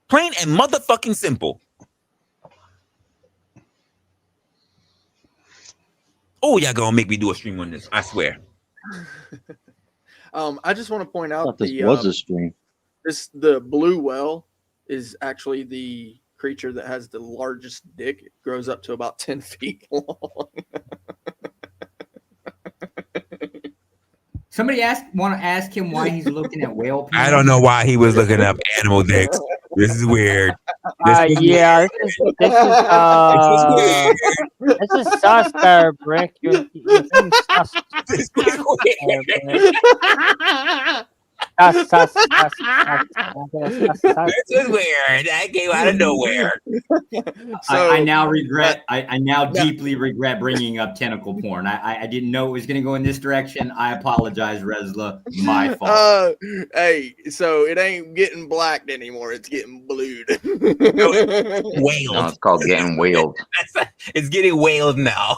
Plain and motherfucking simple. Oh, y'all gonna make me do a stream on this, I swear. I just want to point out This was a stream. The blue whale is actually the creature that has the largest dick. It grows up to about 10 feet long. Somebody want to ask him why he's looking at whale penis? I don't know why he was looking up animal dicks. This is weird. Yeah, this is sus there, Brick. You're being sus. This is weird. Sus. This is weird. That came out of nowhere. I now regret. I now deeply regret bringing up tentacle porn. I didn't know it was going to go in this direction. I apologize, Resla. My fault. Hey, so it ain't getting blacked anymore. It's getting blued. Whaled. No, it's called getting whaled. It's getting whaled now.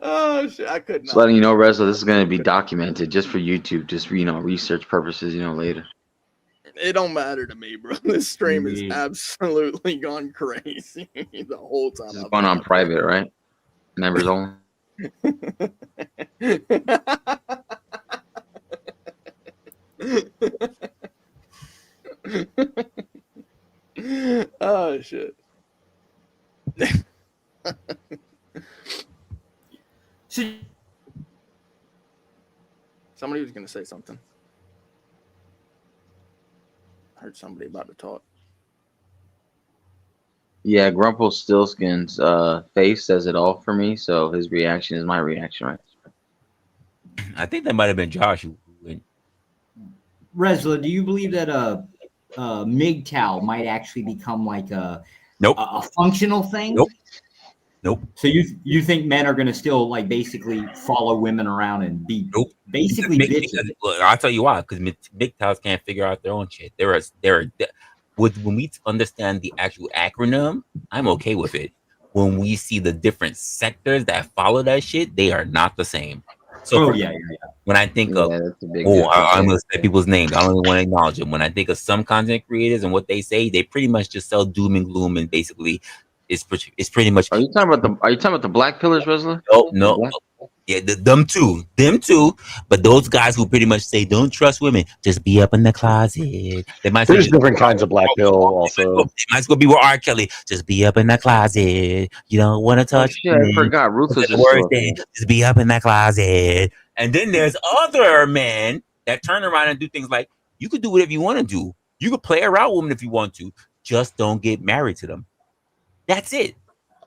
Oh shit! I could not. Just letting you know, Resla, this is going to be documented just for YouTube, just for research purposes, later. It don't matter to me, bro. This stream is absolutely gone crazy the whole time. This is going on private, right? Members only. Oh shit. Somebody was gonna say something. I heard somebody about to talk. Yeah, Grumpelstiltskin's face says it all for me, so his reaction is my reaction, right? I think that might have been Josh. Resla, do you believe that MGTOW might actually become like a functional thing? Nope. So you think men are going to still like basically follow women around and be basically bitches? Look, I'll tell you why. Because MGTOWs can't figure out their own shit. When we understand the actual acronym, I'm okay with it. When we see the different sectors that follow that shit, they are not the same. So when I think of, I'm going to say people's names. I don't even want to acknowledge them. When I think of some content creators and what they say, they pretty much just sell doom and gloom, and basically it's pretty much. Are you talking about the black pillars, Resla? No. Yeah, them too. But those guys who pretty much say don't trust women, just be up in the closet. There's different kinds of black pill also. It might as well be with R. Kelly. Just be up in the closet. You don't want to touch. I forgot. Ruth was just be up in that closet. And then there's other men that turn around and do things like, you could do whatever you want to do. You could play around with women if you want to. Just don't get married to them. That's it.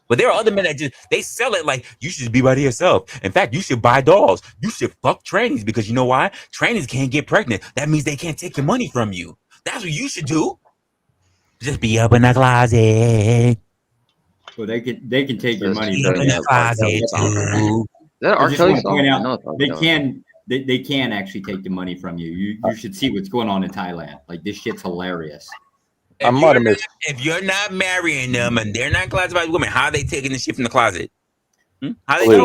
But there are other men that they sell it like you should be by yourself. In fact, you should buy dolls. You should fuck trannies because you know why? Trannies can't get pregnant. That means they can't take your money from you. That's what you should do. Just be up in the closet. Well, they can take your money from you. They can actually take the money from you. You should see what's going on in Thailand. Like this shit's hilarious. If you're not marrying them and they're not classified women, how are they taking the shit from the closet? How they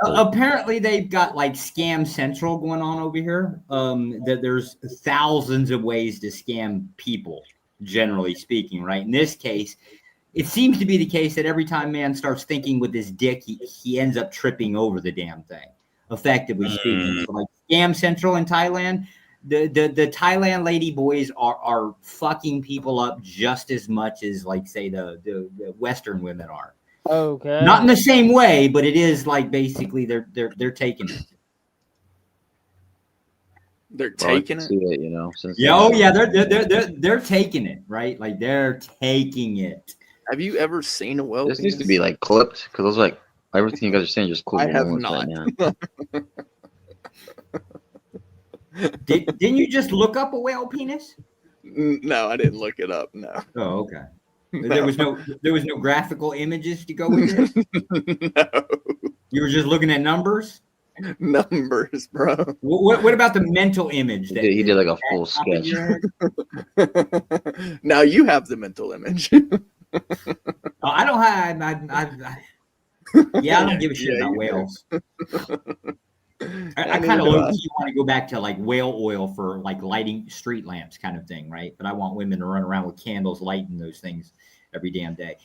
apparently they've got like Scam Central going on over here. That there's thousands of ways to scam people, generally speaking, right? In this case, it seems to be the case that every time man starts thinking with his dick, he ends up tripping over the damn thing, effectively speaking. So like Scam Central in Thailand, the Thailand lady boys are fucking people up just as much as like say the Western women are. Okay. Not in the same way, but it is like basically they're taking it. They're Well, I taking can it. see it, you know. Since Yeah, oh yeah, they're taking it, right? Like they're taking it. Have you ever seen a whale this needs to penis? be like clipped because I was like everything you guys are saying just I clipped have moments not. right now. Didn't you just look up a whale penis? No, I didn't look it up. No. Oh, okay. No. There was no graphical images to go with it. No. You were just looking at numbers. Numbers, bro. What about the mental image? That He did like a full top of sketch. your head? Now you have the mental image. Oh, I don't have. Yeah, I don't give a shit about you whales. do. I kind of want to go back to like whale oil for like lighting street lamps kind of thing, right? But I want women to run around with candles lighting those things every damn day.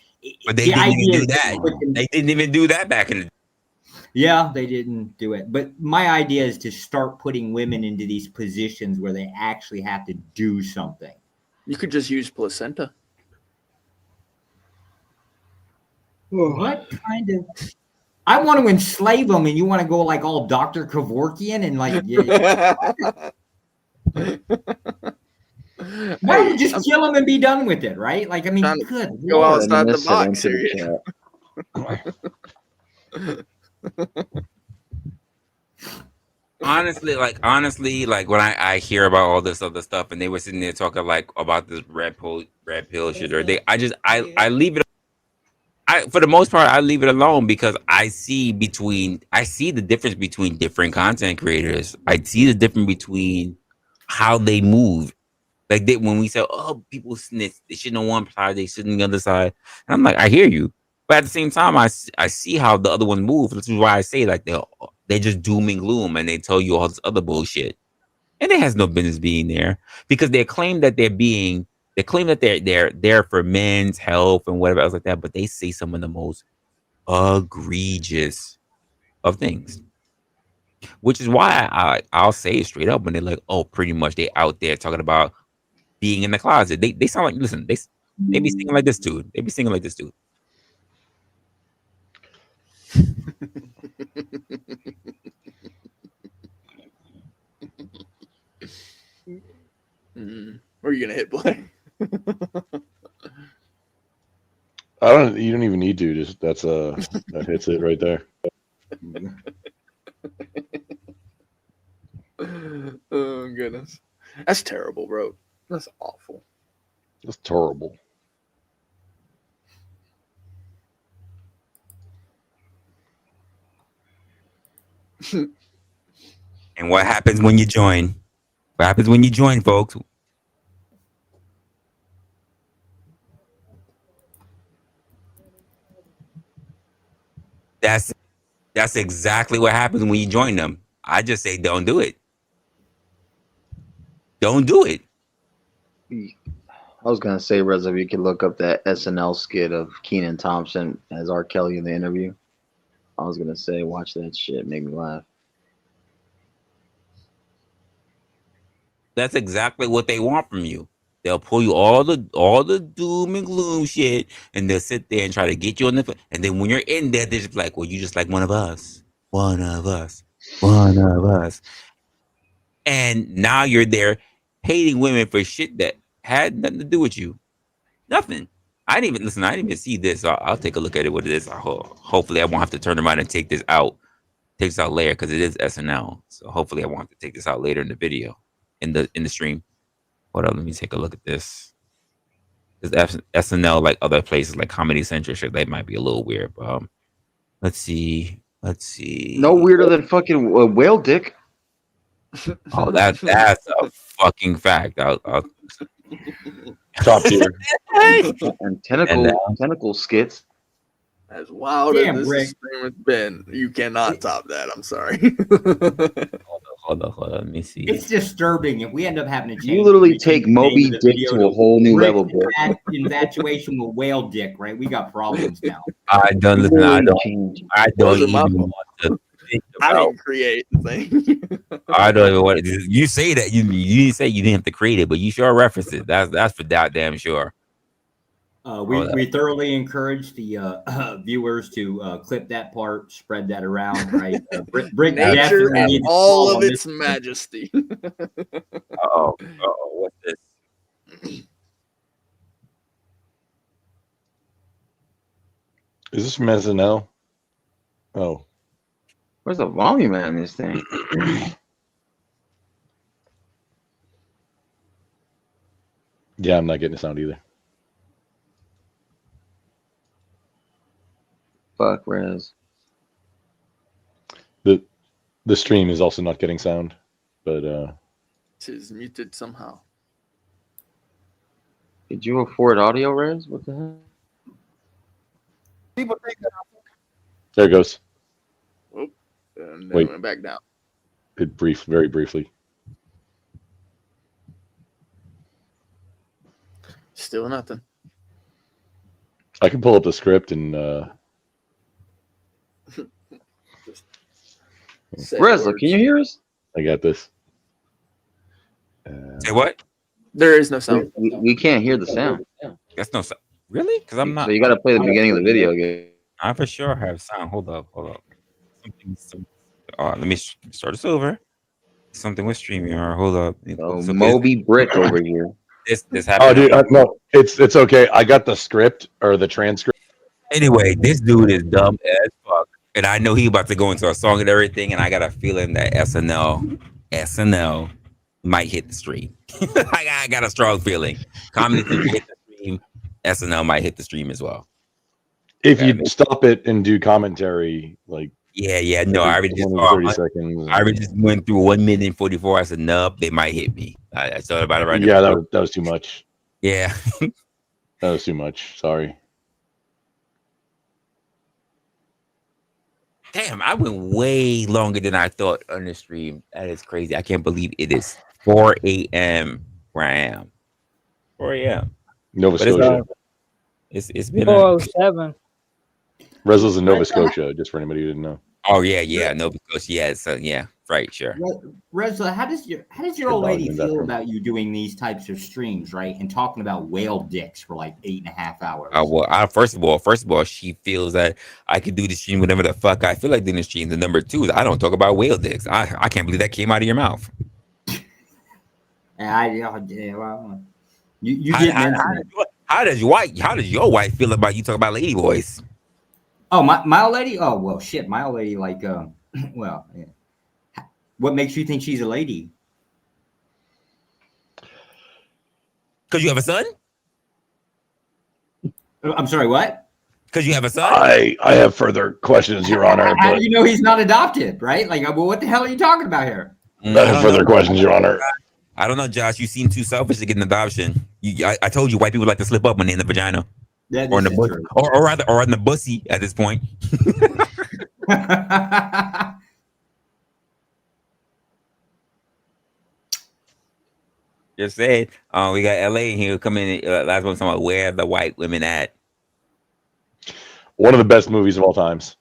But they didn't even do that. They didn't even do that back in the. Yeah, they didn't do it. But my idea is to start putting women into these positions where they actually have to do something. You could just use placenta. What kind of? I want to enslave them, and you want to go like all Dr. Kevorkian and like, yeah. Why don't you just kill them and be done with it, right? Like, I mean, good. Go Lord. outside the box here. Honestly, like when I hear about all this other stuff, and they were sitting there talking like about this red pill shit, or I leave it. For the most part, I leave it alone because I see the difference between different content creators. I see the difference between how they move. Like when we say, "Oh, people snitch, they shouldn't on one side, they shouldn't on the other side," and I'm like, I hear you, but at the same time, I see how the other ones move. This is why I say like they just doom and gloom, and they tell you all this other bullshit, and it has no business being there because they claim that they're there for men's health and whatever else like that, but they say some of the most egregious of things. Which is why I'll say it straight up when they're like, "Oh, pretty much they out there talking about being in the closet." They sound like, listen, they be singing like this dude. They be singing like this dude. Where are you gonna hit play? You don't even need to. Just that hits it right there. Oh goodness, that's terrible, bro. That's awful. That's terrible. And what happens when you join? What happens when you join, folks? That's exactly what happens when you join them. I just say, don't do it. Don't do it. I was gonna say, Reza, if you could look up that SNL skit of Kenan Thompson as R. Kelly in the interview. I was gonna say, watch that shit, make me laugh. That's exactly what they want from you. They'll pull you all the doom and gloom shit, and they'll sit there and try to get you on the. And then when you're in there, they're just like, "Well, you just like one of us, one of us, one of us." And now you're there hating women for shit that had nothing to do with you. Nothing. I didn't even see this. So I'll take a look at it. What it is. Hopefully, I won't have to turn around and take this out. Take this out later because it is SNL. So hopefully, I won't have to take this out later in the video, in the stream. Hold up, let me take a look at this. Because SNL, like other places, like Comedy Central, shit, they might be a little weird. But let's see. No weirder than fucking whale dick. Oh, that's a fucking fact. I'll top tier. And tentacle skits. As wild Damn, as Rick. this stream has been, you cannot top that. I'm sorry. Hold on. Let me see. It's disturbing if we end up having to change. You literally take Moby Dick to a whole new level, bro. Infatuation with whale dick, right? We got problems now. I don't listen. I don't even want to think I about. didn't create the thing. I don't even want to. You say that you didn't say you didn't have to create it, but you sure reference it. That's for damn sure. We thoroughly encourage the viewers to clip that part, spread that around, right? Brick Nature definitely at needs to all fall of on its this. majesty. What's this? Is this from SNL? Oh. Where's the volume at in this thing? Yeah, I'm not getting the sound either. Fuck, Rez. The stream is also not getting sound, but It is muted somehow. Did you afford audio, Rez? What the hell? People think that there it goes. Whoop. And then Wait. went back down. Very briefly. Still nothing. I can pull up the script and Resla, can you hear us? I got this. Say what? There is no sound. We can't hear the sound. That's no sound. Really? Because I'm not. So you got to play the beginning of the video again. I for sure have sound. Hold up. Let me start this over. Something with StreamYard. Hold up. Moby Brick over here. This happened. Oh, dude, no, it's okay. I got the script or the transcript. Anyway, this dude is dumb as fuck, and I know he about to go into a song and everything, and I got a feeling that SNL might hit the stream. I got a strong feeling. Comedy hit the stream. SNL might hit the stream as well. If you stop it and do commentary, like no, I already just 30 seconds. I already just went through 1 minute and 44. I said, nope, they might hit me. I thought about it right now. Yeah, that was too much. Yeah, that was too much. Sorry. Damn, I went way longer than I thought on the stream. That is crazy. I can't believe it is 4 a.m. where I am. 4 a.m. Nova Scotia. It's been 407. Resla's in Nova Scotia, just for anybody who didn't know. Oh yeah, Nova Scotia. Yeah, so yeah, right, sure. Resla, how does your old lady feel about you doing these types of streams, right? And talking about whale dicks for like 8.5 hours. Well, first of all, she feels that I could do the stream whatever the fuck I feel like doing the stream. The number two is I don't talk about whale dicks. I can't believe that came out of your mouth. You did mention it. How does your wife feel about you talking about lady boys? Oh, my old lady? Oh, well, shit. My old lady, like, well, yeah. What makes you think she's a lady? Because you have a son? I'm sorry, what? Because you have a son? I have further questions, Your Honor. How do you know he's not adopted, right? Like, well, what the hell are you talking about here? I have further questions, Your Honor. I don't know, Josh. You seem too selfish to get an adoption. I told you white people like to slip up when they're in the vagina. Or in the butt, or rather, or in the bussy at this point. Just said, we got LA in here coming in. Last one talking about where the white women at. One of the best movies of all times.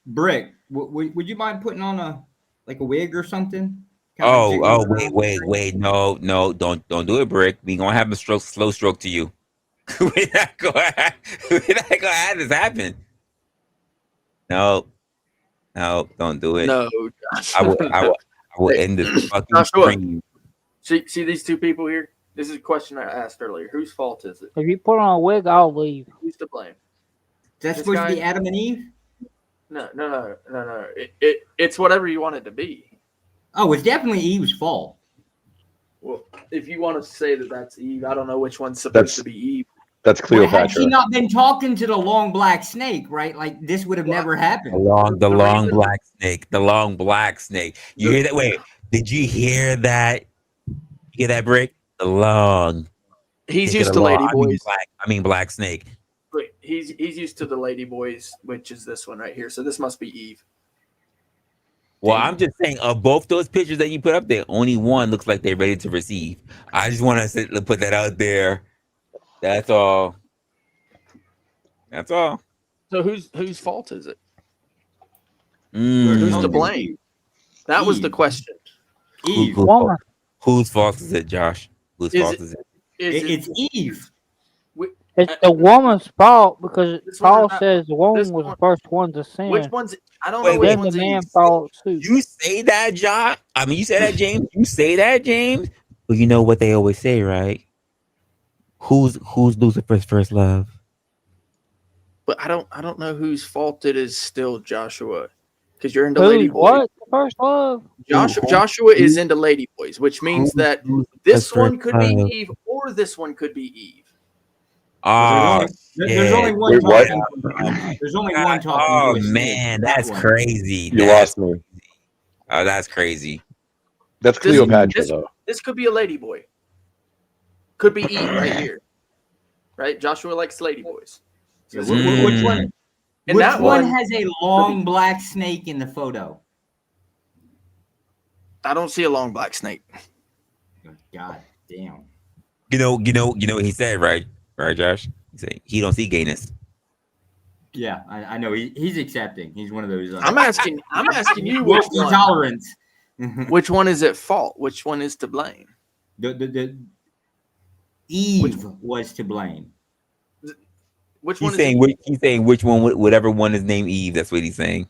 Brick, would you mind putting on a wig or something? Wait, no, don't do it, Brick. We gonna have a slow stroke to you. We're not gonna have this happen. No, don't do it. No, I will end this fucking stream. See these two people here? This is a question I asked earlier. Whose fault is it? If you put on a wig, I'll leave. Who's to blame? That's supposed to be Adam and Eve? No. It's whatever you want it to be. Oh, it's definitely Eve's fault. Well, if you want to say that that's Eve, I don't know which one's supposed to be Eve. That's Cleopatra. Had she not been talking to the long black snake, right? Like this would have never happened. The long black snake. The long black snake. You hear that? Wait, did you hear that? You hear that, Brick? The long. He's used to lady boys. I mean black snake. Wait, he's used to the lady boys, which is this one right here. So this must be Eve. Well, I'm just saying, of both those pictures that you put up there, only one looks like they're ready to receive. I just want to put that out there. That's all. That's all. So whose fault is it? Who's to blame? That was the question. Whose fault is it, Josh? Whose fault is it? It's Eve. It's the woman's fault because This one Paul is not. says the This woman was the one. first one to Which sin. one's? I don't know And which then the one's man Eve. followed suit. You say that, Josh? I mean, you say that, James? You say that, James? Well, you know what they always say, right? Who's Lucifer's first love? But I don't know whose fault it is still, Joshua, because you're into Who's lady boys. what? The first love? Joshua is into lady boys, which means that this Lucifer's one could be love? Eve or this one could be Eve. Oh, There's only shit. one Wait, what? talking. There's only God, one talking oh to a snake. man, That that's one. crazy. You lost me. Oh, that's crazy. That's This, Cleopatra, though. this could be a lady boy. Could be Eve right here. Right? Joshua likes lady boys. So Yeah, this- which one? And Which that one one has a long black snake in the photo? I don't see a long black snake. God damn. You know what he said, right? Right, Josh? He said he don't see gayness. Yeah, I know. He's accepting. He's one of those. I'm asking you which low-key one. tolerance. Which one is at fault? Which one is to blame? The Eve was to blame. Which He's one saying is Eve? he's saying which one, whatever one is named Eve. That's what he's saying.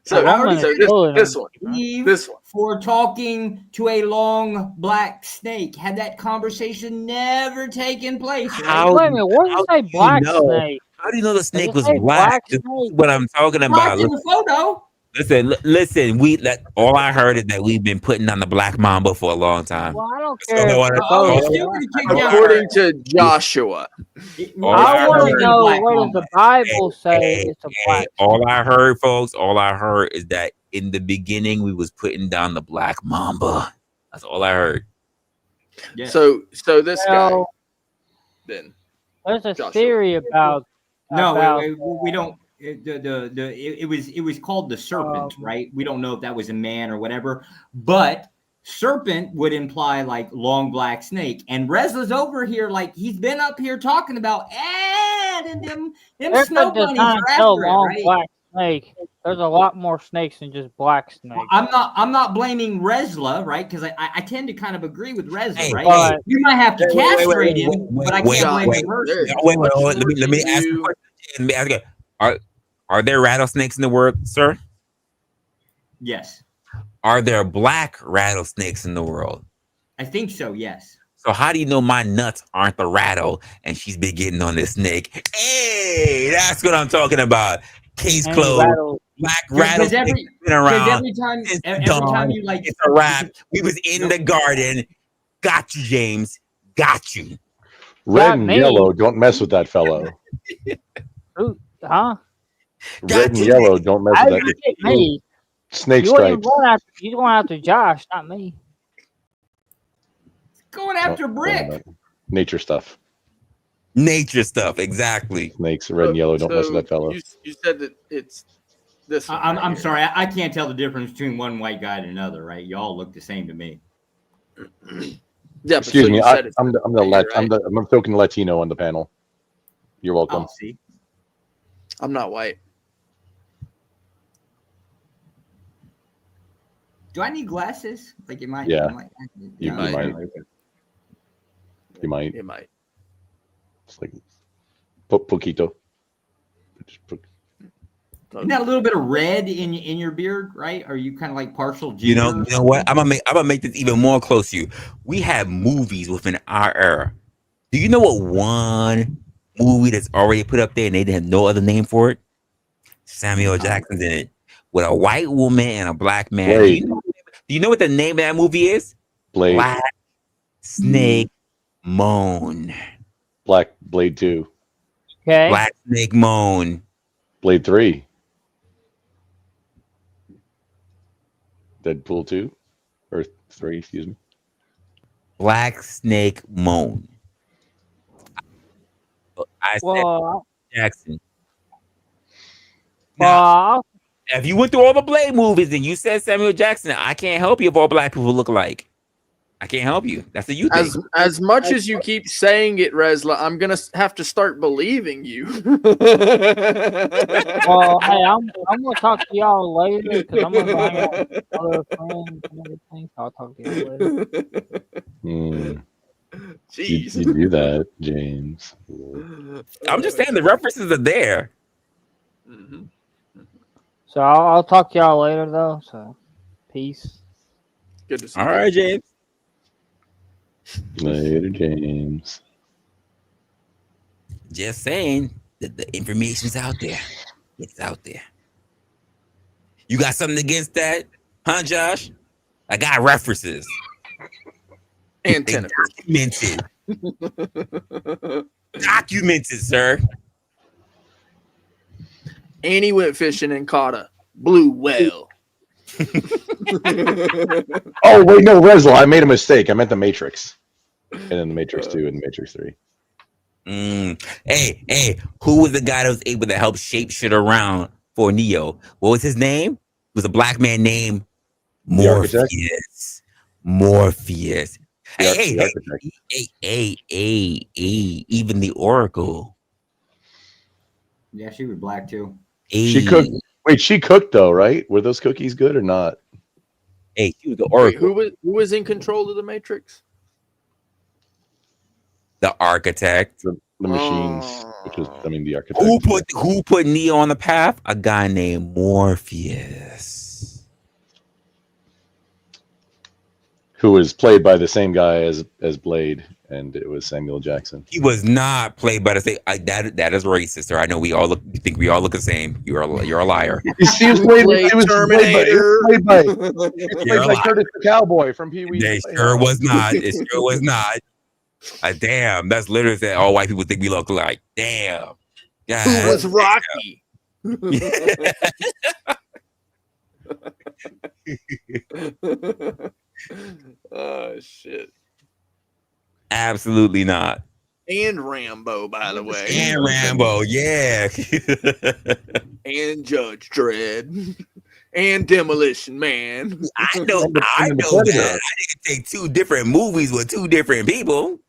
So this one. Eve This one. for talking to a long black snake. Had that conversation never taken place? Right? Wait a minute, what did it say? Black snake? How do you know the snake it was say black? black This snake? is what I'm talking Black about. in the photo. Listen. All I heard is that we've been putting on the black mamba for a long time. Well, I don't So care. According to Joshua. I want to know what does the Bible say it's a black All I heard, folks, is that in the beginning we was putting down the black mamba. That's all I heard. Yeah. So this guy. Then There's a Joshua. theory about we don't. It was called the serpent, right? We don't know if that was a man or whatever, but serpent would imply like long black snake. And Resla's over here, like he's been up here talking about and them snow bunnies are after it, long right? black snake. There's a lot more snakes than just black snakes. I'm not blaming Resla, right? Because I tend to kind of agree with Resla, right? but- You might have to castrate him, but I can't blame the person. Wait. Let me ask you a question. Let me ask you. Are there rattlesnakes in the world, sir? Yes, Are there black rattlesnakes in the world? I think so. Yes. So how do you know my nuts aren't the rattle and she's been getting on this snake? Hey, that's what I'm talking about. Case And closed. rattle- Black Because rattlesnake every been around. every time Dawn. you like It's a wrap. We was in the garden. Got you, James. Got you. Red Got and me. yellow, don't mess with that fellow. Who, huh? Red and yellow, don't mess I with didn't that. get me. Snake You ain't stripes. going after Josh, not me. going after Brick. Nature stuff. Nature stuff, exactly. Snakes, red and yellow, don't mess with that fellow. You said that it's this one. I'm sorry, I can't tell the difference between one white guy and another, right? Y'all look the same to me. Yeah, Excuse me, I'm the token Latino on the panel. You're welcome. Oh, see, I'm not white. do I need glasses? Like, it might. Yeah. You might. You might. It might. It's like poquito. Isn't that a little bit of red in your beard, right? Are you kind of like partial ginger? You know what? I'm gonna make this even more close to you. We have movies within our era. Do you know what one movie that's already put up there and they didn't have no other name for it? Samuel Jackson's in it with a white woman and a black man. Do you know what the name of that movie is? Blade. Black Snake Moan. Black Blade 2. Okay. Black Snake Moan. Blade 3. Deadpool 2 or 3, excuse me. Black Snake Moan. I said Jackson. Now, if you went through all the Blade movies and you said Samuel Jackson, I can't help you if all black people look alike. I can't help you. That's a you thing. As much as you keep saying it, Resla, I'm gonna have to start believing you. Well, hey, I'm gonna talk to y'all later because I'm gonna go hang out with other friends and everything. So I'll talk to y'all later. You do that, James. I'm just saying the references are there. So I'll talk to y'all later, though. So, peace. Good to see All you. right, James. Later, James. Just saying that the information's out there. It's out there. You got something against that, huh, Josh? I got references. And They tentacles. Documented, sir. And he went fishing and caught a blue whale. Oh wait, no, Resla. I made a mistake. I meant the Matrix, and then the Matrix 2 and the Matrix 3. Hey, who was the guy that was able to help shape shit around for Neo? What was his name? It was a black man named Morpheus. Morpheus. Hey, even the Oracle. Yeah, she was black too. She cooked. Wait, she cooked though, right? Were those cookies good or not? Hey, she was the Wait, Oracle. who was in control of the Matrix? The architect. The machines, which was, I mean, the architect. Who put Neo on the path? A guy named Morpheus. Who was played by the same guy as Blade, and it was Samuel Jackson. He was not played by the same. That is racist, sir. I know we all look. You think we all look the same. You're a liar. He was played by Curtis the Cowboy from Pee Wee. It sure was not. It sure was not. Damn, that's literally saying all white people think we look alike. Damn. Who was Rocky? Oh shit. Absolutely not. And Rambo, by the way. And Rambo, yeah. And Judge Dredd. And Demolition Man. I know that. I didn't take two different movies with two different people.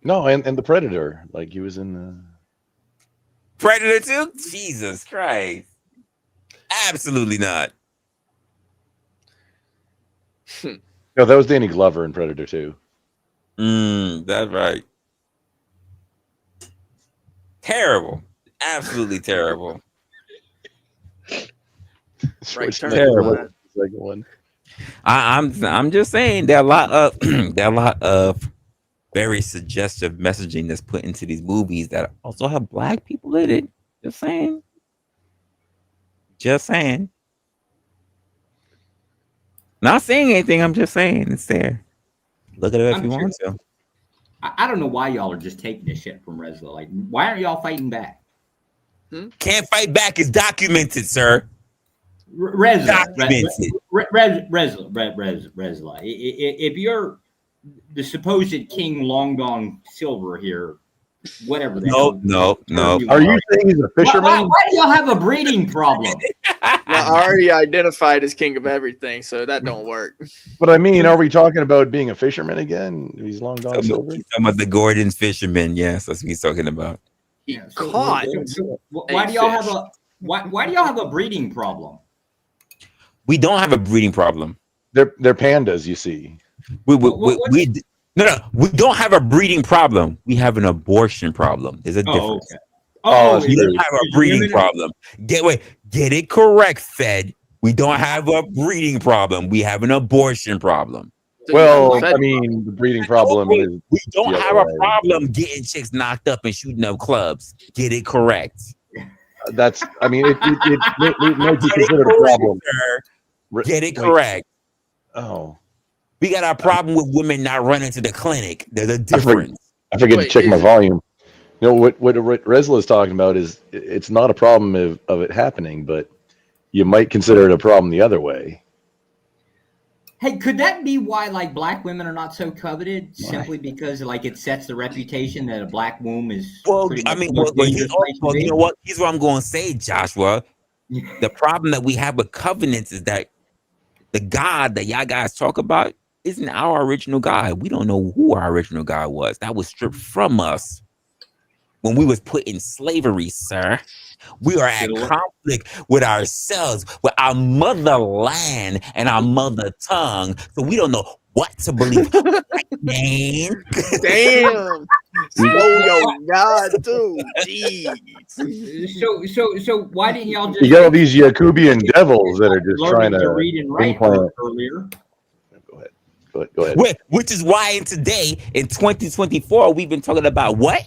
No, and the Predator. Like he was in the Predator too? Jesus Christ. Absolutely not. No, that was Danny Glover in Predator 2. That's right. Terrible. Absolutely terrible. Right, terrible. Second one. I'm just saying there are a lot of very suggestive messaging that's put into these movies that also have black people in it. Just saying. Just saying. Not saying anything. I'm just saying it's there. Look at it if you want to. I don't know why y'all are just taking this shit from Resla. Like, why aren't y'all fighting back? Can't fight back. It's documented, sir. Resla. If you're the supposed King Long Gone Silver here, whatever. No. Are you saying he's a fisherman? Why do y'all have a breeding problem? Well, I already identified as king of everything, so that don't work. But I mean, are we talking about being a fisherman again? He's long gone silver. He's talking about the Gordon's fisherman. Yes, that's what he's talking about. Why do y'all have a why do y'all have a breeding problem? We don't have a breeding problem. They're pandas, you see. We don't have a breeding problem. We have an abortion problem. There's a difference. Okay. We don't have a breeding problem. Get it correct, Fed. We don't have a breeding problem. We have an abortion problem. Well, I mean, the breeding problem is we don't have a problem getting chicks knocked up and shooting up clubs. Get it correct. That's. I mean, it might be considered a problem. Get it correct. Oh. We got a problem with women not running to the clinic. There's a difference. I forget to check my volume. You know what Resla is talking about is it's not a problem of it happening, but you might consider it a problem the other way. Hey, could that be why like black women are not so coveted? Simply because like it sets the reputation that a black womb is. You know what? Here's what I'm going to say, Joshua. The problem that we have with covenants is that the God that y'all guys talk about isn't our original God. We don't know who our original God was. That was stripped from us when we was put in slavery, sir. We are at conflict with ourselves, with our motherland and our mother tongue. So we don't know what to believe. Man. Damn. Oh, yo, God, too. Jeez. So why didn't y'all just You got all these Yakubian devils that are just trying learning to to read and write implant. earlier? Go ahead. Which is why in today, in 2024, we've been talking about what?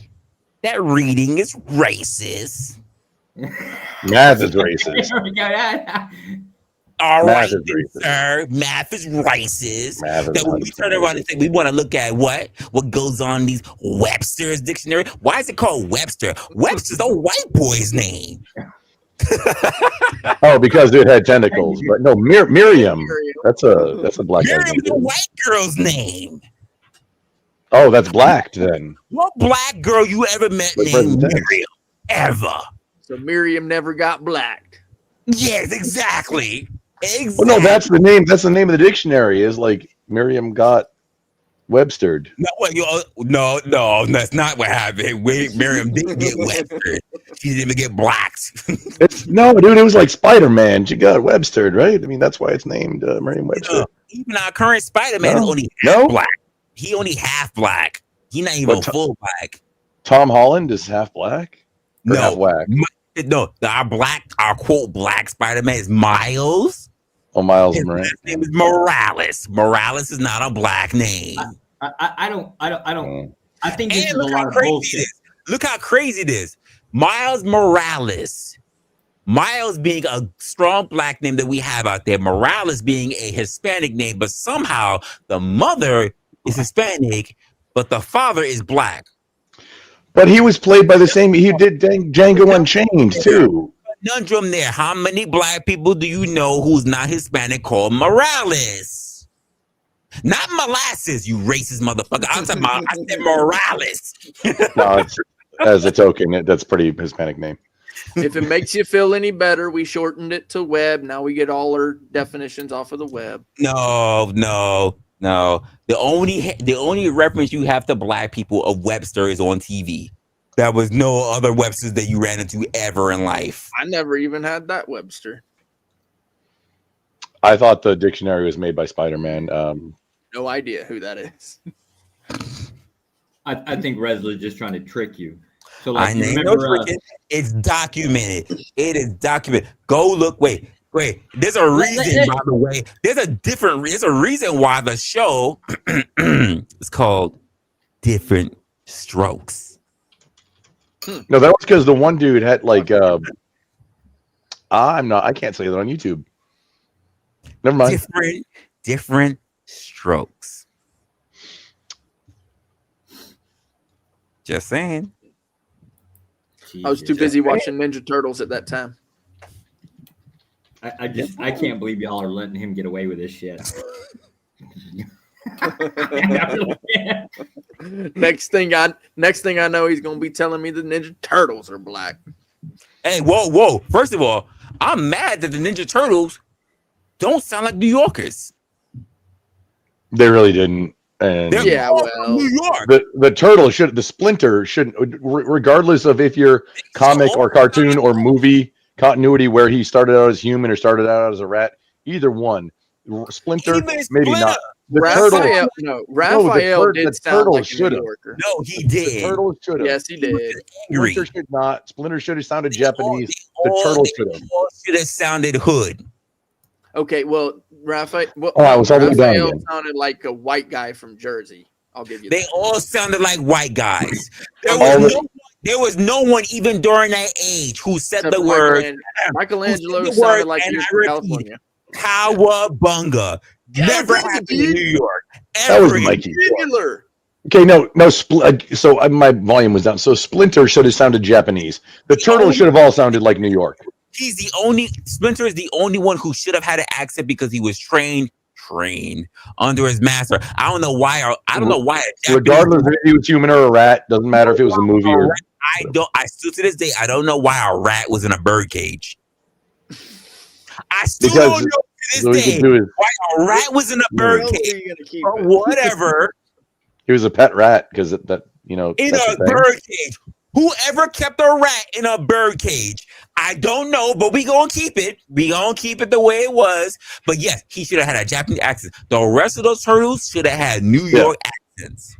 That reading is racist. Math is racist. All Math right, is racist. sir. Math is racist. Math is That when we turn around and say we want to look at what goes on in these Webster's dictionary. Why is it called Webster? Webster's a white boy's name. Oh, because it had tentacles. But no, Miriam. That's a black guy's Miriam's a name. white girl's name. Oh, that's black then. What black girl you ever met Like named present tense. Miriam? Ever? So Miriam never got blacked. Yes, exactly. Exactly. Well, no, that's the name. That's the name of the dictionary. Is like Miriam got Webstered. No, that's not what happened. Miriam didn't get Webstered. She didn't even get blacked. No, dude, it was like Spider-Man. She got Webstered, right? I mean, that's why it's named Merriam-Webster. Even our current Spider-Man is only half black. He only half black. He's not even full black. Tom Holland is half black? Or half whack? Our quote black Spider-Man is Miles. Oh, Miles His Morales. last name is Morales. Morales is not a black name. I don't. I think this is a look lot how of crazy bullshit. it is. Look how crazy it is. Miles Morales. Miles being a strong black name that we have out there. Morales being a Hispanic name, but somehow the mother is Hispanic, but the father is black. But he was played by the same. He did Django Unchained too. Conundrum there. How many black people do you know who's not Hispanic called Morales? Not molasses, you racist motherfucker. I said Morales. No, it's, as a token, that's pretty Hispanic name. If it makes you feel any better, we shortened it to web. Now we get all our definitions off of the web. No. The only reference you have to black people of Webster is on TV. There was no other Websters that you ran into ever in life. I never even had that Webster. I thought the dictionary was made by Spider-Man. No idea who that is. I think Resla is just trying to trick you. So I ain't no tricking. It's documented. It is documented. Go look. Wait. There's a reason, by the way. There's a reason why the show is called Different Strokes. No, that was because the one dude had like I can't say that on YouTube. Never mind. Different strokes. Just saying. I was too busy watching Ninja Turtles at that time. I can't believe y'all are letting him get away with this shit. Next thing I know, he's gonna be telling me the Ninja Turtles are black. Hey, whoa! First of all, I'm mad that the Ninja Turtles don't sound like New Yorkers. They really didn't. And New York. The Splinter shouldn't, regardless of if you're comic or cartoon or movie continuity, where he started out as human or started out as a rat. Either one. Splinter, maybe not. Raphael did sound like a New Yorker. No, he did. The Turtles should have. Yes, he did. Splinter should not. Splinter should have sounded Japanese. The Turtles should have. Should have sounded hood. Okay, well, Raphael sounded like a white guy from Jersey. I'll give you that. They all sounded like white guys. There was no one even during that age who said the word. Michelangelo sounded like he was from California. Cowabunga. Never happened in New York. That was Mikey. Okay, no. So my volume was down. So Splinter should have sounded Japanese. The Turtles should have all sounded like New York. Splinter is the only one who should have had an accent because he was trained under his master. I don't know why. Regardless if he was human or a rat, doesn't matter if it was a movie or. I still to this day I don't know why a rat was in a birdcage. I still don't know to this day why a rat was in a birdcage or whatever. He was a pet rat because in a birdcage. Whoever kept a rat in a bird cage, I don't know, but we gonna keep it. We gonna keep it the way it was. But yes, he should have had a Japanese accent. The rest of those turtles should have had New York accents.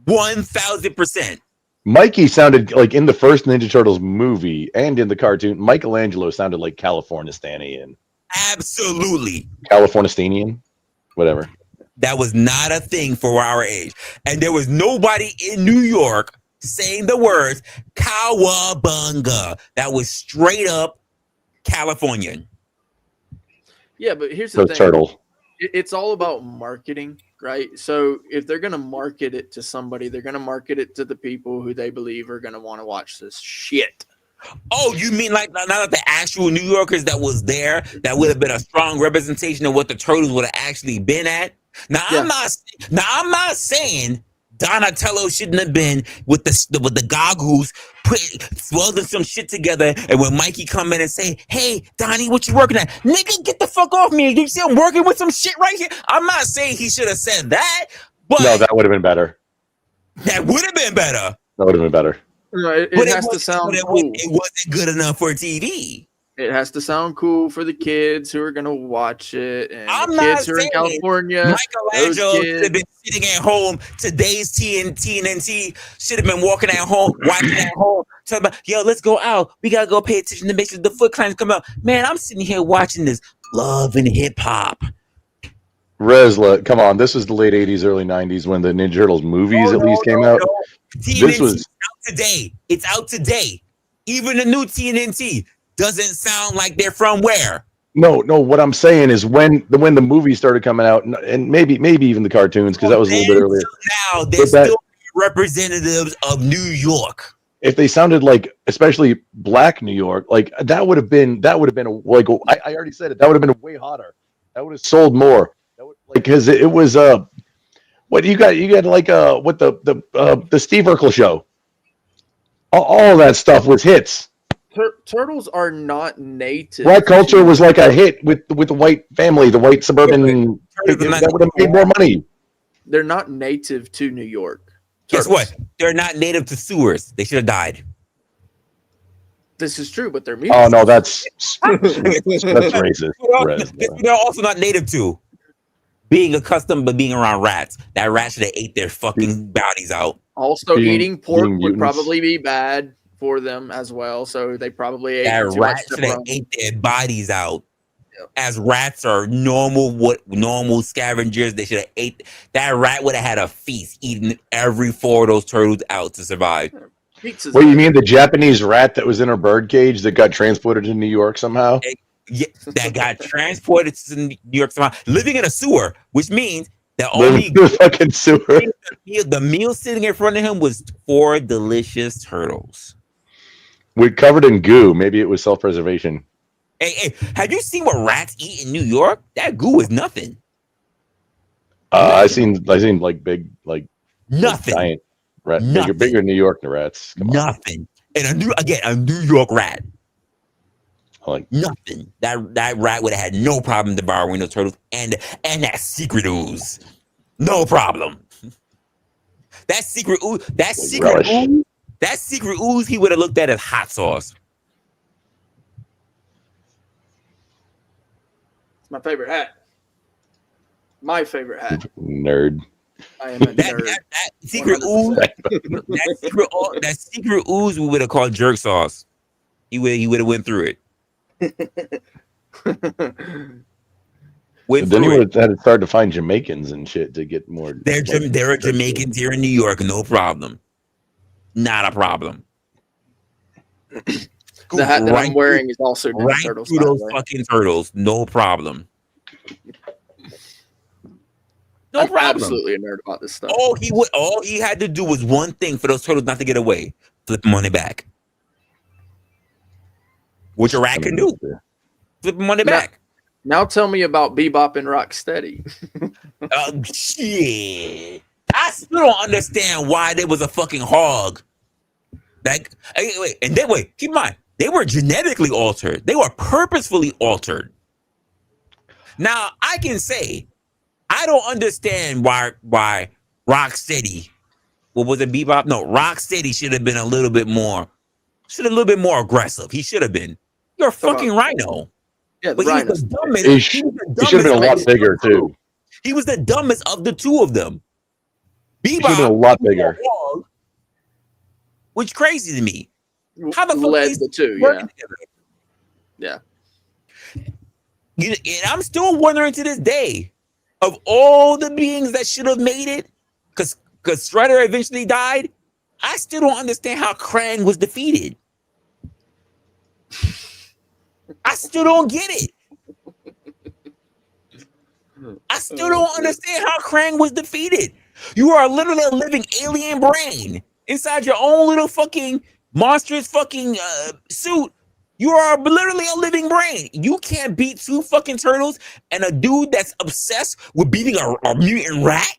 1000%. Mikey sounded like in the first Ninja Turtles movie and in the cartoon, Michelangelo sounded like Californistanian. Absolutely. Californistanian? Whatever. That was not a thing for our age. And there was nobody in New York saying the words Cowabunga. That was straight up Californian. Yeah, but here's the thing. Turtle. It's all about marketing, right? So if they're going to market it to somebody, they're going to market it to the people who they believe are going to want to watch this shit. Oh, you mean like not the actual New Yorkers that was there that would have been a strong representation of what the Turtles would have actually been at? Now I'm not saying Donatello shouldn't have been with the goggles, welding some shit together. And when Mikey come in and say, "Hey, Donnie, what you working at?" Nigga, get the fuck off me! You see, I'm working with some shit right here. I'm not saying he should have said that, but no, that would have been better. That would have been better. That would have been better. It has to sound cool. It wasn't good enough for TV. It has to sound cool for the kids who are going to watch it. And the kids who are in California. Michelangelo should have been sitting at home. Today's TNT should have been walking at home, watching at home, talking about, yo, let's go out. We got to go pay attention to make sure the Foot Clan's come out. Man, I'm sitting here watching this Love and Hip Hop. Resla, come on. This was the late 80s, early 90s when the Ninja Turtles movies came out. TNT is out today. It's out today. Even the new TNT doesn't sound like they're from where? No. What I'm saying is when the movies started coming out, and maybe even the cartoons, because that was a little bit earlier. Now they're still representatives of New York. If they sounded like, especially Black New York, like that would have been I already said it. That would have been way hotter. That would have sold more. That would, like, because it was what you got like what the Steve Urkel show. All of that stuff was hits. Turtles are not native. Black culture was like a hit with the white family, the white suburban. That would have made more money. They're not native to New York. Guess what? They're not native to sewers. They should have died. This is true, but they're mutants. Oh no, that's racist. They're also not native to being accustomed to being around rats. That rat should have ate their fucking bodies out. Also, eating pork would probably be bad for them as well, so they probably ate that too rats much should have ate their bodies out. Yep. As rats are normal scavengers, they should have ate. That rat would have had a feast, eating every 4 of those turtles out to survive. Pizza's you mean the Japanese rat that was in a bird cage that got transported to New York somehow? Yeah, that got transported to New York somehow, living in a sewer, which means that fucking sewer. The meal sitting in front of him was 4 delicious turtles. We're covered in goo. Maybe it was self-preservation. Hey, have you seen what rats eat in New York? That goo is nothing. I seen like big, like nothing. Giant rat, bigger in New York than rats. Nothing. And a New York rat. Like nothing. That rat would have had no problem devouring those turtles and that secret ooze. No problem. That secret ooze. That secret ooze, he would have looked at as hot sauce. It's my favorite hat. My favorite hat. Nerd. I am a nerd. That secret ooze. that secret ooze, we would have called jerk sauce. He would have went through it. Then he would have had to start to find Jamaicans and shit to get more. There are Jamaicans here in New York, no problem. Not a problem. The hat that I'm wearing is also right turtles. Through those fucking turtles, no problem. No I'm problem. Absolutely a nerd about this stuff. All he had to do was one thing for those turtles not to get away: flip them on their back. Which a rat can do. Flip them on their back. Now tell me about Bebop and Rocksteady. Shit. I still don't understand why there was a fucking hog. Keep in mind, they were genetically altered. They were purposefully altered. Now, I can say, I don't understand why Rocksteady what was it, Bebop? No, Rocksteady should have been a little bit more aggressive. He should have been. You're a fucking rhino. Yeah, but he was the dumbest. He should have been a lot bigger too. He was the dumbest of the two of them. He should have been a lot bigger. Which crazy to me. How the fuck led these the two? working Yeah. And I'm still wondering to this day, of all the beings that should have made it, because Strider eventually died, I still don't understand how Krang was defeated. I still don't get it. I still don't understand how Krang was defeated. You are literally a living alien brain inside your own little fucking monstrous fucking suit. You are literally a living brain. You can't beat two fucking turtles and a dude that's obsessed with beating a mutant rat.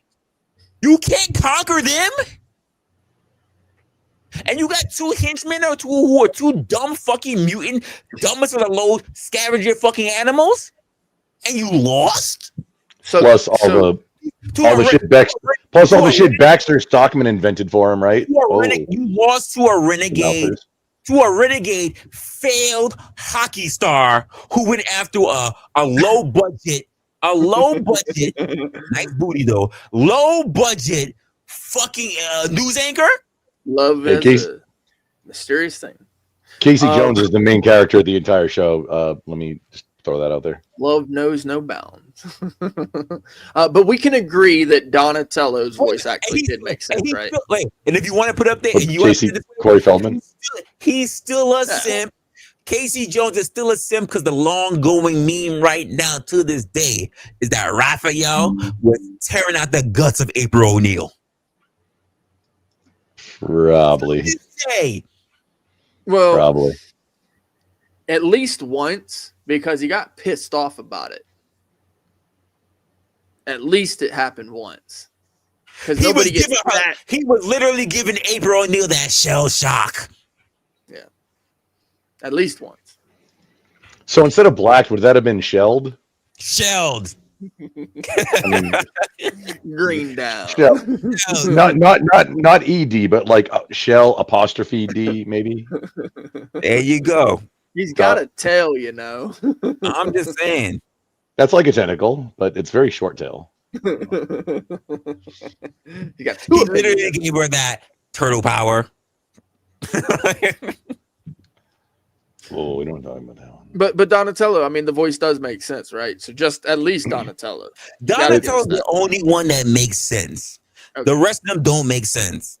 You can't conquer them. And you got two henchmen or two who are two dumb fucking mutant, dumbest of the low scavenger fucking animals, and you lost. Plus all the shit Baxter Stockman invented for him, right? You lost to a renegade. To a renegade failed hockey star who went after a low budget, nice booty though, low budget fucking news anchor. Love is a mysterious thing. Casey Jones is the main character of the entire show. Let me just throw that out there. Love knows no bounds. But we can agree that Donatello's voice actually did make sense, right? And if you want to put up there, and you Corey Feldman, he's still a simp. Casey Jones is still a simp because the long-going meme right now to this day is that Raphael was tearing out the guts of April O'Neil. Probably. Well, probably. At least once, because he got pissed off about it. At least it happened once. Because nobody gets that. He was literally giving April O'Neil that shell shock. Yeah. At least once. So instead of black, would that have been shelled? Shelled. I mean, green down. Shell. Not ED, but like shell apostrophe D, maybe. There you go. He's got a tail, you know. I'm just saying. That's like a tentacle, but it's very short tail. He literally gave her that turtle power. Oh, we don't talk about that one. But Donatello, I mean, the voice does make sense, right? So just at least Donatello. Donatello's the only one that makes sense. Okay. The rest of them don't make sense.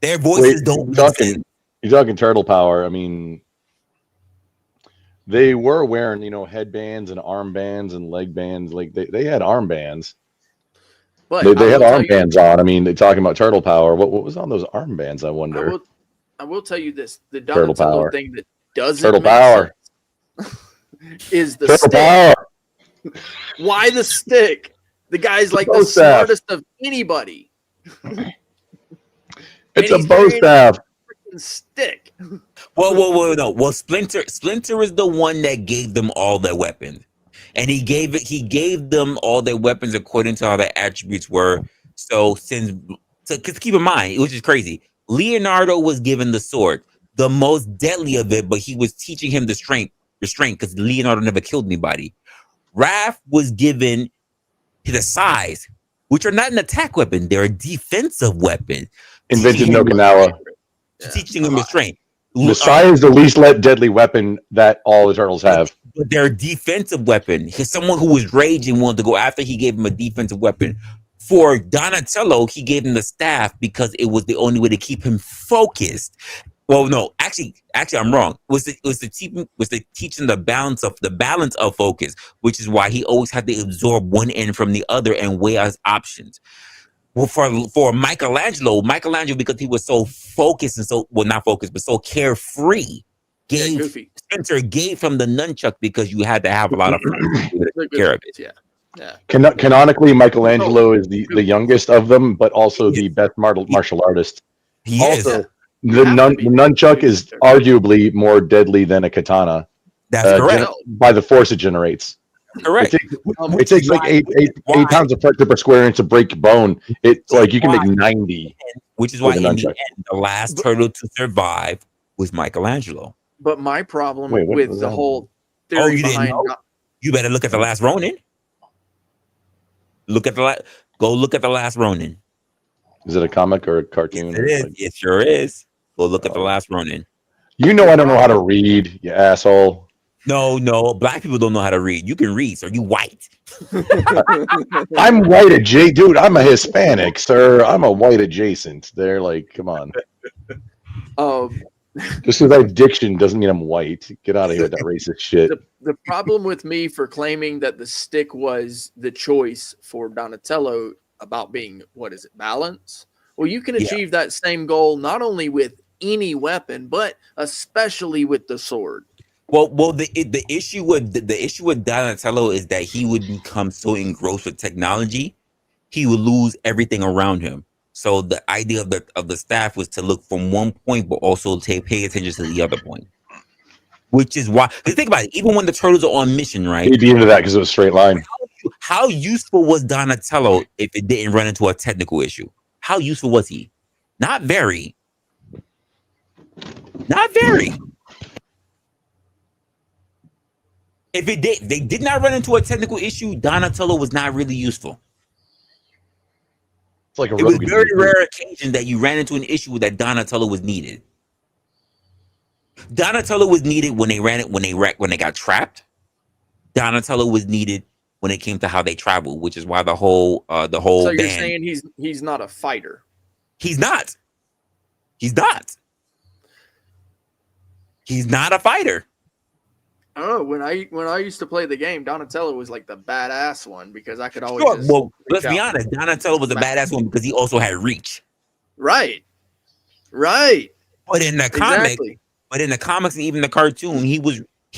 Their voices don't make sense. You're talking turtle power. I mean, they were wearing, headbands and armbands and leg bands. Like they had armbands. But they had armbands on. I mean, they're talking about turtle power. What was on those armbands? I wonder. I will tell you this: the Donatello thing that doesn't turtle power is the turtle stick. Power. Why the stick? The guy's like the smartest of anybody. It's a bow staff. Stick. Whoa, no. Well, Splinter is the one that gave them all their weapons. And he gave them all their weapons according to how their attributes were. So because keep in mind, which is crazy, Leonardo was given the sword, the most deadly of it, but he was teaching him the restraint because Leonardo never killed anybody. Raph was given the size, which are not an attack weapon, they're a defensive weapon. Invented in Okinawa. Teaching him restraint. The sai is the least deadly weapon that all the turtles have. But they're a defensive weapon. He's someone who was raging, wanted to go after. He gave him a defensive weapon. For Donatello, he gave him the staff because it was the only way to keep him focused. Well, no, actually, I'm wrong. It was the teaching the balance of focus, which is why he always had to absorb one end from the other and weigh out his options. Well, for Michelangelo, because he was so focused and not focused, but so carefree, Spencer gave from the nunchuck because you had to have a lot of fun to take care of it. Yeah. Canonically, Michelangelo is the youngest of them, but also the best martial artist. He also, is. The nunchuck is arguably more deadly than a katana. That's correct. By the force it generates. Correct. It takes like eight pounds of pressure per square inch to break bone. It's like you can make 90. Which is why in the end, the last turtle to survive was Michelangelo. But my problem Wait, what with was the that? whole Oh, theory you didn't behind know? You better look at the last Ronin. Look at go look at the last Ronin. Is it a comic or a cartoon? Yes, it is. It sure is. Go look at the last Ronin. You know I don't know how to read, you asshole. No. Black people don't know how to read. You can read, sir. You white. I'm white adjacent, dude. I'm a Hispanic, sir. I'm a white adjacent. They're like, come on. Just because I have diction doesn't mean I'm white. Get out of here with that racist shit. the problem with me for claiming that the stick was the choice for Donatello about being, balance? Well, you can achieve that same goal not only with any weapon, but especially with the sword. Well, the issue with Donatello is that he would become so engrossed with technology, he would lose everything around him. So the idea of the staff was to look from one point, but also pay attention to the other point. Which is why, because think about it, even when the turtles are on mission, right? He'd be into that because it was a straight line. How useful was Donatello if it didn't run into a technical issue? How useful was he? Not very. Not very. If they did not run into a technical issue, Donatello was not really useful. It's like it was very rare occasion that you ran into an issue that Donatello was needed. Donatello was needed when they got trapped. Donatello was needed when it came to how they travel, which is why the whole So you're band. saying he's not a fighter? He's not. He's not. He's not a fighter. I don't know. When I used to play the game, Donatello was like the badass one because I could always. Sure, just well, reach let's be out. honest. Donatello was a badass one because he also had reach. Right. But in the comic, and even the cartoon, he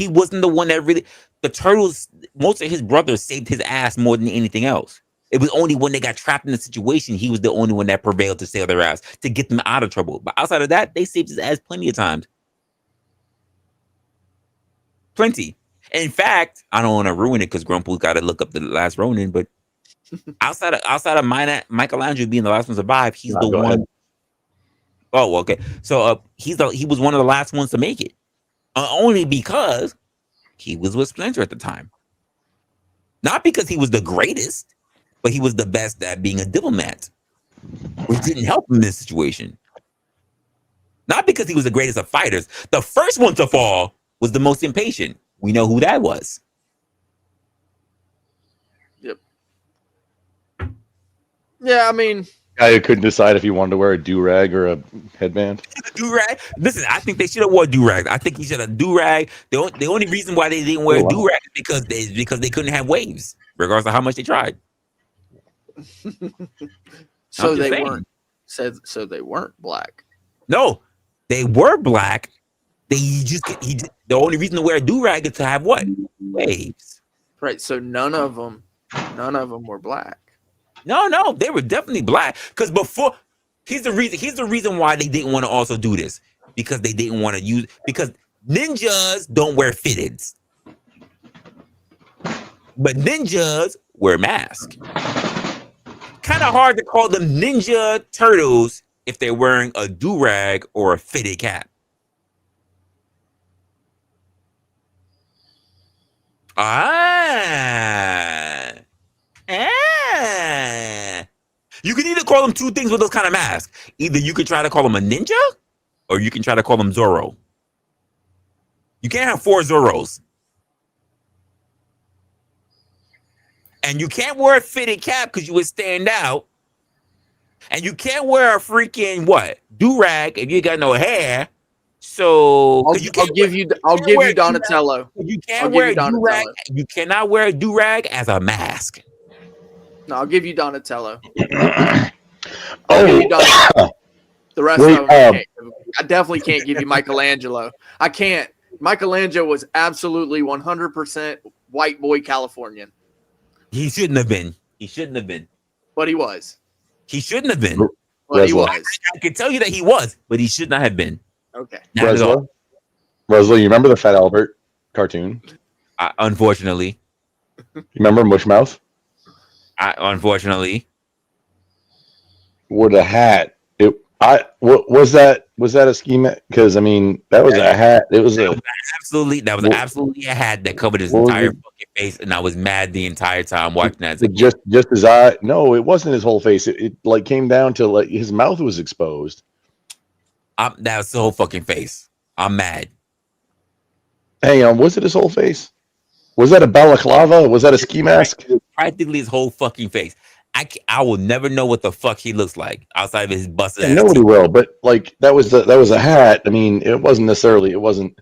wasn't the one that really. The turtles, most of his brothers saved his ass more than anything else. It was only when they got trapped in the situation, he was the only one that prevailed to save their ass, to get them out of trouble. But outside of that, they saved his ass plenty of times. Plenty. In fact, I don't want to ruin it because Grumpy's got to look up the last Ronin, but outside of Michelangelo being the last one to survive, he's the one. Ahead. Oh, okay. So he was one of the last ones to make it, only because he was with Splinter at the time. Not because he was the greatest, but he was the best at being a diplomat, which didn't help him in this situation. Not because he was the greatest of fighters. The first one to fall was the most impatient. We know who that was. Yep. Yeah, I mean, guy who couldn't decide if he wanted to wear a do-rag or a headband. Do-rag? Listen, I think they should have wore do-rag. I think he should have do-rag. The only reason why they didn't wear do-rag is because they couldn't have waves, regardless of how much they tried. So they weren't black. No, they were black. The only reason to wear a do-rag is to have what? Waves. Right. So none of them were black. No, they were definitely black. Because before, here's the reason why they didn't want to also do this. Because they didn't want to use, because ninjas don't wear fitteds. But ninjas wear masks. Kind of hard to call them Ninja Turtles if they're wearing a do-rag or a fitted cap. You can either call them two things with those kind of masks. Either you could try to call them a ninja, or you can try to call them Zorro. You can't have four Zorros. And you can't wear a fitted cap because you would stand out. And you can't wear a freaking do-rag if you got no hair. So I'll give you Donatello. You can't wear a do-rag. You cannot wear a do-rag as a mask. No, I'll give you Donatello. I'll give you Donatello. The rest of them, I definitely can't give you Michelangelo. I can't. Michelangelo was absolutely 100% white boy Californian. He shouldn't have been. But he was. He shouldn't have been. But he was. I can tell you that he was, but he should not have been. Okay. Resla, you remember the Fat Albert cartoon? Unfortunately. Remember Mushmouth? Unfortunately, With a hat. What was that? Was that a scheme? Because I mean, that was a hat. It was a that was absolutely a hat that covered his entire fucking face, and I was mad the entire time watching that. As a kid. Just his eye. No, it wasn't his whole face. It like came down to like his mouth was exposed. That was the whole fucking face. I'm mad. Hang on, was it his whole face? Was that a balaclava? Was that a ski mask? Practically his whole fucking face. I will never know what the fuck he looks like outside of his busted ass. Nobody will, but like that was a hat. I mean, it wasn't necessarily. It wasn't.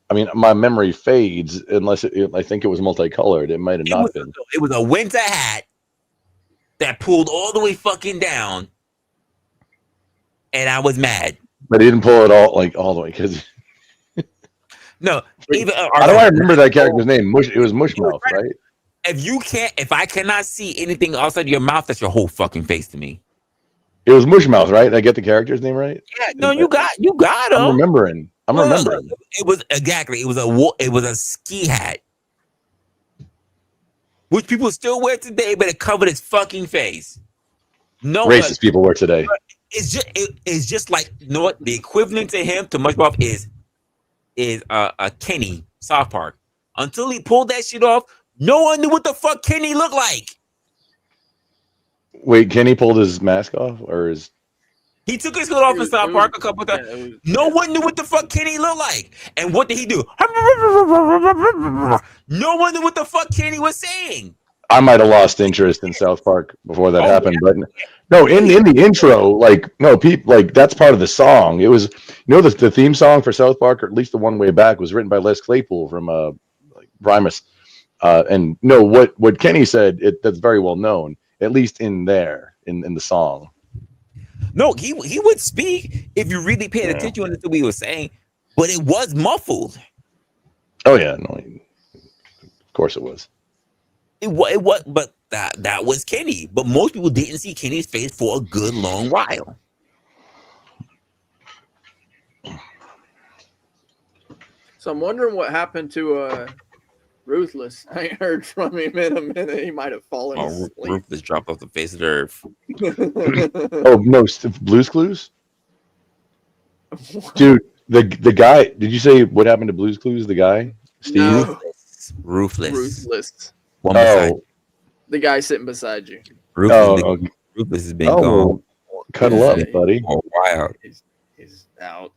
I mean, my memory fades unless I think it was multicolored. It might have not been. It was a winter hat that pulled all the way fucking down, and I was mad. But he didn't pull it all the way because. No, even how do I remember that character's name? It was Mushmouth, right? If I cannot see anything outside your mouth, that's your whole fucking face to me. It was Mushmouth, right? Did I get the character's name right? Yeah, no, you got him. I'm remembering. It was exactly. It was a ski hat, which people still wear today, but it covered his fucking face. No racist people wear today. It's just like, you know what? The equivalent to him to Mushmouth is Kenny South Park. Until he pulled that shit off, no one knew what the fuck Kenny looked like. Wait, Kenny pulled his mask off, or his? He took his hood off in South Park a couple of times. No one knew what the fuck Kenny looked like. And what did he do? No one knew what the fuck Kenny was saying. I might have lost interest in South Park before that happened, but no, in the intro, people that's part of the song. It was, the theme song for South Park, or at least the one way back, was written by Les Claypool from Primus. And no, what Kenny said, that's very well known, at least in there in the song. No, he would speak if you really paid attention to what he was saying, but it was muffled. Oh yeah, no, of course it was. It was, but that was Kenny. But most people didn't see Kenny's face for a good long while. So I'm wondering what happened to Ruthless. I ain't heard from him in a minute. He might have fallen asleep. Ruthless dropped off the face of the earth. Oh no, Blue's Clues, dude. The guy. Did you say what happened to Blue's Clues? The guy, Steve. No. Ruthless. The guy sitting beside you. Ruthless has been gone. Cuddle up, buddy. Oh, wow. He's out.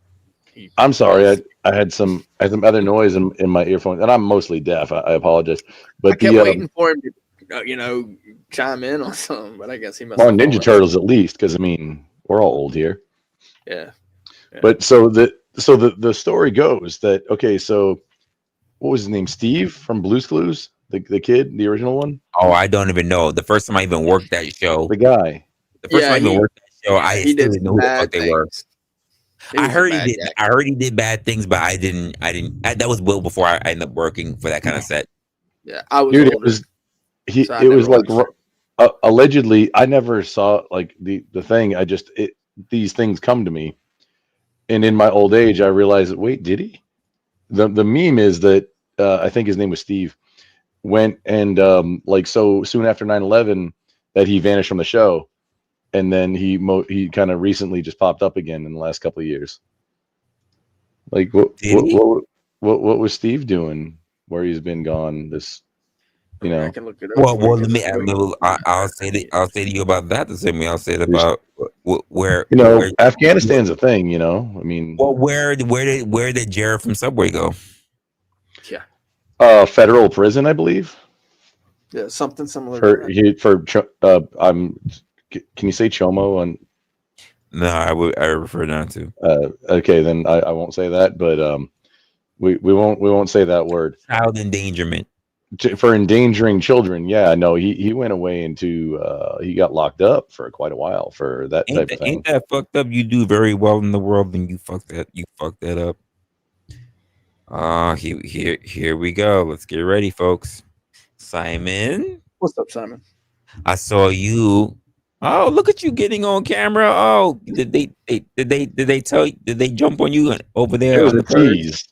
I'm sorry. I had some other noise in my earphones, and I'm mostly deaf. I apologize. But I kept waiting for him to, chime in on something, but I guess he must. On Ninja Turtles, at least, because I mean, we're all old here. Yeah. But so the story goes that so what was his name? Steve from Blue's Clues, the kid, the original one. Oh, I don't even know. The first time I even worked that show, the guy. The first time I even worked that show, I still didn't know who the fuck they were. I heard he did. I heard he did bad things, but I didn't. That was well before I ended up working for that kind of set. Yeah, I was. Dude, older, it was like allegedly. I never saw like the thing. These things come to me, and in my old age, I realized that wait, did he? The meme is that I think his name was Steve. Went and so soon after 9/11 that he vanished from the show. And then he kind of recently just popped up again in the last couple of years. Like what was Steve doing where he's been gone? I can look it up. Well, I'll say to you about that the same way I'll say it about where Afghanistan's a thing. I mean, well, where did Jared from Subway go? Yeah, federal prison, I believe. Yeah, something similar. Can you say chomo on? No, I refer not to. Okay, then I won't say that. But we won't say that word. Child endangerment. For endangering children. Yeah, no, he went away into he got locked up for quite a while for that type of thing. Ain't that fucked up? You do very well in the world, and you fuck that up. Here we go. Let's get ready, folks. Simon, what's up, Simon? I saw you. Oh, look at you getting on camera. Oh, did they jump on you over there? It was a tease.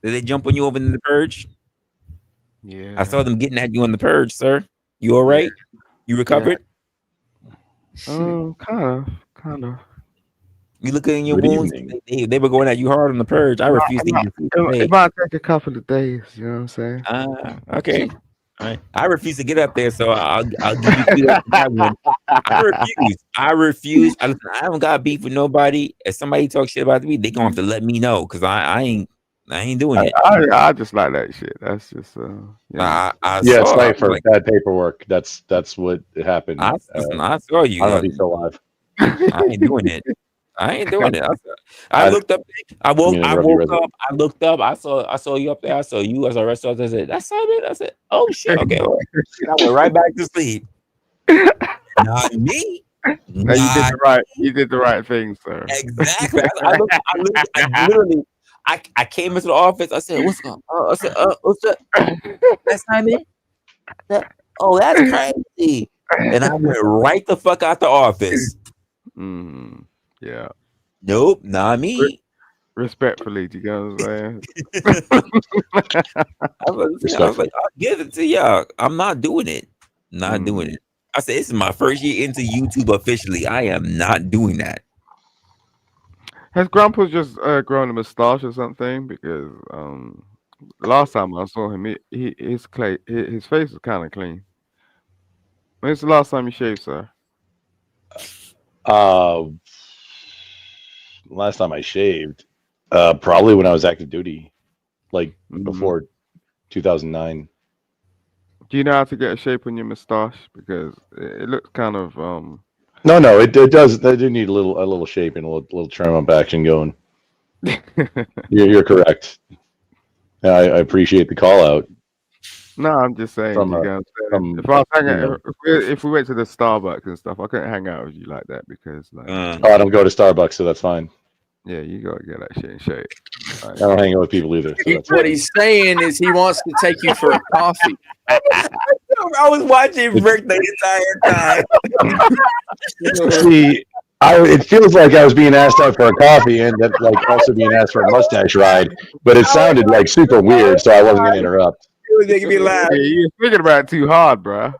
Did they jump on you over in the purge? Yeah. I saw them getting at you on the purge, sir. You all right? You recovered? Kind of. You look in your Good wounds. evening. They were going at you hard on the purge. I refuse to eat your food today. It might take a couple of days. You know what I'm saying? Okay. All right. I refuse to get up there, so I'll give you kudos for that one. I refuse. I haven't got beef with nobody. If somebody talks shit about me, they gonna have to let me know because I ain't doing it. I just like that shit. That's just I Yeah, saw. it's for bad paperwork. That's what happened. I saw you. I don't know if he's still alive. I ain't doing it. I looked up. I woke up. I looked up. I saw you up there. I saw you as a restaurant. I said, "That's Simon." I said, "Oh shit." Okay. I went right back to sleep. Not me. No, you did the right thing, sir. Exactly. I literally came into the office. I said, "What's going on?" I said, "What's up?" That's Simon. Oh, that's crazy. And I went right the fuck out the office. Yeah. Nope, not me. Respectfully, you know what I'm saying? I was like, I'll give it to y'all. I'm not doing it. Not doing it. I said, this is my first year into YouTube officially. I am not doing that. Has Grandpa just grown a moustache or something? Because last time I saw him, his face was kind of clean. When's the last time you shaved, sir? Last time I shaved, probably when I was active duty, like before 2009. Do you know how to get a shape on your moustache? Because it looks kind of No, it does. They do need a little shape and a little trim up action going. You're correct. And I appreciate the call out. No, I'm just saying. If we went to the Starbucks and stuff, I couldn't hang out with you like that because, like, I don't go to Starbucks, so that's fine. yeah, you gotta get that shit in shape. I don't hang out with people either. So that's What he's saying is he wants to take you for a coffee. I was watching Rick the entire time. See, it feels like I was being asked out for a coffee and that like also being asked for a mustache ride, but it sounded like super weird, so I wasn't gonna interrupt. It was making me laugh. Yeah, you're thinking about it too hard, bro.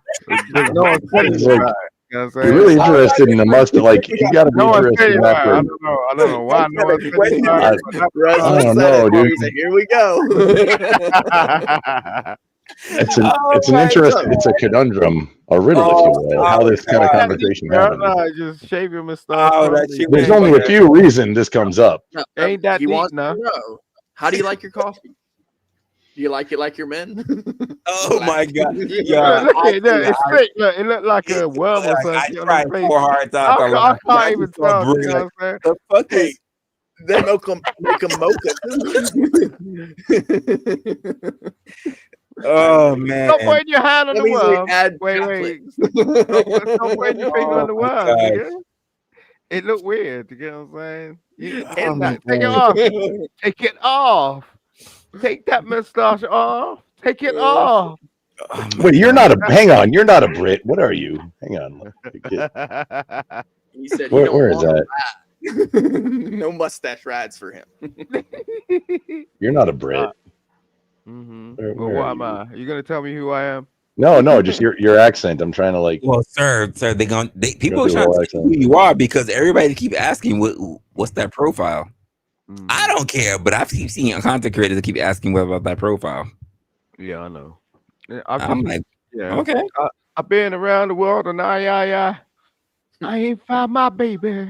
No one's telling you about it. You know what I'm saying? You're really interested in the mustache, like you gotta be No one's interested in telling you that. about it. I don't know why no one's telling you about it. I don't know, dude. Here we go. It's an interesting, it's a conundrum, a riddle, if you will, how this kind of conversation happens. Just shave your mustache. There's only a few reasons this comes up. Ain't that he deep wants enough? to know. How do you like your coffee? Do you like it like your men? Oh my god! Yeah, look, it's fake. Look, it looked like a worm or something. I tried 4 hard times. I can't even tell. You know what I'm saying? The fuck is? They make them mocha. Oh man! Stop putting your hand on the worm. Wait. Stop putting your finger on the worm. God. Nigga. It looked weird. You get what I'm saying? Take it off. Take it off. Take that mustache off. Take it off. Wait, you're not a. Hang on, you're not a Brit. What are you? Hang on. He said Where is that? No mustache rides for him. You're not a Brit. Well, what am I? Are you gonna tell me who I am? No, just your accent. I'm trying to like. Well, sir, people are do trying all to accent. see who you are because everybody keep asking what's that profile. I don't care, but I keep seeing content creators that keep asking what about that profile. Yeah, I know. I'm like, okay. I've been around the world and I ain't found my baby.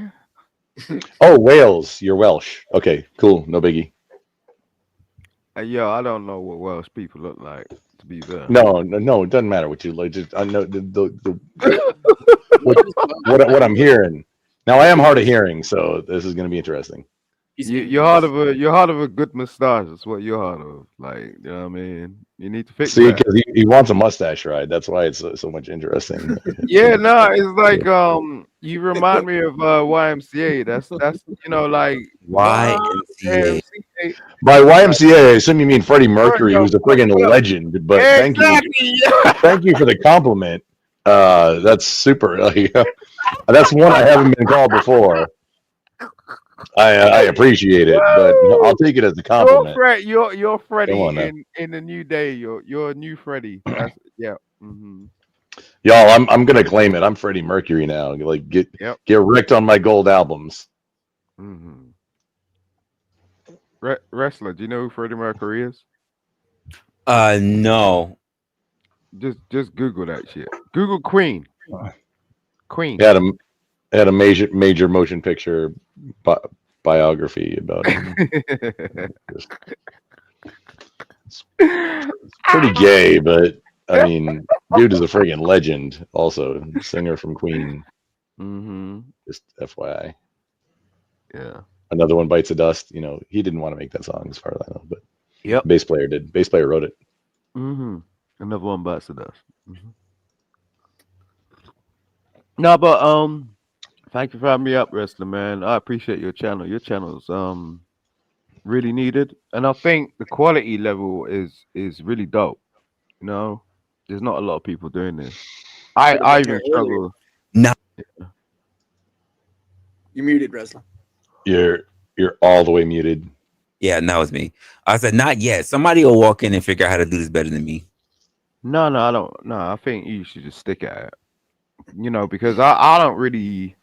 Oh, Wales. You're Welsh. Okay, cool. No biggie. Yo, I don't know what Welsh people look like. To be fair. No. It doesn't matter what you like. Just I know what I'm hearing. Now I am hard of hearing, so this is going to be interesting. You're hard of a good mustache. That's what you're hard of. Like, you know what I mean? You need to fix See, that. because he wants a mustache ride. That's why it's so much interesting. Yeah, no, it's like you remind me of YMCA. That's like YMCA. By YMCA, I assume you mean Freddie Mercury, who's a friggin' legend. But thank you for the compliment. That's super. That's one I haven't been called before. I appreciate it, but I'll take it as a compliment. You're Freddy Come on now. in the new day. You're a new Freddy. That's yeah. Y'all, I'm gonna claim it. I'm Freddie Mercury now. Like get wrecked on my gold albums. Wrestler, do you know who Freddie Mercury is? No. Just Google that shit. Google Queen. Queen. Had a major motion picture biography about him. It's pretty gay, but I mean, dude is a friggin' legend. Also, singer from Queen. Just FYI. Yeah. Another one bites the dust. You know, he didn't want to make that song, as far as I know, but Yep. bass player did. Bass player wrote it. Another one bites the dust. No, but thank you for having me up, Wrestler, man. I appreciate your channel. Your channel's really needed, and I think the quality level is really dope. You know, there's not a lot of people doing this. I even struggle. No. You muted, Resla. You're all the way muted. Yeah, now it's me. I said not yet. Somebody will walk in and figure out how to do this better than me. No, I don't. No, I think you should just stick at it. You know, because I don't really.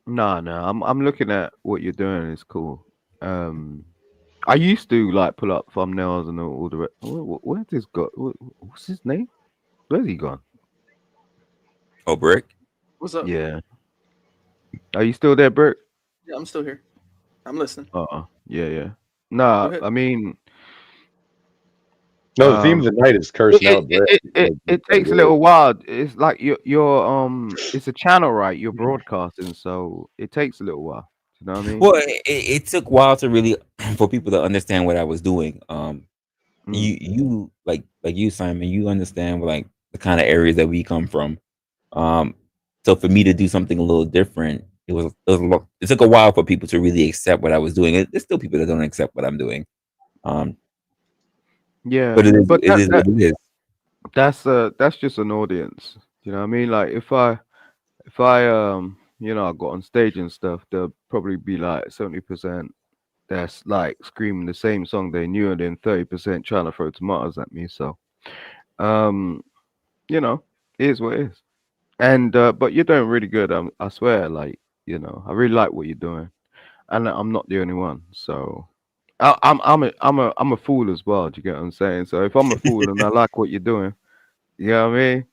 No, I'm looking at what you're doing. It's cool. I used to like pull up thumbnails and all the rest. Where's this guy? What's his name? Where's he gone? Oh, Brick. What's up? Yeah. Are you still there, Brick? Yeah, I'm still here. I'm listening. Yeah. Nah, I mean. No, the theme of the night is cursing out. It takes a little while. It's like you're it's a channel, right? You're broadcasting, so it takes a little while. You know what I mean? Well, it took a while to really for people to understand what I was doing. You like you, Simon, you understand like the kind of areas that we come from. So for me to do something a little different, it took a while for people to really accept what I was doing. There's still people that don't accept what I'm doing. Yeah, but it is what it is. That's just an audience. You know what I mean? Like if I you know, I got on stage and stuff, there'll probably be like 70% that's like screaming the same song they knew, and then 30% trying to throw tomatoes at me. So you know, it is what it is. And but you're doing really good. I swear, like, you know, I really like what you're doing. And I'm not the only one. So I'm a fool as well. Do you get what I'm saying? So if I'm a fool and I like what you're doing, you know what I mean?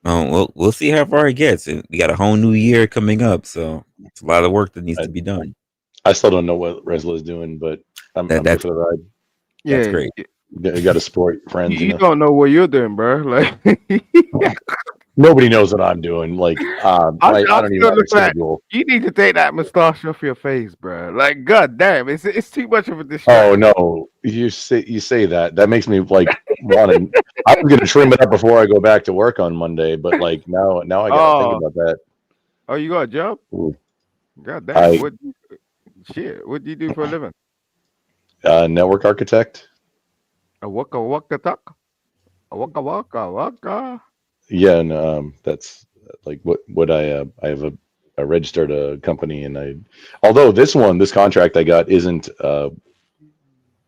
Well, we'll see how far it gets. We got a whole new year coming up, so it's a lot of work that needs to be done. I still don't know what Resla is doing, but I'm here for the ride. That's great. You got to support your friends. You don't know what you're doing, bro. Like nobody knows what I'm doing. Like I don't even have a schedule. You need to take that mustache off your face, bro. Like, god damn, it's too much of a distraction. Oh no, you say that. That makes me like want to. I was gonna trim it up before I go back to work on Monday, but like now I gotta think about that. Oh, you got a job? Ooh. God damn. What do you do for a living? Network architect. A waka talk. A waka. Yeah, and that's like what I have a registered company, and although this contract I got isn't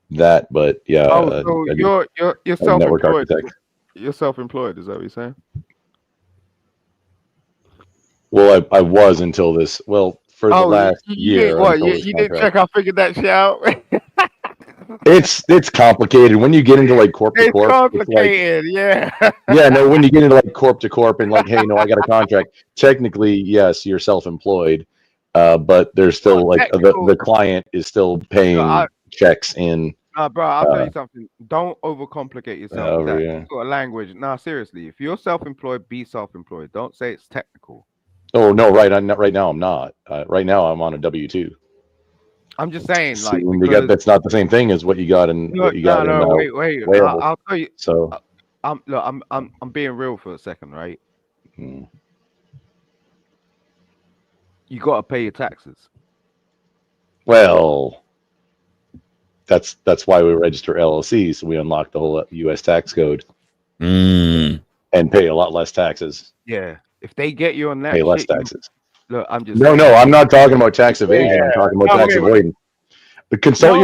that, but yeah. Oh, so you're self-employed. Network architect. You're self-employed, is that what you're saying? Well, I was until this. Well, for the last year. You didn't check I figured that shit out. It's complicated when you get into like corp to corp. It's complicated, yeah. Yeah, no, when you get into like corp to corp and like, hey, no, I got a contract. Technically, yes, you're self-employed, but there's still like the client is still paying checks in. Bro, I'll tell you something. Don't overcomplicate yourself. That yeah. sort of language. Nah, seriously. If you're self-employed, be self-employed. Don't say it's technical. Oh no, right now I'm not. Right now I'm on a W-2. I'm just saying, So like, that's not the same thing as what you got in what you got in. Wait. I'll tell you. So I'm being real for a second, right? You got to pay your taxes. Well, that's why we register LLCs, so we unlock the whole U.S. tax code and pay a lot less taxes. Yeah, if they get you on that, pay less taxes. Look, I'm just No, saying. I'm not talking about tax evasion. Yeah. I'm talking about No, tax wait, wait. avoidance. Consult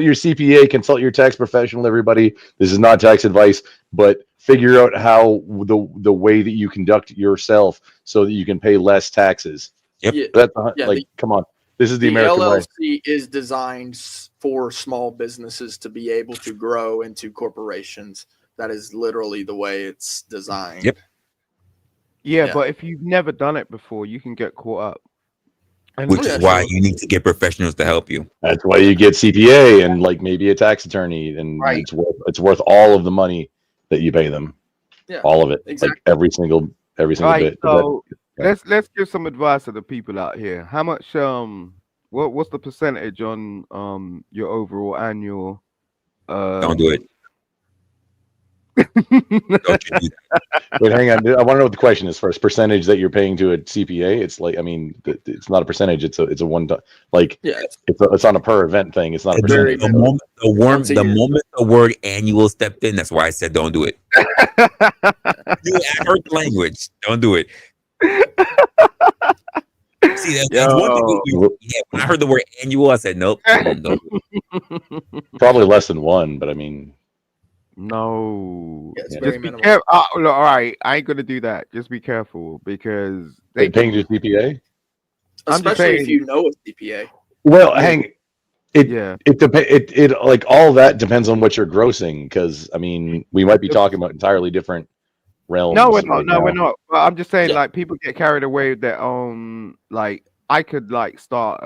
your CPA, consult your tax professional. Everybody, this is not tax advice, but figure out how the way that you conduct yourself so that you can pay less taxes. Yep. Yeah, That's yeah. come on. This is the The American way. LLC is designed for small businesses to be able to grow into corporations. That is literally the way it's designed. Yep. Yeah, Yeah. but if you've never done it before, you can get caught up. And Which is why you need to get professionals to help you. That's why you get CPA and like maybe a tax attorney, and Right. it's worth all of the money that you pay them. Yeah, all of it, exactly. like every single Right, bit. so let's give some advice to the people out here. How much what's the percentage on your overall annual Don't do it. Don't you do that. Wait, hang on. I want to know what the question is first. Percentage that you're paying to a CPA? It's like, I mean, it's not a percentage. It's a one like it's on a per event thing. It's not a percentage. The moment the word annual stepped in, that's why I said don't do it. I heard the language. Don't do it. See, that's one thing. When I heard the word annual, I said nope. Don't. Probably less than one, but I mean, no. Yeah, it's Just very be minimal. careful. Look, all right, I ain't gonna do that. Just be careful because they paying your CPA. I'm just Especially if saying. you know a CPA. Well, Yeah. it like all that depends on what you're grossing, because I mean, we might be talking about entirely different realms. No, we're not. right No, we're now. not. But I'm just saying, like, people get carried away that like I could like start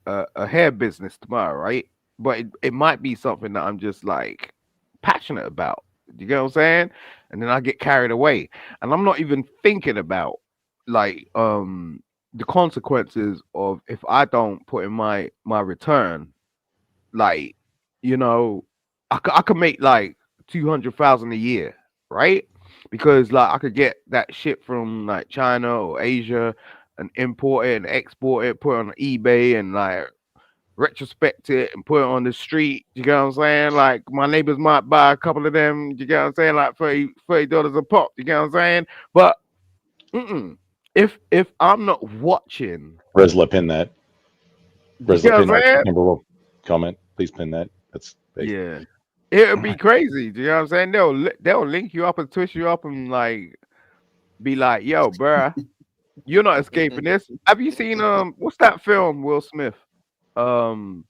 a hair business tomorrow, right? But it might be something that I'm just like passionate about. You get what I'm saying? And then I get carried away, and I'm not even thinking about like the consequences of if I don't put in my return. Like, you know, I could make like 200,000 a year, right? Because like I could get that shit from like China or Asia and import it and export it, put it on eBay and like retrospect it and put it on the street. You get what I'm saying? Like my neighbors might buy a couple of them. You get what I'm saying? Like $30 a pop. You get what I'm saying? But if I'm not watching, Resla, pin that. You get Resla, what pin I'm saying? that. Timberwolf comment. Please pin that. That's big. Yeah. It'll be crazy. Do you know what I'm saying? They'll link you up and twist you up and like be like, yo, bruh, you're not escaping this. Have you seen what's that film, Will Smith?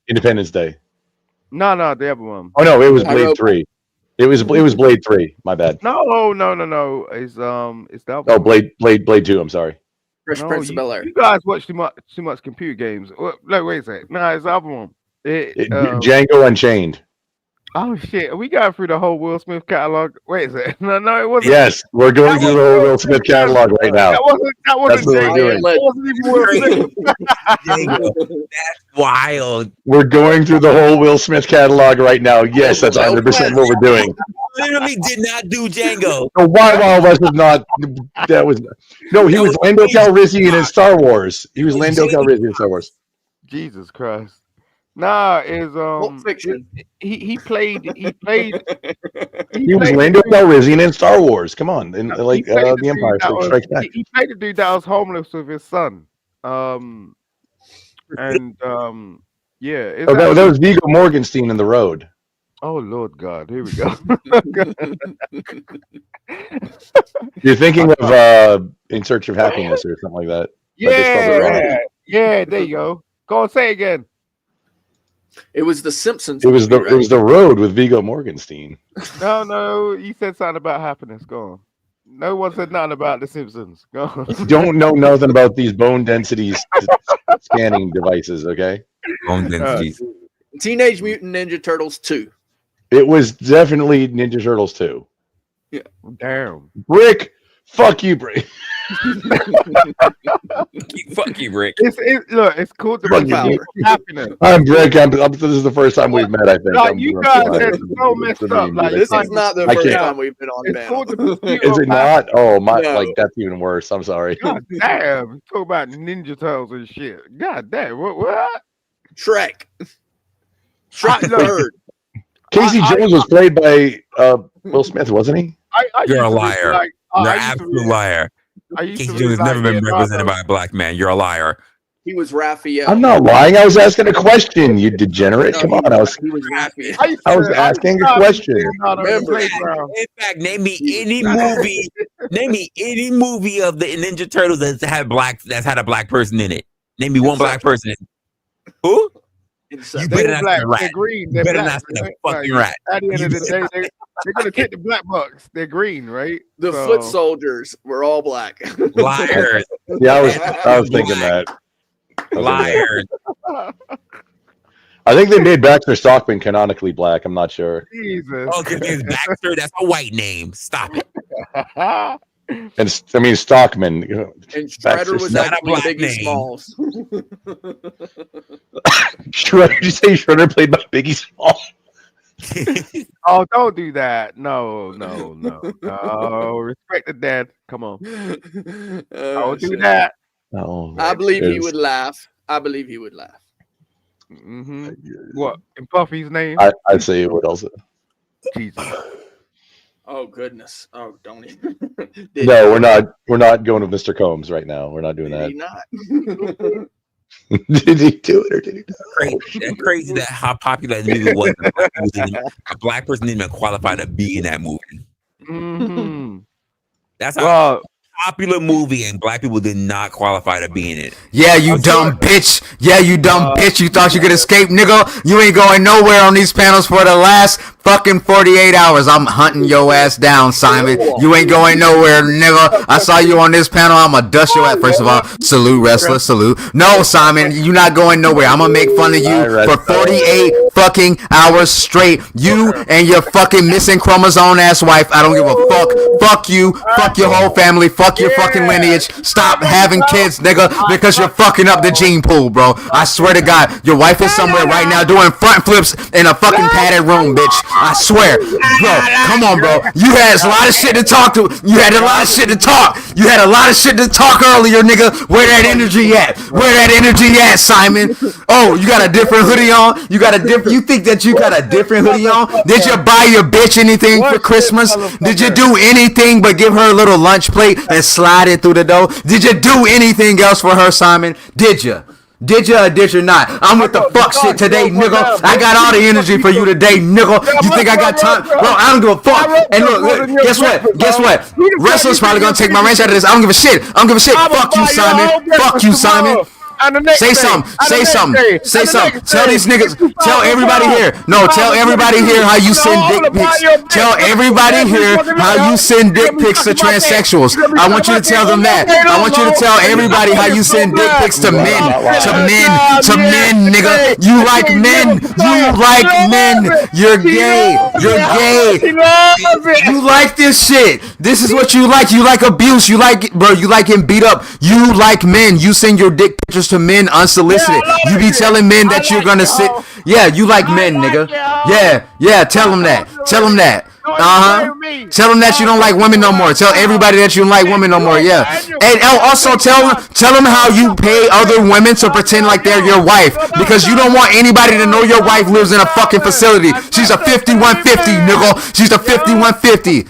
Independence Day. No, the other one. Oh no, it was Blade 3. It was Blade 3. My bad. No. It's the other Oh, one. Blade 2. I'm sorry. Fresh No, Prince of Bel-Air. you guys watch too much computer games. Wait a second. No, it's the other one. Django Unchained. Oh shit, are we going through the whole Will Smith catalog? Wait a second. No, it wasn't. Yes, we're going through the whole Will Smith catalog right now. That wasn't That's what we're doing. That wasn't even Will Smith. That's wild. We're going through the whole Will Smith catalog right now. Yes, that's 100% what we're doing. Literally did not do Django. No, Wild Wild West was not. That was no. He was Lando Calrissian in Star Wars. He was Lando Calrissian in Star Wars. Jesus Christ. Nah, is Fiction. he played He was Lando Calrissian in Star Wars. Come on, and like the Empire Strikes Back. He played the dude that was homeless with his son. Yeah. Oh, that was Viggo Mortensen in The Road. Oh Lord God, here we go. You're thinking of In Search of Happiness or something like that. Yeah, there you go. Go on, say it again. It was The Simpsons. It was the Road with Viggo Mortensen. No, you said something about happiness. Go on. No one said nothing about The Simpsons. Go on. Don't know nothing about these bone density scanning devices, okay? Bone densities. Teenage Mutant Ninja Turtles 2. It was definitely Ninja Turtles 2. Yeah. Damn. Brick. Fuck you, Brick. Fuck you, Brick. It's cool to be happiness. I'm Brick. This is the first time we've met, I think. Like, you guys are so messed up. Like, this is not the first time we've been on panel. Is it not? Oh my! No. Like that's even worse. I'm sorry. God damn! Talk about Ninja Turtles and shit. God damn! What? Shrek. Shrek third. Casey Jones was played by Will Smith, wasn't he? You're a liar. You're an absolute liar. I used to Casey be Jones has never been Leonardo. represented by a black man. You're a liar. He was Raphael. I'm not lying. I was asking a question. You degenerate. No, Come he on. was Raphael. I was asking a question. Leonardo in the playground. In fact, name me any movie. Name me any movie of the Ninja Turtles that's had a black person in it. Name me one black person. Who? You They better were not black. say a rat. They're green. You They're better black. not say a Right? fucking rat. At the end You of the better day, they're gonna take the black bucks. They're green, right? The So- foot soldiers were all black. Liars. Yeah, I was thinking that. Liars. I think they made Baxter Stockman canonically black. I'm not sure. Jesus. Oh, because it's Baxter. That's a white name. Stop it. And I mean Stockman. And Shredder was not a actually black Biggie name. Smalls. Shredder. Did you say Shredder played by Biggie Smalls? Oh, don't do that. No. Respect the dead. Come on. Don't do that. No. I believe he It's- would laugh. I believe he would laugh. Mm-hmm. What in Puffy's name? I'd say it would also. Jesus. Oh goodness. Oh, don't he? No, we're not. We're not going with Mr. Combs right now. We're not doing Did that. he not? Did he do it or did he not? Crazy that how popular the movie was. A black person didn't even qualify to be in that movie. Mm-hmm. That's a popular movie, and black people did not qualify to be in it. Yeah, you dumb bitch. Yeah, you dumb bitch. You thought you could escape, nigga. You ain't going nowhere on these panels for the last fucking 48 hours. I'm hunting your ass down, Simon. You ain't going nowhere, nigga. I saw you on this panel. I'ma dust your ass. First of all, salute, wrestler, salute. No, Simon, you not going nowhere. I'm gonna make fun of you for 48 fucking hours straight. You and your fucking missing chromosome ass wife. I don't give a fuck. Fuck you. Fuck your whole family. Fuck your fucking lineage. Stop having kids, nigga, because you're fucking up the gene pool, bro. I swear to God, your wife is somewhere right now doing front flips in a fucking padded room, bitch. I swear. Bro, come on, bro. You had a lot of shit to talk to. You had a lot of shit to talk. You had a lot of shit to talk earlier, nigga. Where that energy at? Where that energy at, Simon? Oh, you got a different hoodie on? You got a different, you think that you got a different hoodie on? Did you buy your bitch anything for Christmas? Did you do anything but give her a little lunch plate and slide it through the door? Did you do anything else for her, Simon? Did you? Did you or did you not? I'm with the fuck shit today, nigga. I got all the energy for you today, nigga. You think I got time? Bro, I don't give a fuck. And look, guess what? Guess what? Wrestler's probably gonna take my ranch out of this. I don't give a shit. I don't give a shit. Fuck you, Simon. Fuck you, Simon. Say something. Say something. Say something. Tell these niggas. Tell everybody here. No, tell everybody here how you send dick pics. Tell everybody here how you send dick pics to transsexuals. I want you to tell them that. I want you to tell everybody how you send dick pics to men. To men, nigga. You like men. You like men. You're gay. You're gay. You like this shit. This is what you like. You like abuse. You like, bro, you like him beat up. You like men. You send your dick pictures to men unsolicited. You be telling men that you're gonna sit. Yeah, you like men, nigga. Yeah, tell them that. Tell them that. Tell them that you don't like women no more. Tell everybody that you don't like women no more. Yeah. And also tell them how you pay other women to pretend like they're your wife, because you don't want anybody to know your wife lives in a fucking facility. She's a 5150, nigga. She's a 5150.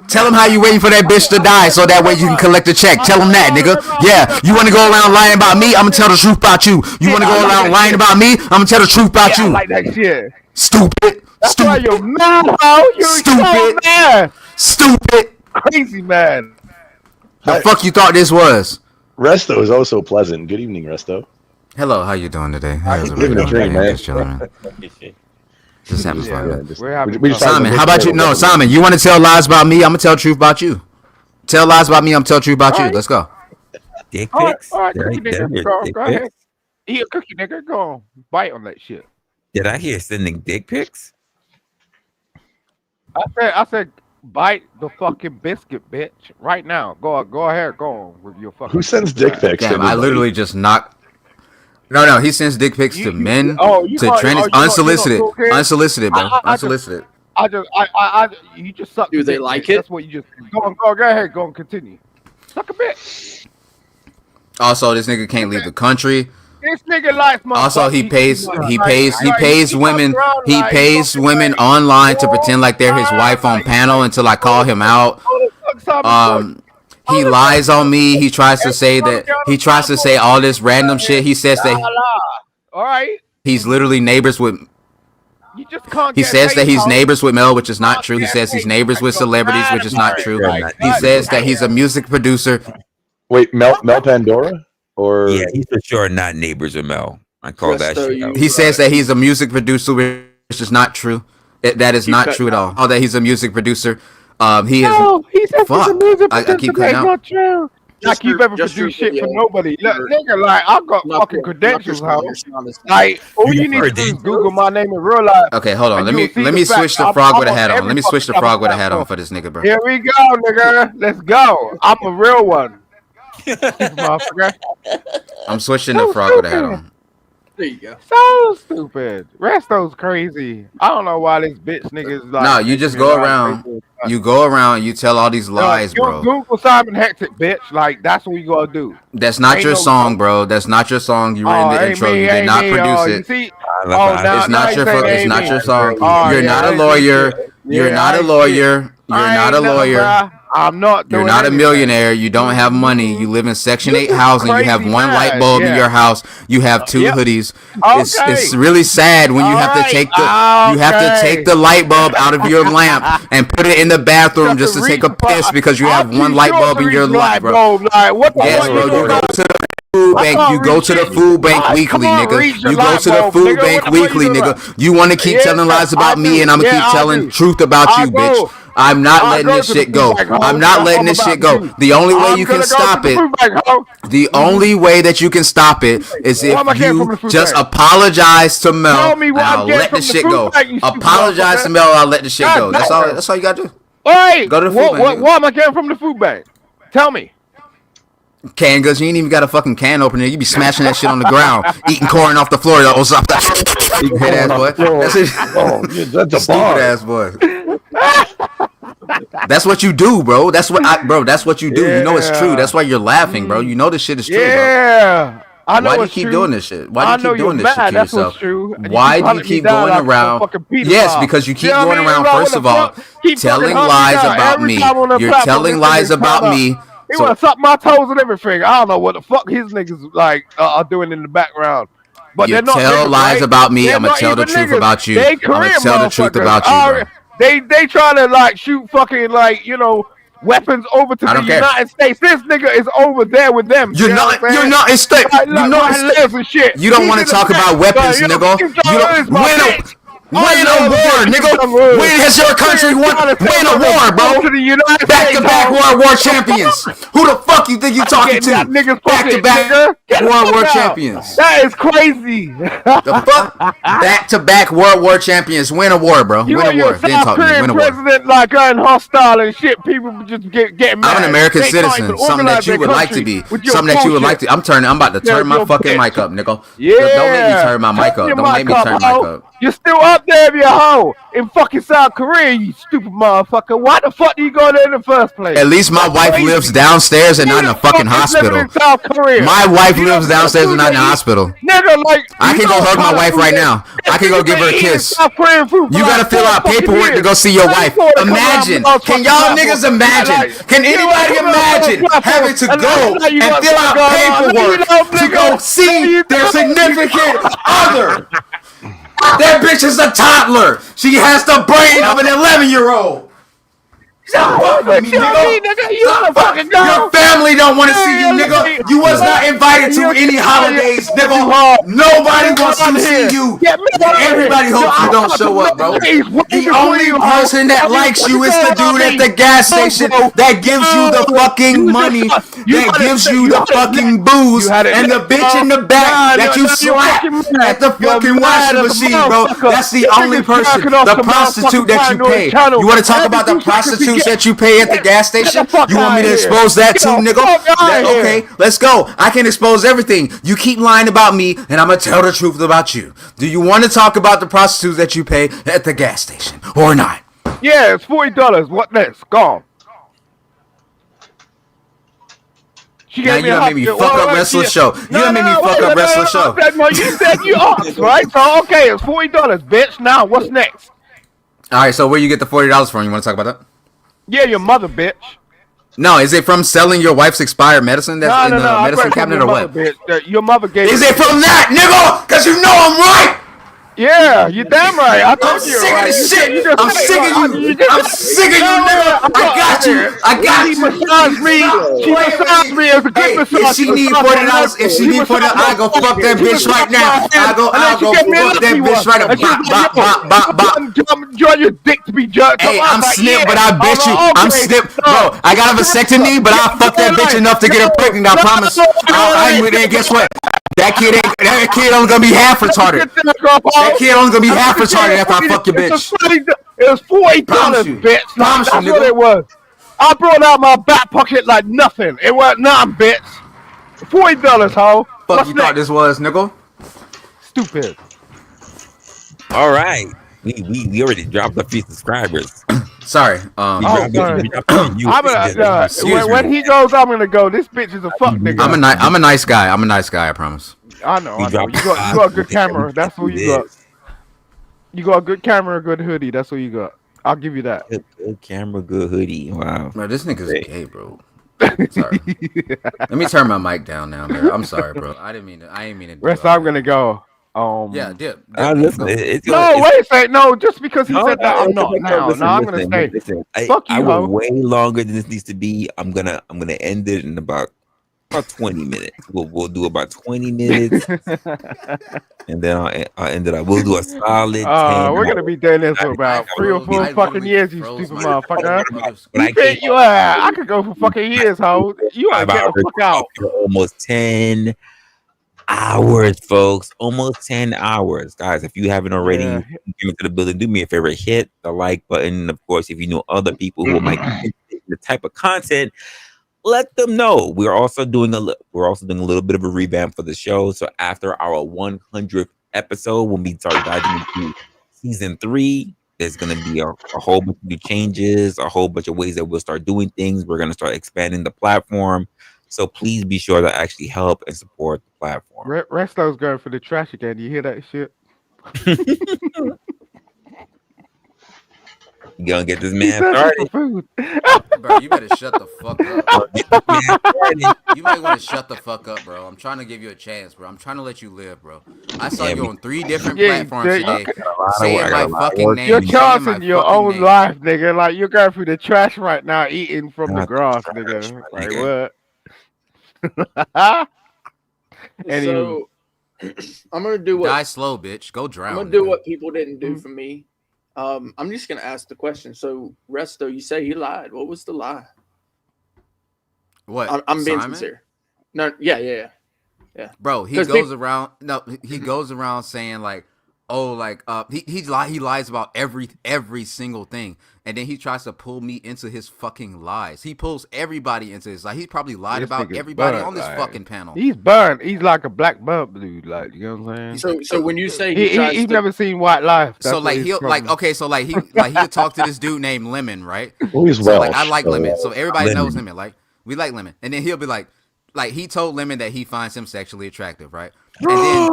Tell them how you waiting for that bitch to die so that way you can collect a check. Tell them that, nigga. Yeah, you want to go around lying about me? I'm gonna tell the truth about you. You want to go around lying about me? I'm gonna tell the truth about you. Like that shit. Stupid. That's why you're mad, bro. You're Stupid. so mad. Stupid. Crazy man. The fuck you thought this was? Resto is also pleasant. Good evening, Resto. Hello, how you doing today? How's Living a dream, man. Just chilling, man. Just having fun, man. We just Simon, how about you? No, Simon, you want to tell lies about me? I'm gonna tell the truth about you. Tell lies about me. I'm gonna tell the truth about you. Let's go. Dick All pics? right, Did I- cookie did I nigga. hear Go dick ahead. pics? Eat a cookie, nigga. Go on. Bite on that shit. Did I hear sending dick pics? I said, bite the fucking biscuit, bitch. Right now. Go ahead. Go on with your fucking. Who sends dick pics? Damn, I literally just knocked. No, he sends dick pics to men, you to know- trans, you know- unsolicited, you know, unsolicited, bro, I unsolicited. You just suck. Do the they dick, like bitch. it? That's what you just. Go ahead. Go and continue. Suck a bitch. Also, this nigga can't leave the country. This nigga likes my. Also, he pays women online to pretend like they're his wife on panel until I call him out. He lies on me. He tries to say that he tries to say all this random shit. He says that All right. he's literally neighbors with. You just can't He get says that hate, he's ho. neighbors with Mel, which is not true. He says he's neighbors with celebrities, which is not true. He says that he's a music producer. Wait, Mel Pandora? Or Yeah, he's for sure not neighbors with Mel. I call that shit out. He says that he's a music producer, which is not true. That is not true at all. Oh, that he's a music producer. He is. No, he says he's a music I producer. keep That's cutting out. not true. Like you've ever produced shit for nobody. Look, nigga, like I got fucking credentials, ho. Like all you need to do is Google my name in real life. Okay, hold on. and Let you'll see me the fact switch the I'm frog with a on hat on. every Let me switch the fucking frog with a hat platform. on for this nigga, bro. Here we go, nigga. Let's go. I'm a real one. Stupid motherfucker. I'm switching the frog with a hat on. There you go. So stupid. Resto's crazy. I don't know why this bitch nigga is like. No, you just go around. You go around. You tell all these lies, bro. Google Simon Hectic, bitch. Like that's what we gotta do. That's not your song, bro. That's not your song. You written the intro. You did not produce it. It's not your. It's not your song. You're not a lawyer. You're not a lawyer. You're not a lawyer. I'm not. You're not a millionaire. You don't have money. You live in Section 8 housing. You have one light bulb in your house. You have two hoodies. It's really sad when you have to take the light bulb out of your lamp and put it in the bathroom just to take a piss because you have one light bulb in your life, bro. Yes, bro. You go to the food bank. You go to the food bank weekly, nigga. You go to the food bank weekly, nigga. You want to keep telling lies about me, and I'm gonna keep telling truth about you, bitch. I'm not letting this shit go. I'm not letting this shit go. The only way you can stop it, the only way that you can stop it is if you just apologize to Mel and I'll let the shit go. Apologize to Mel, I'll let the shit go. That's all you gotta do. Wait, go to the food bank. What am I getting from the food bank? Tell me. Can, cause you ain't even got a fucking can opener. You be smashing that shit on the ground, eating corn off the floor. Head ass boy. That's it. That's a stupid ass boy. That's what you do, bro. That's what That's what you do. You know it's true. That's why you're laughing, bro. You know this shit is true, bro. I know why do you it's keep true. doing this shit? Why do you keep doing this shit to That's yourself? what's true. Why do you keep going around? Yes, because you keep going around. First of all, telling lies about me. You're telling lies about me. He wanna suck my toes and everything. I don't know what the fuck his niggas like are doing in the background. But You they're not tell niggas, lies right? about me. They're I'm gonna not tell the even truth niggas. about you. They I'm gonna Korean tell the truth motherfuckers. about you, bro. They trying to like shoot fucking like weapons over to I the don't care. United States. This nigga is over there with them. You're you know not. what I'm You're saying? not in state. Like, You're not in state. and shit. You don't He's want in to the talk back. about weapons, You know, nigga. Kim You Jong-un don't is my bitch. win a war, nigga. When has your country won a war, bro? To the United Back-to-back World War champions. Who the fuck you think you talking to? Back-to-back World War champions. That is crazy. The fuck? Back-to-back World War champions. Win a war, bro. You Win know a war. you're a Then South talk to me. Korean Win a war. president like going hostile and shit. People just get mad. I'm an American They can't citizen. even Something that organize you their would like to country be. with your Something that you would like bullshit. to. I'm about to turn my your fucking bitch. mic up, nigga. Yeah. Don't make me turn my mic up. Your Don't make me mic turn up, my mic ho. up. You're still up there, you hoe, in fucking South Korea, you stupid motherfucker. Why the fuck do you go there in the first place? At least my That's wife crazy. lives downstairs and Who not in the a fucking fuck is living hospital. in South Korea? My wife You lives know downstairs and not in a food they eat? hospital. Nigga, like I you can go know hug what my kind of wife food right they- now. I can go give her a They eating kiss. South Korean food for You gotta like fill 4 out fucking paperwork to years. go see your They wife. thought they come around Imagine. with Can motherfucking y'all platform. niggas imagine? Like, Can you know, anybody come around with imagine platform, having to and go that's how you and want fill something out going on. No, you paperwork don't, to nigga. go No, see you their don't. significant other? That bitch is a toddler. She has the brain of an 11-year-old. Stop fucking with me, nigga. You wanna fucking go? Your family don't want to see you, nigga. You was not invited to any holidays, nigga. Nobody wants to see you. Everybody hopes you don't show up, bro. The only person that likes you is the dude at the gas station that gives you the fucking money, that gives you the fucking booze, and the bitch in the back that you slap at the fucking washing machine, bro. That's the only person. The prostitute that you pay. You want to talk about the prostitutes that you pay at the gas station? You want me to expose that too, nigga? Okay, let's go. I can expose everything. You keep lying about me, and I'm gonna tell the truth about you. Do you want to talk about the prostitutes that you pay at the gas station or not? Yeah, it's $40. What next? Gone. She Now you done made me fuck up Resla show. You done made me fuck up Resla show. No, you said you asked, right? So okay, it's $40, bitch. Now what's next? All right, so where you get the $40 from? You want to talk about that? Yeah, your mother, bitch. No, is it from selling your wife's expired medicine that's No, in no, the no. I got medicine it from cabinet your or mother, what? bitch. Your mother gave Is it from that, nigga? Cause you know I'm right. Yeah, you damn right. I I'm told you sick of right. this shit. You just I'm said it sick of right. you. I'm sick of you, nigga. I got you. I got She you. massaged me. Stop She playing with massaged me. It was a good Hey, massage. if she need $40, I go fuck that She bitch right massaged now. my hand, I'll and then she go gave me a fuck that lucky bitch one. right now. And she was Bop, like, bop, bop, bop, bop. enjoy your dick to be judged. Hey, I I'm was like, snip, yeah. but I bet you I'm snip, bro. I got a vasectomy, but I'll fuck that bitch enough to get her pregnant. I promise. I ain't with it. Guess what? That kid only gonna be half retarded. That kid only gonna be half retarded after I fuck your bitch. It was $40, Promise you. bitch. Like, Promise you, that's what nigga. it was. I brought out my back pocket like nothing. It wasn't nothing, bitch. $40, ho. Fuck What's you thought next? this was, nigga? Stupid. All right. We already dropped a few subscribers. Sorry. We Oh, dropped sorry. we dropped a few Excuse when me. he goes, I'm gonna go. This bitch is a fuck nigga. I'm a nice guy. I'm a nice guy. I promise. I know. We I know. dropped You got a good camera. we That's what you got. You got a good camera, a good hoodie. That's what you got. I'll give you that. Good camera, good hoodie. Wow. Bro, this nigga's gay, bro. Sorry. Let me turn my mic down now, man. I'm sorry, bro. I ain't mean to. Rest. I'm gonna go. Yeah, dip. Listen, No, wait a second. No, just because he No, said that, no, I'm not now. listen, No, I'm gonna say, listen. fuck you, I ho. went way longer than this needs to be. I'm gonna end it in about 20 minutes. We'll do about 20 minutes, and then I'll end it up. We'll do a solid 10. We're gonna be doing this for about 3 or 4 fucking years, you stupid motherfucker. But I think you I could go for fucking years, ho. You ain't 5 get hours. the fuck out. Almost 10 hours, folks. Almost 10 hours, guys. If you haven't already, Yeah. get into the building. Do me a favor, hit the like button. And of course, if you know other people who might be interested in the type of content, let them know. We're also doing a little bit of a revamp for the show. So after our 100th episode, when we start diving into season 3, there's gonna be a whole bunch of new changes, a whole bunch of ways that we'll start doing things. We're gonna start expanding the platform. So please be sure to actually help and support the platform. Resto's going for the trash again. You hear that shit? You gonna get this He's man searching started. for food. Bro, you better shut the fuck up. You might want to shut the fuck up, bro. I'm trying to give you a chance, bro. I'm trying to let you live, bro. I saw you on 3 different platforms today saying my fucking name. You're saying chancing my your fucking own name. life, nigga. Like you're going through the trash right now, eating from the grass, nigga. Like what? Anywho. So I'm gonna do what Die slow, bitch. Go drown. I'm gonna do nigga. what people didn't do for me. I'm just gonna ask the question. So Resto, you say he lied. What was the lie? What? I'm being Simon? sincere. No, yeah. Bro, he 'Cause goes around. No, he goes around saying like, "Oh, like he lies about every single thing," and then he tries to pull me into his fucking lies. He pulls everybody into his lies. He probably lied This about nigga's everybody burnt, on this like, fucking panel. He's burned. He's like a black bump dude. Like you know what I'm saying? So when you say he's never seen white life. That's So what like his he'll problem. like okay, so like he'll talk to this dude named Lemon, right? Well, he's So like I Welsh, like so- Lemon, so everybody Lemon. knows Lemon. Like we like Lemon, and then he'll be like he told Lemon that he finds him sexually attractive, right? And then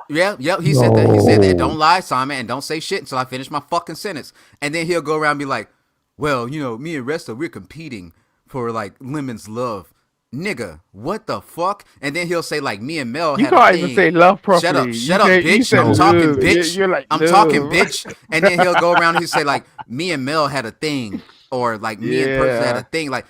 he said that. He said that don't lie, Simon, and don't say shit until I finish my fucking sentence. And then he'll go around and be like, well, you know, me and Resta, we're competing for like Lemon's love. Nigga, what the fuck? And then he'll say like me and Mel You had a can't thing. even say love Shut properly. up, You shut up, said- you bitch. said I'm talking, love. bitch. You're like, I'm love. talking, bitch. And then he'll go around and he'll say like me and Mel had a thing. Or like me and Person had a thing, like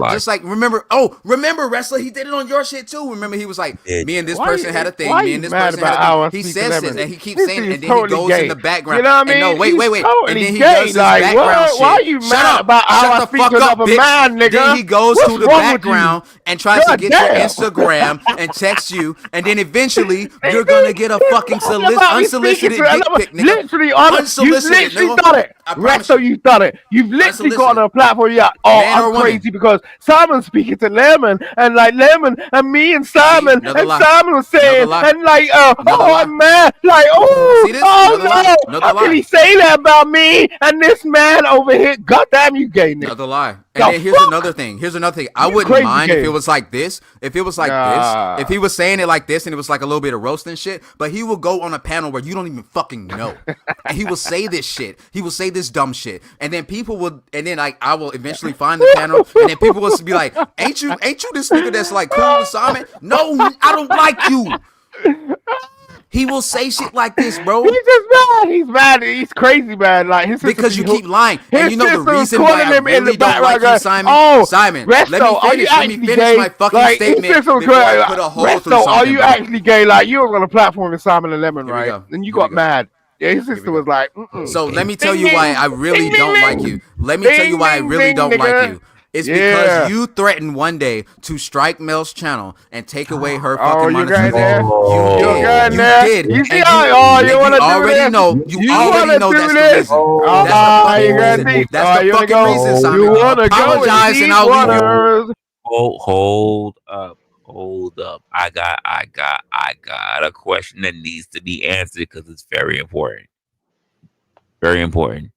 just like remember Wrestler, he did it on your shit too. Remember he was like me and this person had a thing, me and this person had a thing. He says this and he keeps saying it, and then he goes in the background. You know what I And mean? no, wait, He's and totally then he gay. does this Like, background shit. why are you Shut mad up, about how shut I the speak fuck of up, a bitch. man, nigga? Then he goes What's to the wrong with background you? and tries to God get your damn. Instagram and text you, and then eventually you're gonna get a fucking unsolicited dick pic, nigga. Literally, you've Unsolicited, literally nigga. done it. I promise Resto, you've done it. You've literally got on a platform. Yeah, Man or I'm woman? crazy because Simon's speaking to Lemon, and like Lemon and me and Simon, another and lie. Simon was saying, Another lie. and like, Another lie. I'm mad. Like, See this? oh Another lie. no, Another how lie. can he say that about me and this man over here? God damn you, gay nigga. Another lie. And then here's another thing. I wouldn't mind if it was like this. If it was like this. If he was saying it like this and it was like a little bit of roasting shit. But he will go on a panel where you don't even fucking know. And he will say this shit. He will say this dumb shit. And then people will, and then like I will eventually find the panel. And then people will be like, ain't you this nigga that's like cool with Simon? No, I don't like you. He will say shit like this, bro. He's just mad. He's mad. He's crazy mad. Like his because you keep lying. And you know the reason why I really don't like you, Simon? Simon, Resto, let me finish my fucking statement before I put a hole through something. Are you actually gay? Like you were on a platform with Simon and Lemon, right? And you got mad. Yeah, his sister was like, So let me tell you why I really don't like you. Let me tell you why I really don't like you. It's because you threatened one day to strike Mel's channel and take away her fucking monetization. You did. You see You already know that's the reason. That's the fucking reason, Simon. Apologize and I'll leave you. Hold up. I got a question that needs to be answered because it's very important. Very important.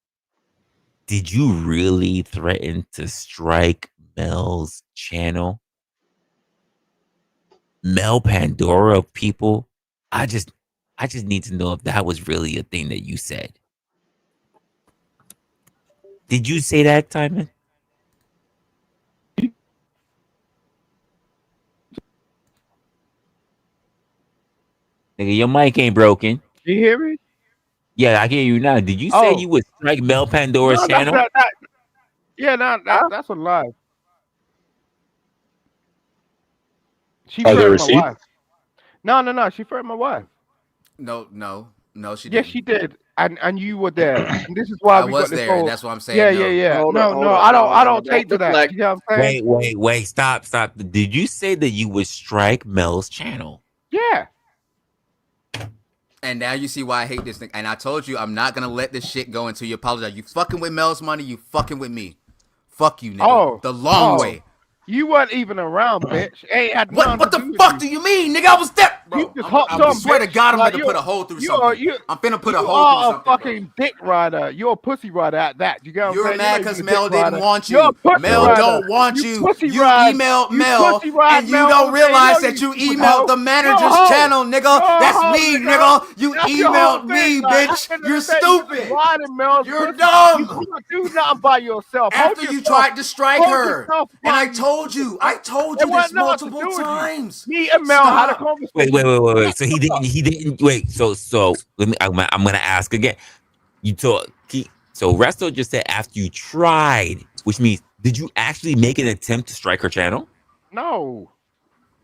Did you really threaten to strike Mel's channel? Mel Pandora people? I just need to know if that was really a thing that you said. Did you say that, Simon? Nigga, your mic ain't broken. You hear me? Yeah, I hear you now. Did you say you would strike Mel Pandora's channel? That's a lie. She Are there threatened my receipts? wife. No. She threatened my wife. No, she didn't. Yes, she did. And you were there. And this is why I we was got this there. whole... That's what I'm saying. Yeah. Hold No, on, I don't take to that. You know what I'm saying? Wait, stop. Did you say that you would strike Mel's channel? Yeah. And now you see why I hate this thing. And I told you I'm not gonna let this shit go until you apologize. You fucking with Mel's money, you fucking with me. Fuck you, nigga. The long way. You weren't even around, bitch. Ain't had what the fuck do you mean, nigga? I was there, bro. You just hopped on, I swear to God, I'm like, gonna put a hole through you something. are, I'm finna put a you hole are through a something. fucking dick rider. You're a pussy rider at that. You get what I'm You're saying? mad because Mel didn't want You're a you. pussy Mel rider. don't want you. You ride. emailed You Mel pussy ride and you Mel don't all day realize long, that you you emailed hoe. the manager's You're a hoe. channel, nigga. You're a That's hoe, me, nigga. nigga. You That's your whole emailed me, thing, like, bitch. at the end of You're the day, you just stupid. riding Mel's You're pussy. dumb. You cannot do nothing by yourself. After you tried to strike her. And I told you this multiple times. Me and Mel had a conversation. Wait. So he didn't wait. So let me. I'm gonna ask again. So Resto just said after you tried, which means did you actually make an attempt to strike her channel? No.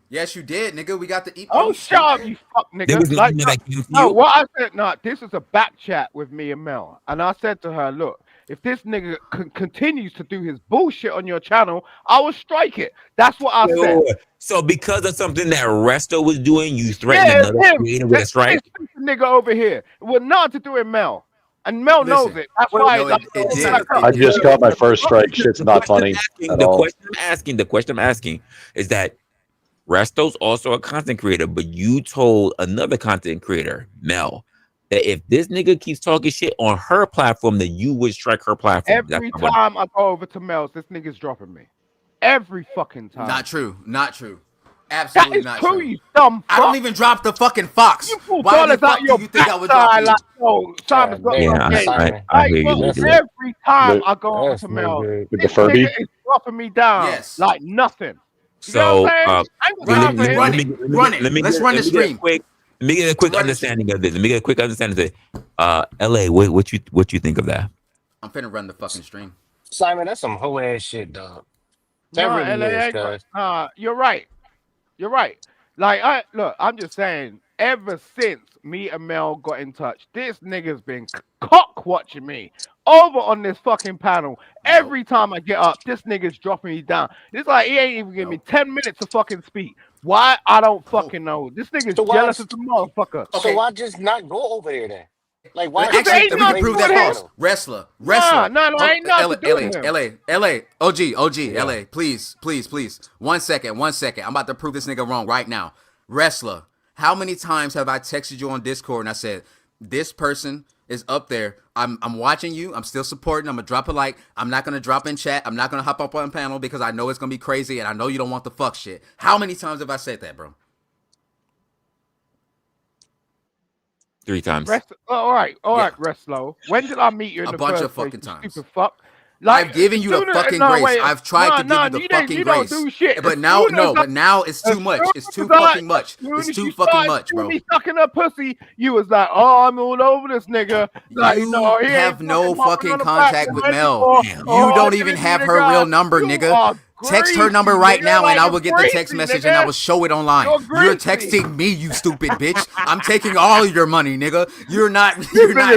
Yes, you did, nigga. We got the email. Oh, shut up, you fuck nigga. There was no email that came to no, you? what I said, this is a back chat with me and Mel. And I said to her, look, if this nigga continues to do his bullshit on your channel, I will strike it. That's what I said. So because of something that Resto was doing, you threatened another creator with a strike? This nigga over here. It was nothing to do with Mel. And Mel knows it. That's why I just got my first strike. Shit's not funny at all. The question I'm asking is that Resto's also a content creator, but you told another content creator, Mel, that if this nigga keeps talking shit on her platform, then you would strike her platform. Every time I go over to Mel's, this nigga's dropping me. Every fucking time. Not true. Absolutely not true. true. You dumb fuck. I don't even drop the fucking fox. Why the fuck do you think I would drop you? Like, Simon's got I hear you. Every time I go over to Mel's, this nigga is dropping me down like nothing. So Let's run the stream. Let me get a quick understanding of this. LA, what you think of that? I'm finna run the fucking stream. Simon, that's some whole ass shit, dog. You're right. Like, I'm just saying, ever since me and Mel got in touch, this nigga's been cock watching me over on this fucking panel. Every time I get up, this nigga's dropping me down. It's like he ain't even giving me 10 minutes to fucking speak. Why? I don't fucking know. This nigga's jealous as a motherfucker. So why just not go over there then? Like, why? Actually, we can prove that false. Wrestler. No, ain't nothing to do with him. LA, OG, LA, please. 1 second. I'm about to prove this nigga wrong right now. Wrestler, how many times have I texted you on Discord and I said, this person is up there. I'm watching you. I'm still supporting. I'm gonna drop a like. I'm not gonna drop in chat. I'm not gonna hop up on panel because I know it's gonna be crazy and I know you don't want the fuck shit. How many times have I said that, bro? 3 times. All right, Reslo. When did I meet you in A the bunch first of fucking place, you times. stupid fuck? I've given you the fucking grace. I've tried to give you the fucking grace. Don't do shit. But now, but now it's too much. It's too fucking much. It's too fucking much, bro. Me sucking her pussy, you was like, oh, I'm all over this nigga. Like, You no, he have ain't no fucking on the contact platform with Mel. anymore. You Oh, don't this even nigga have her guy, real number, you nigga. are Text her number greasy, right nigga. now and Like, I you're will get the text greasy, message nigga. and I will show it online. You're You're greasy. texting me, you stupid bitch. I'm taking all your money, nigga. You're not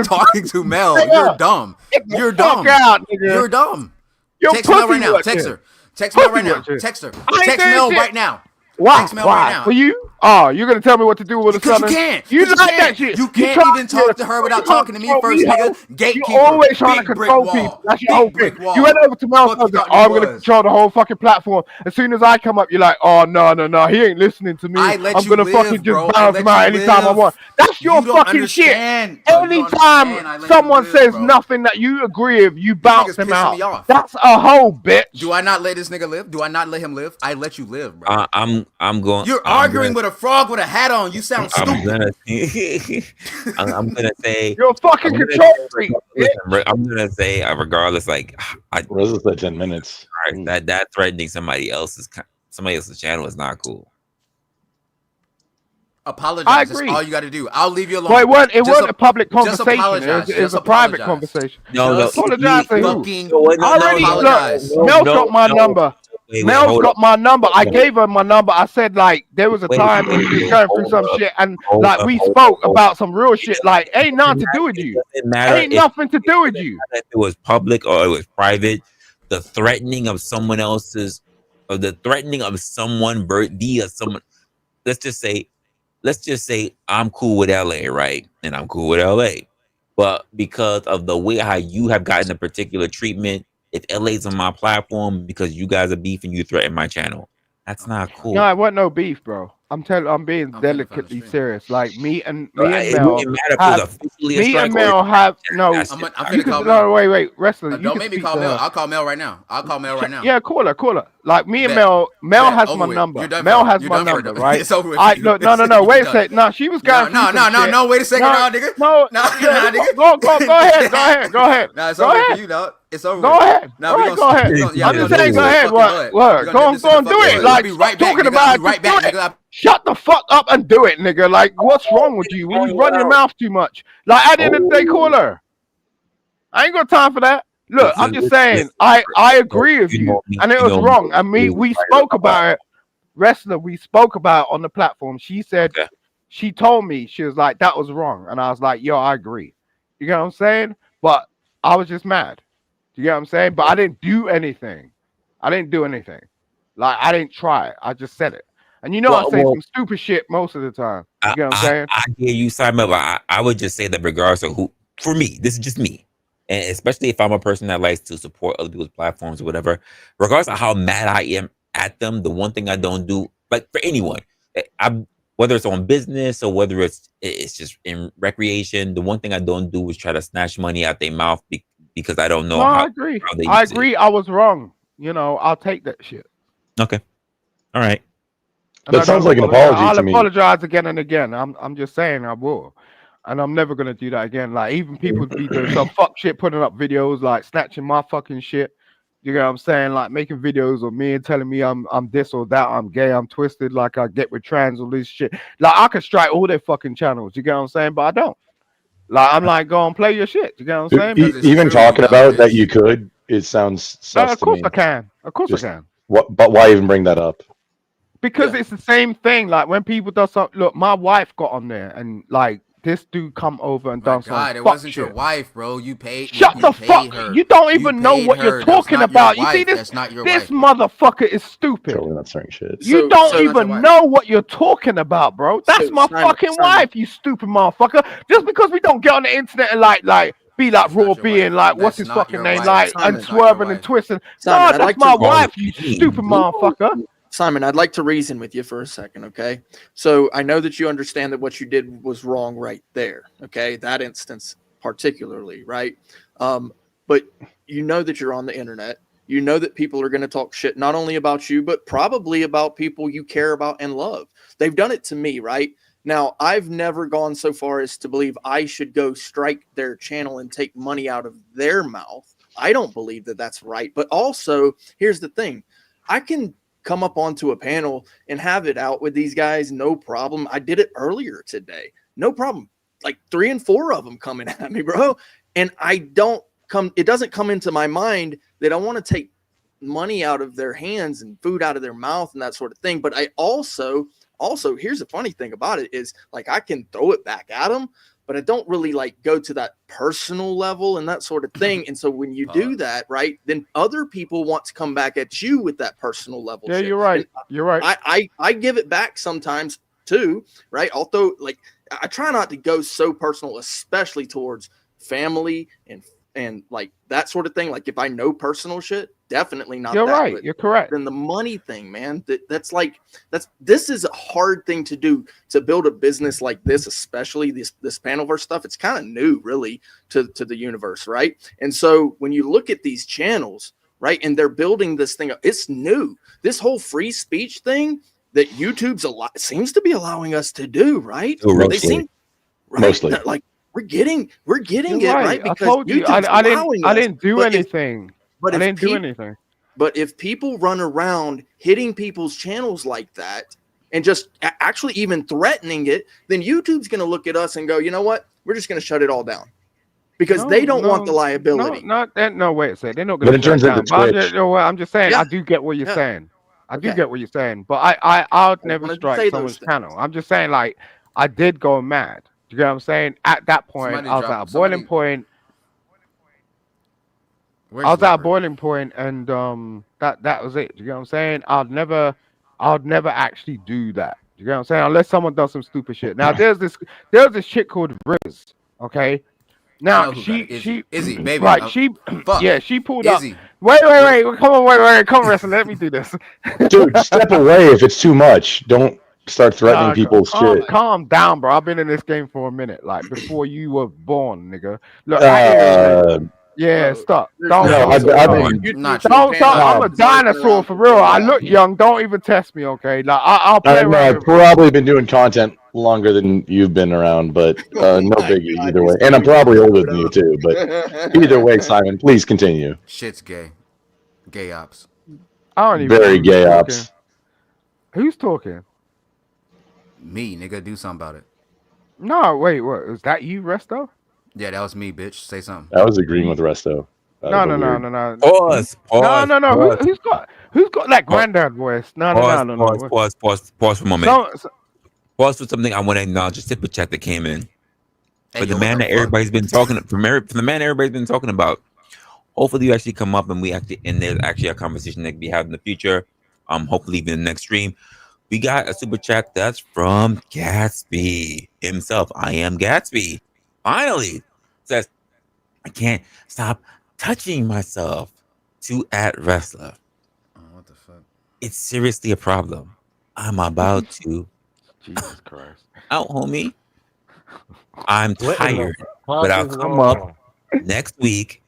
talking to Mel. You're dumb. You're dumb. Out, nigga. You're dumb. Your Text Mel right now. watching. Text her. Text Mel right now. Watching. Text her. I ain't Text doing Mel shit. right now. Why? Text Mel right now. For you? Oh, you're gonna tell me what to do with a Because son? you can't. You Because like you that can't. shit. You can't even talk to her without talking to me first, nigga. Gatekeeper. You're always trying to Big brick control wall. people. That's your whole Big brick thing. wall. You went over to Mel's Fuck you and said, thought oh, you I'm gonna was. control the whole fucking platform. As soon as I come up, you're like, oh no, he ain't listening to me. I let I'm you gonna live, fucking bro. just I bounce let him out you anytime I live. want. That's your You don't fucking shit. understand. Bro. You don't Anytime understand. I let you someone live, says bro. nothing that you agree with, you This bounce nigga's them pissing out. me off. That's a hoe, bitch. Do I not let this nigga live? Do I not let him live? I let you live, bro. I'm going. You're arguing with a frog with a hat on. You sound stupid. I'm gonna say you're a fucking control freak. Listen, I'm gonna say, regardless, like Resla said 10 minutes. That threatening somebody else's channel is not cool. Apologize. I That's agree. all you got to do. I'll leave you alone. Well, it wasn't a public just conversation. apologize. It was Just a private apologize. conversation. No, Apologize to who? fucking Already, apologize. look, Mel's got my number. Mel's got my number. I gave her my number. I said, like, there was a time when she was going through some shit, and like we spoke about some real shit. Like, ain't nothing to do with you. Ain't nothing to do with you. If it was public or it was private, the threatening of someone else's, or the threatening of someone via someone. Let's just say I'm cool with LA, right? And I'm cool with LA. But because of the way how you have gotten a particular treatment, if LA's on my platform because you guys are beefing, you threaten my channel. That's not cool. No, it wasn't no beef, bro. I'm being delicately serious. Like me and Mel have no. I'm gonna call Mel. No, wait, Wrestler. Don't make me call Mel. I'll call Mel right now. Yeah, call her. Like me and Mel has my number. Mel has my number, right? It's over with. No. Wait a second. No, she was going. No. Wait a second, nigga. No, nigga. Go ahead. No, it's over for you, dog. It's over. Go ahead. No, go ahead. I'm just saying, go ahead. What? Go on, do it. Like, stop talking about it. Right back, nigga. Shut the fuck up and do it, nigga. Like, what's wrong with you? When you run your mouth too much. Like, at the end of the day, call her. I ain't got time for that. Look, I'm just saying, I agree with you, and it was wrong. And we spoke about it. Wrestler, we spoke about it on the platform. She said, she told me, she was like, that was wrong. And I was like, yo, I agree. You get what I'm saying? But I was just mad. You get what I'm saying? But I didn't do anything. Like, I didn't try it. I just said it. And you know, I say some stupid shit most of the time. You get what I'm saying? I hear you, Simon, but I would just say that regardless of who, for me, this is just me. And especially if I'm a person that likes to support other people's platforms or whatever, regardless of how mad I am at them, the one thing I don't do, like for anyone, whether it's on business or whether it's just in recreation, the one thing I don't do is try to snatch money out their mouth because I don't know how. I agree. I agree. I was wrong. You know, I'll take that shit. Okay. All right. That sounds like an apology to me. I'll apologize again and again. I'm just saying I will. And I'm never gonna do that again. Like, even people be doing some fuck shit, putting up videos like snatching my fucking shit. You know what I'm saying? Like making videos of me and telling me I'm this or that, I'm gay, I'm twisted, like I get with trans or this shit. Like, I could strike all their fucking channels, you get what I'm saying? But I don't. Like, I'm like, go and play your shit. You get what I'm saying? Even talking about that you could, it sounds sus of to course me. I can. Of course I can. But why even bring that up? Because it's the same thing. Like, when people do something, look, my wife got on there and like this dude come over and done some God, it fuck wasn't shit. your wife, bro. You paid. Shut the fuck! Her. You don't even know what you're talking about. You see this? This motherfucker is stupid. Totally not saying shit. You don't even know what you're talking about, bro. That's my fucking wife, you stupid motherfucker. Just because we don't get on the internet and like be like raw being like what's his fucking name, like and swerving and twisting. No, that's my wife, you stupid motherfucker. Simon, I'd like to reason with you for a second, okay? So I know that you understand that what you did was wrong right there, okay? That instance particularly, right? But you know that you're on the internet. You know that people are going to talk shit not only about you, but probably about people you care about and love. They've done it to me, right? Now, I've never gone so far as to believe I should go strike their channel and take money out of their mouth. I don't believe that that's right. But also, here's the thing. I can come up onto a panel and have it out with these guys, no problem. I did it earlier today. No problem. Like 3 and 4 of them coming at me, bro. And it doesn't come into my mind that I want to take money out of their hands and food out of their mouth and that sort of thing. But I also, here's the funny thing about it is, like, I can throw it back at them, but I don't really like go to that personal level and that sort of thing. And so when you do that, right, then other people want to come back at you with that personal level. Yeah, shit. you're right. And You're right. I give it back sometimes too, right? Although, like, I try not to go so personal, especially towards family and like that sort of thing. Like, if I know personal shit, definitely not. You're that, right. but You're correct. then the money thing, man, this is a hard thing to do, to build a business like this, especially this panelverse stuff. It's kind of new, really, to the universe, right? And so when you look at these channels, right, and they're building this thing up, it's new. This whole free speech thing that YouTube's seems to be allowing us to do, right? Mostly. They seem right, Mostly. like we're getting You're it right, I because told you YouTube's I allowing us. didn't do anything. But I if didn't do peop- anything. But if people run around hitting people's channels like that and just actually even threatening it, then YouTube's going to look at us and go, you know what? We're just going to shut it all down, because they don't want the liability. No, wait a second. They're not But going in to shut terms it of the down. But Twitch, I'm just saying, Yeah. I do get what you're Yeah. saying. I do Okay. get what you're saying. But I would never wanted to strike say someone's those channel. I'm just saying, like, I did go mad. You get what I'm saying? At that point, Somebody I was drop- at a boiling somebody- point. Where's I was at a Leopard? boiling point, and that was it. You get what I'm saying? I'd never actually do that. You get what I'm saying? Unless someone does some stupid shit. Now there's this chick called Riz. Okay. I Now know who got it. she Izzy, baby. right, Fuck. she pulled up. Izzy. Wait, come on, wrestling. Let me do this. dude, step away if it's too much. Don't start threatening people's shit. Calm down, bro. I've been in this game for a minute, like before you were born, nigga. Look, yeah, stop. Don't. No, I've been. Not Don't. I'm a dinosaur for real. I look young. Don't even test me, okay? Like I'll play around. I've probably been doing content longer than you've been around, but no biggie either way. And I'm probably older than you too, but either way, Simon, please continue. Shit's gay. Gay ops. I don't even Very know gay who's ops. talking. Who's talking? Me, nigga, do something about it. No, wait, what? Is that you, Resto? Yeah, that was me, bitch. Say something. I was agreeing with Resto. No. Pause. Who's got that granddad voice? No. Pause for a moment. Pause for something I want to acknowledge. A super chat that came in. Hey, For the man that everybody's been talking for the man everybody's been talking about. Hopefully you actually come up and there's actually a conversation that can be had in the future. Hopefully even in the next stream. We got a super chat that's from Gatsby himself. I am Gatsby. Finally says, I can't stop touching myself. To at Resla. Oh, what the fuck? It's seriously a problem. I'm about to. Jesus Christ. Out, homie. I'm What in the tired, fuck but I'll is come going up on? next week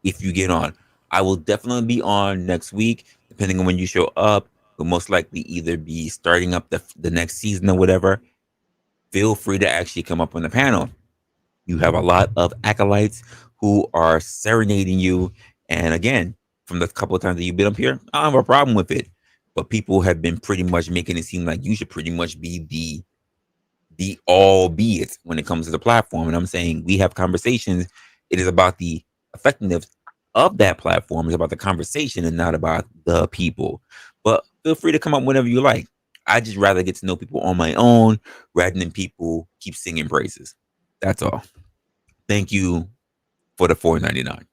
if you get on. I will definitely be on next week, depending on when you show up. We'll most likely either be starting up the next season or whatever. Feel free to actually come up on the panel. You have a lot of acolytes who are serenading you. And again, from the couple of times that you've been up here, I don't have a problem with it. But people have been pretty much making it seem like you should pretty much be the all be it when it comes to the platform. And I'm saying we have conversations. It is about the effectiveness of that platform. It's about the conversation and not about the people. But feel free to come up whenever you like. I just rather get to know people on my own rather than people keep singing praises. That's all. Thank you for the $4.99.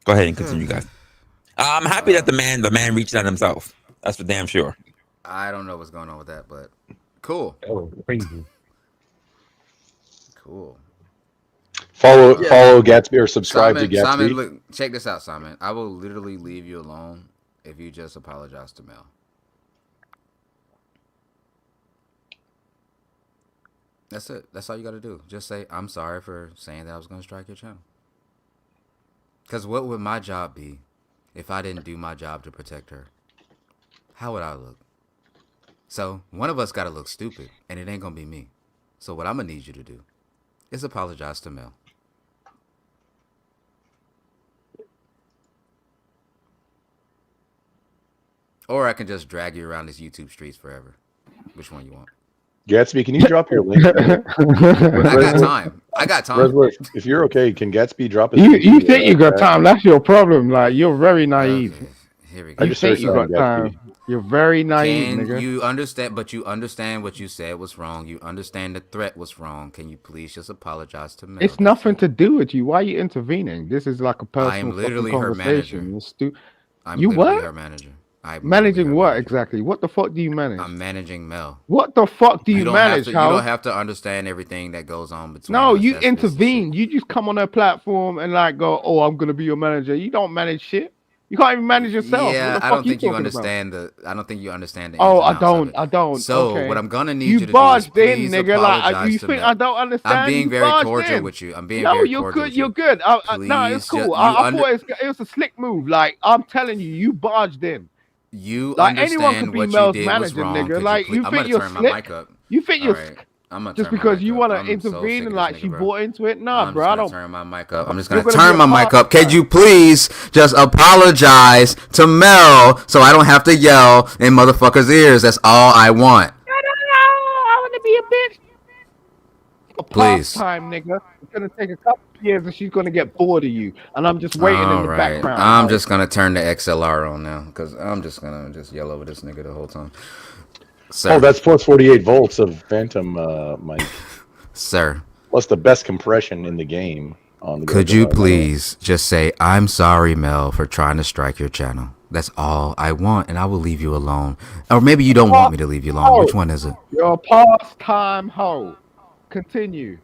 Go ahead and continue, guys. I'm happy that the man reached out himself. That's for damn sure. I don't know what's going on with that, but cool. Oh, crazy. Cool. Follow Gatsby or subscribe Simon, to Gatsby. Simon, look, check this out, Simon. I will literally leave you alone if you just apologize to Mel. That's it. That's all you got to do. Just say, I'm sorry for saying that I was going to strike your channel. Because what would my job be if I didn't do my job to protect her? How would I look? So one of us got to look stupid, and it ain't going to be me. So what I'm going to need you to do is apologize to Mel. Or I can just drag you around these YouTube streets forever. Which one you want? Gatsby, can you drop your link? I got time. Resla, if you're okay, can Gatsby drop his You think you got time? That's your problem. Like you're very naive. Okay, here we go. You think you got time? You're very naive, Can nigga. you understand? But you understand what you said was wrong. You understand the threat was wrong. Can you please just apologize to Mel? It's nothing to do with you. Why are you intervening? This is like a personal I am literally her conversation. manager. I'm You literally what? her manager. Managing what exactly? What the fuck do you manage? I'm managing Mel. What the fuck do you manage? You don't have to understand everything that goes on between No, us. you That's just intervene. You just come on their platform and like go, oh, I'm gonna be your manager. You don't manage shit. You can't even manage yourself. Yeah, what the I fuck don't think you talking understand about? I don't think you understand the. Oh, ins and outs of it. I don't. So okay. what I'm gonna need you you to do is barged in, please nigga. Like apologize you to think Mel. I don't understand? I'm being You very barged cordial in. with you. I'm being No, very you're cordial good. with you. You're good. No, it's Please, cool. you I thought it was a slick move. Like I'm telling you, you barged in. You Like anyone understand could be what you Mel's did was manager, wrong. nigga. Like you I'm think gonna you're turn my slick? mic up. You think All you're right. I'm gonna just turn my because mic you up. want to I'm so intervene sick and of like this she nigga, bro. bought into it? Nah, I'm bro. just I gonna don't. turn my mic up. I'm just You're gonna gonna be turn a my mic part up. Could you please just apologize to Mel so I don't have to yell in motherfuckers' ears? That's all I want. No, I want to be a bitch. A Please. pastime, nigga. It's gonna take a couple of years, and she's gonna get bored of you. And I'm just waiting in All the right. background. I'm just gonna turn the XLR on now because I'm just gonna yell over this nigga the whole time. Sir. Oh, that's plus 48 volts of phantom mic. Sir. Plus the best compression in the game. On the Could you please just say, I'm sorry, Mel, for trying to strike your channel? That's all I want, and I will leave you alone. Or maybe you don't want me to leave you alone. Which one is it? You're a pastime hoe. Continue.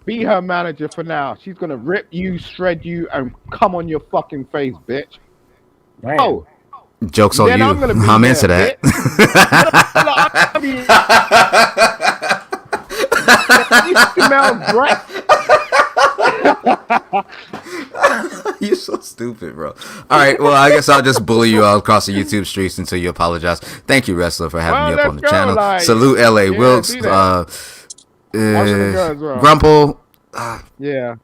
Be her manager for now. She's gonna rip you, shred you, and come on your fucking face, bitch. Oh. Joke's on Then you. I'm gonna be I'm there, into that. You're so stupid, bro. All right, well, I guess I'll just bully you all across the YouTube streets until you apologize. Thank you, Resla, for having me up on the channel. Like, Salute, LA Wilkes, Grumple. Yeah.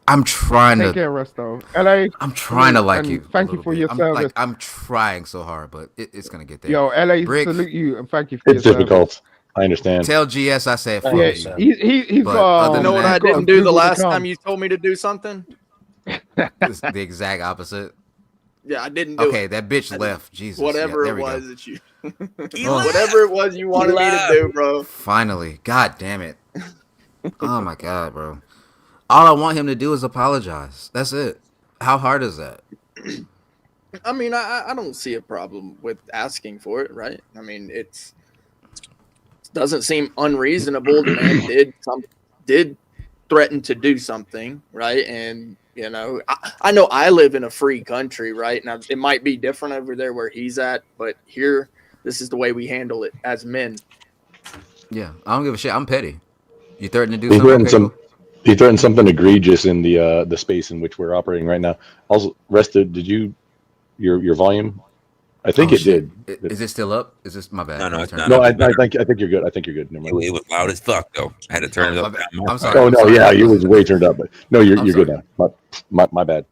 I'm trying Take to. care, Resto. LA. I'm trying to like and you. Thank you for your service. I'm trying so hard, but it's gonna get there. Yo, LA, Brick, salute you and thank you for it's your difficult. service. I understand. Tell GS I said fuck Yeah, you. he's But got. other You know than what I that, didn't do the last Google.com. time you told me to do something? it's the exact opposite. Yeah, I didn't do it. Okay, that bitch left. Jesus. Whatever yeah, it there we was go. that you, Oh. whatever it was you wanted me to do, bro. Finally, god damn it. Oh my god, bro. All I want him to do is apologize. That's it. How hard is that? I mean, I don't see a problem with asking for it, right? I mean, it doesn't seem unreasonable. The man did threaten to do something, right? And you know, I know I live in a free country, right? Now it might be different over there where he's at, but here, this is the way we handle it as men. Yeah, I don't give a shit. I'm petty. You threatened to do He something? threatened Okay, he threatened something egregious in the space in which we're operating right now. Also, Rested, did you your volume? I think it did. Is it still up? Is this my bad? No, it's not. No, I think you're good. I think you're good. Never mind. It was loud as fuck though. I had to turn it up. I'm sorry. Oh no, yeah, you was way turned up. But no, you're good now. My bad.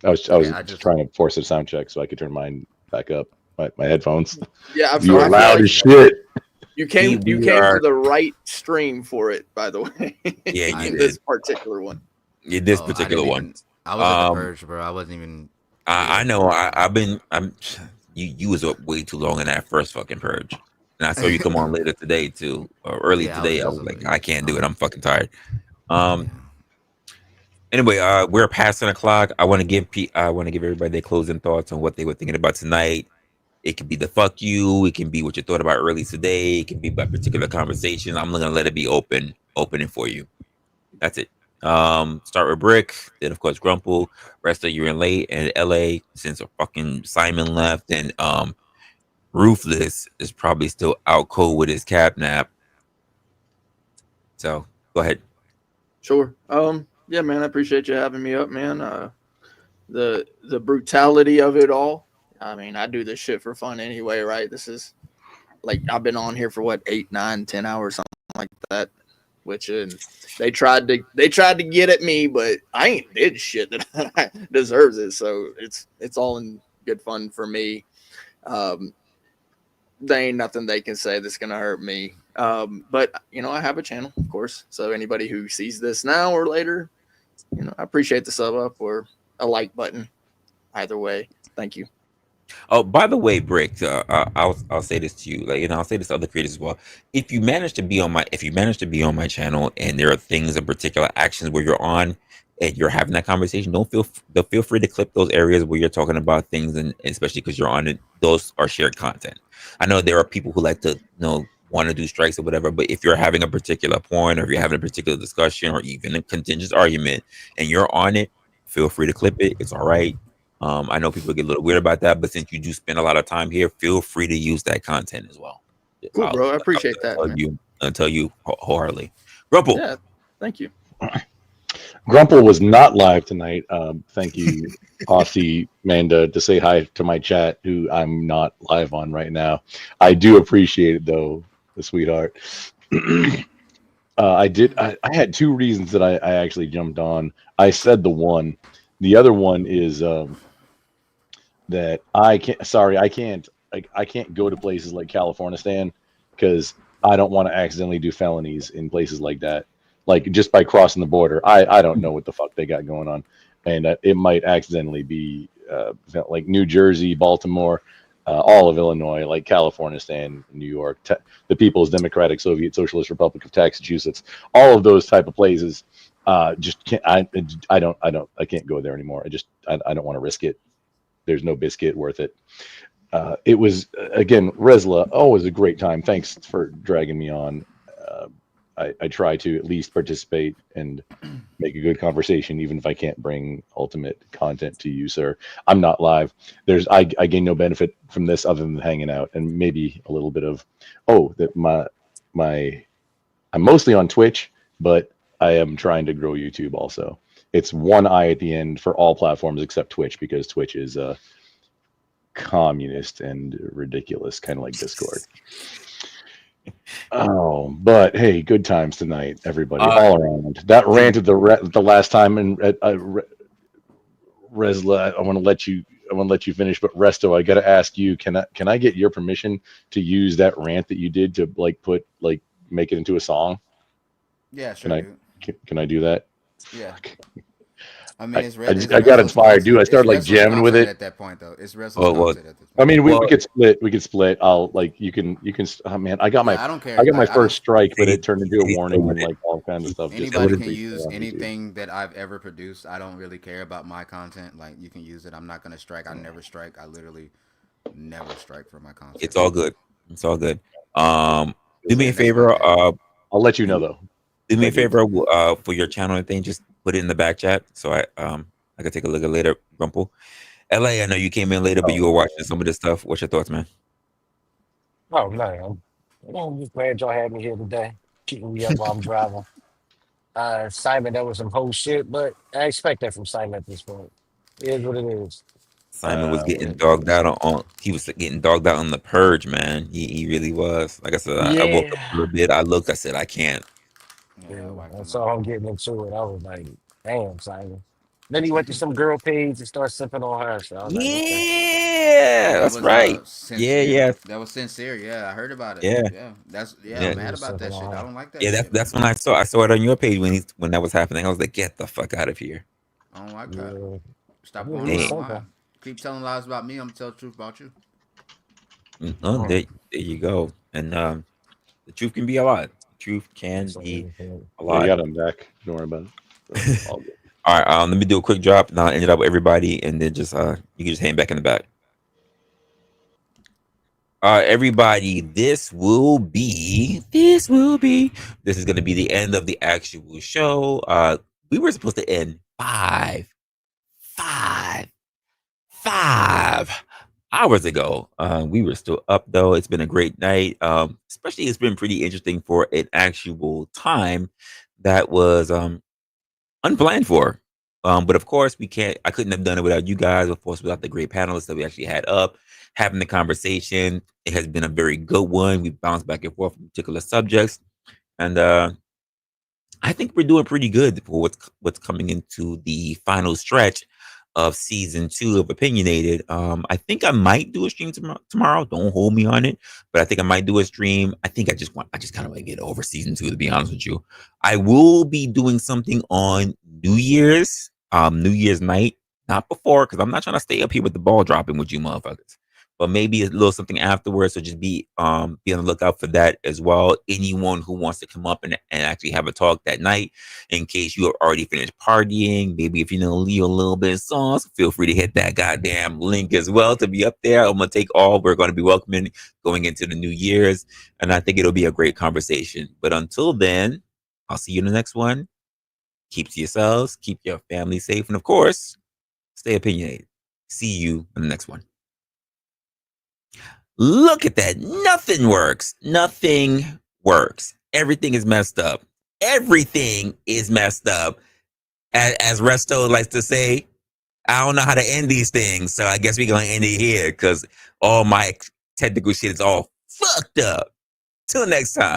I was just trying to force a sound check so I could turn mine back up. My headphones. Yeah, you were loud as shit. You came to the right stream for it, by the way. Yeah, you did. This particular one. Yeah, this particular one. I was at the purge, bro. I wasn't even. I know. You was up way too long in that first fucking purge, and I saw you come on later today too, or early today. I was like, I can't do it. I'm fucking tired. Anyway, we're past 10 o'clock. I want to give everybody their closing thoughts on what they were thinking about tonight. It could be the fuck you. It can be what you thought about early today. It can be about particular conversations. I'm gonna let it be open for you. That's it. Start with Brick, then of course Grumple. Rest of you're in late, and LA since a fucking Simon left, and Ruthless is probably still out cold with his cap nap. So go ahead. Sure. Yeah, man, I appreciate you having me up, man. The brutality of it all. I mean, I do this shit for fun anyway, right? This is like I've been on here for what 8, 9, 10 hours, something like that. Which they tried to get at me, but I ain't did shit that deserves it. So it's all in good fun for me. There ain't nothing they can say that's gonna hurt me. But I have a channel, of course. So anybody who sees this now or later, I appreciate the sub up or a like button. Either way, thank you. Oh, by the way, Brick, I'll say this to you, I'll say this to other creators as well. If you manage to be on my channel, and there are things in particular actions where you're on and you're having that conversation, don't feel free to clip those areas where you're talking about things, and especially because you're on it, those are shared content. I know there are people who like to want to do strikes or whatever, but if you're having a particular point, or if you're having a particular discussion, or even a contentious argument, and you're on it, feel free to clip it. It's all right. I know people get a little weird about that, but since you do spend a lot of time here, feel free to use that content as well. Cool, bro. I appreciate that. I'll tell you wholeheartedly. Grumple. Yeah, thank you. Grumple was not live tonight. Thank you, Aussie Manda, to say hi to my chat, who I'm not live on right now. I do appreciate it, though, the sweetheart. I had two reasons that I actually jumped on. I said the one. The other one is that I can't go to places like Californistan because I don't want to accidentally do felonies in places like that. Like just by crossing the border, I don't know what the fuck they got going on, and it might accidentally be like New Jersey, Baltimore, all of Illinois, like Californistan, New York, the People's Democratic Soviet Socialist Republic of Massachusetts, all of those type of places. Just can't. I can't go there anymore. I don't want to risk it. There's no biscuit worth it. It was again Resla. Always a great time. Thanks for dragging me on. I try to at least participate and make a good conversation, even if I can't bring ultimate content to you, sir. I'm not live. I gain no benefit from this other than hanging out and maybe a little bit of I'm mostly on Twitch, but I am trying to grow YouTube also. It's one eye at the end for all platforms except Twitch, because Twitch is communist and ridiculous, kind of like Discord. Oh, but hey, good times tonight, everybody, all around. That ranted the last time, and Resla, I want to let you finish, but Resto, I got to ask you, can I get your permission to use that rant that you did to make it into a song? Yeah, sure. Can I do that? Yeah. I mean, I got inspired, dude. I started jamming with it at that point, though. It's Wrestle's content at this point. I mean, we could split. We could split. You can. Oh man, I got I don't care. I got my first strike, but it turned into a warning and all kinds of stuff. Anybody can use anything that I've ever produced. I don't really care about my content. Like, you can use it. I'm not gonna strike. I never strike. I literally never strike for my content. It's all good. It's all good. Do me a favor. I'll let you know though. Do me a favor for your channel and thing. Just put it in the back chat so I can take a look at it later. Grumple. LA, I know you came in later, but you were watching some of this stuff. What's your thoughts, man? Oh man, I'm just glad y'all had me here today, keeping me up while I'm driving. Simon, that was some whole shit, but I expect that from Simon at this point. It is what it is. Simon was getting dogged out on. He was getting dogged out on the purge, man. He really was. Like I said, I woke up a little bit. I looked. I said, I can't. Yeah, that's all I'm getting into it. I was like, damn, Simon. Then he went to some girl page and started sipping on her. So I was like, okay. That's right. Sincere. That was sincere. Yeah, I heard about it. Yeah. I'm mad about that shit. I don't like that. Yeah, shit. that's when I saw it on your page when that was happening. I was like, get the fuck out of here. I don't like that. Stop going online. Keep telling lies about me. I'm gonna tell the truth about you. Oh, there you go. And the truth can be a lot. The truth can be a lot. You got him back. Don't worry about it. All good. All right, let me do a quick drop, and I'll end it up with everybody, and then just you can just hang back in the back. Everybody, this is going to be the end of the actual show. We were supposed to end 5 hours ago. We were still up though. It's been a great night. Especially it's been pretty interesting for an actual time that was unplanned for. But of course I couldn't have done it without you guys, of course, without the great panelists that we actually had up having the conversation. It has been a very good one. We bounced back and forth on particular subjects. And I think we're doing pretty good for what's coming into the final stretch of season 2 of Opinionated. I think I might do a stream tomorrow. Don't hold me on it, but I think I might do a stream. I think I just kind of want to get over season 2, to be honest with you. I will be doing something on New Year's night, not before, because I'm not trying to stay up here with the ball dropping with you motherfuckers. But maybe a little something afterwards. So just be on the lookout for that as well. Anyone who wants to come up and actually have a talk that night, in case you have already finished partying, maybe if you know Leo a little bit of songs, feel free to hit that goddamn link as well to be up there. I'm gonna take all. We're gonna be welcoming going into the New Year's, and I think it'll be a great conversation. But until then, I'll see you in the next one. Keep to yourselves, keep your family safe, and of course, stay opinionated. See you in the next one. Look at that. Nothing works. Nothing works. Everything is messed up. Everything is messed up. As Resto likes to say, I don't know how to end these things. So I guess we're going to end it here because all my technical shit is all fucked up. Till next time.